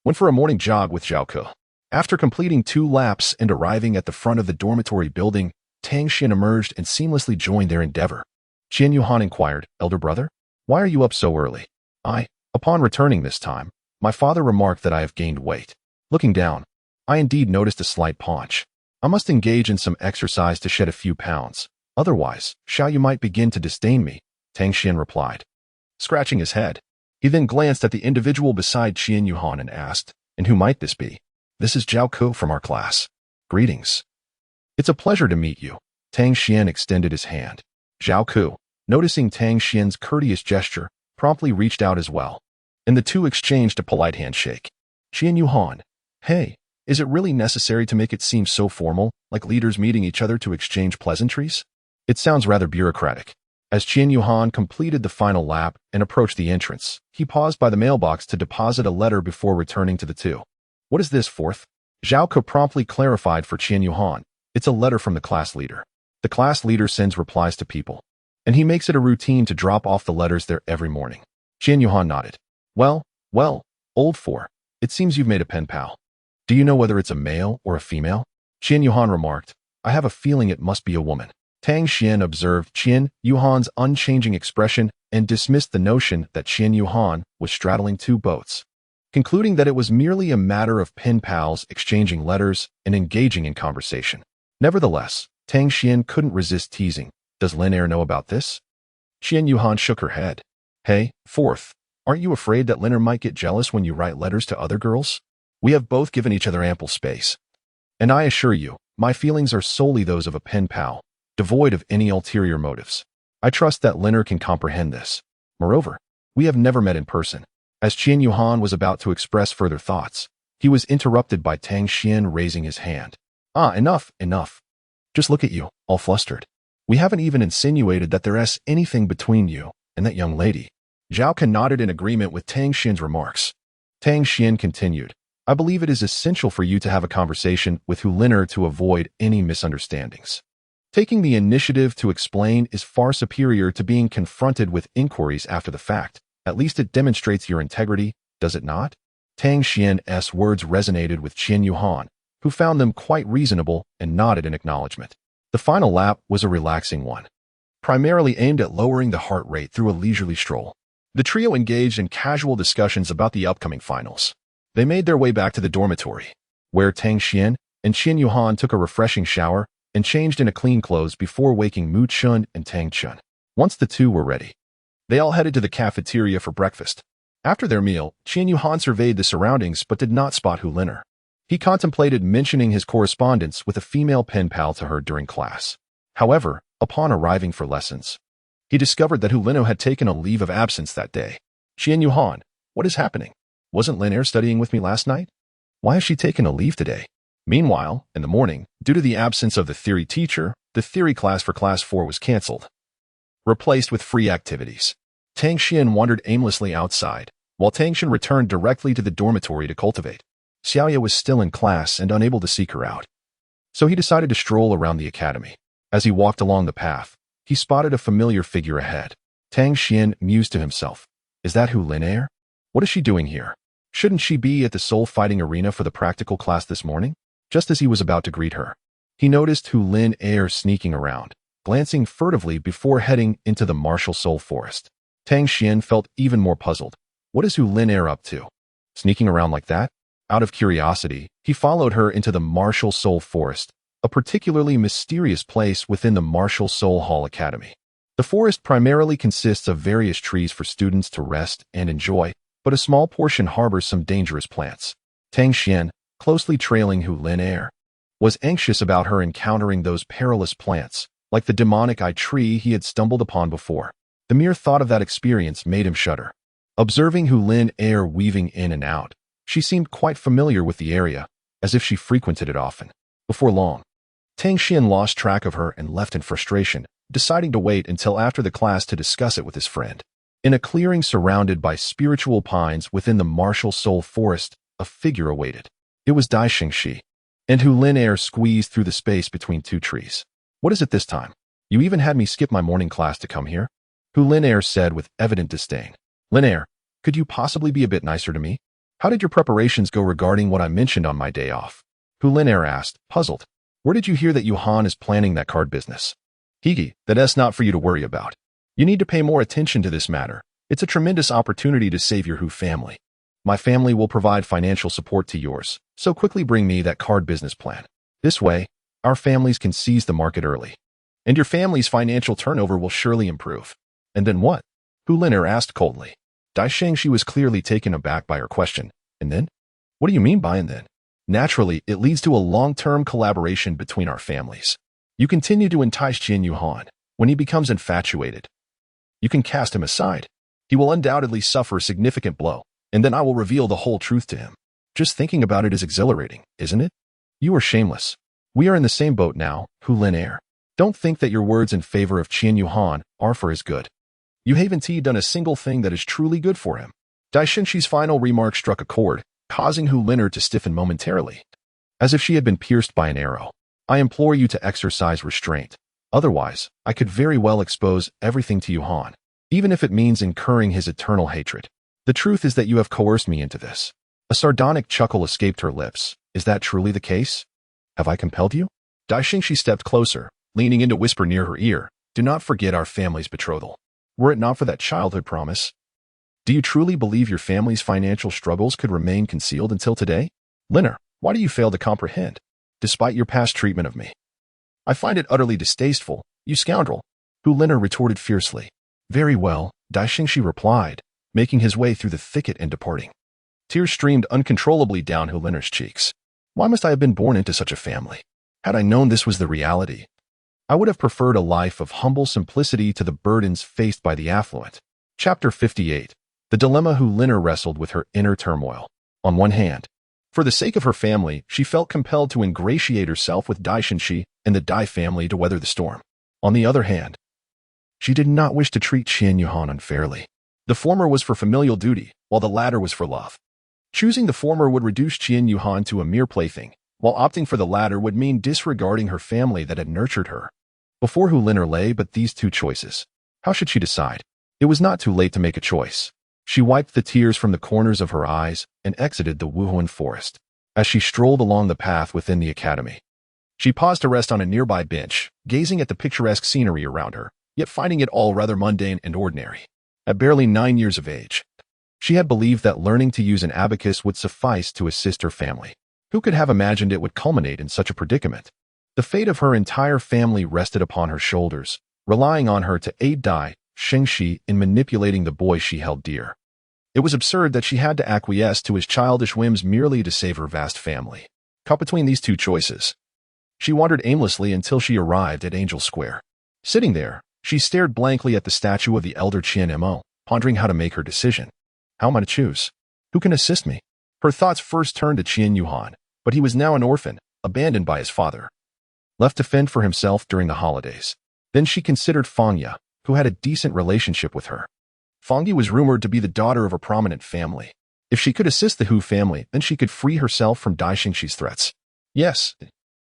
went for a morning jog with Zhao Ke. After completing 2 laps and arriving at the front of the dormitory building, Tang Xin emerged and seamlessly joined their endeavor. Qian Yuhan inquired, "Elder brother, why are you up so early?" Upon returning this time, my father remarked that I have gained weight. Looking down, I indeed noticed a slight paunch. I must engage in some exercise to shed a few pounds. Otherwise, Xiao Yu might begin to disdain me, Tang Xian replied, scratching his head. He then glanced at the individual beside Qian Yuhan and asked, and who might this be? This is Zhao Ku from our class. Greetings. It's a pleasure to meet you. Tang Xian extended his hand. Zhao Ku, noticing Tang Xian's courteous gesture, promptly reached out as well, and the two exchanged a polite handshake. Qian Yuhan, hey, is it really necessary to make it seem so formal, like leaders meeting each other to exchange pleasantries? It sounds rather bureaucratic. As Qian Yuhan completed the final lap and approached the entrance, he paused by the mailbox to deposit a letter before returning to the two. What is this, fourth? Zhao Ke promptly clarified for Qian Yuhan. It's a letter from the class leader. The class leader sends replies to people, and he makes it a routine to drop off the letters there every morning. Qian Yuhan nodded. Well, old four, it seems you've made a pen pal. Do you know whether it's a male or a female? Qian Yuhan remarked. I have a feeling it must be a woman. Tang Xian observed Qian Yuhan's unchanging expression and dismissed the notion that Qian Yuhan was straddling two boats, concluding that it was merely a matter of pen pals exchanging letters and engaging in conversation. Nevertheless, Tang Xian couldn't resist teasing. Does Lin Er know about this? Qian Yuhan shook her head. Hey, fourth, aren't you afraid that Lin Er might get jealous when you write letters to other girls? We have both given each other ample space. And I assure you, my feelings are solely those of a pen pal, devoid of any ulterior motives. I trust that Lin Er can comprehend this. Moreover, we have never met in person. As Qian Yuhan was about to express further thoughts, he was interrupted by Tang Xian raising his hand. Enough. Just look at you, all flustered. We haven't even insinuated that there's anything between you and that young lady. Zhao Ke nodded in agreement with Tang Xian's remarks. Tang Xian continued, I believe it is essential for you to have a conversation with Hu Lin Er to avoid any misunderstandings. Taking the initiative to explain is far superior to being confronted with inquiries after the fact. At least it demonstrates your integrity, does it not? Tang Xian's words resonated with Qian Yuhan, who found them quite reasonable and nodded in acknowledgement. The final lap was a relaxing one, primarily aimed at lowering the heart rate through a leisurely stroll. The trio engaged in casual discussions about the upcoming finals. They made their way back to the dormitory, where Tang Xian and Qian Yuhan took a refreshing shower and changed into clean clothes before waking Mu Chun and Tang Chun. Once the two were ready, they all headed to the cafeteria for breakfast. After their meal, Qian Yuhan surveyed the surroundings but did not spot Hu Lin Er. He contemplated mentioning his correspondence with a female pen pal to her during class. However, upon arriving for lessons, he discovered that Hu Lin Er had taken a leave of absence that day. Qian Yuhan, what is happening? Wasn't Lin Er studying with me last night? Why has she taken a leave today? Meanwhile, in the morning, due to the absence of the theory teacher, the theory class for class 4 was cancelled, replaced with free activities. Tang Xian wandered aimlessly outside, while Tang Xian returned directly to the dormitory to cultivate. Xiaoya was still in class and unable to seek her out, so he decided to stroll around the academy. As he walked along the path, he spotted a familiar figure ahead. Tang Xian mused to himself, is that Hu Lin Er? What is she doing here? Shouldn't she be at the soul fighting arena for the practical class this morning? Just as he was about to greet her, he noticed Hu Lin Er sneaking around, glancing furtively before heading into the martial soul forest. Tang Xian felt even more puzzled. What is Hu Lin Er up to? Sneaking around like that? Out of curiosity, he followed her into the martial soul forest, a particularly mysterious place within the Martial Soul Hall Academy. The forest primarily consists of various trees for students to rest and enjoy, but a small portion harbors some dangerous plants. Tang Xian, closely trailing Hu Lin Er, was anxious about her encountering those perilous plants, like the demonic eye tree he had stumbled upon before. The mere thought of that experience made him shudder. Observing Hu Lin Er weaving in and out, she seemed quite familiar with the area, as if she frequented it often. Before long, Tang Xian lost track of her and left in frustration, deciding to wait until after the class to discuss it with his friend. In a clearing surrounded by spiritual pines within the Martial Soul Forest, a figure awaited. It was Dai Xingxi, and Hu Lin Er squeezed through the space between two trees. What is it this time? You even had me skip my morning class to come here? Hu Lin Er said with evident disdain. Lin Er, could you possibly be a bit nicer to me? How did your preparations go regarding what I mentioned on my day off? Hu Lin Er asked, puzzled. Where did you hear that Yuhan is planning that card business? Higi, that's not for you to worry about. You need to pay more attention to this matter. It's a tremendous opportunity to save your Hu family. My family will provide financial support to yours, so quickly bring me that card business plan. This way, our families can seize the market early. And your family's financial turnover will surely improve. And then what? Hu Liner asked coldly. Dai Shengshi was clearly taken aback by her question. And then? What do you mean by and then? Naturally, it leads to a long-term collaboration between our families. You continue to entice Qian Yuhan. When he becomes infatuated, you can cast him aside. He will undoubtedly suffer a significant blow, and then I will reveal the whole truth to him. Just thinking about it is exhilarating, isn't it? You are shameless. We are in the same boat now, Hu Liner. Don't think that your words in favor of Qian Yuhan are for his good. You haven't done a single thing that is truly good for him. Dai Shengxi's final remark struck a chord, causing Hu Liner to stiffen momentarily, as if she had been pierced by an arrow. I implore you to exercise restraint. Otherwise, I could very well expose everything to Yuhan, even if it means incurring his eternal hatred. The truth is that you have coerced me into this. A sardonic chuckle escaped her lips. Is that truly the case? Have I compelled you? Dai Shengxi stepped closer, leaning in to whisper near her ear. Do not forget our family's betrothal. Were it not for that childhood promise, do you truly believe your family's financial struggles could remain concealed until today? Liner, why do you fail to comprehend, despite your past treatment of me? I find it utterly distasteful, you scoundrel, Hu Liner retorted fiercely. Very well, Dai Shengxi replied, making his way through the thicket and departing. Tears streamed uncontrollably down Hu Liner's cheeks. Why must I have been born into such a family? Had I known this was the reality, I would have preferred a life of humble simplicity to the burdens faced by the affluent. Chapter 58. The dilemma Hu Liner wrestled with her inner turmoil. On one hand, for the sake of her family, she felt compelled to ingratiate herself with Dai Shengxi and the Dai family to weather the storm. On the other hand, she did not wish to treat Qian Yuhan unfairly. The former was for familial duty, while the latter was for love. Choosing the former would reduce Qian Yuhan to a mere plaything, while opting for the latter would mean disregarding her family that had nurtured her. Before Hu Liner lay but these two choices. How should she decide? It was not too late to make a choice. She wiped the tears from the corners of her eyes and exited the Wuhuan forest. As she strolled along the path within the academy, she paused to rest on a nearby bench, gazing at the picturesque scenery around her, yet finding it all rather mundane and ordinary. At barely 9 years of age, she had believed that learning to use an abacus would suffice to assist her family. Who could have imagined it would culminate in such a predicament? The fate of her entire family rested upon her shoulders, relying on her to aid Dai Shengxi in manipulating the boy she held dear. It was absurd that she had to acquiesce to his childish whims merely to save her vast family. Caught between these two choices, she wandered aimlessly until she arrived at Angel Square. Sitting there, she stared blankly at the statue of the elder Qian Mo, pondering how to make her decision. How am I to choose? Who can assist me? Her thoughts first turned to Qian Yuhan, but he was now an orphan, abandoned by his father, left to fend for himself during the holidays. Then she considered Fangya, who had a decent relationship with her. Fangya was rumored to be the daughter of a prominent family. If she could assist the Hu family, then she could free herself from Dai Shengxi's threats. Yes,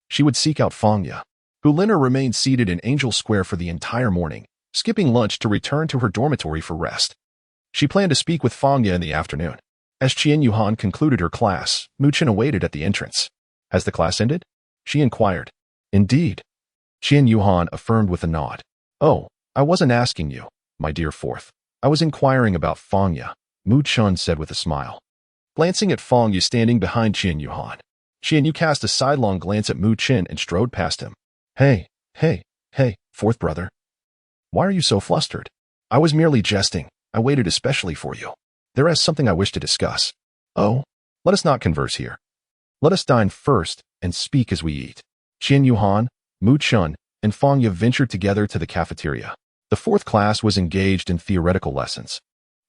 she would seek out Fangya. Hu Liner remained seated in Angel Square for the entire morning, skipping lunch to return to her dormitory for rest. She planned to speak with Fangya in the afternoon. As Qian Yuhan concluded her class, Mu Chen awaited at the entrance. Has the class ended? She inquired. Indeed. Qian Yuhan affirmed with a nod. Oh, I wasn't asking you, my dear fourth. I was inquiring about Fangya, Mu Chen said with a smile. Glancing at Fangya standing behind Qian Yuhan, Qian Yu cast a sidelong glance at Mu Chen and strode past him. Hey, fourth brother. Why are you so flustered? I was merely jesting. I waited especially for you. There is something I wish to discuss. Oh, let us not converse here. Let us dine first and speak as we eat. Qian Yuhan, Mu Chen, and Fangya ventured together to the cafeteria. The fourth class was engaged in theoretical lessons,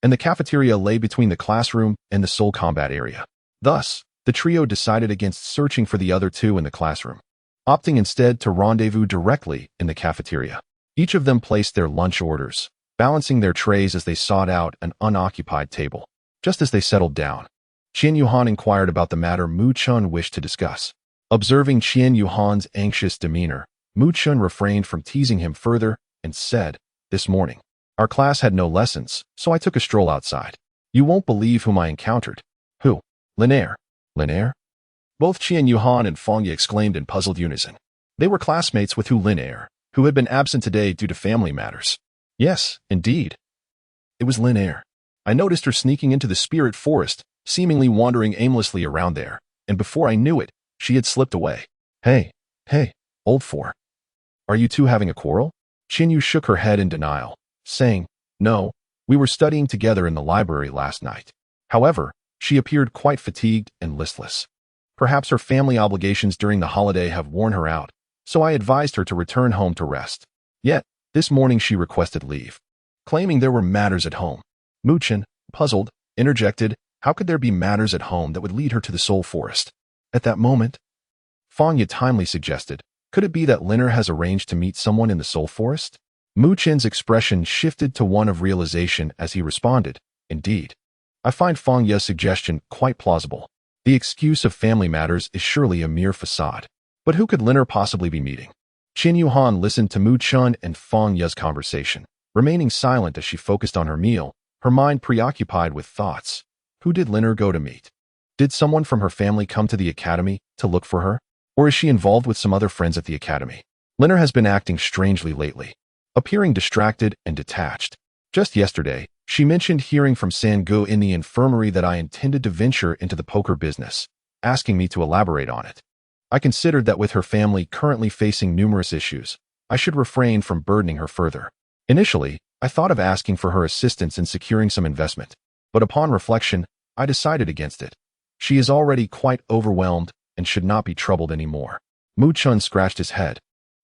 and the cafeteria lay between the classroom and the soul combat area. Thus, the trio decided against searching for the other two in the classroom, opting instead to rendezvous directly in the cafeteria. Each of them placed their lunch orders, balancing their trays as they sought out an unoccupied table. Just as they settled down, Qian Yuhan inquired about the matter Mu Chen wished to discuss. Observing Qian Yuhan's anxious demeanor, Mu Chen refrained from teasing him further and said, This morning, our class had no lessons, so I took a stroll outside. You won't believe whom I encountered. Who? Liner. Liner? Both Qian Yuhan and Fangya exclaimed in puzzled unison. They were classmates with Hu Liner, who had been absent today due to family matters. Yes, indeed. It was Liner. I noticed her sneaking into the spirit forest, seemingly wandering aimlessly around there, and before I knew it, she had slipped away. Hey, Old for. Are you two having a quarrel? Qinyu shook her head in denial, saying, No, we were studying together in the library last night. However, she appeared quite fatigued and listless. Perhaps her family obligations during the holiday have worn her out, so I advised her to return home to rest. Yet, this morning she requested leave, claiming there were matters at home. Muchen, puzzled, interjected, how could there be matters at home that would lead her to the Soul Forest? At that moment, Fangya timely suggested, could it be that Liner has arranged to meet someone in the Soul Forest? Muchen's expression shifted to one of realization as he responded, Indeed. I find Fangya's suggestion quite plausible. The excuse of family matters is surely a mere facade. But who could Liner possibly be meeting? Qin Yuhan listened to Muchen and Fangya's conversation, remaining silent as she focused on her meal, her mind preoccupied with thoughts. Who did Liner go to meet? Did someone from her family come to the academy to look for her? Or is she involved with some other friends at the academy? Liner has been acting strangely lately, appearing distracted and detached. Just yesterday, she mentioned hearing from Sangu in the infirmary that I intended to venture into the poker business, asking me to elaborate on it. I considered that with her family currently facing numerous issues, I should refrain from burdening her further. Initially, I thought of asking for her assistance in securing some investment, but upon reflection, I decided against it. She is already quite overwhelmed and should not be troubled anymore. Mu Chun scratched his head,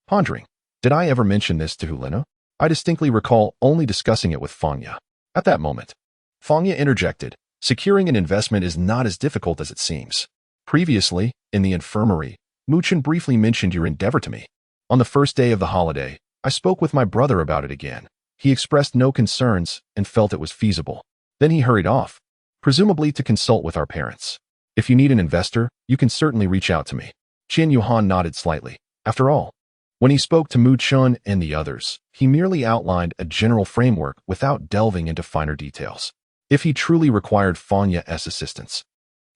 pondering, did I ever mention this to Hulina? I distinctly recall only discussing it with Fangya. At that moment, Fangya interjected, securing an investment is not as difficult as it seems. Previously, in the infirmary, Muchen briefly mentioned your endeavor to me. On the first day of the holiday, I spoke with my brother about it again. He expressed no concerns and felt it was feasible. Then he hurried off, presumably to consult with our parents. If you need an investor, you can certainly reach out to me. Qin Yuhan nodded slightly. After all, when he spoke to Mu Chun and the others, he merely outlined a general framework without delving into finer details. If he truly required Fangya's assistance,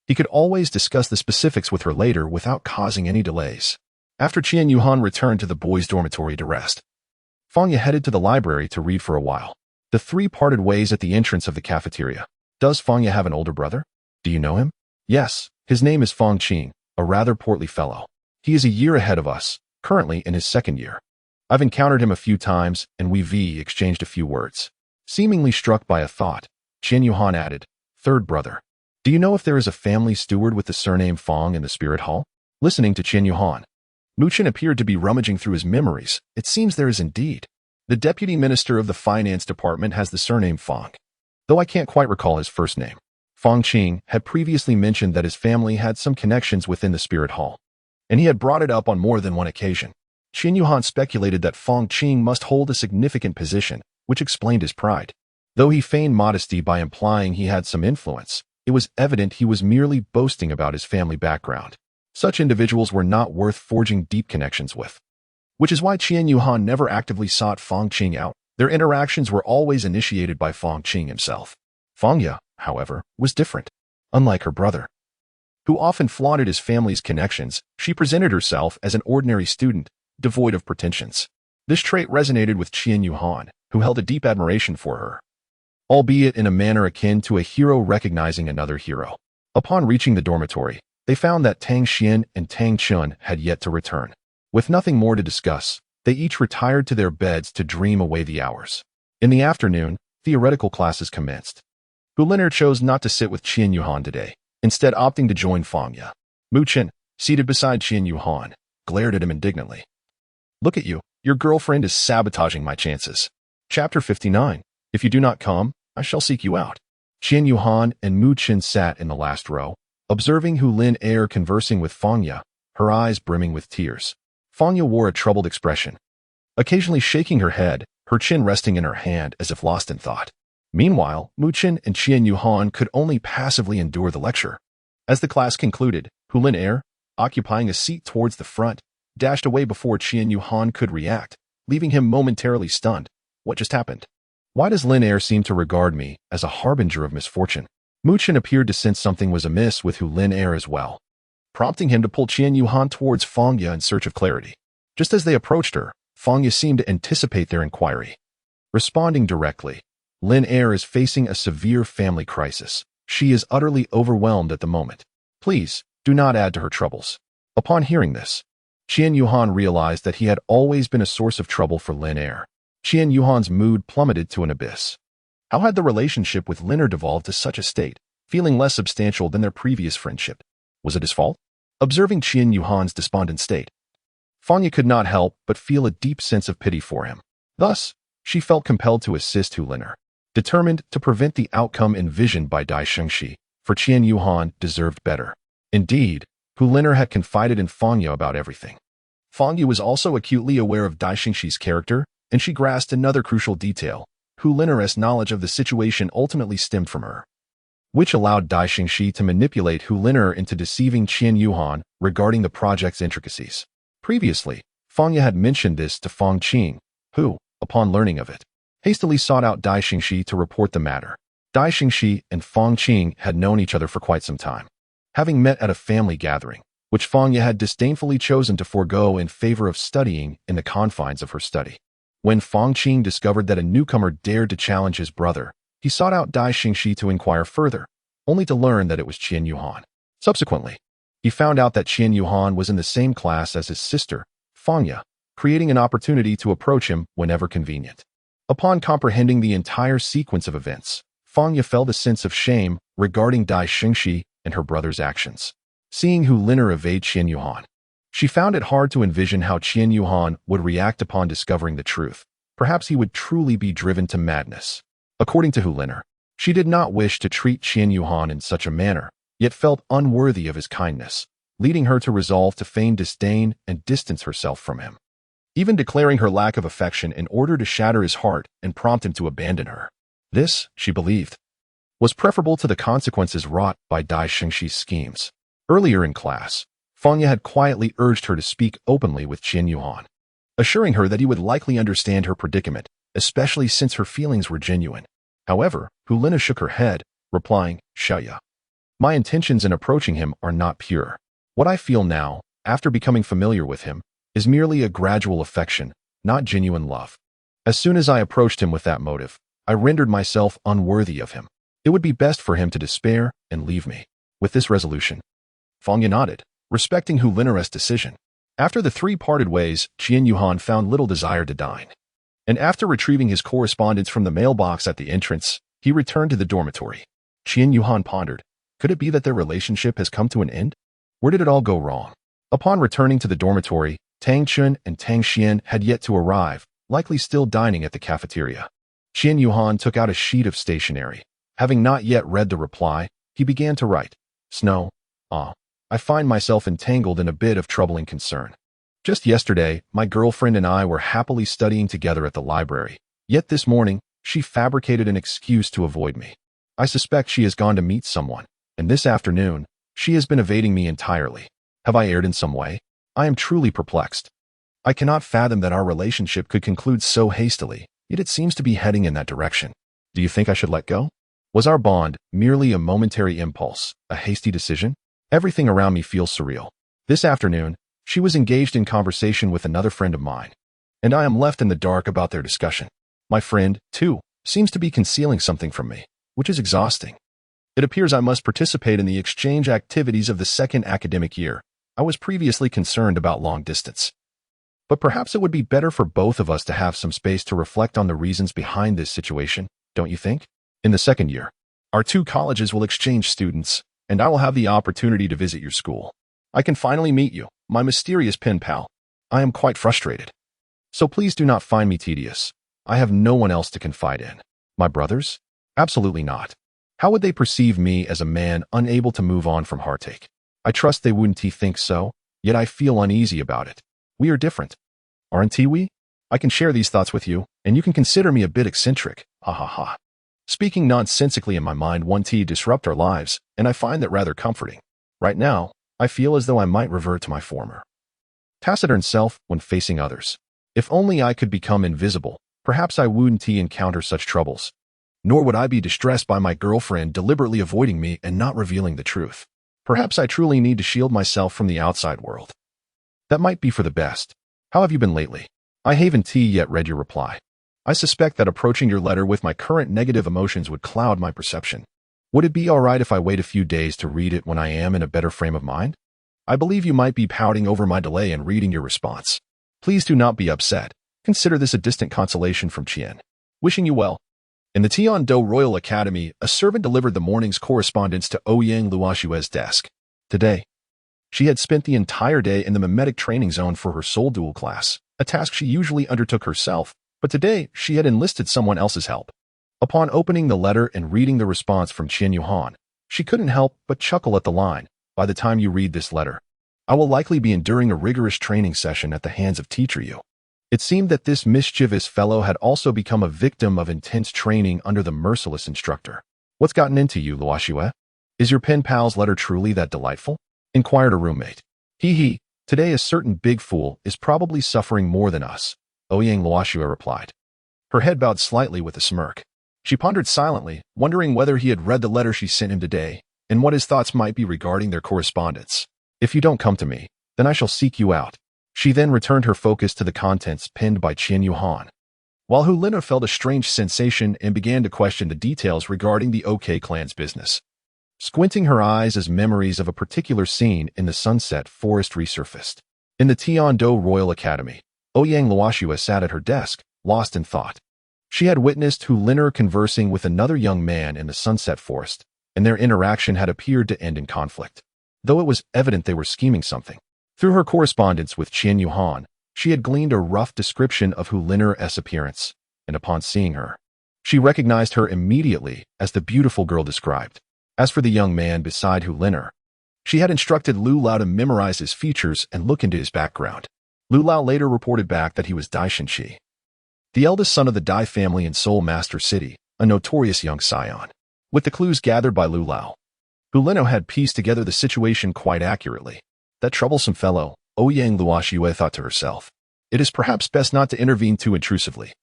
he could always discuss the specifics with her later without causing any delays. After Qian Yuhan returned to the boys' dormitory to rest, Fangya headed to the library to read for a while. The three parted ways at the entrance of the cafeteria. Does Fangya have an older brother? Do you know him? Yes, his name is Fang Qing, a rather portly fellow. He is a year ahead of us, currently in his second year. I've encountered him a few times, and we've exchanged a few words. Seemingly struck by a thought, Qian Yuhan added, third brother. Do you know if there is a family steward with the surname Fang in the spirit hall? Listening to Qian Yuhan, Muchen appeared to be rummaging through his memories. It seems there is indeed. The deputy minister of the finance department has the surname Fang, though I can't quite recall his first name. Fang Qing had previously mentioned that his family had some connections within the spirit hall, and he had brought it up on more than one occasion. Qin Yuhan speculated that Fang Qing must hold a significant position, which explained his pride. Though he feigned modesty by implying he had some influence, it was evident he was merely boasting about his family background. Such individuals were not worth forging deep connections with. Which is why Qian Yuhan never actively sought Fang Qing out. Their interactions were always initiated by Fang Qing himself. Fangya, however, was different. Unlike her brother, who often flaunted his family's connections, she presented herself as an ordinary student, devoid of pretensions. This trait resonated with Qian Yuhan, who held a deep admiration for her, albeit in a manner akin to a hero recognizing another hero. Upon reaching the dormitory, they found that Tang Xian and Tang Chun had yet to return. With nothing more to discuss, they each retired to their beds to dream away the hours. In the afternoon, theoretical classes commenced. Liner chose not to sit with Qian Yuhan today, instead opting to join Fangya. Muchen, seated beside Qian Yuhan, glared at him indignantly. Look at you, your girlfriend is sabotaging my chances. Chapter 59. If you do not come, I shall seek you out. Qian Yuhan and Muchen sat in the last row, observing Liner conversing with Fangya, her eyes brimming with tears. Fangya wore a troubled expression, occasionally shaking her head, her chin resting in her hand as if lost in thought. Meanwhile, Muchen and Qian Yuhan could only passively endure the lecture. As the class concluded, Liner, occupying a seat towards the front, dashed away before Qian Yuhan could react, leaving him momentarily stunned. What just happened? Why does Liner seem to regard me as a harbinger of misfortune? Muchen appeared to sense something was amiss with Liner as well, prompting him to pull Qian Yuhan towards Fangya in search of clarity. Just as they approached her, Fangya seemed to anticipate their inquiry. Responding directly, Liner is facing a severe family crisis. She is utterly overwhelmed at the moment. Please, do not add to her troubles. Upon hearing this, Qian Yuhan realized that he had always been a source of trouble for Lin Er. Qian Yuhan's mood plummeted to an abyss. How had the relationship with Lin Er devolved to such a state, feeling less substantial than their previous friendship? Was it his fault? Observing Qian Yuhan's despondent state, Fanya could not help but feel a deep sense of pity for him. Thus, she felt compelled to assist Hu Lin Er, determined to prevent the outcome envisioned by Dai Shengxi, for Qian Yuhan deserved better. Indeed, Hu Lin Er had confided in Fanya about everything. Fanya was also acutely aware of Dai Shengxi's character, and she grasped another crucial detail. Hu Lin Er's knowledge of the situation ultimately stemmed from her, which allowed Dai Shengxi to manipulate Hu Lin Er into deceiving Qian Yuhan regarding the project's intricacies. Previously, Fanya had mentioned this to Fang Qing, who, upon learning of it, hastily sought out Dai Shengxi to report the matter. Dai Shengxi and Fang Qing had known each other for quite some time, having met at a family gathering, which Fanya had disdainfully chosen to forego in favor of studying in the confines of her study. When Fang Qing discovered that a newcomer dared to challenge his brother, he sought out Dai Shengxi to inquire further, only to learn that it was Qian Yuhan. Subsequently, he found out that Qian Yuhan was in the same class as his sister, Fanya, creating an opportunity to approach him whenever convenient. Upon comprehending the entire sequence of events, Fanya felt a sense of shame regarding Dai Shengxi and her brother's actions. Seeing Hu Lin Er evade Qian Yuhan, she found it hard to envision how Qian Yuhan would react upon discovering the truth. Perhaps he would truly be driven to madness. According to Hu Lin Er, she did not wish to treat Qian Yuhan in such a manner, yet felt unworthy of his kindness, leading her to resolve to feign disdain and distance herself from him, even declaring her lack of affection in order to shatter his heart and prompt him to abandon her. This, she believed, was preferable to the consequences wrought by Dai Shengxi's schemes. Earlier in class, Fanya had quietly urged her to speak openly with Qian Yuhan, assuring her that he would likely understand her predicament, especially since her feelings were genuine. However, Hu Lin Er shook her head, replying, "Xiaoya, my intentions in approaching him are not pure. What I feel now, after becoming familiar with him, is merely a gradual affection, not genuine love. As soon as I approached him with that motive, I rendered myself unworthy of him. It would be best for him to despair and leave me." With this resolution, Fanya nodded, respecting Hu Lin Er's decision. After the three parted ways, Qian Yuhan found little desire to dine, and after retrieving his correspondence from the mailbox at the entrance, he returned to the dormitory. Qian Yuhan pondered, could it be that their relationship has come to an end? Where did it all go wrong? Upon returning to the dormitory, Tang Chun and Tang Xian had yet to arrive, likely still dining at the cafeteria. Qian Yuhan took out a sheet of stationery. Having not yet read the reply, he began to write, "Snow, I find myself entangled in a bit of troubling concern. Just yesterday, my girlfriend and I were happily studying together at the library. Yet this morning, she fabricated an excuse to avoid me. I suspect she has gone to meet someone, and this afternoon, she has been evading me entirely. Have I erred in some way? I am truly perplexed. I cannot fathom that our relationship could conclude so hastily, yet it seems to be heading in that direction. Do you think I should let go? Was our bond merely a momentary impulse, a hasty decision? Everything around me feels surreal. This afternoon, she was engaged in conversation with another friend of mine, and I am left in the dark about their discussion. My friend, too, seems to be concealing something from me, which is exhausting. It appears I must participate in the exchange activities of the second academic year. I was previously concerned about long distance. But perhaps it would be better for both of us to have some space to reflect on the reasons behind this situation, don't you think? In the second year, our two colleges will exchange students, and I will have the opportunity to visit your school. I can finally meet you, my mysterious pen pal. I am quite frustrated. So please do not find me tedious. I have no one else to confide in. My brothers? Absolutely not. How would they perceive me as a man unable to move on from heartache? I trust they wouldn't think so, yet I feel uneasy about it. We are different. Aren't we? I can share these thoughts with you, and you can consider me a bit eccentric. Ha ha ha. Speaking nonsensically in my mind disrupt our lives, and I find that rather comforting. Right now, I feel as though I might revert to my former taciturn self when facing others. If only I could become invisible, perhaps I wouldn't encounter such troubles. Nor would I be distressed by my girlfriend deliberately avoiding me and not revealing the truth. Perhaps I truly need to shield myself from the outside world. That might be for the best. How have you been lately? I haven't yet read your reply. I suspect that approaching your letter with my current negative emotions would cloud my perception. Would it be all right if I wait a few days to read it when I am in a better frame of mind? I believe you might be pouting over my delay in reading your response. Please do not be upset. Consider this a distant consolation from Qian. Wishing you well. In the Tian-Do Royal Academy, a servant delivered the morning's correspondence to Ouyang Luoshue's desk. Today, she had spent the entire day in the mimetic training zone for her soul duel class, a task she usually undertook herself, but today she had enlisted someone else's help. Upon opening the letter and reading the response from Qian Yuhan, she couldn't help but chuckle at the line, "By the time you read this letter, I will likely be enduring a rigorous training session at the hands of Teacher Yu." It seemed that this mischievous fellow had also become a victim of intense training under the merciless instructor. "What's gotten into you, Luoshue? Is your pen pal's letter truly that delightful?" inquired a roommate. He, today a certain big fool is probably suffering more than us, Ouyang Luoshue replied. Her head bowed slightly with a smirk. She pondered silently, wondering whether he had read the letter she sent him today, and what his thoughts might be regarding their correspondence. "If you don't come to me, then I shall seek you out." She then returned her focus to the contents penned by Qian Yuhan. While Hulina felt a strange sensation and began to question the details regarding the OK clan's business. Squinting her eyes as memories of a particular scene in the sunset forest resurfaced. In the Tian-Do Royal Academy, Ouyang Luoshue sat at her desk, lost in thought. She had witnessed Hulina conversing with another young man in the sunset forest, and their interaction had appeared to end in conflict, though it was evident they were scheming something. Through her correspondence with Qian Yuhan, she had gleaned a rough description of Hulina's appearance, and upon seeing her, she recognized her immediately as the beautiful girl described. As for the young man beside Hulina, she had instructed Lu Lao to memorize his features and look into his background. Lu Lao later reported back that he was Dai Shenqi, the eldest son of the Dai family in Soul Master City, a notorious young scion. With the clues gathered by Lu Lao, Hulina had pieced together the situation quite accurately. That troublesome fellow, Ouyang Luoshue thought to herself. It is perhaps best not to intervene too intrusively.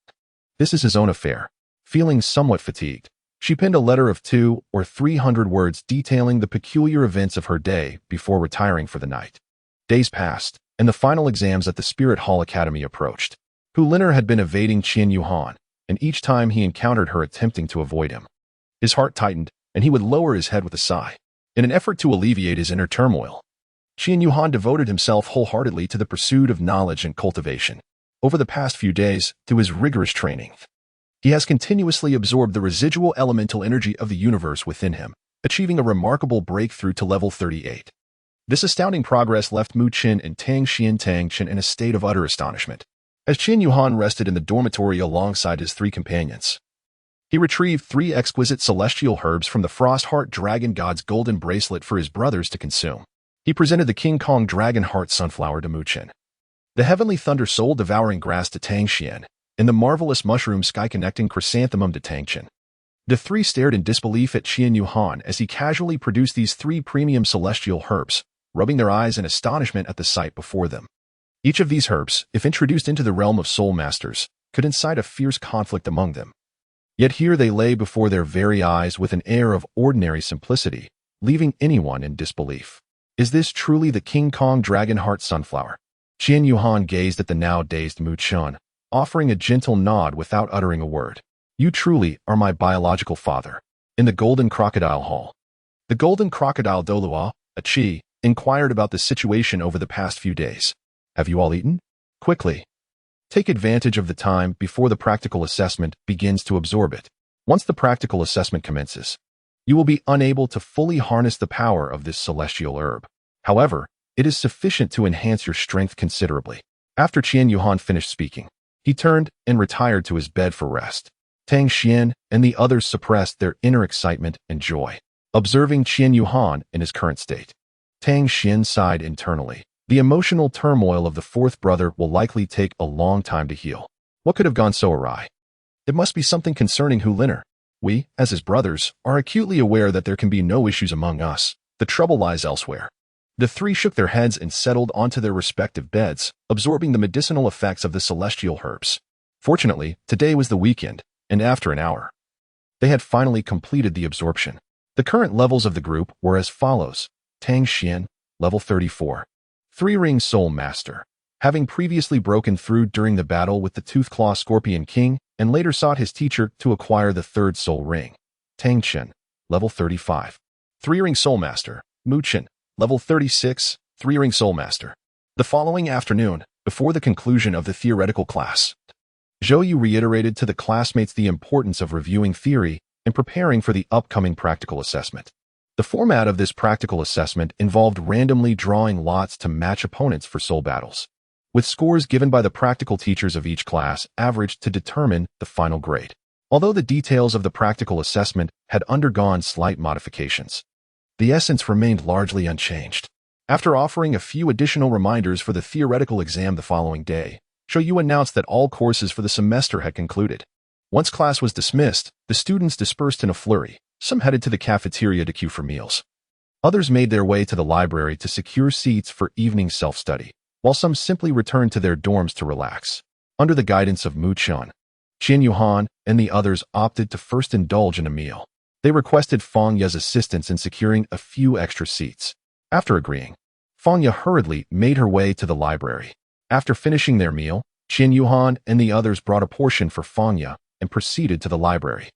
This is his own affair. Feeling somewhat fatigued, she penned a letter of 200 or 300 words detailing the peculiar events of her day before retiring for the night. Days passed, and the final exams at the Spirit Hall Academy approached. Hulina had been evading Qian Yuhan, and each time he encountered her attempting to avoid him, his heart tightened, and he would lower his head with a sigh. In an effort to alleviate his inner turmoil, Qian Yuhan devoted himself wholeheartedly to the pursuit of knowledge and cultivation. Over the past few days, through his rigorous training, he has continuously absorbed the residual elemental energy of the universe within him, achieving a remarkable breakthrough to level 38. This astounding progress left Mu Qin and Tang Qian in a state of utter astonishment. As Qian Yuhan rested in the dormitory alongside his 3 companions, he retrieved 3 exquisite celestial herbs from the Frostheart Dragon God's golden bracelet for his brothers to consume. He presented the King Kong Dragon Heart Sunflower to Mu Qin, the Heavenly Thunder Soul Devouring Grass to Tang Xian, and the marvelous Mushroom Sky Connecting Chrysanthemum to Tang Qian. The 3 stared in disbelief at Qian Yuhan as he casually produced these 3 premium celestial herbs, rubbing their eyes in astonishment at the sight before them. Each of these herbs, if introduced into the realm of soul masters, could incite a fierce conflict among them. Yet here they lay before their very eyes with an air of ordinary simplicity, leaving anyone in disbelief. Is this truly the King Kong Dragon Heart Sunflower? Qian Yuhan gazed at the now dazed Mu Qin, offering a gentle nod without uttering a word. You truly are my biological father. In the Golden Crocodile Hall, the Golden Crocodile Douluo, a Qi, inquired about the situation over the past few days. Have you all eaten? Quickly. Take advantage of the time before the practical assessment begins to absorb it. Once the practical assessment commences, you will be unable to fully harness the power of this celestial herb. However, it is sufficient to enhance your strength considerably. After Qian Yuhan finished speaking, he turned and retired to his bed for rest. Tang Xian and the others suppressed their inner excitement and joy, observing Qian Yuhan in his current state. Tang Xian sighed internally. The emotional turmoil of the 4th brother will likely take a long time to heal. What could have gone so awry? It must be something concerning Hulina. We, as his brothers, are acutely aware that there can be no issues among us. The trouble lies elsewhere. The 3 shook their heads and settled onto their respective beds, absorbing the medicinal effects of the celestial herbs. Fortunately, today was the weekend, and after an hour, they had finally completed the absorption. The current levels of the group were as follows. Tang Xian, level 34. 3-Ring Soul Master. Having previously broken through during the battle with the Toothclaw Scorpion King, and later sought his teacher to acquire the 3rd Soul Ring. Tang Qian, level 35. 3-Ring Soul Master, Mu Qin, level 36, Three-Ring Soulmaster. The following afternoon, before the conclusion of the theoretical class, Zhou Yu reiterated to the classmates the importance of reviewing theory and preparing for the upcoming practical assessment. The format of this practical assessment involved randomly drawing lots to match opponents for soul battles, with scores given by the practical teachers of each class averaged to determine the final grade. Although the details of the practical assessment had undergone slight modifications, the essence remained largely unchanged. After offering a few additional reminders for the theoretical exam the following day, Zhou Yu announced that all courses for the semester had concluded. Once class was dismissed, the students dispersed in a flurry. Some headed to the cafeteria to queue for meals. Others made their way to the library to secure seats for evening self-study, while some simply returned to their dorms to relax. Under the guidance of Mu Chun, Qian Yuhan and the others opted to first indulge in a meal. They requested Fang Ye's assistance in securing a few extra seats. After agreeing, Fang Ye hurriedly made her way to the library. After finishing their meal, Qian Yuhan and the others brought a portion for Fang Ye and proceeded to the library.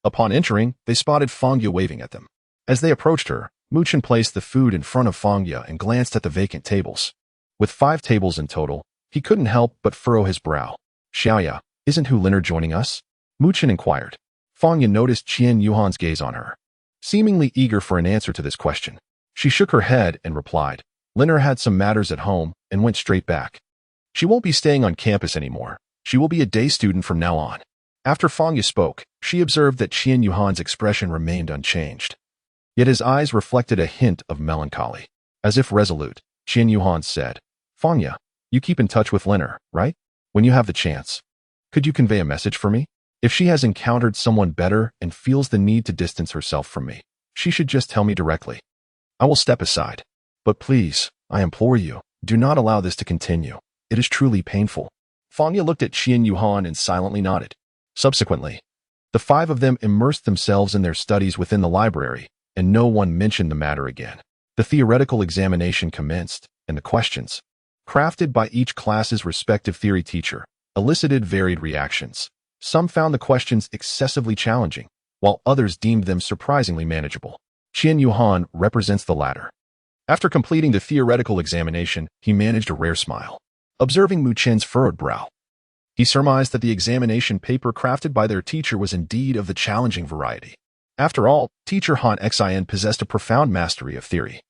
Upon entering, they spotted Fang Ye waving at them. As they approached her, Mu Chun placed the food in front of Fang Ye and glanced at the vacant tables. With 5 tables in total, he couldn't help but furrow his brow. Xiaoya, isn't Hu Liner joining us? Mu Chun inquired. Fang Ye noticed Qian Yuhan's gaze on her, seemingly eager for an answer to this question. She shook her head and replied, Liner had some matters at home and went straight back. She won't be staying on campus anymore. She will be a day student from now on. After Fang Ye spoke, she observed that Qian Yuhan's expression remained unchanged. Yet his eyes reflected a hint of melancholy. As if resolute, Qian Yuhan said, Fang Ye, you keep in touch with Liner, right? When you have the chance. Could you convey a message for me? If she has encountered someone better and feels the need to distance herself from me, she should just tell me directly. I will step aside. But please, I implore you, do not allow this to continue. It is truly painful. Fang Ye looked at Qian Yuhan and silently nodded. Subsequently, the 5 of them immersed themselves in their studies within the library, and no one mentioned the matter again. The theoretical examination commenced, and the questions, crafted by each class's respective theory teacher, elicited varied reactions. Some found the questions excessively challenging, while others deemed them surprisingly manageable. Qian Yuhan represents the latter. After completing the theoretical examination, he managed a rare smile. Observing Mu Chen's furrowed brow, he surmised that the examination paper crafted by their teacher was indeed of the challenging variety. After all, teacher Han Xin possessed a profound mastery of theory,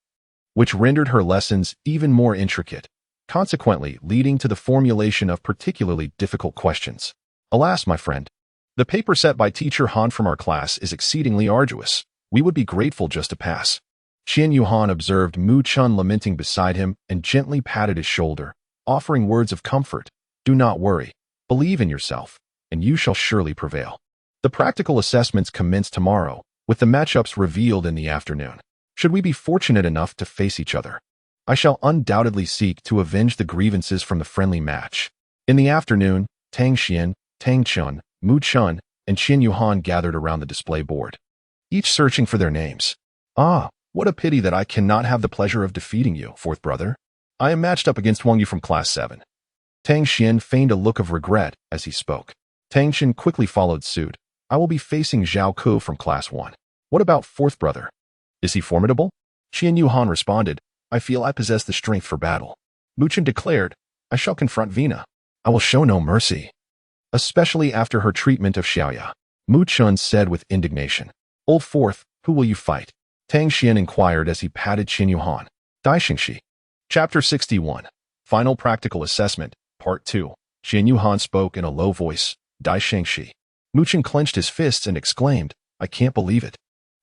which rendered her lessons even more intricate, consequently leading to the formulation of particularly difficult questions. Alas, my friend, the paper set by teacher Han from our class is exceedingly arduous. We would be grateful just to pass. Qian Yuhan observed Mu Chun lamenting beside him and gently patted his shoulder, offering words of comfort. Do not worry. Believe in yourself, and you shall surely prevail. The practical assessments commence tomorrow, with the matchups revealed in the afternoon. Should we be fortunate enough to face each other, I shall undoubtedly seek to avenge the grievances from the friendly match. In the afternoon, Tang Xian, Tang Chun, Mu Chun, and Qian Yuhan gathered around the display board, each searching for their names. Ah, what a pity that I cannot have the pleasure of defeating you, fourth brother. I am matched up against Wang Yu from Class 7. Tang Xian feigned a look of regret as he spoke. Tang Chen quickly followed suit. I will be facing Zhao Ku from Class 1. What about fourth brother? Is he formidable? Qian Yuhan responded, I feel I possess the strength for battle. Mu Chen declared, I shall confront Vina. I will show no mercy. Especially after her treatment of Xiaoya. Mu Chun said with indignation. Old fourth, who will you fight? Tang Xian inquired as he patted Qian Yuhan. Dai Xingxi. Chapter 61. Final Practical Assessment, Part 2. Qian Yuhan spoke in a low voice. Dai Shengxi. Mu Chun clenched his fists and exclaimed, I can't believe it.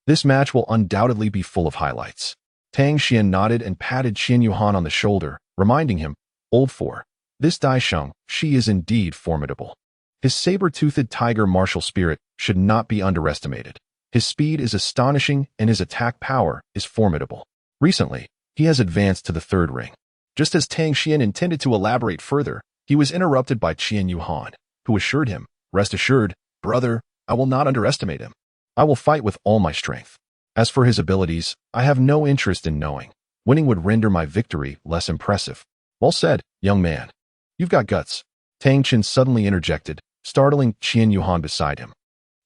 This match will undoubtedly be full of highlights. Tang Xian nodded and patted Qian Yuhan on the shoulder, reminding him, Old four, this Dai Sheng, she is indeed formidable. His saber-toothed tiger martial spirit should not be underestimated. His speed is astonishing and his attack power is formidable. Recently, he has advanced to the 3rd ring. Just as Tang Xian intended to elaborate further, he was interrupted by Qian Yuhan, who assured him, Rest assured, brother, I will not underestimate him. I will fight with all my strength. As for his abilities, I have no interest in knowing. Winning would render my victory less impressive. Well said, young man. You've got guts. Tang Chen suddenly interjected, startling Qian Yuhan beside him.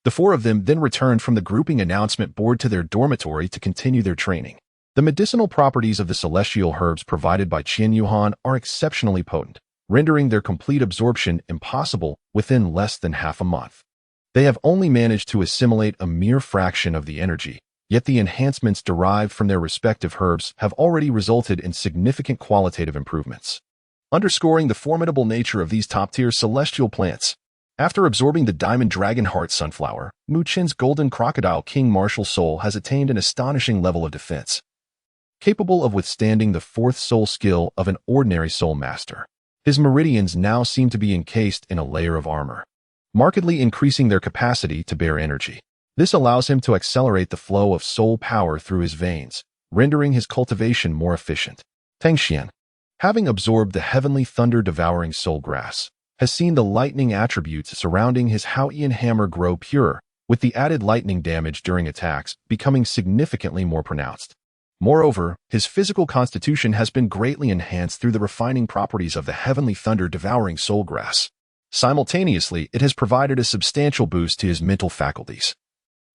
The 4 of them then returned from the grouping announcement board to their dormitory to continue their training. The medicinal properties of the celestial herbs provided by Qian Yuhan are exceptionally potent, rendering their complete absorption impossible within less than half a month. They have only managed to assimilate a mere fraction of the energy, yet the enhancements derived from their respective herbs have already resulted in significant qualitative improvements, underscoring the formidable nature of these top-tier celestial plants. After absorbing the Diamond Dragon Heart Sunflower, Mu Qin's Golden Crocodile King Martial Soul has attained an astonishing level of defense, capable of withstanding the fourth soul skill of an ordinary soul master. His meridians now seem to be encased in a layer of armor, markedly increasing their capacity to bear energy. This allows him to accelerate the flow of soul power through his veins, rendering his cultivation more efficient. Tang Xian, having absorbed the heavenly thunder-devouring soul grass, has seen the lightning attributes surrounding his Haoyan hammer grow purer, with the added lightning damage during attacks becoming significantly more pronounced. Moreover, his physical constitution has been greatly enhanced through the refining properties of the heavenly thunder-devouring soul grass. Simultaneously, it has provided a substantial boost to his mental faculties,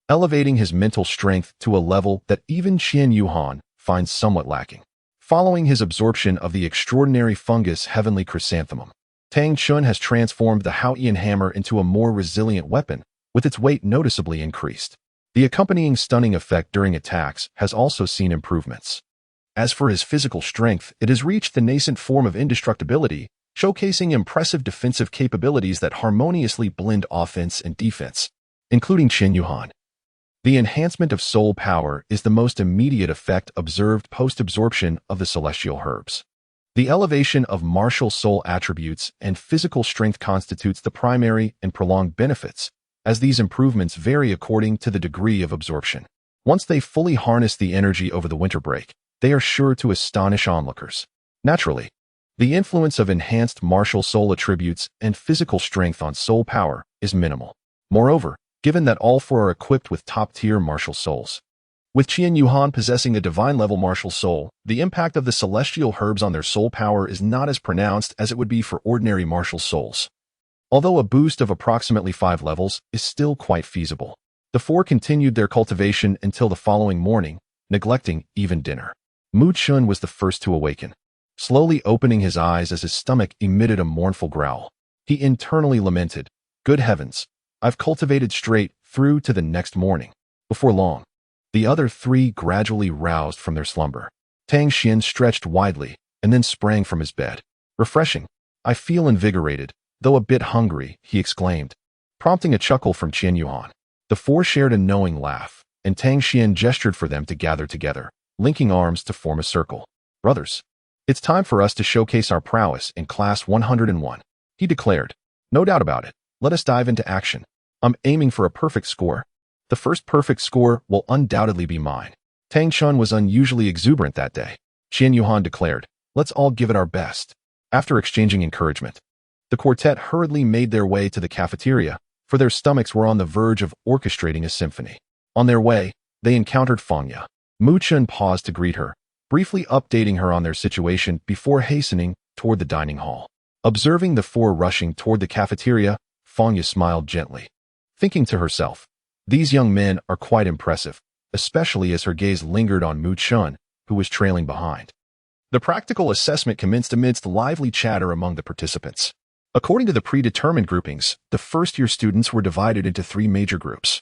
elevating his mental strength to a level that even Qian Yuhan finds somewhat lacking. Following his absorption of the extraordinary fungus heavenly chrysanthemum, Tang Chun has transformed the Haoyan hammer into a more resilient weapon, with its weight noticeably increased. The accompanying stunning effect during attacks has also seen improvements. As for his physical strength, it has reached the nascent form of indestructibility, showcasing impressive defensive capabilities that harmoniously blend offense and defense, including Qian Yuhan. The enhancement of soul power is the most immediate effect observed post-absorption of the celestial herbs. The elevation of martial soul attributes and physical strength constitutes the primary and prolonged benefits, as these improvements vary according to the degree of absorption. Once they fully harness the energy over the winter break, they are sure to astonish onlookers. Naturally, the influence of enhanced martial soul attributes and physical strength on soul power is minimal. Moreover, given that all four are equipped with top-tier martial souls, with Qian Yuhan possessing a divine-level martial soul, the impact of the celestial herbs on their soul power is not as pronounced as it would be for ordinary martial souls. Although a boost of approximately 5 levels is still quite feasible, the four continued their cultivation until the following morning, neglecting even dinner. Mu Chun was the first to awaken, slowly opening his eyes as his stomach emitted a mournful growl. He internally lamented, "Good heavens, I've cultivated straight through to the next morning." Before long, the other three gradually roused from their slumber. Tang Xian stretched widely and then sprang from his bed. "Refreshing. I feel invigorated, though a bit hungry," he exclaimed, prompting a chuckle from Qian Yuhan. The four shared a knowing laugh, and Tang Xian gestured for them to gather together, linking arms to form a circle. "Brothers, it's time for us to showcase our prowess in Class 101, he declared. "No doubt about it. Let us dive into action. I'm aiming for a perfect score. The first perfect score will undoubtedly be mine." Tang Chun was unusually exuberant that day. Qian Yuhan declared, "Let's all give it our best." After exchanging encouragement, the quartet hurriedly made their way to the cafeteria, for their stomachs were on the verge of orchestrating a symphony. On their way, they encountered Fangya. Mu Chun paused to greet her, briefly updating her on their situation before hastening toward the dining hall. Observing the four rushing toward the cafeteria, Fangya smiled gently, thinking to herself, "These young men are quite impressive," especially as her gaze lingered on Mu Chun, who was trailing behind. The practical assessment commenced amidst lively chatter among the participants. According to the predetermined groupings, the first-year students were divided into 3 major groups,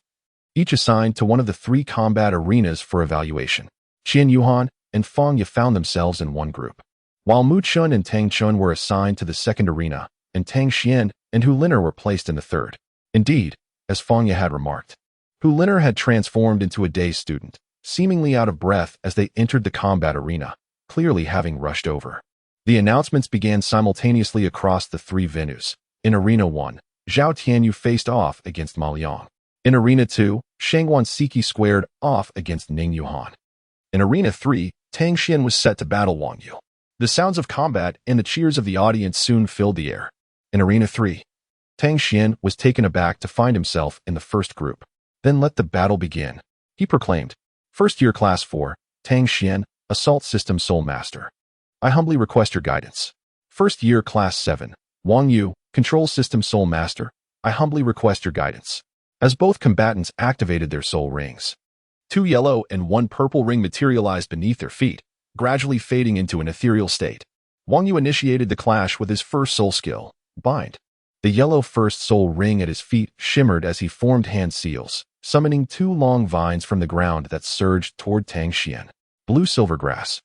each assigned to one of the 3 combat arenas for evaluation. Qian Yuhan and Fangya found themselves in one group, while Mu Chun and Tang Chun were assigned to the second arena, and Tang Xian and Hu Liner were placed in the third. Indeed, as Fangya had remarked, Hu Liner had transformed into a dazed student, seemingly out of breath as they entered the combat arena, clearly having rushed over. The announcements began simultaneously across the 3 venues. In Arena 1, Zhao Tianyu faced off against Ma Liang. In Arena 2, Shangwan Siki squared off against Ning Yuhan. In Arena 3, Tang Xian was set to battle Wang Yu. The sounds of combat and the cheers of the audience soon filled the air. In Arena 3, Tang Xian was taken aback to find himself in the first group. "Then let the battle begin," he proclaimed. "First year Class 4, Tang Xian, Assault System Soul Master. I humbly request your guidance." First year Class 7, Wang Yu, Control System Soul Master. "I humbly request your guidance." As both combatants activated their soul rings, Two yellow and one purple ring materialized beneath their feet, gradually fading into an ethereal state. Wang Yu initiated the clash with his first soul skill, Bind. The yellow first soul ring at his feet shimmered as he formed hand seals, summoning two long vines from the ground that surged toward Tang Xian. Blue silver grass.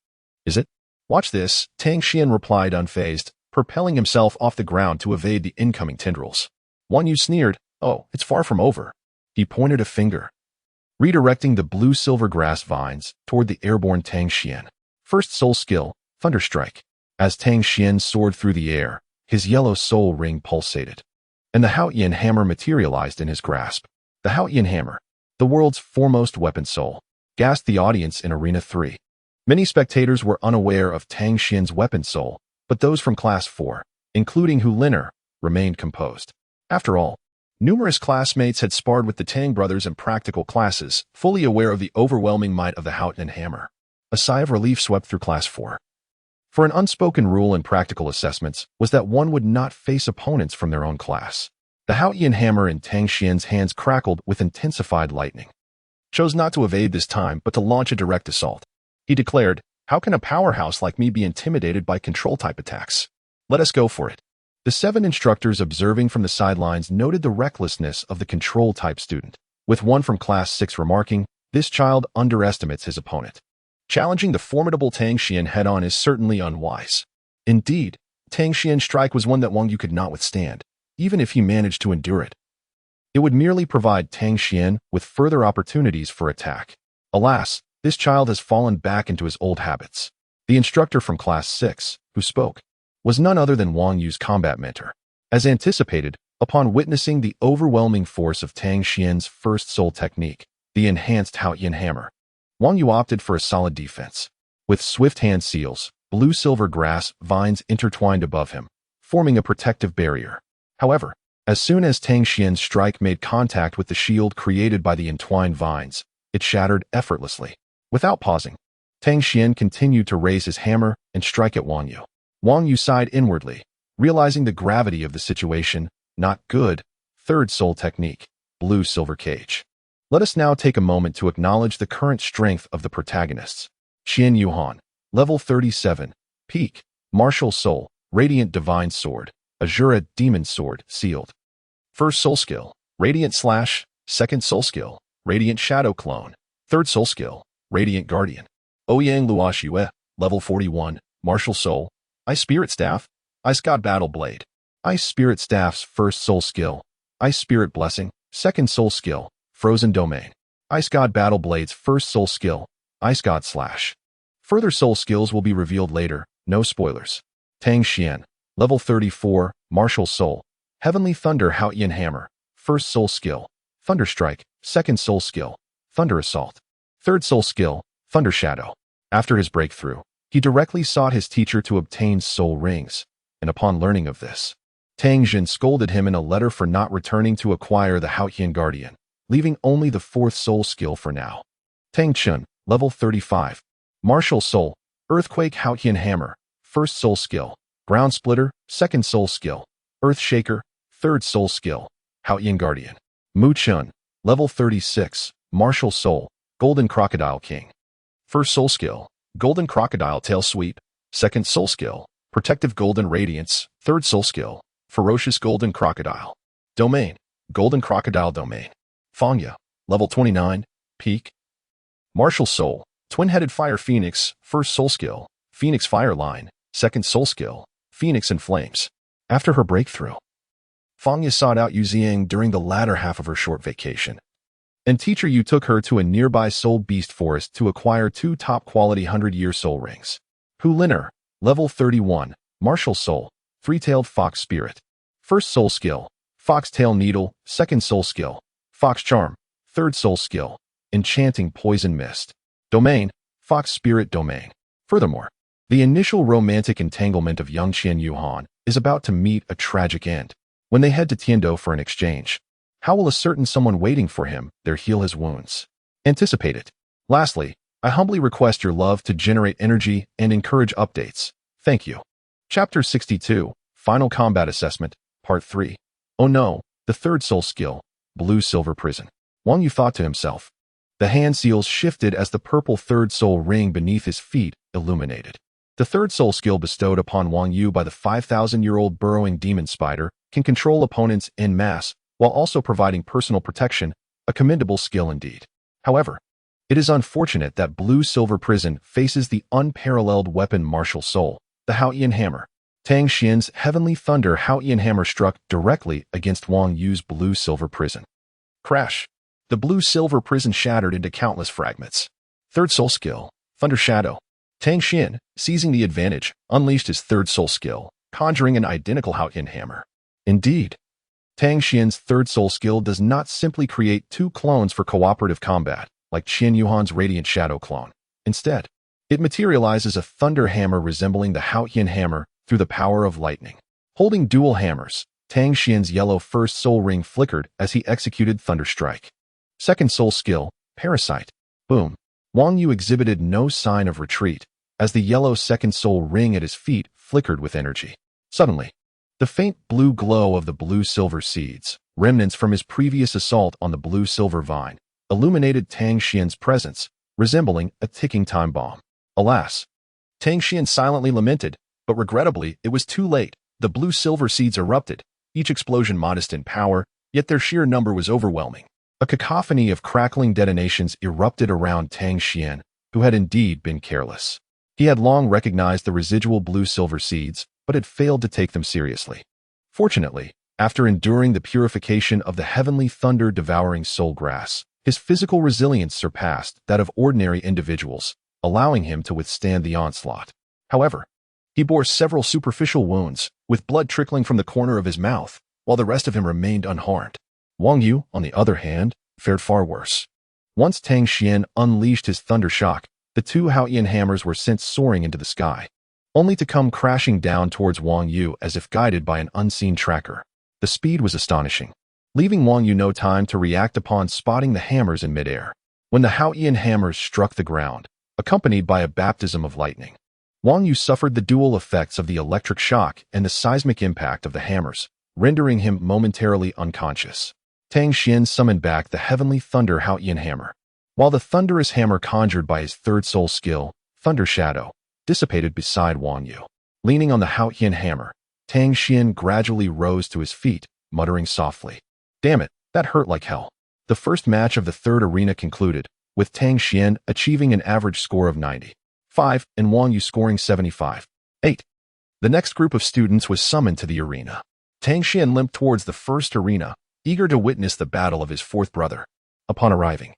Is it? Watch this, Tang Xian replied unfazed, propelling himself off the ground to evade the incoming tendrils. Wang Yu sneered, "Oh, it's far from over." He pointed a finger, redirecting the blue silver grass vines toward the airborne Tang Xian. First soul skill, Thunderstrike. As Tang Xian soared through the air, his yellow soul ring pulsated, and the Haotian hammer materialized in his grasp. The Haotian hammer, the world's foremost weapon soul, gasped the audience in Arena 3. Many spectators were unaware of Tang Xian's weapon soul, but those from Class 4, including Hu Liner, remained composed. After all, numerous classmates had sparred with the Tang brothers in practical classes, fully aware of the overwhelming might of the Haotian hammer. A sigh of relief swept through Class 4. For an unspoken rule in practical assessments was that one would not face opponents from their own class. The Haotian hammer in Tang Xian's hands crackled with intensified lightning. Chose not to evade this time, but to launch a direct assault. He declared, "How can a powerhouse like me be intimidated by control-type attacks? Let us go for it." The 7 instructors observing from the sidelines noted the recklessness of the control-type student, with one from Class 6 remarking, "This child underestimates his opponent. Challenging the formidable Tang Xian head-on is certainly unwise." Indeed, Tang Xian's strike was one that Wang Yu could not withstand, even if he managed to endure it. It would merely provide Tang Xian with further opportunities for attack. Alas, this child has fallen back into his old habits. The instructor from Class 6, who spoke, was none other than Wang Yu's combat mentor. As anticipated, upon witnessing the overwhelming force of Tang Xian's first soul technique, the enhanced Haotian hammer, Wang Yu opted for a solid defense. With swift hand seals, blue-silver grass vines intertwined above him, forming a protective barrier. However, as soon as Tang Xian's strike made contact with the shield created by the entwined vines, it shattered effortlessly. Without pausing, Tang Xian continued to raise his hammer and strike at Wang Yu. Wang Yu sighed inwardly, realizing the gravity of the situation. Not good. Third soul technique, blue-silver cage. Let us now take a moment to acknowledge the current strength of the protagonists. Qian Yuhan, level 37, peak, martial soul, radiant divine sword, Azura demon sword, sealed. First soul skill, radiant slash, second soul skill, radiant shadow clone, third soul skill, radiant guardian. Ouyang Luosh Yue, level 41, martial soul, Ice spirit staff, Ice god battle blade. Ice spirit staff's first soul skill, Ice spirit blessing, second soul skill, Frozen Domain. Ice God Battle Blade's first soul skill, Ice God Slash. Further soul skills will be revealed later, no spoilers. Tang Xian, level 34, Martial Soul. Heavenly Thunder Haotian Hammer. First soul skill, Thunder Strike. Second soul skill, Thunder Assault. Third soul skill, Thunder Shadow. After his breakthrough, he directly sought his teacher to obtain soul rings, and upon learning of this, Tang Jin scolded him in a letter for not returning to acquire the Haotian Guardian, leaving only the fourth soul skill for now. Tang Chun, level 35. Martial Soul, Earthquake Haotian Hammer, first soul skill, Ground Splitter, second soul skill, Earth Shaker, third soul skill, Haotian Guardian. Mu Chun, level 36, Martial Soul, Golden Crocodile King. First soul skill, Golden Crocodile Tail Sweep, second soul skill, Protective Golden Radiance, third soul skill, Ferocious Golden Crocodile. Domain, Golden Crocodile Domain. Fangya, level 29, peak. Martial Soul, Twin-Headed Fire Phoenix, first soul skill, Phoenix Fire Line, second soul skill, Phoenix in Flames. After her breakthrough, Fangya sought out Yu Ziang during the latter half of her short vacation, and Teacher Yu took her to a nearby soul beast forest to acquire 2 top-quality 100-year soul rings. Hu Liner, level 31, Martial Soul, Three-Tailed Fox Spirit. First soul skill, Foxtail Needle, second soul skill, Fox Charm, third soul skill, Enchanting Poison Mist. Domain, Fox Spirit Domain. Furthermore, the initial romantic entanglement of young Qian Yuhan is about to meet a tragic end. When they head to Tiando for an exchange, how will a certain someone waiting for him there heal his wounds? Anticipate it. Lastly, I humbly request your love to generate energy and encourage updates. Thank you. Chapter 62, Final Combat Assessment, Part 3. Oh no, the third soul skill, Blue Silver Prison. Wang Yu thought to himself. The hand seals shifted as the purple third soul ring beneath his feet illuminated. The third soul skill bestowed upon Wang Yu by the 5,000-year-old burrowing demon spider can control opponents en masse while also providing personal protection, a commendable skill indeed. However, it is unfortunate that Blue-Silver Prison faces the unparalleled weapon martial soul, the Haoyan Hammer. Tang Xian's Heavenly Thunder Haoyan Hammer struck directly against Wang Yu's Blue-Silver Prison. Crash! The Blue-Silver Prison shattered into countless fragments. Third soul skill, Thunder Shadow. Tang Xian, seizing the advantage, unleashed his third soul skill, conjuring an identical Haoyan Hammer. Indeed, Tang Xian's third soul skill does not simply create two clones for cooperative combat, like Qian Yuhan's Radiant Shadow clone. Instead, it materializes a thunder hammer resembling the Haoyan Hammer through the power of lightning. Holding dual hammers, Tang Xian's yellow first soul ring flickered as he executed Thunder Strike. Second soul skill, Parasite. Boom. Wang Yu exhibited no sign of retreat, as the yellow second soul ring at his feet flickered with energy. Suddenly, the faint blue glow of the blue-silver seeds, remnants from his previous assault on the blue-silver vine, illuminated Tang Xian's presence, resembling a ticking time bomb. Alas! Tang Xian silently lamented, but regrettably, it was too late. The blue-silver seeds erupted, each explosion modest in power, yet their sheer number was overwhelming. A cacophony of crackling detonations erupted around Tang Xian, who had indeed been careless. He had long recognized the residual blue-silver seeds, but had failed to take them seriously. Fortunately, after enduring the purification of the heavenly thunder-devouring soul grass, his physical resilience surpassed that of ordinary individuals, allowing him to withstand the onslaught. However, he bore several superficial wounds, with blood trickling from the corner of his mouth, while the rest of him remained unharmed. Wang Yu, on the other hand, fared far worse. Once Tang Xian unleashed his thunder shock, the two Haoyan hammers were sent soaring into the sky, only to come crashing down towards Wang Yu as if guided by an unseen tracker. The speed was astonishing, leaving Wang Yu no time to react upon spotting the hammers in midair. When the Haoyan hammers struck the ground, accompanied by a baptism of lightning, Wang Yu suffered the dual effects of the electric shock and the seismic impact of the hammers, rendering him momentarily unconscious. Tang Xian summoned back the heavenly thunder Haoyan Hammer, while the thunderous hammer conjured by his third soul skill, Thunder Shadow, dissipated beside Wang Yu. Leaning on the Haoyan Hammer, Tang Xian gradually rose to his feet, muttering softly, "Damn it, that hurt like hell." The first match of the third arena concluded, with Tang Xian achieving an average score of 95 and Wang Yu scoring 75.8. The next group of students was summoned to the arena. Tang Xian limped towards the first arena, eager to witness the battle of his fourth brother. Upon arriving,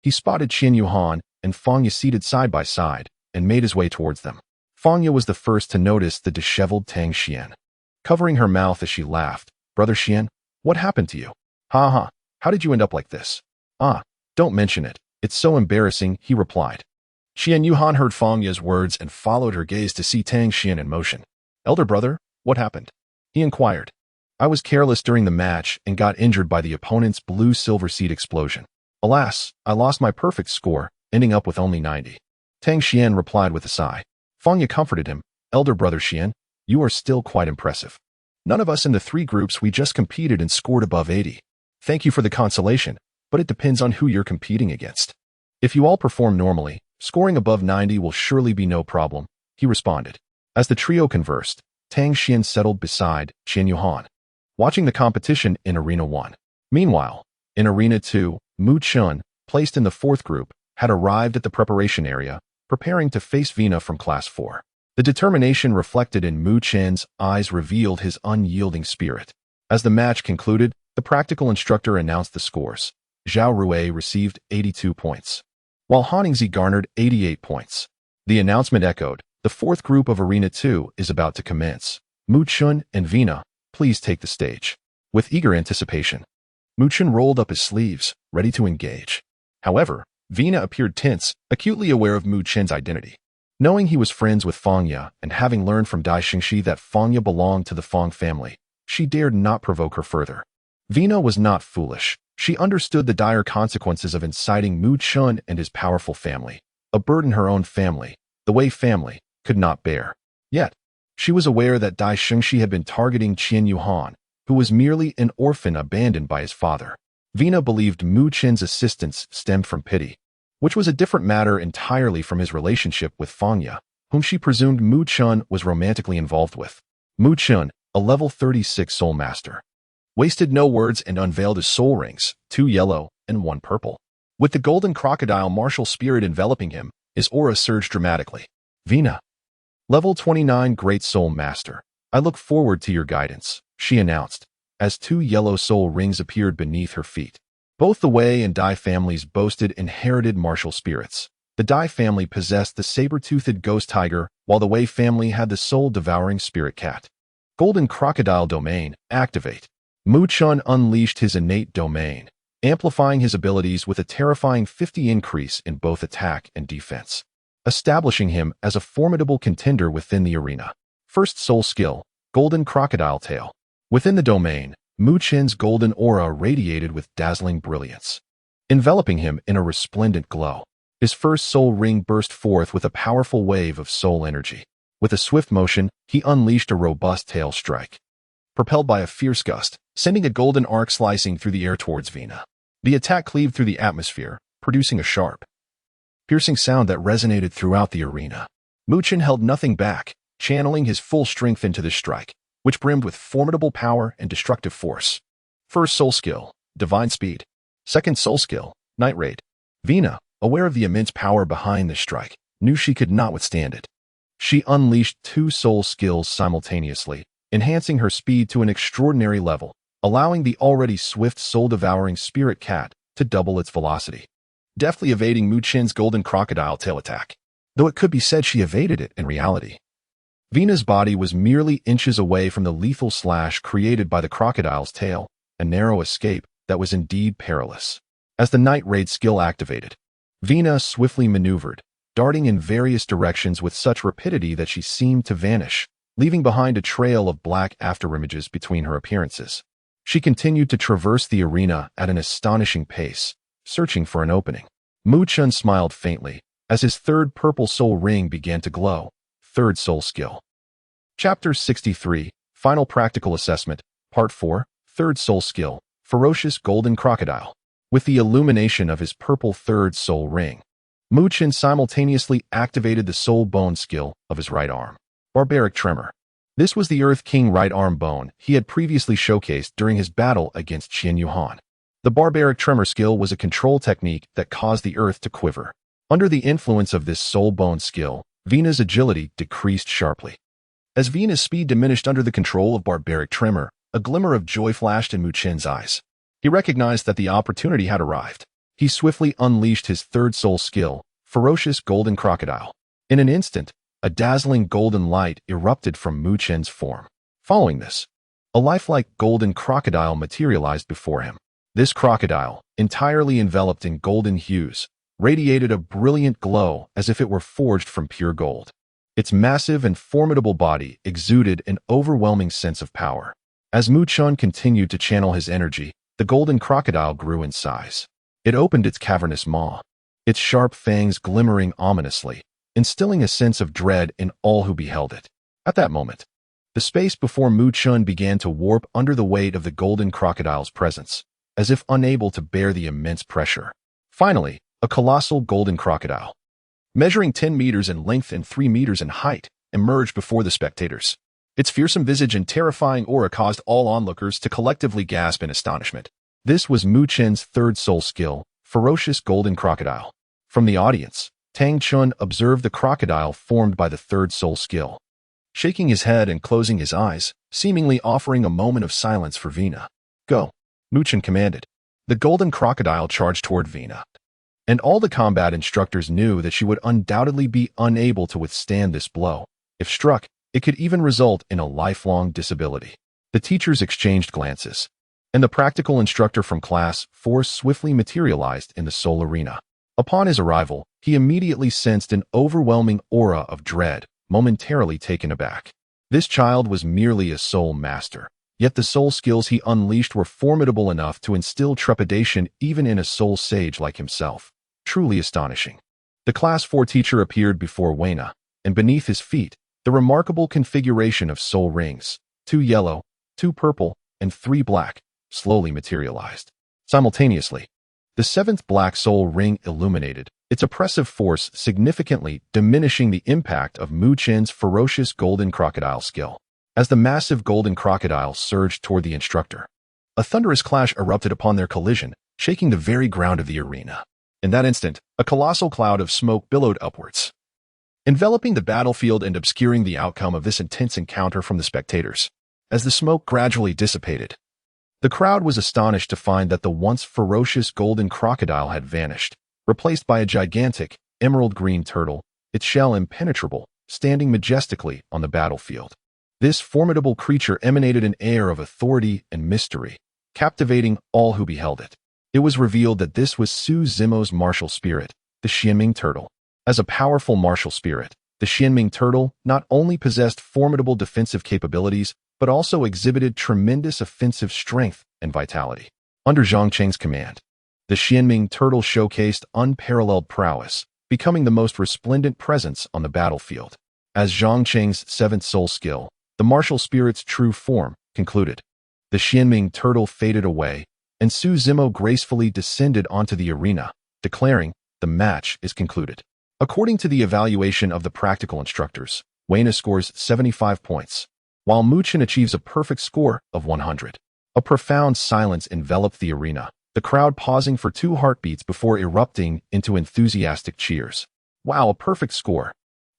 he spotted Qian Yuhan and Fangya seated side by side and made his way towards them. Fangya was the first to notice the disheveled Tang Xian. Covering her mouth as she laughed, "Brother Xian, what happened to you? Ha ha, how did you end up like this?" "Ah, don't mention it. It's so embarrassing," he replied. Qian Yuhan heard Fangya's words and followed her gaze to see Tang Xian in motion. "Elder brother, what happened?" he inquired. "I was careless during the match and got injured by the opponent's blue-silver seed explosion. Alas, I lost my perfect score, ending up with only 90. Tang Xian replied with a sigh. Fangya comforted him. "Elder brother Xian, you are still quite impressive. None of us in the three groups we just competed and scored above 80. Thank you for the consolation, but it depends on who you're competing against. If you all perform normally, scoring above 90 will surely be no problem," he responded. As the trio conversed, Tang Xian settled beside Qian Yuhan, watching the competition in Arena 1. Meanwhile, in Arena 2, Mu Chun, placed in the fourth group, had arrived at the preparation area, preparing to face Vina from Class 4. The determination reflected in Mu Chen's eyes revealed his unyielding spirit. As the match concluded, the practical instructor announced the scores. Zhao Rui received 82 points, while Haningzi garnered 88 points. The announcement echoed, "The fourth group of Arena 2 is about to commence. Mu Chun and Vina, please take the stage." With eager anticipation, Mu Chun rolled up his sleeves, ready to engage. However, Vina appeared tense, acutely aware of Mu Chen's identity. Knowing he was friends with Fangya and having learned from Dai Xingxi that Fangya belonged to the Fang family, she dared not provoke her further. Vina was not foolish. She understood the dire consequences of inciting Mu Chun and his powerful family, a burden her own family, the Wei family, could not bear. Yet, she was aware that Dai Xingxi had been targeting Qian Yuhan, who was merely an orphan abandoned by his father. Vina believed Mu Chen's assistance stemmed from pity, which was a different matter entirely from his relationship with Fangya, whom she presumed Mu Chen was romantically involved with. Mu Chen, a level 36 soul master, wasted no words and unveiled his soul rings, 2 yellow and 1 purple. With the golden crocodile martial spirit enveloping him, his aura surged dramatically. Vina, level 29 great soul master, I look forward to your guidance, she announced, as 2 yellow soul rings appeared beneath her feet. Both the Wei and Dai families boasted inherited martial spirits. The Dai family possessed the saber-toothed ghost tiger, while the Wei family had the soul-devouring spirit cat. Golden crocodile domain, activate. Mu Chen unleashed his innate domain, amplifying his abilities with a terrifying 50 increase in both attack and defense, establishing him as a formidable contender within the arena. First soul skill, golden crocodile tail. Within the domain, Mu Chen's golden aura radiated with dazzling brilliance, enveloping him in a resplendent glow. His first soul ring burst forth with a powerful wave of soul energy. With a swift motion, he unleashed a robust tail strike, propelled by a fierce gust, sending a golden arc slicing through the air towards Vina. The attack cleaved through the atmosphere, producing a sharp, piercing sound that resonated throughout the arena. Mu Chen held nothing back, channeling his full strength into the strike, which brimmed with formidable power and destructive force. First soul skill, divine speed. Second soul skill, night raid. Vina, aware of the immense power behind this strike, knew she could not withstand it. She unleashed 2 soul skills simultaneously, enhancing her speed to an extraordinary level, allowing the already swift soul-devouring spirit cat to double its velocity, deftly evading Mu Chen's golden crocodile tail attack. Though it could be said she evaded it in reality, Vina's body was merely inches away from the lethal slash created by the crocodile's tail, a narrow escape that was indeed perilous. As the night raid skill activated, Vina swiftly maneuvered, darting in various directions with such rapidity that she seemed to vanish, leaving behind a trail of black afterimages between her appearances. She continued to traverse the arena at an astonishing pace, searching for an opening. Mu Chen smiled faintly as his third purple soul ring began to glow. Third soul skill. Chapter 63, Final Practical Assessment, Part 4, Third soul skill, Ferocious Golden Crocodile. With the illumination of his purple third soul ring, Mu Chen simultaneously activated the soul bone skill of his right arm. Barbaric Tremor. This was the Earth King right arm bone he had previously showcased during his battle against Qian Yuhan. The Barbaric Tremor skill was a control technique that caused the earth to quiver. Under the influence of this soul bone skill, Vina's agility decreased sharply. As Vina's speed diminished under the control of Barbaric Tremor, a glimmer of joy flashed in Mu Chen's eyes. He recognized that the opportunity had arrived. He swiftly unleashed his third soul skill, Ferocious Golden Crocodile. In an instant, a dazzling golden light erupted from Mu Chen's form. Following this, a lifelike golden crocodile materialized before him. This crocodile, entirely enveloped in golden hues, radiated a brilliant glow as if it were forged from pure gold. Its massive and formidable body exuded an overwhelming sense of power. As Mu Chen continued to channel his energy, the golden crocodile grew in size. It opened its cavernous maw, its sharp fangs glimmering ominously, instilling a sense of dread in all who beheld it. At that moment, the space before Mu Chen began to warp under the weight of the golden crocodile's presence, as if unable to bear the immense pressure. Finally, a colossal golden crocodile, measuring 10 meters in length and 3 meters in height, emerged before the spectators. Its fearsome visage and terrifying aura caused all onlookers to collectively gasp in astonishment. This was Mu Chen's third soul skill, Ferocious Golden Crocodile. From the audience, Tang Chun observed the crocodile formed by the third soul skill, shaking his head and closing his eyes, seemingly offering a moment of silence for Vina. Go, Mu Chen commanded. The golden crocodile charged toward Vina, and all the combat instructors knew that she would undoubtedly be unable to withstand this blow. If struck, it could even result in a lifelong disability. The teachers exchanged glances, and the practical instructor from Class 4 swiftly materialized in the soul arena. Upon his arrival, he immediately sensed an overwhelming aura of dread, momentarily taken aback. This child was merely a soul master, yet the soul skills he unleashed were formidable enough to instill trepidation even in a soul sage like himself. Truly astonishing. The Class 4 teacher appeared before Weina, and beneath his feet, the remarkable configuration of soul rings, 2 yellow, 2 purple, and 3 black, slowly materialized. Simultaneously, the seventh black soul ring illuminated, its oppressive force significantly diminishing the impact of Mu Chen's ferocious golden crocodile skill. As the massive golden crocodile surged toward the instructor, a thunderous clash erupted upon their collision, shaking the very ground of the arena. In that instant, a colossal cloud of smoke billowed upwards, enveloping the battlefield and obscuring the outcome of this intense encounter from the spectators. As the smoke gradually dissipated, the crowd was astonished to find that the once ferocious golden crocodile had vanished, replaced by a gigantic, emerald-green turtle, its shell impenetrable, standing majestically on the battlefield. This formidable creature emanated an air of authority and mystery, captivating all who beheld it. It was revealed that this was Su Zimo's martial spirit, the Xianming turtle. As a powerful martial spirit, the Xianming turtle not only possessed formidable defensive capabilities, but also exhibited tremendous offensive strength and vitality. Under Zhang Cheng's command, the Xianming turtle showcased unparalleled prowess, becoming the most resplendent presence on the battlefield. As Zhang Cheng's seventh soul skill, the martial spirit's true form, concluded, the Xianming turtle faded away, and Su Zimo gracefully descended onto the arena, declaring, "The match is concluded." According to the evaluation of the practical instructors, Weina scores 75 points, while Mu Chen achieves a perfect score of 100. A profound silence enveloped the arena, the crowd pausing for 2 heartbeats before erupting into enthusiastic cheers. Wow, a perfect score.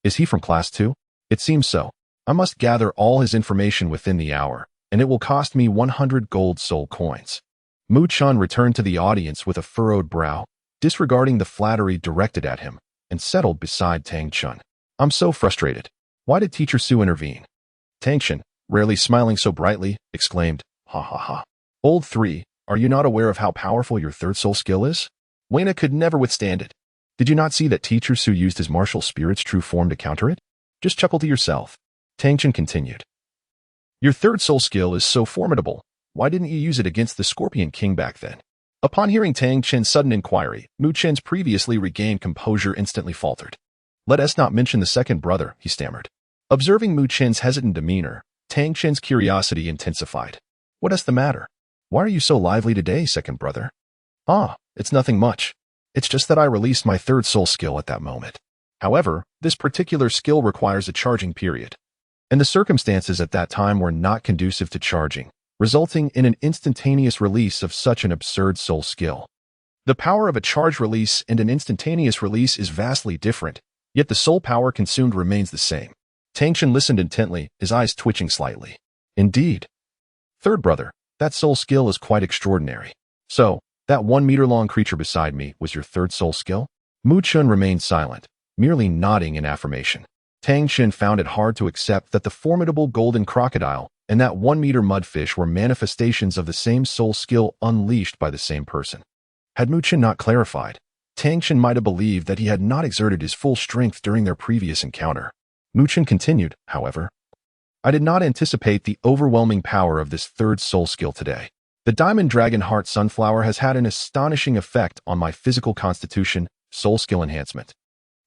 Is he from Class 2? It seems so. I must gather all his information within the hour, and it will cost me 100 gold soul coins. Mu Chen returned to the audience with a furrowed brow, disregarding the flattery directed at him, and settled beside Tang Chun. I'm so frustrated. Why did Teacher Su intervene? Tang Chun, rarely smiling so brightly, exclaimed, "Ha ha ha. Old 3, are you not aware of how powerful your third soul skill is? Weina could never withstand it. Did you not see that Teacher Su used his martial spirit's true form to counter it? Just chuckle to yourself." Tang Chun continued, "Your third soul skill is so formidable. Why didn't you use it against the Scorpion King back then?" Upon hearing Tang Chen's sudden inquiry, Mu Chen's previously regained composure instantly faltered. "Let us not mention the second brother," he stammered. Observing Mu Chen's hesitant demeanor, Tang Chen's curiosity intensified. "What is the matter? Why are you so lively today, second brother?" "Ah, it's nothing much. It's just that I released my third soul skill at that moment. However, this particular skill requires a charging period, and the circumstances at that time were not conducive to charging, resulting in an instantaneous release of such an absurd soul skill. The power of a charge release and an instantaneous release is vastly different, yet the soul power consumed remains the same." Tang Chun listened intently, his eyes twitching slightly. "Indeed. Third brother, that soul skill is quite extraordinary. So, that 1-meter-long creature beside me was your third soul skill?" Mu Chen remained silent, merely nodding in affirmation. Tang Chun found it hard to accept that the formidable golden crocodile and that 1-meter mudfish were manifestations of the same soul skill unleashed by the same person. Had Mu Chen not clarified, Tang Chun might have believed that he had not exerted his full strength during their previous encounter. Mu Chen continued, however, "I did not anticipate the overwhelming power of this third soul skill today. The Diamond Dragon Heart Sunflower has had an astonishing effect on my physical constitution, soul skill enhancement,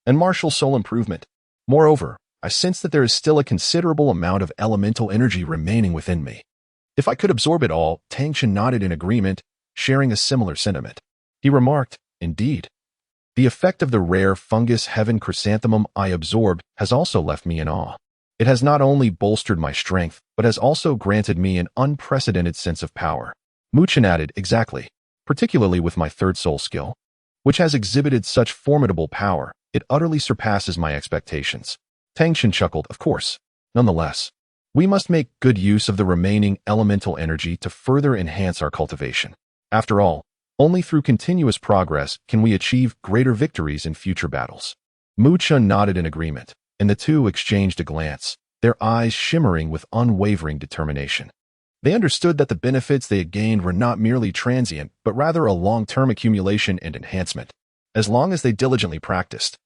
and martial soul improvement. Moreover, I sense that there is still a considerable amount of elemental energy remaining within me. If I could absorb it all," Tang Chun nodded in agreement, sharing a similar sentiment. He remarked, "Indeed. The effect of the rare fungus heaven chrysanthemum I absorbed has also left me in awe. It has not only bolstered my strength, but has also granted me an unprecedented sense of power." Mu Chen added, "Exactly, particularly with my third soul skill, which has exhibited such formidable power, it utterly surpasses my expectations." Tang Chun chuckled, "Of course. Nonetheless, we must make good use of the remaining elemental energy to further enhance our cultivation. After all, only through continuous progress can we achieve greater victories in future battles." Mu Chen nodded in agreement, and the two exchanged a glance, their eyes shimmering with unwavering determination. They understood that the benefits they had gained were not merely transient, but rather a long-term accumulation and enhancement. As long as they diligently practiced,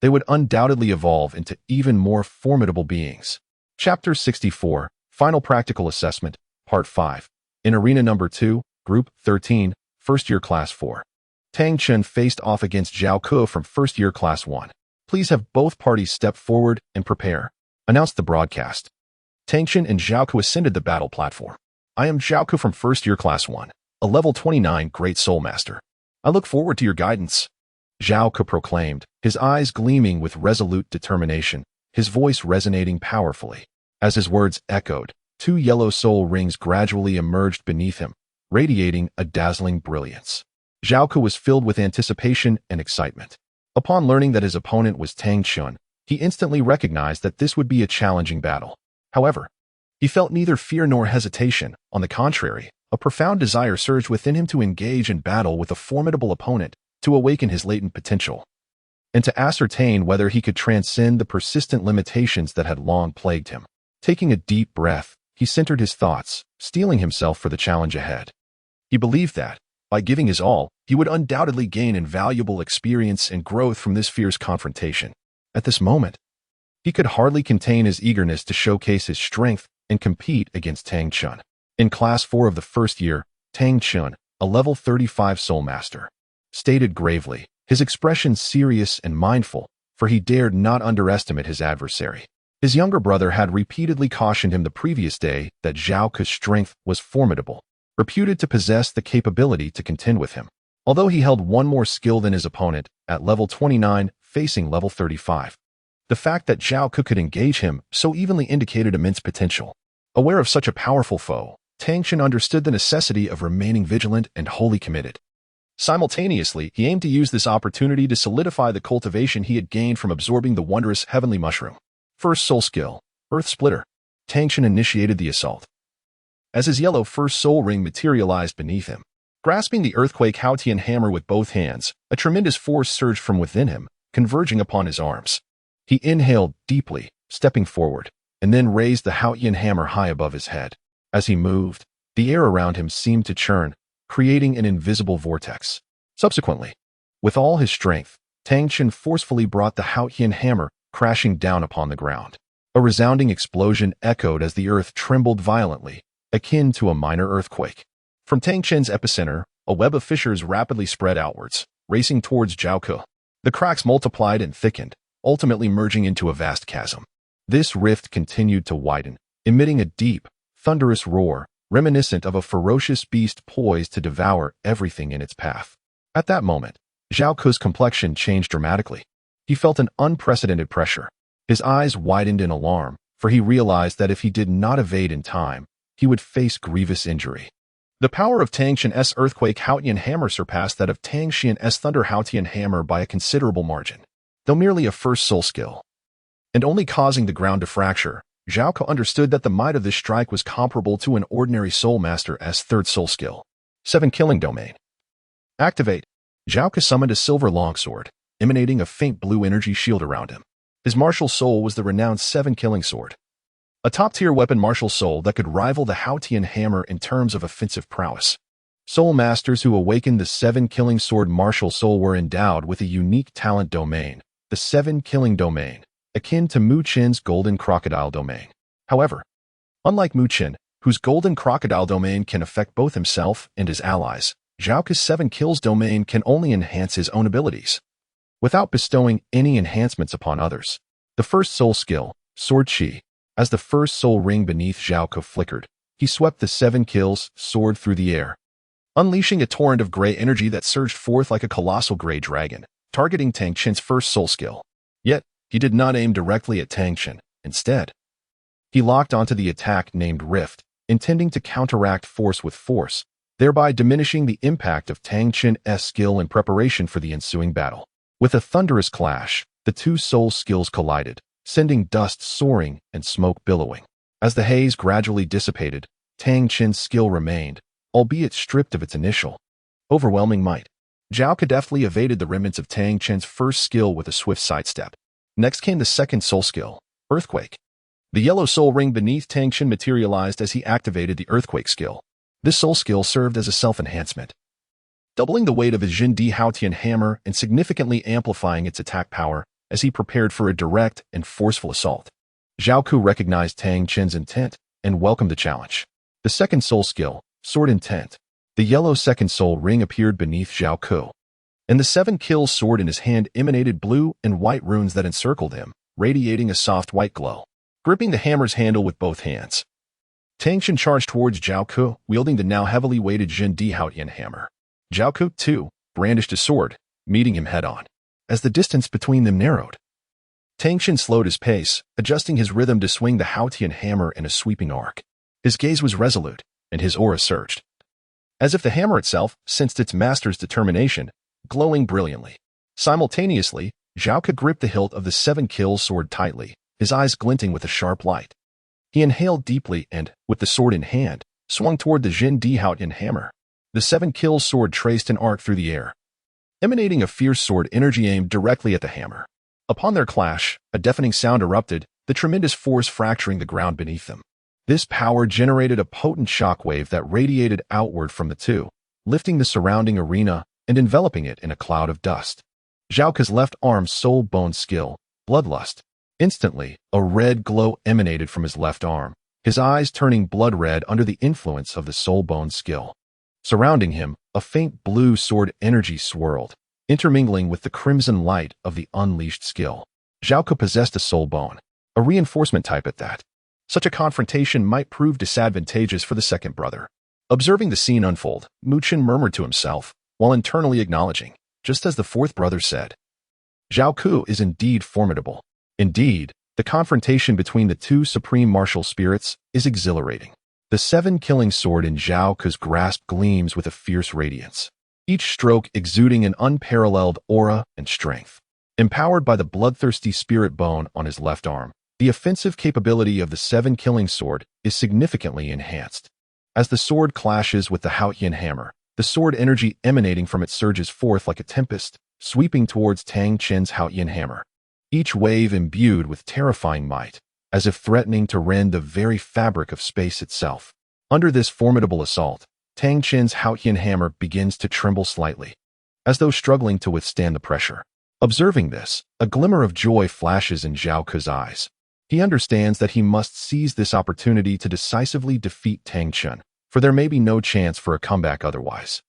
they would undoubtedly evolve into even more formidable beings. Chapter 64, Final Practical Assessment, Part 5. In Arena Number 2, Group 13, First Year Class 4. Tang Chun faced off against Zhao Ke from First Year Class 1. "Please have both parties step forward and prepare," announced the broadcast. Tang Chun and Zhao Ke ascended the battle platform. "I am Zhao Ke from First Year Class 1. a level 29 Great Soul Master. I look forward to your guidance, Zhao Ke proclaimed, his eyes gleaming with resolute determination, his voice resonating powerfully. As his words echoed, 2 yellow soul rings gradually emerged beneath him, radiating a dazzling brilliance. Zhao Ke was filled with anticipation and excitement. Upon learning that his opponent was Tang Chun, he instantly recognized that this would be a challenging battle. However, he felt neither fear nor hesitation. On the contrary, a profound desire surged within him to engage in battle with a formidable opponent, to awaken his latent potential, and to ascertain whether he could transcend the persistent limitations that had long plagued him. Taking a deep breath, he centered his thoughts, steeling himself for the challenge ahead. He believed that, by giving his all, he would undoubtedly gain invaluable experience and growth from this fierce confrontation. At this moment, he could hardly contain his eagerness to showcase his strength and compete against Tang Chun. In Class 4 of the first year, Tang Chun, a level 35 Soul Master, stated gravely, his expression serious and mindful, for he dared not underestimate his adversary. His younger brother had repeatedly cautioned him the previous day that Zhao Ke's strength was formidable, reputed to possess the capability to contend with him. Although he held one more skill than his opponent, at level 29, facing level 35. The fact that Zhao Ke could engage him so evenly indicated immense potential. Aware of such a powerful foe, Tang Chun understood the necessity of remaining vigilant and wholly committed. Simultaneously, he aimed to use this opportunity to solidify the cultivation he had gained from absorbing the wondrous heavenly mushroom. First soul skill, Earth Splitter. Tang Chun initiated the assault. As his yellow first soul ring materialized beneath him, grasping the earthquake Haotian hammer with both hands, a tremendous force surged from within him, converging upon his arms. He inhaled deeply, stepping forward, and then raised the Haotian hammer high above his head. As he moved, the air around him seemed to churn, creating an invisible vortex. Subsequently, with all his strength, Tang Chun forcefully brought the Haotian hammer crashing down upon the ground. A resounding explosion echoed as the earth trembled violently, akin to a minor earthquake. From Tang Chun's epicenter, a web of fissures rapidly spread outwards, racing towards Zhao Ke. The cracks multiplied and thickened, ultimately merging into a vast chasm. This rift continued to widen, emitting a deep, thunderous roar, reminiscent of a ferocious beast poised to devour everything in its path. At that moment, Zhao Ke's complexion changed dramatically. He felt an unprecedented pressure. His eyes widened in alarm, for he realized that if he did not evade in time, he would face grievous injury. The power of Tang Chun's earthquake Haotian hammer surpassed that of Tang Xian's thunder Haotian hammer by a considerable margin. Though merely a first soul skill, and only causing the ground to fracture, Zhao Ke understood that the might of this strike was comparable to an ordinary Soul Master's third soul skill. 7 Killing Domain. Activate. Zhao Ke summoned a silver longsword, emanating a faint blue energy shield around him. His martial soul was the renowned 7 Killing Sword, a top-tier weapon martial soul that could rival the Haotian hammer in terms of offensive prowess. Soul Masters who awakened the 7 Killing Sword martial soul were endowed with a unique talent domain, the 7 Killing Domain, akin to Mu Chen's Golden Crocodile Domain. However, unlike Mu Chen, whose Golden Crocodile Domain can affect both himself and his allies, Zhao Ke's 7 Kills Domain can only enhance his own abilities, without bestowing any enhancements upon others. The first soul skill, Sword Chi. As the first soul ring beneath Zhao Ke flickered, he swept the 7 Kills sword through the air, unleashing a torrent of gray energy that surged forth like a colossal gray dragon, targeting Tang Chun's first soul skill. Yet, he did not aim directly at Tang Chun. Instead, he locked onto the attack named Rift, intending to counteract force with force, thereby diminishing the impact of Tang Chun's skill in preparation for the ensuing battle. With a thunderous clash, the two soul skills collided, sending dust soaring and smoke billowing. As the haze gradually dissipated, Tang Chun's skill remained, albeit stripped of its initial, overwhelming might. Zhao Ke deftly evaded the remnants of Tang Chun's first skill with a swift sidestep. Next came the second soul skill, Earthquake. The yellow soul ring beneath Tang Chun materialized as he activated the Earthquake skill. This soul skill served as a self-enhancement, doubling the weight of his Jin Di Haotian hammer and significantly amplifying its attack power as he prepared for a direct and forceful assault. Zhao Ke recognized Tang Chun's intent and welcomed the challenge. The second soul skill, Sword Intent. The yellow second soul ring appeared beneath Zhao Ke, and the 7 Kills sword in his hand emanated blue and white runes that encircled him, radiating a soft white glow. Gripping the hammer's handle with both hands, Tang Xin charged towards Zhao Ke, wielding the now heavily weighted Jin Di Haotian hammer. Zhao Ke, too, brandished a sword, meeting him head-on. As the distance between them narrowed, Tang Xin slowed his pace, adjusting his rhythm to swing the Haotian hammer in a sweeping arc. His gaze was resolute, and his aura surged, as if the hammer itself sensed its master's determination, glowing brilliantly. Simultaneously, Zhao Ke gripped the hilt of the seven-kill sword tightly, his eyes glinting with a sharp light. He inhaled deeply and, with the sword in hand, swung toward the Jin Di Haotian hammer. The seven-kill sword traced an arc through the air, emanating a fierce sword energy aimed directly at the hammer. Upon their clash, a deafening sound erupted, the tremendous force fracturing the ground beneath them. This power generated a potent shockwave that radiated outward from the two, lifting the surrounding arena and enveloping it in a cloud of dust. Zhao Ke's left arm's soul bone skill, bloodlust. Instantly, a red glow emanated from his left arm, his eyes turning blood red under the influence of the soul bone skill. Surrounding him, a faint blue sword energy swirled, intermingling with the crimson light of the unleashed skill. Zhao Ke possessed a soul bone, a reinforcement type at that. Such a confrontation might prove disadvantageous for the second brother. Observing the scene unfold, Mu Chen murmured to himself, while internally acknowledging, just as the fourth brother said, Zhao Ke is indeed formidable. Indeed, the confrontation between the two supreme martial spirits is exhilarating. The seven-killing sword in Zhao Ke's grasp gleams with a fierce radiance, each stroke exuding an unparalleled aura and strength. Empowered by the bloodthirsty spirit bone on his left arm, the offensive capability of the seven-killing sword is significantly enhanced. As the sword clashes with the Haotian hammer, the sword energy emanating from it surges forth like a tempest, sweeping towards Tang Xin's Haotian hammer. Each wave imbued with terrifying might, as if threatening to rend the very fabric of space itself. Under this formidable assault, Tang Xin's Haotian hammer begins to tremble slightly, as though struggling to withstand the pressure. Observing this, a glimmer of joy flashes in Zhao Ke's eyes. He understands that he must seize this opportunity to decisively defeat Tang Xin, for there may be no chance for a comeback otherwise.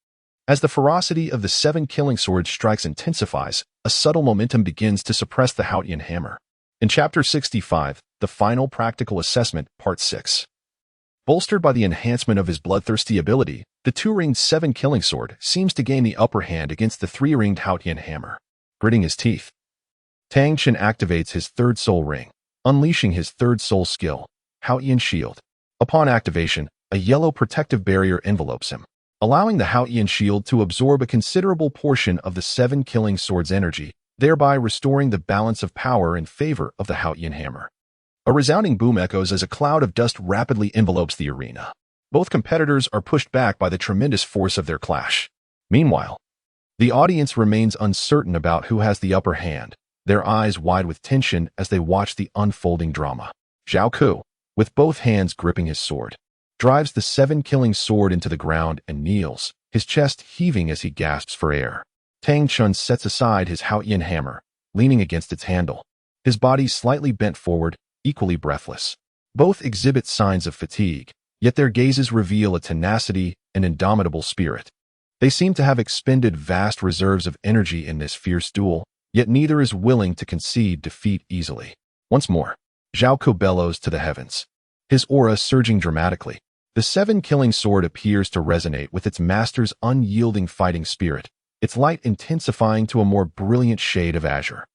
As the ferocity of the seven-killing sword strikes intensifies, a subtle momentum begins to suppress the Haotian hammer. In Chapter 65, the final practical assessment, Part 6. Bolstered by the enhancement of his bloodthirsty ability, the two-ringed seven-killing sword seems to gain the upper hand against the three-ringed Haotian hammer. Gritting his teeth, Tang Xin activates his third soul ring, unleashing his third soul skill, Haotian Shield. Upon activation, a yellow protective barrier envelopes him, allowing the Haotian Shield to absorb a considerable portion of the seven-killing sword's energy, thereby restoring the balance of power in favor of the Haotian hammer. A resounding boom echoes as a cloud of dust rapidly envelopes the arena. Both competitors are pushed back by the tremendous force of their clash. Meanwhile, the audience remains uncertain about who has the upper hand, their eyes wide with tension as they watch the unfolding drama. Zhao Ke, with both hands gripping his sword, drives the seven-killing sword into the ground and kneels, his chest heaving as he gasps for air. Tang Xin sets aside his Haotian hammer, leaning against its handle, his body slightly bent forward, equally breathless. Both exhibit signs of fatigue, yet their gazes reveal a tenacity and indomitable spirit. They seem to have expended vast reserves of energy in this fierce duel, yet neither is willing to concede defeat easily. Once more, Zhao Ke bellows to the heavens, his aura surging dramatically. The seven-killing sword appears to resonate with its master's unyielding fighting spirit, its light intensifying to a more brilliant shade of azure.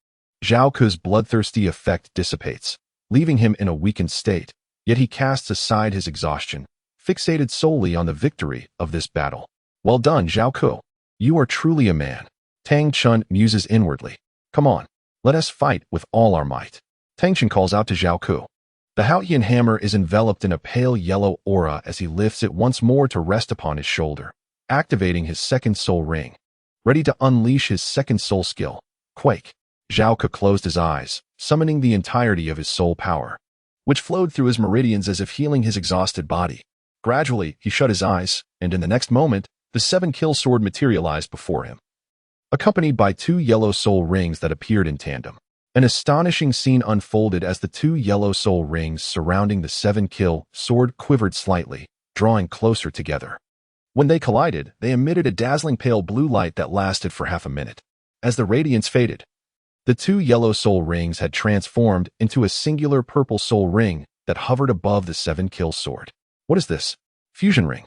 Zhao Ke's bloodthirsty effect dissipates, leaving him in a weakened state, yet he casts aside his exhaustion, fixated solely on the victory of this battle. Well done, Zhao Ke. You are truly a man. Tang Xin muses inwardly. Come on, let us fight with all our might. Tang Xin calls out to Zhao Ke. The Haotian hammer is enveloped in a pale yellow aura as he lifts it once more to rest upon his shoulder, activating his second soul ring, ready to unleash his second soul skill, Quake. Zhao Ke closed his eyes, summoning the entirety of his soul power, which flowed through his meridians as if healing his exhausted body. Gradually, he shut his eyes, and in the next moment, the seven-kill sword materialized before him, accompanied by two yellow soul rings that appeared in tandem. An astonishing scene unfolded as the two yellow soul rings surrounding the seven-kill sword quivered slightly, drawing closer together. When they collided, they emitted a dazzling pale blue light that lasted for half a minute. As the radiance faded, the two yellow soul rings had transformed into a singular purple soul ring that hovered above the seven-kill sword. What is this? Fusion ring.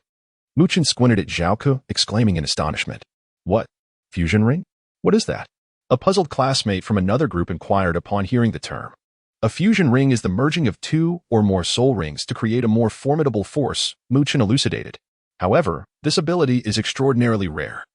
Muchen squinted at Zhaoke, exclaiming in astonishment. What? Fusion ring? What is that? A puzzled classmate from another group inquired upon hearing the term. A fusion ring is the merging of two or more soul rings to create a more formidable force, Muchen elucidated. However, this ability is extraordinarily rare,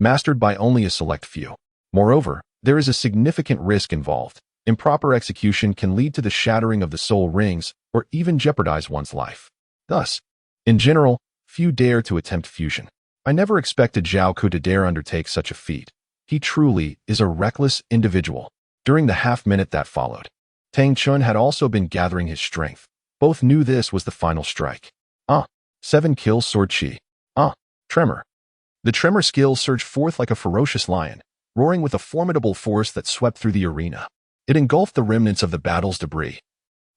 mastered by only a select few. Moreover, there is a significant risk involved. Improper execution can lead to the shattering of the soul rings or even jeopardize one's life. Thus, in general, few dare to attempt fusion. I never expected Zhaoke to dare undertake such a feat. He truly is a reckless individual. During the half-minute that followed, Tang Chun had also been gathering his strength. Both knew this was the final strike. 7 kills sword chi. Tremor. The tremor skill surged forth like a ferocious lion, roaring with a formidable force that swept through the arena. It engulfed the remnants of the battle's debris,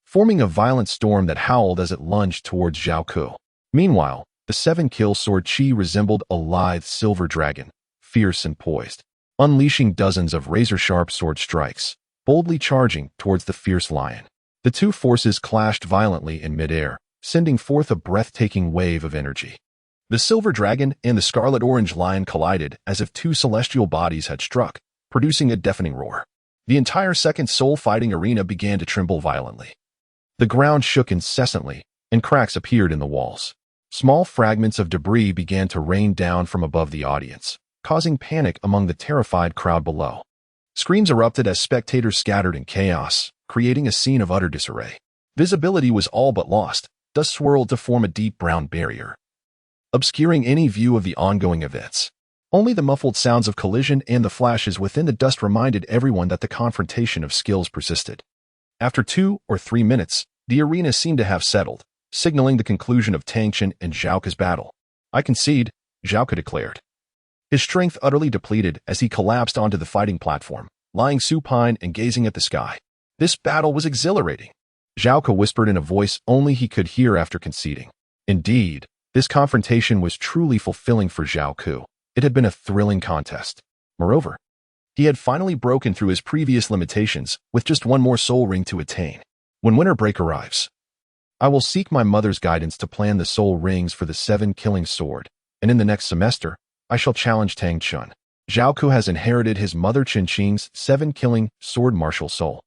forming a violent storm that howled as it lunged towards Zhaoke. Meanwhile, the 7-kill sword chi resembled a lithe silver dragon, fierce and poised, unleashing dozens of razor-sharp sword strikes, boldly charging towards the fierce lion. The two forces clashed violently in midair, sending forth a breathtaking wave of energy. The silver dragon and the scarlet-orange lion collided as if two celestial bodies had struck, producing a deafening roar. The entire second soul fighting arena began to tremble violently. The ground shook incessantly, and cracks appeared in the walls. Small fragments of debris began to rain down from above the audience, causing panic among the terrified crowd below. Screams erupted as spectators scattered in chaos, creating a scene of utter disarray. Visibility was all but lost. Dust swirled to form a deep brown barrier, obscuring any view of the ongoing events. Only the muffled sounds of collision and the flashes within the dust reminded everyone that the confrontation of skills persisted. After 2 or 3 minutes, the arena seemed to have settled, signaling the conclusion of Tang Chun and Zhaoke's battle. I concede, Zhaoke declared. His strength utterly depleted as he collapsed onto the fighting platform, lying supine and gazing at the sky. This battle was exhilarating, Zhaoke whispered in a voice only he could hear after conceding. Indeed, this confrontation was truly fulfilling for Zhaoke. It had been a thrilling contest. Moreover, he had finally broken through his previous limitations with just one more soul ring to attain. When winter break arrives, I will seek my mother's guidance to plan the soul rings for the 7-killing sword, and in the next semester, I shall challenge Tang Chun. Zhaoke has inherited his mother Qingqing's 7-killing sword martial soul.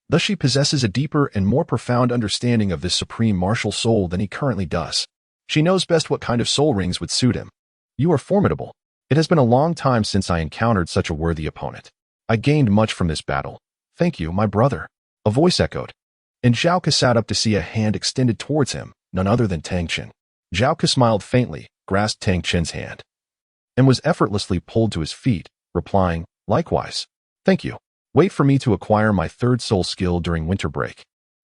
Thus she possesses a deeper and more profound understanding of this supreme martial soul than he currently does. She knows best what kind of soul rings would suit him. You are formidable. It has been a long time since I encountered such a worthy opponent. I gained much from this battle. Thank you, my brother. A voice echoed, and Zhaoke sat up to see a hand extended towards him, none other than Tang Chun. Zhaoke smiled faintly, grasped Tang Chun's hand, and was effortlessly pulled to his feet, replying, likewise. Thank you. Wait for me to acquire my 3rd soul skill during winter break,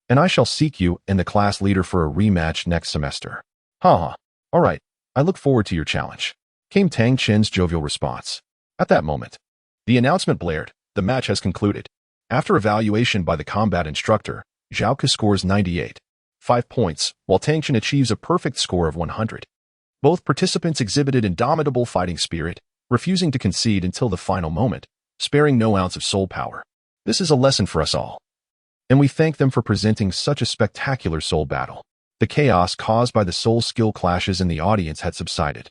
and I shall seek you and the class leader for a rematch next semester. Haha. All right, I look forward to your challenge, came Tang Chun's jovial response. At that moment, the announcement blared, the match has concluded. After evaluation by the combat instructor, Zhaoke scores 98, 5 points, while Tang Chun achieves a perfect score of 100. Both participants exhibited indomitable fighting spirit, refusing to concede until the final moment, sparing no ounce of soul power. This is a lesson for us all, and we thank them for presenting such a spectacular soul battle. The chaos caused by the soul skill clashes in the audience had subsided.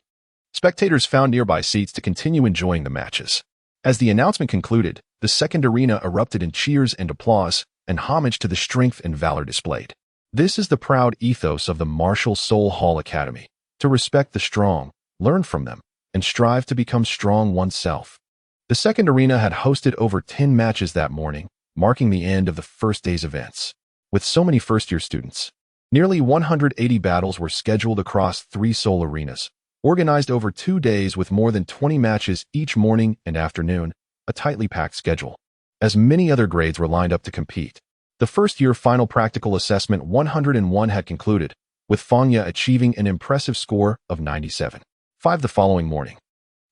Spectators found nearby seats to continue enjoying the matches. As the announcement concluded, the second arena erupted in cheers and applause, and homage to the strength and valor displayed. This is the proud ethos of the Martial Soul Hall Academy, to respect the strong, learn from them, and strive to become strong oneself. The second arena had hosted over 10 matches that morning, marking the end of the first day's events. With so many first-year students, nearly 180 battles were scheduled across 3 soul arenas, organized over 2 days with more than 20 matches each morning and afternoon, a tightly packed schedule. As many other grades were lined up to compete, the first-year final practical assessment 101 had concluded, with Fangya achieving an impressive score of 97.5 the following morning,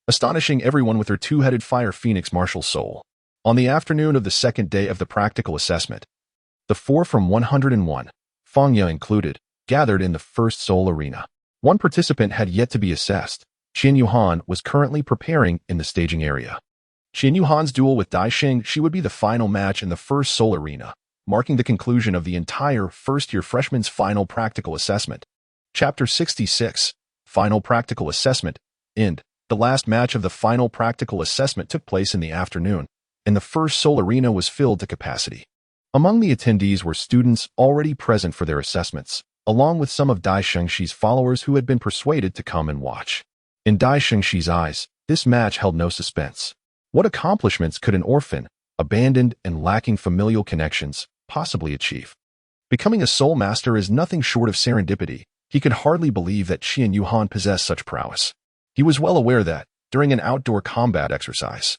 astonishing everyone with her 2-headed fire phoenix martial soul. On the afternoon of the second day of the practical assessment, the 4 from 101, Fangya included, gathered in the first soul arena. One participant had yet to be assessed. Qian Yuhan was currently preparing in the staging area. Qian Yuhan's duel with Dai Xing would be the final match in the first soul arena, marking the conclusion of the entire first-year freshman's final practical assessment. Chapter 66, Final Practical Assessment, End. The last match of the Final Practical Assessment took place in the afternoon, and the first Seoul arena was filled to capacity. Among the attendees were students already present for their assessments, along with some of Dai Shengxi's followers who had been persuaded to come and watch. In Dai Shengxi's eyes, this match held no suspense. What accomplishments could an orphan, abandoned and lacking familial connections, possibly achieve? Becoming a soul master is nothing short of serendipity. He could hardly believe that Qian Yuhan possessed such prowess. He was well aware that, during an outdoor combat exercise,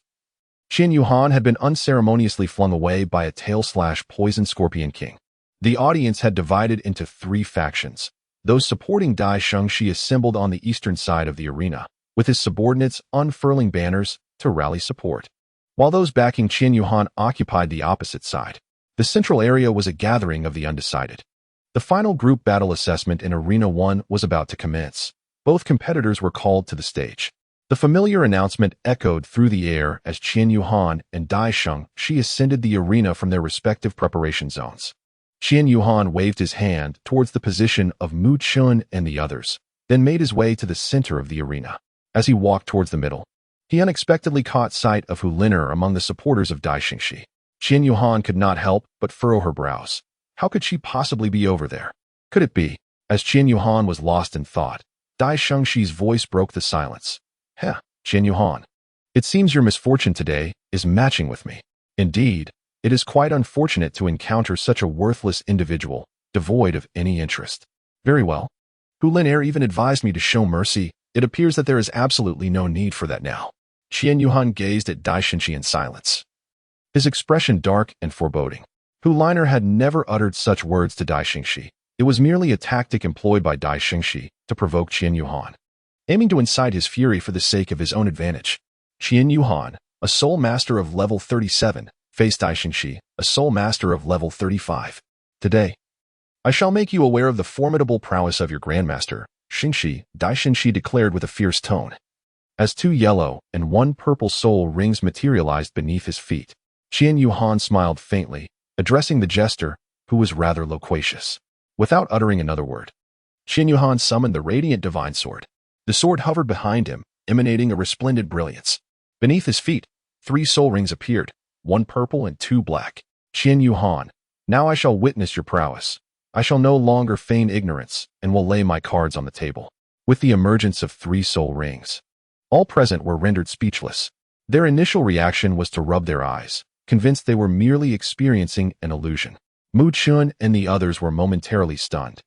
Qian Yuhan had been unceremoniously flung away by a tail-poison scorpion king. The audience had divided into 3 factions. Those supporting Dai Shengxi assembled on the eastern side of the arena, with his subordinates unfurling banners to rally support, while those backing Qian Yuhan occupied the opposite side. The central area was a gathering of the undecided. The final group battle assessment in Arena 1 was about to commence. Both competitors were called to the stage. The familiar announcement echoed through the air as Qian Yuhan and Dai Shengxi ascended the arena from their respective preparation zones. Qian Yuhan waved his hand towards the position of Mu Chun and the others, then made his way to the center of the arena. As he walked towards the middle, he unexpectedly caught sight of Hu Liner among the supporters of Dai Shengxi. Qian Yuhan could not help but furrow her brows. How could she possibly be over there? Could it be? As Qian Yuhan was lost in thought, Dai Shengxi's voice broke the silence. Heh, Qian Yuhan. It seems your misfortune today is matching with me. Indeed, it is quite unfortunate to encounter such a worthless individual, devoid of any interest. Very well. Hu Liner even advised me to show mercy. It appears that there is absolutely no need for that now. Qian Yuhan gazed at Dai Shengxi in silence, his expression dark and foreboding. Hu Liner had never uttered such words to Dai Shengxi. It was merely a tactic employed by Dai Shengxi to provoke Qian Yuhan, aiming to incite his fury for the sake of his own advantage. Qian Yuhan, a soul master of level 37, faced Dai Shengxi, a soul master of level 35. Today, I shall make you aware of the formidable prowess of your grandmaster, Shengxi, Dai Shengxi declared with a fierce tone, as 2 yellow and 1 purple soul rings materialized beneath his feet. Qian Yuhan smiled faintly, addressing the jester, who was rather loquacious. Without uttering another word, Qian Yuhan summoned the radiant divine sword. The sword hovered behind him, emanating a resplendent brilliance. Beneath his feet, 3 soul rings appeared, 1 purple and 2 black. Qian Yuhan, now I shall witness your prowess. I shall no longer feign ignorance and will lay my cards on the table. With the emergence of 3 soul rings, all present were rendered speechless. Their initial reaction was to rub their eyes, convinced they were merely experiencing an illusion. Mu Chun and the others were momentarily stunned.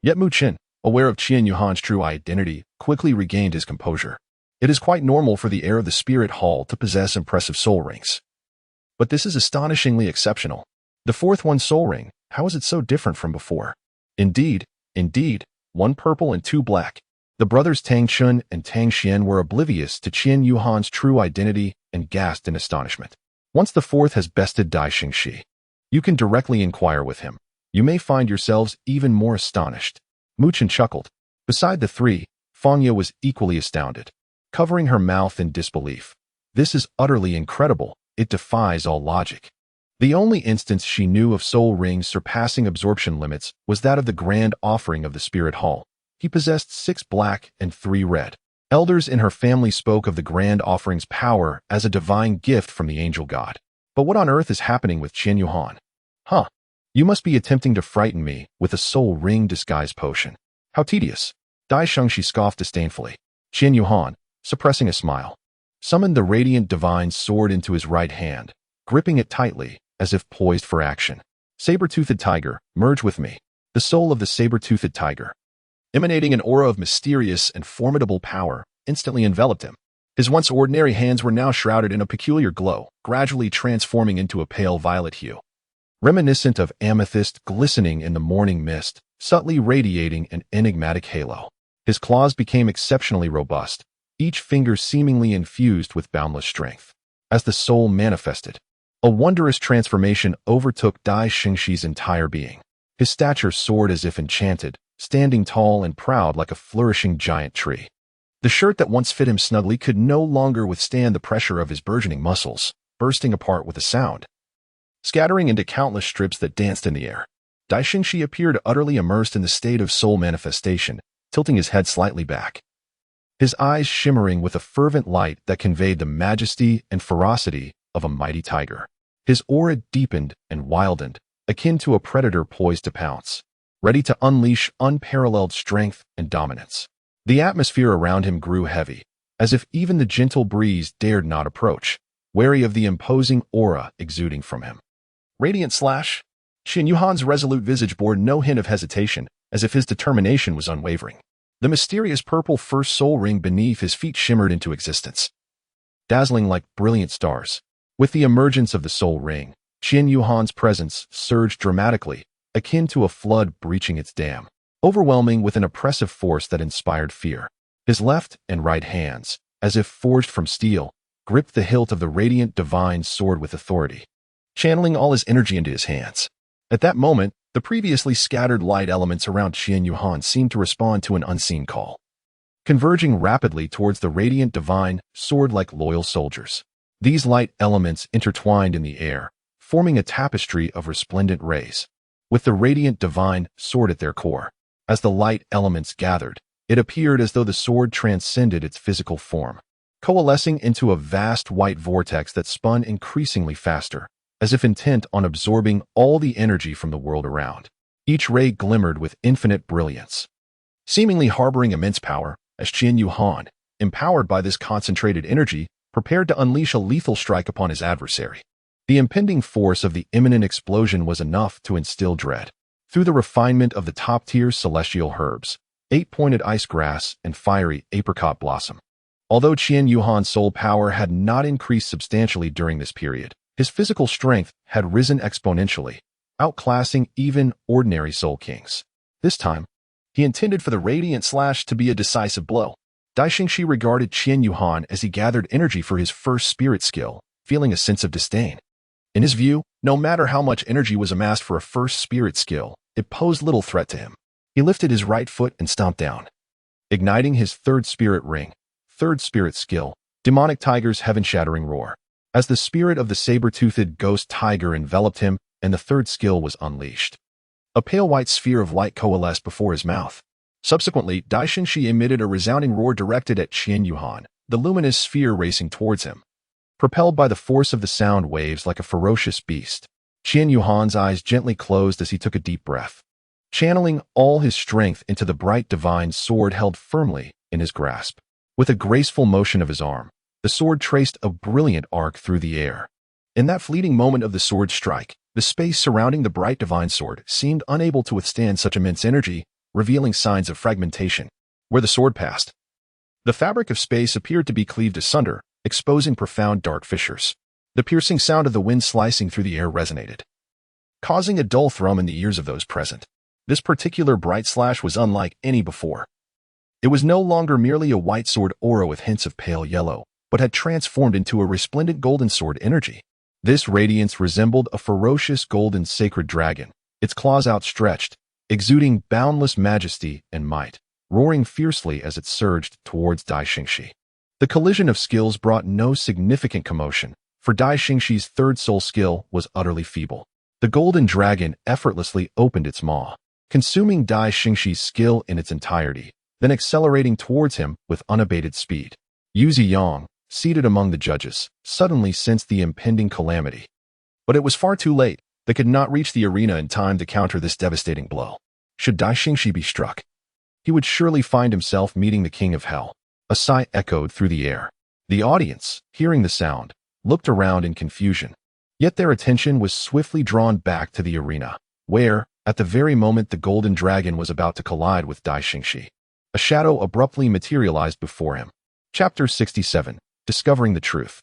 Yet Mu Chun, aware of Qian Yuhan's true identity, quickly regained his composure. It is quite normal for the heir of the Spirit Hall to possess impressive soul rings. But this is astonishingly exceptional. The 4th 1 soul ring, how is it so different from before? Indeed, 1 purple and 2 black. The brothers Tang Chun and Tang Xian were oblivious to Qian Yuhan's true identity and gasped in astonishment. Once the 4th has bested Dai Shengxi, you can directly inquire with him. You may find yourselves even more astonished. Mu Chun chuckled. Beside the 3, Fangya was equally astounded, covering her mouth in disbelief. This is utterly incredible. It defies all logic. The only instance she knew of soul rings surpassing absorption limits was that of the grand offering of the Spirit Hall. He possessed 6 black and 3 red. Elders in her family spoke of the grand offering's power as a divine gift from the angel god. But what on earth is happening with Qian Yuhan? Huh. You must be attempting to frighten me with a soul ring disguise potion. How tedious. Dai Shengxi scoffed disdainfully. Qian Yuhan, suppressing a smile, summoned the radiant divine sword into his right hand, gripping it tightly, as if poised for action. Saber-toothed tiger, merge with me. The soul of the saber-toothed tiger, emanating an aura of mysterious and formidable power, instantly enveloped him. His once ordinary hands were now shrouded in a peculiar glow, gradually transforming into a pale violet hue, reminiscent of amethyst glistening in the morning mist, subtly radiating an enigmatic halo. His claws became exceptionally robust, each finger seemingly infused with boundless strength. As the soul manifested, a wondrous transformation overtook Dai Shengxi's entire being. His stature soared as if enchanted, standing tall and proud like a flourishing giant tree. The shirt that once fit him snugly could no longer withstand the pressure of his burgeoning muscles, bursting apart with a sound, scattering into countless strips that danced in the air. Dai Shengxi appeared utterly immersed in the state of soul manifestation, tilting his head slightly back. His eyes shimmering with a fervent light that conveyed the majesty and ferocity of a mighty tiger. His aura deepened and widened, akin to a predator poised to pounce, ready to unleash unparalleled strength and dominance. The atmosphere around him grew heavy, as if even the gentle breeze dared not approach, wary of the imposing aura exuding from him. Radiant slash. Qin Yuhan's resolute visage bore no hint of hesitation, as if his determination was unwavering. The mysterious purple first soul ring beneath his feet shimmered into existence, dazzling like brilliant stars. With the emergence of the soul ring, Qin Yuhan's presence surged dramatically, akin to a flood breaching its dam, overwhelming with an oppressive force that inspired fear. His left and right hands, as if forged from steel, gripped the hilt of the radiant divine sword with authority, channeling all his energy into his hands. At that moment, the previously scattered light elements around Qin Yuhan seemed to respond to an unseen call, converging rapidly towards the radiant divine sword like loyal soldiers. These light elements intertwined in the air, forming a tapestry of resplendent rays, with the radiant divine sword at their core. As the light elements gathered, it appeared as though the sword transcended its physical form, coalescing into a vast white vortex that spun increasingly faster, as if intent on absorbing all the energy from the world around. Each ray glimmered with infinite brilliance, seemingly harboring immense power, as Qin Yuhan, empowered by this concentrated energy, prepared to unleash a lethal strike upon his adversary. The impending force of the imminent explosion was enough to instill dread. Through the refinement of the top-tier celestial herbs, 8-pointed ice grass, and fiery apricot blossom. Although Qin Yuhan's soul power had not increased substantially during this period, his physical strength had risen exponentially, outclassing even ordinary soul kings. This time, he intended for the radiant slash to be a decisive blow. Dai Xingxi regarded Qin Yuhan as he gathered energy for his first spirit skill, feeling a sense of disdain. In his view, no matter how much energy was amassed for a first spirit skill, it posed little threat to him. He lifted his right foot and stomped down, igniting his third spirit ring, third spirit skill, demonic tiger's heaven-shattering roar. As the spirit of the saber-toothed ghost tiger enveloped him and the third skill was unleashed, a pale white sphere of light coalesced before his mouth. Subsequently, Dai Xingxi emitted a resounding roar directed at Qin Yuhan, the luminous sphere racing towards him, propelled by the force of the sound waves like a ferocious beast. Qin Yuhan's eyes gently closed as he took a deep breath, channeling all his strength into the bright divine sword held firmly in his grasp. With a graceful motion of his arm, the sword traced a brilliant arc through the air. In that fleeting moment of the sword's strike, the space surrounding the bright divine sword seemed unable to withstand such immense energy, revealing signs of fragmentation. Where the sword passed, the fabric of space appeared to be cleaved asunder, exposing profound dark fissures. The piercing sound of the wind slicing through the air resonated, causing a dull thrum in the ears of those present. This particular bright slash was unlike any before. It was no longer merely a white sword aura with hints of pale yellow, but had transformed into a resplendent golden sword energy. This radiance resembled a ferocious golden sacred dragon, its claws outstretched, exuding boundless majesty and might, roaring fiercely as it surged towards Dai Xingxi. The collision of skills brought no significant commotion, for Dai Xingxi's third soul skill was utterly feeble. The golden dragon effortlessly opened its maw, consuming Dai Xingxi's skill in its entirety, then accelerating towards him with unabated speed. Yu Ziyang, seated among the judges, suddenly sensed the impending calamity. But it was far too late. They could not reach the arena in time to counter this devastating blow. Should Dai Xingxi be struck, he would surely find himself meeting the king of hell. A sigh echoed through the air. The audience, hearing the sound, looked around in confusion. Yet their attention was swiftly drawn back to the arena, where, at the very moment the golden dragon was about to collide with Dai Xingxi, a shadow abruptly materialized before him. Chapter 67. Discovering the Truth.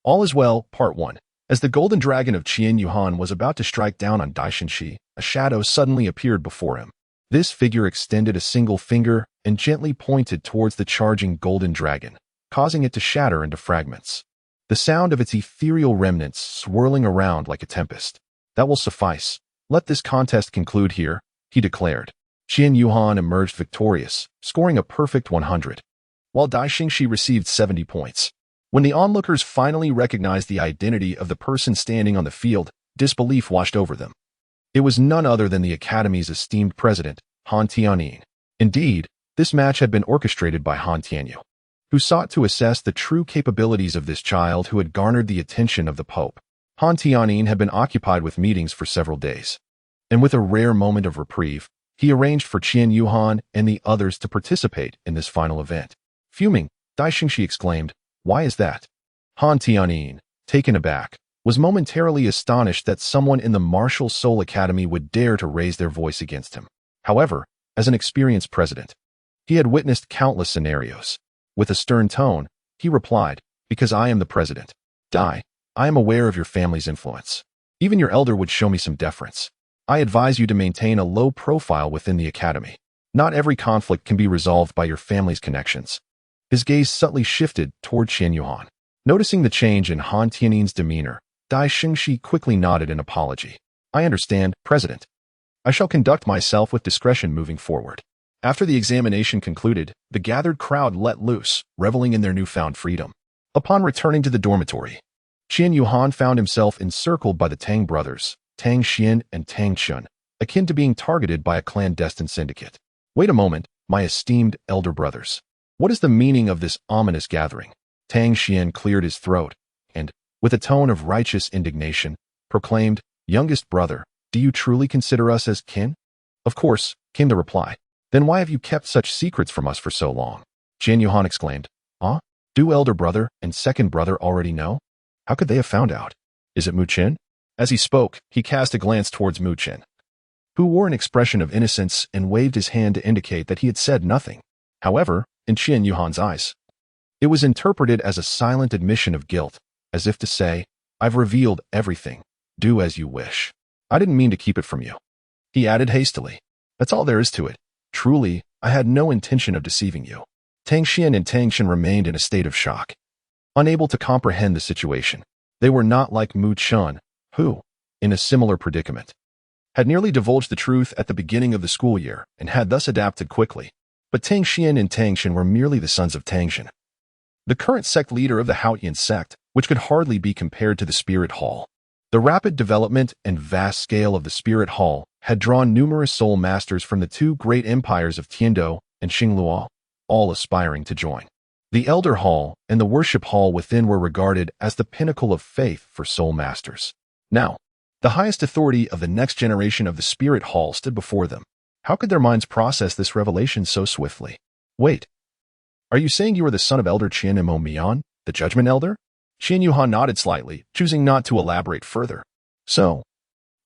All is Well, Part 1. As the golden dragon of Qin Yuhan was about to strike down on Dai Xingxi, a shadow suddenly appeared before him. This figure extended a single finger and gently pointed towards the charging golden dragon, causing it to shatter into fragments. The sound of its ethereal remnants swirling around like a tempest. That will suffice. Let this contest conclude here, he declared. Qin Yuhan emerged victorious, scoring a perfect 100, while Dai Xingxi received 70 points. When the onlookers finally recognized the identity of the person standing on the field, disbelief washed over them. It was none other than the Academy's esteemed president, Han Tianyin. Indeed, This match had been orchestrated by Han Tianyu, who sought to assess the true capabilities of this child who had garnered the attention of the Pope. Han Tianyin had been occupied with meetings for several days, and with a rare moment of reprieve, he arranged for Qian Yuhan and the others to participate in this final event. Fuming, Dai Xingxi exclaimed, "Why is that?" Han Tianyin, taken aback, was momentarily astonished that someone in the Martial Soul Academy would dare to raise their voice against him. However, as an experienced president, he had witnessed countless scenarios. With a stern tone, he replied, "Because I am the president. Dai, I am aware of your family's influence. Even your elder would show me some deference. I advise you to maintain a low profile within the academy. Not every conflict can be resolved by your family's connections." His gaze subtly shifted toward Qian Yuhan. Noticing the change in Han Tianyin's demeanor, Dai Xingxi quickly nodded in apology. "I understand, President. I shall conduct myself with discretion moving forward." After the examination concluded, the gathered crowd let loose, reveling in their newfound freedom. Upon returning to the dormitory, Qian Yuhan found himself encircled by the Tang brothers, Tang Xian and Tang Chun, akin to being targeted by a clandestine syndicate. "Wait a moment, my esteemed elder brothers. What is the meaning of this ominous gathering?" Tang Xian cleared his throat and, with a tone of righteous indignation, proclaimed, "Youngest brother, do you truly consider us as kin?" "Of course," came the reply. "Then why have you kept such secrets from us for so long?" Qian Yuhan exclaimed. "Ah? Do elder brother and second brother already know? How could they have found out? Is it Mu Chen?" As he spoke, he cast a glance towards Mu Chen, who wore an expression of innocence and waved his hand to indicate that he had said nothing. However, in Qian Yuhan's eyes, it was interpreted as a silent admission of guilt, as if to say, "I've revealed everything. Do as you wish. I didn't mean to keep it from you." He added hastily, "That's all there is to it. Truly, I had no intention of deceiving you." Tang Xian and Tang Chun remained in a state of shock, unable to comprehend the situation. They were not like Mu Chun, who, in a similar predicament, had nearly divulged the truth at the beginning of the school year and had thus adapted quickly. But Tang Xian and Tang Chun were merely the sons of Tang Xian, the current sect leader of the Haotian sect, which could hardly be compared to the Spirit Hall. The rapid development and vast scale of the Spirit Hall had drawn numerous soul masters from the two great empires of Tiando and Xingluo, all aspiring to join. The Elder Hall and the Worship Hall within were regarded as the pinnacle of faith for soul masters. Now, the highest authority of the next generation of the Spirit Hall stood before them. How could their minds process this revelation so swiftly? "Wait, are you saying you are the son of Elder Qian and Mo Mian, the Judgment Elder?" Qian Yuhan nodded slightly, choosing not to elaborate further. "So,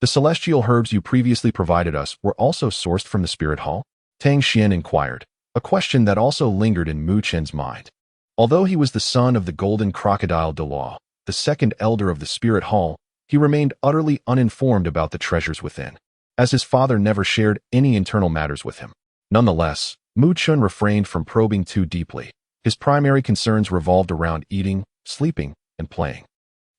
the celestial herbs you previously provided us were also sourced from the Spirit Hall?" Tang Xian inquired, a question that also lingered in Mu Chen's mind. Although he was the son of the Golden Crocodile Douluo, the second elder of the Spirit Hall, he remained utterly uninformed about the treasures within, as his father never shared any internal matters with him. Nonetheless, Mu Chun refrained from probing too deeply. His primary concerns revolved around eating, sleeping, and playing.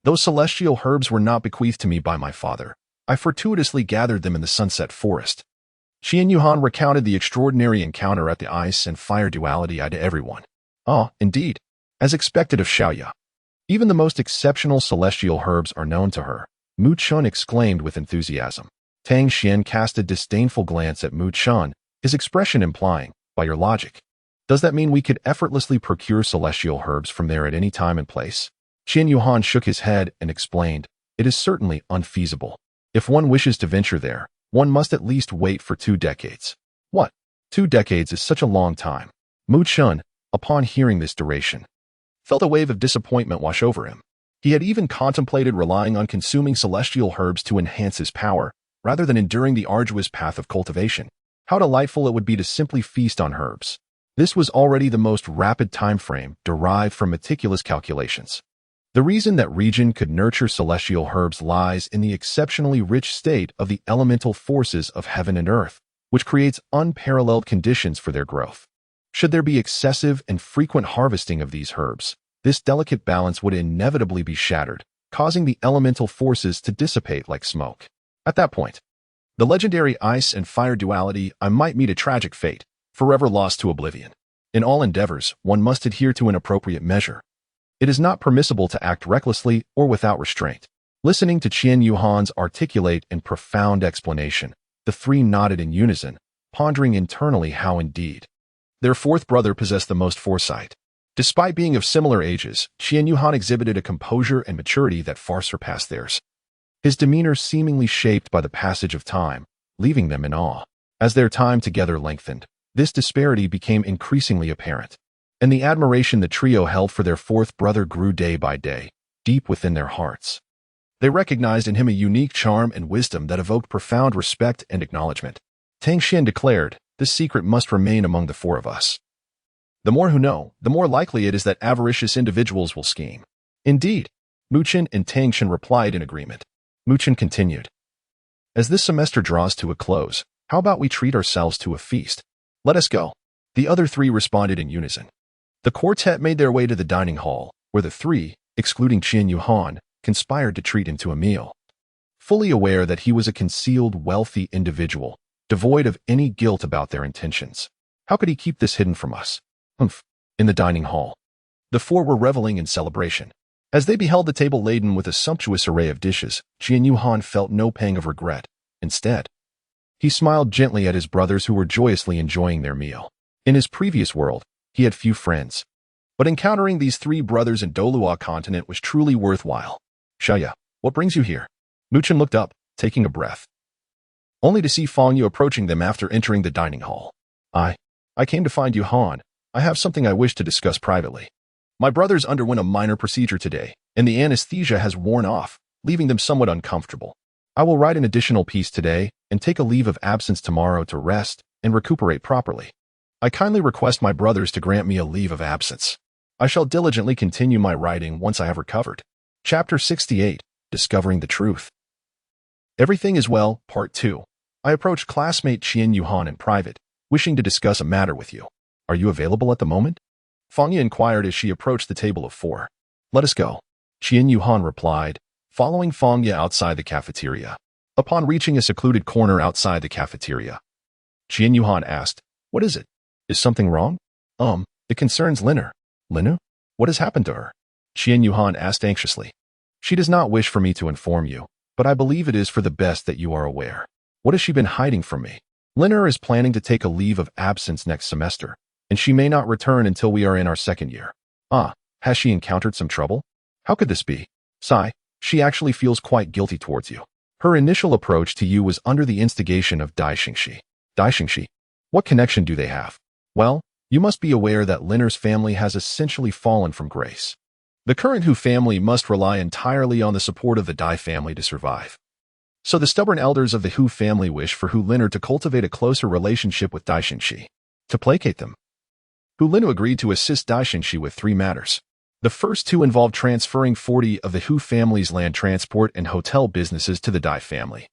"Those celestial herbs were not bequeathed to me by my father. I fortuitously gathered them in the Sunset Forest." Qian Yuhan recounted the extraordinary encounter at the ice and fire duality to everyone. "Ah, indeed. As expected of Xiaoya. Even the most exceptional celestial herbs are known to her," Mu Chun exclaimed with enthusiasm. Tang Xian cast a disdainful glance at Mu Chun, his expression implying, "By your logic, does that mean we could effortlessly procure celestial herbs from there at any time and place?" Qian Yuhan shook his head and explained, "It is certainly unfeasible. If one wishes to venture there, one must at least wait for 2 decades. "What? 2 decades is such a long time." Mu Chun, upon hearing this duration, felt a wave of disappointment wash over him. He had even contemplated relying on consuming celestial herbs to enhance his power, rather than enduring the arduous path of cultivation. How delightful it would be to simply feast on herbs. This was already the most rapid time frame derived from meticulous calculations. The reason that region could nurture celestial herbs lies in the exceptionally rich state of the elemental forces of heaven and earth, which creates unparalleled conditions for their growth. Should there be excessive and frequent harvesting of these herbs, this delicate balance would inevitably be shattered, causing the elemental forces to dissipate like smoke. At that point, the legendary ice and fire duality might meet a tragic fate, forever lost to oblivion. In all endeavors, one must adhere to an appropriate measure. It is not permissible to act recklessly or without restraint. Listening to Qian Yuhan's articulate and profound explanation, the three nodded in unison, pondering internally how indeed Their fourth brother possessed the most foresight. Despite being of similar ages, Qian Yuhan exhibited a composure and maturity that far surpassed theirs. His demeanor seemingly shaped by the passage of time, leaving them in awe. As their time together lengthened, this disparity became increasingly apparent, and the admiration the trio held for their fourth brother grew day by day, deep within their hearts. They recognized in him a unique charm and wisdom that evoked profound respect and acknowledgement. Tang Xian declared, "This secret must remain among the four of us. The more who know, the more likely it is that avaricious individuals will scheme." "Indeed," Mu Qian and Tang Xian replied in agreement. Mu Qian continued, "As this semester draws to a close, how about we treat ourselves to a feast? Let us go." The other three responded in unison. The quartet made their way to the dining hall, where the three, excluding Qian Yuhan, conspired to treat him to a meal. Fully aware that he was a concealed, wealthy individual, devoid of any guilt about their intentions. How could he keep this hidden from us? In the dining hall, the four were reveling in celebration. As they beheld the table laden with a sumptuous array of dishes, Qian Yuhan felt no pang of regret. Instead, he smiled gently at his brothers who were joyously enjoying their meal. In his previous world, he had few friends, but encountering these three brothers in Douluo continent was truly worthwhile. "Xiaya, what brings you here?" Mu Qian looked up, taking a breath, only to see Fang Yu approaching them after entering the dining hall. I came to find you, Han. I have something I wish to discuss privately. My brothers underwent a minor procedure today, and the anesthesia has worn off, leaving them somewhat uncomfortable. I will write an additional piece today and take a leave of absence tomorrow to rest and recuperate properly. I kindly request my brothers to grant me a leave of absence. I shall diligently continue my writing once I have recovered." Chapter 68, Discovering the Truth. Everything is well, Part 2. I approached classmate Qian Yuhan in private, wishing to discuss a matter with you. Are you available at the moment? Fang Ye inquired as she approached the table of four. Let us go, Qian Yuhan replied, following Fang Ye outside the cafeteria. Upon reaching a secluded corner outside the cafeteria, Qian Yuhan asked, What is it? Is something wrong? It concerns Liner. Linu? What has happened to her? Qian Yuhan asked anxiously. She does not wish for me to inform you, but I believe it is for the best that you are aware. What has she been hiding from me? Liner is planning to take a leave of absence next semester, and she may not return until we are in our second year. Has she encountered some trouble? How could this be? Sigh, she actually feels quite guilty towards you. Her initial approach to you was under the instigation of Dai Xingxi. Dai Xingxi? What connection do they have? Well, you must be aware that Liner's family has essentially fallen from grace. The current Hu family must rely entirely on the support of the Dai family to survive. So the stubborn elders of the Hu family wish for Hu Liner to cultivate a closer relationship with Dai Xingxi. To placate them, Hu Linu agreed to assist Dai Xingxi with 3 matters. The first 2 involved transferring 40 of the Hu family's land transport and hotel businesses to the Dai family.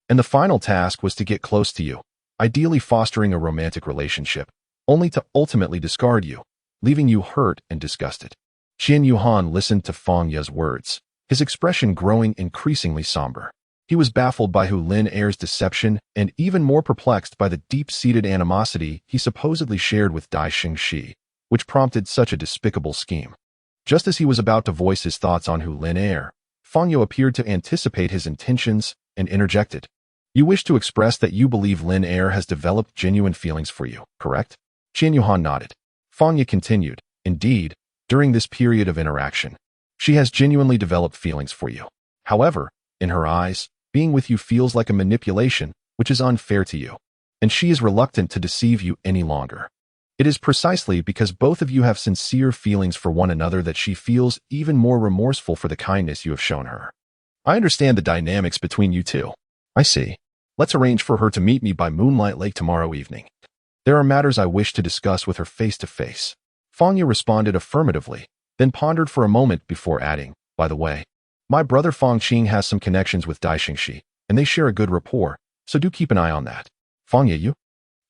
And the final task was to get close to you, ideally fostering a romantic relationship, only to ultimately discard you, leaving you hurt and disgusted. Qian Yuhan listened to Fang Ye's words, his expression growing increasingly somber. He was baffled by Hu Lin Er's deception and even more perplexed by the deep-seated animosity he supposedly shared with Dai Xingxi, which prompted such a despicable scheme. Just as he was about to voice his thoughts on Hu Lin Er, Fang Ye appeared to anticipate his intentions and interjected. You wish to express that you believe Lin Er has developed genuine feelings for you, correct? Qian Yuhan nodded. Fang Ye continued, Indeed, during this period of interaction, she has genuinely developed feelings for you. However, in her eyes, being with you feels like a manipulation, which is unfair to you, and she is reluctant to deceive you any longer. It is precisely because both of you have sincere feelings for one another that she feels even more remorseful for the kindness you have shown her. I understand the dynamics between you two. I see. Let's arrange for her to meet me by Moonlight Lake tomorrow evening. There are matters I wish to discuss with her face to face. Fang Ye responded affirmatively, then pondered for a moment before adding, By the way, my brother Fang Qing has some connections with Dai Xingxi, and they share a good rapport, so do keep an eye on that. Fang Ye, you?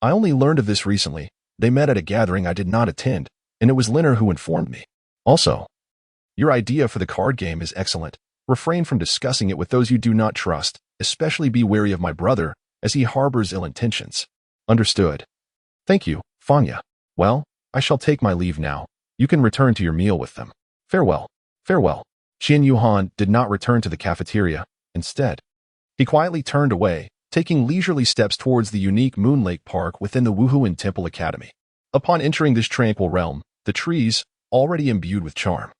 I only learned of this recently. They met at a gathering I did not attend, and it was Liner who informed me. Also, your idea for the card game is excellent. Refrain from discussing it with those you do not trust, especially be wary of my brother, as he harbors ill intentions. Understood. Thank you, Fang Ye. Well, I shall take my leave now. You can return to your meal with them. Farewell. Farewell. Qian Yuhan did not return to the cafeteria. Instead, he quietly turned away, taking leisurely steps towards the unique Moon Lake Park within the Wuhuan Temple Academy. Upon entering this tranquil realm, the trees, already imbued with charm,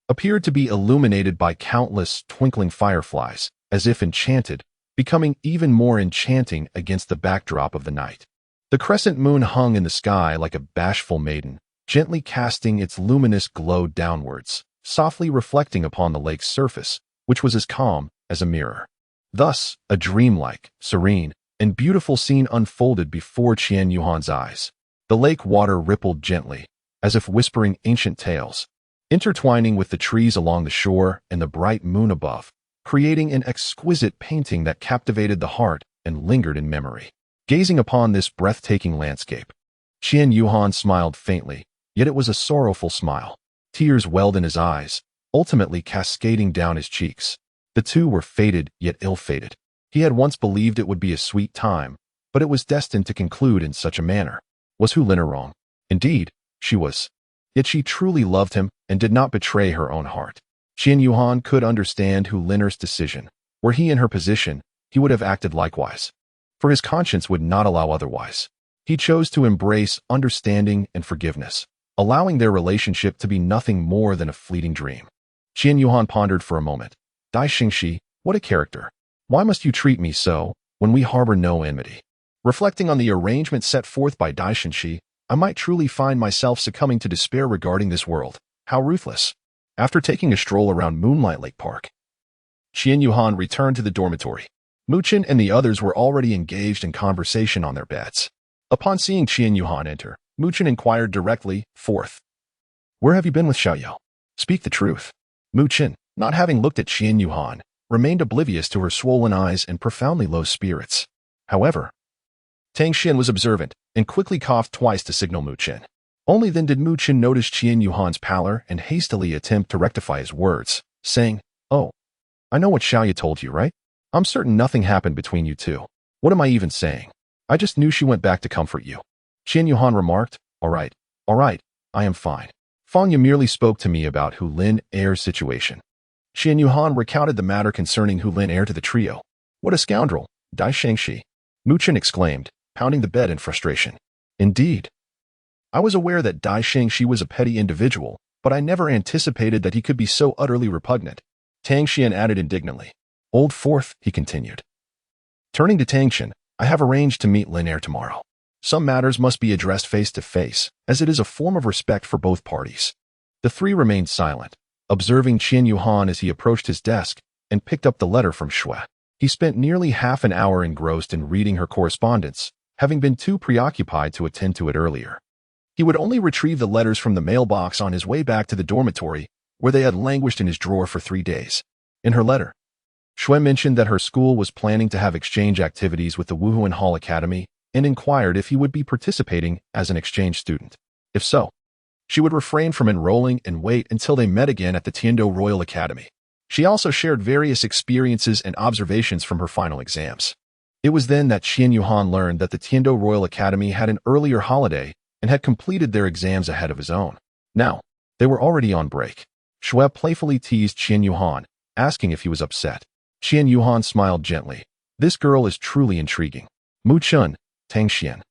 appeared to be illuminated by countless twinkling fireflies, as if enchanted, becoming even more enchanting against the backdrop of the night. The crescent moon hung in the sky like a bashful maiden, gently casting its luminous glow downwards, softly reflecting upon the lake's surface, which was as calm as a mirror. Thus, a dreamlike, serene, and beautiful scene unfolded before Qian Yuhan's eyes. The lake water rippled gently, as if whispering ancient tales, intertwining with the trees along the shore and the bright moon above, creating an exquisite painting that captivated the heart and lingered in memory. Gazing upon this breathtaking landscape, Qian Yuhan smiled faintly, yet it was a sorrowful smile. Tears welled in his eyes, ultimately cascading down his cheeks. The two were fated yet ill-fated. He had once believed it would be a sweet time, but it was destined to conclude in such a manner. Was Hu Lin wrong? Indeed, she was. Yet she truly loved him and did not betray her own heart. Qian Yuhan could understand Hu Lin's decision. Were he in her position, he would have acted likewise. For his conscience would not allow otherwise. He chose to embrace understanding and forgiveness, allowing their relationship to be nothing more than a fleeting dream. Qian Yuhan pondered for a moment. Dai Xingxi, what a character. Why must you treat me so, when we harbor no enmity? Reflecting on the arrangement set forth by Dai Xingxi, I might truly find myself succumbing to despair regarding this world. How ruthless. After taking a stroll around Moonlight Lake Park, Qian Yuhan returned to the dormitory. Muqin and the others were already engaged in conversation on their beds. Upon seeing Qian Yuhan enter, Muqin inquired directly, "Fourth, where have you been with Xiaoyou? Speak the truth." Muqin, not having looked at Qian Yuhan, remained oblivious to her swollen eyes and profoundly low spirits. However, Tang Xian was observant and quickly coughed twice to signal Muqin. Only then did Muqin notice Qian Yuhan's pallor and hastily attempt to rectify his words, saying, "Oh, I know what Xiaoyou told you, right? I'm certain nothing happened between you two. What am I even saying? I just knew she went back to comfort you." Qian Yuhan remarked, all right, I am fine. Fang Ye merely spoke to me about Hu Lin Heir's situation." Qian Yuhan recounted the matter concerning Hu Lin Heir to the trio. "What a scoundrel, Dai Shengxi!" Muqin exclaimed, pounding the bed in frustration. "Indeed. I was aware that Dai Shengxi was a petty individual, but I never anticipated that he could be so utterly repugnant." Tang Xian added indignantly. "Old Fourth," he continued. Turning to Tang Xian, "I have arranged to meet Lin Heir tomorrow. Some matters must be addressed face to face, as it is a form of respect for both parties." The three remained silent, observing Qian Yuhan as he approached his desk and picked up the letter from Xue. He spent nearly half an hour engrossed in reading her correspondence, having been too preoccupied to attend to it earlier. He would only retrieve the letters from the mailbox on his way back to the dormitory, where they had languished in his drawer for 3 days. In her letter, Xue mentioned that her school was planning to have exchange activities with the Wuhuan Hall Academy and inquired if he would be participating as an exchange student. If so, she would refrain from enrolling and wait until they met again at the Tiando Royal Academy. She also shared various experiences and observations from her final exams. It was then that Qian Yuhan learned that the Tiando Royal Academy had an earlier holiday and had completed their exams ahead of his own. Now, they were already on break. Xue playfully teased Qian Yuhan, asking if he was upset. Qian Yuhan smiled gently. This girl is truly intriguing. Muqin, Tang Xian.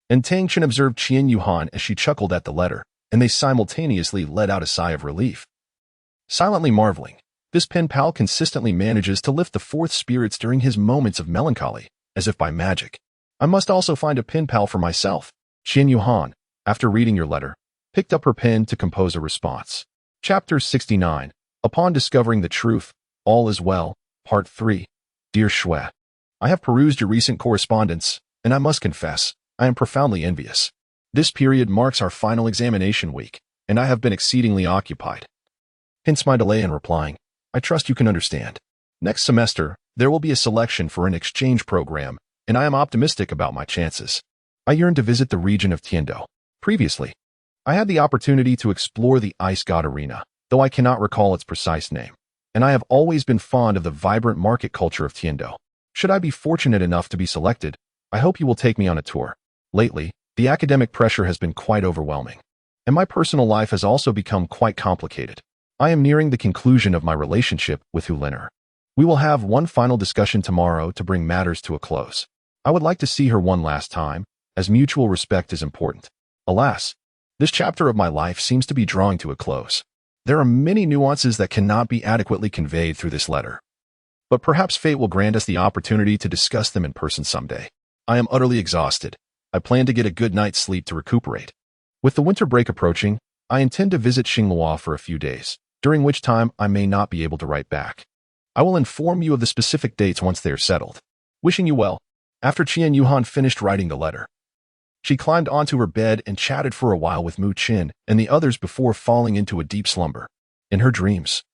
And Tang Xian observed Qian Yuhan as she chuckled at the letter, and they simultaneously let out a sigh of relief. Silently marveling, this pen pal consistently manages to lift the fourth spirits during his moments of melancholy, as if by magic. I must also find a pen pal for myself. Qian Yuhan, after reading your letter, picked up her pen to compose a response. Chapter 69. Upon discovering the truth, all is well. Part 3. Dear Xue, I have perused your recent correspondence, and I must confess, I am profoundly envious. This period marks our final examination week, and I have been exceedingly occupied. Hence my delay in replying. I trust you can understand. Next semester, there will be a selection for an exchange program, and I am optimistic about my chances. I yearn to visit the region of Tiando. Previously, I had the opportunity to explore the Ice God Arena, though I cannot recall its precise name, and I have always been fond of the vibrant market culture of Tiando. Should I be fortunate enough to be selected, I hope you will take me on a tour. Lately, the academic pressure has been quite overwhelming, and my personal life has also become quite complicated. I am nearing the conclusion of my relationship with Hu Lin. We will have one final discussion tomorrow to bring matters to a close. I would like to see her one last time, as mutual respect is important. Alas, this chapter of my life seems to be drawing to a close. There are many nuances that cannot be adequately conveyed through this letter. But perhaps fate will grant us the opportunity to discuss them in person someday. I am utterly exhausted. I plan to get a good night's sleep to recuperate. With the winter break approaching, I intend to visit Xinghua for a few days, during which time I may not be able to write back. I will inform you of the specific dates once they are settled. Wishing you well. After Qian Yuhan finished writing the letter, she climbed onto her bed and chatted for a while with Mu Qin and the others before falling into a deep slumber. In her dreams,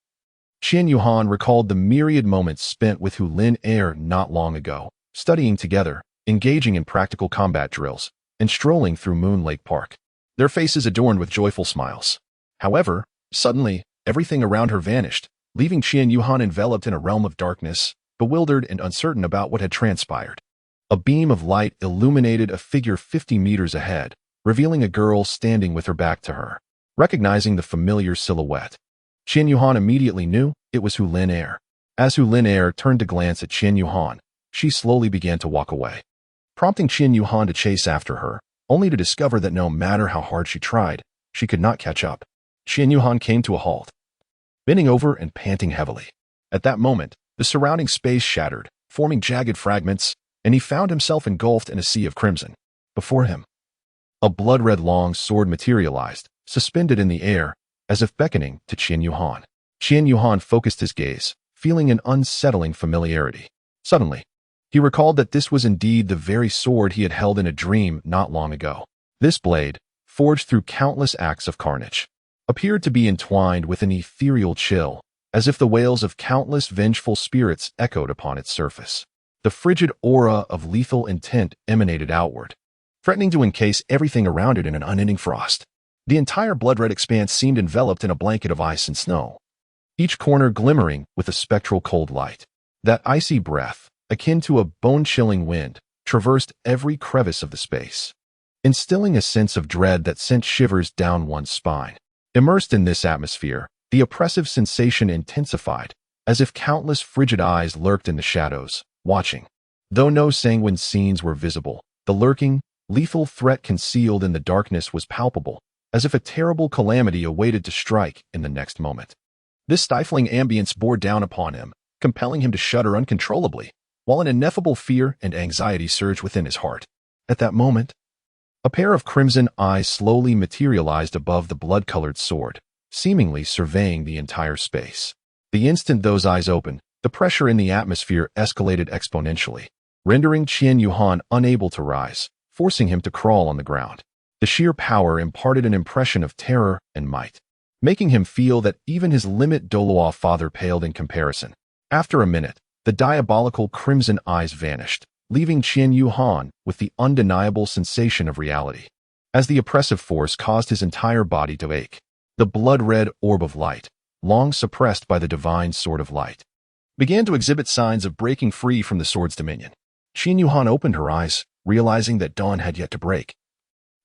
Qian Yuhan recalled the myriad moments spent with Hu Lin Er not long ago, studying together, engaging in practical combat drills, and strolling through Moon Lake Park, their faces adorned with joyful smiles. However, suddenly, everything around her vanished, leaving Qian Yuhan enveloped in a realm of darkness, bewildered and uncertain about what had transpired. A beam of light illuminated a figure 50 meters ahead, revealing a girl standing with her back to her. Recognizing the familiar silhouette, Qian Yuhan immediately knew it was Hu Lin Er. As Hu Lin Er turned to glance at Qian Yuhan, she slowly began to walk away, prompting Qian Yuhan to chase after her, only to discover that no matter how hard she tried, she could not catch up. Qian Yuhan came to a halt, bending over and panting heavily. At that moment, the surrounding space shattered, forming jagged fragments, and he found himself engulfed in a sea of crimson. Before him, a blood-red long sword materialized, suspended in the air, as if beckoning to Qian Yuhan. Qian Yuhan focused his gaze, feeling an unsettling familiarity. Suddenly, he recalled that this was indeed the very sword he had held in a dream not long ago. This blade, forged through countless acts of carnage, appeared to be entwined with an ethereal chill, as if the wails of countless vengeful spirits echoed upon its surface. The frigid aura of lethal intent emanated outward, threatening to encase everything around it in an unending frost. The entire blood-red expanse seemed enveloped in a blanket of ice and snow, each corner glimmering with a spectral cold light. That icy breath, akin to a bone-chilling wind, traversed every crevice of the space, instilling a sense of dread that sent shivers down one's spine. Immersed in this atmosphere, the oppressive sensation intensified, as if countless frigid eyes lurked in the shadows, watching. Though no sanguine scenes were visible, the lurking, lethal threat concealed in the darkness was palpable, as if a terrible calamity awaited to strike in the next moment. This stifling ambience bore down upon him, compelling him to shudder uncontrollably, while an ineffable fear and anxiety surged within his heart. At that moment, a pair of crimson eyes slowly materialized above the blood-colored sword, seemingly surveying the entire space. The instant those eyes opened, the pressure in the atmosphere escalated exponentially, rendering Qian Yuhan unable to rise, forcing him to crawl on the ground. The sheer power imparted an impression of terror and might, making him feel that even his limit Douluo father paled in comparison. After a minute, the diabolical crimson eyes vanished, leaving Qian Yuhan with the undeniable sensation of reality, as the oppressive force caused his entire body to ache. The blood-red orb of light, long suppressed by the divine sword of light, began to exhibit signs of breaking free from the sword's dominion. Qian Yuhan opened her eyes, realizing that dawn had yet to break,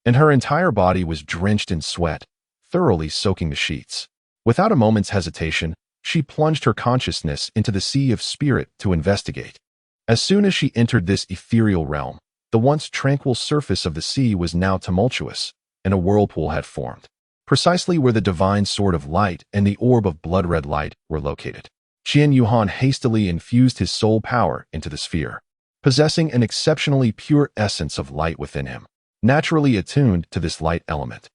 and her entire body was drenched in sweat, thoroughly soaking the sheets. Without a moment's hesitation, she plunged her consciousness into the sea of spirit to investigate. As soon as she entered this ethereal realm, the once tranquil surface of the sea was now tumultuous, and a whirlpool had formed, precisely where the divine sword of light and the orb of blood-red light were located. Qian Yuhan hastily infused his soul power into the sphere, possessing an exceptionally pure essence of light within him, naturally attuned to this light element.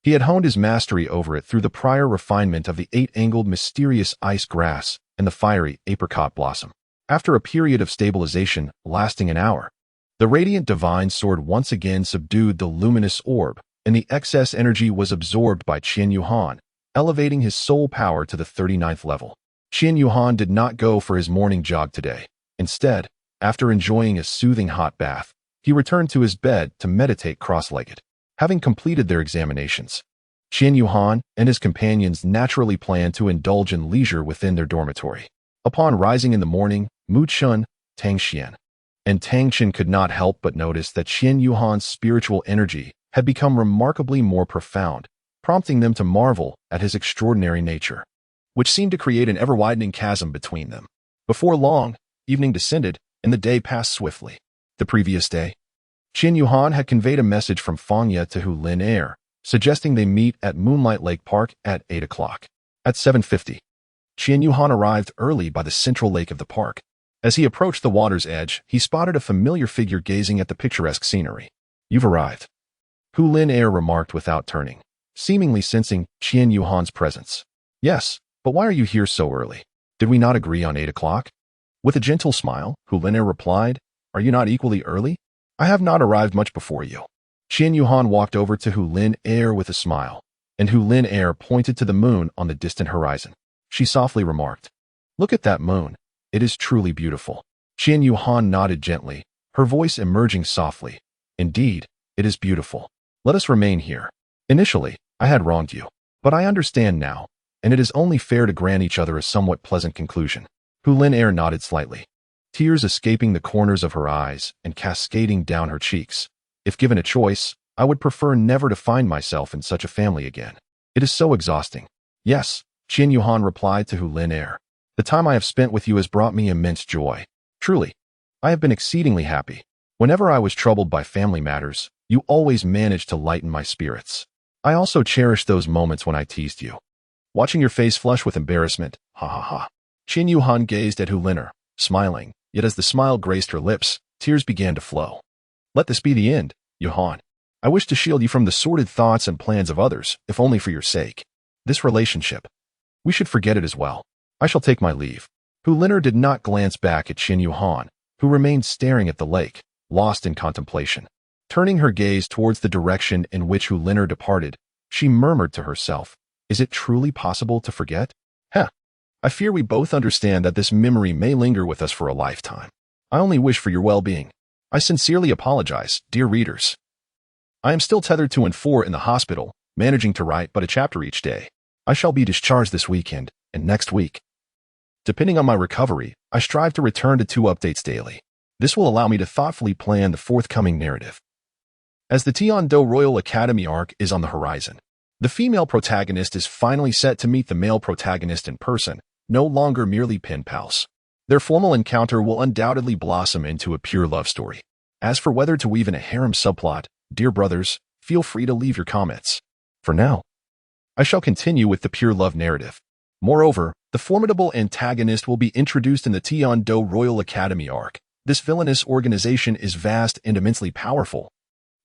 He had honed his mastery over it through the prior refinement of the eight-angled mysterious ice grass and the fiery apricot blossom. After a period of stabilization lasting an hour, the radiant divine sword once again subdued the luminous orb, and the excess energy was absorbed by Qian Yuhan, elevating his soul power to the 39th level. Qian Yuhan did not go for his morning jog today. Instead, after enjoying a soothing hot bath, he returned to his bed to meditate cross-legged. Having completed their examinations, Qian Yuhan and his companions naturally planned to indulge in leisure within their dormitory. Upon rising in the morning, Mu Chun, Tang Xian, and Tang Chen could not help but notice that Qian Yuhan's spiritual energy had become remarkably more profound, prompting them to marvel at his extraordinary nature, which seemed to create an ever-widening chasm between them. Before long, evening descended, and the day passed swiftly. The previous day, Qian Yuhan had conveyed a message from Fangya to Hu Lin Air, suggesting they meet at Moonlight Lake Park at 8 o'clock. At 7:50, Qian Yuhan arrived early by the central lake of the park. As he approached the water's edge, he spotted a familiar figure gazing at the picturesque scenery. "You've arrived," Hu Lin Air remarked without turning, seemingly sensing Qian Yuhan's presence. "Yes, but why are you here so early? Did we not agree on 8 o'clock? With a gentle smile, Hu Lin Air replied, "Are you not equally early? I have not arrived much before you." Qian Yuhan walked over to Hu Lin Air with a smile, and Hu Lin Air pointed to the moon on the distant horizon. She softly remarked, "Look at that moon. It is truly beautiful." Qian Yuhan nodded gently, her voice emerging softly. "Indeed, it is beautiful. Let us remain here. Initially, I had wronged you, but I understand now, and it is only fair to grant each other a somewhat pleasant conclusion." Hu Lin Air nodded slightly, tears escaping the corners of her eyes and cascading down her cheeks. "If given a choice, I would prefer never to find myself in such a family again. It is so exhausting." "Yes," Qian Yuhan replied to Hu Lin Air. "The time I have spent with you has brought me immense joy. Truly, I have been exceedingly happy. Whenever I was troubled by family matters, you always managed to lighten my spirits. I also cherish those moments when I teased you. Watching your face flush with embarrassment, ha ha ha." Qian Yuhan gazed at Hu Lin Air, smiling, yet as the smile graced her lips, tears began to flow. "Let this be the end, Yuhan. I wish to shield you from the sordid thoughts and plans of others, if only for your sake. This relationship, we should forget it as well. I shall take my leave." Hu Lin Air did not glance back at Qian Yuhan, who remained staring at the lake, lost in contemplation. Turning her gaze towards the direction in which Hu Lin Air departed, she murmured to herself, "Is it truly possible to forget? Heh. I fear we both understand that this memory may linger with us for a lifetime. I only wish for your well-being. I sincerely apologize, dear readers. I am still tethered to N4 in the hospital, managing to write but a chapter each day. I shall be discharged this weekend and next week. Depending on my recovery, I strive to return to 2 updates daily. This will allow me to thoughtfully plan the forthcoming narrative." As the Douluo Royal Academy arc is on the horizon, the female protagonist is finally set to meet the male protagonist in person, no longer merely pen pals. Their formal encounter will undoubtedly blossom into a pure love story. As for whether to weave in a harem subplot, dear brothers, feel free to leave your comments. For now, I shall continue with the pure love narrative. Moreover, the formidable antagonist will be introduced in the Douluo Royal Academy arc. This villainous organization is vast and immensely powerful,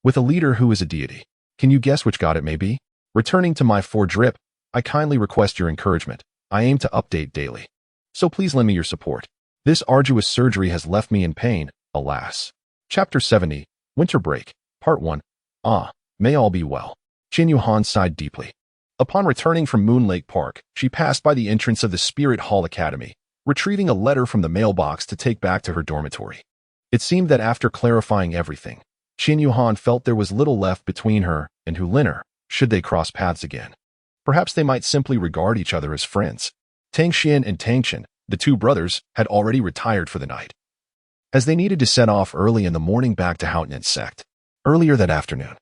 with a leader who is a deity. Can you guess which god it may be? Returning to my 4 drip, I kindly request your encouragement. I aim to update daily, so please lend me your support. This arduous surgery has left me in pain, alas. Chapter 70, Winter Break, Part 1. May all be well. Qian Yuhan sighed deeply. Upon returning from Moon Lake Park, she passed by the entrance of the Spirit Hall Academy, retrieving a letter from the mailbox to take back to her dormitory. It seemed that after clarifying everything, Qian Yuhan felt there was little left between her and Hu Lin Air, should they cross paths again. Perhaps they might simply regard each other as friends. Tang Xian and Tang Chen, the 2 brothers, had already retired for the night, as they needed to set off early in the morning back to Haotian sect. Earlier that afternoon,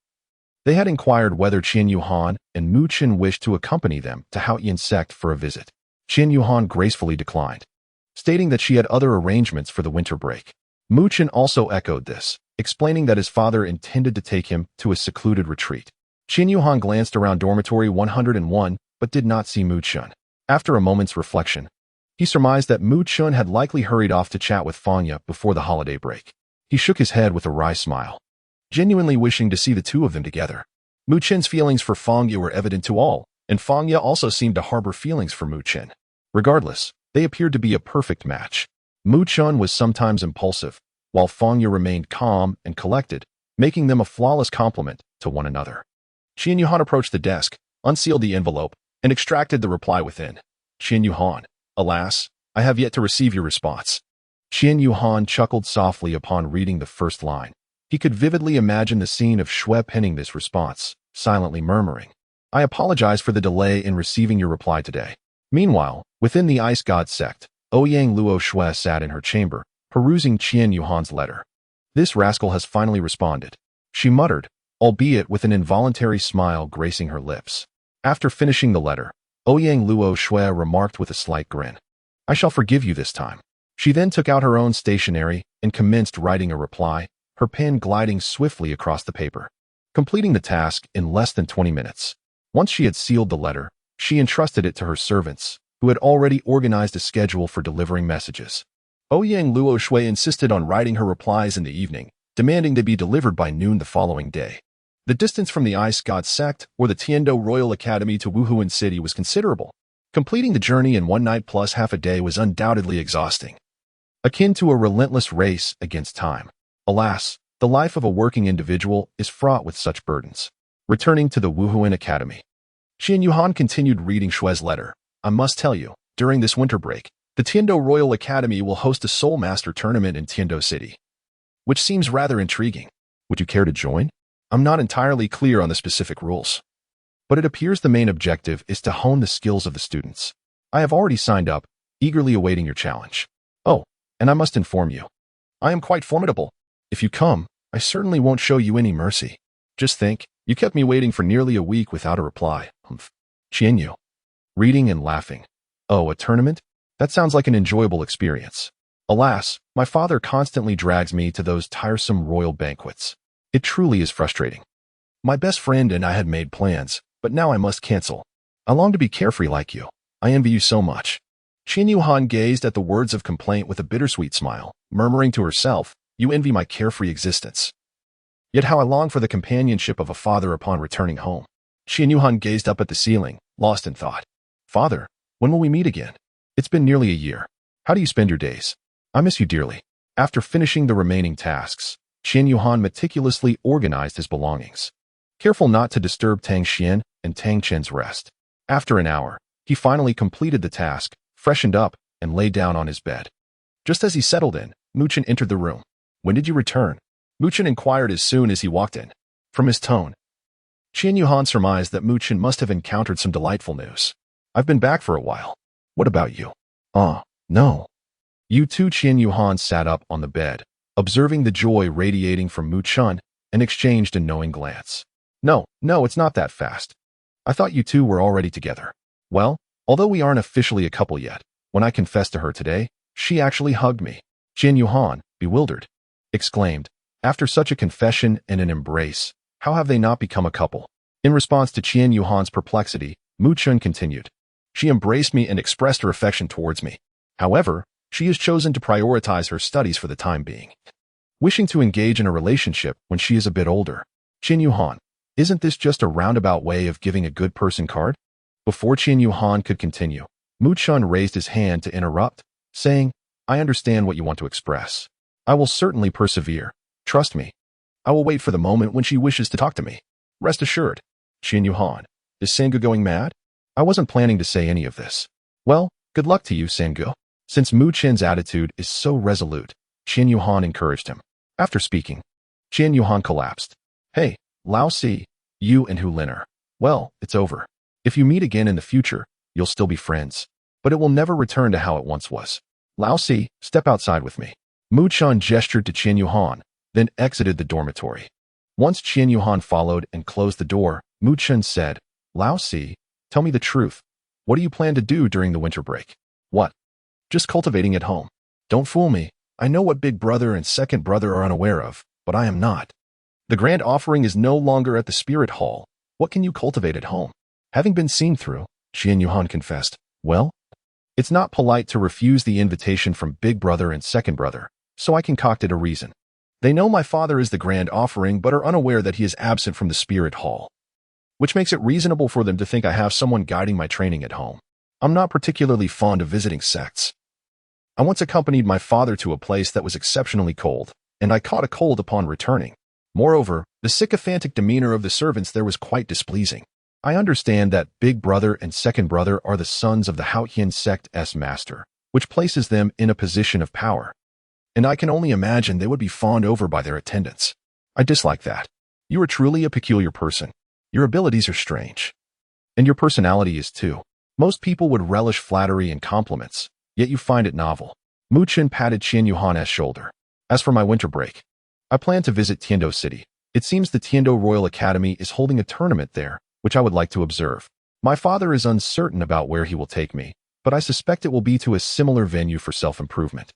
they had inquired whether Qian Yuhan and Mu Chen wished to accompany them to Haotian sect for a visit. Qian Yuhan gracefully declined, stating that she had other arrangements for the winter break. Mu Chen also echoed this, explaining that his father intended to take him to a secluded retreat. Qian Yuhan glanced around dormitory 101, but did not see Mu Chen. After a moment's reflection, he surmised that Mu Chen had likely hurried off to chat with Fangya before the holiday break. He shook his head with a wry smile, genuinely wishing to see the 2 of them together. Mu Chen's feelings for Fangya were evident to all, and Fangya also seemed to harbor feelings for Mu Chen. Regardless, they appeared to be a perfect match. Mu Chen was sometimes impulsive, while Fangya remained calm and collected, making them a flawless complement to one another. Qian Yuhan approached the desk, unsealed the envelope, and extracted the reply within. Qian Yuhan, alas, I have yet to receive your response. Qian Yuhan chuckled softly upon reading the first line. He could vividly imagine the scene of Shui penning this response, silently murmuring, I apologize for the delay in receiving your reply today. Meanwhile, within the Ice God sect, Ouyang Luo Shui sat in her chamber, perusing Qian Yuhan's letter. This rascal has finally responded, she muttered, albeit with an involuntary smile gracing her lips. After finishing the letter, Ouyang Luo Shui remarked with a slight grin, I shall forgive you this time. She then took out her own stationery and commenced writing a reply, her pen gliding swiftly across the paper, completing the task in less than 20 minutes. Once she had sealed the letter, she entrusted it to her servants, who had already organized a schedule for delivering messages. Ouyang Luo Shui insisted on writing her replies in the evening, demanding to be delivered by noon the following day. The distance from the Ice God Sect or the Tiando Royal Academy to Wuhuan City was considerable. Completing the journey in one night plus half a day was undoubtedly exhausting, akin to a relentless race against time. Alas, the life of a working individual is fraught with such burdens. Returning to the Wuhuan Academy, Qian Yuhan continued reading Shui's letter. I must tell you, during this winter break, the Tiando Royal Academy will host a Soul Master tournament in Tiando City, which seems rather intriguing. Would you care to join? I'm not entirely clear on the specific rules, but it appears the main objective is to hone the skills of the students. I have already signed up, eagerly awaiting your challenge. Oh, and I must inform you, I am quite formidable. If you come, I certainly won't show you any mercy. Just think, you kept me waiting for nearly a week without a reply. Qian Yu, reading and laughing. Oh, a tournament? That sounds like an enjoyable experience. Alas, my father constantly drags me to those tiresome royal banquets. It truly is frustrating. My best friend and I had made plans, but now I must cancel. I long to be carefree like you. I envy you so much. Qian Yuhan gazed at the words of complaint with a bittersweet smile, murmuring to herself, you envy my carefree existence. Yet how I long for the companionship of a father upon returning home. Qian Yuhan gazed up at the ceiling, lost in thought. Father, when will we meet again? It's been nearly a year. How do you spend your days? I miss you dearly. After finishing the remaining tasks, Qian Yuhan meticulously organized his belongings, careful not to disturb Tang Xian and Tang Chen's rest. After an hour, he finally completed the task, freshened up, and lay down on his bed. Just as he settled in, Mu Chen entered the room. When did you return? Mu Chen inquired as soon as he walked in. From his tone, Qian Yuhan surmised that Mu Chen must have encountered some delightful news. I've been back for a while. What about you? No. You too. Qian Yuhan sat up on the bed, observing the joy radiating from Mu Chen, and exchanged a knowing glance. No, it's not that fast. I thought you two were already together. Well, although we aren't officially a couple yet, when I confessed to her today, she actually hugged me. Qian Yuhan, bewildered, exclaimed, after such a confession and an embrace, how have they not become a couple? In response to Qian Yuhan's perplexity, Mu Chen continued. She embraced me and expressed her affection towards me. However, she has chosen to prioritize her studies for the time being, wishing to engage in a relationship when she is a bit older. Qian Yuhan, isn't this just a roundabout way of giving a good person card? Before Qian Yuhan could continue, Mu Chen raised his hand to interrupt, saying, I understand what you want to express. I will certainly persevere. Trust me. I will wait for the moment when she wishes to talk to me. Rest assured. Qian Yuhan, is Sangu going mad? I wasn't planning to say any of this. Well, good luck to you, Sangu. Since Mu Chen's attitude is so resolute, Qian Yuhan encouraged him. After speaking, Qian Yuhan collapsed. Hey, Lao Si, you and Hu Liner. Well, it's over. If you meet again in the future, you'll still be friends. But it will never return to how it once was. Lao Si, step outside with me. Mu Chen gestured to Qian Yuhan, then exited the dormitory. Once Qian Yuhan followed and closed the door, Mu Chen said, Lao Si, tell me the truth. What do you plan to do during the winter break? What? Just cultivating at home. Don't fool me. I know what big brother and second brother are unaware of, but I am not. The grand offering is no longer at the spirit hall. What can you cultivate at home? Having been seen through, Qian Yuhan confessed, well, it's not polite to refuse the invitation from big brother and second brother, so I concocted a reason. They know my father is the grand offering but are unaware that he is absent from the spirit hall, which makes it reasonable for them to think I have someone guiding my training at home. I'm not particularly fond of visiting sects. I once accompanied my father to a place that was exceptionally cold, and I caught a cold upon returning. Moreover, the sycophantic demeanor of the servants there was quite displeasing. I understand that big brother and second brother are the sons of the Haotian sect's master, which places them in a position of power. And I can only imagine they would be fawned over by their attendants. I dislike that. You are truly a peculiar person. Your abilities are strange. And your personality is too. Most people would relish flattery and compliments, yet you find it novel. Mu Chen patted Qian Yuhan's shoulder. As for my winter break, I plan to visit Tiando City. It seems the Tiando Royal Academy is holding a tournament there, which I would like to observe. My father is uncertain about where he will take me, but I suspect it will be to a similar venue for self-improvement.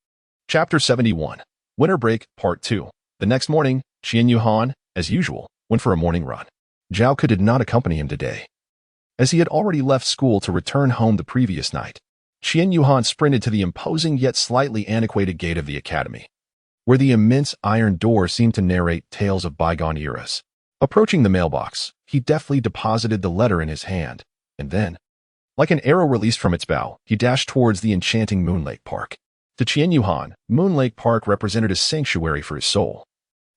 Chapter 71. Winter Break, Part 2. The next morning, Qian Yuhan, as usual, went for a morning run. Zhao Ke did not accompany him today, as he had already left school to return home the previous night. Qian Yuhan sprinted to the imposing yet slightly antiquated gate of the academy, where the immense iron door seemed to narrate tales of bygone eras. Approaching the mailbox, he deftly deposited the letter in his hand, and then, like an arrow released from its bow, he dashed towards the enchanting Moon Lake Park. To Qian Yuhan, Moon Lake Park represented a sanctuary for his soul.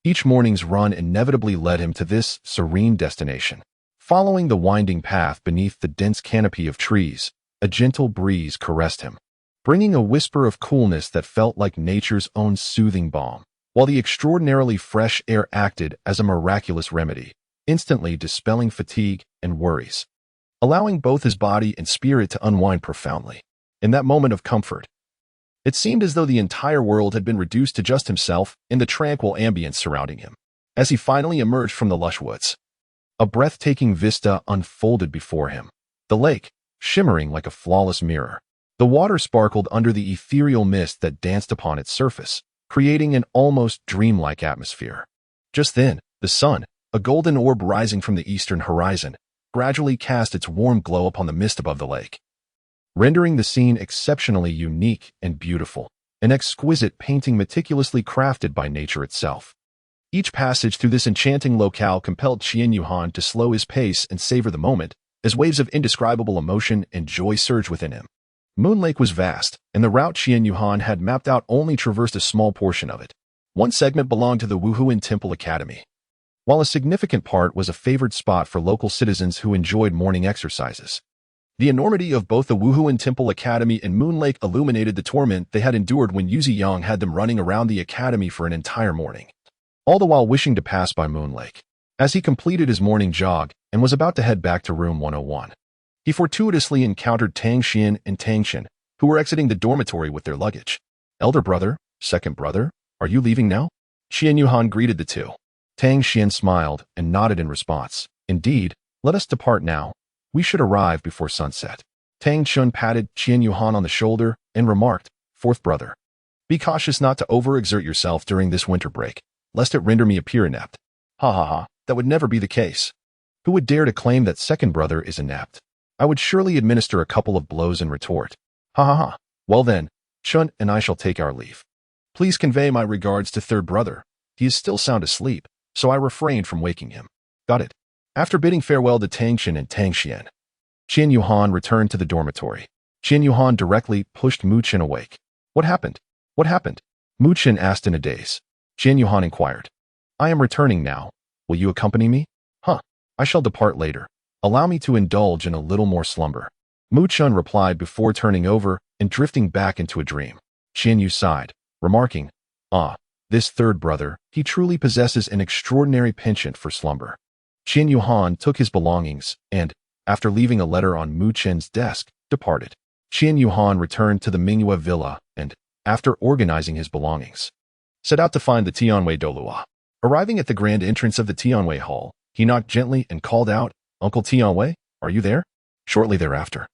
Each morning's run inevitably led him to this serene destination. Following the winding path beneath the dense canopy of trees, a gentle breeze caressed him, bringing a whisper of coolness that felt like nature's own soothing balm, while the extraordinarily fresh air acted as a miraculous remedy, instantly dispelling fatigue and worries, allowing both his body and spirit to unwind profoundly. In that moment of comfort, it seemed as though the entire world had been reduced to just himself in the tranquil ambience surrounding him. As he finally emerged from the lush woods, a breathtaking vista unfolded before him. The lake, shimmering like a flawless mirror. The water sparkled under the ethereal mist that danced upon its surface, creating an almost dreamlike atmosphere. Just then, the sun, a golden orb rising from the eastern horizon, gradually cast its warm glow upon the mist above the lake, rendering the scene exceptionally unique and beautiful, an exquisite painting meticulously crafted by nature itself. Each passage through this enchanting locale compelled Qian Yuhan to slow his pace and savor the moment, as waves of indescribable emotion and joy surged within him. Moon Lake was vast, and the route Qian Yuhan had mapped out only traversed a small portion of it. One segment belonged to the Wuhuan Temple Academy, while a significant part was a favored spot for local citizens who enjoyed morning exercises. The enormity of both the Wuhuan Temple Academy and Moon Lake illuminated the torment they had endured when Yuzi Yang had them running around the academy for an entire morning, all the while wishing to pass by Moon Lake. As he completed his morning jog and was about to head back to room 101, he fortuitously encountered Tang Xian and Tang Xin, who were exiting the dormitory with their luggage. "Elder brother, second brother, are you leaving now?" Qian Yuhan greeted the two. Tang Xian smiled and nodded in response. "Indeed, let us depart now. We should arrive before sunset." Tang Chun patted Qian Yuhan on the shoulder and remarked, "Fourth brother, be cautious not to overexert yourself during this winter break, lest it render me appear inept." "Ha ha ha, that would never be the case. Who would dare to claim that second brother is inept? I would surely administer a couple of blows in retort." "Ha ha ha. Well then, Chun and I shall take our leave. Please convey my regards to third brother. He is still sound asleep, so I refrained from waking him." "Got it." After bidding farewell to Tang Xin and Tang Xian, Qian Yuhan returned to the dormitory. Qian Yuhan directly pushed Mu Chen awake. "What happened? What happened?" Mu Chen asked in a daze. Qian Yuhan inquired. "I am returning now. Will you accompany me?" "Huh. I shall depart later. Allow me to indulge in a little more slumber." Mu Chen replied before turning over and drifting back into a dream. Qian Yu sighed, remarking, "Ah, this third brother, he truly possesses an extraordinary penchant for slumber." Qian Yuhan took his belongings and, after leaving a letter on Mu Chen's desk, departed. Qian Yuhan returned to the Mingyue villa and, after organizing his belongings, set out to find the Tianwei Douluo. Arriving at the grand entrance of the Tianwei Hall, he knocked gently and called out, "Uncle Tianwei, are you there?" Shortly thereafter,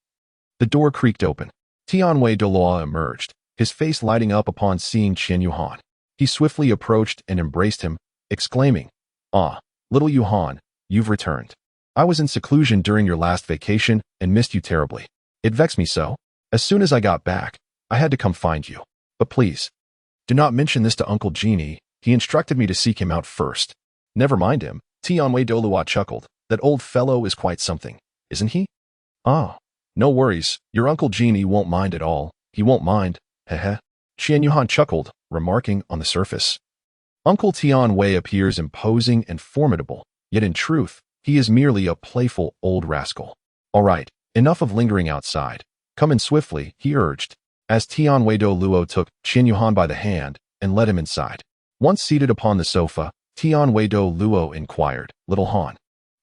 the door creaked open. Tianwei Douluo emerged, his face lighting up upon seeing Qian Yuhan. He swiftly approached and embraced him, exclaiming, "Ah, little Yuhan, you've returned. I was in seclusion during your last vacation and missed you terribly. It vexed me so. As soon as I got back, I had to come find you. But please, do not mention this to Uncle Genie. He instructed me to seek him out first." "Never mind him," Tianwei Douluo chuckled. "That old fellow is quite something, isn't he?" "Ah, no worries. Your Uncle Genie won't mind at all. He won't mind, heh." Qian Yuhan chuckled, remarking on the surface, "Uncle Tianwei appears imposing and formidable, yet in truth, he is merely a playful old rascal. All right, enough of lingering outside. Come in swiftly," he urged, as Tianwei Douluo took Qian Yuhan by the hand and led him inside. Once seated upon the sofa, Tianwei Douluo inquired, "Little Han,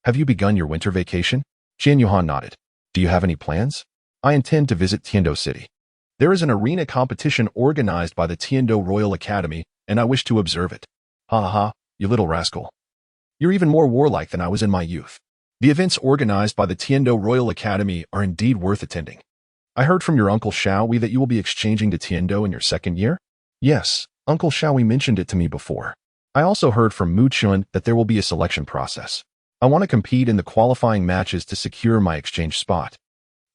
have you begun your winter vacation?" Qian Yuhan nodded. "Do you have any plans?" "I intend to visit Tiando City. There is an arena competition organized by the Tiando Royal Academy, and I wish to observe it." "Ha ha ha, you little rascal. You're even more warlike than I was in my youth. The events organized by the Tiando Royal Academy are indeed worth attending. I heard from your Uncle Shaohui that you will be exchanging to Tiando in your second year?" "Yes, Uncle Shaohui mentioned it to me before. I also heard from Mu Chun that there will be a selection process. I want to compete in the qualifying matches to secure my exchange spot.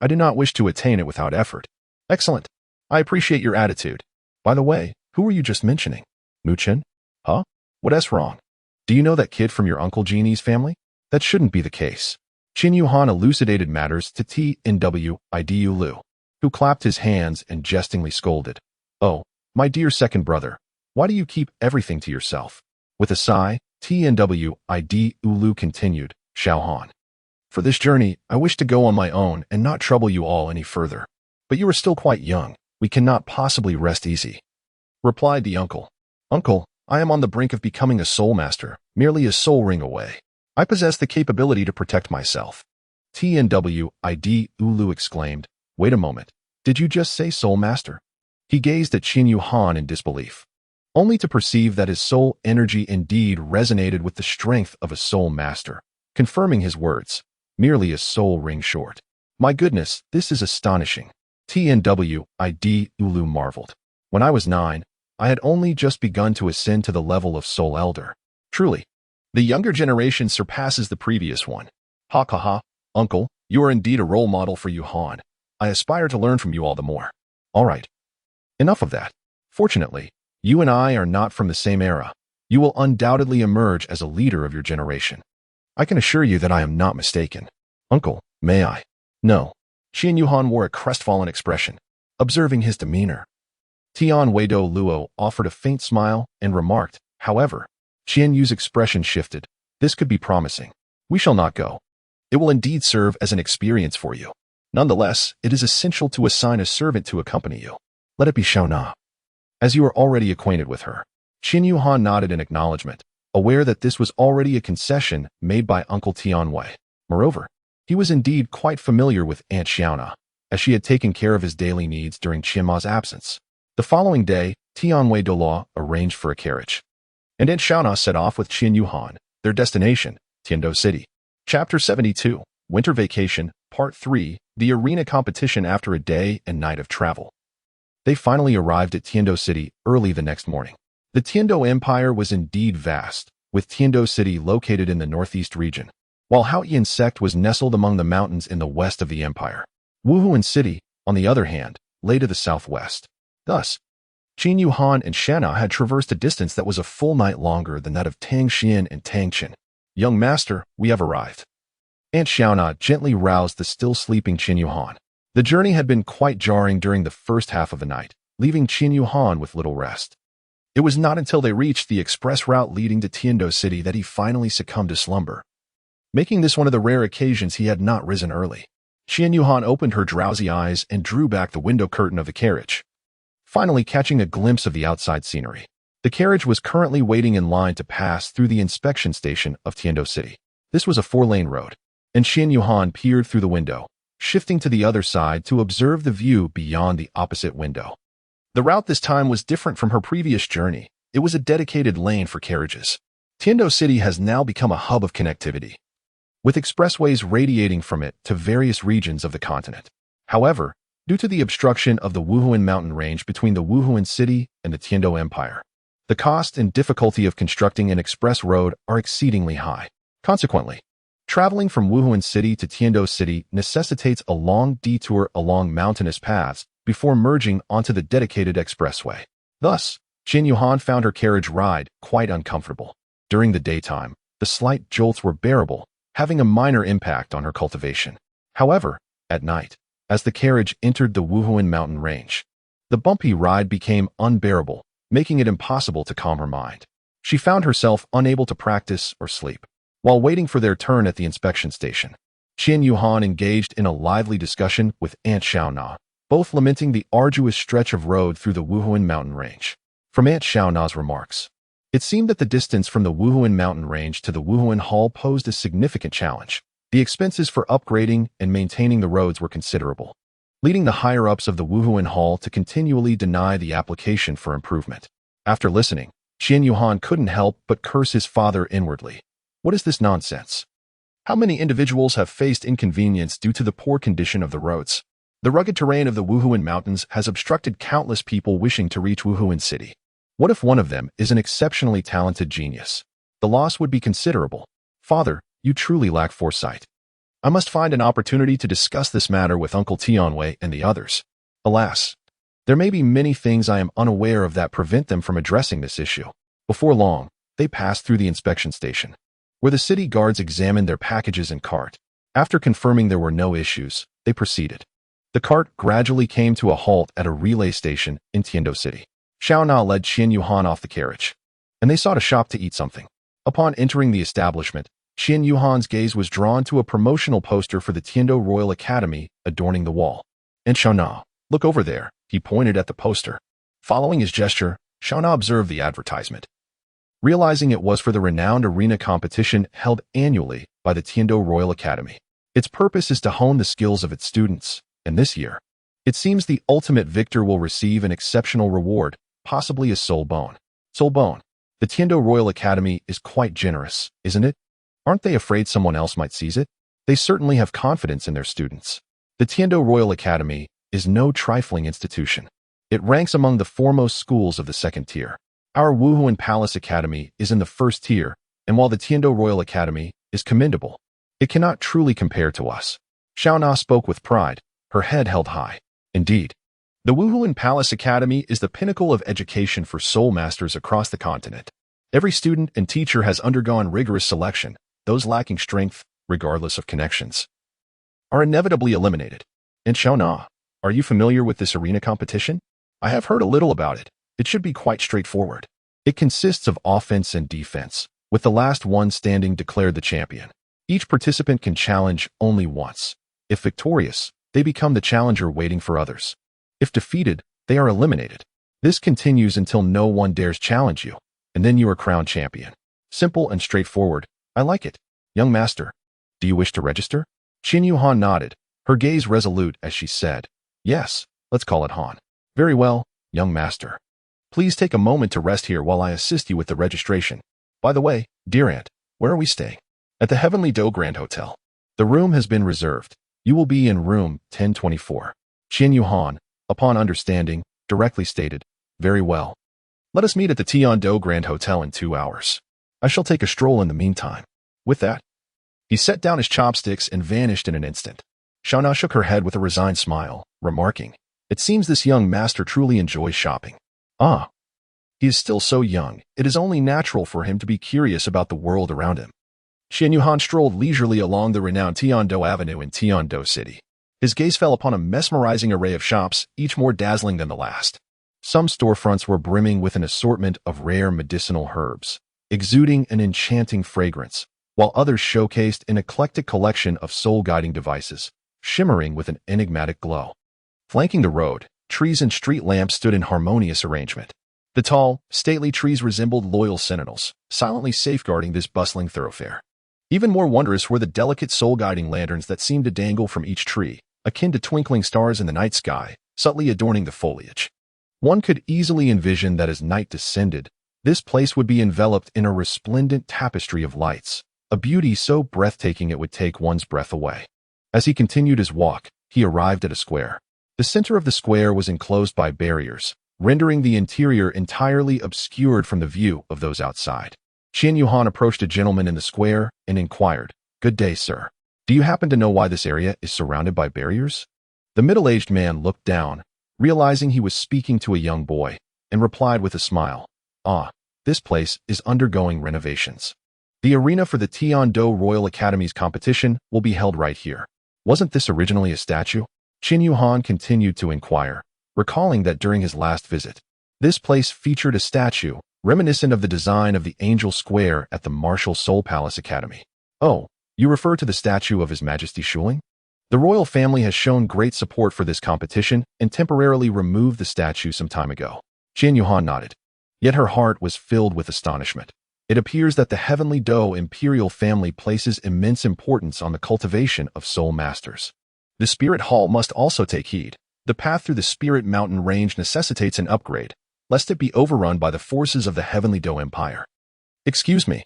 I do not wish to attain it without effort. Excellent. I appreciate your attitude. By the way, who were you just mentioning? Mu Chun? Huh? What's wrong? Do you know that kid from your Uncle Genie's family? That shouldn't be the case. Qin Yuhan elucidated matters to Douluo, who clapped his hands and jestingly scolded. Oh, my dear second brother, why do you keep everything to yourself? With a sigh, Douluo continued, Xiao Han. For this journey, I wish to go on my own and not trouble you all any further. But you are still quite young. We cannot possibly rest easy. Replied the uncle. Uncle, I am on the brink of becoming a soul master, merely a soul ring away. I possess the capability to protect myself. Douluo exclaimed. Wait a moment. Did you just say soul master? He gazed at Qin Yuhan in disbelief, only to perceive that his soul energy indeed resonated with the strength of a soul master, confirming his words. Merely a soul ring short. My goodness, this is astonishing. Douluo marveled. When I was 9, I had only just begun to ascend to the level of soul elder. Truly, the younger generation surpasses the previous one. Ha ha ha, uncle, you are indeed a role model for Yuhan. I aspire to learn from you all the more. All right. Enough of that. Fortunately, you and I are not from the same era. You will undoubtedly emerge as a leader of your generation. I can assure you that I am not mistaken. Uncle, may I? No. Qin Yuhan wore a crestfallen expression, observing his demeanor. Douluo offered a faint smile and remarked, however, Qian Yu's expression shifted. This could be promising. We shall not go. It will indeed serve as an experience for you. Nonetheless, it is essential to assign a servant to accompany you. Let it be Xiao Na. As you are already acquainted with her. Qin Yuhan nodded in acknowledgement, aware that this was already a concession made by Uncle Tianwei. Moreover, he was indeed quite familiar with Aunt Xiao Na, as she had taken care of his daily needs during Qianma's absence. The following day, Tianwei Douluo arranged for a carriage, and Aunt Xiao Na set off with Qin Yuhan, their destination, Tiando City. Chapter 72, Winter Vacation, Part 3, The Arena Competition after a day and night of travel. They finally arrived at Tiando City early the next morning. The Tiando Empire was indeed vast, with Tiando City located in the northeast region, while Haoyan Sect was nestled among the mountains in the west of the empire. Wuhuan City, on the other hand, lay to the southwest. Thus, Qin Yuhan and Shanna had traversed a distance that was a full night longer than that of Tang Xian and Tang Qin. Young master, we have arrived. Aunt Xiaona gently roused the still sleeping Qin Yuhan. The journey had been quite jarring during the first half of the night, leaving Qin Yuhan with little rest. It was not until they reached the express route leading to Tiando City that he finally succumbed to slumber, making this one of the rare occasions he had not risen early. Qin Yuhan opened her drowsy eyes and drew back the window curtain of the carriage, finally catching a glimpse of the outside scenery. The carriage was currently waiting in line to pass through the inspection station of Tiando City. This was a 4-lane road, and Qin Yuhan peered through the window, shifting to the other side to observe the view beyond the opposite window. The route this time was different from her previous journey. It was a dedicated lane for carriages. Tiando City has now become a hub of connectivity, with expressways radiating from it to various regions of the continent. However, due to the obstruction of the Wuhuan mountain range between the Wuhuan City and the Tiando Empire, the cost and difficulty of constructing an express road are exceedingly high. Consequently, traveling from Wuhuan City to Tiando City necessitates a long detour along mountainous paths before merging onto the dedicated expressway. Thus, Qin Yuhan found her carriage ride quite uncomfortable. During the daytime, the slight jolts were bearable, having a minor impact on her cultivation. However, at night, as the carriage entered the Wuhuan mountain range, the bumpy ride became unbearable, making it impossible to calm her mind. She found herself unable to practice or sleep. While waiting for their turn at the inspection station, Qin Yuhan engaged in a lively discussion with Aunt Xiaona, both lamenting the arduous stretch of road through the Wuhuan mountain range. From Aunt Xiaona's remarks, it seemed that the distance from the Wuhuan mountain range to the Wuhuan Hall posed a significant challenge. The expenses for upgrading and maintaining the roads were considerable, leading the higher-ups of the Wuhuan Hall to continually deny the application for improvement. After listening, Qin Yuhan couldn't help but curse his father inwardly. What is this nonsense? How many individuals have faced inconvenience due to the poor condition of the roads? The rugged terrain of the Wuhuan Mountains has obstructed countless people wishing to reach Wuhuan City. What if one of them is an exceptionally talented genius? The loss would be considerable. Father, you truly lack foresight. I must find an opportunity to discuss this matter with Uncle Tianwei and the others. Alas, there may be many things I am unaware of that prevent them from addressing this issue. Before long, they passed through the inspection station, where the city guards examined their packages and cart. After confirming there were no issues, they proceeded. The cart gradually came to a halt at a relay station in Tiando City. Xiao Na led Qian Yuhan off the carriage, and they sought a shop to eat something. Upon entering the establishment, Qian Yuhan's gaze was drawn to a promotional poster for the Tiando Royal Academy adorning the wall. And Xiao Na, look over there, he pointed at the poster. Following his gesture, Xiao Na observed the advertisement. Realizing it was for the renowned arena competition held annually by the Tiando Royal Academy. Its purpose is to hone the skills of its students, and this year, it seems the ultimate victor will receive an exceptional reward, possibly a soul bone. Soul bone. The Tiando Royal Academy is quite generous, isn't it? Aren't they afraid someone else might seize it? They certainly have confidence in their students. The Tiando Royal Academy is no trifling institution. It ranks among the foremost schools of the second tier. Our Wuhuan Palace Academy is in the first tier, and while the Tiando Royal Academy is commendable, it cannot truly compare to us. Xiao Na spoke with pride, her head held high. Indeed, the Wuhuan Palace Academy is the pinnacle of education for soul masters across the continent. Every student and teacher has undergone rigorous selection. Those lacking strength, regardless of connections, are inevitably eliminated. And Xiao Na, are you familiar with this arena competition? I have heard a little about it. It should be quite straightforward. It consists of offense and defense, with the last one standing declared the champion. Each participant can challenge only once. If victorious, they become the challenger waiting for others. If defeated, they are eliminated. This continues until no one dares challenge you, and then you are crowned champion. Simple and straightforward. I like it. Young master, do you wish to register? Qian Yuhan nodded, her gaze resolute as she said, yes, let's call it Han. Very well, young master. Please take a moment to rest here while I assist you with the registration. By the way, dear aunt, where are we staying? At the Heavenly Do Grand Hotel. The room has been reserved. You will be in room 1024. Qian Yuhan, upon understanding, directly stated, very well. Let us meet at the Tiando Grand Hotel in 2 hours. I shall take a stroll in the meantime. With that, he set down his chopsticks and vanished in an instant. Xiao Na shook her head with a resigned smile, remarking, it seems this young master truly enjoys shopping. Ah, he is still so young, it is only natural for him to be curious about the world around him. Qian Yuhan strolled leisurely along the renowned Tiando Avenue in Tiando City. His gaze fell upon a mesmerizing array of shops, each more dazzling than the last. Some storefronts were brimming with an assortment of rare medicinal herbs, exuding an enchanting fragrance, while others showcased an eclectic collection of soul-guiding devices, shimmering with an enigmatic glow. Flanking the road, trees and street lamps stood in harmonious arrangement. The tall, stately trees resembled loyal sentinels, silently safeguarding this bustling thoroughfare. Even more wondrous were the delicate soul-guiding lanterns that seemed to dangle from each tree, akin to twinkling stars in the night sky, subtly adorning the foliage. One could easily envision that as night descended, this place would be enveloped in a resplendent tapestry of lights, a beauty so breathtaking it would take one's breath away. As he continued his walk, he arrived at a square. The center of the square was enclosed by barriers, rendering the interior entirely obscured from the view of those outside. Qian Yuhan approached a gentleman in the square and inquired, "Good day, sir. Do you happen to know why this area is surrounded by barriers?" The middle-aged man looked down, realizing he was speaking to a young boy, and replied with a smile, "Ah, this place is undergoing renovations. The arena for the Tiando Royal Academy's competition will be held right here. Wasn't this originally a statue?" Qian Yuhan continued to inquire, recalling that during his last visit, this place featured a statue reminiscent of the design of the Angel Square at the Martial Soul Palace Academy. "Oh, you refer to the statue of His Majesty Shuling? The royal family has shown great support for this competition and temporarily removed the statue some time ago." Qian Yuhan nodded, yet her heart was filled with astonishment. It appears that the Heavenly Do imperial family places immense importance on the cultivation of soul masters. The Spirit Hall must also take heed. The path through the Spirit Mountain range necessitates an upgrade, lest it be overrun by the forces of the Heavenly Do Empire. Excuse me.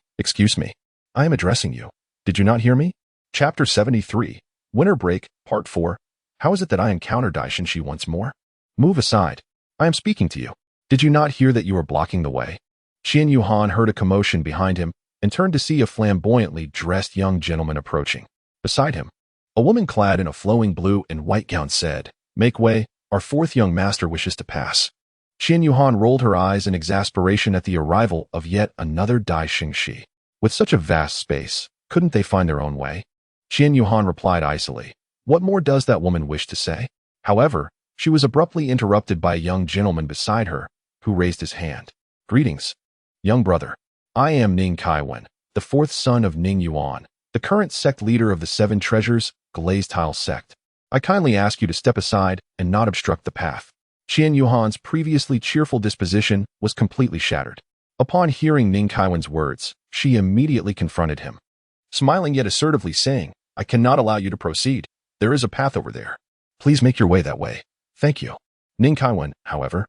I am addressing you. Did you not hear me? Chapter 73, Winter Break, Part 4. How is it that I encounter Daishinshi once more? Move aside. I am speaking to you. Did you not hear that you were blocking the way? Qian Yuhan heard a commotion behind him and turned to see a flamboyantly dressed young gentleman approaching. Beside him, a woman clad in a flowing blue and white gown said, "Make way, our fourth young master wishes to pass." Qian Yuhan rolled her eyes in exasperation at the arrival of yet another Dai Xingxi. With such a vast space, couldn't they find their own way? Qian Yuhan replied icily, "What more does that woman wish to say?" However, she was abruptly interrupted by a young gentleman beside her, who raised his hand. "Greetings, young brother. I am Ning Kaiwen, the fourth son of Ning Yuan, the current sect leader of the Seven Treasures Glazed Tile sect. I kindly ask you to step aside and not obstruct the path." Qian Yuhan's previously cheerful disposition was completely shattered. Upon hearing Ning Kaiwen's words, she immediately confronted him, smiling yet assertively saying, "I cannot allow you to proceed. There is a path over there. Please make your way that way. Thank you." Ning Kaiwen, however,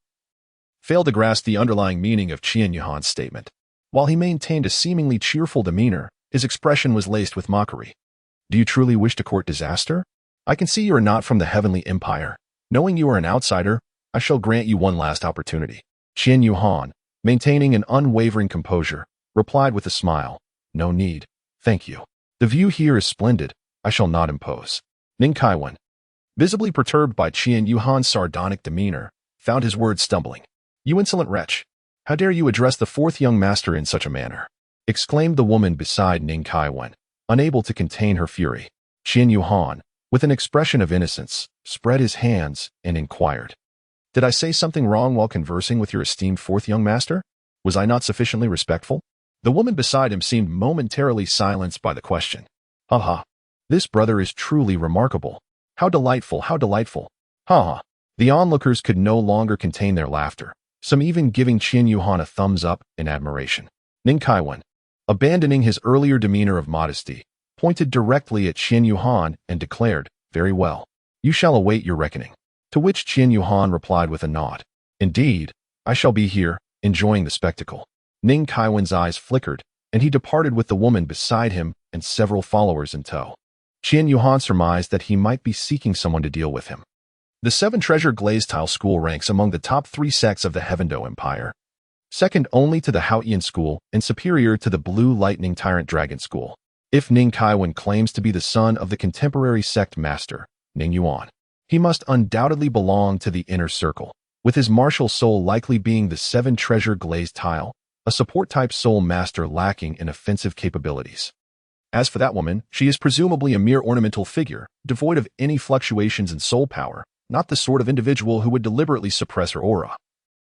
failed to grasp the underlying meaning of Qian Yuhan's statement. While he maintained a seemingly cheerful demeanor, his expression was laced with mockery. "Do you truly wish to court disaster? I can see you are not from the Heavenly Empire. Knowing you are an outsider, I shall grant you one last opportunity." Qian Yuhan, maintaining an unwavering composure, replied with a smile, "No need, thank you. The view here is splendid. I shall not impose." Ning Kaiwen, visibly perturbed by Qian Yuhan's sardonic demeanor, found his words stumbling. "You insolent wretch! How dare you address the fourth young master in such a manner?" exclaimed the woman beside Ning Kaiwen, unable to contain her fury. Qian Yuhan, with an expression of innocence, spread his hands and inquired, "Did I say something wrong while conversing with your esteemed fourth young master? Was I not sufficiently respectful?" The woman beside him seemed momentarily silenced by the question. "Ha ha. This brother is truly remarkable. How delightful, how delightful. Ha ha." The onlookers could no longer contain their laughter, some even giving Qian Yuhan a thumbs up in admiration. Ning Kaiwen, abandoning his earlier demeanor of modesty, pointed directly at Qian Yuhan and declared, "Very well. You shall await your reckoning." To which Qian Yuhan replied with a nod. "Indeed, I shall be here, enjoying the spectacle." Ning Kaiwen's eyes flickered, and he departed with the woman beside him and several followers in tow. Qian Yuhan surmised that he might be seeking someone to deal with him. The Seven Treasure Glazed Tile School ranks among the top 3 sects of the Heavendo Empire, second only to the Haotian School and superior to the Blue Lightning Tyrant Dragon School. If Ning Kaiwen claims to be the son of the contemporary sect master, Ning Yuan, he must undoubtedly belong to the inner circle, with his martial soul likely being the Seven Treasure Glazed Tile, a support-type soul master lacking in offensive capabilities. As for that woman, she is presumably a mere ornamental figure, devoid of any fluctuations in soul power, not the sort of individual who would deliberately suppress her aura,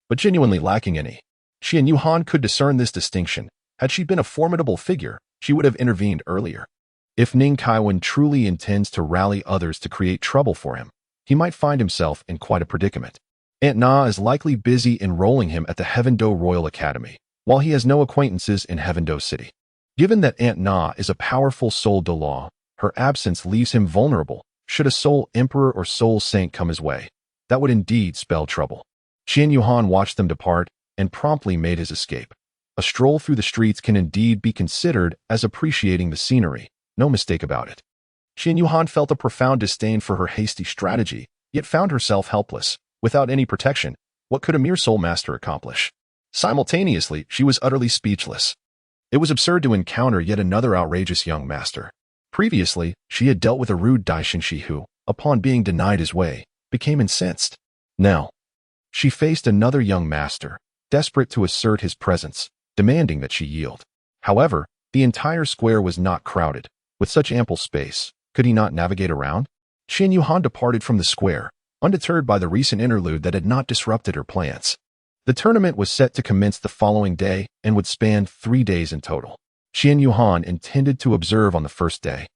but genuinely lacking any. Qian Yuhan could discern this distinction. Had she been a formidable figure, she would have intervened earlier. If Ning Kaiwen truly intends to rally others to create trouble for him, he might find himself in quite a predicament. Aunt Na is likely busy enrolling him at the Heavendo Royal Academy, while he has no acquaintances in Heavendo City. Given that Aunt Na is a powerful soul Douluo, her absence leaves him vulnerable should a soul emperor or soul saint come his way. That would indeed spell trouble. Qian Yuhan watched them depart and promptly made his escape. A stroll through the streets can indeed be considered as appreciating the scenery, no mistake about it. Qian Yuhan felt a profound disdain for her hasty strategy, yet found herself helpless. Without any protection, what could a mere soul master accomplish? Simultaneously, she was utterly speechless. It was absurd to encounter yet another outrageous young master. Previously, she had dealt with a rude Daishinshi who, upon being denied his way, became incensed. Now, she faced another young master, desperate to assert his presence, demanding that she yield. However, the entire square was not crowded. With such ample space, could he not navigate around? Qian Yuhan departed from the square, undeterred by the recent interlude that had not disrupted her plans. The tournament was set to commence the following day and would span 3 days in total. Qian Yuhan intended to observe on the first day,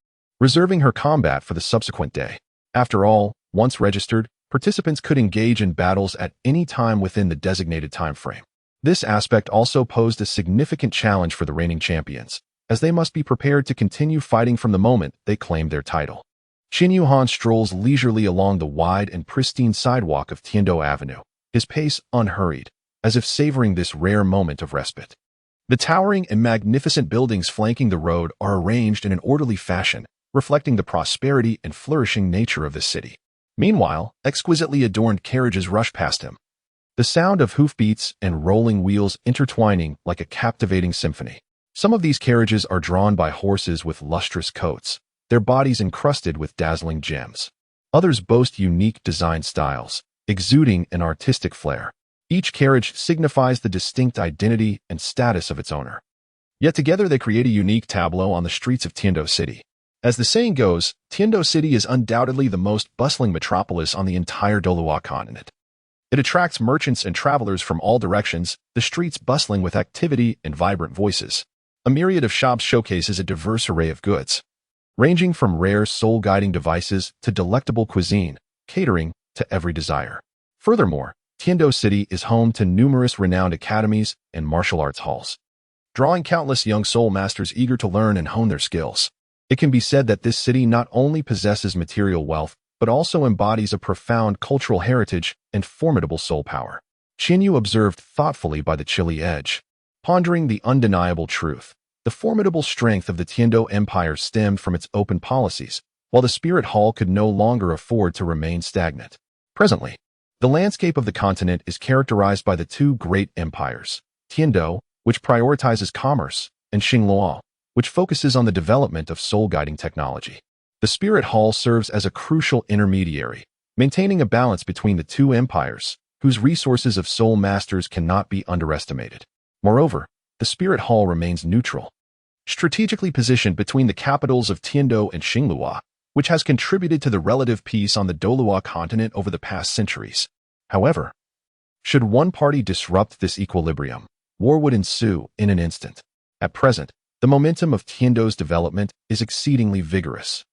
reserving her combat for the subsequent day. After all, once registered, participants could engage in battles at any time within the designated time frame. This aspect also posed a significant challenge for the reigning champions, as they must be prepared to continue fighting from the moment they claimed their title. Qian Yuhan strolls leisurely along the wide and pristine sidewalk of Tiando Avenue, his pace unhurried, as if savoring this rare moment of respite. The towering and magnificent buildings flanking the road are arranged in an orderly fashion, reflecting the prosperity and flourishing nature of the city. Meanwhile, exquisitely adorned carriages rush past him, the sound of hoofbeats and rolling wheels intertwining like a captivating symphony. Some of these carriages are drawn by horses with lustrous coats, their bodies encrusted with dazzling gems. Others boast unique design styles, exuding an artistic flair. Each carriage signifies the distinct identity and status of its owner. Yet together they create a unique tableau on the streets of Tiando City. As the saying goes, Tiando City is undoubtedly the most bustling metropolis on the entire Douluo continent. It attracts merchants and travelers from all directions, the streets bustling with activity and vibrant voices. A myriad of shops showcases a diverse array of goods, ranging from rare soul-guiding devices to delectable cuisine, catering to every desire. Furthermore, Tiando City is home to numerous renowned academies and martial arts halls, drawing countless young soul masters eager to learn and hone their skills. It can be said that this city not only possesses material wealth, but also embodies a profound cultural heritage and formidable soul power. Qianyu observed thoughtfully by the chilly edge, pondering the undeniable truth. The formidable strength of the Tiando Empire stemmed from its open policies, while the Spirit Hall could no longer afford to remain stagnant. Presently, the landscape of the continent is characterized by the two great empires, Tiando, which prioritizes commerce, and Xingluo, which focuses on the development of soul-guiding technology. The Spirit Hall serves as a crucial intermediary, maintaining a balance between the two empires, whose resources of soul masters cannot be underestimated. Moreover, the Spirit Hall remains neutral, strategically positioned between the capitals of Tiando and Xingluo, which has contributed to the relative peace on the Douluo continent over the past centuries. However, should one party disrupt this equilibrium, war would ensue in an instant. At present, the momentum of Tiando's development is exceedingly vigorous.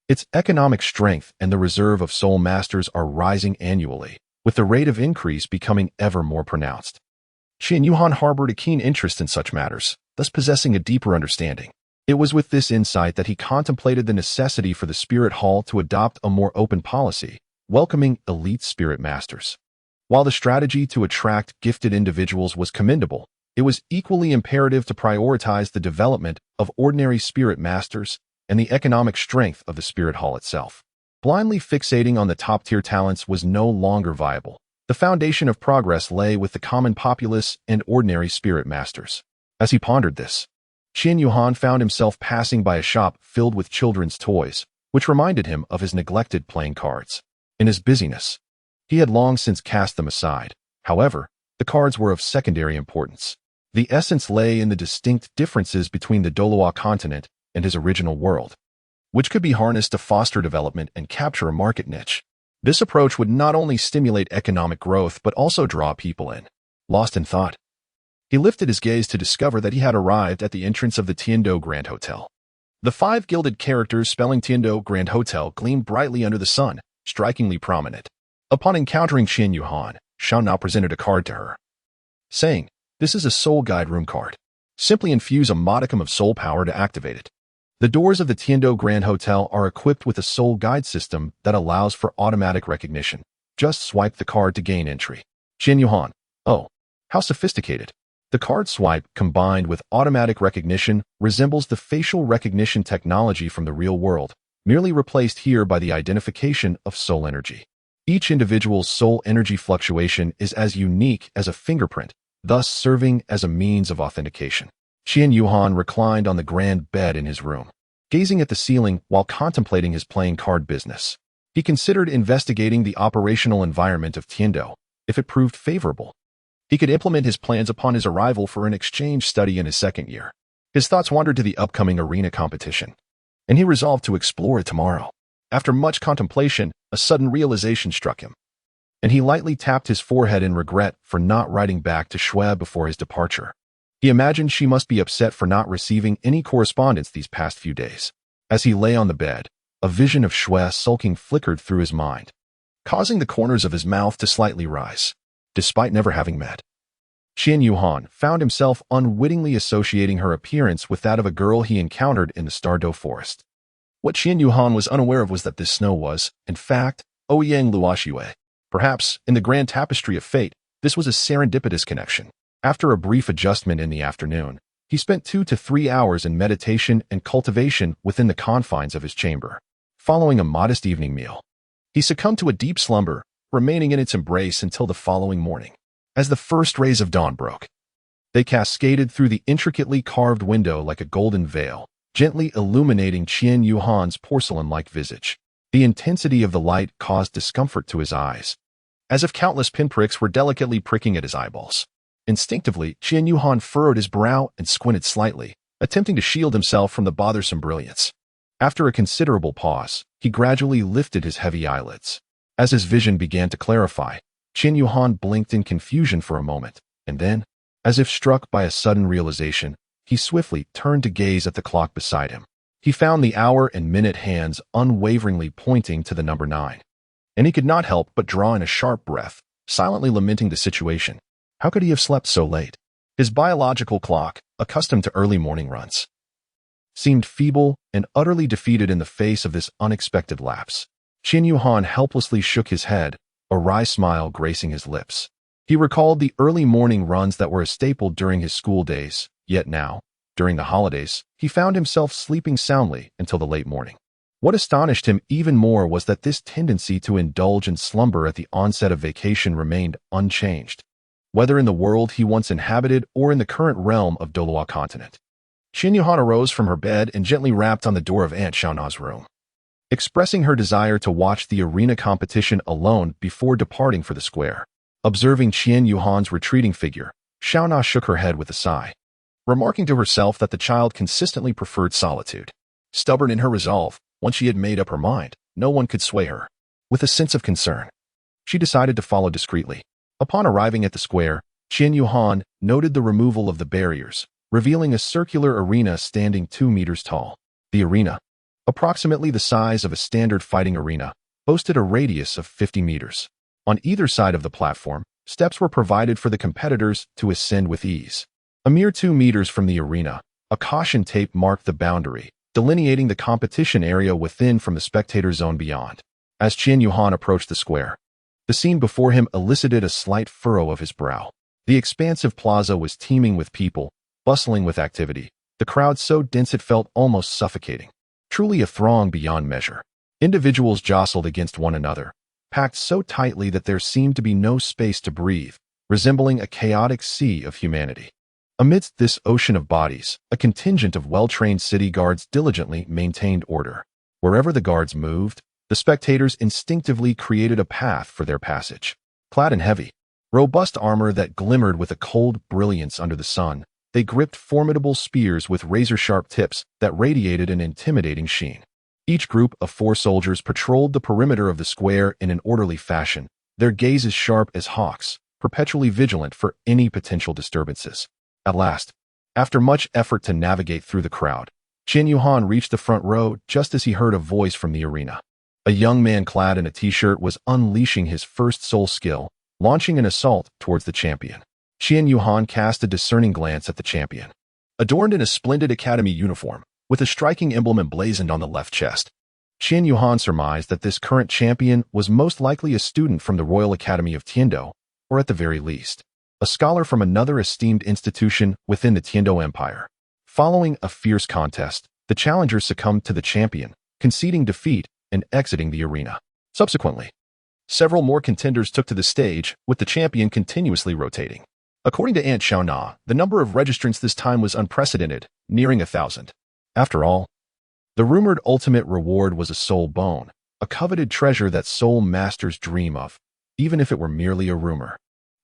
Its economic strength and the reserve of soul masters are rising annually, with the rate of increase becoming ever more pronounced. Qianyu harbored a keen interest in such matters, thus possessing a deeper understanding. It was with this insight that he contemplated the necessity for the Spirit Hall to adopt a more open policy, welcoming elite spirit masters. While the strategy to attract gifted individuals was commendable, it was equally imperative to prioritize the development of ordinary spirit masters and the economic strength of the Spirit Hall itself. Blindly fixating on the top-tier talents was no longer viable. The foundation of progress lay with the common populace and ordinary spirit masters. As he pondered this, Qianyu found himself passing by a shop filled with children's toys, which reminded him of his neglected playing cards. In his busyness, he had long since cast them aside. However, the cards were of secondary importance. The essence lay in the distinct differences between the Douluo continent and his original world, which could be harnessed to foster development and capture a market niche. This approach would not only stimulate economic growth but also draw people in. Lost in thought, he lifted his gaze to discover that he had arrived at the entrance of the Tiando Grand Hotel. The 5 gilded characters spelling Tiando Grand Hotel gleamed brightly under the sun, strikingly prominent. Upon encountering Qianyu, Shao now presented a card to her, saying, "This is a soul guide room card. Simply infuse a modicum of soul power to activate it." The doors of the Tiando Grand Hotel are equipped with a soul guide system that allows for automatic recognition. Just swipe the card to gain entry. Qianyu, oh, how sophisticated. The card swipe, combined with automatic recognition, resembles the facial recognition technology from the real world, merely replaced here by the identification of soul energy. Each individual's soul energy fluctuation is as unique as a fingerprint, thus serving as a means of authentication. Qianyu reclined on the grand bed in his room, gazing at the ceiling while contemplating his playing card business. He considered investigating the operational environment of Tiando. If it proved favorable, he could implement his plans upon his arrival for an exchange study in his second year. His thoughts wandered to the upcoming arena competition, and he resolved to explore it tomorrow. After much contemplation, a sudden realization struck him, and he lightly tapped his forehead in regret for not writing back to Xue before his departure. He imagined she must be upset for not receiving any correspondence these past few days. As he lay on the bed, a vision of Xue sulking flickered through his mind, causing the corners of his mouth to slightly rise. Despite never having met, Qianyu found himself unwittingly associating her appearance with that of a girl he encountered in the Stardo forest. What Qianyu was unaware of was that this snow was, in fact, Ouyang Luoxue. Perhaps, in the grand tapestry of fate, this was a serendipitous connection. After a brief adjustment in the afternoon, he spent 2 to 3 hours in meditation and cultivation within the confines of his chamber. Following a modest evening meal, he succumbed to a deep slumber, remaining in its embrace until the following morning. As the first rays of dawn broke, they cascaded through the intricately carved window like a golden veil, gently illuminating Qian Yuhan's porcelain-like visage. The intensity of the light caused discomfort to his eyes, as if countless pinpricks were delicately pricking at his eyeballs. Instinctively, Qian Yuhan furrowed his brow and squinted slightly, attempting to shield himself from the bothersome brilliance. After a considerable pause, he gradually lifted his heavy eyelids. As his vision began to clarify, Qian Yuhan blinked in confusion for a moment, and then, as if struck by a sudden realization, he swiftly turned to gaze at the clock beside him. He found the hour and minute hands unwaveringly pointing to the number 9. And he could not help but draw in a sharp breath, silently lamenting the situation. How could he have slept so late? His biological clock, accustomed to early morning runs, seemed feeble and utterly defeated in the face of this unexpected lapse. Qian Yuhan helplessly shook his head, a wry smile gracing his lips. He recalled the early morning runs that were a staple during his school days, yet now, during the holidays, he found himself sleeping soundly until the late morning. What astonished him even more was that this tendency to indulge in slumber at the onset of vacation remained unchanged, whether in the world he once inhabited or in the current realm of Douluo continent. Qian Yuhan arose from her bed and gently rapped on the door of Aunt Xiaona's room, expressing her desire to watch the arena competition alone before departing for the square. Observing Qian Yuhan's retreating figure, Xiaona shook her head with a sigh, remarking to herself that the child consistently preferred solitude. Stubborn in her resolve, once she had made up her mind, no one could sway her. With a sense of concern, she decided to follow discreetly. Upon arriving at the square, Qian Yuhan noted the removal of the barriers, revealing a circular arena standing 2 meters tall. The arena, approximately the size of a standard fighting arena, boasted a radius of 50 meters. On either side of the platform, steps were provided for the competitors to ascend with ease. A mere 2 meters from the arena, a caution tape marked the boundary, delineating the competition area within from the spectator zone beyond. As Qian Yuhan approached the square, the scene before him elicited a slight furrow of his brow. The expansive plaza was teeming with people, bustling with activity, the crowd so dense it felt almost suffocating. Truly a throng beyond measure. Individuals jostled against one another, packed so tightly that there seemed to be no space to breathe, resembling a chaotic sea of humanity. Amidst this ocean of bodies, a contingent of well-trained city guards diligently maintained order. Wherever the guards moved, the spectators instinctively created a path for their passage. Clad in heavy, robust armor that glimmered with a cold brilliance under the sun, they gripped formidable spears with razor-sharp tips that radiated an intimidating sheen. Each group of 4 soldiers patrolled the perimeter of the square in an orderly fashion, their gazes sharp as hawks, perpetually vigilant for any potential disturbances. At last, after much effort to navigate through the crowd, Qian Yuhan reached the front row just as he heard a voice from the arena. A young man clad in a t-shirt was unleashing his first soul skill, launching an assault towards the champion. Qian Yuhan cast a discerning glance at the champion. Adorned in a splendid academy uniform, with a striking emblem emblazoned on the left chest, Qian Yuhan surmised that this current champion was most likely a student from the Royal Academy of Tiando, or at the very least, a scholar from another esteemed institution within the Tiando Empire. Following a fierce contest, the challenger succumbed to the champion, conceding defeat and exiting the arena. Subsequently, several more contenders took to the stage, with the champion continuously rotating. According to Aunt Xiaona, the number of registrants this time was unprecedented, nearing 1,000. After all, the rumored ultimate reward was a soul bone, a coveted treasure that soul masters dream of, even if it were merely a rumor.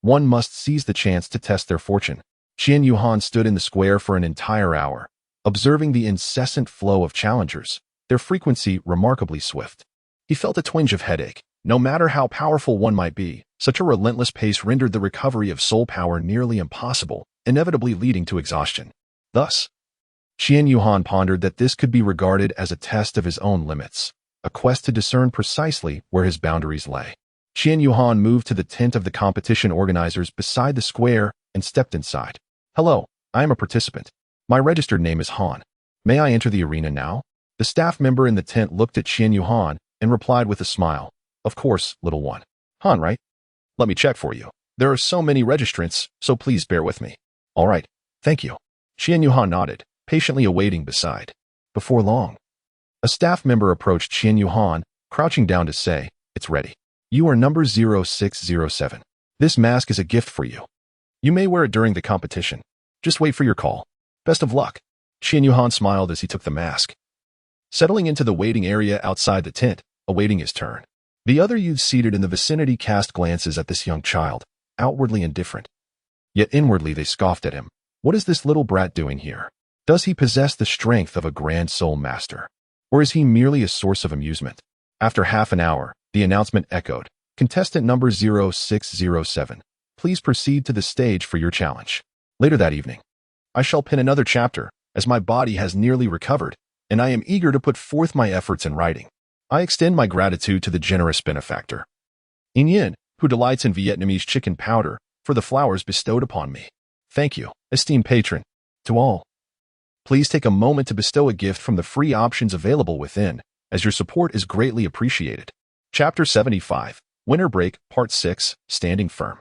One must seize the chance to test their fortune. Qian Yuhan stood in the square for an entire hour, observing the incessant flow of challengers, their frequency remarkably swift. He felt a twinge of headache. No matter how powerful one might be, such a relentless pace rendered the recovery of soul power nearly impossible, inevitably leading to exhaustion. Thus, Qian Yuhan pondered that this could be regarded as a test of his own limits, a quest to discern precisely where his boundaries lay. Qian Yuhan moved to the tent of the competition organizers beside the square and stepped inside. Hello, I am a participant. My registered name is Han. May I enter the arena now? The staff member in the tent looked at Qian Yuhan and replied with a smile. Of course, little one. Han, right? Let me check for you. There are so many registrants, so please bear with me. All right, thank you. Qian Yuhan nodded, patiently awaiting beside. Before long, a staff member approached Qian Yuhan, crouching down to say, "It's ready. You are number 0607. This mask is a gift for you. You may wear it during the competition. Just wait for your call. Best of luck. Qian Yuhan smiled as he took the mask, settling into the waiting area outside the tent, awaiting his turn. The other youths seated in the vicinity cast glances at this young child, outwardly indifferent. Yet inwardly they scoffed at him. What is this little brat doing here? Does he possess the strength of a grand soul master? Or is he merely a source of amusement? After half an hour, the announcement echoed. Contestant number 0607, please proceed to the stage for your challenge. Later that evening, I shall pen another chapter, as my body has nearly recovered, and I am eager to put forth my efforts in writing. I extend my gratitude to the generous benefactor, In Yin, who delights in Vietnamese chicken powder, for the flowers bestowed upon me. Thank you, esteemed patron. To all, please take a moment to bestow a gift from the free options available within, as your support is greatly appreciated. Chapter 75, Winter Break, Part 6, Standing Firm.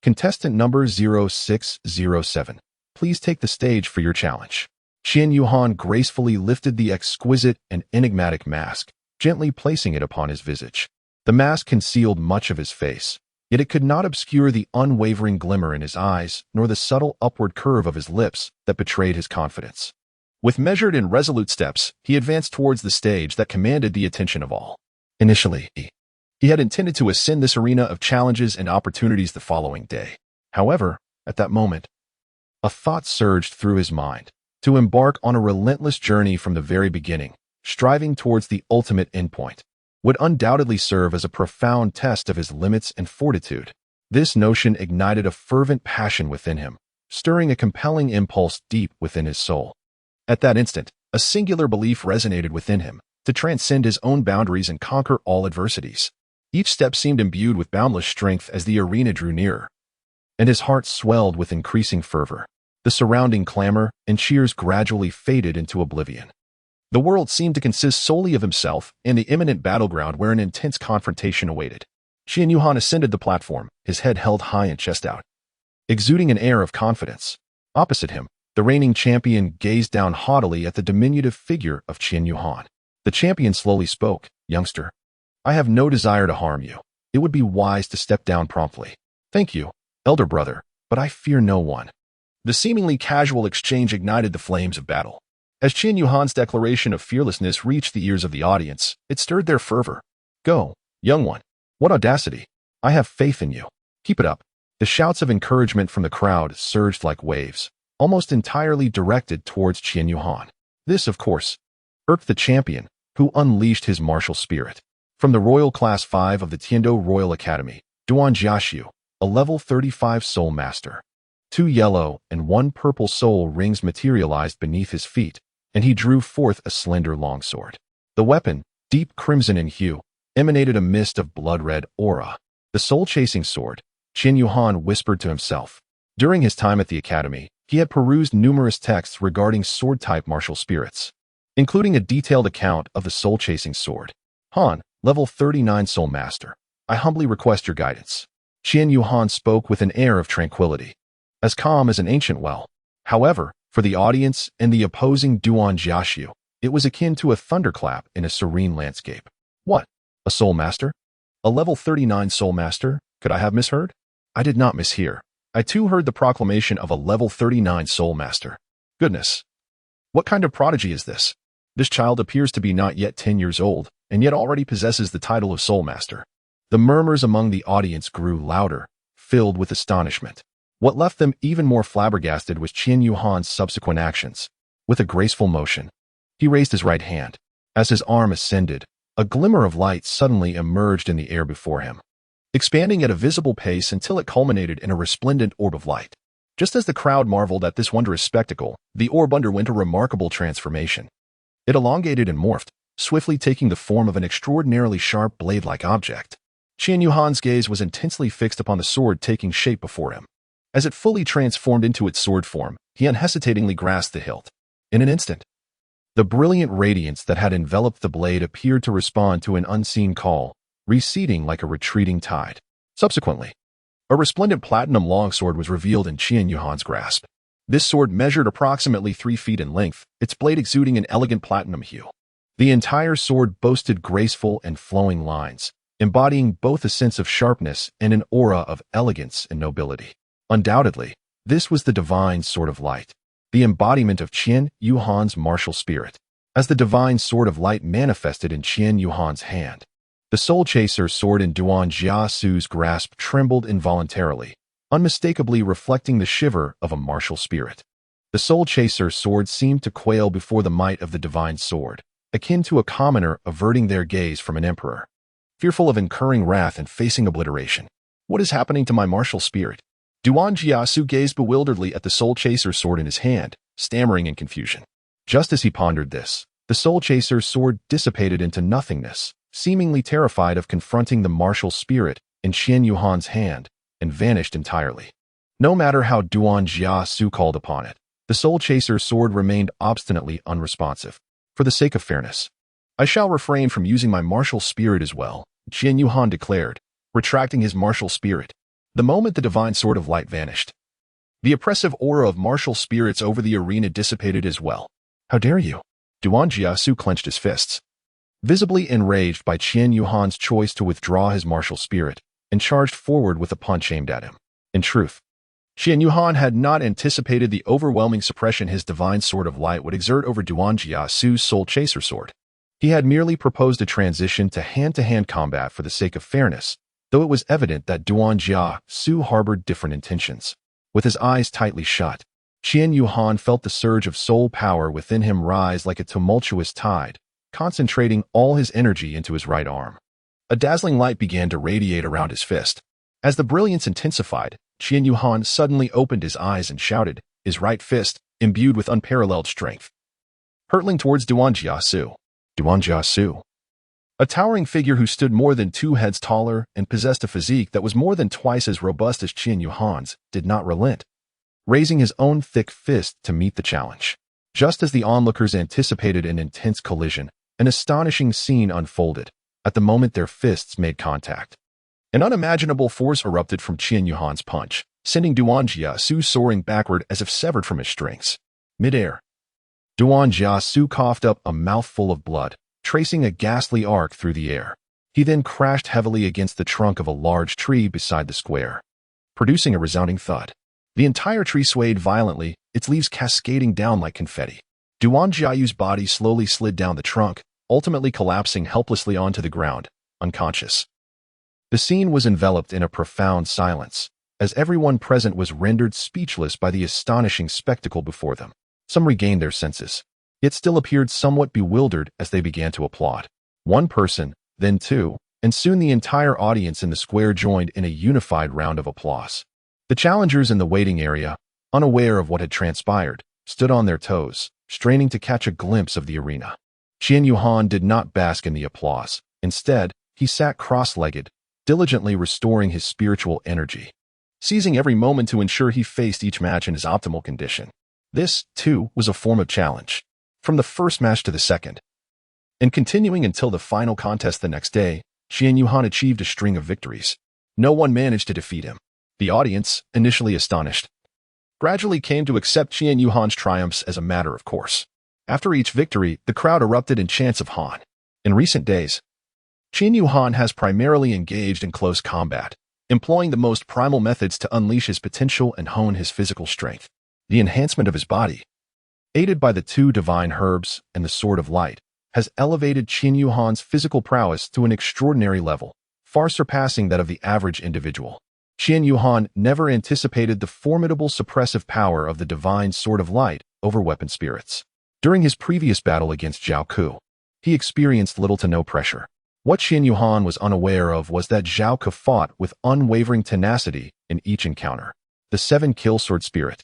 Contestant number 0607, please take the stage for your challenge. Qian Yuhan gracefully lifted the exquisite and enigmatic mask, gently placing it upon his visage. The mask concealed much of his face, yet it could not obscure the unwavering glimmer in his eyes nor the subtle upward curve of his lips that betrayed his confidence. With measured and resolute steps, he advanced towards the stage that commanded the attention of all. Initially, he had intended to ascend this arena of challenges and opportunities the following day. However, at that moment, a thought surged through his mind: to embark on a relentless journey from the very beginning, striving towards the ultimate endpoint, would undoubtedly serve as a profound test of his limits and fortitude. This notion ignited a fervent passion within him, stirring a compelling impulse deep within his soul. At that instant, a singular belief resonated within him, to transcend his own boundaries and conquer all adversities. Each step seemed imbued with boundless strength as the arena drew nearer, and his heart swelled with increasing fervor. The surrounding clamor and cheers gradually faded into oblivion. The world seemed to consist solely of himself and the imminent battleground where an intense confrontation awaited. Qian Yuhan ascended the platform, his head held high and chest out, exuding an air of confidence. Opposite him, the reigning champion gazed down haughtily at the diminutive figure of Qian Yuhan. The champion slowly spoke. Youngster, I have no desire to harm you. It would be wise to step down promptly. Thank you, elder brother, but I fear no one. The seemingly casual exchange ignited the flames of battle. As Qian Yuhan's declaration of fearlessness reached the ears of the audience, it stirred their fervor. Go, young one. What audacity. I have faith in you. Keep it up. The shouts of encouragement from the crowd surged like waves, almost entirely directed towards Qian Yuhan. This, of course, irked the champion, who unleashed his martial spirit. From the Royal Class 5 of the Tiando Royal Academy, Duan Jiaxiu, a level 35 soul master. 2 yellow and 1 purple soul rings materialized beneath his feet, and he drew forth a slender longsword. The weapon, deep crimson in hue, emanated a mist of blood-red aura. The soul-chasing sword, Qian Yuhan whispered to himself. During his time at the academy, he had perused numerous texts regarding sword-type martial spirits, including a detailed account of the soul-chasing sword. Han, level 39 soul master, I humbly request your guidance. Qian Yuhan spoke with an air of tranquility, as calm as an ancient well. However, for the audience and the opposing Duan Jiaxiu, it was akin to a thunderclap in a serene landscape. What? A soul master? A level 39 soul master? Could I have misheard? I did not mishear. I too heard the proclamation of a level 39 soul master. Goodness. What kind of prodigy is this? This child appears to be not yet 10 years old, and yet already possesses the title of soul master. The murmurs among the audience grew louder, filled with astonishment. What left them even more flabbergasted was Qian Yuhan's subsequent actions. With a graceful motion, he raised his right hand. As his arm ascended, a glimmer of light suddenly emerged in the air before him, expanding at a visible pace until it culminated in a resplendent orb of light. Just as the crowd marveled at this wondrous spectacle, the orb underwent a remarkable transformation. It elongated and morphed, swiftly taking the form of an extraordinarily sharp blade-like object. Qian Yuhan's gaze was intensely fixed upon the sword taking shape before him. As it fully transformed into its sword form, he unhesitatingly grasped the hilt. In an instant, the brilliant radiance that had enveloped the blade appeared to respond to an unseen call, receding like a retreating tide. Subsequently, a resplendent platinum longsword was revealed in Qian Yuhan's grasp. This sword measured approximately 3 feet in length, its blade exuding an elegant platinum hue. The entire sword boasted graceful and flowing lines, embodying both a sense of sharpness and an aura of elegance and nobility. Undoubtedly, this was the divine sword of light, the embodiment of Qian Yuhan's martial spirit. As the divine sword of light manifested in Qian Yuhan's hand, the soul chaser sword in Duan Jiasu's grasp trembled involuntarily, unmistakably reflecting the shiver of a martial spirit. The soul chaser sword seemed to quail before the might of the divine sword, akin to a commoner averting their gaze from an emperor, fearful of incurring wrath and facing obliteration. What is happening to my martial spirit? Duan Jiasu gazed bewilderedly at the soul chaser sword in his hand, stammering in confusion. Just as he pondered this, the soul chaser's sword dissipated into nothingness, seemingly terrified of confronting the martial spirit in Qian Yuhan's hand, and vanished entirely. No matter how Duan Jiasu called upon it, the soul chaser's sword remained obstinately unresponsive. For the sake of fairness, I shall refrain from using my martial spirit as well, Qian Yuhan declared, retracting his martial spirit. The moment the divine sword of light vanished, the oppressive aura of martial spirits over the arena dissipated as well. How dare you? Duan Jiasu clenched his fists, visibly enraged by Qian Yuhan's choice to withdraw his martial spirit, and charged forward with a punch aimed at him. In truth, Qian Yuhan had not anticipated the overwhelming suppression his divine sword of light would exert over Duan Jiasu's soul chaser sword. He had merely proposed a transition to hand-to-hand combat for the sake of fairness, though it was evident that Duan Jiasu harbored different intentions. With his eyes tightly shut, Qian Yuhan felt the surge of soul power within him rise like a tumultuous tide, concentrating all his energy into his right arm. A dazzling light began to radiate around his fist. As the brilliance intensified, Qian Yuhan suddenly opened his eyes and shouted, his right fist, imbued with unparalleled strength, hurtling towards Duan Jiasu. Duan Jiasu, a towering figure who stood more than 2 heads taller and possessed a physique that was more than twice as robust as Qian Yuhan's, did not relent, raising his own thick fist to meet the challenge. Just as the onlookers anticipated an intense collision, an astonishing scene unfolded. At the moment their fists made contact, an unimaginable force erupted from Qian Yuhan's punch, sending Duan Jiasu soaring backward as if severed from his strings. Mid-air, Duan Jiasu coughed up a mouthful of blood, tracing a ghastly arc through the air. He then crashed heavily against the trunk of a large tree beside the square, producing a resounding thud. The entire tree swayed violently, its leaves cascading down like confetti. Duan Jiayu's body slowly slid down the trunk, ultimately collapsing helplessly onto the ground, unconscious. The scene was enveloped in a profound silence, as everyone present was rendered speechless by the astonishing spectacle before them. Some regained their senses, yet still appeared somewhat bewildered as they began to applaud. One person, then 2, and soon the entire audience in the square joined in a unified round of applause. The challengers in the waiting area, unaware of what had transpired, stood on their toes, straining to catch a glimpse of the arena. Qian Yuhan did not bask in the applause. Instead, he sat cross-legged, diligently restoring his spiritual energy, seizing every moment to ensure he faced each match in his optimal condition. This, too, was a form of challenge, from the first match to the second. And continuing until the final contest the next day, Qian Yuhan achieved a string of victories. No one managed to defeat him. The audience, initially astonished, gradually came to accept Qian Yuhan's triumphs as a matter of course. After each victory, the crowd erupted in chants of Han. In recent days, Qian Yuhan has primarily engaged in close combat, employing the most primal methods to unleash his potential and hone his physical strength. The enhancement of his body, aided by the 2 divine herbs and the sword of light, has elevated Qian Yuhan's physical prowess to an extraordinary level, far surpassing that of the average individual. Qian Yuhan never anticipated the formidable suppressive power of the divine sword of light over weapon spirits. During his previous battle against Zhao Ku, he experienced little to no pressure. What Qian Yuhan was unaware of was that Zhao Ku fought with unwavering tenacity in each encounter. The 7-kill sword spirit,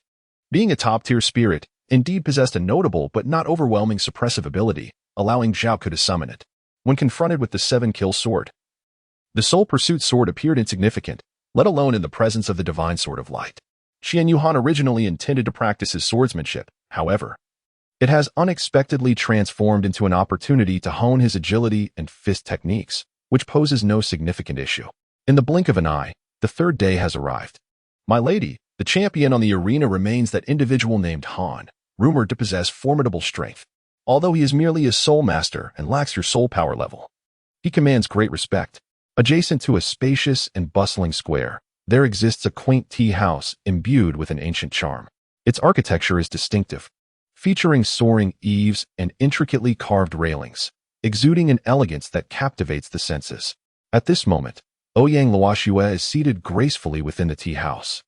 being a top-tier spirit, indeed possessed a notable but not overwhelming suppressive ability, allowing Zhao Ku to summon it. When confronted with the 7-kill sword, the soul pursuit sword appeared insignificant, let alone in the presence of the divine sword of light. Qian Yuhan originally intended to practice his swordsmanship, however. It has unexpectedly transformed into an opportunity to hone his agility and fist techniques, which poses no significant issue. In the blink of an eye, the 3rd day has arrived. My lady, the champion on the arena remains that individual named Han, rumored to possess formidable strength. Although he is merely a soul master and lacks your soul power level, he commands great respect. Adjacent to a spacious and bustling square, there exists a quaint tea house imbued with an ancient charm. Its architecture is distinctive, featuring soaring eaves and intricately carved railings, exuding an elegance that captivates the senses. At this moment, Ouyang Luoxue is seated gracefully within the tea house.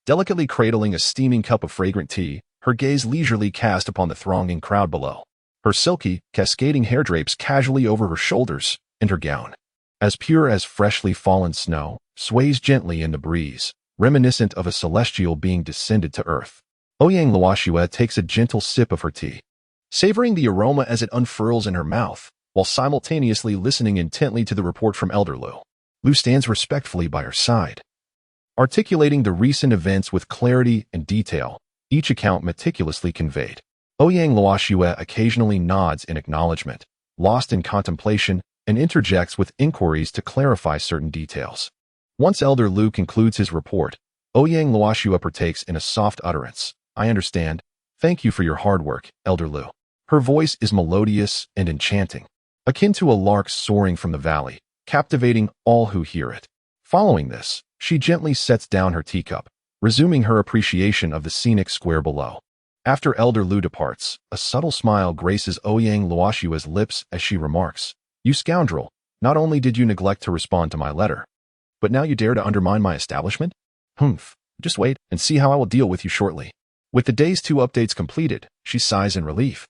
Delicately cradling a steaming cup of fragrant tea, her gaze leisurely cast upon the thronging crowd below. Her silky, cascading hair drapes casually over her shoulders, and her gown, as pure as freshly fallen snow, sways gently in the breeze, reminiscent of a celestial being descended to earth. Ouyang Luoxue takes a gentle sip of her tea, savoring the aroma as it unfurls in her mouth, while simultaneously listening intently to the report from Elder Lu. Lu stands respectfully by her side, articulating the recent events with clarity and detail, each account meticulously conveyed. Ouyang Luoxue occasionally nods in acknowledgement, lost in contemplation, and interjects with inquiries to clarify certain details. Once Elder Lu concludes his report, Ouyang Luoxue partakes in a soft utterance. "I understand. Thank you for your hard work, Elder Lu." Her voice is melodious and enchanting, akin to a lark soaring from the valley, captivating all who hear it. Following this, she gently sets down her teacup, resuming her appreciation of the scenic square below. After Elder Lu departs, a subtle smile graces Ouyang Luoxue's lips as she remarks, "You scoundrel, not only did you neglect to respond to my letter, but now you dare to undermine my establishment? Humph, just wait and see how I will deal with you shortly." With the day's 2 updates completed, she sighs in relief,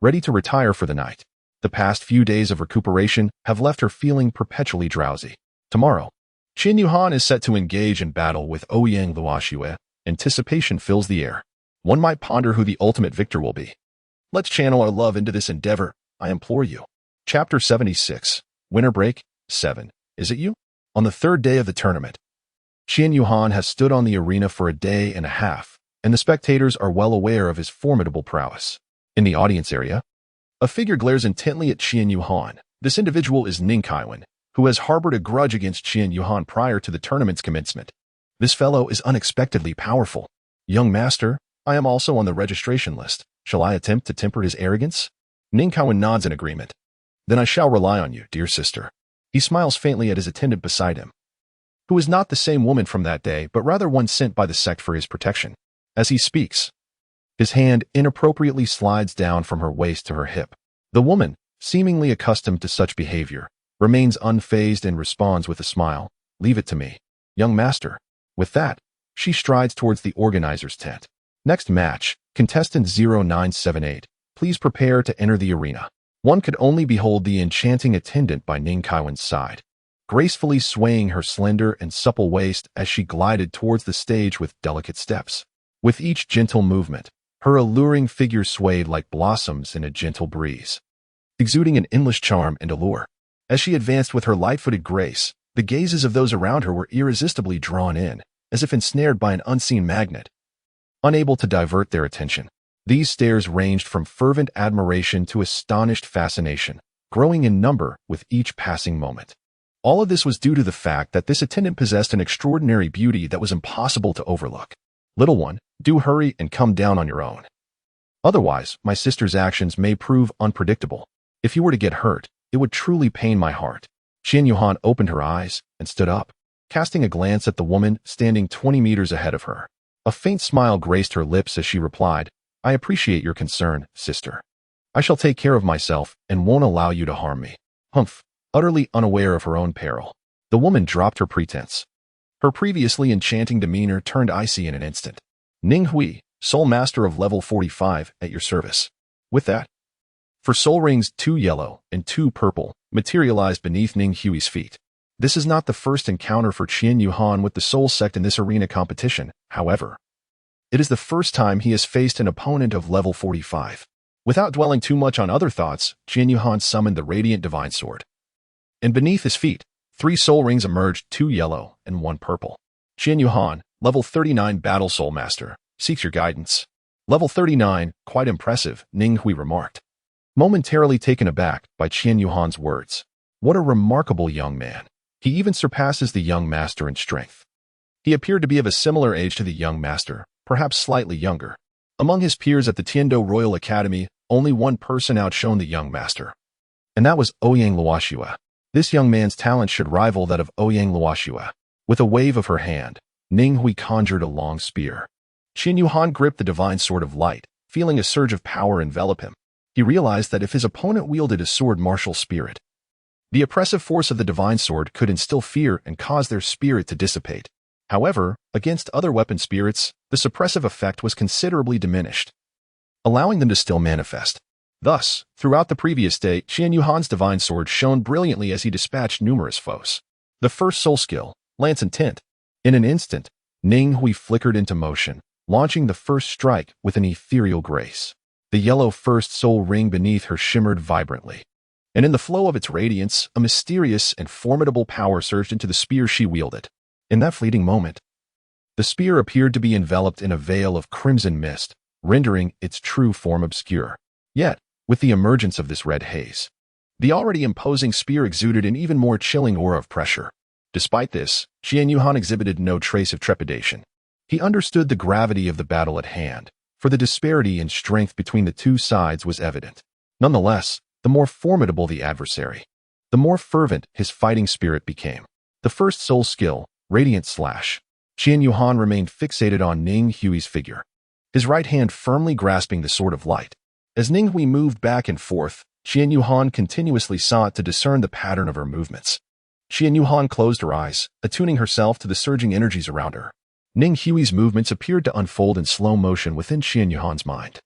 ready to retire for the night. The past few days of recuperation have left her feeling perpetually drowsy. Tomorrow, Qin Yuhan is set to engage in battle with Ouyang Luoxue. Anticipation fills the air. One might ponder who the ultimate victor will be. Let's channel our love into this endeavor, I implore you. Chapter 76. Winter Break 7. Is it you? On the 3rd day of the tournament, Qin Yuhan has stood on the arena for a day and a half, and the spectators are well aware of his formidable prowess. In the audience area, a figure glares intently at Qin Yuhan. This individual is Ning Kaiwen, who has harbored a grudge against Qin Yuhan prior to the tournament's commencement. This fellow is unexpectedly powerful. "Young master, I am also on the registration list. Shall I attempt to temper his arrogance?" Ning Kaiwen nods in agreement. "Then I shall rely on you, dear sister." He smiles faintly at his attendant beside him, who is not the same woman from that day, but rather one sent by the sect for his protection. As he speaks, his hand inappropriately slides down from her waist to her hip. The woman, seemingly accustomed to such behavior, remains unfazed and responds with a smile, "Leave it to me, young master." With that, she strides towards the organizer's tent. Next match, contestant 0978, please prepare to enter the arena. One could only behold the enchanting attendant by Ning Kaiwen's side, gracefully swaying her slender and supple waist as she glided towards the stage with delicate steps. With each gentle movement, her alluring figure swayed like blossoms in a gentle breeze, exuding an endless charm and allure. As she advanced with her light-footed grace, the gazes of those around her were irresistibly drawn in, as if ensnared by an unseen magnet. Unable to divert their attention, these stares ranged from fervent admiration to astonished fascination, growing in number with each passing moment. All of this was due to the fact that this attendant possessed an extraordinary beauty that was impossible to overlook. "Little one, do hurry and come down on your own. Otherwise, my sister's actions may prove unpredictable. If you were to get hurt, it would truly pain my heart." Qin Yuhan opened her eyes and stood up, casting a glance at the woman standing 20 meters ahead of her. A faint smile graced her lips as she replied, "I appreciate your concern, sister. I shall take care of myself and won't allow you to harm me." Humph, utterly unaware of her own peril, the woman dropped her pretense. Her previously enchanting demeanor turned icy in an instant. "Ning Hui, Soul Master of level 45, at your service." With that, for soul rings 2 yellow and 2 purple materialized beneath Ning Hui's feet. This is not the first encounter for Qin Yuhan with the Soul Sect in this arena competition, however. It is the first time he has faced an opponent of level 45. Without dwelling too much on other thoughts, Qin Yuhan summoned the Radiant Divine Sword. And beneath his feet, 3 soul rings emerged, 2 yellow and 1 purple. "Qin Yuhan, level 39 Battle Soul Master, seeks your guidance." "Level 39, quite impressive," Ning Hui remarked, momentarily taken aback by Qin Yuhan's words. What a remarkable young man. He even surpasses the young master in strength. He appeared to be of a similar age to the young master, perhaps slightly younger. Among his peers at the Tiando Royal Academy, only one person outshone the young master, and that was Ouyang Luoxue. This young man's talent should rival that of Ouyang Luoxua. With a wave of her hand, Ning Hui conjured a long spear. Qian Yuhan gripped the divine sword of light, feeling a surge of power envelop him. He realized that if his opponent wielded a sword martial spirit, the oppressive force of the divine sword could instill fear and cause their spirit to dissipate. However, against other weapon spirits, the suppressive effect was considerably diminished, allowing them to still manifest. Thus, throughout the previous day, Qian Yuhan's divine sword shone brilliantly as he dispatched numerous foes. The first soul skill, Lance and Tint. In an instant, Ning Hui flickered into motion, launching the first strike with an ethereal grace. The yellow first soul ring beneath her shimmered vibrantly, and in the flow of its radiance, a mysterious and formidable power surged into the spear she wielded. In that fleeting moment, the spear appeared to be enveloped in a veil of crimson mist, rendering its true form obscure. Yet, with the emergence of this red haze, the already imposing spear exuded an even more chilling aura of pressure. Despite this, Qian Yuhan exhibited no trace of trepidation. He understood the gravity of the battle at hand, for the disparity in strength between the two sides was evident. Nonetheless, the more formidable the adversary, the more fervent his fighting spirit became. The first soul skill, Radiant Slash. Qian Yuhan remained fixated on Ning Hui's figure, his right hand firmly grasping the sword of light. As Ning Hui moved back and forth, Qian Yuhan continuously sought to discern the pattern of her movements. Qian Yuhan closed her eyes, attuning herself to the surging energies around her. Ning Hui's movements appeared to unfold in slow motion within Qian Yuhan's mind.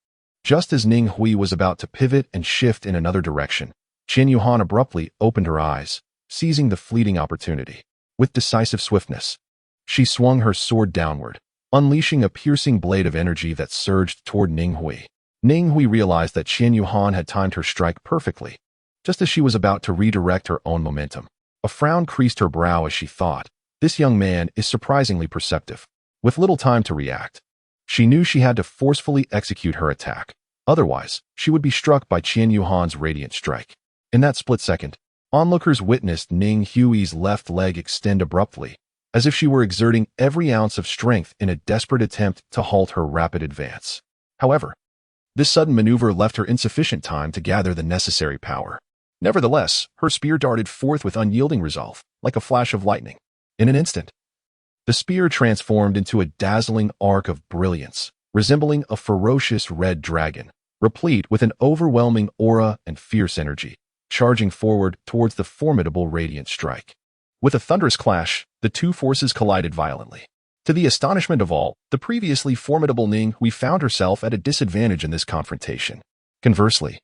Just as Ning Hui was about to pivot and shift in another direction, Qian Yuhan abruptly opened her eyes, seizing the fleeting opportunity. With decisive swiftness, she swung her sword downward, unleashing a piercing blade of energy that surged toward Ning Hui. Ning Hui realized that Qian Yuhan had timed her strike perfectly, just as she was about to redirect her own momentum. A frown creased her brow as she thought, this young man is surprisingly perceptive. With little time to react, she knew she had to forcefully execute her attack. Otherwise, she would be struck by Qian Yuhan's radiant strike. In that split second, onlookers witnessed Ning Hui's left leg extend abruptly, as if she were exerting every ounce of strength in a desperate attempt to halt her rapid advance. However, this sudden maneuver left her insufficient time to gather the necessary power. Nevertheless, her spear darted forth with unyielding resolve, like a flash of lightning. In an instant, the spear transformed into a dazzling arc of brilliance, resembling a ferocious red dragon, replete with an overwhelming aura and fierce energy, charging forward towards the formidable radiant strike. With a thunderous clash, the two forces collided violently. To the astonishment of all, the previously formidable Ning Hui found herself at a disadvantage in this confrontation. Conversely,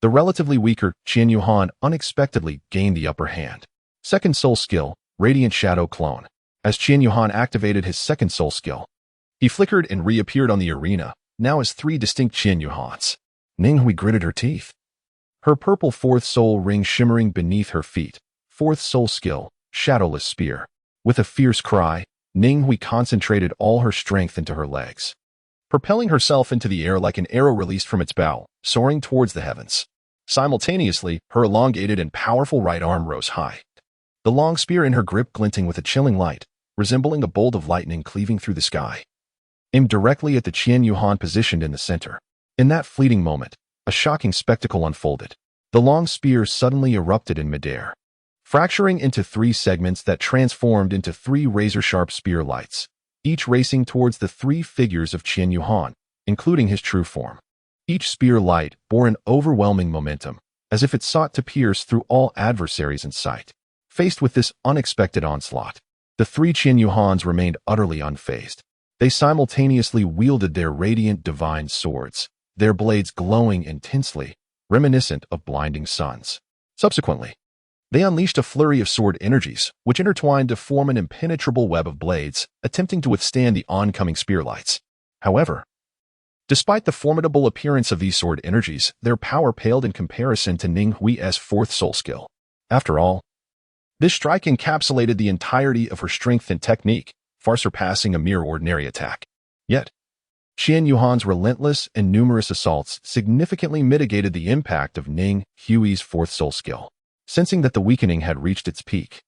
the relatively weaker Qian Yuhan unexpectedly gained the upper hand. Second soul skill, Radiant Shadow Clone. As Qian Yuhan activated his second soul skill, he flickered and reappeared on the arena, now as three distinct Qian Yuhans. Ning Hui gritted her teeth, her purple fourth soul ring shimmering beneath her feet. Fourth soul skill, Shadowless Spear. With a fierce cry, Ning Hui concentrated all her strength into her legs, propelling herself into the air like an arrow released from its bow, soaring towards the heavens. Simultaneously, her elongated and powerful right arm rose high, the long spear in her grip glinting with a chilling light, resembling a bolt of lightning cleaving through the sky, aimed directly at the Qian Yuhan positioned in the center. In that fleeting moment, a shocking spectacle unfolded. The long spear suddenly erupted in midair, fracturing into three segments that transformed into three razor-sharp spear lights, each racing towards the three figures of Qian Yuhan, including his true form. Each spear light bore an overwhelming momentum, as if it sought to pierce through all adversaries in sight. Faced with this unexpected onslaught, the three Qian Yuhans remained utterly unfazed. They simultaneously wielded their radiant divine swords, their blades glowing intensely, reminiscent of blinding suns. Subsequently, they unleashed a flurry of sword energies, which intertwined to form an impenetrable web of blades, attempting to withstand the oncoming spear lights. However, despite the formidable appearance of these sword energies, their power paled in comparison to Ning Hui's fourth soul skill. After all, this strike encapsulated the entirety of her strength and technique, far surpassing a mere ordinary attack. Yet, Qian Yuhan's relentless and numerous assaults significantly mitigated the impact of Ning Hui's fourth soul skill. Sensing that the weakening had reached its peak,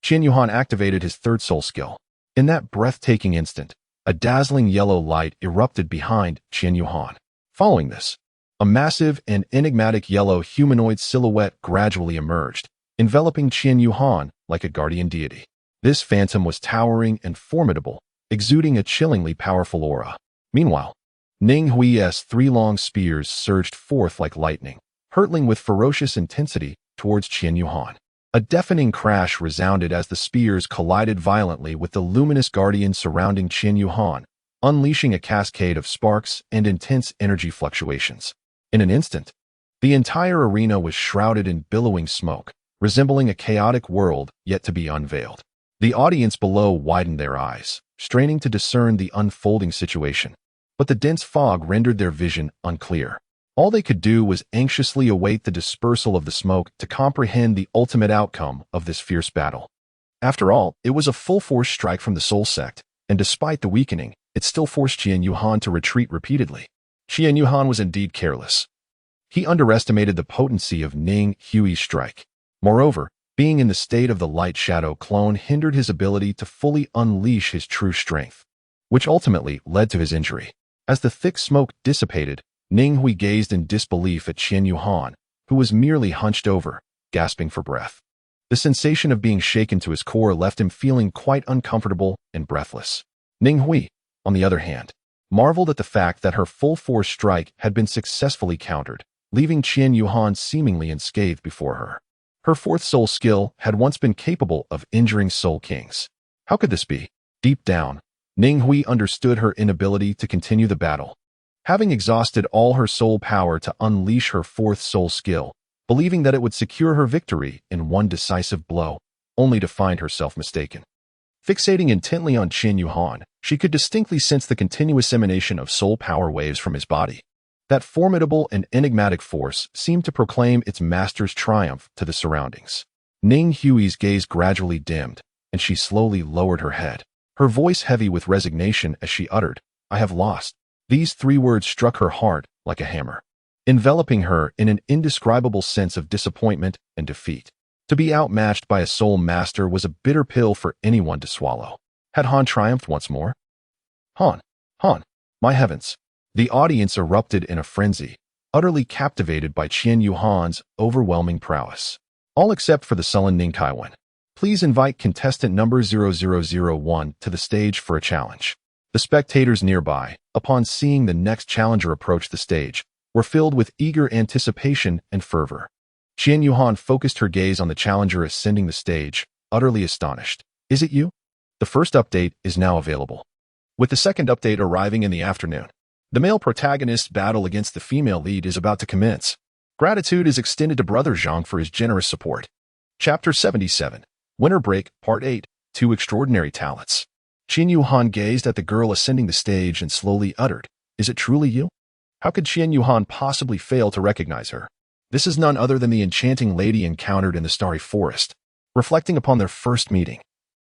Qian Yuhan activated his third soul skill. In that breathtaking instant, a dazzling yellow light erupted behind Qian Yuhan. Following this, a massive and enigmatic yellow humanoid silhouette gradually emerged, enveloping Qian Yuhan like a guardian deity. This phantom was towering and formidable, exuding a chillingly powerful aura. Meanwhile, Ning Hui's three long spears surged forth like lightning, hurtling with ferocious intensity towards Qian Yuhan. A deafening crash resounded as the spears collided violently with the luminous guardian surrounding Qian Yuhan, unleashing a cascade of sparks and intense energy fluctuations. In an instant, the entire arena was shrouded in billowing smoke, resembling a chaotic world yet to be unveiled. The audience below widened their eyes, straining to discern the unfolding situation. But the dense fog rendered their vision unclear. All they could do was anxiously await the dispersal of the smoke to comprehend the ultimate outcome of this fierce battle. After all, it was a full-force strike from the Soul Sect, and despite the weakening, it still forced Qian Yuhan to retreat repeatedly. Qian Yuhan was indeed careless. He underestimated the potency of Ning Hui's strike. Moreover, being in the state of the light-shadow clone hindered his ability to fully unleash his true strength, which ultimately led to his injury. As the thick smoke dissipated, Ning Hui gazed in disbelief at Qian Yuhan, who was merely hunched over, gasping for breath. The sensation of being shaken to his core left him feeling quite uncomfortable and breathless. Ning Hui, on the other hand, marveled at the fact that her full-force strike had been successfully countered, leaving Qian Yuhan seemingly unscathed before her. Her fourth soul skill had once been capable of injuring soul kings. How could this be? Deep down, Ning Hui understood her inability to continue the battle. Having exhausted all her soul power to unleash her fourth soul skill, believing that it would secure her victory in one decisive blow, only to find herself mistaken. Fixating intently on Qian Yuhan, she could distinctly sense the continuous emanation of soul power waves from his body. That formidable and enigmatic force seemed to proclaim its master's triumph to the surroundings. Ning Hui's gaze gradually dimmed, and she slowly lowered her head, her voice heavy with resignation as she uttered, "I have lost." These three words struck her heart like a hammer, enveloping her in an indescribable sense of disappointment and defeat. To be outmatched by a soul master was a bitter pill for anyone to swallow. Had Han triumphed once more? Han! Han! My heavens! The audience erupted in a frenzy, utterly captivated by Qian Yuhan's overwhelming prowess. All except for the sullen Ning Kaiwen. Please invite contestant number 0001 to the stage for a challenge. The spectators nearby, upon seeing the next challenger approach the stage, were filled with eager anticipation and fervor. Qian Yuhan focused her gaze on the challenger ascending the stage, utterly astonished. "Is it you?" The first update is now available. With the second update arriving in the afternoon, the male protagonist's battle against the female lead is about to commence. Gratitude is extended to Brother Zhang for his generous support. Chapter 77, Winter Break, Part 8, Two Extraordinary Talents. Qian Yuhan gazed at the girl ascending the stage and slowly uttered, "Is it truly you?" How could Qian Yuhan possibly fail to recognize her? This is none other than the enchanting lady encountered in the Starry Forest. Reflecting upon their first meeting,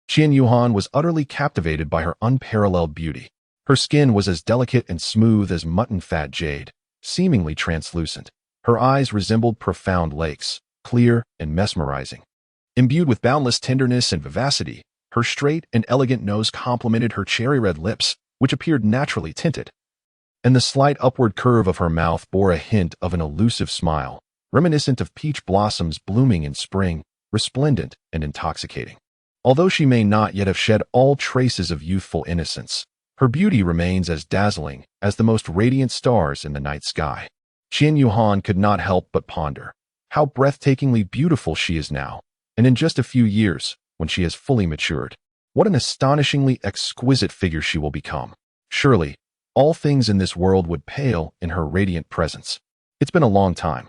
Qian Yuhan was utterly captivated by her unparalleled beauty. Her skin was as delicate and smooth as mutton-fat jade, seemingly translucent. Her eyes resembled profound lakes, clear and mesmerizing. Imbued with boundless tenderness and vivacity, her straight and elegant nose complemented her cherry-red lips, which appeared naturally tinted. And the slight upward curve of her mouth bore a hint of an elusive smile, reminiscent of peach blossoms blooming in spring, resplendent and intoxicating. Although she may not yet have shed all traces of youthful innocence, her beauty remains as dazzling as the most radiant stars in the night sky. Qian Yuhan could not help but ponder how breathtakingly beautiful she is now, and in just a few years, when she has fully matured, what an astonishingly exquisite figure she will become. Surely, all things in this world would pale in her radiant presence. It's been a long time,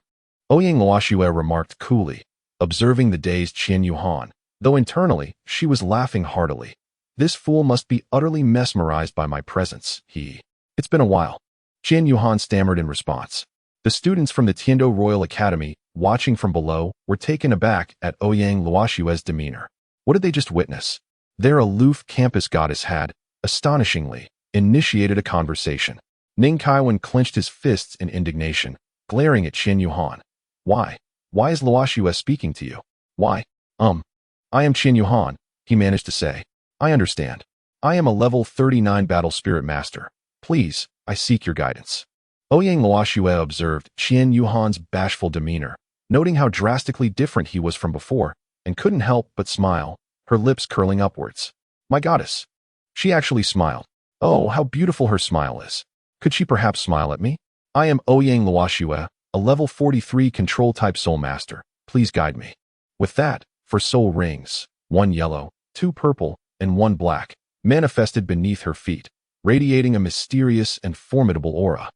Ouyang Luoxue remarked coolly, observing the dazed Qian Yuhan, though internally she was laughing heartily. This fool must be utterly mesmerized by my presence, It's been a while. Qian Yuhan stammered in response. The students from the Tiando Royal Academy, watching from below, were taken aback at Ouyang Luoxue's demeanor. What did they just witness? Their aloof campus goddess had, astonishingly, initiated a conversation. Ning Kaiwen clenched his fists in indignation, glaring at Qian Yuhan. Why? Why is Luoxue speaking to you? Why? I am Qian Yuhan, he managed to say. I understand. I am a level 39 battle spirit master. Please, I seek your guidance. Ouyang Luoxue observed Qian Yuhan's bashful demeanor, noting how drastically different he was from before, and couldn't help but smile, her lips curling upwards. My goddess. She actually smiled. Oh, how beautiful her smile is. Could she perhaps smile at me? I am Ouyang Luoxue, a level 43 control-type soul master. Please guide me. With that, for soul rings, 1 yellow, 2 purple, and 1 black, manifested beneath her feet, radiating a mysterious and formidable aura,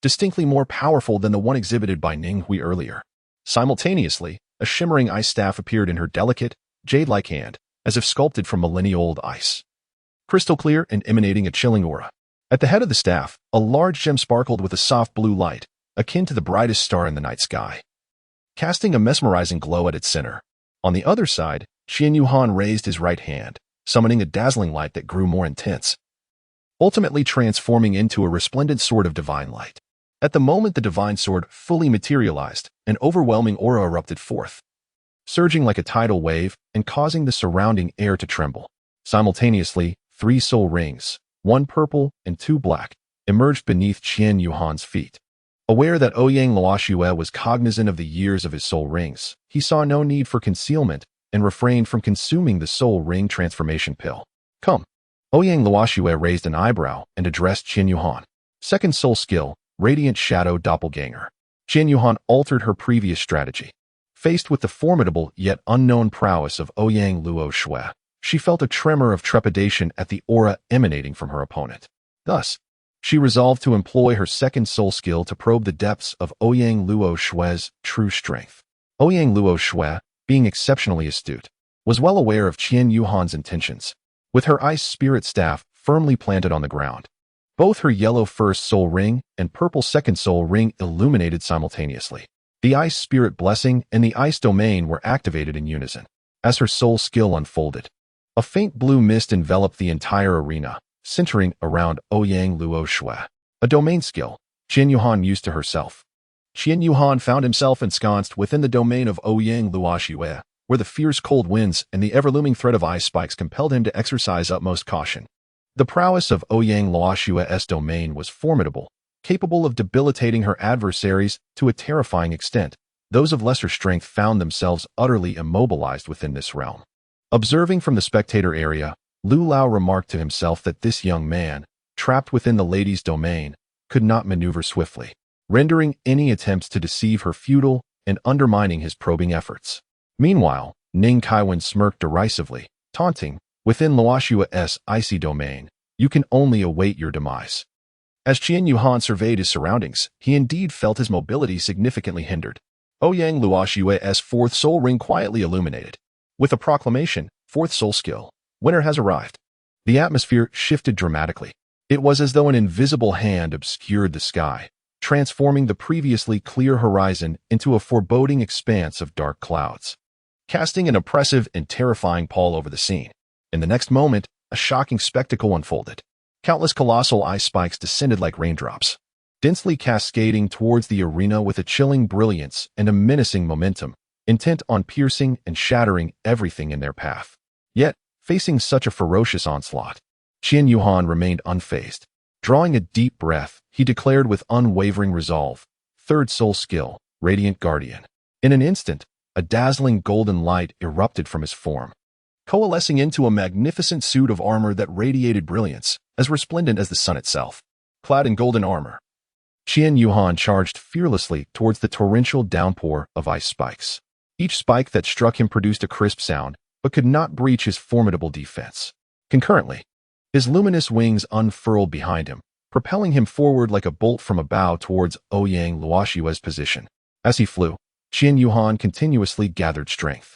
distinctly more powerful than the one exhibited by Ning Hui earlier. Simultaneously, a shimmering ice staff appeared in her delicate, jade-like hand, as if sculpted from millennia-old ice. Crystal clear and emanating a chilling aura. At the head of the staff, a large gem sparkled with a soft blue light, akin to the brightest star in the night sky, casting a mesmerizing glow at its center. On the other side, Qian Yuhan raised his right hand, summoning a dazzling light that grew more intense, ultimately transforming into a resplendent sword of divine light. At the moment the divine sword fully materialized, an overwhelming aura erupted forth, surging like a tidal wave and causing the surrounding air to tremble. Simultaneously, 3 soul rings, 1 purple and 2 black, emerged beneath Qian Yuhan's feet. Aware that Ouyang Luoxue was cognizant of the years of his soul rings, he saw no need for concealment and refrained from consuming the soul ring transformation pill. Come. Ouyang Luoxue raised an eyebrow and addressed Qian Yuhan. Second soul skill, Radiant Shadow Doppelganger. Qian Yuhan altered her previous strategy. Faced with the formidable yet unknown prowess of Ouyang Luoxue, she felt a tremor of trepidation at the aura emanating from her opponent. Thus, she resolved to employ her second soul skill to probe the depths of Ouyang Luoxue's true strength. Ouyang Luoxue, being exceptionally astute, was well aware of Qian Yuhan's intentions. With her ice spirit staff firmly planted on the ground, both her yellow first soul ring and purple second soul ring illuminated simultaneously. The ice spirit blessing and the ice domain were activated in unison. As her soul skill unfolded, a faint blue mist enveloped the entire arena, centering around Ouyang Luoxue. A domain skill, Qian Yuhan used to herself. Qian Yuhan found himself ensconced within the domain of Ouyang Luoxue, where the fierce cold winds and the ever-looming threat of ice spikes compelled him to exercise utmost caution. The prowess of Ouyang Luoxue's domain was formidable, capable of debilitating her adversaries to a terrifying extent. Those of lesser strength found themselves utterly immobilized within this realm. Observing from the spectator area, Lu Lao remarked to himself that this young man, trapped within the lady's domain, could not maneuver swiftly, rendering any attempts to deceive her futile and undermining his probing efforts. Meanwhile, Ning Kaiwen smirked derisively, taunting, within Luoxue's icy domain, you can only await your demise. As Qian Yuhan surveyed his surroundings, he indeed felt his mobility significantly hindered. Ouyang Luoxue's fourth soul ring quietly illuminated. With a proclamation, fourth soul skill, winter has arrived. The atmosphere shifted dramatically. It was as though an invisible hand obscured the sky, transforming the previously clear horizon into a foreboding expanse of dark clouds, casting an oppressive and terrifying pall over the scene. In the next moment, a shocking spectacle unfolded. Countless colossal ice spikes descended like raindrops, densely cascading towards the arena with a chilling brilliance and a menacing momentum, intent on piercing and shattering everything in their path. Yet, facing such a ferocious onslaught, Qian Yuhan remained unfazed. Drawing a deep breath, he declared with unwavering resolve, third soul skill, Radiant Guardian. In an instant, a dazzling golden light erupted from his form, coalescing into a magnificent suit of armor that radiated brilliance, as resplendent as the sun itself. Clad in golden armor, Qian Yuhan charged fearlessly towards the torrential downpour of ice spikes. Each spike that struck him produced a crisp sound, but could not breach his formidable defense. Concurrently, his luminous wings unfurled behind him, propelling him forward like a bolt from a bow towards Ouyang Luoxue's position. As he flew, Qian Yuhan continuously gathered strength.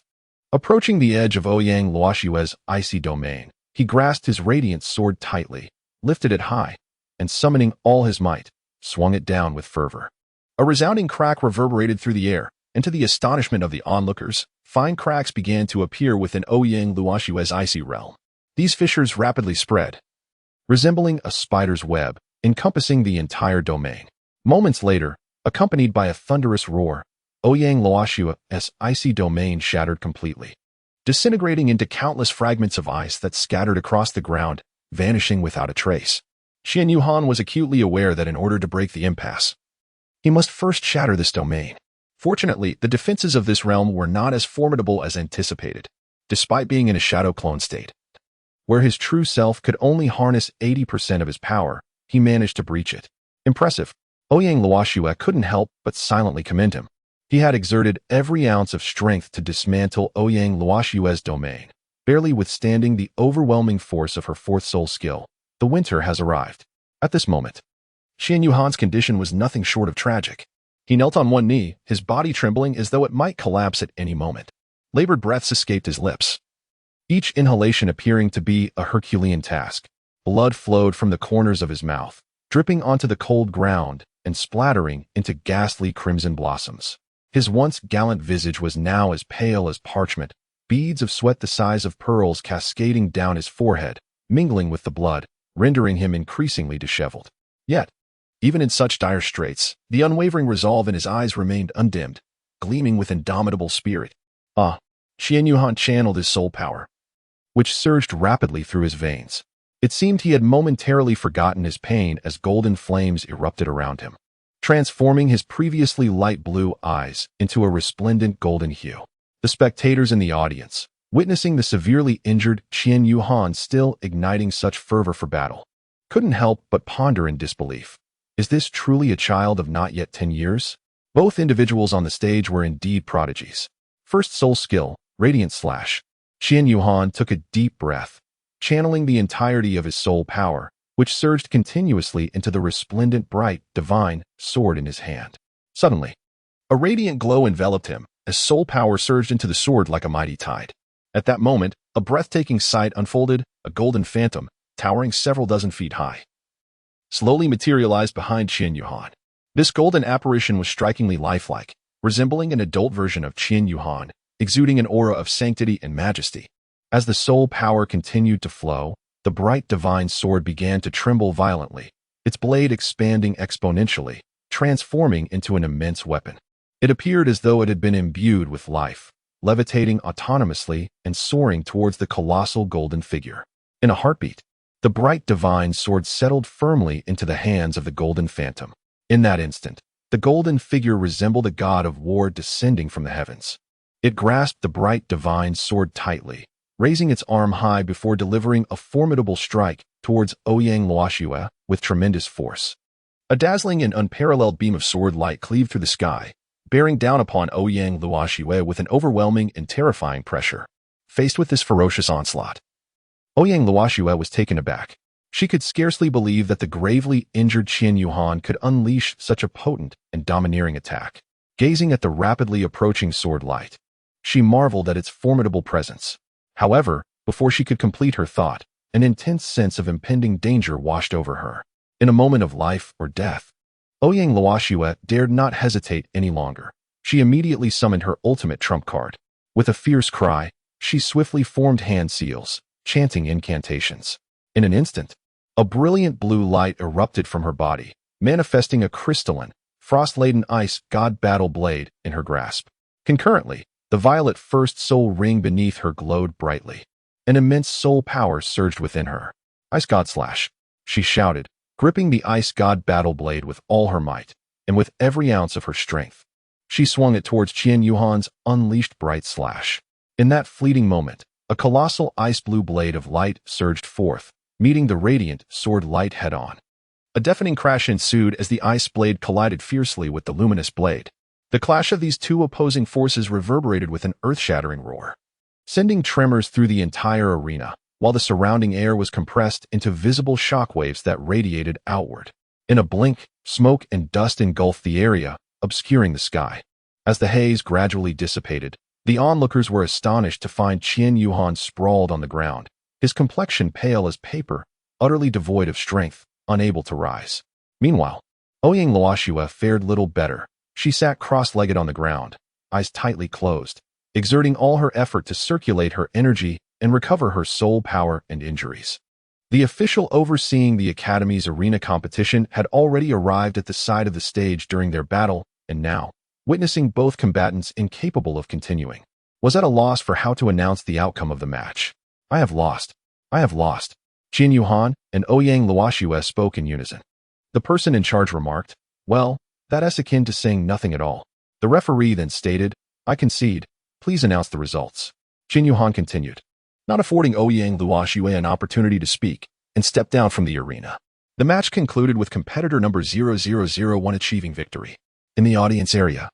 Approaching the edge of Ouyang Luoxue's icy domain, he grasped his radiant sword tightly, lifted it high, and summoning all his might, swung it down with fervor. A resounding crack reverberated through the air, and to the astonishment of the onlookers, fine cracks began to appear within Ouyang Luoxue's icy realm. These fissures rapidly spread, resembling a spider's web, encompassing the entire domain. Moments later, accompanied by a thunderous roar, Ouyang Luoxue's icy domain shattered completely, disintegrating into countless fragments of ice that scattered across the ground, vanishing without a trace. Qian Yuhan was acutely aware that in order to break the impasse, he must first shatter this domain. Fortunately, the defenses of this realm were not as formidable as anticipated, despite being in a shadow clone state, where his true self could only harness 80% of his power. He managed to breach it. Impressive. Ouyang Luoxue couldn't help but silently commend him. He had exerted every ounce of strength to dismantle Ouyang Luoxue's domain, barely withstanding the overwhelming force of her fourth soul skill. The winter has arrived. At this moment, Qian Yuhan's condition was nothing short of tragic. He knelt on one knee, his body trembling as though it might collapse at any moment. Labored breaths escaped his lips, each inhalation appearing to be a Herculean task. Blood flowed from the corners of his mouth, dripping onto the cold ground and splattering into ghastly crimson blossoms. His once gallant visage was now as pale as parchment, beads of sweat the size of pearls cascading down his forehead, mingling with the blood, rendering him increasingly disheveled. Yet, even in such dire straits, the unwavering resolve in his eyes remained undimmed, gleaming with indomitable spirit. Qian Yuhan channeled his soul power, which surged rapidly through his veins. It seemed he had momentarily forgotten his pain as golden flames erupted around him, transforming his previously light blue eyes into a resplendent golden hue. The spectators in the audience, witnessing the severely injured Qian Yuhan still igniting such fervor for battle, couldn't help but ponder in disbelief. Is this truly a child of not yet 10 years? Both individuals on the stage were indeed prodigies. First soul skill, Radiant Slash. Qian Yuhan took a deep breath, channeling the entirety of his soul power, which surged continuously into the resplendent, bright, divine sword in his hand. Suddenly, a radiant glow enveloped him as soul power surged into the sword like a mighty tide. At that moment, a breathtaking sight unfolded, a golden phantom, towering several dozen feet high, slowly materialized behind Qian Yuhan. This golden apparition was strikingly lifelike, resembling an adult version of Qian Yuhan, exuding an aura of sanctity and majesty. As the soul power continued to flow, the bright divine sword began to tremble violently, its blade expanding exponentially, transforming into an immense weapon. It appeared as though it had been imbued with life, levitating autonomously and soaring towards the colossal golden figure. In a heartbeat, the bright divine sword settled firmly into the hands of the golden phantom. In that instant, the golden figure resembled a god of war descending from the heavens. It grasped the bright divine sword tightly, raising its arm high before delivering a formidable strike towards Ouyang Luoxue with tremendous force. A dazzling and unparalleled beam of sword light cleaved through the sky, bearing down upon Ouyang Luoxue with an overwhelming and terrifying pressure. Faced with this ferocious onslaught, Ouyang Luoxue was taken aback. She could scarcely believe that the gravely injured Qian Yuhan could unleash such a potent and domineering attack. Gazing at the rapidly approaching sword light, she marveled at its formidable presence. However, before she could complete her thought, an intense sense of impending danger washed over her. In a moment of life or death, Ouyang Luoxue dared not hesitate any longer. She immediately summoned her ultimate trump card. With a fierce cry, she swiftly formed hand seals, chanting incantations. In an instant, a brilliant blue light erupted from her body, manifesting a crystalline, frost-laden ice god battle blade in her grasp. Concurrently, the violet first soul ring beneath her glowed brightly. An immense soul power surged within her. Ice God Slash, she shouted, gripping the ice god battle blade with all her might, and with every ounce of her strength. She swung it towards Qian Yuhan's unleashed bright slash. In that fleeting moment, a colossal ice-blue blade of light surged forth, meeting the radiant sword light head-on. A deafening crash ensued as the ice blade collided fiercely with the luminous blade. The clash of these two opposing forces reverberated with an earth-shattering roar, sending tremors through the entire arena, while the surrounding air was compressed into visible shockwaves that radiated outward. In a blink, smoke and dust engulfed the area, obscuring the sky. As the haze gradually dissipated, the onlookers were astonished to find Qian Yuhan sprawled on the ground, his complexion pale as paper, utterly devoid of strength, unable to rise. Meanwhile, Ouyang Luoxue fared little better. She sat cross-legged on the ground, eyes tightly closed, exerting all her effort to circulate her energy and recover her soul power and injuries. The official overseeing the Academy's arena competition had already arrived at the side of the stage during their battle, and now, witnessing both combatants incapable of continuing, was at a loss for how to announce the outcome of the match. I have lost. I have lost. Qian Yuhan and Ouyang Luoxue spoke in unison. The person in charge remarked, well, that is akin to saying nothing at all. The referee then stated, "I concede. Please announce the results." Qin Yuhan continued, not affording Ouyang Luoxue an opportunity to speak, and stepped down from the arena. The match concluded with competitor number 0001 achieving victory. In the audience area,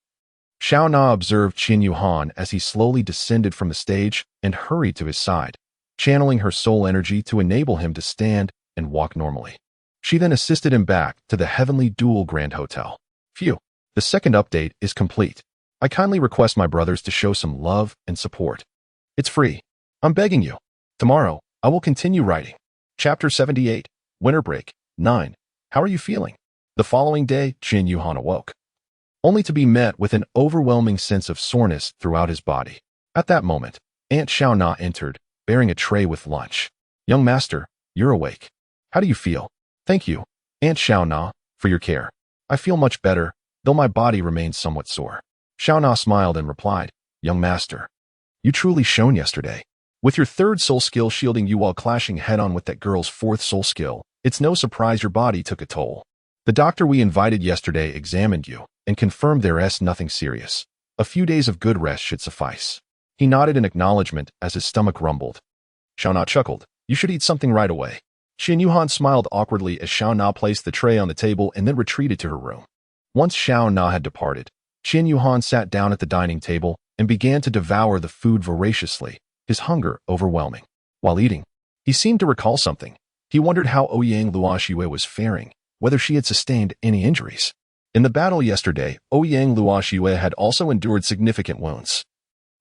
Xiao Na observed Qin Yuhan as he slowly descended from the stage and hurried to his side, channeling her soul energy to enable him to stand and walk normally. She then assisted him back to the heavenly Douluo Grand Hotel. Phew, the second update is complete. I kindly request my brothers to show some love and support. It's free. I'm begging you. Tomorrow, I will continue writing. Chapter 78, Winter Break, 9. How are you feeling? The following day, Qin Yuhan awoke, only to be met with an overwhelming sense of soreness throughout his body. At that moment, Aunt Xiao Na entered, bearing a tray with lunch. Young master, you're awake. How do you feel? Thank you, Aunt Xiao Na, for your care. I feel much better, though my body remains somewhat sore. Xiao Na smiled and replied, Young master, you truly shone yesterday. With your third soul skill shielding you while clashing head-on with that girl's fourth soul skill, it's no surprise your body took a toll. The doctor we invited yesterday examined you and confirmed there's nothing serious. A few days of good rest should suffice. He nodded in acknowledgement as his stomach rumbled. Xiao Na chuckled. You should eat something right away. Qin Yuhan smiled awkwardly as Xiao Na placed the tray on the table and then retreated to her room. Once Xiao Na had departed, Qin Yuhan sat down at the dining table and began to devour the food voraciously, his hunger overwhelming. While eating, he seemed to recall something. He wondered how Ouyang Luoxue was faring, whether she had sustained any injuries. In the battle yesterday, Ouyang Luoxue had also endured significant wounds.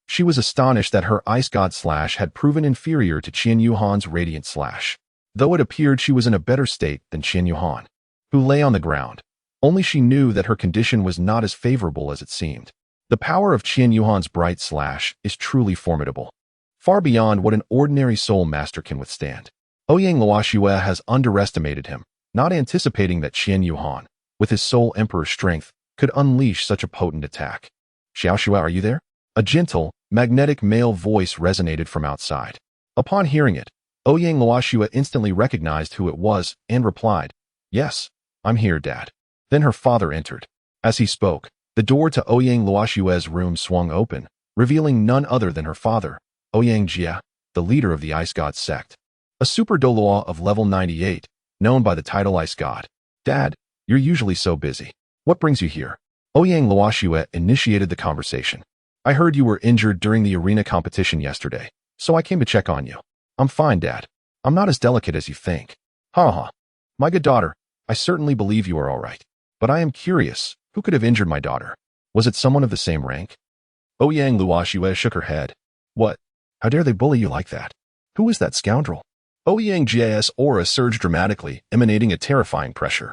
She was astonished that her Ice God Slash had proven inferior to Qin Yuhan's Radiant Slash, though it appeared she was in a better state than Qin Yuhan, who lay on the ground. Only she knew that her condition was not as favorable as it seemed. The power of Qin Yuhan's Bright Slash is truly formidable, far beyond what an ordinary soul master can withstand. Ouyang Luoxue has underestimated him, not anticipating that Qin Yuhan, with his Soul Emperor strength, could unleash such a potent attack. Xiaoxue, are you there? A gentle, magnetic male voice resonated from outside. Upon hearing it, Ouyang Luoxue instantly recognized who it was and replied, Yes, I'm here, Dad. Then her father entered. As he spoke, the door to Ouyang Luoxue's room swung open, revealing none other than her father, Ouyang Jia, the leader of the Ice God sect. A super Douluo of level 98, known by the title Ice God. Dad, you're usually so busy. What brings you here? Ouyang Luoxue initiated the conversation. I heard you were injured during the arena competition yesterday, so I came to check on you. I'm fine, Dad. I'm not as delicate as you think. Ha. My good daughter, I certainly believe you are all right. But I am curious, who could have injured my daughter? Was it someone of the same rank? Ouyang Luoxue shook her head. What? How dare they bully you like that? Who is that scoundrel? Ouyang Jia's aura surged dramatically, emanating a terrifying pressure.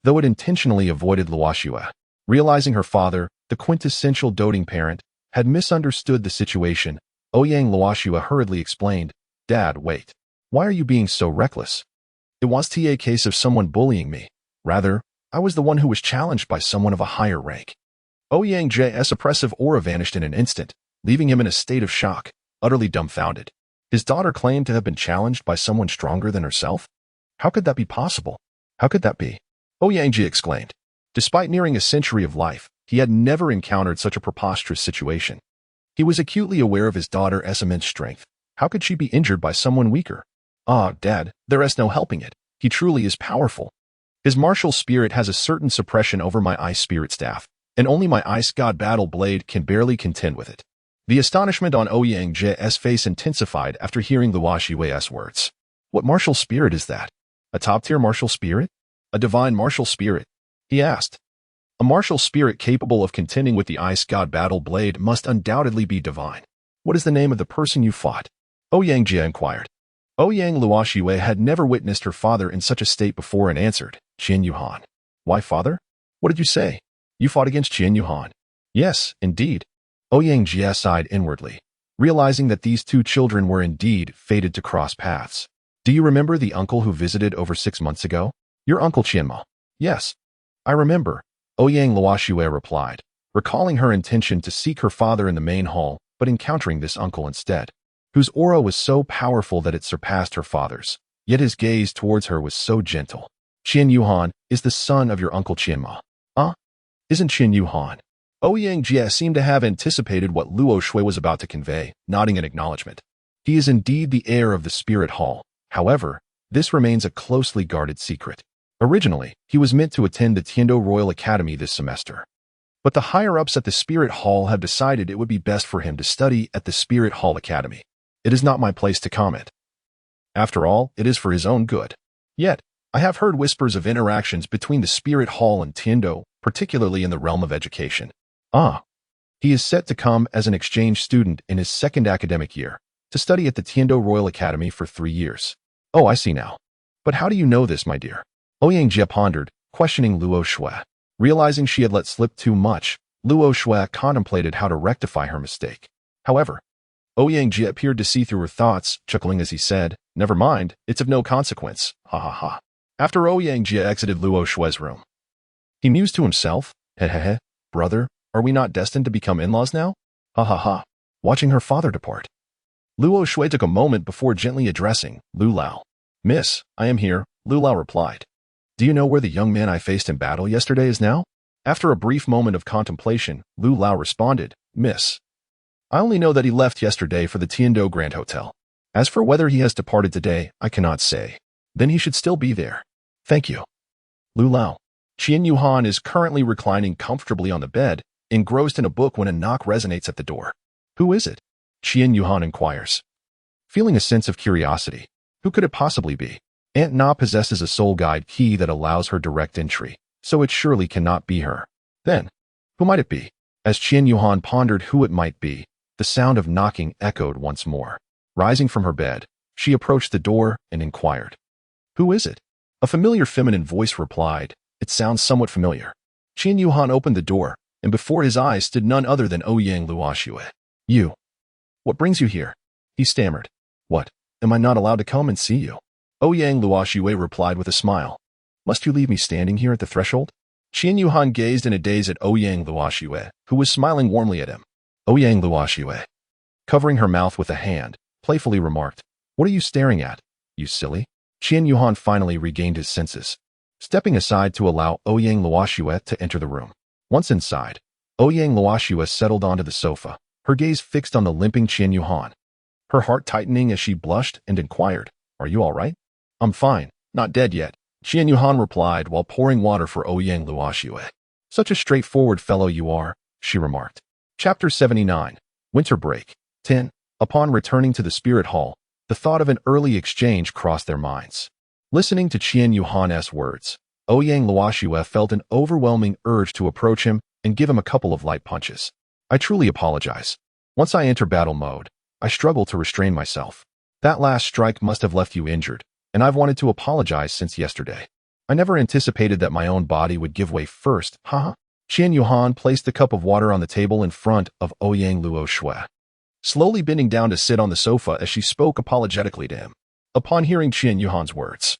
Though it intentionally avoided Luoxue, realizing her father, the quintessential doting parent, had misunderstood the situation, Ouyang Luoxue hurriedly explained, Dad, wait. Why are you being so reckless? It wasn't a case of someone bullying me. Rather, I was the one who was challenged by someone of a higher rank. Ouyang Jia's oppressive aura vanished in an instant, leaving him in a state of shock, utterly dumbfounded. His daughter claimed to have been challenged by someone stronger than herself? How could that be possible? How could that be? Ouyang Jia exclaimed. Despite nearing a century of life, he had never encountered such a preposterous situation. He was acutely aware of his daughter's immense strength. How could she be injured by someone weaker? Ah, Dad, there is no helping it. He truly is powerful. His martial spirit has a certain suppression over my ice spirit staff, and only my ice god battle blade can barely contend with it. The astonishment on Ouyang Jia's face intensified after hearing Luoxue's words. What martial spirit is that? A top-tier martial spirit? A divine martial spirit? He asked. A martial spirit capable of contending with the ice god battle blade must undoubtedly be divine. What is the name of the person you fought? Ouyang Jia inquired. Ouyang Luoxue had never witnessed her father in such a state before and answered, Qin Yuhan. Why, father? What did you say? You fought against Qin Yuhan? Yes, indeed. Ouyang Jia sighed inwardly, realizing that these two children were indeed fated to cross paths. Do you remember the uncle who visited over 6 months ago? Your uncle Qianma. Yes. I remember, Ouyang Luoxue replied, recalling her intention to seek her father in the main hall, but encountering this uncle instead, whose aura was so powerful that it surpassed her father's, yet his gaze towards her was so gentle. Qin Yuhan is the son of your uncle Qianma. Isn't Qin Yuhan Ouyang Jie seemed to have anticipated what Luo Shui was about to convey, nodding in acknowledgement. He is indeed the heir of the Spirit Hall. However, this remains a closely guarded secret. Originally, he was meant to attend the Tiando Royal Academy this semester. But the higher-ups at the Spirit Hall have decided it would be best for him to study at the Spirit Hall Academy. It is not my place to comment. After all, it is for his own good. Yet, I have heard whispers of interactions between the Spirit Hall and Tiando, particularly in the realm of education. He is set to come as an exchange student in his second academic year, to study at the Tiando Royal Academy for 3 years. Oh, I see now. But how do you know this, my dear? Ouyang Jie pondered, questioning Luo Shui. Realizing she had let slip too much, Luo Shui contemplated how to rectify her mistake. However, Ouyang Jie appeared to see through her thoughts, chuckling as he said, "Never mind, it's of no consequence, ha ha ha." After Ouyang Jie exited Luo Shui's room, he mused to himself, "Hehehe, brother, are we not destined to become in-laws now? Ha ha ha." Watching her father depart, Luo Shui took a moment before gently addressing Lu Lao. "Miss, I am here," Lu Lao replied. "Do you know where the young man I faced in battle yesterday is now?" After a brief moment of contemplation, Lu Lao responded, "Miss, I only know that he left yesterday for the Tiando Grand Hotel. As for whether he has departed today, I cannot say. Then he should still be there. Thank you." Lu Lao. Qian Yuhan is currently reclining comfortably on the bed, engrossed in a book when a knock resonates at the door. "Who is it?" Qian Yuhan inquires. Feeling a sense of curiosity, who could it possibly be? Aunt Na possesses a soul guide key that allows her direct entry, so it surely cannot be her. Then, who might it be? As Qian Yuhan pondered who it might be, the sound of knocking echoed once more. Rising from her bed, she approached the door and inquired, "Who is it?" A familiar feminine voice replied, "It sounds somewhat familiar." Qian Yuhan opened the door, and before his eyes stood none other than Ouyang Luoxue. "You. What brings you here?" he stammered. "What, am I not allowed to come and see you?" Ouyang Luoxue replied with a smile. "Must you leave me standing here at the threshold?" Qian Yuhan gazed in a daze at Ouyang Luoxue, who was smiling warmly at him. Ouyang Luoxue, covering her mouth with a hand, playfully remarked, "What are you staring at, you silly?" Qian Yuhan finally regained his senses, stepping aside to allow Ouyang Luoxue to enter the room. Once inside, Ouyang Luoxue settled onto the sofa, her gaze fixed on the limping Qian Yuhan, her heart tightening as she blushed and inquired, "Are you all right?" "I'm fine, not dead yet," Qian Yuhan replied while pouring water for Ouyang Luoxue. "Such a straightforward fellow you are," she remarked. Chapter 79. Winter Break. 10. Upon returning to the Spirit Hall, the thought of an early exchange crossed their minds. Listening to Qian Yuhan's words, Ouyang Luoxue felt an overwhelming urge to approach him and give him a couple of light punches. "I truly apologize. Once I enter battle mode, I struggle to restrain myself. That last strike must have left you injured, and I've wanted to apologize since yesterday. I never anticipated that my own body would give way first, haha." Qian Yuhan placed the cup of water on the table in front of Ouyang Luoxue, slowly bending down to sit on the sofa as she spoke apologetically to him. Upon hearing Qian Yuhan's words,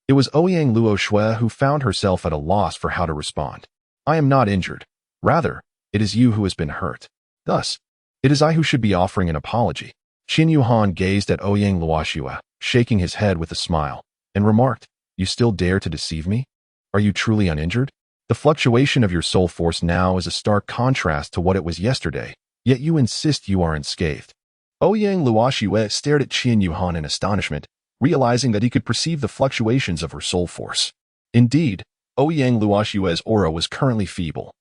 it was Ouyang Luoxue who found herself at a loss for how to respond. "I am not injured. Rather, it is you who has been hurt. Thus, it is I who should be offering an apology." Qian Yuhan gazed at Ouyang Luoxue, shaking his head with a smile, and remarked, "You still dare to deceive me? Are you truly uninjured? The fluctuation of your soul force now is a stark contrast to what it was yesterday, yet you insist you are unscathed." Ouyang Luoxue stared at Qian Yuhan in astonishment, realizing that he could perceive the fluctuations of her soul force. Indeed, Ouyang Luoxue's aura was currently feeble,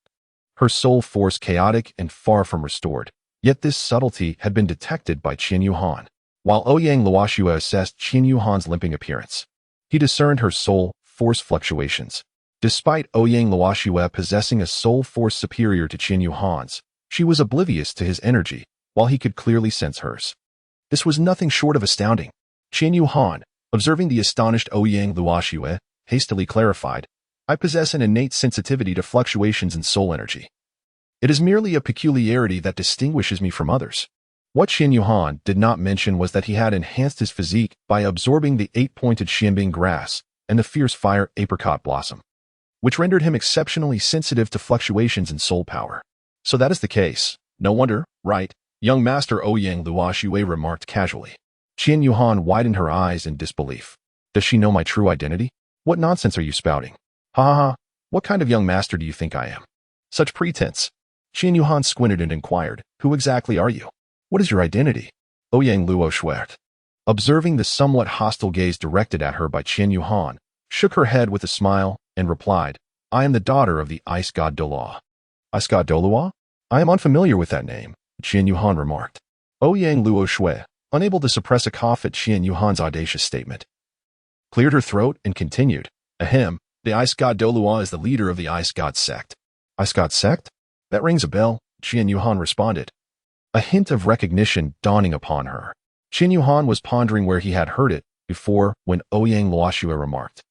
her soul force chaotic and far from restored. Yet this subtlety had been detected by Qian Yuhan. While Ouyang Luoxue assessed Qian Yuhan's limping appearance, he discerned her soul force fluctuations. Despite Ouyang Luoxue possessing a soul force superior to Qian Yuhan's, she was oblivious to his energy, while he could clearly sense hers. This was nothing short of astounding. Qian Yuhan, observing the astonished Ouyang Luoxue, hastily clarified, "I possess an innate sensitivity to fluctuations in soul energy. It is merely a peculiarity that distinguishes me from others." What Qian Yuhan did not mention was that he had enhanced his physique by absorbing the 8-pointed xianbing grass and the fierce fire apricot blossom, which rendered him exceptionally sensitive to fluctuations in soul power. "So that is the case. No wonder, right?" young master Ouyang Luoxue remarked casually. Qian Yuhan widened her eyes in disbelief. "Does she know my true identity? What nonsense are you spouting? Ha ha ha, what kind of young master do you think I am? Such pretense." Qian Yuhan squinted and inquired, "Who exactly are you? What is your identity?" Ouyang Luo Shuert, observing the somewhat hostile gaze directed at her by Qian Yuhan, shook her head with a smile and replied, "I am the daughter of the ice god Douluo." Ice god Douluo? I am unfamiliar with that name, Qian Yuhan remarked. Ouyang Luo Shui, unable to suppress a cough at Qian Yuhan's audacious statement, cleared her throat and continued, "Ahem, the ice god Douluo is the leader of the ice god sect." Ice god sect? That rings a bell, Qian Yuhan responded, a hint of recognition dawning upon her. Qian Yuhan was pondering where he had heard it before when Ouyang Luoxue remarked,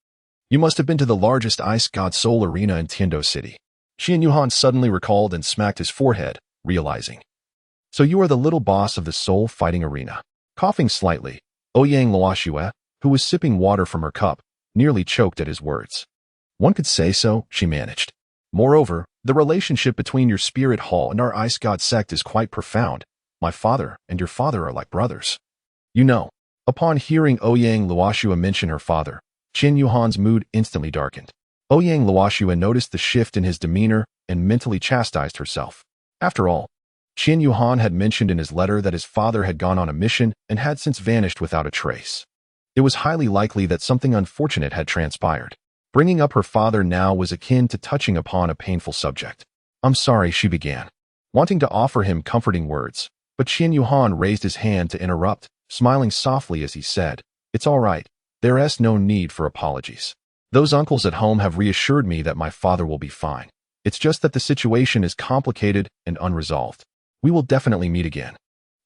"You must have been to the largest ice god soul arena in Tiando City." Qian Yuhan suddenly recalled and smacked his forehead, realizing, "So you are the little boss of the soul fighting arena." Coughing slightly, Ouyang Luoxue, who was sipping water from her cup, nearly choked at his words. "One could say so," she managed. "Moreover, the relationship between your spirit hall and our ice god sect is quite profound. My father and your father are like brothers." You know, upon hearing Ouyang Luoxue mention her father, Qian Yuhan's mood instantly darkened. Ouyang Luoxue noticed the shift in his demeanor and mentally chastised herself. After all, Qian Yuhan had mentioned in his letter that his father had gone on a mission and had since vanished without a trace. It was highly likely that something unfortunate had transpired. Bringing up her father now was akin to touching upon a painful subject. "I'm sorry," she began, wanting to offer him comforting words, but Qian Yuhan raised his hand to interrupt, smiling softly as he said, "It's all right. There's no need for apologies. Those uncles at home have reassured me that my father will be fine. It's just that the situation is complicated and unresolved. We will definitely meet again."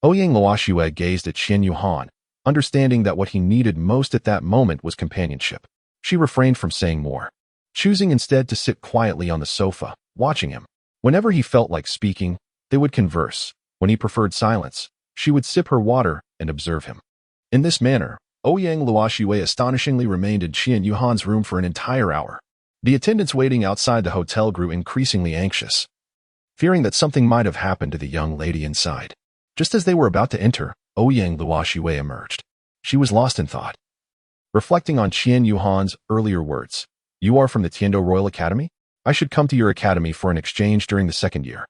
Ouyang Luoxue gazed at Qian Yuhan, understanding that what he needed most at that moment was companionship. She refrained from saying more, choosing instead to sit quietly on the sofa, watching him. Whenever he felt like speaking, they would converse. When he preferred silence, she would sip her water and observe him. In this manner, Ouyang Luoxue astonishingly remained in Qian Yuhan's room for an entire hour. The attendants waiting outside the hotel grew increasingly anxious, fearing that something might have happened to the young lady inside. Just as they were about to enter, Ouyang Luoxue emerged. She was lost in thought, reflecting on Qian Yuhan's earlier words. "You are from the Tiando Royal Academy? I should come to your academy for an exchange during the second year.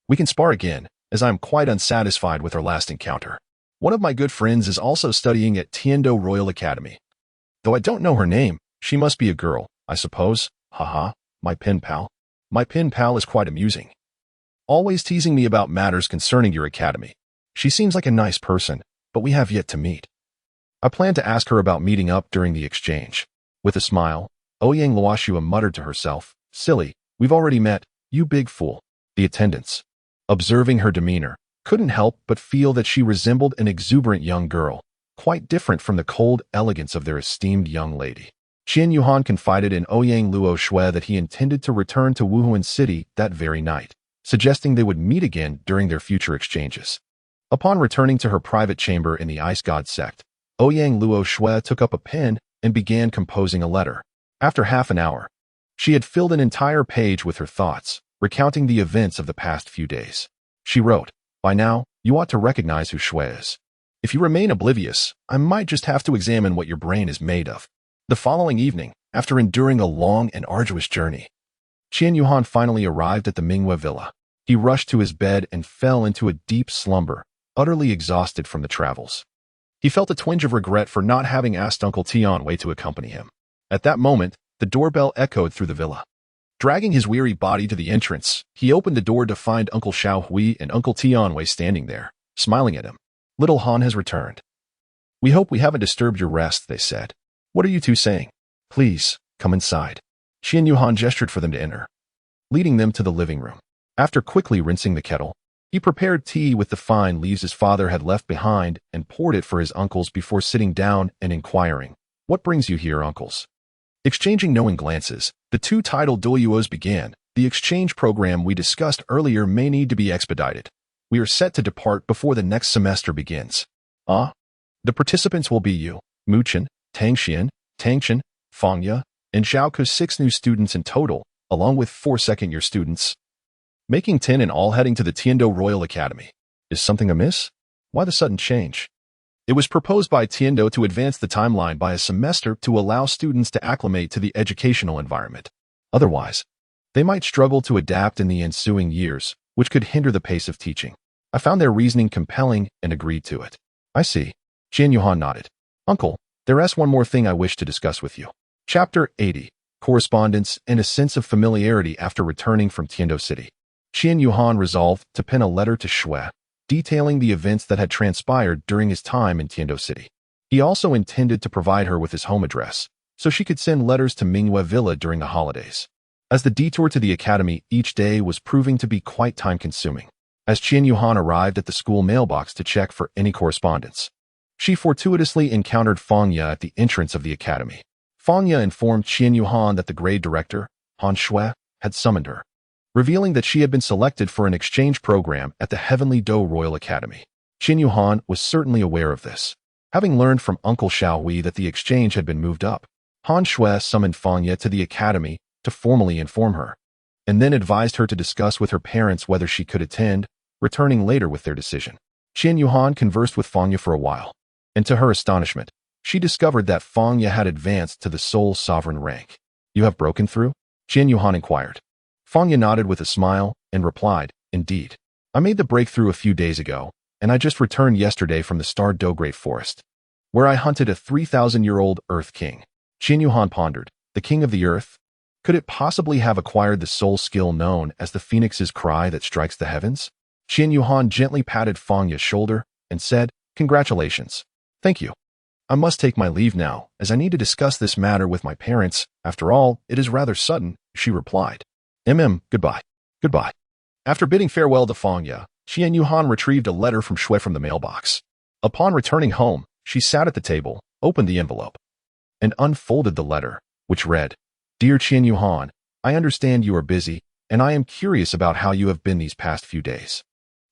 We can spar again, as I am quite unsatisfied with our last encounter. One of my good friends is also studying at Tiando Royal Academy. Though I don't know her name, she must be a girl, I suppose. Haha, my pen pal. My pen pal is quite amusing. Always teasing me about matters concerning your academy. She seems like a nice person, but we have yet to meet. I plan to ask her about meeting up during the exchange." With a smile, Ouyang Luoxue muttered to herself, "Silly, we've already met, you big fool." The attendants, observing her demeanor, couldn't help but feel that she resembled an exuberant young girl, quite different from the cold elegance of their esteemed young lady. Qian Yuhan confided in Ouyang Luo Shui that he intended to return to Wuhuan City that very night, suggesting they would meet again during their future exchanges. Upon returning to her private chamber in the Ice God sect, Ouyang Luo Shui took up a pen and began composing a letter. After half an hour, she had filled an entire page with her thoughts, recounting the events of the past few days. She wrote, "By now, you ought to recognize who Shui is. If you remain oblivious, I might just have to examine what your brain is made of." The following evening, after enduring a long and arduous journey, Qian Yuhan finally arrived at the Mingwe villa. He rushed to his bed and fell into a deep slumber, utterly exhausted from the travels. He felt a twinge of regret for not having asked Uncle Tianwei to accompany him. At that moment, the doorbell echoed through the villa. Dragging his weary body to the entrance, he opened the door to find Uncle Xiao Hui and Uncle Tianwei standing there, smiling at him. "Little Han has returned. We hope we haven't disturbed your rest," they said. "What are you two saying? Please, come inside." Qian Yuhan gestured for them to enter, leading them to the living room. After quickly rinsing the kettle, he prepared tea with the fine leaves his father had left behind and poured it for his uncles before sitting down and inquiring, "What brings you here, uncles?" Exchanging knowing glances, the two titled Douluos began. "The exchange program we discussed earlier may need to be expedited. We are set to depart before the next semester begins." "Ah? The participants will be you, Muchen, Tangxian, Tangchen, Fangya, and Zhaoke, 6 new students in total, along with 4 second-year students, making 10 in all heading to the Tiando Royal Academy. Is something amiss? Why the sudden change?" It was proposed by Tiando to advance the timeline by a semester to allow students to acclimate to the educational environment. Otherwise, they might struggle to adapt in the ensuing years, which could hinder the pace of teaching. I found their reasoning compelling and agreed to it. I see. Qian Yuhan nodded. Uncle, there's one more thing I wish to discuss with you. Chapter 80. Correspondence and a sense of familiarity after returning from Tiando City. Qian Yuhan resolved to pen a letter to Shui, detailing the events that had transpired during his time in Tiando City. He also intended to provide her with his home address, so she could send letters to Mingyue Villa during the holidays. As the detour to the academy each day was proving to be quite time-consuming, as Qian Yuhan arrived at the school mailbox to check for any correspondence, she fortuitously encountered Fang Ye at the entrance of the academy. Fang Ye informed Qian Yuhan that the grade director, Han Shui, had summoned her, revealing that she had been selected for an exchange program at the Heavenly Do Royal Academy. Qian Yuhan was certainly aware of this, having learned from Uncle Xiaohui that the exchange had been moved up. Han Shui summoned Fang Ye to the academy to formally inform her, and then advised her to discuss with her parents whether she could attend, returning later with their decision. Qian Yuhan conversed with Fang Ye for a while, and to her astonishment, she discovered that Fang Ye had advanced to the sole sovereign rank. You have broken through? Qian Yuhan inquired. Fang Ye nodded with a smile and replied, Indeed. I made the breakthrough a few days ago, and I just returned yesterday from the Star Do Great Forest, where I hunted a 3,000-year-old Earth King. Qian Yuhan pondered, the King of the Earth? Could it possibly have acquired the soul skill known as the Phoenix's cry that strikes the heavens? Qian Yuhan gently patted Fang Ye's shoulder and said, Congratulations. Thank you. I must take my leave now, as I need to discuss this matter with my parents. After all, it is rather sudden, she replied. Goodbye. Goodbye. After bidding farewell to Fang Ye, Qian Yuhan retrieved a letter from Shui from the mailbox. Upon returning home, she sat at the table, opened the envelope, and unfolded the letter, which read, Dear Qian Yuhan, I understand you are busy, and I am curious about how you have been these past few days.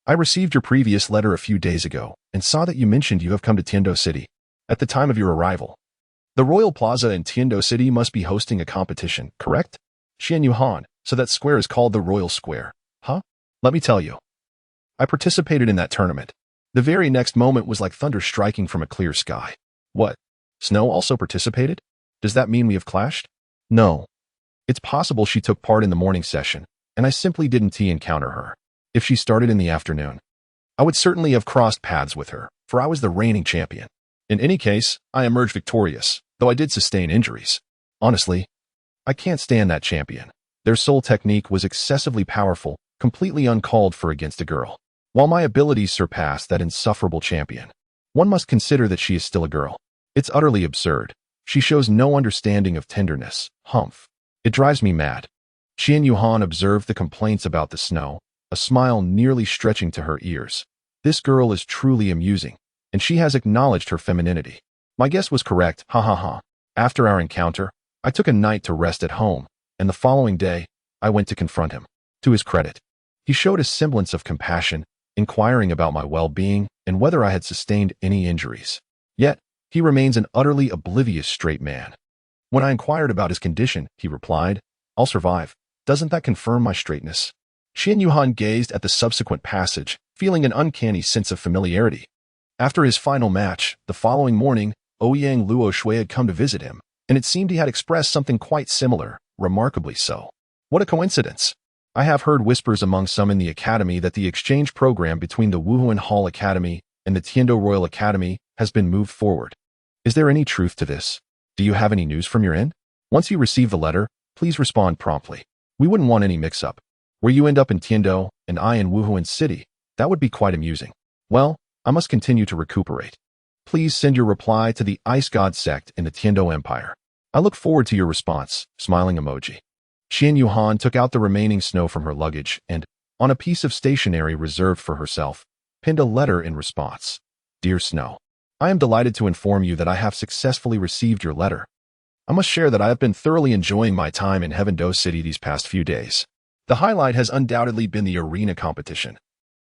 I received your previous letter a few days ago and saw that you mentioned you have come to Tiando City at the time of your arrival. The Royal Plaza in Tiando City must be hosting a competition, correct? Qian Yuhan, so that square is called the Royal Square, huh? Let me tell you. I participated in that tournament. The very next moment was like thunder striking from a clear sky. What? Snow also participated? Does that mean we have clashed? No. It's possible she took part in the morning session, and I simply didn't encounter her. If she started in the afternoon, I would certainly have crossed paths with her, for I was the reigning champion. In any case, I emerged victorious, though I did sustain injuries. Honestly, I can't stand that champion. Their soul technique was excessively powerful, completely uncalled for against a girl. While my abilities surpass that insufferable champion, one must consider that she is still a girl. It's utterly absurd. She shows no understanding of tenderness. Humph. It drives me mad. Qian Yuhan observed the complaints about the snow, a smile nearly stretching to her ears. This girl is truly amusing, and she has acknowledged her femininity. My guess was correct, ha ha ha. After our encounter, I took a night to rest at home, and the following day, I went to confront him. To his credit, he showed a semblance of compassion, inquiring about my well-being and whether I had sustained any injuries. Yet, he remains an utterly oblivious straight man. When I inquired about his condition, he replied, I'll survive. Doesn't that confirm my straightness? Qian Yuhan gazed at the subsequent passage, feeling an uncanny sense of familiarity. After his final match, the following morning, Ouyang Luo Shui had come to visit him, and it seemed he had expressed something quite similar, remarkably so. What a coincidence! I have heard whispers among some in the academy that the exchange program between the Wuhuan Hall Academy and the Tiando Royal Academy has been moved forward. Is there any truth to this? Do you have any news from your end? Once you receive the letter, please respond promptly. We wouldn't want any mix-up. Where you end up in Tiando and I in Wuhuan City, that would be quite amusing. Well, I must continue to recuperate. Please send your reply to the Ice God sect in the Tiando Empire. I look forward to your response, smiling emoji. Qian Yuhan took out the remaining snow from her luggage and, on a piece of stationery reserved for herself, pinned a letter in response. Dear Snow, I am delighted to inform you that I have successfully received your letter. I must share that I have been thoroughly enjoying my time in Heaven Do City these past few days. The highlight has undoubtedly been the arena competition,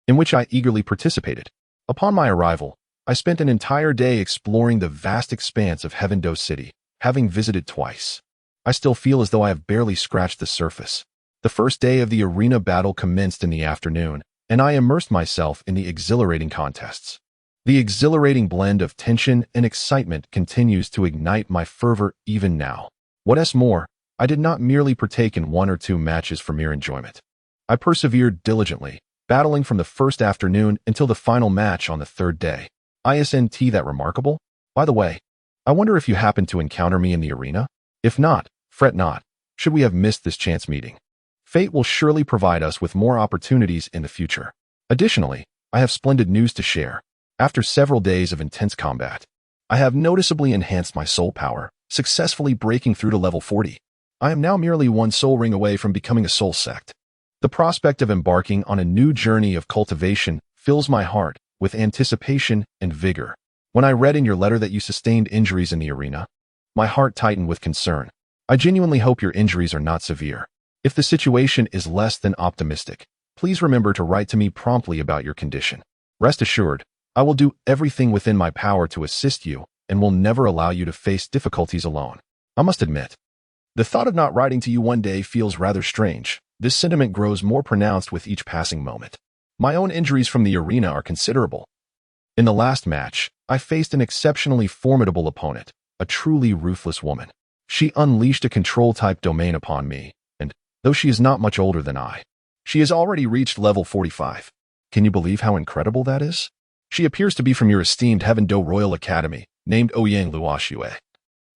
in which I eagerly participated. Upon my arrival, I spent an entire day exploring the vast expanse of Heaven Do City, having visited twice. I still feel as though I have barely scratched the surface. The first day of the arena battle commenced in the afternoon, and I immersed myself in the exhilarating contests. The exhilarating blend of tension and excitement continues to ignite my fervor even now. What's more, I did not merely partake in one or two matches for mere enjoyment. I persevered diligently, battling from the first afternoon until the final match on the third day. Isn't that remarkable? By the way, I wonder if you happen to encounter me in the arena? If not, fret not, should we have missed this chance meeting. Fate will surely provide us with more opportunities in the future. Additionally, I have splendid news to share. After several days of intense combat, I have noticeably enhanced my soul power, successfully breaking through to level 40. I am now merely one soul ring away from becoming a soul sect. The prospect of embarking on a new journey of cultivation fills my heart with anticipation and vigor. When I read in your letter that you sustained injuries in the arena, my heart tightened with concern. I genuinely hope your injuries are not severe. If the situation is less than optimistic, please remember to write to me promptly about your condition. Rest assured, I will do everything within my power to assist you and will never allow you to face difficulties alone. I must admit, the thought of not writing to you one day feels rather strange. This sentiment grows more pronounced with each passing moment. My own injuries from the arena are considerable. In the last match, I faced an exceptionally formidable opponent, a truly ruthless woman. She unleashed a control-type domain upon me, and, though she is not much older than I, she has already reached level 45. Can you believe how incredible that is? She appears to be from your esteemed Heaven Do Royal Academy, named Ouyang Luoxue,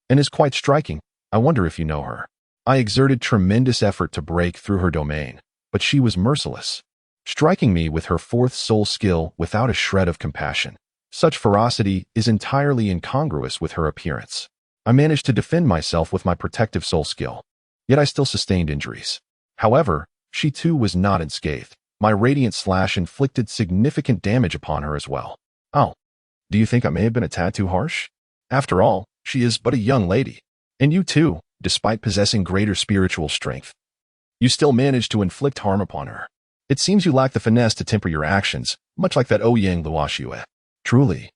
and is quite striking. I wonder if you know her. I exerted tremendous effort to break through her domain, but she was merciless, striking me with her fourth soul skill without a shred of compassion. Such ferocity is entirely incongruous with her appearance. I managed to defend myself with my protective soul skill, yet I still sustained injuries. However, she too was not unscathed. My radiant slash inflicted significant damage upon her as well. Oh, do you think I may have been a tad too harsh? After all, she is but a young lady. And you too, despite possessing greater spiritual strength, you still managed to inflict harm upon her. It seems you lack the finesse to temper your actions, much like that Ouyang Luoxue. Truly,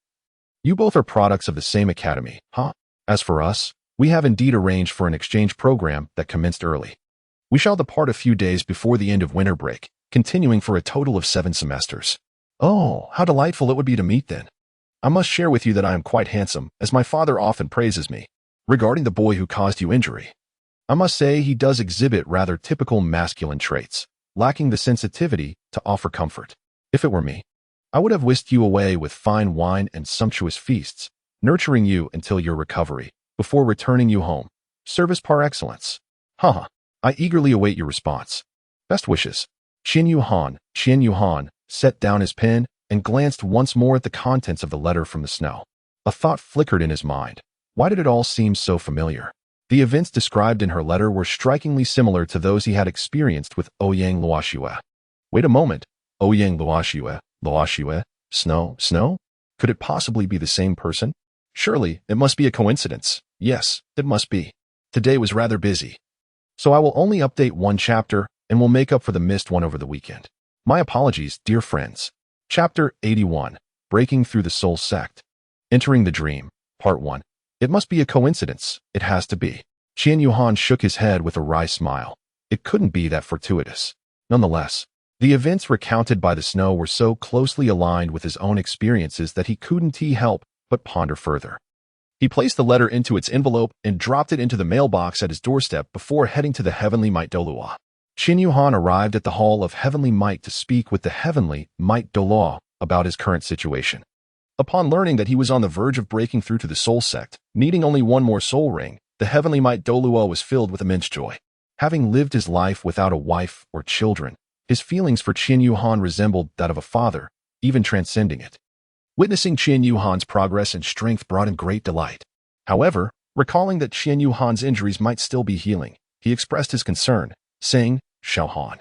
you both are products of the same academy, huh? As for us, we have indeed arranged for an exchange program that commenced early. We shall depart a few days before the end of winter break, continuing for a total of 7 semesters. Oh, how delightful it would be to meet then. I must share with you that I am quite handsome, as my father often praises me. Regarding the boy who caused you injury, I must say he does exhibit rather typical masculine traits, lacking the sensitivity to offer comfort. If it were me, I would have whisked you away with fine wine and sumptuous feasts, nurturing you until your recovery, before returning you home. Service par excellence. Haha, I eagerly await your response. Best wishes. Qian Yuhan set down his pen and glanced once more at the contents of the letter from the snow. A thought flickered in his mind. Why did it all seem so familiar? The events described in her letter were strikingly similar to those he had experienced with Ouyang Luoxue. Wait a moment. Ouyang Luoxue, Snow? Could it possibly be the same person? Surely, it must be a coincidence. Yes, it must be. Today was rather busy, so I will only update one chapter and will make up for the missed one over the weekend. My apologies, dear friends. Chapter 81, Breaking Through the Soul Sect. Entering the Dream, Part 1. It must be a coincidence. It has to be. Qian Yuhan shook his head with a wry smile. It couldn't be that fortuitous. Nonetheless, the events recounted by the snow were so closely aligned with his own experiences that he couldn't help but ponder further. He placed the letter into its envelope and dropped it into the mailbox at his doorstep before heading to the Heavenly Might Douluo. Qian Yuhan arrived at the Hall of Heavenly Might to speak with the Heavenly Might Douluo about his current situation. Upon learning that he was on the verge of breaking through to the soul sect, needing only one more soul ring, the Heavenly Might Douluo was filled with immense joy. Having lived his life without a wife or children, his feelings for Qian Yuhan resembled that of a father, even transcending it. Witnessing Qian Yuhan's progress and strength brought him great delight. However, recalling that Qian Yuhan's injuries might still be healing, he expressed his concern, saying, "Xiaohan,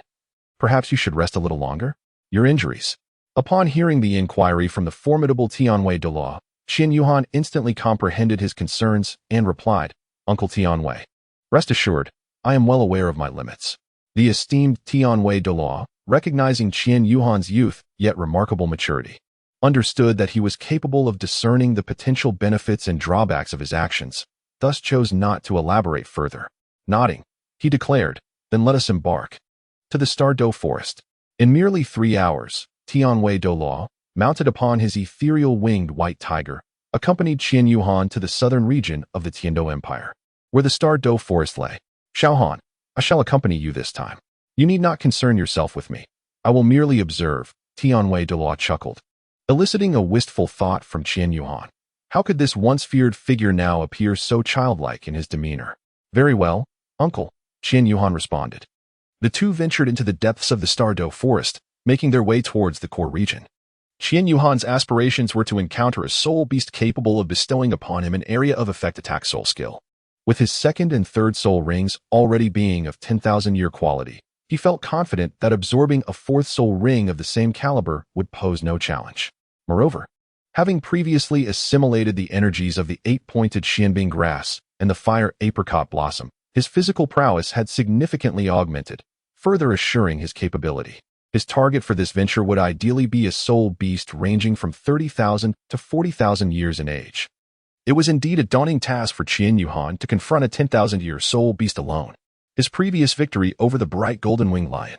perhaps you should rest a little longer? Your injuries." Upon hearing the inquiry from the formidable Tianwei Douluo, Qian Yuhan instantly comprehended his concerns and replied, "Uncle Tianwei, rest assured, I am well aware of my limits." The esteemed Tianwei Douluo, recognizing Qian Yuhan's youth yet remarkable maturity, understood that he was capable of discerning the potential benefits and drawbacks of his actions, thus chose not to elaborate further. Nodding, he declared, "Then let us embark." To the Stardow Forest. In merely 3 hours, Tianwei Douluo, mounted upon his ethereal winged white tiger, accompanied Qian Yuhan to the southern region of the Tiando Empire, where the Stardow Forest lay. "Xiaohan, I shall accompany you this time. You need not concern yourself with me. I will merely observe, Tianwei Douluo chuckled, eliciting a wistful thought from Qian Yuhan. How could this once feared figure now appear so childlike in his demeanor? Very well, uncle, Qian Yuhan responded. The two ventured into the depths of the Douluo forest, making their way towards the core region. Qian Yuhan's aspirations were to encounter a soul beast capable of bestowing upon him an area of effect attack soul skill. With his second and third soul rings already being of 10,000-year quality, he felt confident that absorbing a fourth soul ring of the same caliber would pose no challenge. Moreover, having previously assimilated the energies of the 8-pointed Xianbing grass and the fire apricot blossom, his physical prowess had significantly augmented, further assuring his capability. His target for this venture would ideally be a soul beast ranging from 30,000 to 40,000 years in age. It was indeed a daunting task for Qian Yuhan to confront a 10,000-year soul beast alone. His previous victory over the bright golden-winged lion,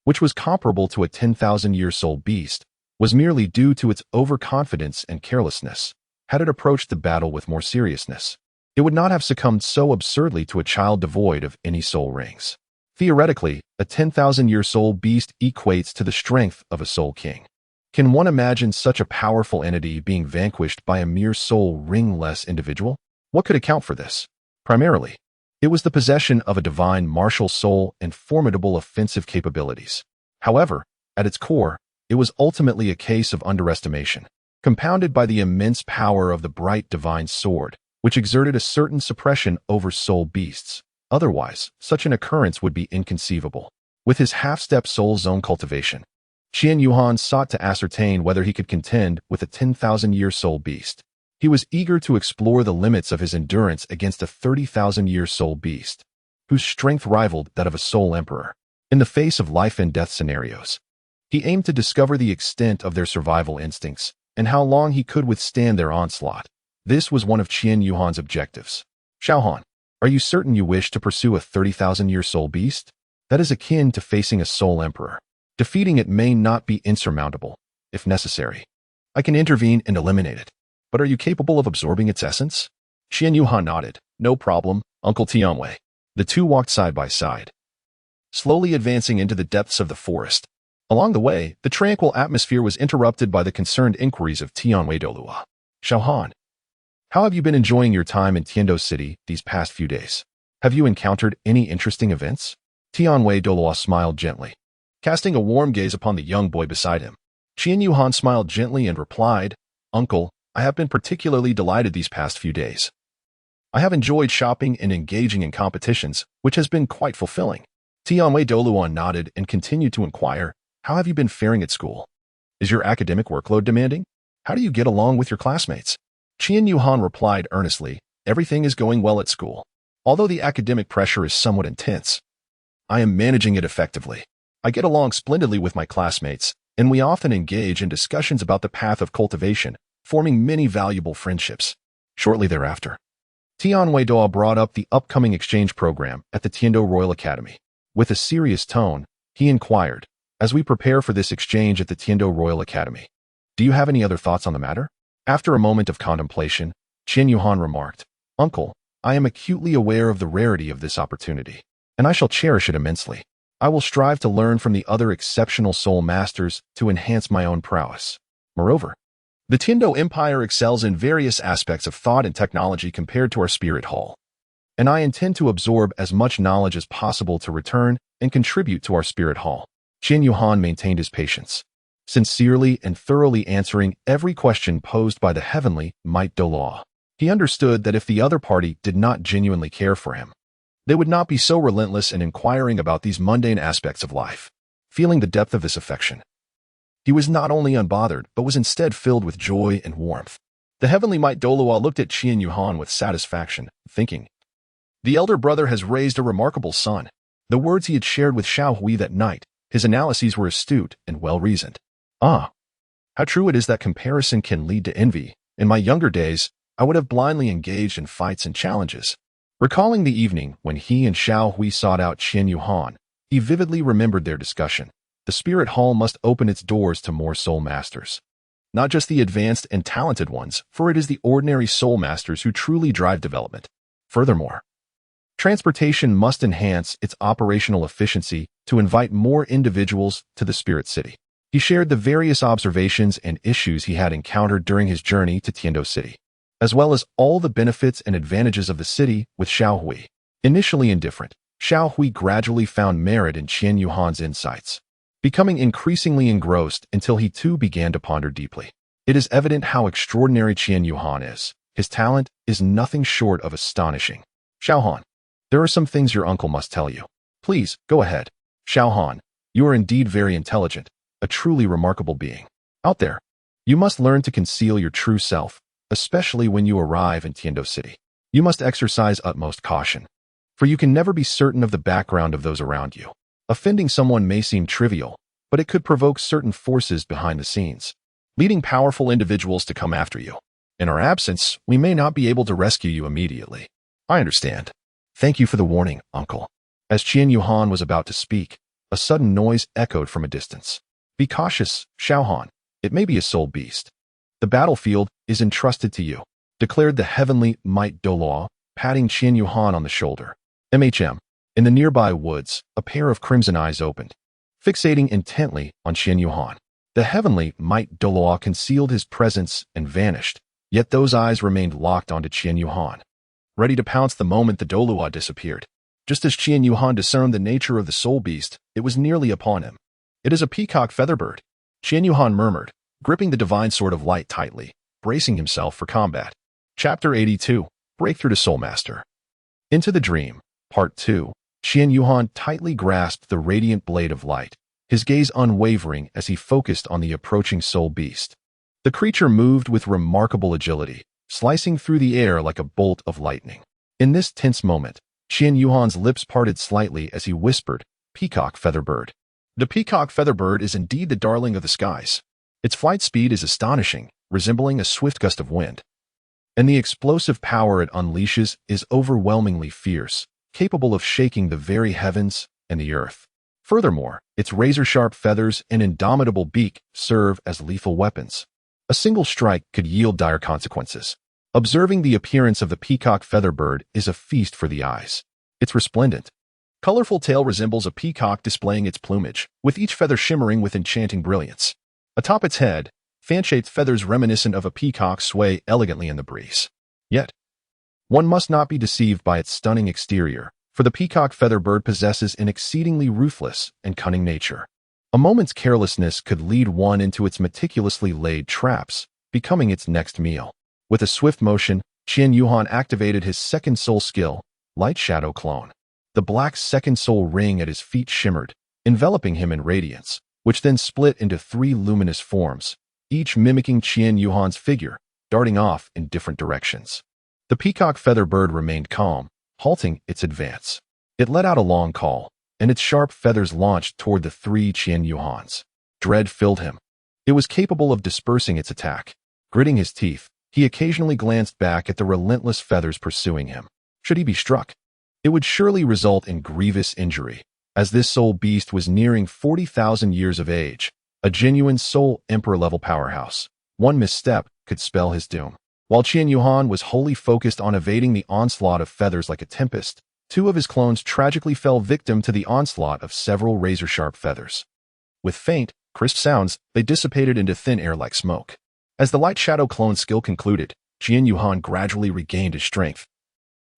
which was comparable to a 10,000-year soul beast, was merely due to its overconfidence and carelessness. Had it approached the battle with more seriousness, it would not have succumbed so absurdly to a child devoid of any soul rings. Theoretically, a 10,000-year soul beast equates to the strength of a soul king. Can one imagine such a powerful entity being vanquished by a mere soul ring-less individual? What could account for this? Primarily, it was the possession of a divine martial soul and formidable offensive capabilities. However, at its core, it was ultimately a case of underestimation, compounded by the immense power of the bright divine sword, which exerted a certain suppression over soul beasts. Otherwise, such an occurrence would be inconceivable. With his half-step soul zone cultivation, Qian Yuhan sought to ascertain whether he could contend with a 10,000-year soul beast. He was eager to explore the limits of his endurance against a 30,000-year soul beast, whose strength rivaled that of a soul emperor. In the face of life and death scenarios, he aimed to discover the extent of their survival instincts and how long he could withstand their onslaught. This was one of Qian Yuhan's objectives. Xiaohan, are you certain you wish to pursue a 30,000-year soul beast? That is akin to facing a soul emperor. Defeating it may not be insurmountable, if necessary. I can intervene and eliminate it. But are you capable of absorbing its essence? Qian Yuhan nodded. No problem, Uncle Tianwei. The two walked side by side, slowly advancing into the depths of the forest. Along the way, the tranquil atmosphere was interrupted by the concerned inquiries of Tianwei Douluo. Xiaohan, how have you been enjoying your time in Tiando City these past few days? Have you encountered any interesting events? Tianwei Douluo smiled gently, casting a warm gaze upon the young boy beside him. Qian Yuhan smiled gently and replied, Uncle, I have been particularly delighted these past few days. I have enjoyed shopping and engaging in competitions, which has been quite fulfilling. Tianwei Douluo nodded and continued to inquire, how have you been faring at school? Is your academic workload demanding? How do you get along with your classmates? Qian Yuhan replied earnestly, everything is going well at school. Although the academic pressure is somewhat intense, I am managing it effectively. I get along splendidly with my classmates, and we often engage in discussions about the path of cultivation, forming many valuable friendships. Shortly thereafter, Tianwei Douluo brought up the upcoming exchange program at the Tiando Royal Academy. With a serious tone, he inquired, as we prepare for this exchange at the Tiando Royal Academy, do you have any other thoughts on the matter? After a moment of contemplation, Qian Yuhan remarked, Uncle, I am acutely aware of the rarity of this opportunity, and I shall cherish it immensely. I will strive to learn from the other exceptional soul masters to enhance my own prowess. Moreover, the Tiando Empire excels in various aspects of thought and technology compared to our spirit hall, and I intend to absorb as much knowledge as possible to return and contribute to our spirit hall. Qian Yuhan maintained his patience, sincerely and thoroughly answering every question posed by the heavenly Might Douluo. He understood that if the other party did not genuinely care for him, they would not be so relentless in inquiring about these mundane aspects of life. Feeling the depth of this affection, he was not only unbothered, but was instead filled with joy and warmth. The heavenly Might Douluo looked at Qian Yuhan with satisfaction, thinking, the elder brother has raised a remarkable son. The words he had shared with Xiao Hui that night, his analyses were astute and well-reasoned. Ah, how true it is that comparison can lead to envy. In my younger days, I would have blindly engaged in fights and challenges. Recalling the evening when he and Xiao Hui sought out Qian Yuhan, he vividly remembered their discussion. The spirit hall must open its doors to more soul masters. Not just the advanced and talented ones, for it is the ordinary soul masters who truly drive development. Furthermore, transportation must enhance its operational efficiency to invite more individuals to the Spirit City. He shared the various observations and issues he had encountered during his journey to Tiando City, as well as all the benefits and advantages of the city with Xiao Hui. Initially indifferent, Xiao Hui gradually found merit in Qian Yuhan's insights, becoming increasingly engrossed until he too began to ponder deeply. It is evident how extraordinary Qian Yuhan is. His talent is nothing short of astonishing. Xiao Han, there are some things your uncle must tell you. Please, go ahead. Xiao Han, you are indeed very intelligent, a truly remarkable being. Out there, you must learn to conceal your true self, especially when you arrive in Tiando City. You must exercise utmost caution, for you can never be certain of the background of those around you. Offending someone may seem trivial, but it could provoke certain forces behind the scenes, leading powerful individuals to come after you. In our absence, we may not be able to rescue you immediately. I understand. Thank you for the warning, uncle. As Qian Yuhan was about to speak, a sudden noise echoed from a distance. Be cautious, Xiao Han. It may be a soul beast. The battlefield is entrusted to you, declared the heavenly might Douluo, patting Qian Yuhan on the shoulder. MHM. In the nearby woods, a pair of crimson eyes opened, fixating intently on Qian Yuhan. The heavenly might Douluo concealed his presence and vanished, yet those eyes remained locked onto Qian Yuhan, ready to pounce the moment the Douluo disappeared. Just as Qian Yuhan discerned the nature of the soul beast, it was nearly upon him. It is a peacock featherbird, Qian Yuhan murmured, gripping the divine sword of light tightly, bracing himself for combat. Chapter 82, Breakthrough to Soul Master. Into the Dream, Part 2. Qian Yuhan tightly grasped the radiant blade of light, his gaze unwavering as he focused on the approaching soul beast. The creature moved with remarkable agility, slicing through the air like a bolt of lightning. In this tense moment, Qian Yuhan's lips parted slightly as he whispered, "Peacock featherbird." The peacock featherbird is indeed the darling of the skies. Its flight speed is astonishing, resembling a swift gust of wind. And the explosive power it unleashes is overwhelmingly fierce, capable of shaking the very heavens and the earth. Furthermore, its razor-sharp feathers and indomitable beak serve as lethal weapons. A single strike could yield dire consequences. Observing the appearance of the peacock featherbird is a feast for the eyes. Its resplendent, colorful tail resembles a peacock displaying its plumage, with each feather shimmering with enchanting brilliance. Atop its head, fan-shaped feathers reminiscent of a peacock sway elegantly in the breeze. Yet, one must not be deceived by its stunning exterior, for the peacock featherbird possesses an exceedingly ruthless and cunning nature. A moment's carelessness could lead one into its meticulously laid traps, becoming its next meal. With a swift motion, Qian Yuhan activated his second soul skill, Light Shadow Clone. The black second soul ring at his feet shimmered, enveloping him in radiance, which then split into 3 luminous forms, each mimicking Qian Yuhan's figure, darting off in different directions. The peacock featherbird remained calm, halting its advance. It let out a long call, and its sharp feathers launched toward the 3 Qian Yuhans. Dread filled him. It was capable of dispersing its attack. Gritting his teeth, he occasionally glanced back at the relentless feathers pursuing him. Should he be struck, it would surely result in grievous injury, as this soul beast was nearing 40,000 years of age, a genuine soul emperor-level powerhouse. One misstep could spell his doom. While Qian Yuhan was wholly focused on evading the onslaught of feathers like a tempest, 2 of his clones tragically fell victim to the onslaught of several razor-sharp feathers. With faint, crisp sounds, they dissipated into thin air like smoke. As the Light Shadow Clone skill concluded, Qian Yuhan gradually regained his strength,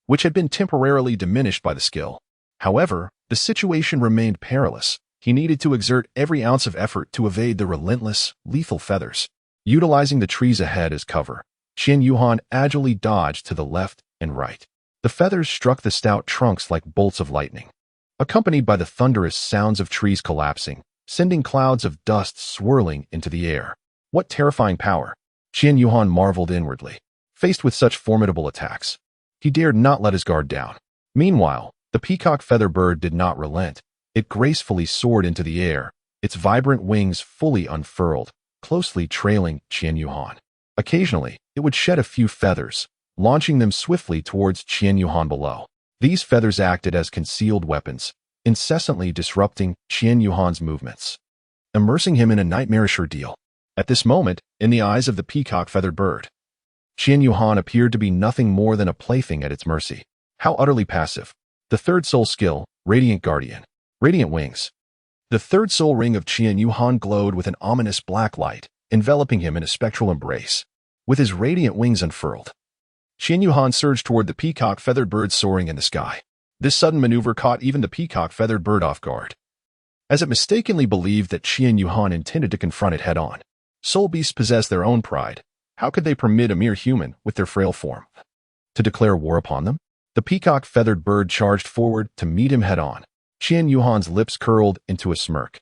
which had been temporarily diminished by the skill. However, the situation remained perilous. He needed to exert every ounce of effort to evade the relentless, lethal feathers. Utilizing the trees ahead as cover, Qian Yuhan agilely dodged to the left and right. The feathers struck the stout trunks like bolts of lightning, accompanied by the thunderous sounds of trees collapsing, sending clouds of dust swirling into the air. What terrifying power! Qian Yuhan marveled inwardly. Faced with such formidable attacks, he dared not let his guard down. Meanwhile, the peacock featherbird did not relent. It gracefully soared into the air, its vibrant wings fully unfurled, closely trailing Qian Yuhan. Occasionally, it would shed a few feathers, launching them swiftly towards Qian Yuhan below. These feathers acted as concealed weapons, incessantly disrupting Qian Yuhan's movements, immersing him in a nightmarish ordeal. At this moment, in the eyes of the peacock feathered bird, Qian Yuhan appeared to be nothing more than a plaything at its mercy. How utterly passive. The third soul skill, Radiant Guardian. Radiant wings. The third soul ring of Qian Yuhan glowed with an ominous black light, enveloping him in a spectral embrace. With his radiant wings unfurled, Qian Yuhan surged toward the peacock-feathered bird soaring in the sky. This sudden maneuver caught even the peacock-feathered bird off guard, as it mistakenly believed that Qian Yuhan intended to confront it head-on. Soul beasts possess their own pride. How could they permit a mere human, with their frail form, to declare war upon them? The peacock-feathered bird charged forward to meet him head-on. Qian Yuhan's lips curled into a smirk.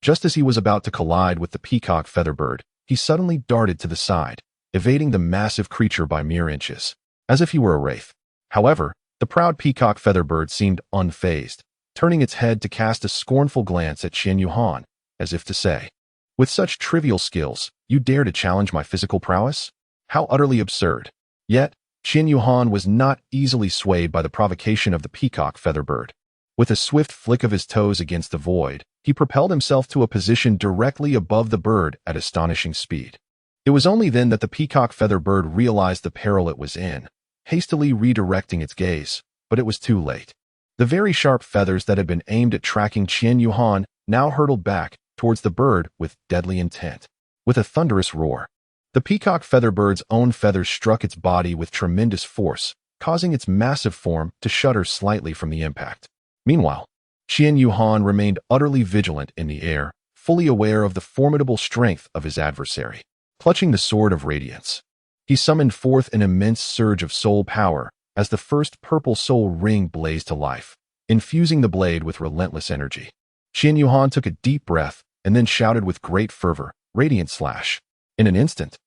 Just as he was about to collide with the peacock-feather bird, he suddenly darted to the side, evading the massive creature by mere inches, as if he were a wraith. However, the proud peacock-feather bird seemed unfazed, turning its head to cast a scornful glance at Qian Yuhan, as if to say, "With such trivial skills, you dare to challenge my physical prowess? How utterly absurd." Yet, Qian Yuhan was not easily swayed by the provocation of the peacock-feather bird. With a swift flick of his toes against the void, he propelled himself to a position directly above the bird at astonishing speed. It was only then that the peacock-feather bird realized the peril it was in, hastily redirecting its gaze, but it was too late. The very sharp feathers that had been aimed at tracking Qian Yuhan now hurtled back towards the bird with deadly intent. With a thunderous roar, the peacock-feather bird's own feathers struck its body with tremendous force, causing its massive form to shudder slightly from the impact. Meanwhile, Qian Yuhan remained utterly vigilant in the air, fully aware of the formidable strength of his adversary. Clutching the sword of radiance, he summoned forth an immense surge of soul power as the first purple soul ring blazed to life, infusing the blade with relentless energy. Qian Yuhan took a deep breath and then shouted with great fervor, "Radiant slash!" In an instant,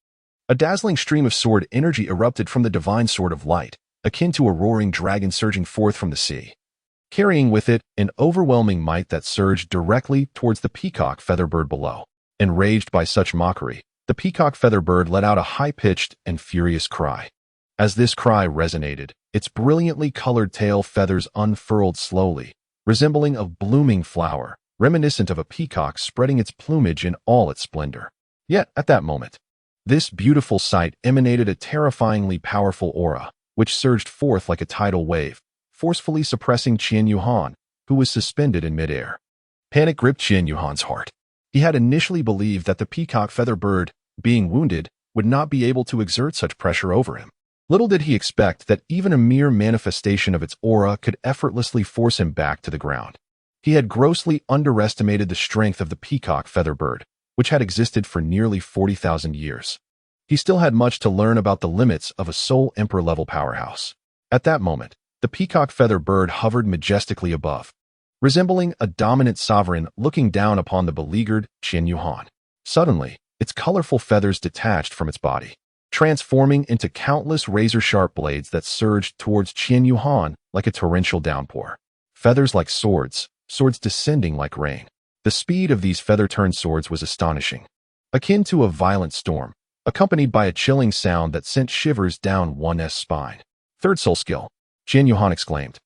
a dazzling stream of sword energy erupted from the divine sword of light, akin to a roaring dragon surging forth from the sea, carrying with it an overwhelming might that surged directly towards the peacock-feather bird below. Enraged by such mockery, the peacock-feather bird let out a high-pitched and furious cry. As this cry resonated, its brilliantly colored tail feathers unfurled slowly, resembling a blooming flower, reminiscent of a peacock spreading its plumage in all its splendor. Yet, at that moment, this beautiful sight emanated a terrifyingly powerful aura, which surged forth like a tidal wave, forcefully suppressing Qian Yuhan, who was suspended in midair. Panic gripped Qian Yuhan's heart. He had initially believed that the peacock-feather bird, being wounded, would not be able to exert such pressure over him. Little did he expect that even a mere manifestation of its aura could effortlessly force him back to the ground. He had grossly underestimated the strength of the peacock-feather bird, which had existed for nearly 40,000 years. He still had much to learn about the limits of a Soul Emperor-level powerhouse. At that moment, the peacock-feather bird hovered majestically above, resembling a dominant sovereign looking down upon the beleaguered Qian Yuhan. Suddenly, its colorful feathers detached from its body, transforming into countless razor-sharp blades that surged towards Qian Yuhan like a torrential downpour. Feathers like swords, swords descending like rain. The speed of these feather-turned swords was astonishing, akin to a violent storm, accompanied by a chilling sound that sent shivers down one's spine. Third soul skill, Qian Yuhan exclaimed,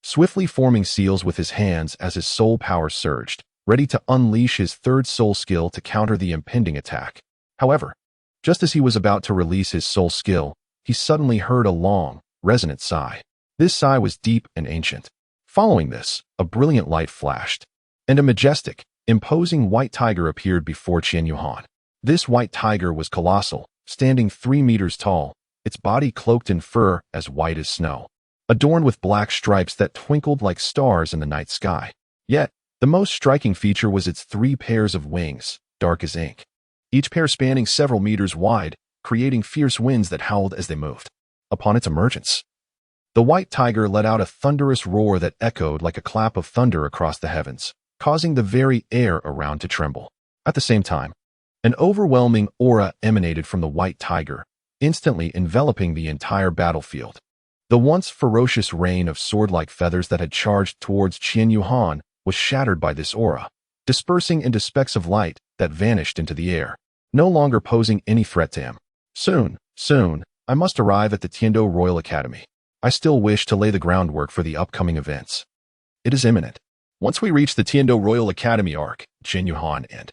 swiftly forming seals with his hands as his soul power surged, ready to unleash his third soul skill to counter the impending attack. However, just as he was about to release his soul skill, he suddenly heard a long, resonant sigh. This sigh was deep and ancient. Following this, a brilliant light flashed, and a majestic, imposing white tiger appeared before Qian Yuhan. This white tiger was colossal, standing 3 meters tall, its body cloaked in fur as white as snow, adorned with black stripes that twinkled like stars in the night sky. Yet, the most striking feature was its 3 pairs of wings, dark as ink, each pair spanning several meters wide, creating fierce winds that howled as they moved. Upon its emergence, the white tiger let out a thunderous roar that echoed like a clap of thunder across the heavens, causing the very air around to tremble. At the same time, an overwhelming aura emanated from the white tiger, instantly enveloping the entire battlefield. The once ferocious rain of sword-like feathers that had charged towards Qian Yuhan was shattered by this aura, dispersing into specks of light that vanished into the air, no longer posing any threat to him. Soon, I must arrive at the Douluo Royal Academy. I still wish to lay the groundwork for the upcoming events. It is imminent. Once we reach the Douluo Royal Academy arc, Qian Yuhan and